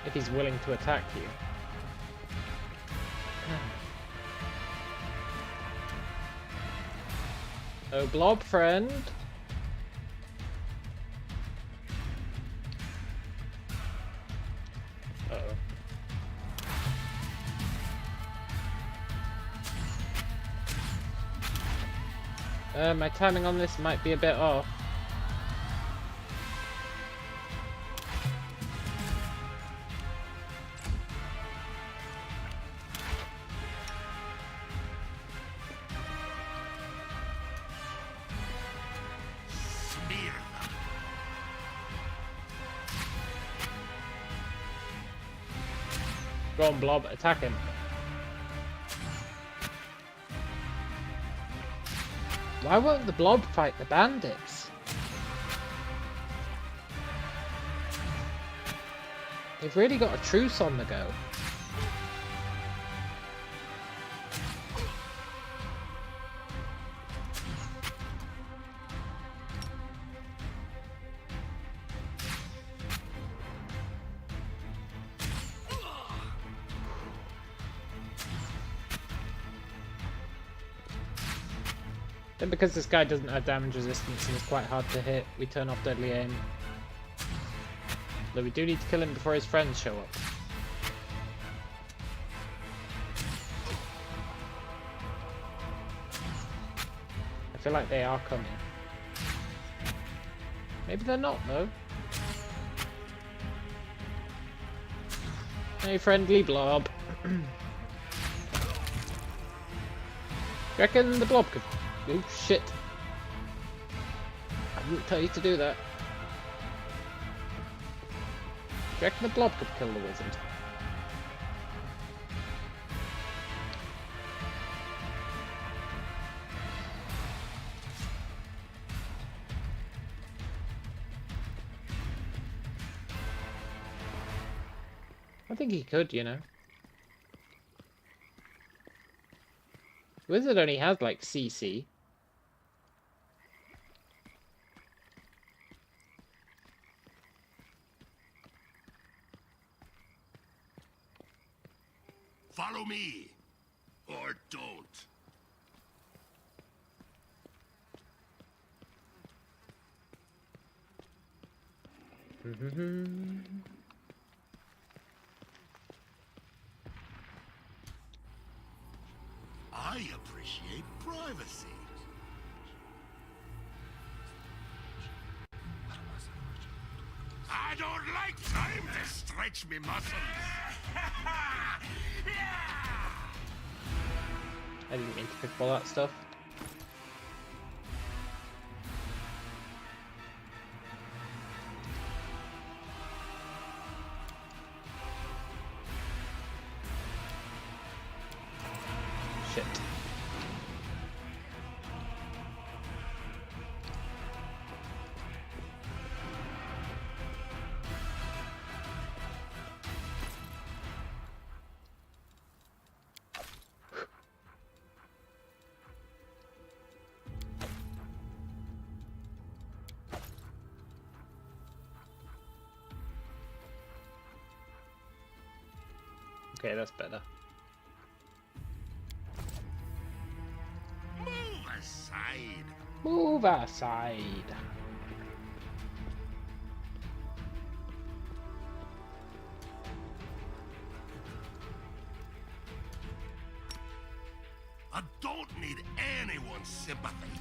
If he's willing to attack you. Oh, blob friend. My timing on this might be a bit off. Smear them. Go on, blob, attack him. Why won't the blob fight the bandits? They've really got a truce on the go. Then because this guy doesn't have damage resistance and is quite hard to hit, we turn off deadly aim. Though we do need to kill him before his friends show up. I feel like they are coming. Maybe they're not, though. Hey, friendly blob. Reckon the blob could... Oh, shit. I didn't tell you to do that. Reckon the blob could kill the wizard? I think he could, you know. Wizard only has like CC. Follow me, or don't. I appreciate privacy. I don't like time to stretch me muscles. I didn't mean to pick all that stuff. Shit. Okay, that's better. Move aside. Move aside. I don't need anyone's sympathy.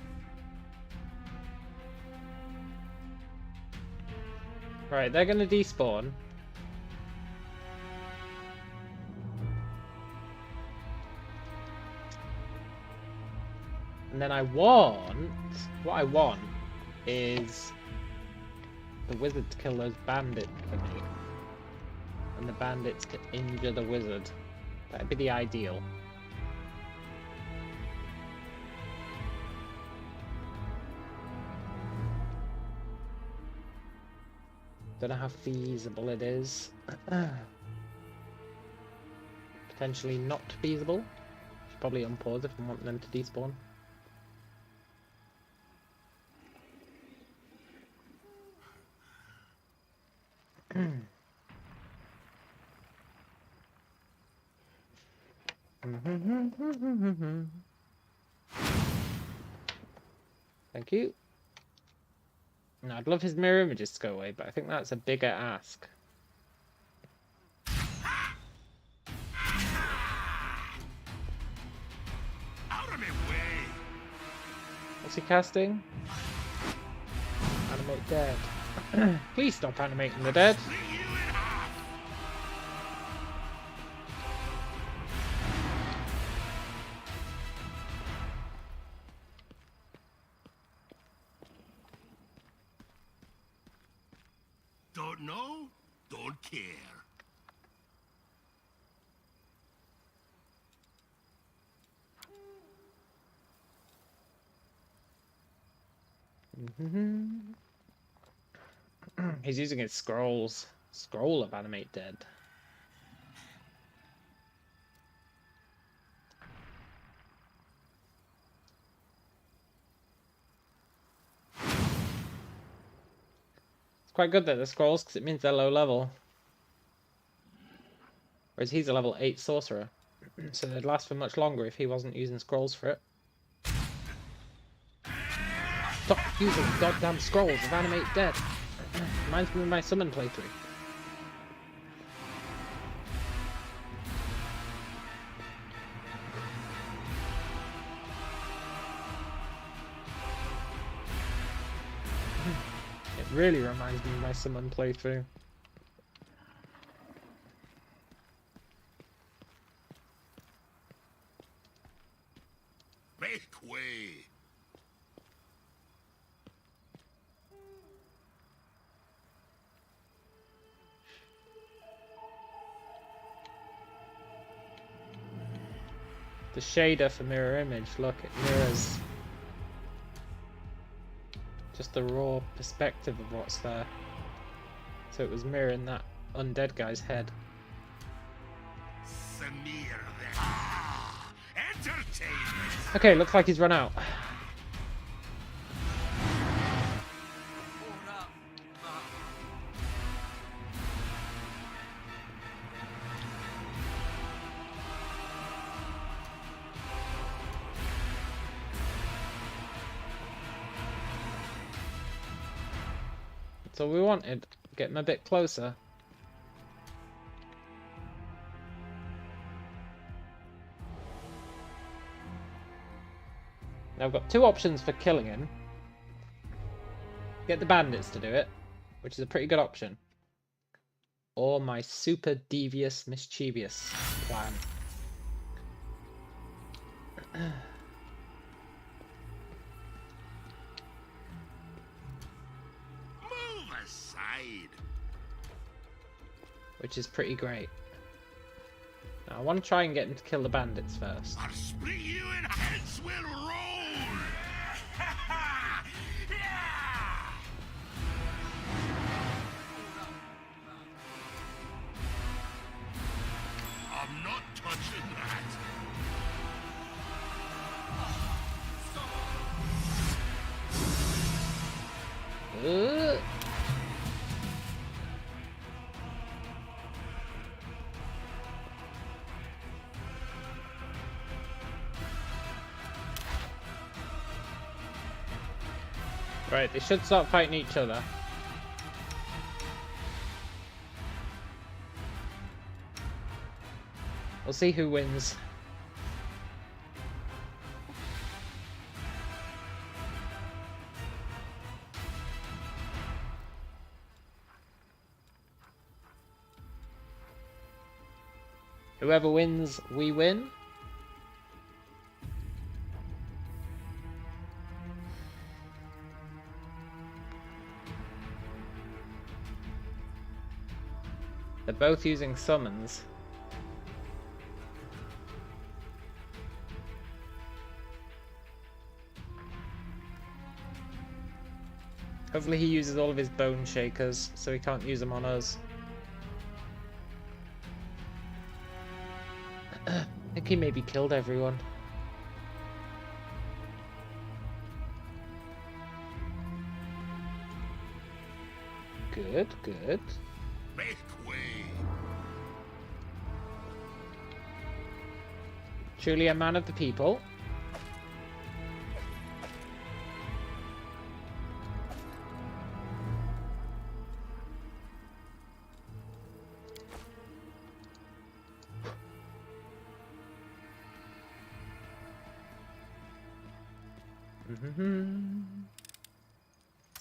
Right, they're gonna despawn. And then what I want is the wizard to kill those bandits for me. And the bandits to injure the wizard. That'd be the ideal. Don't know how feasible it is. Potentially not feasible. Should probably unpause if I want them to despawn. Thank you. No, I'd love his mirror images to go away, but I think that's a bigger ask. Out of my way. What's he casting? Animate dead. Please stop animating the dead. Sling you in half. Don't know, don't care. He's using his scrolls. Scroll of animate dead. It's quite good that the scrolls, because it means they're low level. Whereas he's a level 8 sorcerer. So they'd last for much longer if he wasn't using scrolls for it. Stop using goddamn scrolls of animate dead. Reminds me of my summon playthrough. Yep. Really reminds me of my summon playthrough. Make way. The shader for mirror image, look, it mirrors just the raw perspective of what's there. So it was mirroring that undead guy's head. Samir then. Ah, entertainment. Okay, looks like he's run out. That's all we wanted. Get him a bit closer. Now I've got two options for killing him. Get the bandits to do it, which is a pretty good option. Or my super devious, mischievous plan. Move aside. Which is pretty great. Now I want to try and get him to kill the bandits first. I'll split you in heads will roll. I'm not touching that. Right, they should start fighting each other. We'll see who wins. Whoever wins, we win. They're both using summons. Hopefully he uses all of his bone shakers, so he can't use them on us. I think he maybe killed everyone. Good, good. Make way. Truly a man of the people.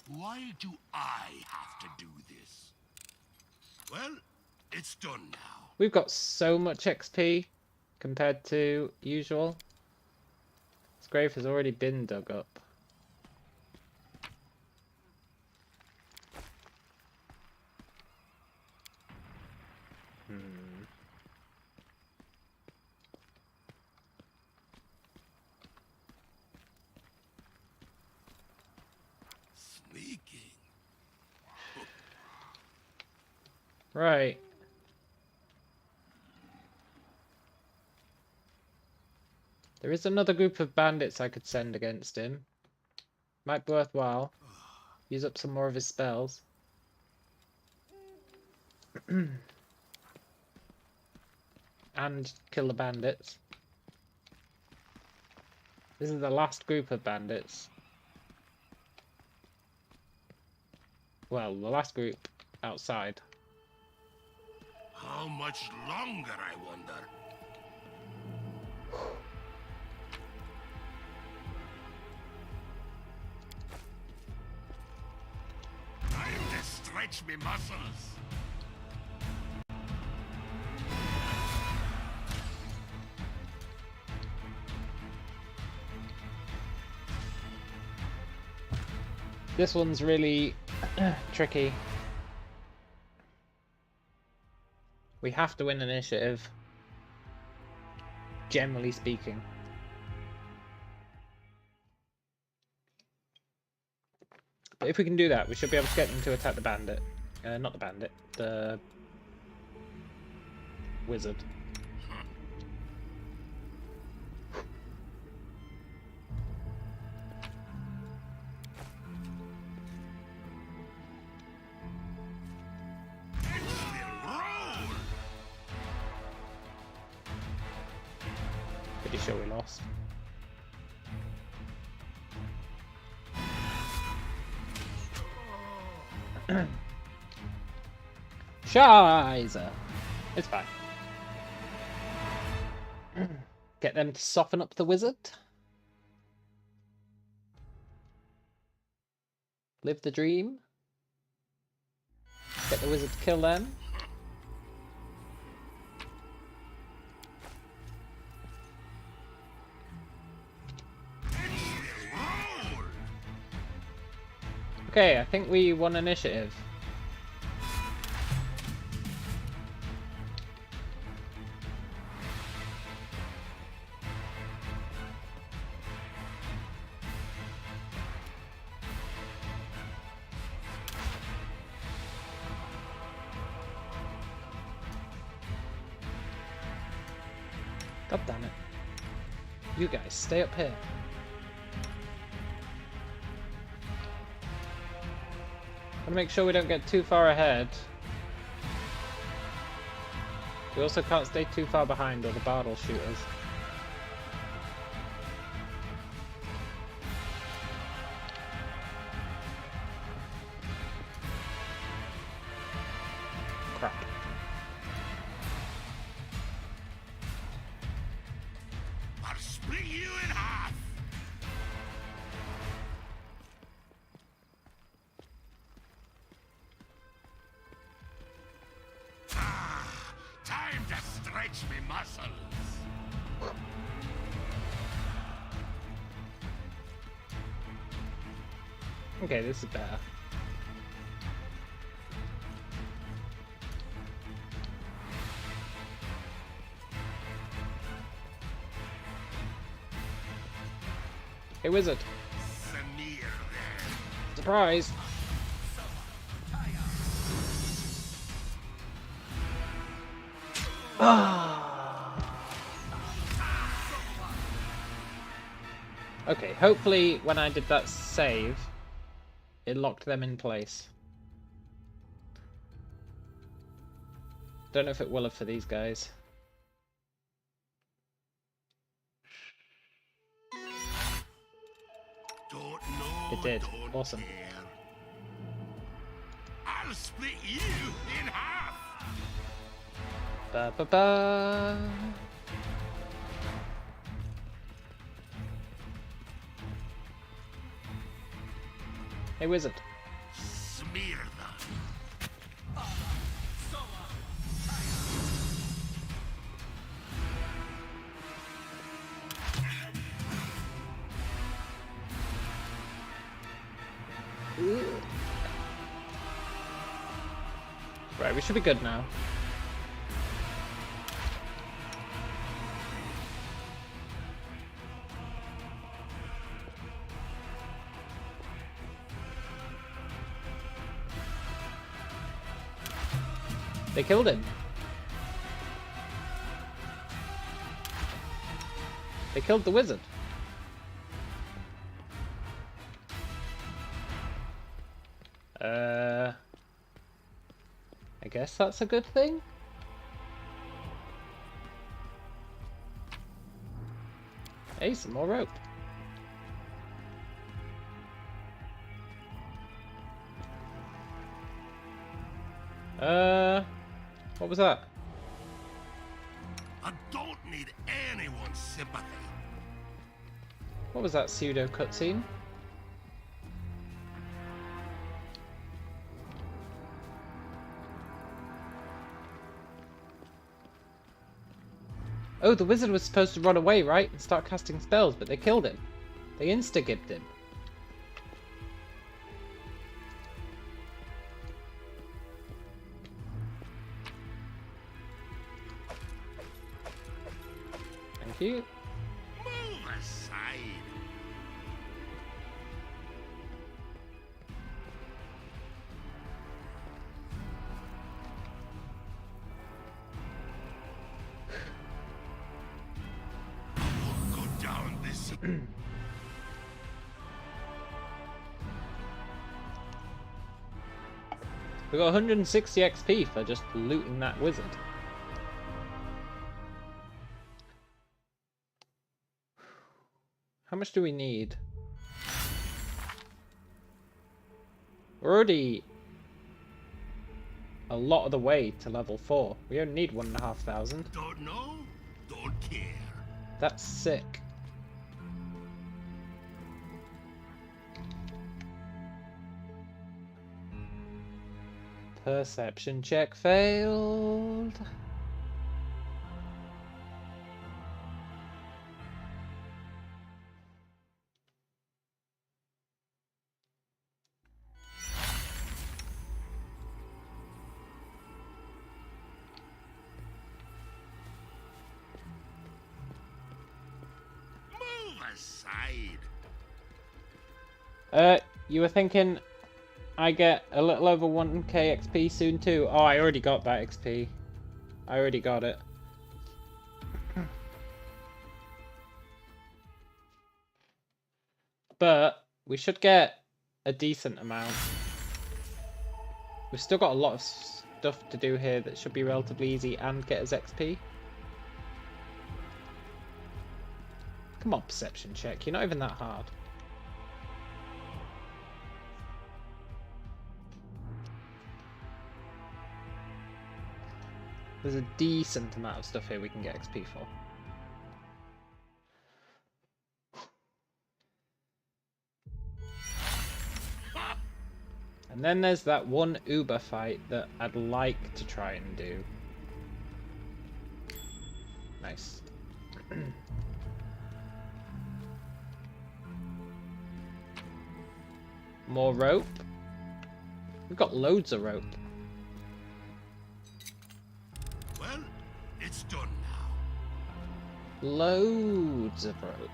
Why do I have to do this? Well, it's done now. We've got so much XP compared to usual. This grave has already been dug up. Sneaking. Right. There is another group of bandits I could send against him. Might be worthwhile. Use up some more of his spells. And kill the bandits. This is the last group of bandits. Well, the last group outside. How much longer, I wonder? I stretch me muscles. This one's really tricky. We have to win initiative, generally speaking. But if we can do that, we should be able to get them to attack the bandit. Not the bandit, the wizard. Pretty sure we lost. Scheiße! It's fine. Get them to soften up the wizard. Live the dream. Get the wizard to kill them. Okay, I think we won initiative. God damn it. You guys, stay up here. Gotta make sure we don't get too far ahead. We also can't stay too far behind or the bard will shoot us. Crap. I'll split you in half. Time to stretch me muscles. Okay, this is better. Hey, wizard. Samir there. Surprise! Okay, hopefully when I did that save, it locked them in place. Don't know if it will have for these guys. Don't know. It did. Don't Awesome. care. I'll split you in half. Ba ba ba. Hey, wizard. Smear them. Right, we should be good now. They killed him. They killed the wizard. I guess that's a good thing. Hey, some more rope. What was that? I don't need anyone's sympathy. What was that pseudo cutscene? Oh, the wizard was supposed to run away, right? And start casting spells, but they killed him. They insta-gibbed him. Thank you. Move aside. I won't go down this. We got 160 XP for just looting that wizard. How much do we need? We're already a lot of the way to level 4. We only need 1,500. Don't know? Don't care. That's sick. Perception check failed. Move aside. You were thinking I get a little over 1k XP soon too? Oh, I already got that XP. I already got it. But we should get a decent amount. We've still got a lot of stuff to do here that should be relatively easy and get us XP. Come on, perception check. You're not even that hard. There's a decent amount of stuff here we can get XP for. And then there's that one Uber fight that I'd like to try and do. Nice. More rope. We've got loads of rope. Well, it's done now. Loads of rope.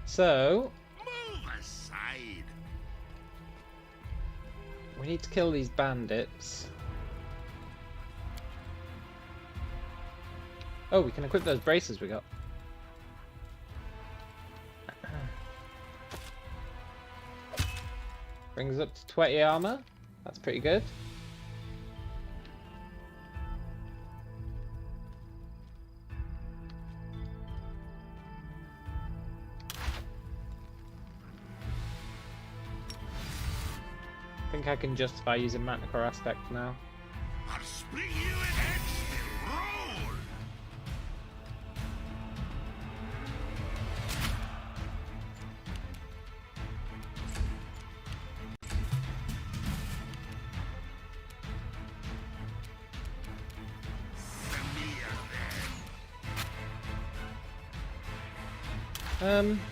So, Move aside. we need to kill these bandits. Oh, we can equip those braces we got. Brings up to 20 armor. That's pretty good. I think I can justify using Manticore Aspect now. I'll split you in heads and roll.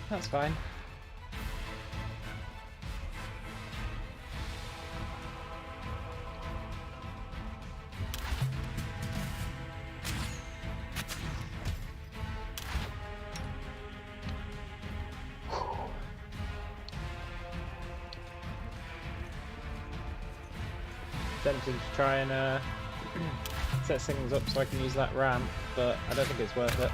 That's fine. Tempting to try and set things up so I can use that ramp, but I don't think it's worth it.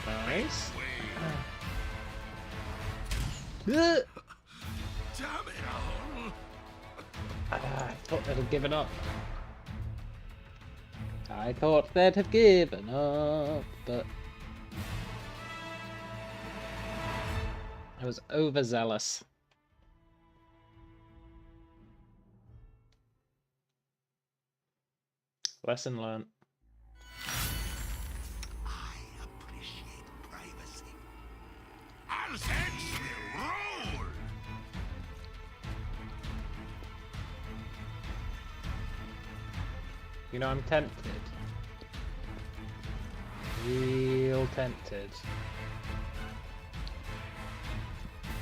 Nice. Damn it all. I thought they'd have given up. I thought they'd have given up, but I was overzealous. Lesson learned. I Hell's heads will roll! You know, I'm tempted. Real tempted.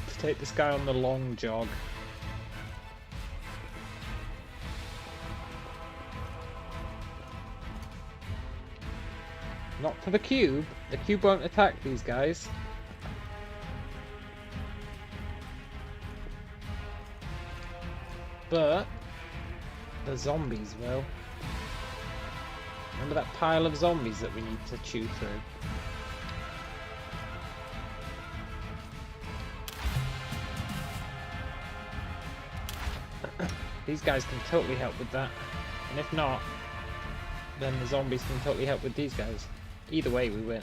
To take this guy on the long jog. Not for the cube. The cube won't attack these guys. But the zombies will. Remember that pile of zombies that we need to chew through? These guys can totally help with that. And if not, then the zombies can totally help with these guys. Either way, we win.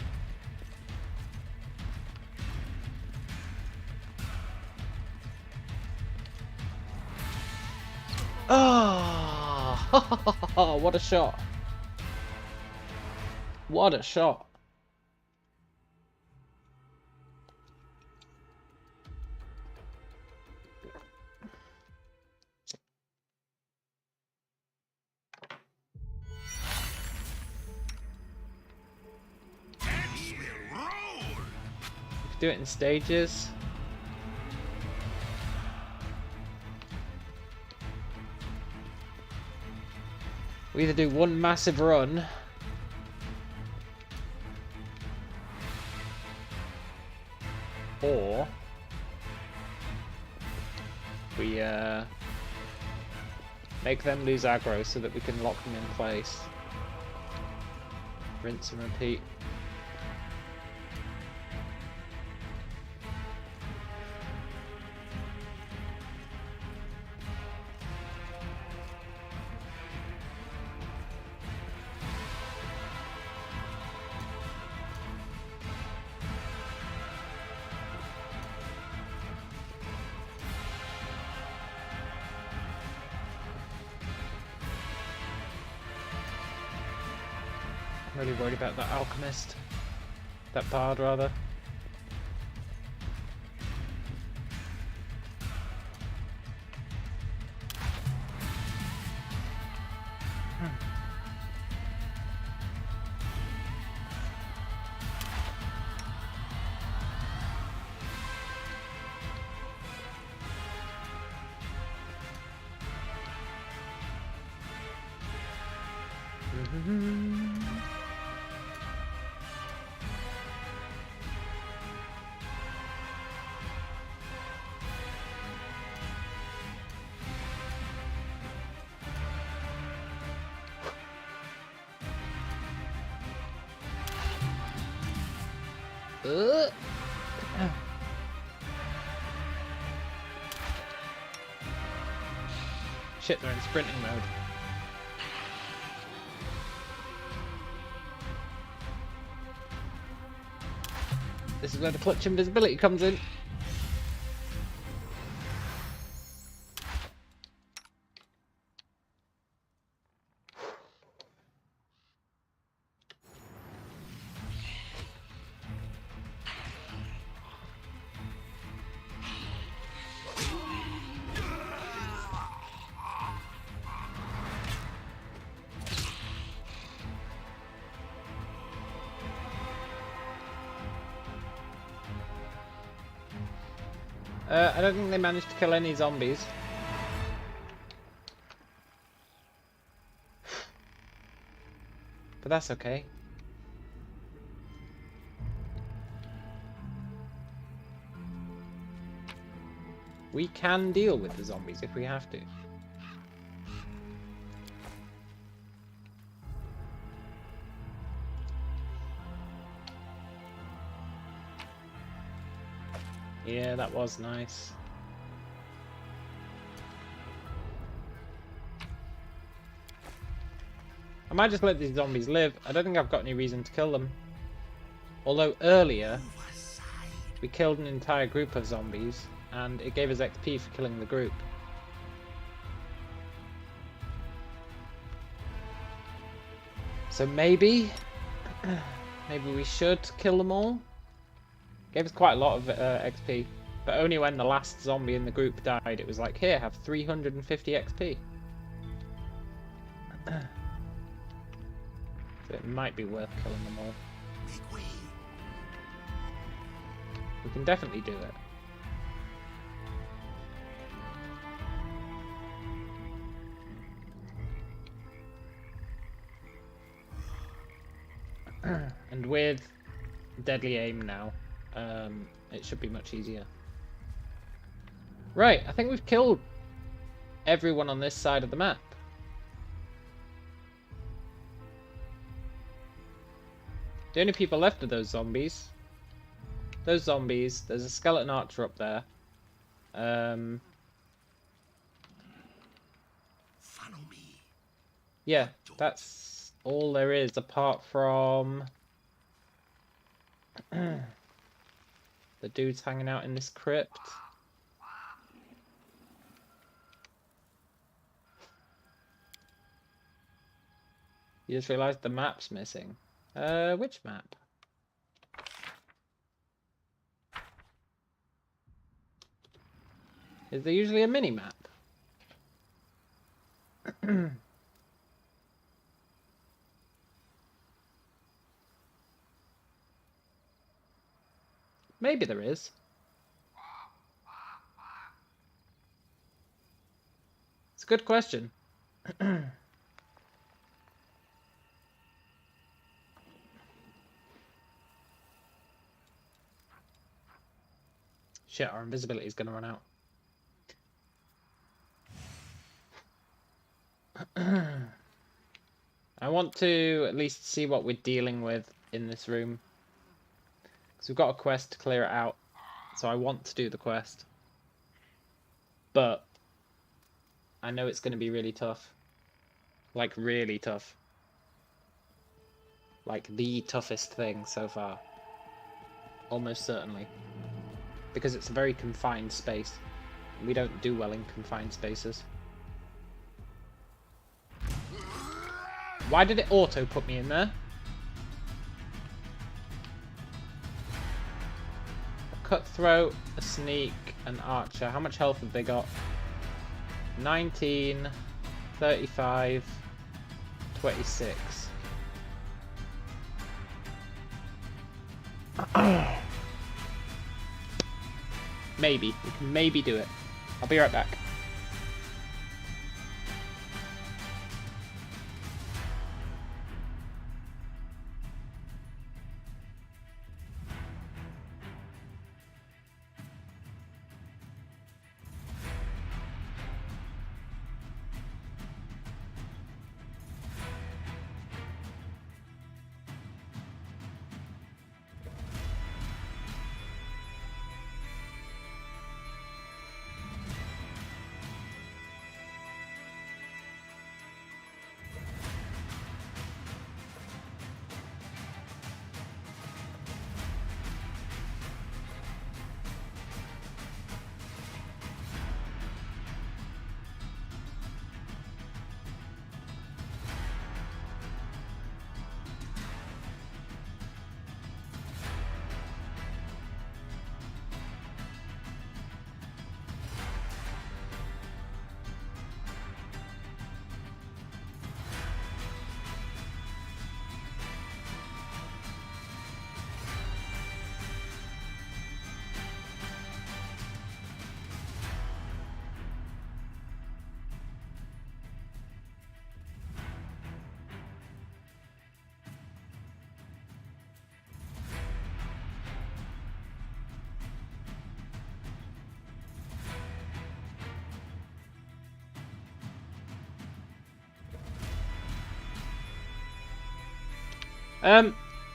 Oh, what a shot. What a shot. Heads will roll! Do it in stages. We either do one massive run or we make them lose aggro so that we can lock them in place. Rinse and repeat. I'm really worried about that alchemist. That bard, rather. Shit, they're in sprinting mode. This is where the clutch invisibility comes in. I don't think they managed to kill any zombies. But that's okay. We can deal with the zombies if we have to. Yeah, that was nice. I might just let these zombies live. I don't think I've got any reason to kill them. Although earlier, we killed an entire group of zombies, and it gave us XP for killing the group. So maybe we should kill them all? Gave us quite a lot of XP, but only when the last zombie in the group died, it was like, here, have 350 XP. So it might be worth killing them all. Make way. We can definitely do it. And with deadly aim now, it should be much easier. Right, I think we've killed everyone on this side of the map. The only people left are those zombies. Those zombies. There's a skeleton archer up there. Follow me. Yeah, that's all there is, apart from the dudes hanging out in this crypt. You just realised the map's missing. Which map? Is there usually a mini-map? Maybe there is. It's a good question. Shit, our invisibility is going to run out. I want to at least see what we're dealing with in this room. Because we've got a quest to clear it out. So I want to do the quest. But I know it's going to be really tough. Like, really tough. Like, the toughest thing so far. Almost certainly. Because it's a very confined space. We don't do well in confined spaces. Why did it auto put me in there? A cutthroat, a sneak, an archer. How much health have they got? 19, 35, 26. Maybe. We can maybe do it. I'll be right back.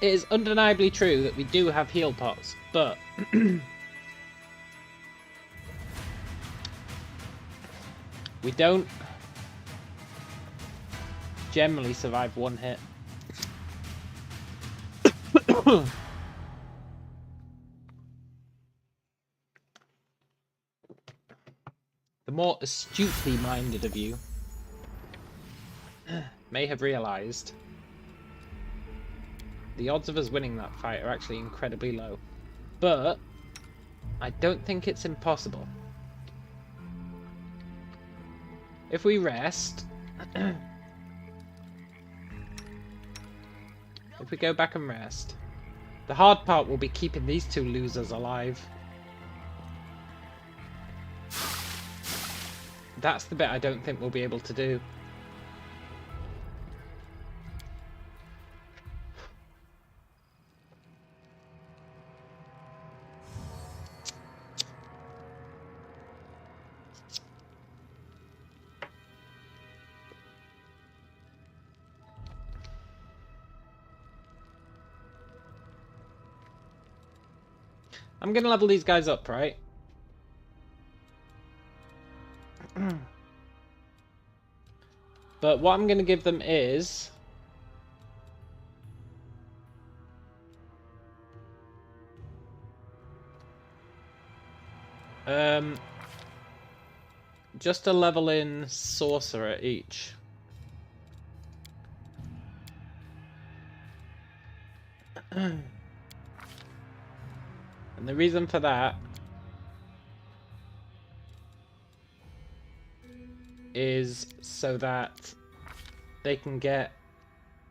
It is undeniably true that we do have heal pots, but we don't generally survive one hit. The more astutely minded of you may have realized the odds of us winning that fight are actually incredibly low. But I don't think it's impossible. If we rest, if we go back and rest, the hard part will be keeping these two losers alive. That's the bit I don't think we'll be able to do. I'm gonna level these guys up, right? But what I'm gonna give them is just a level in sorcerer each. And the reason for that is so that they can get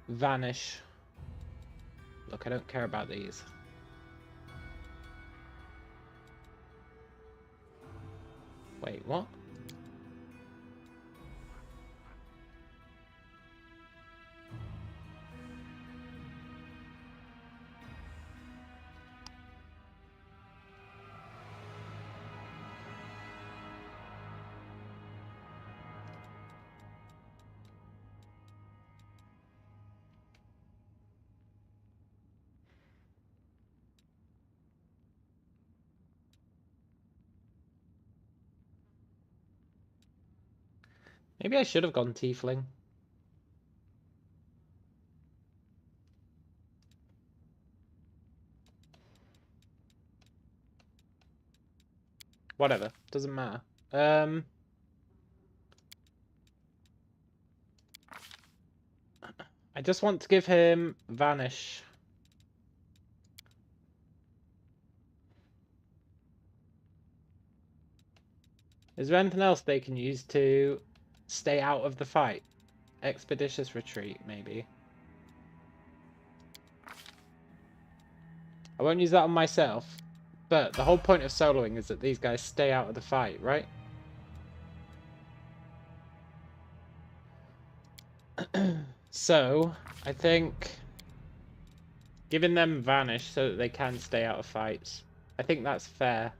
vanish. Look, I don't care about these. Wait, what? Maybe I should have gone tiefling. Whatever, doesn't matter. I just want to give him vanish. Is there anything else they can use to stay out of the fight? Expeditious retreat, maybe. I won't use that on myself, but the whole point of soloing is that these guys stay out of the fight, right? So, I think giving them vanish so that they can stay out of fights, I think that's fair,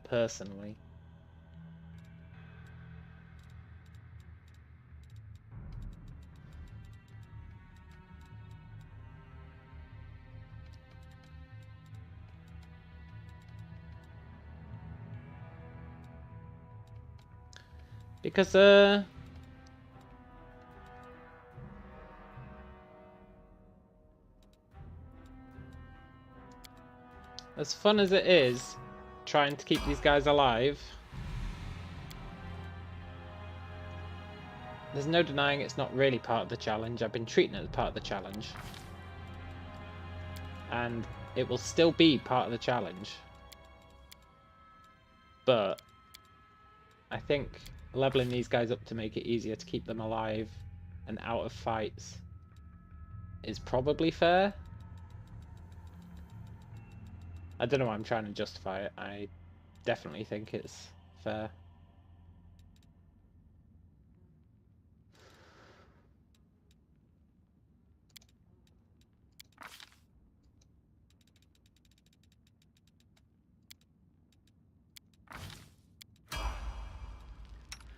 personally. Because, as fun as it is trying to keep these guys alive, there's no denying it's not really part of the challenge. I've been treating it as part of the challenge. And it will still be part of the challenge. But I think leveling these guys up to make it easier to keep them alive and out of fights is probably fair. I don't know why I'm trying to justify it. I definitely think it's fair.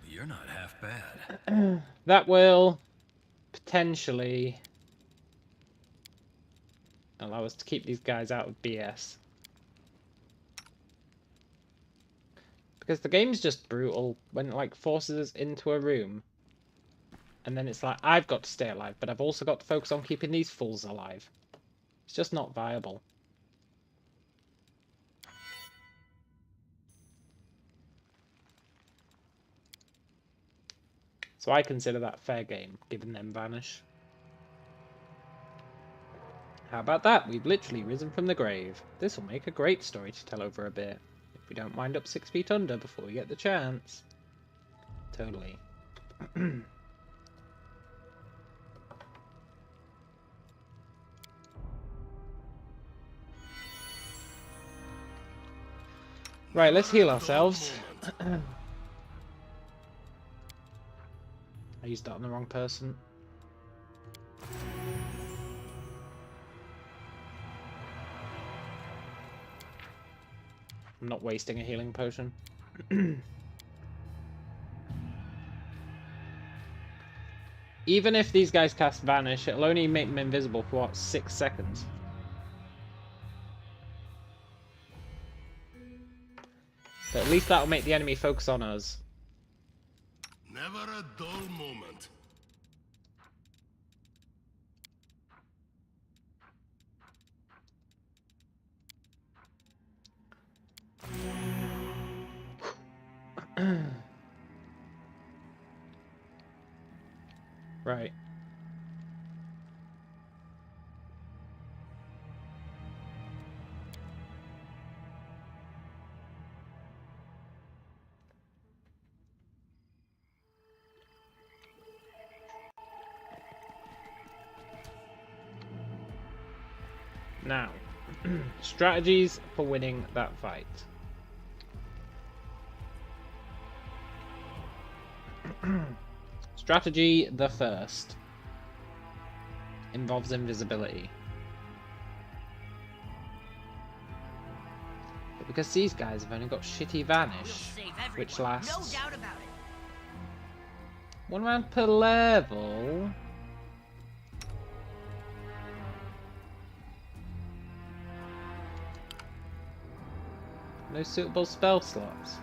You're not half bad. That will potentially allow us to keep these guys out of BS. Because the game's just brutal when it like forces us into a room. And then it's like, I've got to stay alive, but I've also got to focus on keeping these fools alive. It's just not viable. So I consider that fair game, giving them vanish. How about that? We've literally risen from the grave. This will make a great story to tell over a beer. If we don't wind up 6 feet under before we get the chance. Totally. Right, let's heal ourselves. I used that on the wrong person. I'm not wasting a healing potion. Even if these guys cast Vanish, it'll only make them invisible for, what, 6 seconds? But at least that'll make the enemy focus on us. Never a dull moment. Right. Now, strategies for winning that fight. Strategy the first involves invisibility. But because these guys have only got shitty Vanish, which lasts No doubt about it. 1 round per level. No suitable spell slots.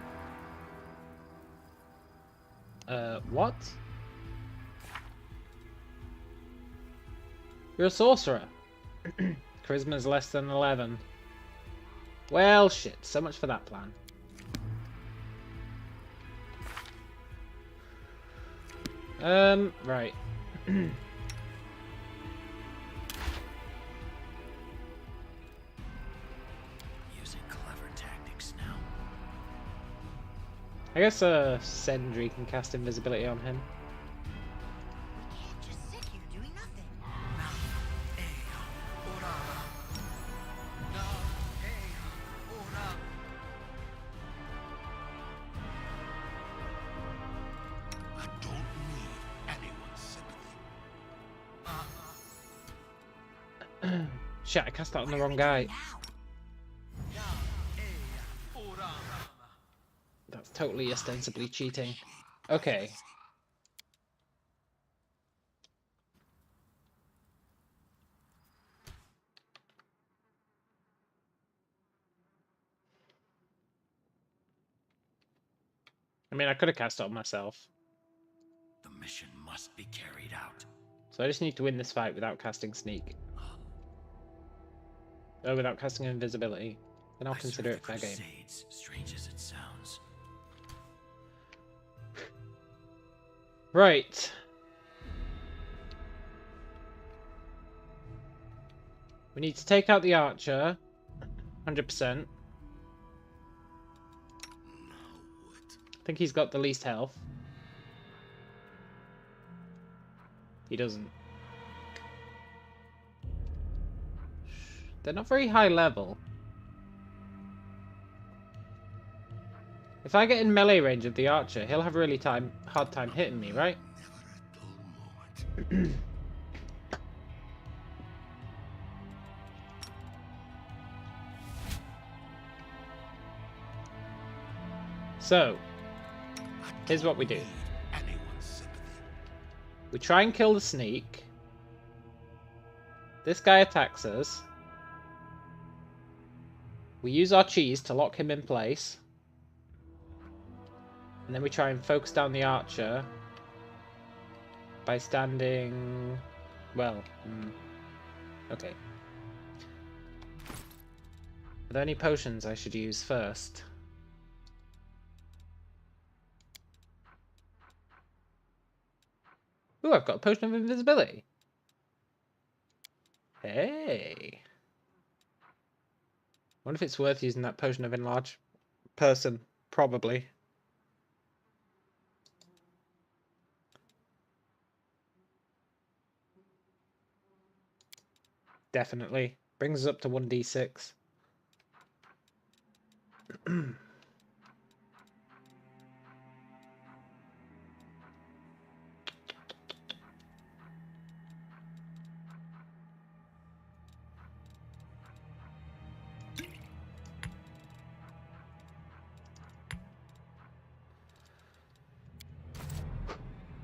What? You're a sorcerer. Charisma's less than 11. Well, shit. So much for that plan. Right. Using clever tactics now. I guess Sentry can cast invisibility on him. Can't just sit here doing nothing. I don't need anyone's sympathy. Shit, I cast that on the wrong guy. That's totally ostensibly cheating. Okay. I mean, I could have cast it on myself. The mission must be carried out. So I just need to win this fight without casting Sneak. Oh, without casting Invisibility. Then I'll consider it fair game. Crusades, strange as it sounds. Right. We need to take out the archer. 100%. I think he's got the least health. He doesn't. They're not very high level. If I get in melee range of the archer, he'll have a really hard time hitting me, right? Never a dull moment. So, here's what we do. Need anyone's sympathy. We try and kill the sneak. This guy attacks us. We use our cheese to lock him in place. And then we try and focus down the archer by standing... well, okay. Are there any potions I should use first? Ooh, I've got a potion of invisibility. Hell Hey. I wonder if it's worth using that potion of enlarge person. Probably. Definitely. Brings us up to 1d6.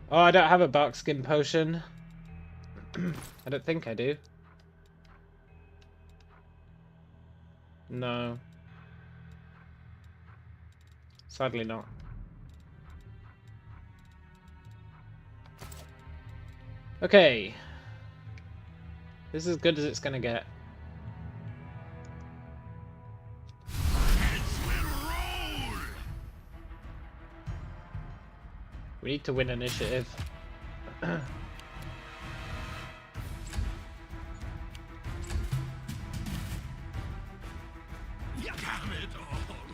Oh, I don't have a bark skin potion. I don't think I do. No. Sadly not. Okay. This is as good as it's gonna get. We need to win initiative.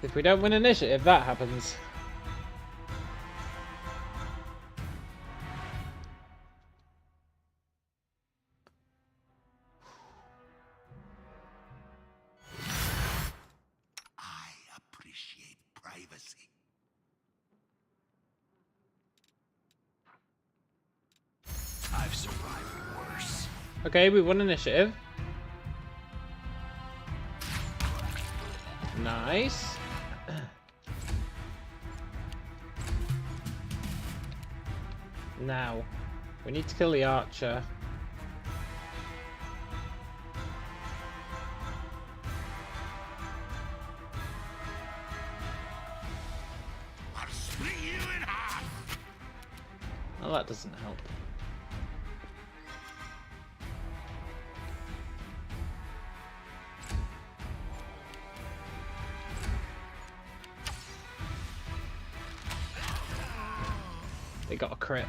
If we don't win initiative, that happens. I appreciate privacy. I've survived worse. Okay, we won initiative. Nice. Now, we need to kill the archer. I'll split you in half. Well, that doesn't help. They got a crit.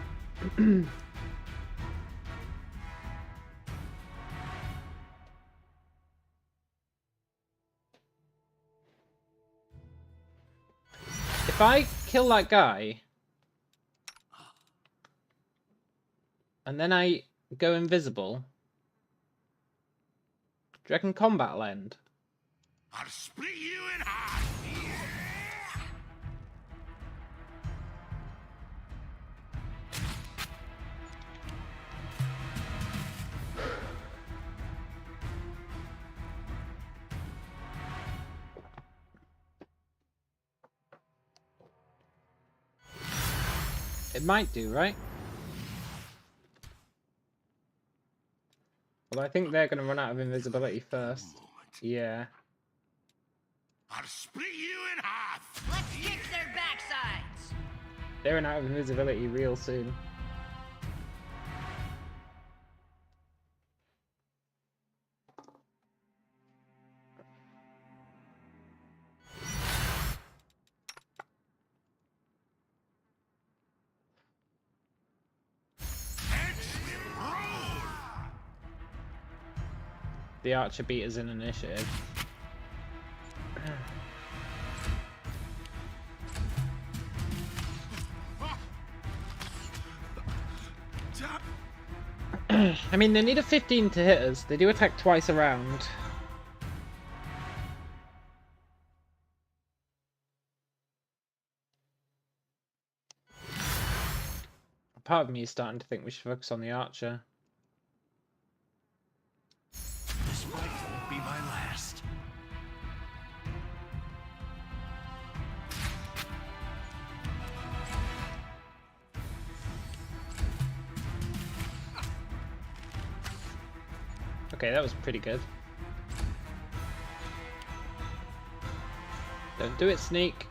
If I kill that guy and then I go invisible, do you reckon combat will end? I'll split you in half. It might do, right? Well, I think they're going to run out of invisibility first. Yeah. I'll split you in half. Let's kick their backsides. They're running out of invisibility real soon. The archer beat us in initiative. I mean, they need a 15 to hit us. They do attack twice a round. Part of me is starting to think we should focus on the archer. This fight won't be my last. Okay, that was pretty good. Don't do it, sneak.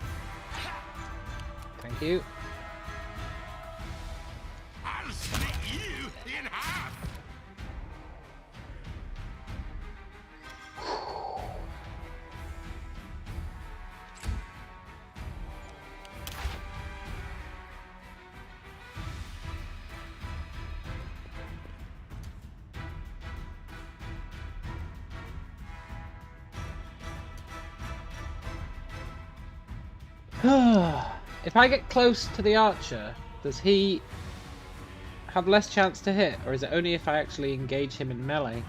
Thank you. I'll split you in half. If I get close to the archer, does he have less chance to hit, or is it only if I actually engage him in melee?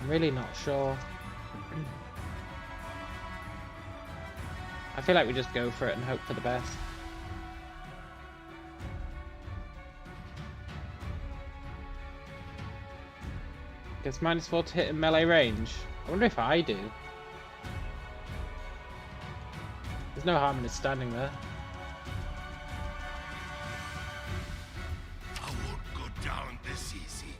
I'm really not sure. I feel like we just go for it and hope for the best. Gets -4 to hit in melee range. I wonder if I do. There's no harm in it standing there. I won't go down this easy.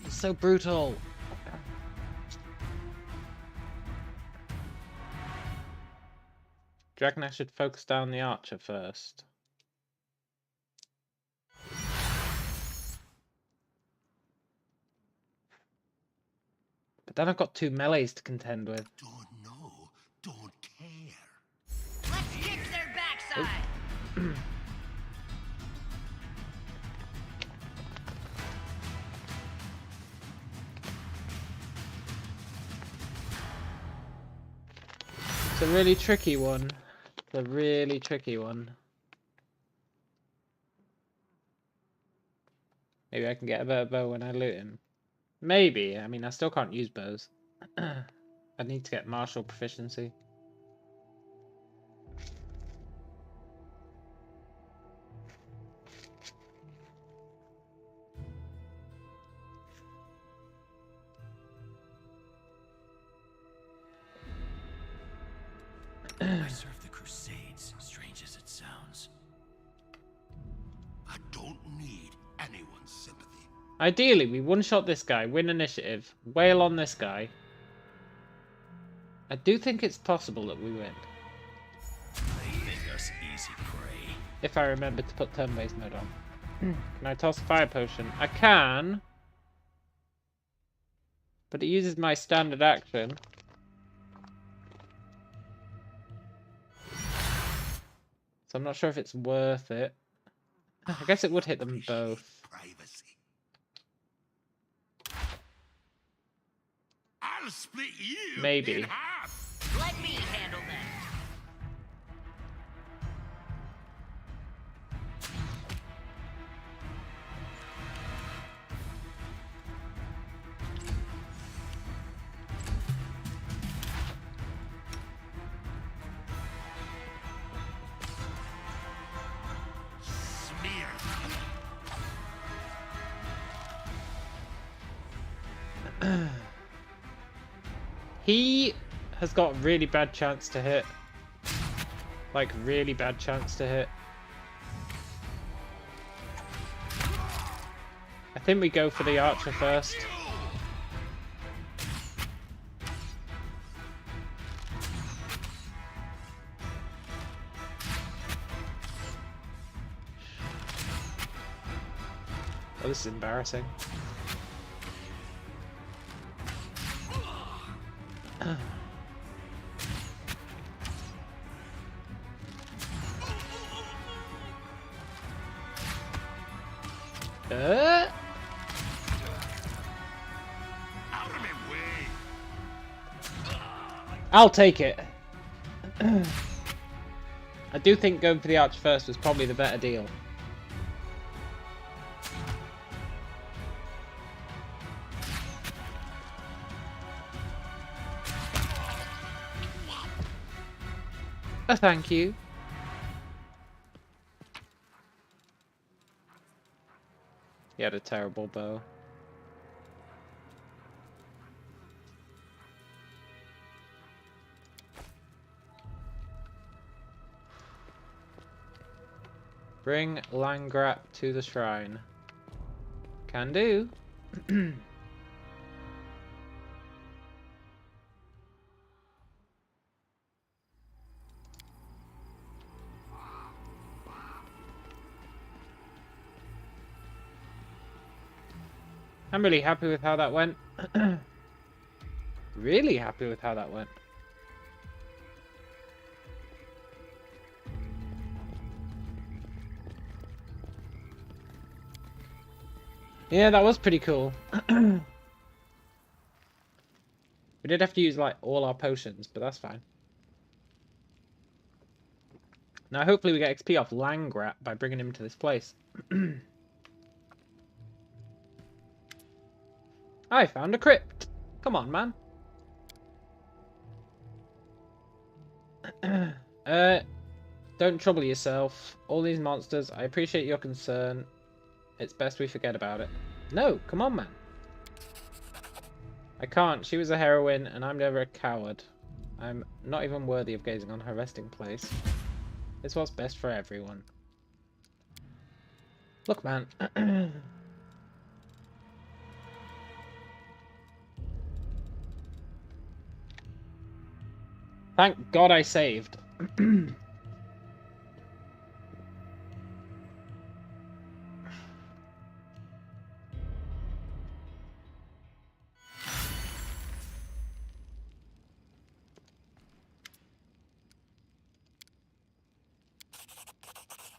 He's so brutal. Do you reckon I should focus down the archer first? But then I've got 2 melees to contend with. Don't know, don't care. Let's kick their backside. It's a really tricky one. It's a really tricky one. Maybe I can get a better bow when I loot him. Maybe. I mean, I still can't use bows. I need to get martial proficiency. I serve the Crusades, strange as it sounds. I don't need anyone's sympathy. Ideally, we one-shot this guy, win initiative, wail on this guy. I do think it's possible that we win. They think us easy prey. If I remember to put turn-based mode on. Can I toss a fire potion? I can. But it uses my standard action. So I'm not sure if it's worth it. I guess it would hit them both. Privacy. I'll split you Maybe. in half. Let me handle them. Smear. He has got a really bad chance to hit. Like, really bad chance to hit. I think we go for the archer first. Oh, this is embarrassing. Out of my way. I'll take it. I do think going for the archer first was probably the better deal. Oh, thank you. He had a terrible bow. Bring Langrat to the shrine. Can do. I'm really happy with how that went. Really happy with how that went. Yeah, that was pretty cool. We did have to use like all our potions, but that's fine. Now hopefully we get XP off Langrat by bringing him to this place. I found a crypt. Come on, man. Don't trouble yourself. All these monsters, I appreciate your concern. It's best we forget about it. No, come on, man. I can't. She was a heroine, and I'm never a coward. I'm not even worthy of gazing on her resting place. It's what's best for everyone. Look, man. Thank God I saved.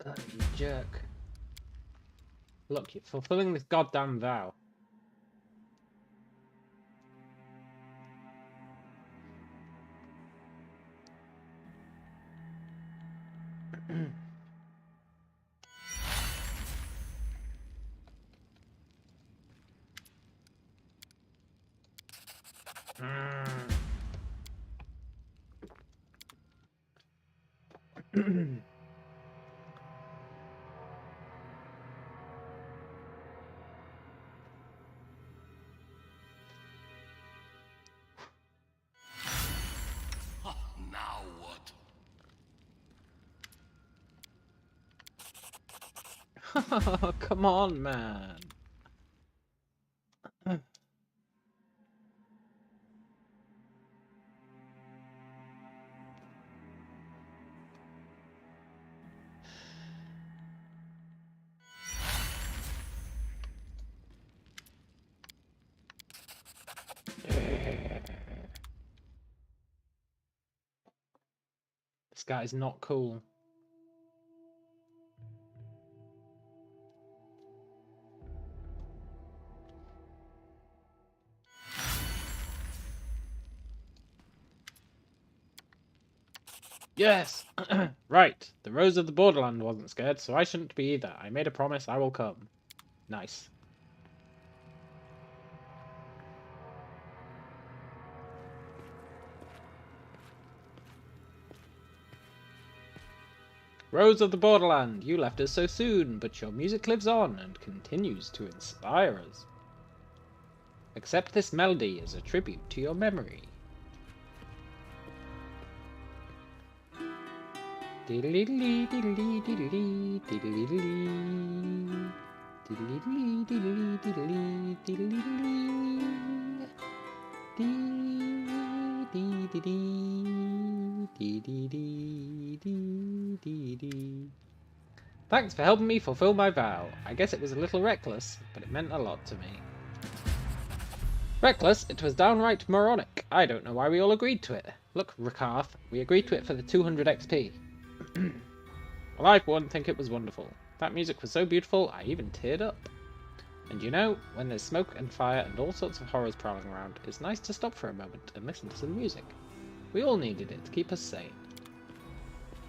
Oh, you jerk. Look, you're fulfilling this goddamn vow. Now what? Oh, come on, man. This guy's not cool. Yes! Right. The Rose of the Borderland wasn't scared, so I shouldn't be either. I made a promise, I will come. Nice. Rose of the Borderland, you left us so soon, but your music lives on and continues to inspire us. Accept this melody as a tribute to your memory. Diddly diddly diddly diddly diddly diddly diddly diddly diddly. Thanks for helping me fulfill my vow. I guess it was a little reckless, but it meant a lot to me. Reckless? It was downright moronic. I don't know why we all agreed to it. Look, Rakarth, we agreed to it for the 200 XP. Well, I for one think it was wonderful. That music was so beautiful, I even teared up. And you know, when there's smoke and fire and all sorts of horrors prowling around, it's nice to stop for a moment and listen to some music. We all needed it to keep us sane.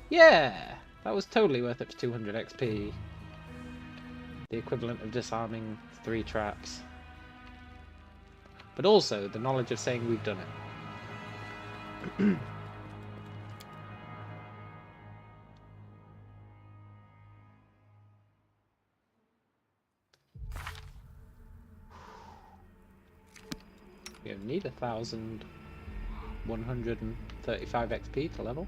Yeah! That was totally worth it for 200 XP. The equivalent of disarming 3 traps. But also the knowledge of saying we've done it. We need 1,135 XP to level.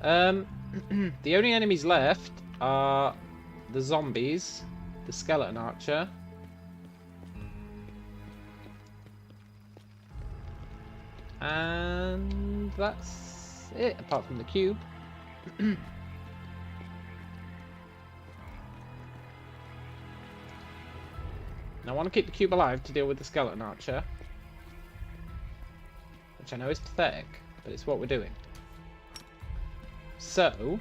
The only enemies left are the zombies, the skeleton archer, and that's it, apart from the cube. Now I want to keep the cube alive to deal with the skeleton archer, which I know is pathetic, but it's what we're doing. So,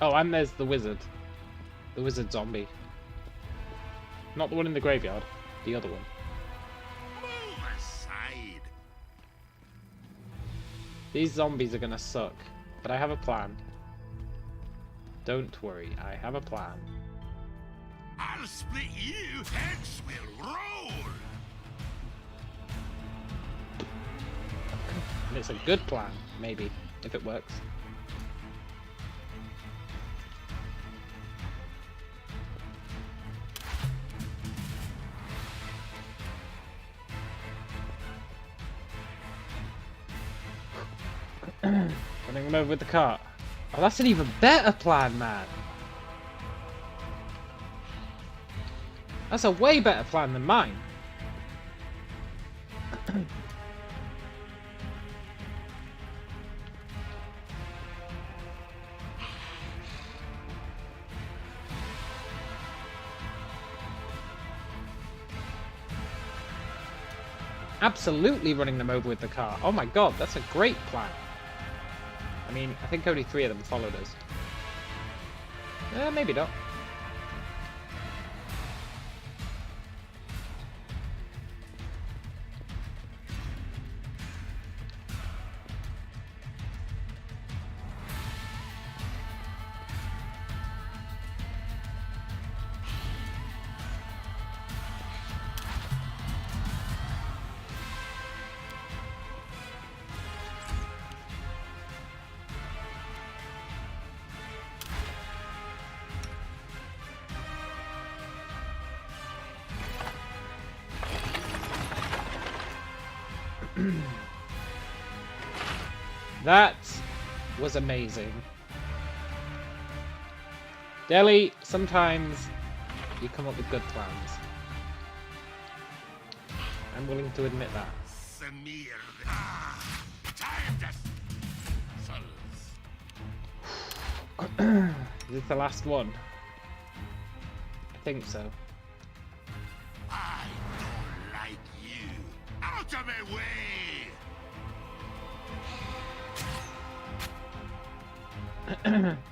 Oh, and there's the wizard. The wizard zombie. Not the one in the graveyard. The other one. Move aside. These zombies are gonna suck. But I have a plan. Don't worry, I have a plan. I'll split you. Heads will roll. And it's a good plan, maybe, if it works. Running them over with the cart. Oh, that's an even better plan, man. That's a way better plan than mine. Absolutely running them over with the car. Oh my god, that's a great plan. I mean, I think only 3 of them followed us. Maybe not. That was amazing. Deli, sometimes you come up with good plans. I'm willing to admit that. Samir. Time to Is this the last one? I think so. I don't like you. Out of my way.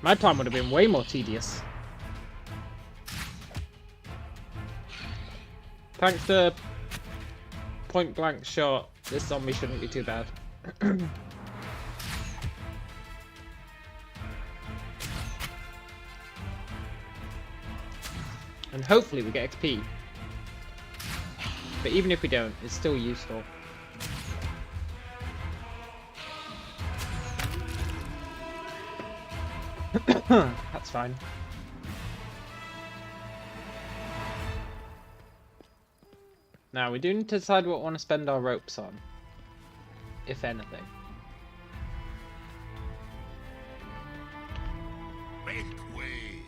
My plan would have been way more tedious. Thanks to point blank shot, this zombie shouldn't be too bad. And hopefully we get XP. But even if we don't, it's still useful. That's fine. Now, we do need to decide what we want to spend our ropes on. If anything. Make way.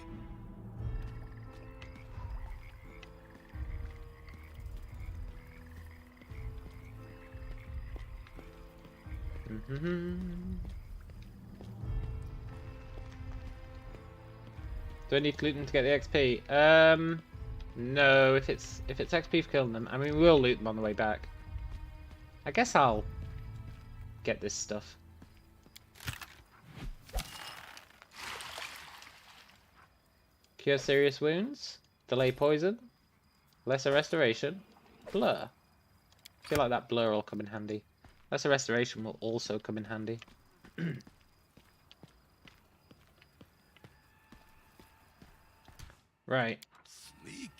Do I need to loot them to get the XP? No, if it's XP for killing them. I mean, we'll loot them on the way back. I guess I'll get this stuff. Cure serious wounds. Delay poison. Lesser restoration. Blur. I feel like that blur will come in handy. Lesser restoration will also come in handy. Right. Sneaky.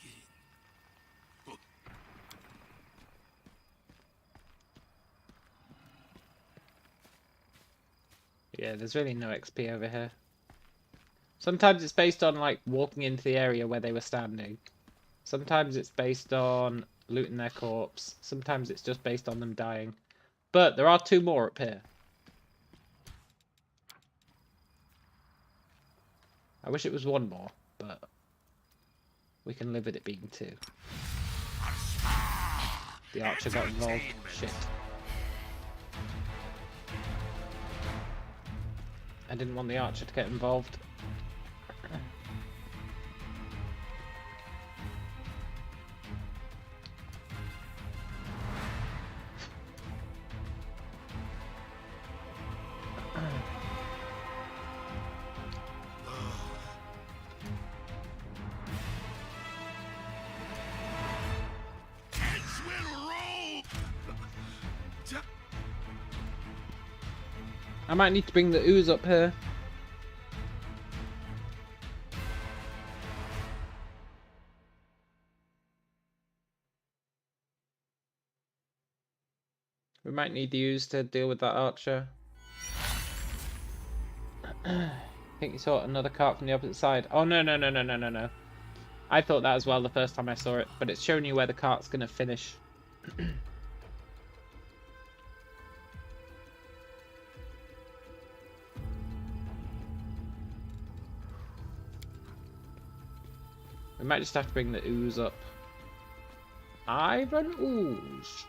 Yeah, there's really no XP over here. Sometimes it's based on, like, walking into the area where they were standing. Sometimes it's based on looting their corpse. Sometimes it's just based on them dying. But there are 2 more up here. I wish it was 1 more, but we can live with it being 2. The archer got involved. Shit. I didn't want the archer to get involved. I might need to bring the ooze up here. We might need the ooze to deal with that archer. I think you saw another cart from the opposite side. Oh, no, no, no, no, no, no, no. I thought that as well the first time I saw it, but it's showing you where the cart's going to finish. We might just have to bring the ooze up. Iron ooze.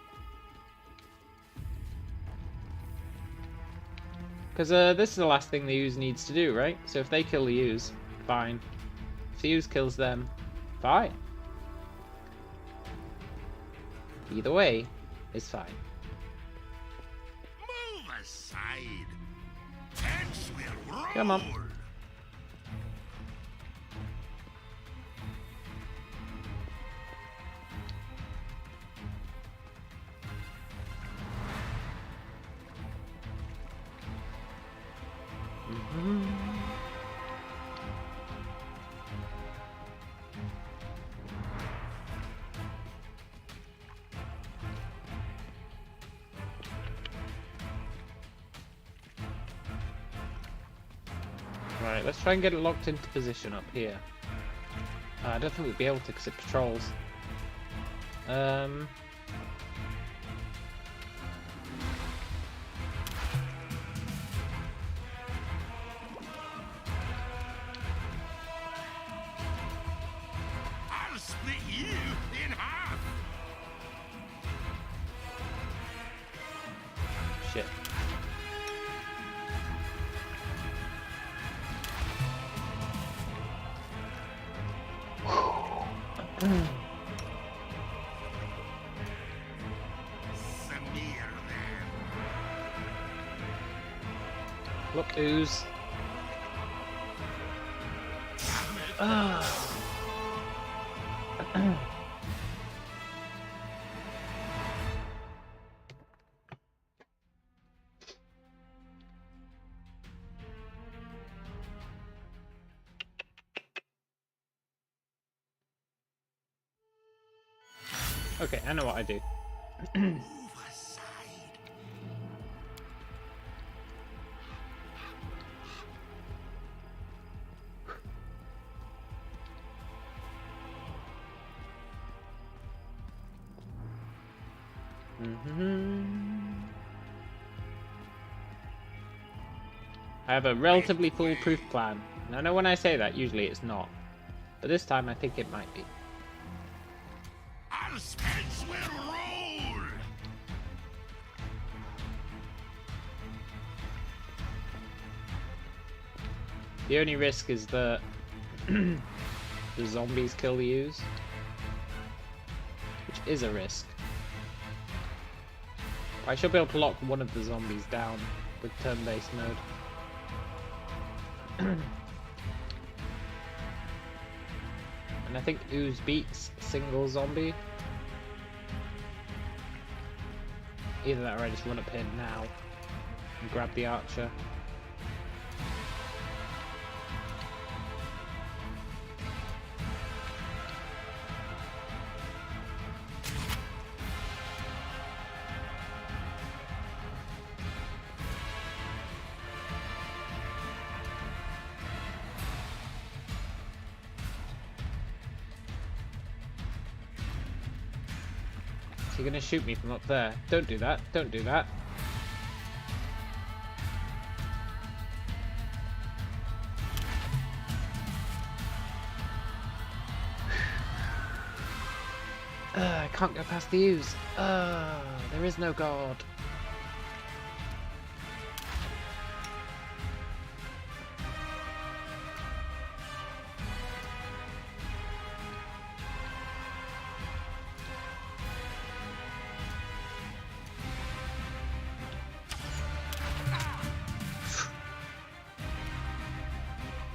Because this is the last thing the ooze needs to do, right? So if they kill the ooze, fine. If the ooze kills them, fine. Either way is fine. Move aside. Tanks will roll. Come on. Right, let's try and get it locked into position up here. I don't think we'll be able to because it patrols. I'll split you in half. Shit. Samir, then. Look, ooze. Ah. Okay, I know what I do. Move aside. I have a relatively foolproof plan. And I know when I say that, usually it's not. But this time I think it might be. I'll Spence will roll. The only risk is that the zombies kill the ooze. Which is a risk. I should be able to lock one of the zombies down with turn-based mode. And I think ooze beats single zombie. Either that or I just run up here now and grab the archer. You're gonna shoot me from up there. Don't do that. Don't do that. I can't go past the ooze. There is no god.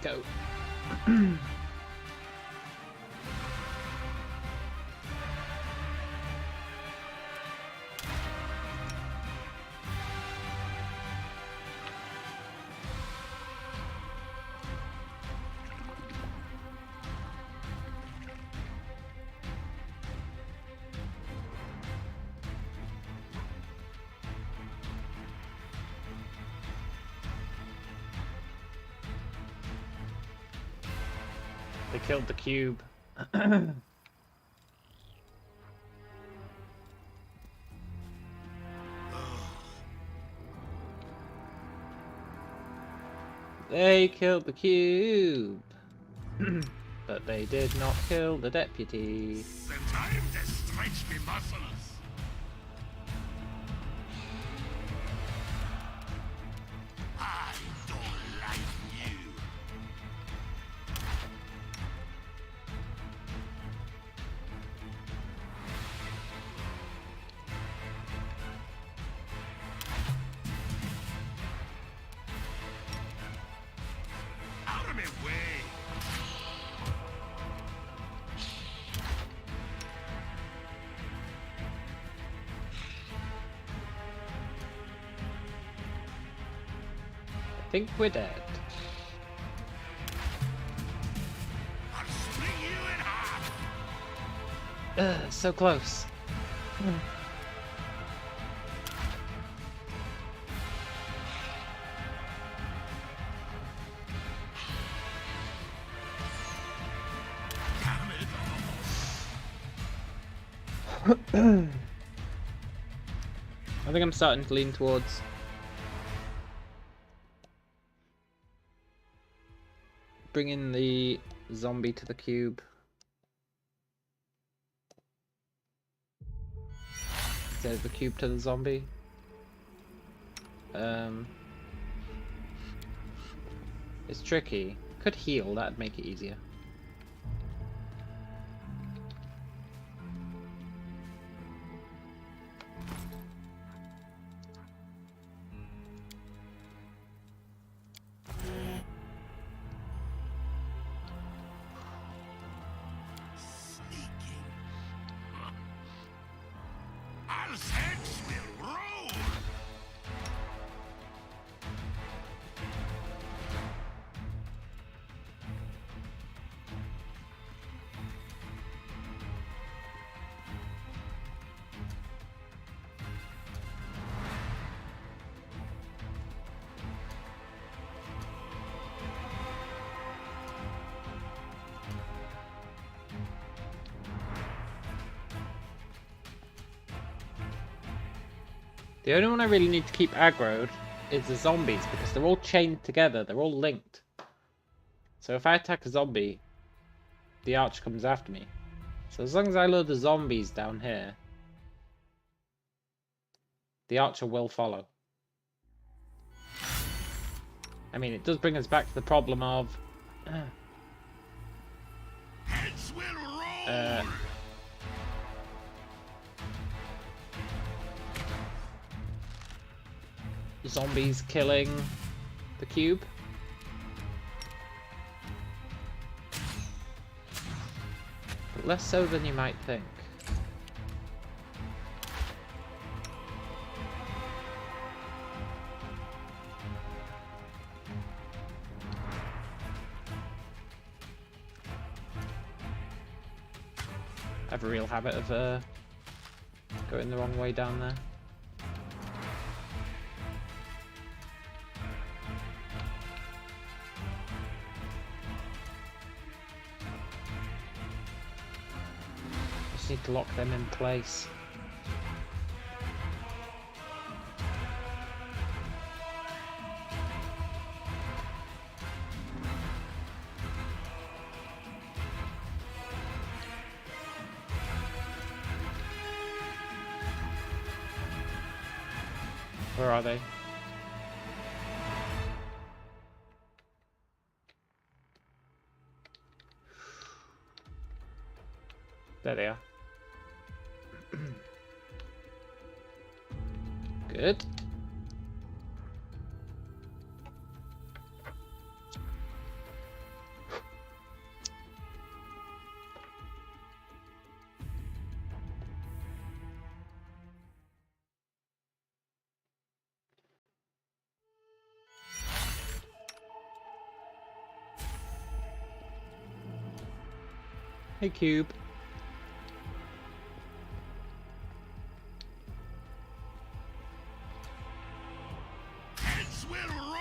Go. They killed the cube. They killed the cube. But they did not kill the deputy. The time to stretch me muscles. I don't like you. Out of my way. I think we're dead. I'll split you in half. So close. Damn it. I think I'm starting to lean towards bringing the zombie to the cube. Instead of the cube to the zombie. It's tricky. Could heal, that'd make it easier. Our heads will roll. The only one I really need to keep aggroed is the zombies, because they're all chained together, they're all linked. So if I attack a zombie, the archer comes after me. So as long as I lure the zombies down here, the archer will follow. I mean, it does bring us back to the problem of... Heads will roll. Zombies killing the cube. But less so than you might think. I have a real habit of going the wrong way down there. Need to lock them in place. Where are they? There they are. Good. Hey, Cube. Heads will roll.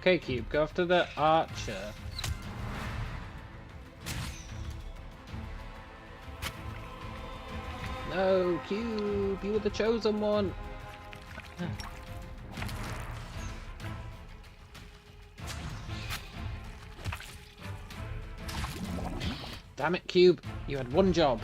Okay, Cube, go after the archer. No, Cube, you were the chosen one. Damn it, Cube, you had one job.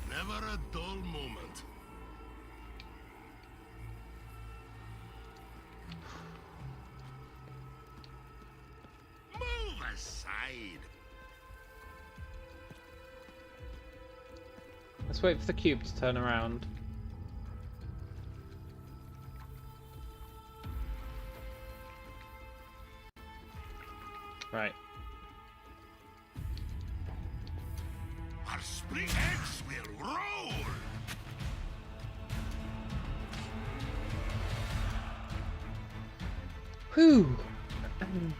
Never a dull moment. Move aside. Let's wait for the cube to turn around. Right. Our spring eggs will roll. Whew. Smear them.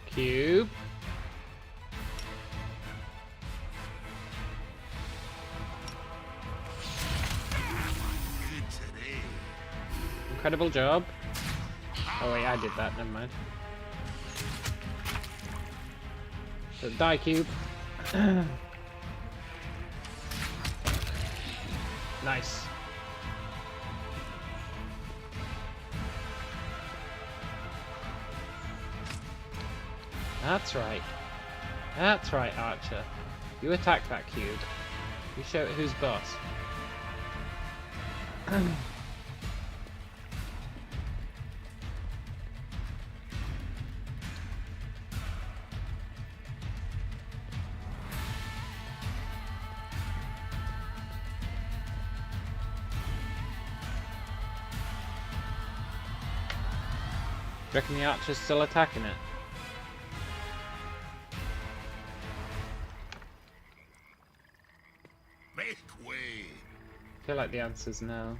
Cube. Good today. Incredible job. Oh wait, I did that, never mind. So die, Cube. Nice. That's right. That's right, Archer. You attack that cube. You show it who's boss. Do you reckon the Archer's still attacking it? Make way. I feel like the answer's no.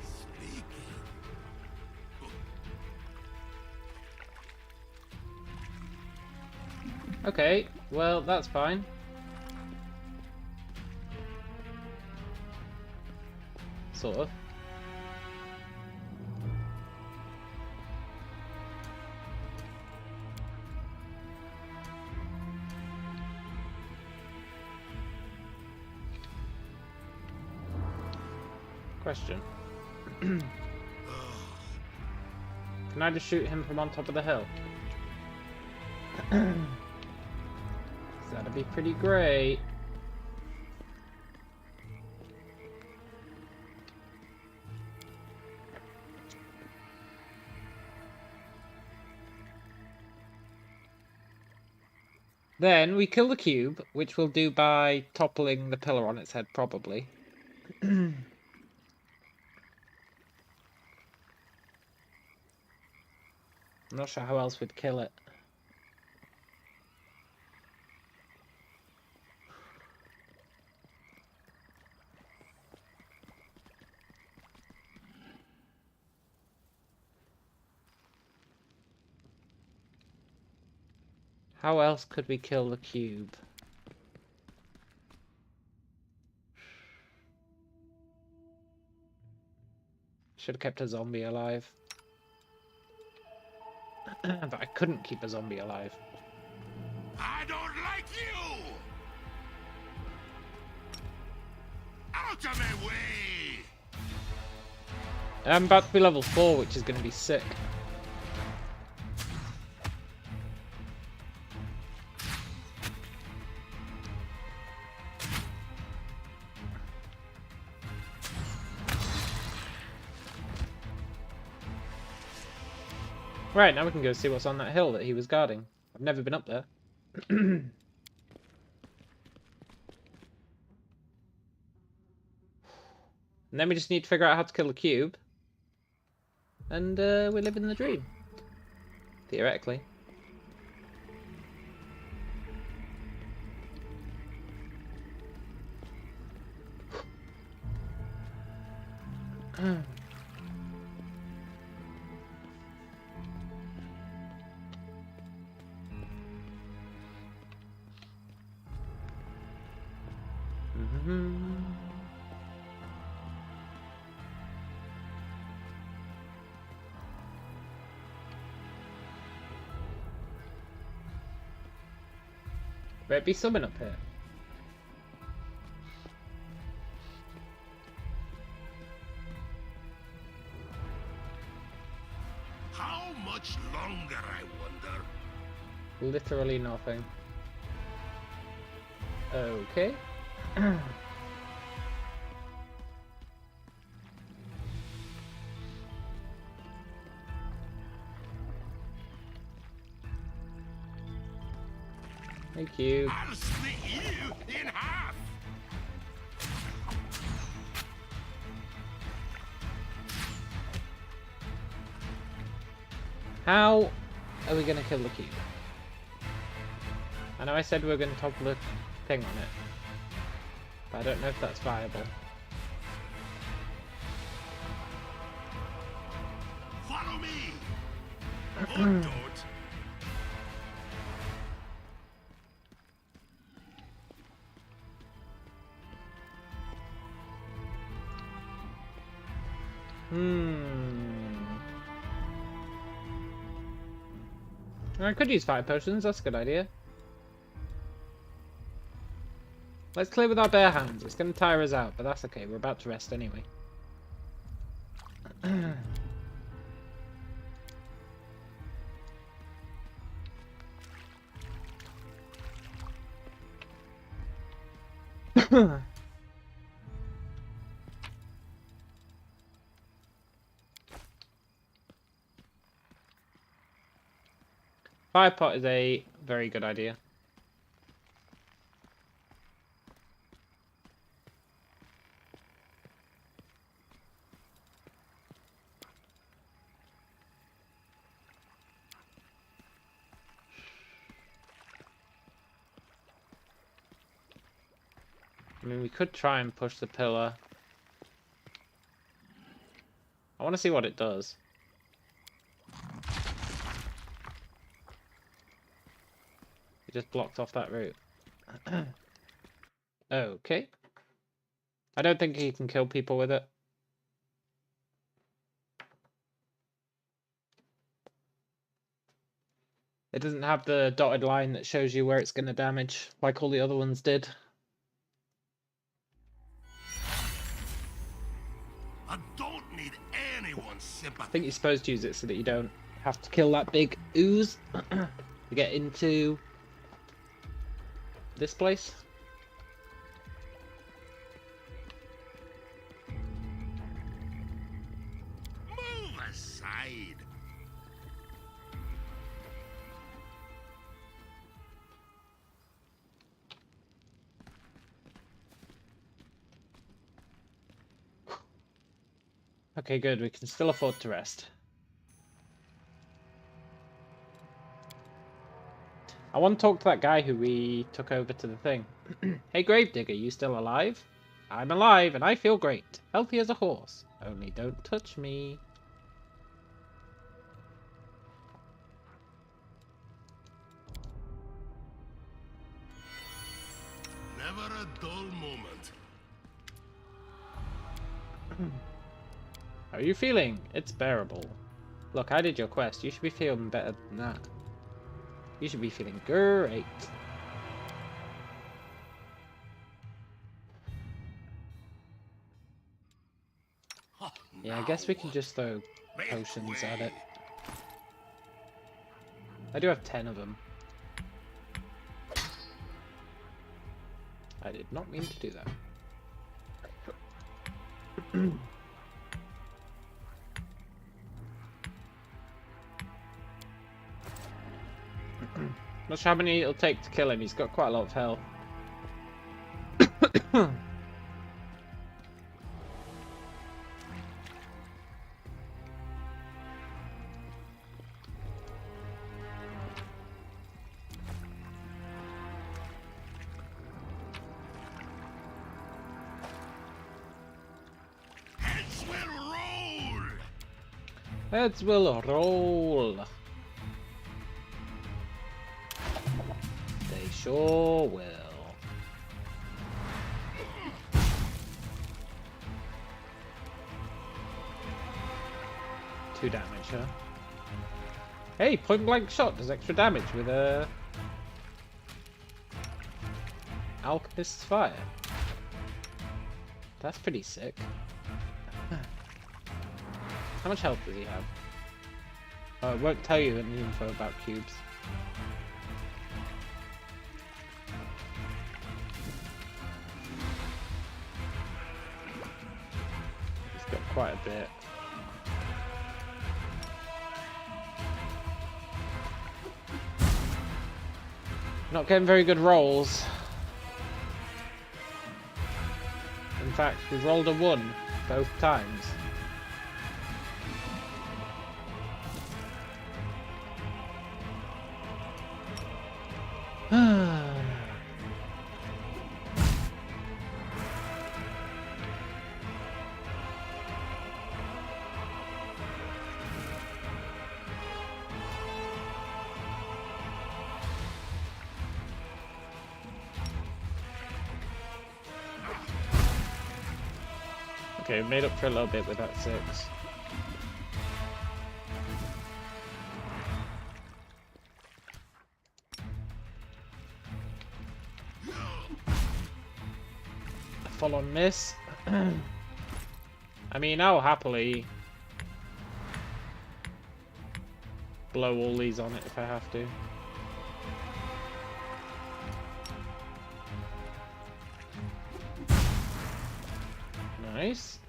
Speaking. Okay, well, that's fine. Sort of. Question. Can I just shoot him from on top of the hill? 'Cause that'd be pretty great. Then we kill the cube, which we'll do by toppling the pillar on its head, probably. I'm not sure how else we'd kill it. How else could we kill the cube? Should have kept a zombie alive. But I couldn't keep a zombie alive. I don't like you. Out of my way. I'm about to be level 4, which is going to be sick. Right, now we can go see what's on that hill that he was guarding. I've never been up there. And then we just need to figure out how to kill the cube. And we're living the dream. Theoretically. There'd be someone up here. How much longer, I wonder? Literally nothing. Okay. Thank you. I'll split you in half! How are we gonna kill the cube? I know I said we were gonna topple the thing on it, but I don't know if that's viable. Follow me! Or don't. I could use 5 potions, that's a good idea. Let's clear with our bare hands. It's going to tire us out, but that's okay. We're about to rest anyway. Fire pot is a very good idea. I mean, we could try and push the pillar. I want to see what it does. It just blocked off that route. Okay. I don't think he can kill people with it. It doesn't have the dotted line that shows you where it's going to damage, like all the other ones did. I don't need anyone's sympathy. I think you're supposed to use it so that you don't have to kill that big ooze to get into this place. Move aside. Okay, good. We can still afford to rest. I want to talk to that guy who we took over to the thing. Hey, Gravedigger, you still alive? I'm alive, and I feel great. Healthy as a horse. Only don't touch me. Never a dull moment. How are you feeling? It's bearable. Look, I did your quest. You should be feeling better than that. You should be feeling great. Oh, Yeah, I guess we can now, just throw make potions at way. it. I do have 10 of them. I did not mean to do that. Not sure how many it'll take to kill him. He's got quite a lot of health. Heads will roll. They sure will. Two damage, huh? Hey, point blank shot does extra damage with a Alchemist's Fire. That's pretty sick. How much health does he have? Oh, it won't tell you any info about cubes. He's got quite a bit. Not getting very good rolls. In fact, we've rolled a 1 both times. Okay, we made up for a little bit with that 6. Full on miss. I mean, I'll happily blow all these on it if I have to. Nice.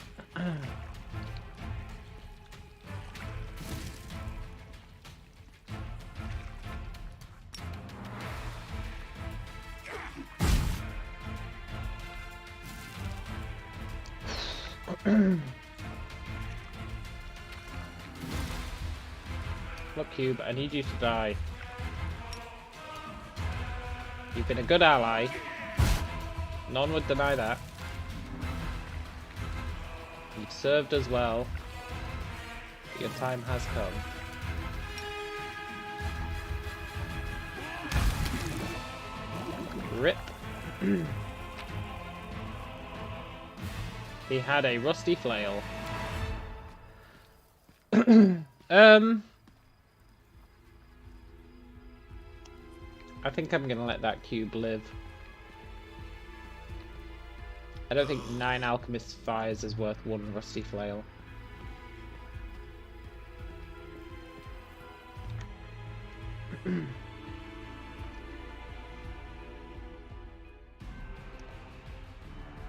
Look, Cube, I need you to die. You've been a good ally. None would deny that. You've served us well. Your time has come. Rip. He had a rusty flail. I think I'm gonna let that cube live. I don't think 9 Alchemist's Fires is worth 1 rusty flail.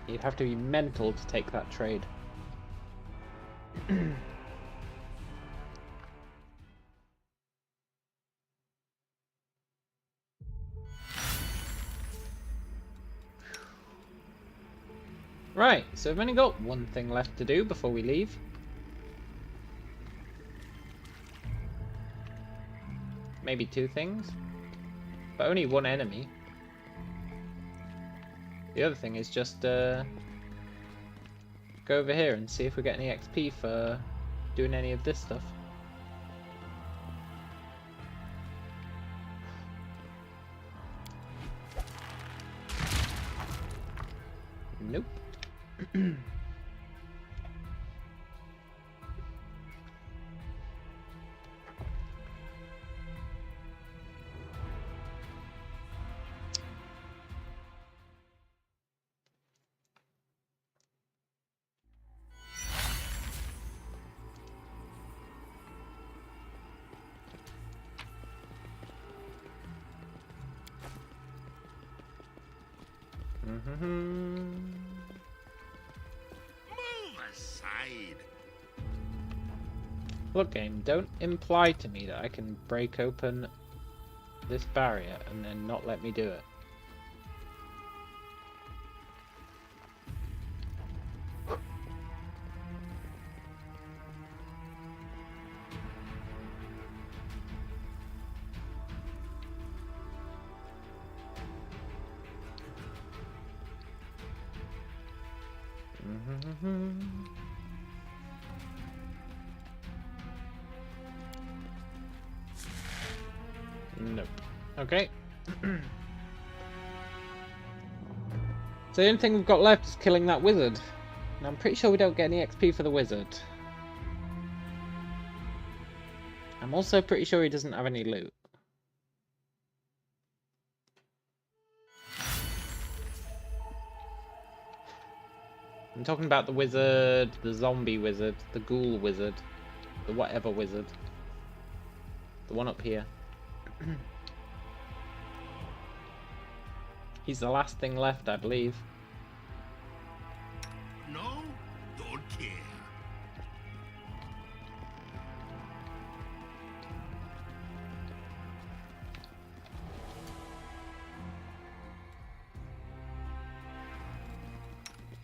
You'd have to be mental to take that trade. Right, so we've only got one thing left to do before we leave. Maybe 2 things, but only 1 enemy. The other thing is just go over here and see if we get any XP for doing any of this stuff. Nope. Move aside. Look, game, don't imply to me that I can break open this barrier and then not let me do it. Okay. So the only thing we've got left is killing that wizard. And I'm pretty sure we don't get any XP for the wizard. I'm also pretty sure he doesn't have any loot. I'm talking about the wizard, the zombie wizard, the ghoul wizard, the whatever wizard. The one up here. He's the last thing left, I believe. No? Don't care.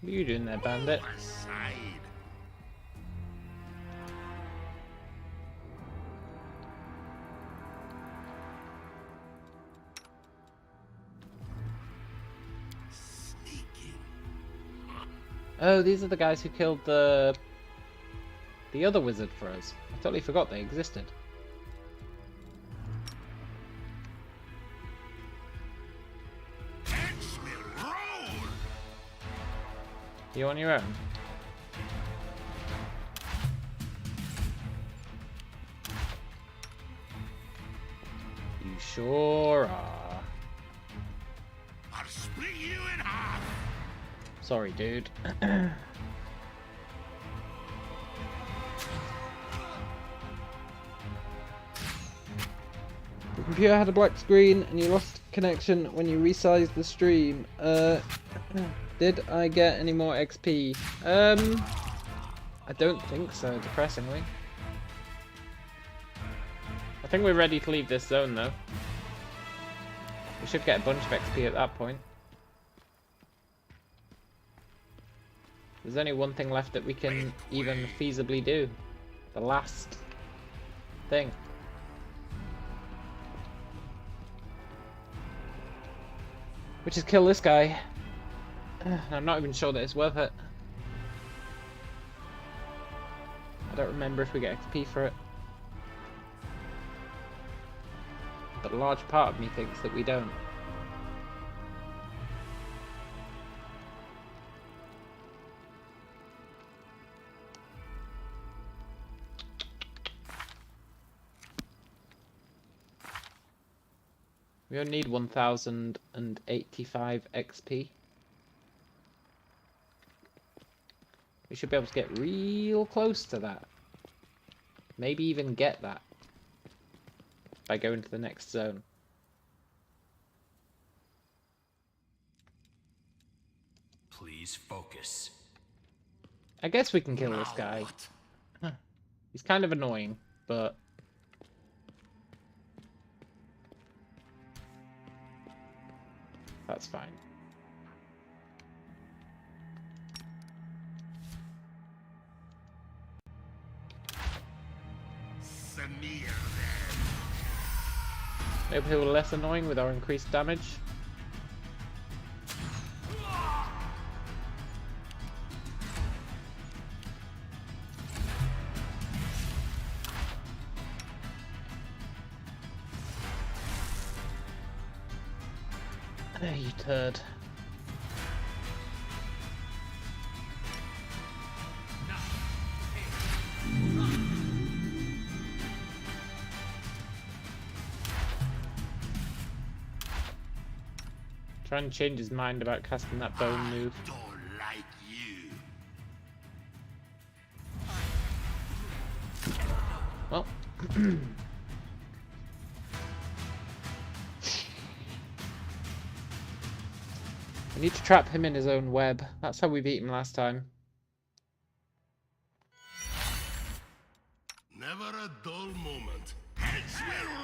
What are you doing there, bandit? Move aside. Sneaking. Oh, these are the guys who killed the other wizard for us. I totally forgot they existed. Catch me roll. You on your own? You sure are. I'll split you in half. Sorry, dude. The computer had a black screen and you lost connection when you resized the stream. Did I get any more XP? I don't think so, depressingly. I think we're ready to leave this zone, though. We should get a bunch of XP at that point. There's only one thing left that we can even feasibly do. The last thing. Which is kill this guy. I'm not even sure that it's worth it. I don't remember if we get XP for it. But a large part of me thinks that we don't. We only need 1085 XP. We should be able to get real close to that. Maybe even get that by going to the next zone. Please focus. I guess we can kill this guy. He's kind of annoying, but that's fine. Samir, Maybe he'll be less annoying with our increased damage. There, you turd. Trying to change his mind about casting that bone move. don't like you. Well. We need to trap him in his own web. That's how we beat him last time. Never a dull moment. Heads will roll.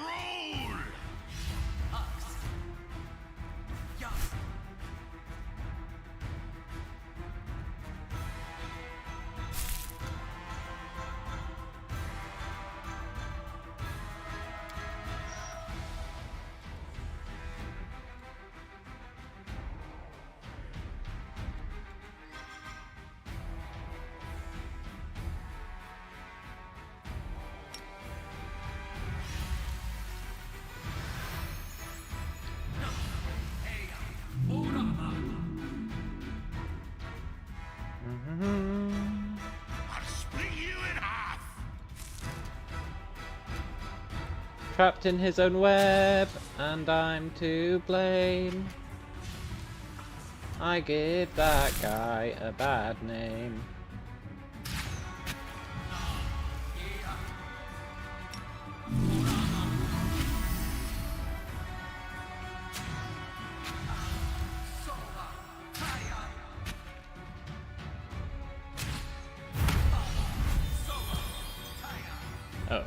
trapped in his own web, and I'm to blame. I give that guy a bad name. Oh.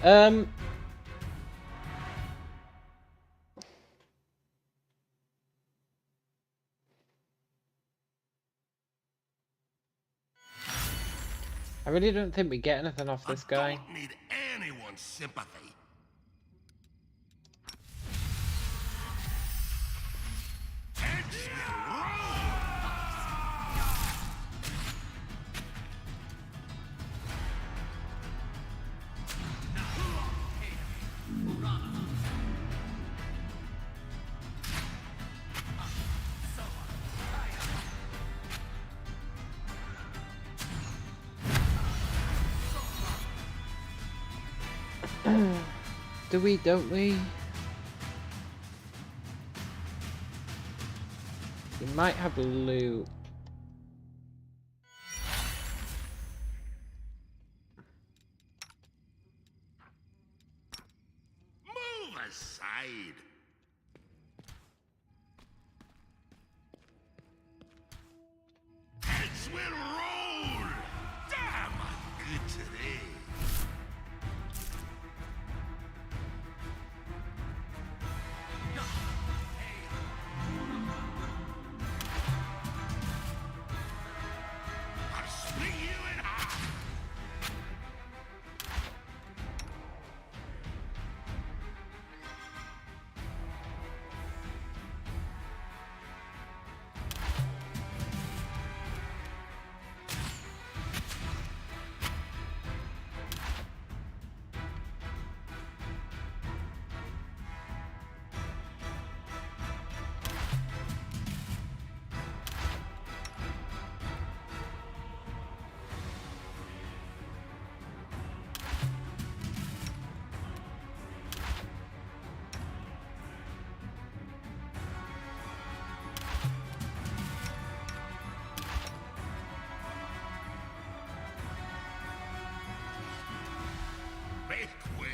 um. I really don't think we get anything off this guy. I don't need anyone's sympathy. Heads will roll! Do we, don't we? We might have loot. Move aside! Heads will roll! Damn, I'm good today. I'll split you in half! Make way!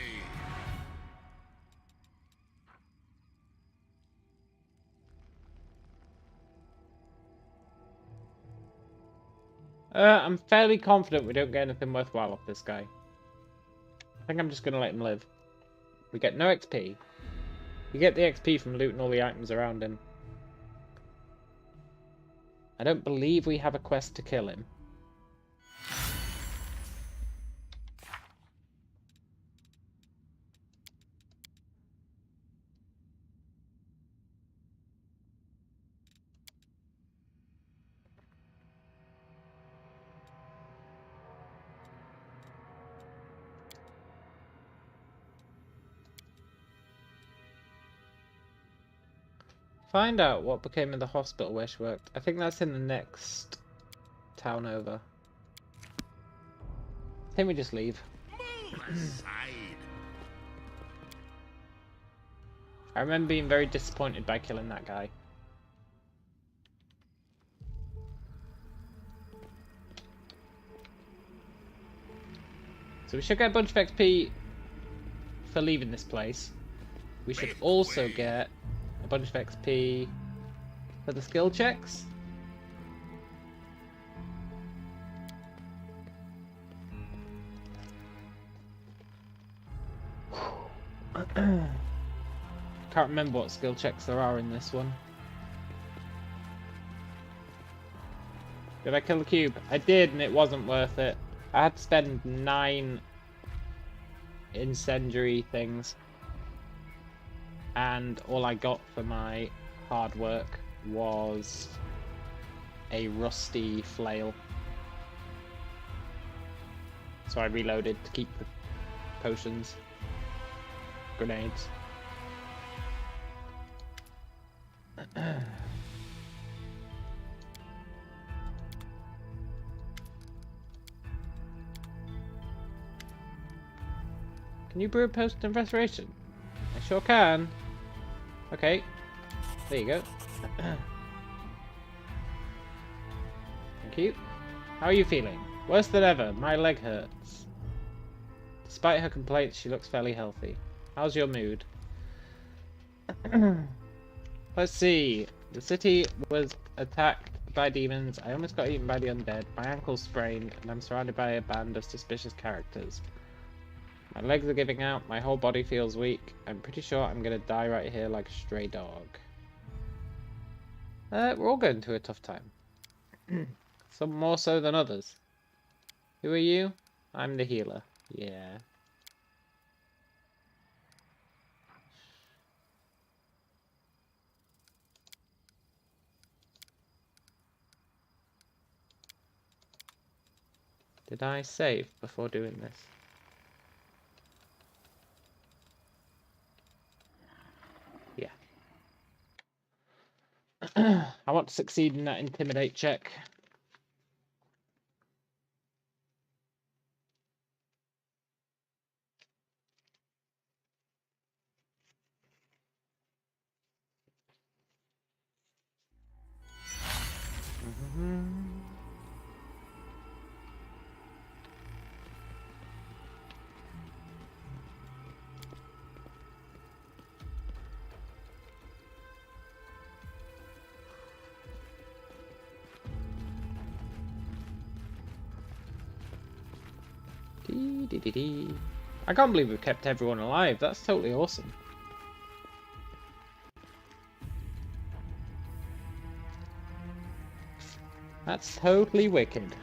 I'm fairly confident we don't get anything worthwhile off this guy. I think I'm just gonna let him live. We get no XP. We get the XP from looting all the items around him. I don't believe we have a quest to kill him. Find out what became of the hospital where she worked. I think that's in the next town over. I think we just leave. Move aside! I remember being very disappointed by killing that guy. So we should get a bunch of XP for leaving this place. We should also get a bunch of XP for the skill checks. Can't remember what skill checks there are in this one. Did I kill the cube? I did, and it wasn't worth it. I had to spend 9 incendiary things, and all I got for my hard work was a rusty flail. So I reloaded to keep the potions, grenades. Can you brew a potion of restoration? I sure can. Okay. There you go. Thank you. How are you feeling? Worse than ever. My leg hurts. Despite her complaints, she looks fairly healthy. How's your mood? Let's see. The city was attacked by demons. I almost got eaten by the undead. My ankle's sprained, and I'm surrounded by a band of suspicious characters. My legs are giving out. My whole body feels weak. I'm pretty sure I'm gonna die right here like a stray dog. We're all going through a tough time. Some more so than others. Who are you? I'm the healer. Yeah. Did I save before doing this? Yeah. I want to succeed in that intimidate check. I can't believe we've kept everyone alive. That's totally awesome. That's totally wicked.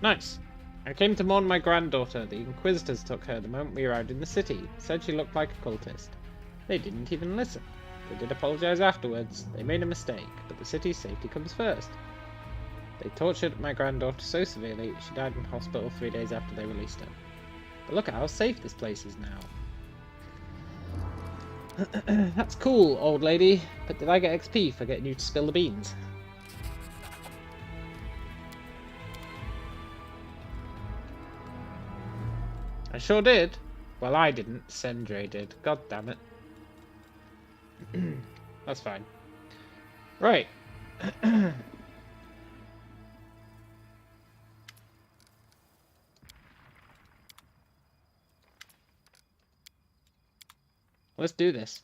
Nice. I came to mourn my granddaughter. The Inquisitors took her the moment we arrived in the city. Said she looked like a cultist. They didn't even listen. They did apologize afterwards. They made a mistake, but the city's safety comes first. They tortured my granddaughter so severely, she died in hospital 3 days after they released her. But look at how safe this place is now. That's cool, old lady. But did I get XP for getting you to spill the beans? I sure did. Well, I didn't. Sendre did. God damn it. That's fine. Right. Let's do this.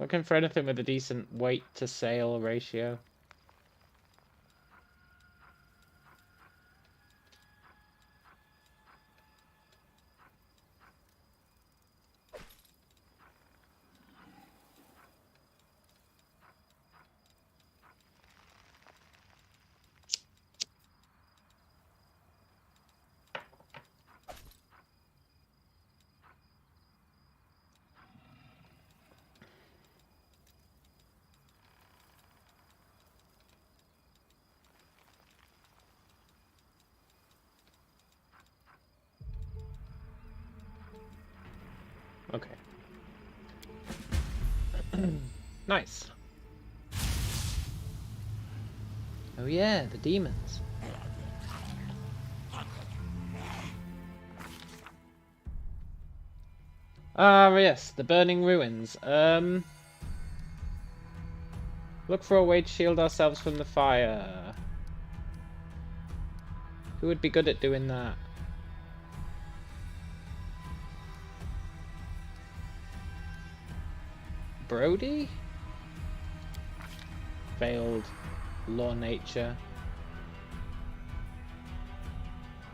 Looking for anything with a decent weight to sail ratio. Okay. Nice. Oh yeah, the demons. Ah, yes, the burning ruins. Look for a way to shield ourselves from the fire. Who would be good at doing that? Brody? Failed. Law nature.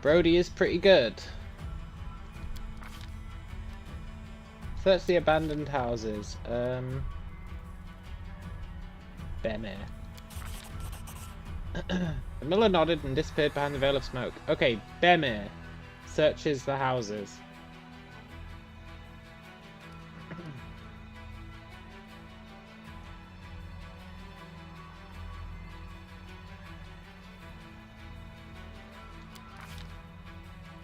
Brody is pretty good. Search the abandoned houses. Bemir. The miller nodded and disappeared behind the veil of smoke. Okay, Bemir searches the houses.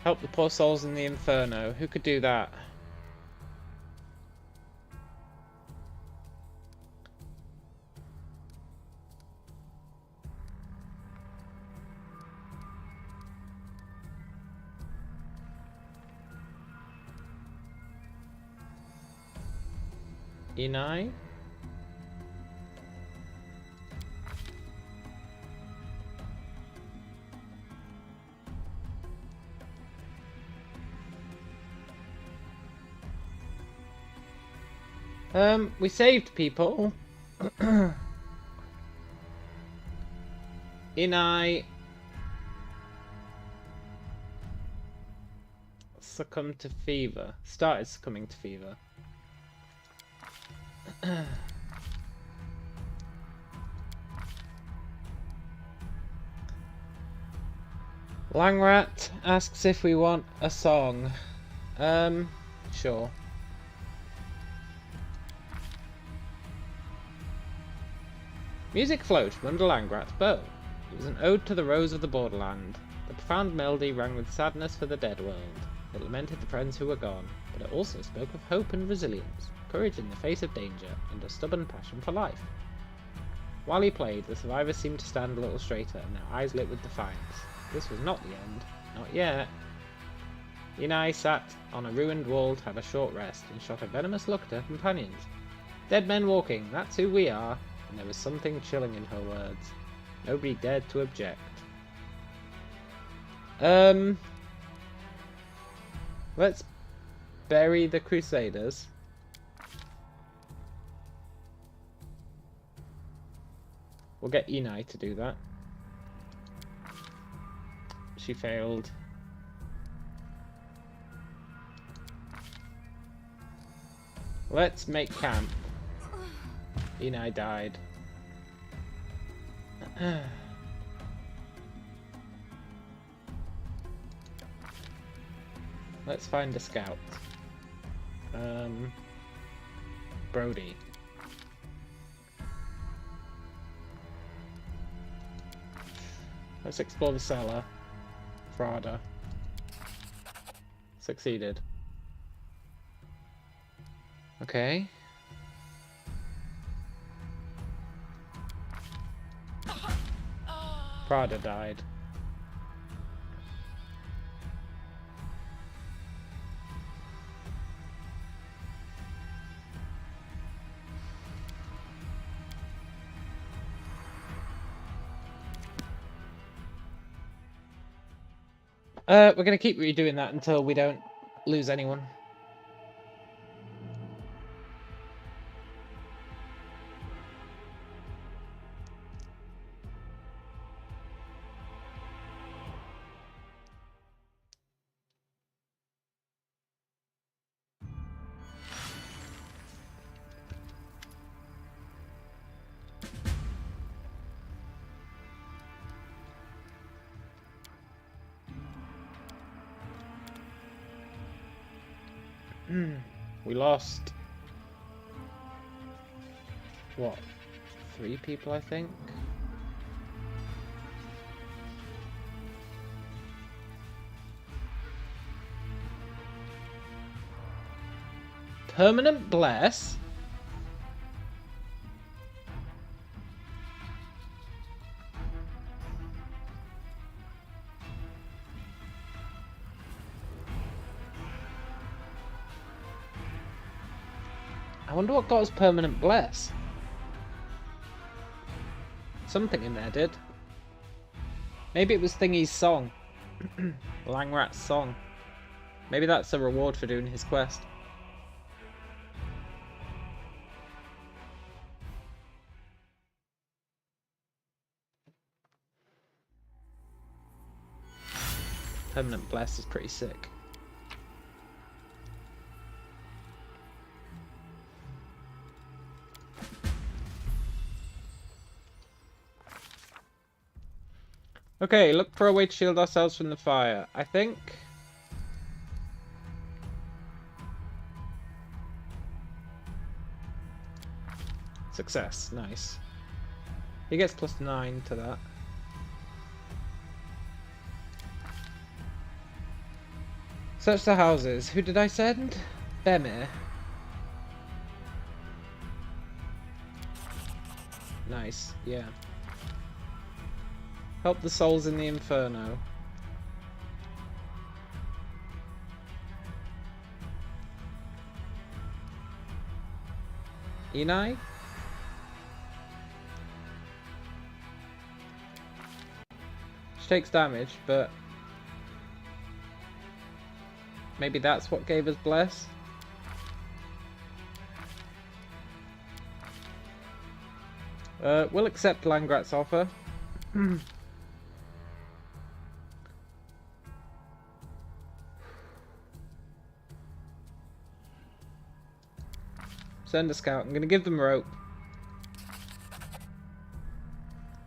Help the poor souls in the inferno. Who could do that? Inai? We saved people. Inai succumbed to fever. Started succumbing to fever. Langrat asks if we want a song. Sure. Music flowed from under Langrat's bow. It was an ode to the rose of the borderland. The profound melody rang with sadness for the dead world. It lamented the friends who were gone, but it also spoke of hope and resilience, courage in the face of danger, and a stubborn passion for life. While he played, the survivors seemed to stand a little straighter, and their eyes lit with defiance. This was not the end. Not yet. Inai sat on a ruined wall to have a short rest, and shot a venomous look at her companions. Dead men walking, that's who we are. And there was something chilling in her words. Nobody dared to object. Let's bury the Crusaders. We'll get Inai to do that. She failed. Let's make camp. Inai died. Let's find a scout. Brody. Let's explore the cellar. Prada. Succeeded. Okay. Prada died. We're gonna keep redoing that until we don't lose anyone. We lost, what, 3 people, I think? Permanent bless? I wonder what got us permanent bless. Something in there did. Maybe it was Thingy's song. Langrat's song. Maybe that's a reward for doing his quest. Permanent bless is pretty sick. Okay, look for a way to shield ourselves from the fire. I think... Success, nice. He gets +9 to that. Search the houses. Who did I send? Bemir. Nice, yeah. Help the souls in the inferno. Enai? She takes damage, but maybe that's what gave us Bless? We'll accept Langrat's offer. Send a scout. I'm gonna give them rope.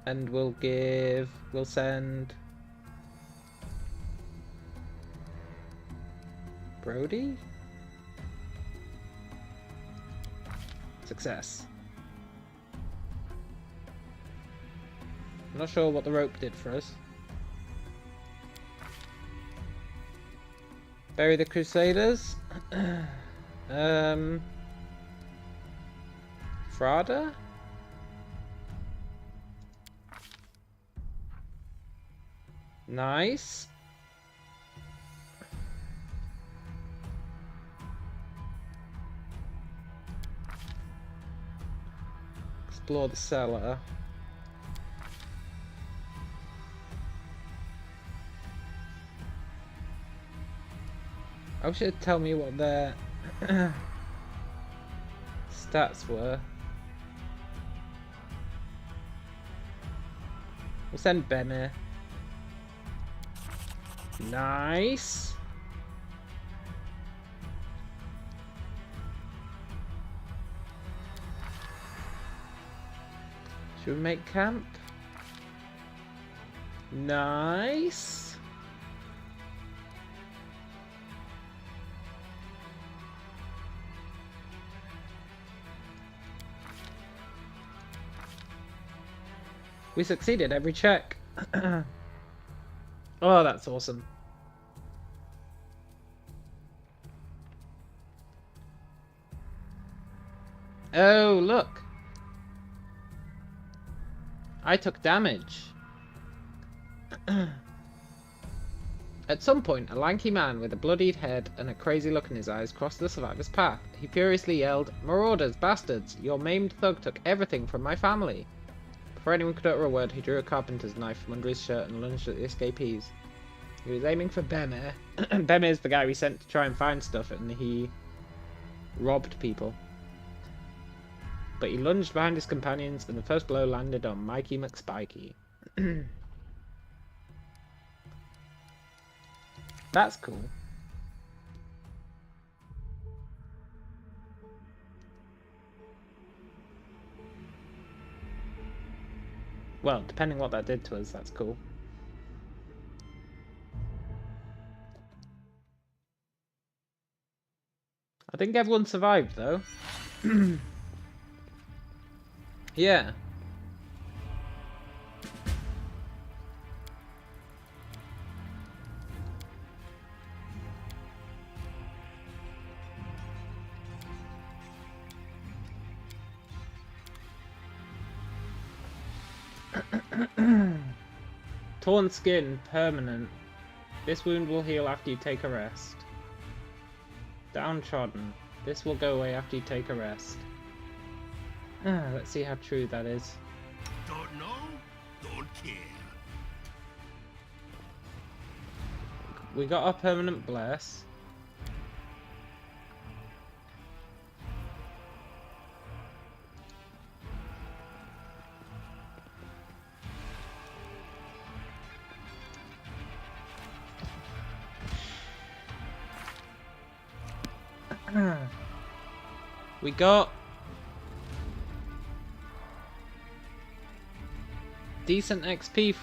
And we'll send Brody? Success. I'm not sure what the rope did for us. Bury the Crusaders. Frada? Nice. Explore the cellar. I wish it'd tell me what their stats were. We'll send Bemir. Nice. Should we make camp? Nice. We succeeded every check. Oh, that's awesome. Oh, look. I took damage. At some point, a lanky man with a bloodied head and a crazy look in his eyes crossed the survivor's path. He furiously yelled, "Marauders, bastards! Your maimed thug took everything from my family!" Before anyone could utter a word, he drew a carpenter's knife from under his shirt and lunged at the escapees. He was aiming for Bemir. Bemir's the guy we sent to try and find stuff, and he robbed people. But he lunged behind his companions, and the first blow landed on Mikey McSpikey. That's cool. Well, depending what that did to us, that's cool. I think everyone survived, though. Yeah. Torn skin, permanent. This wound will heal after you take a rest. Downtrodden. This will go away after you take a rest. Let's see how true that is. Don't know, don't care. We got our permanent bless. We got decent XP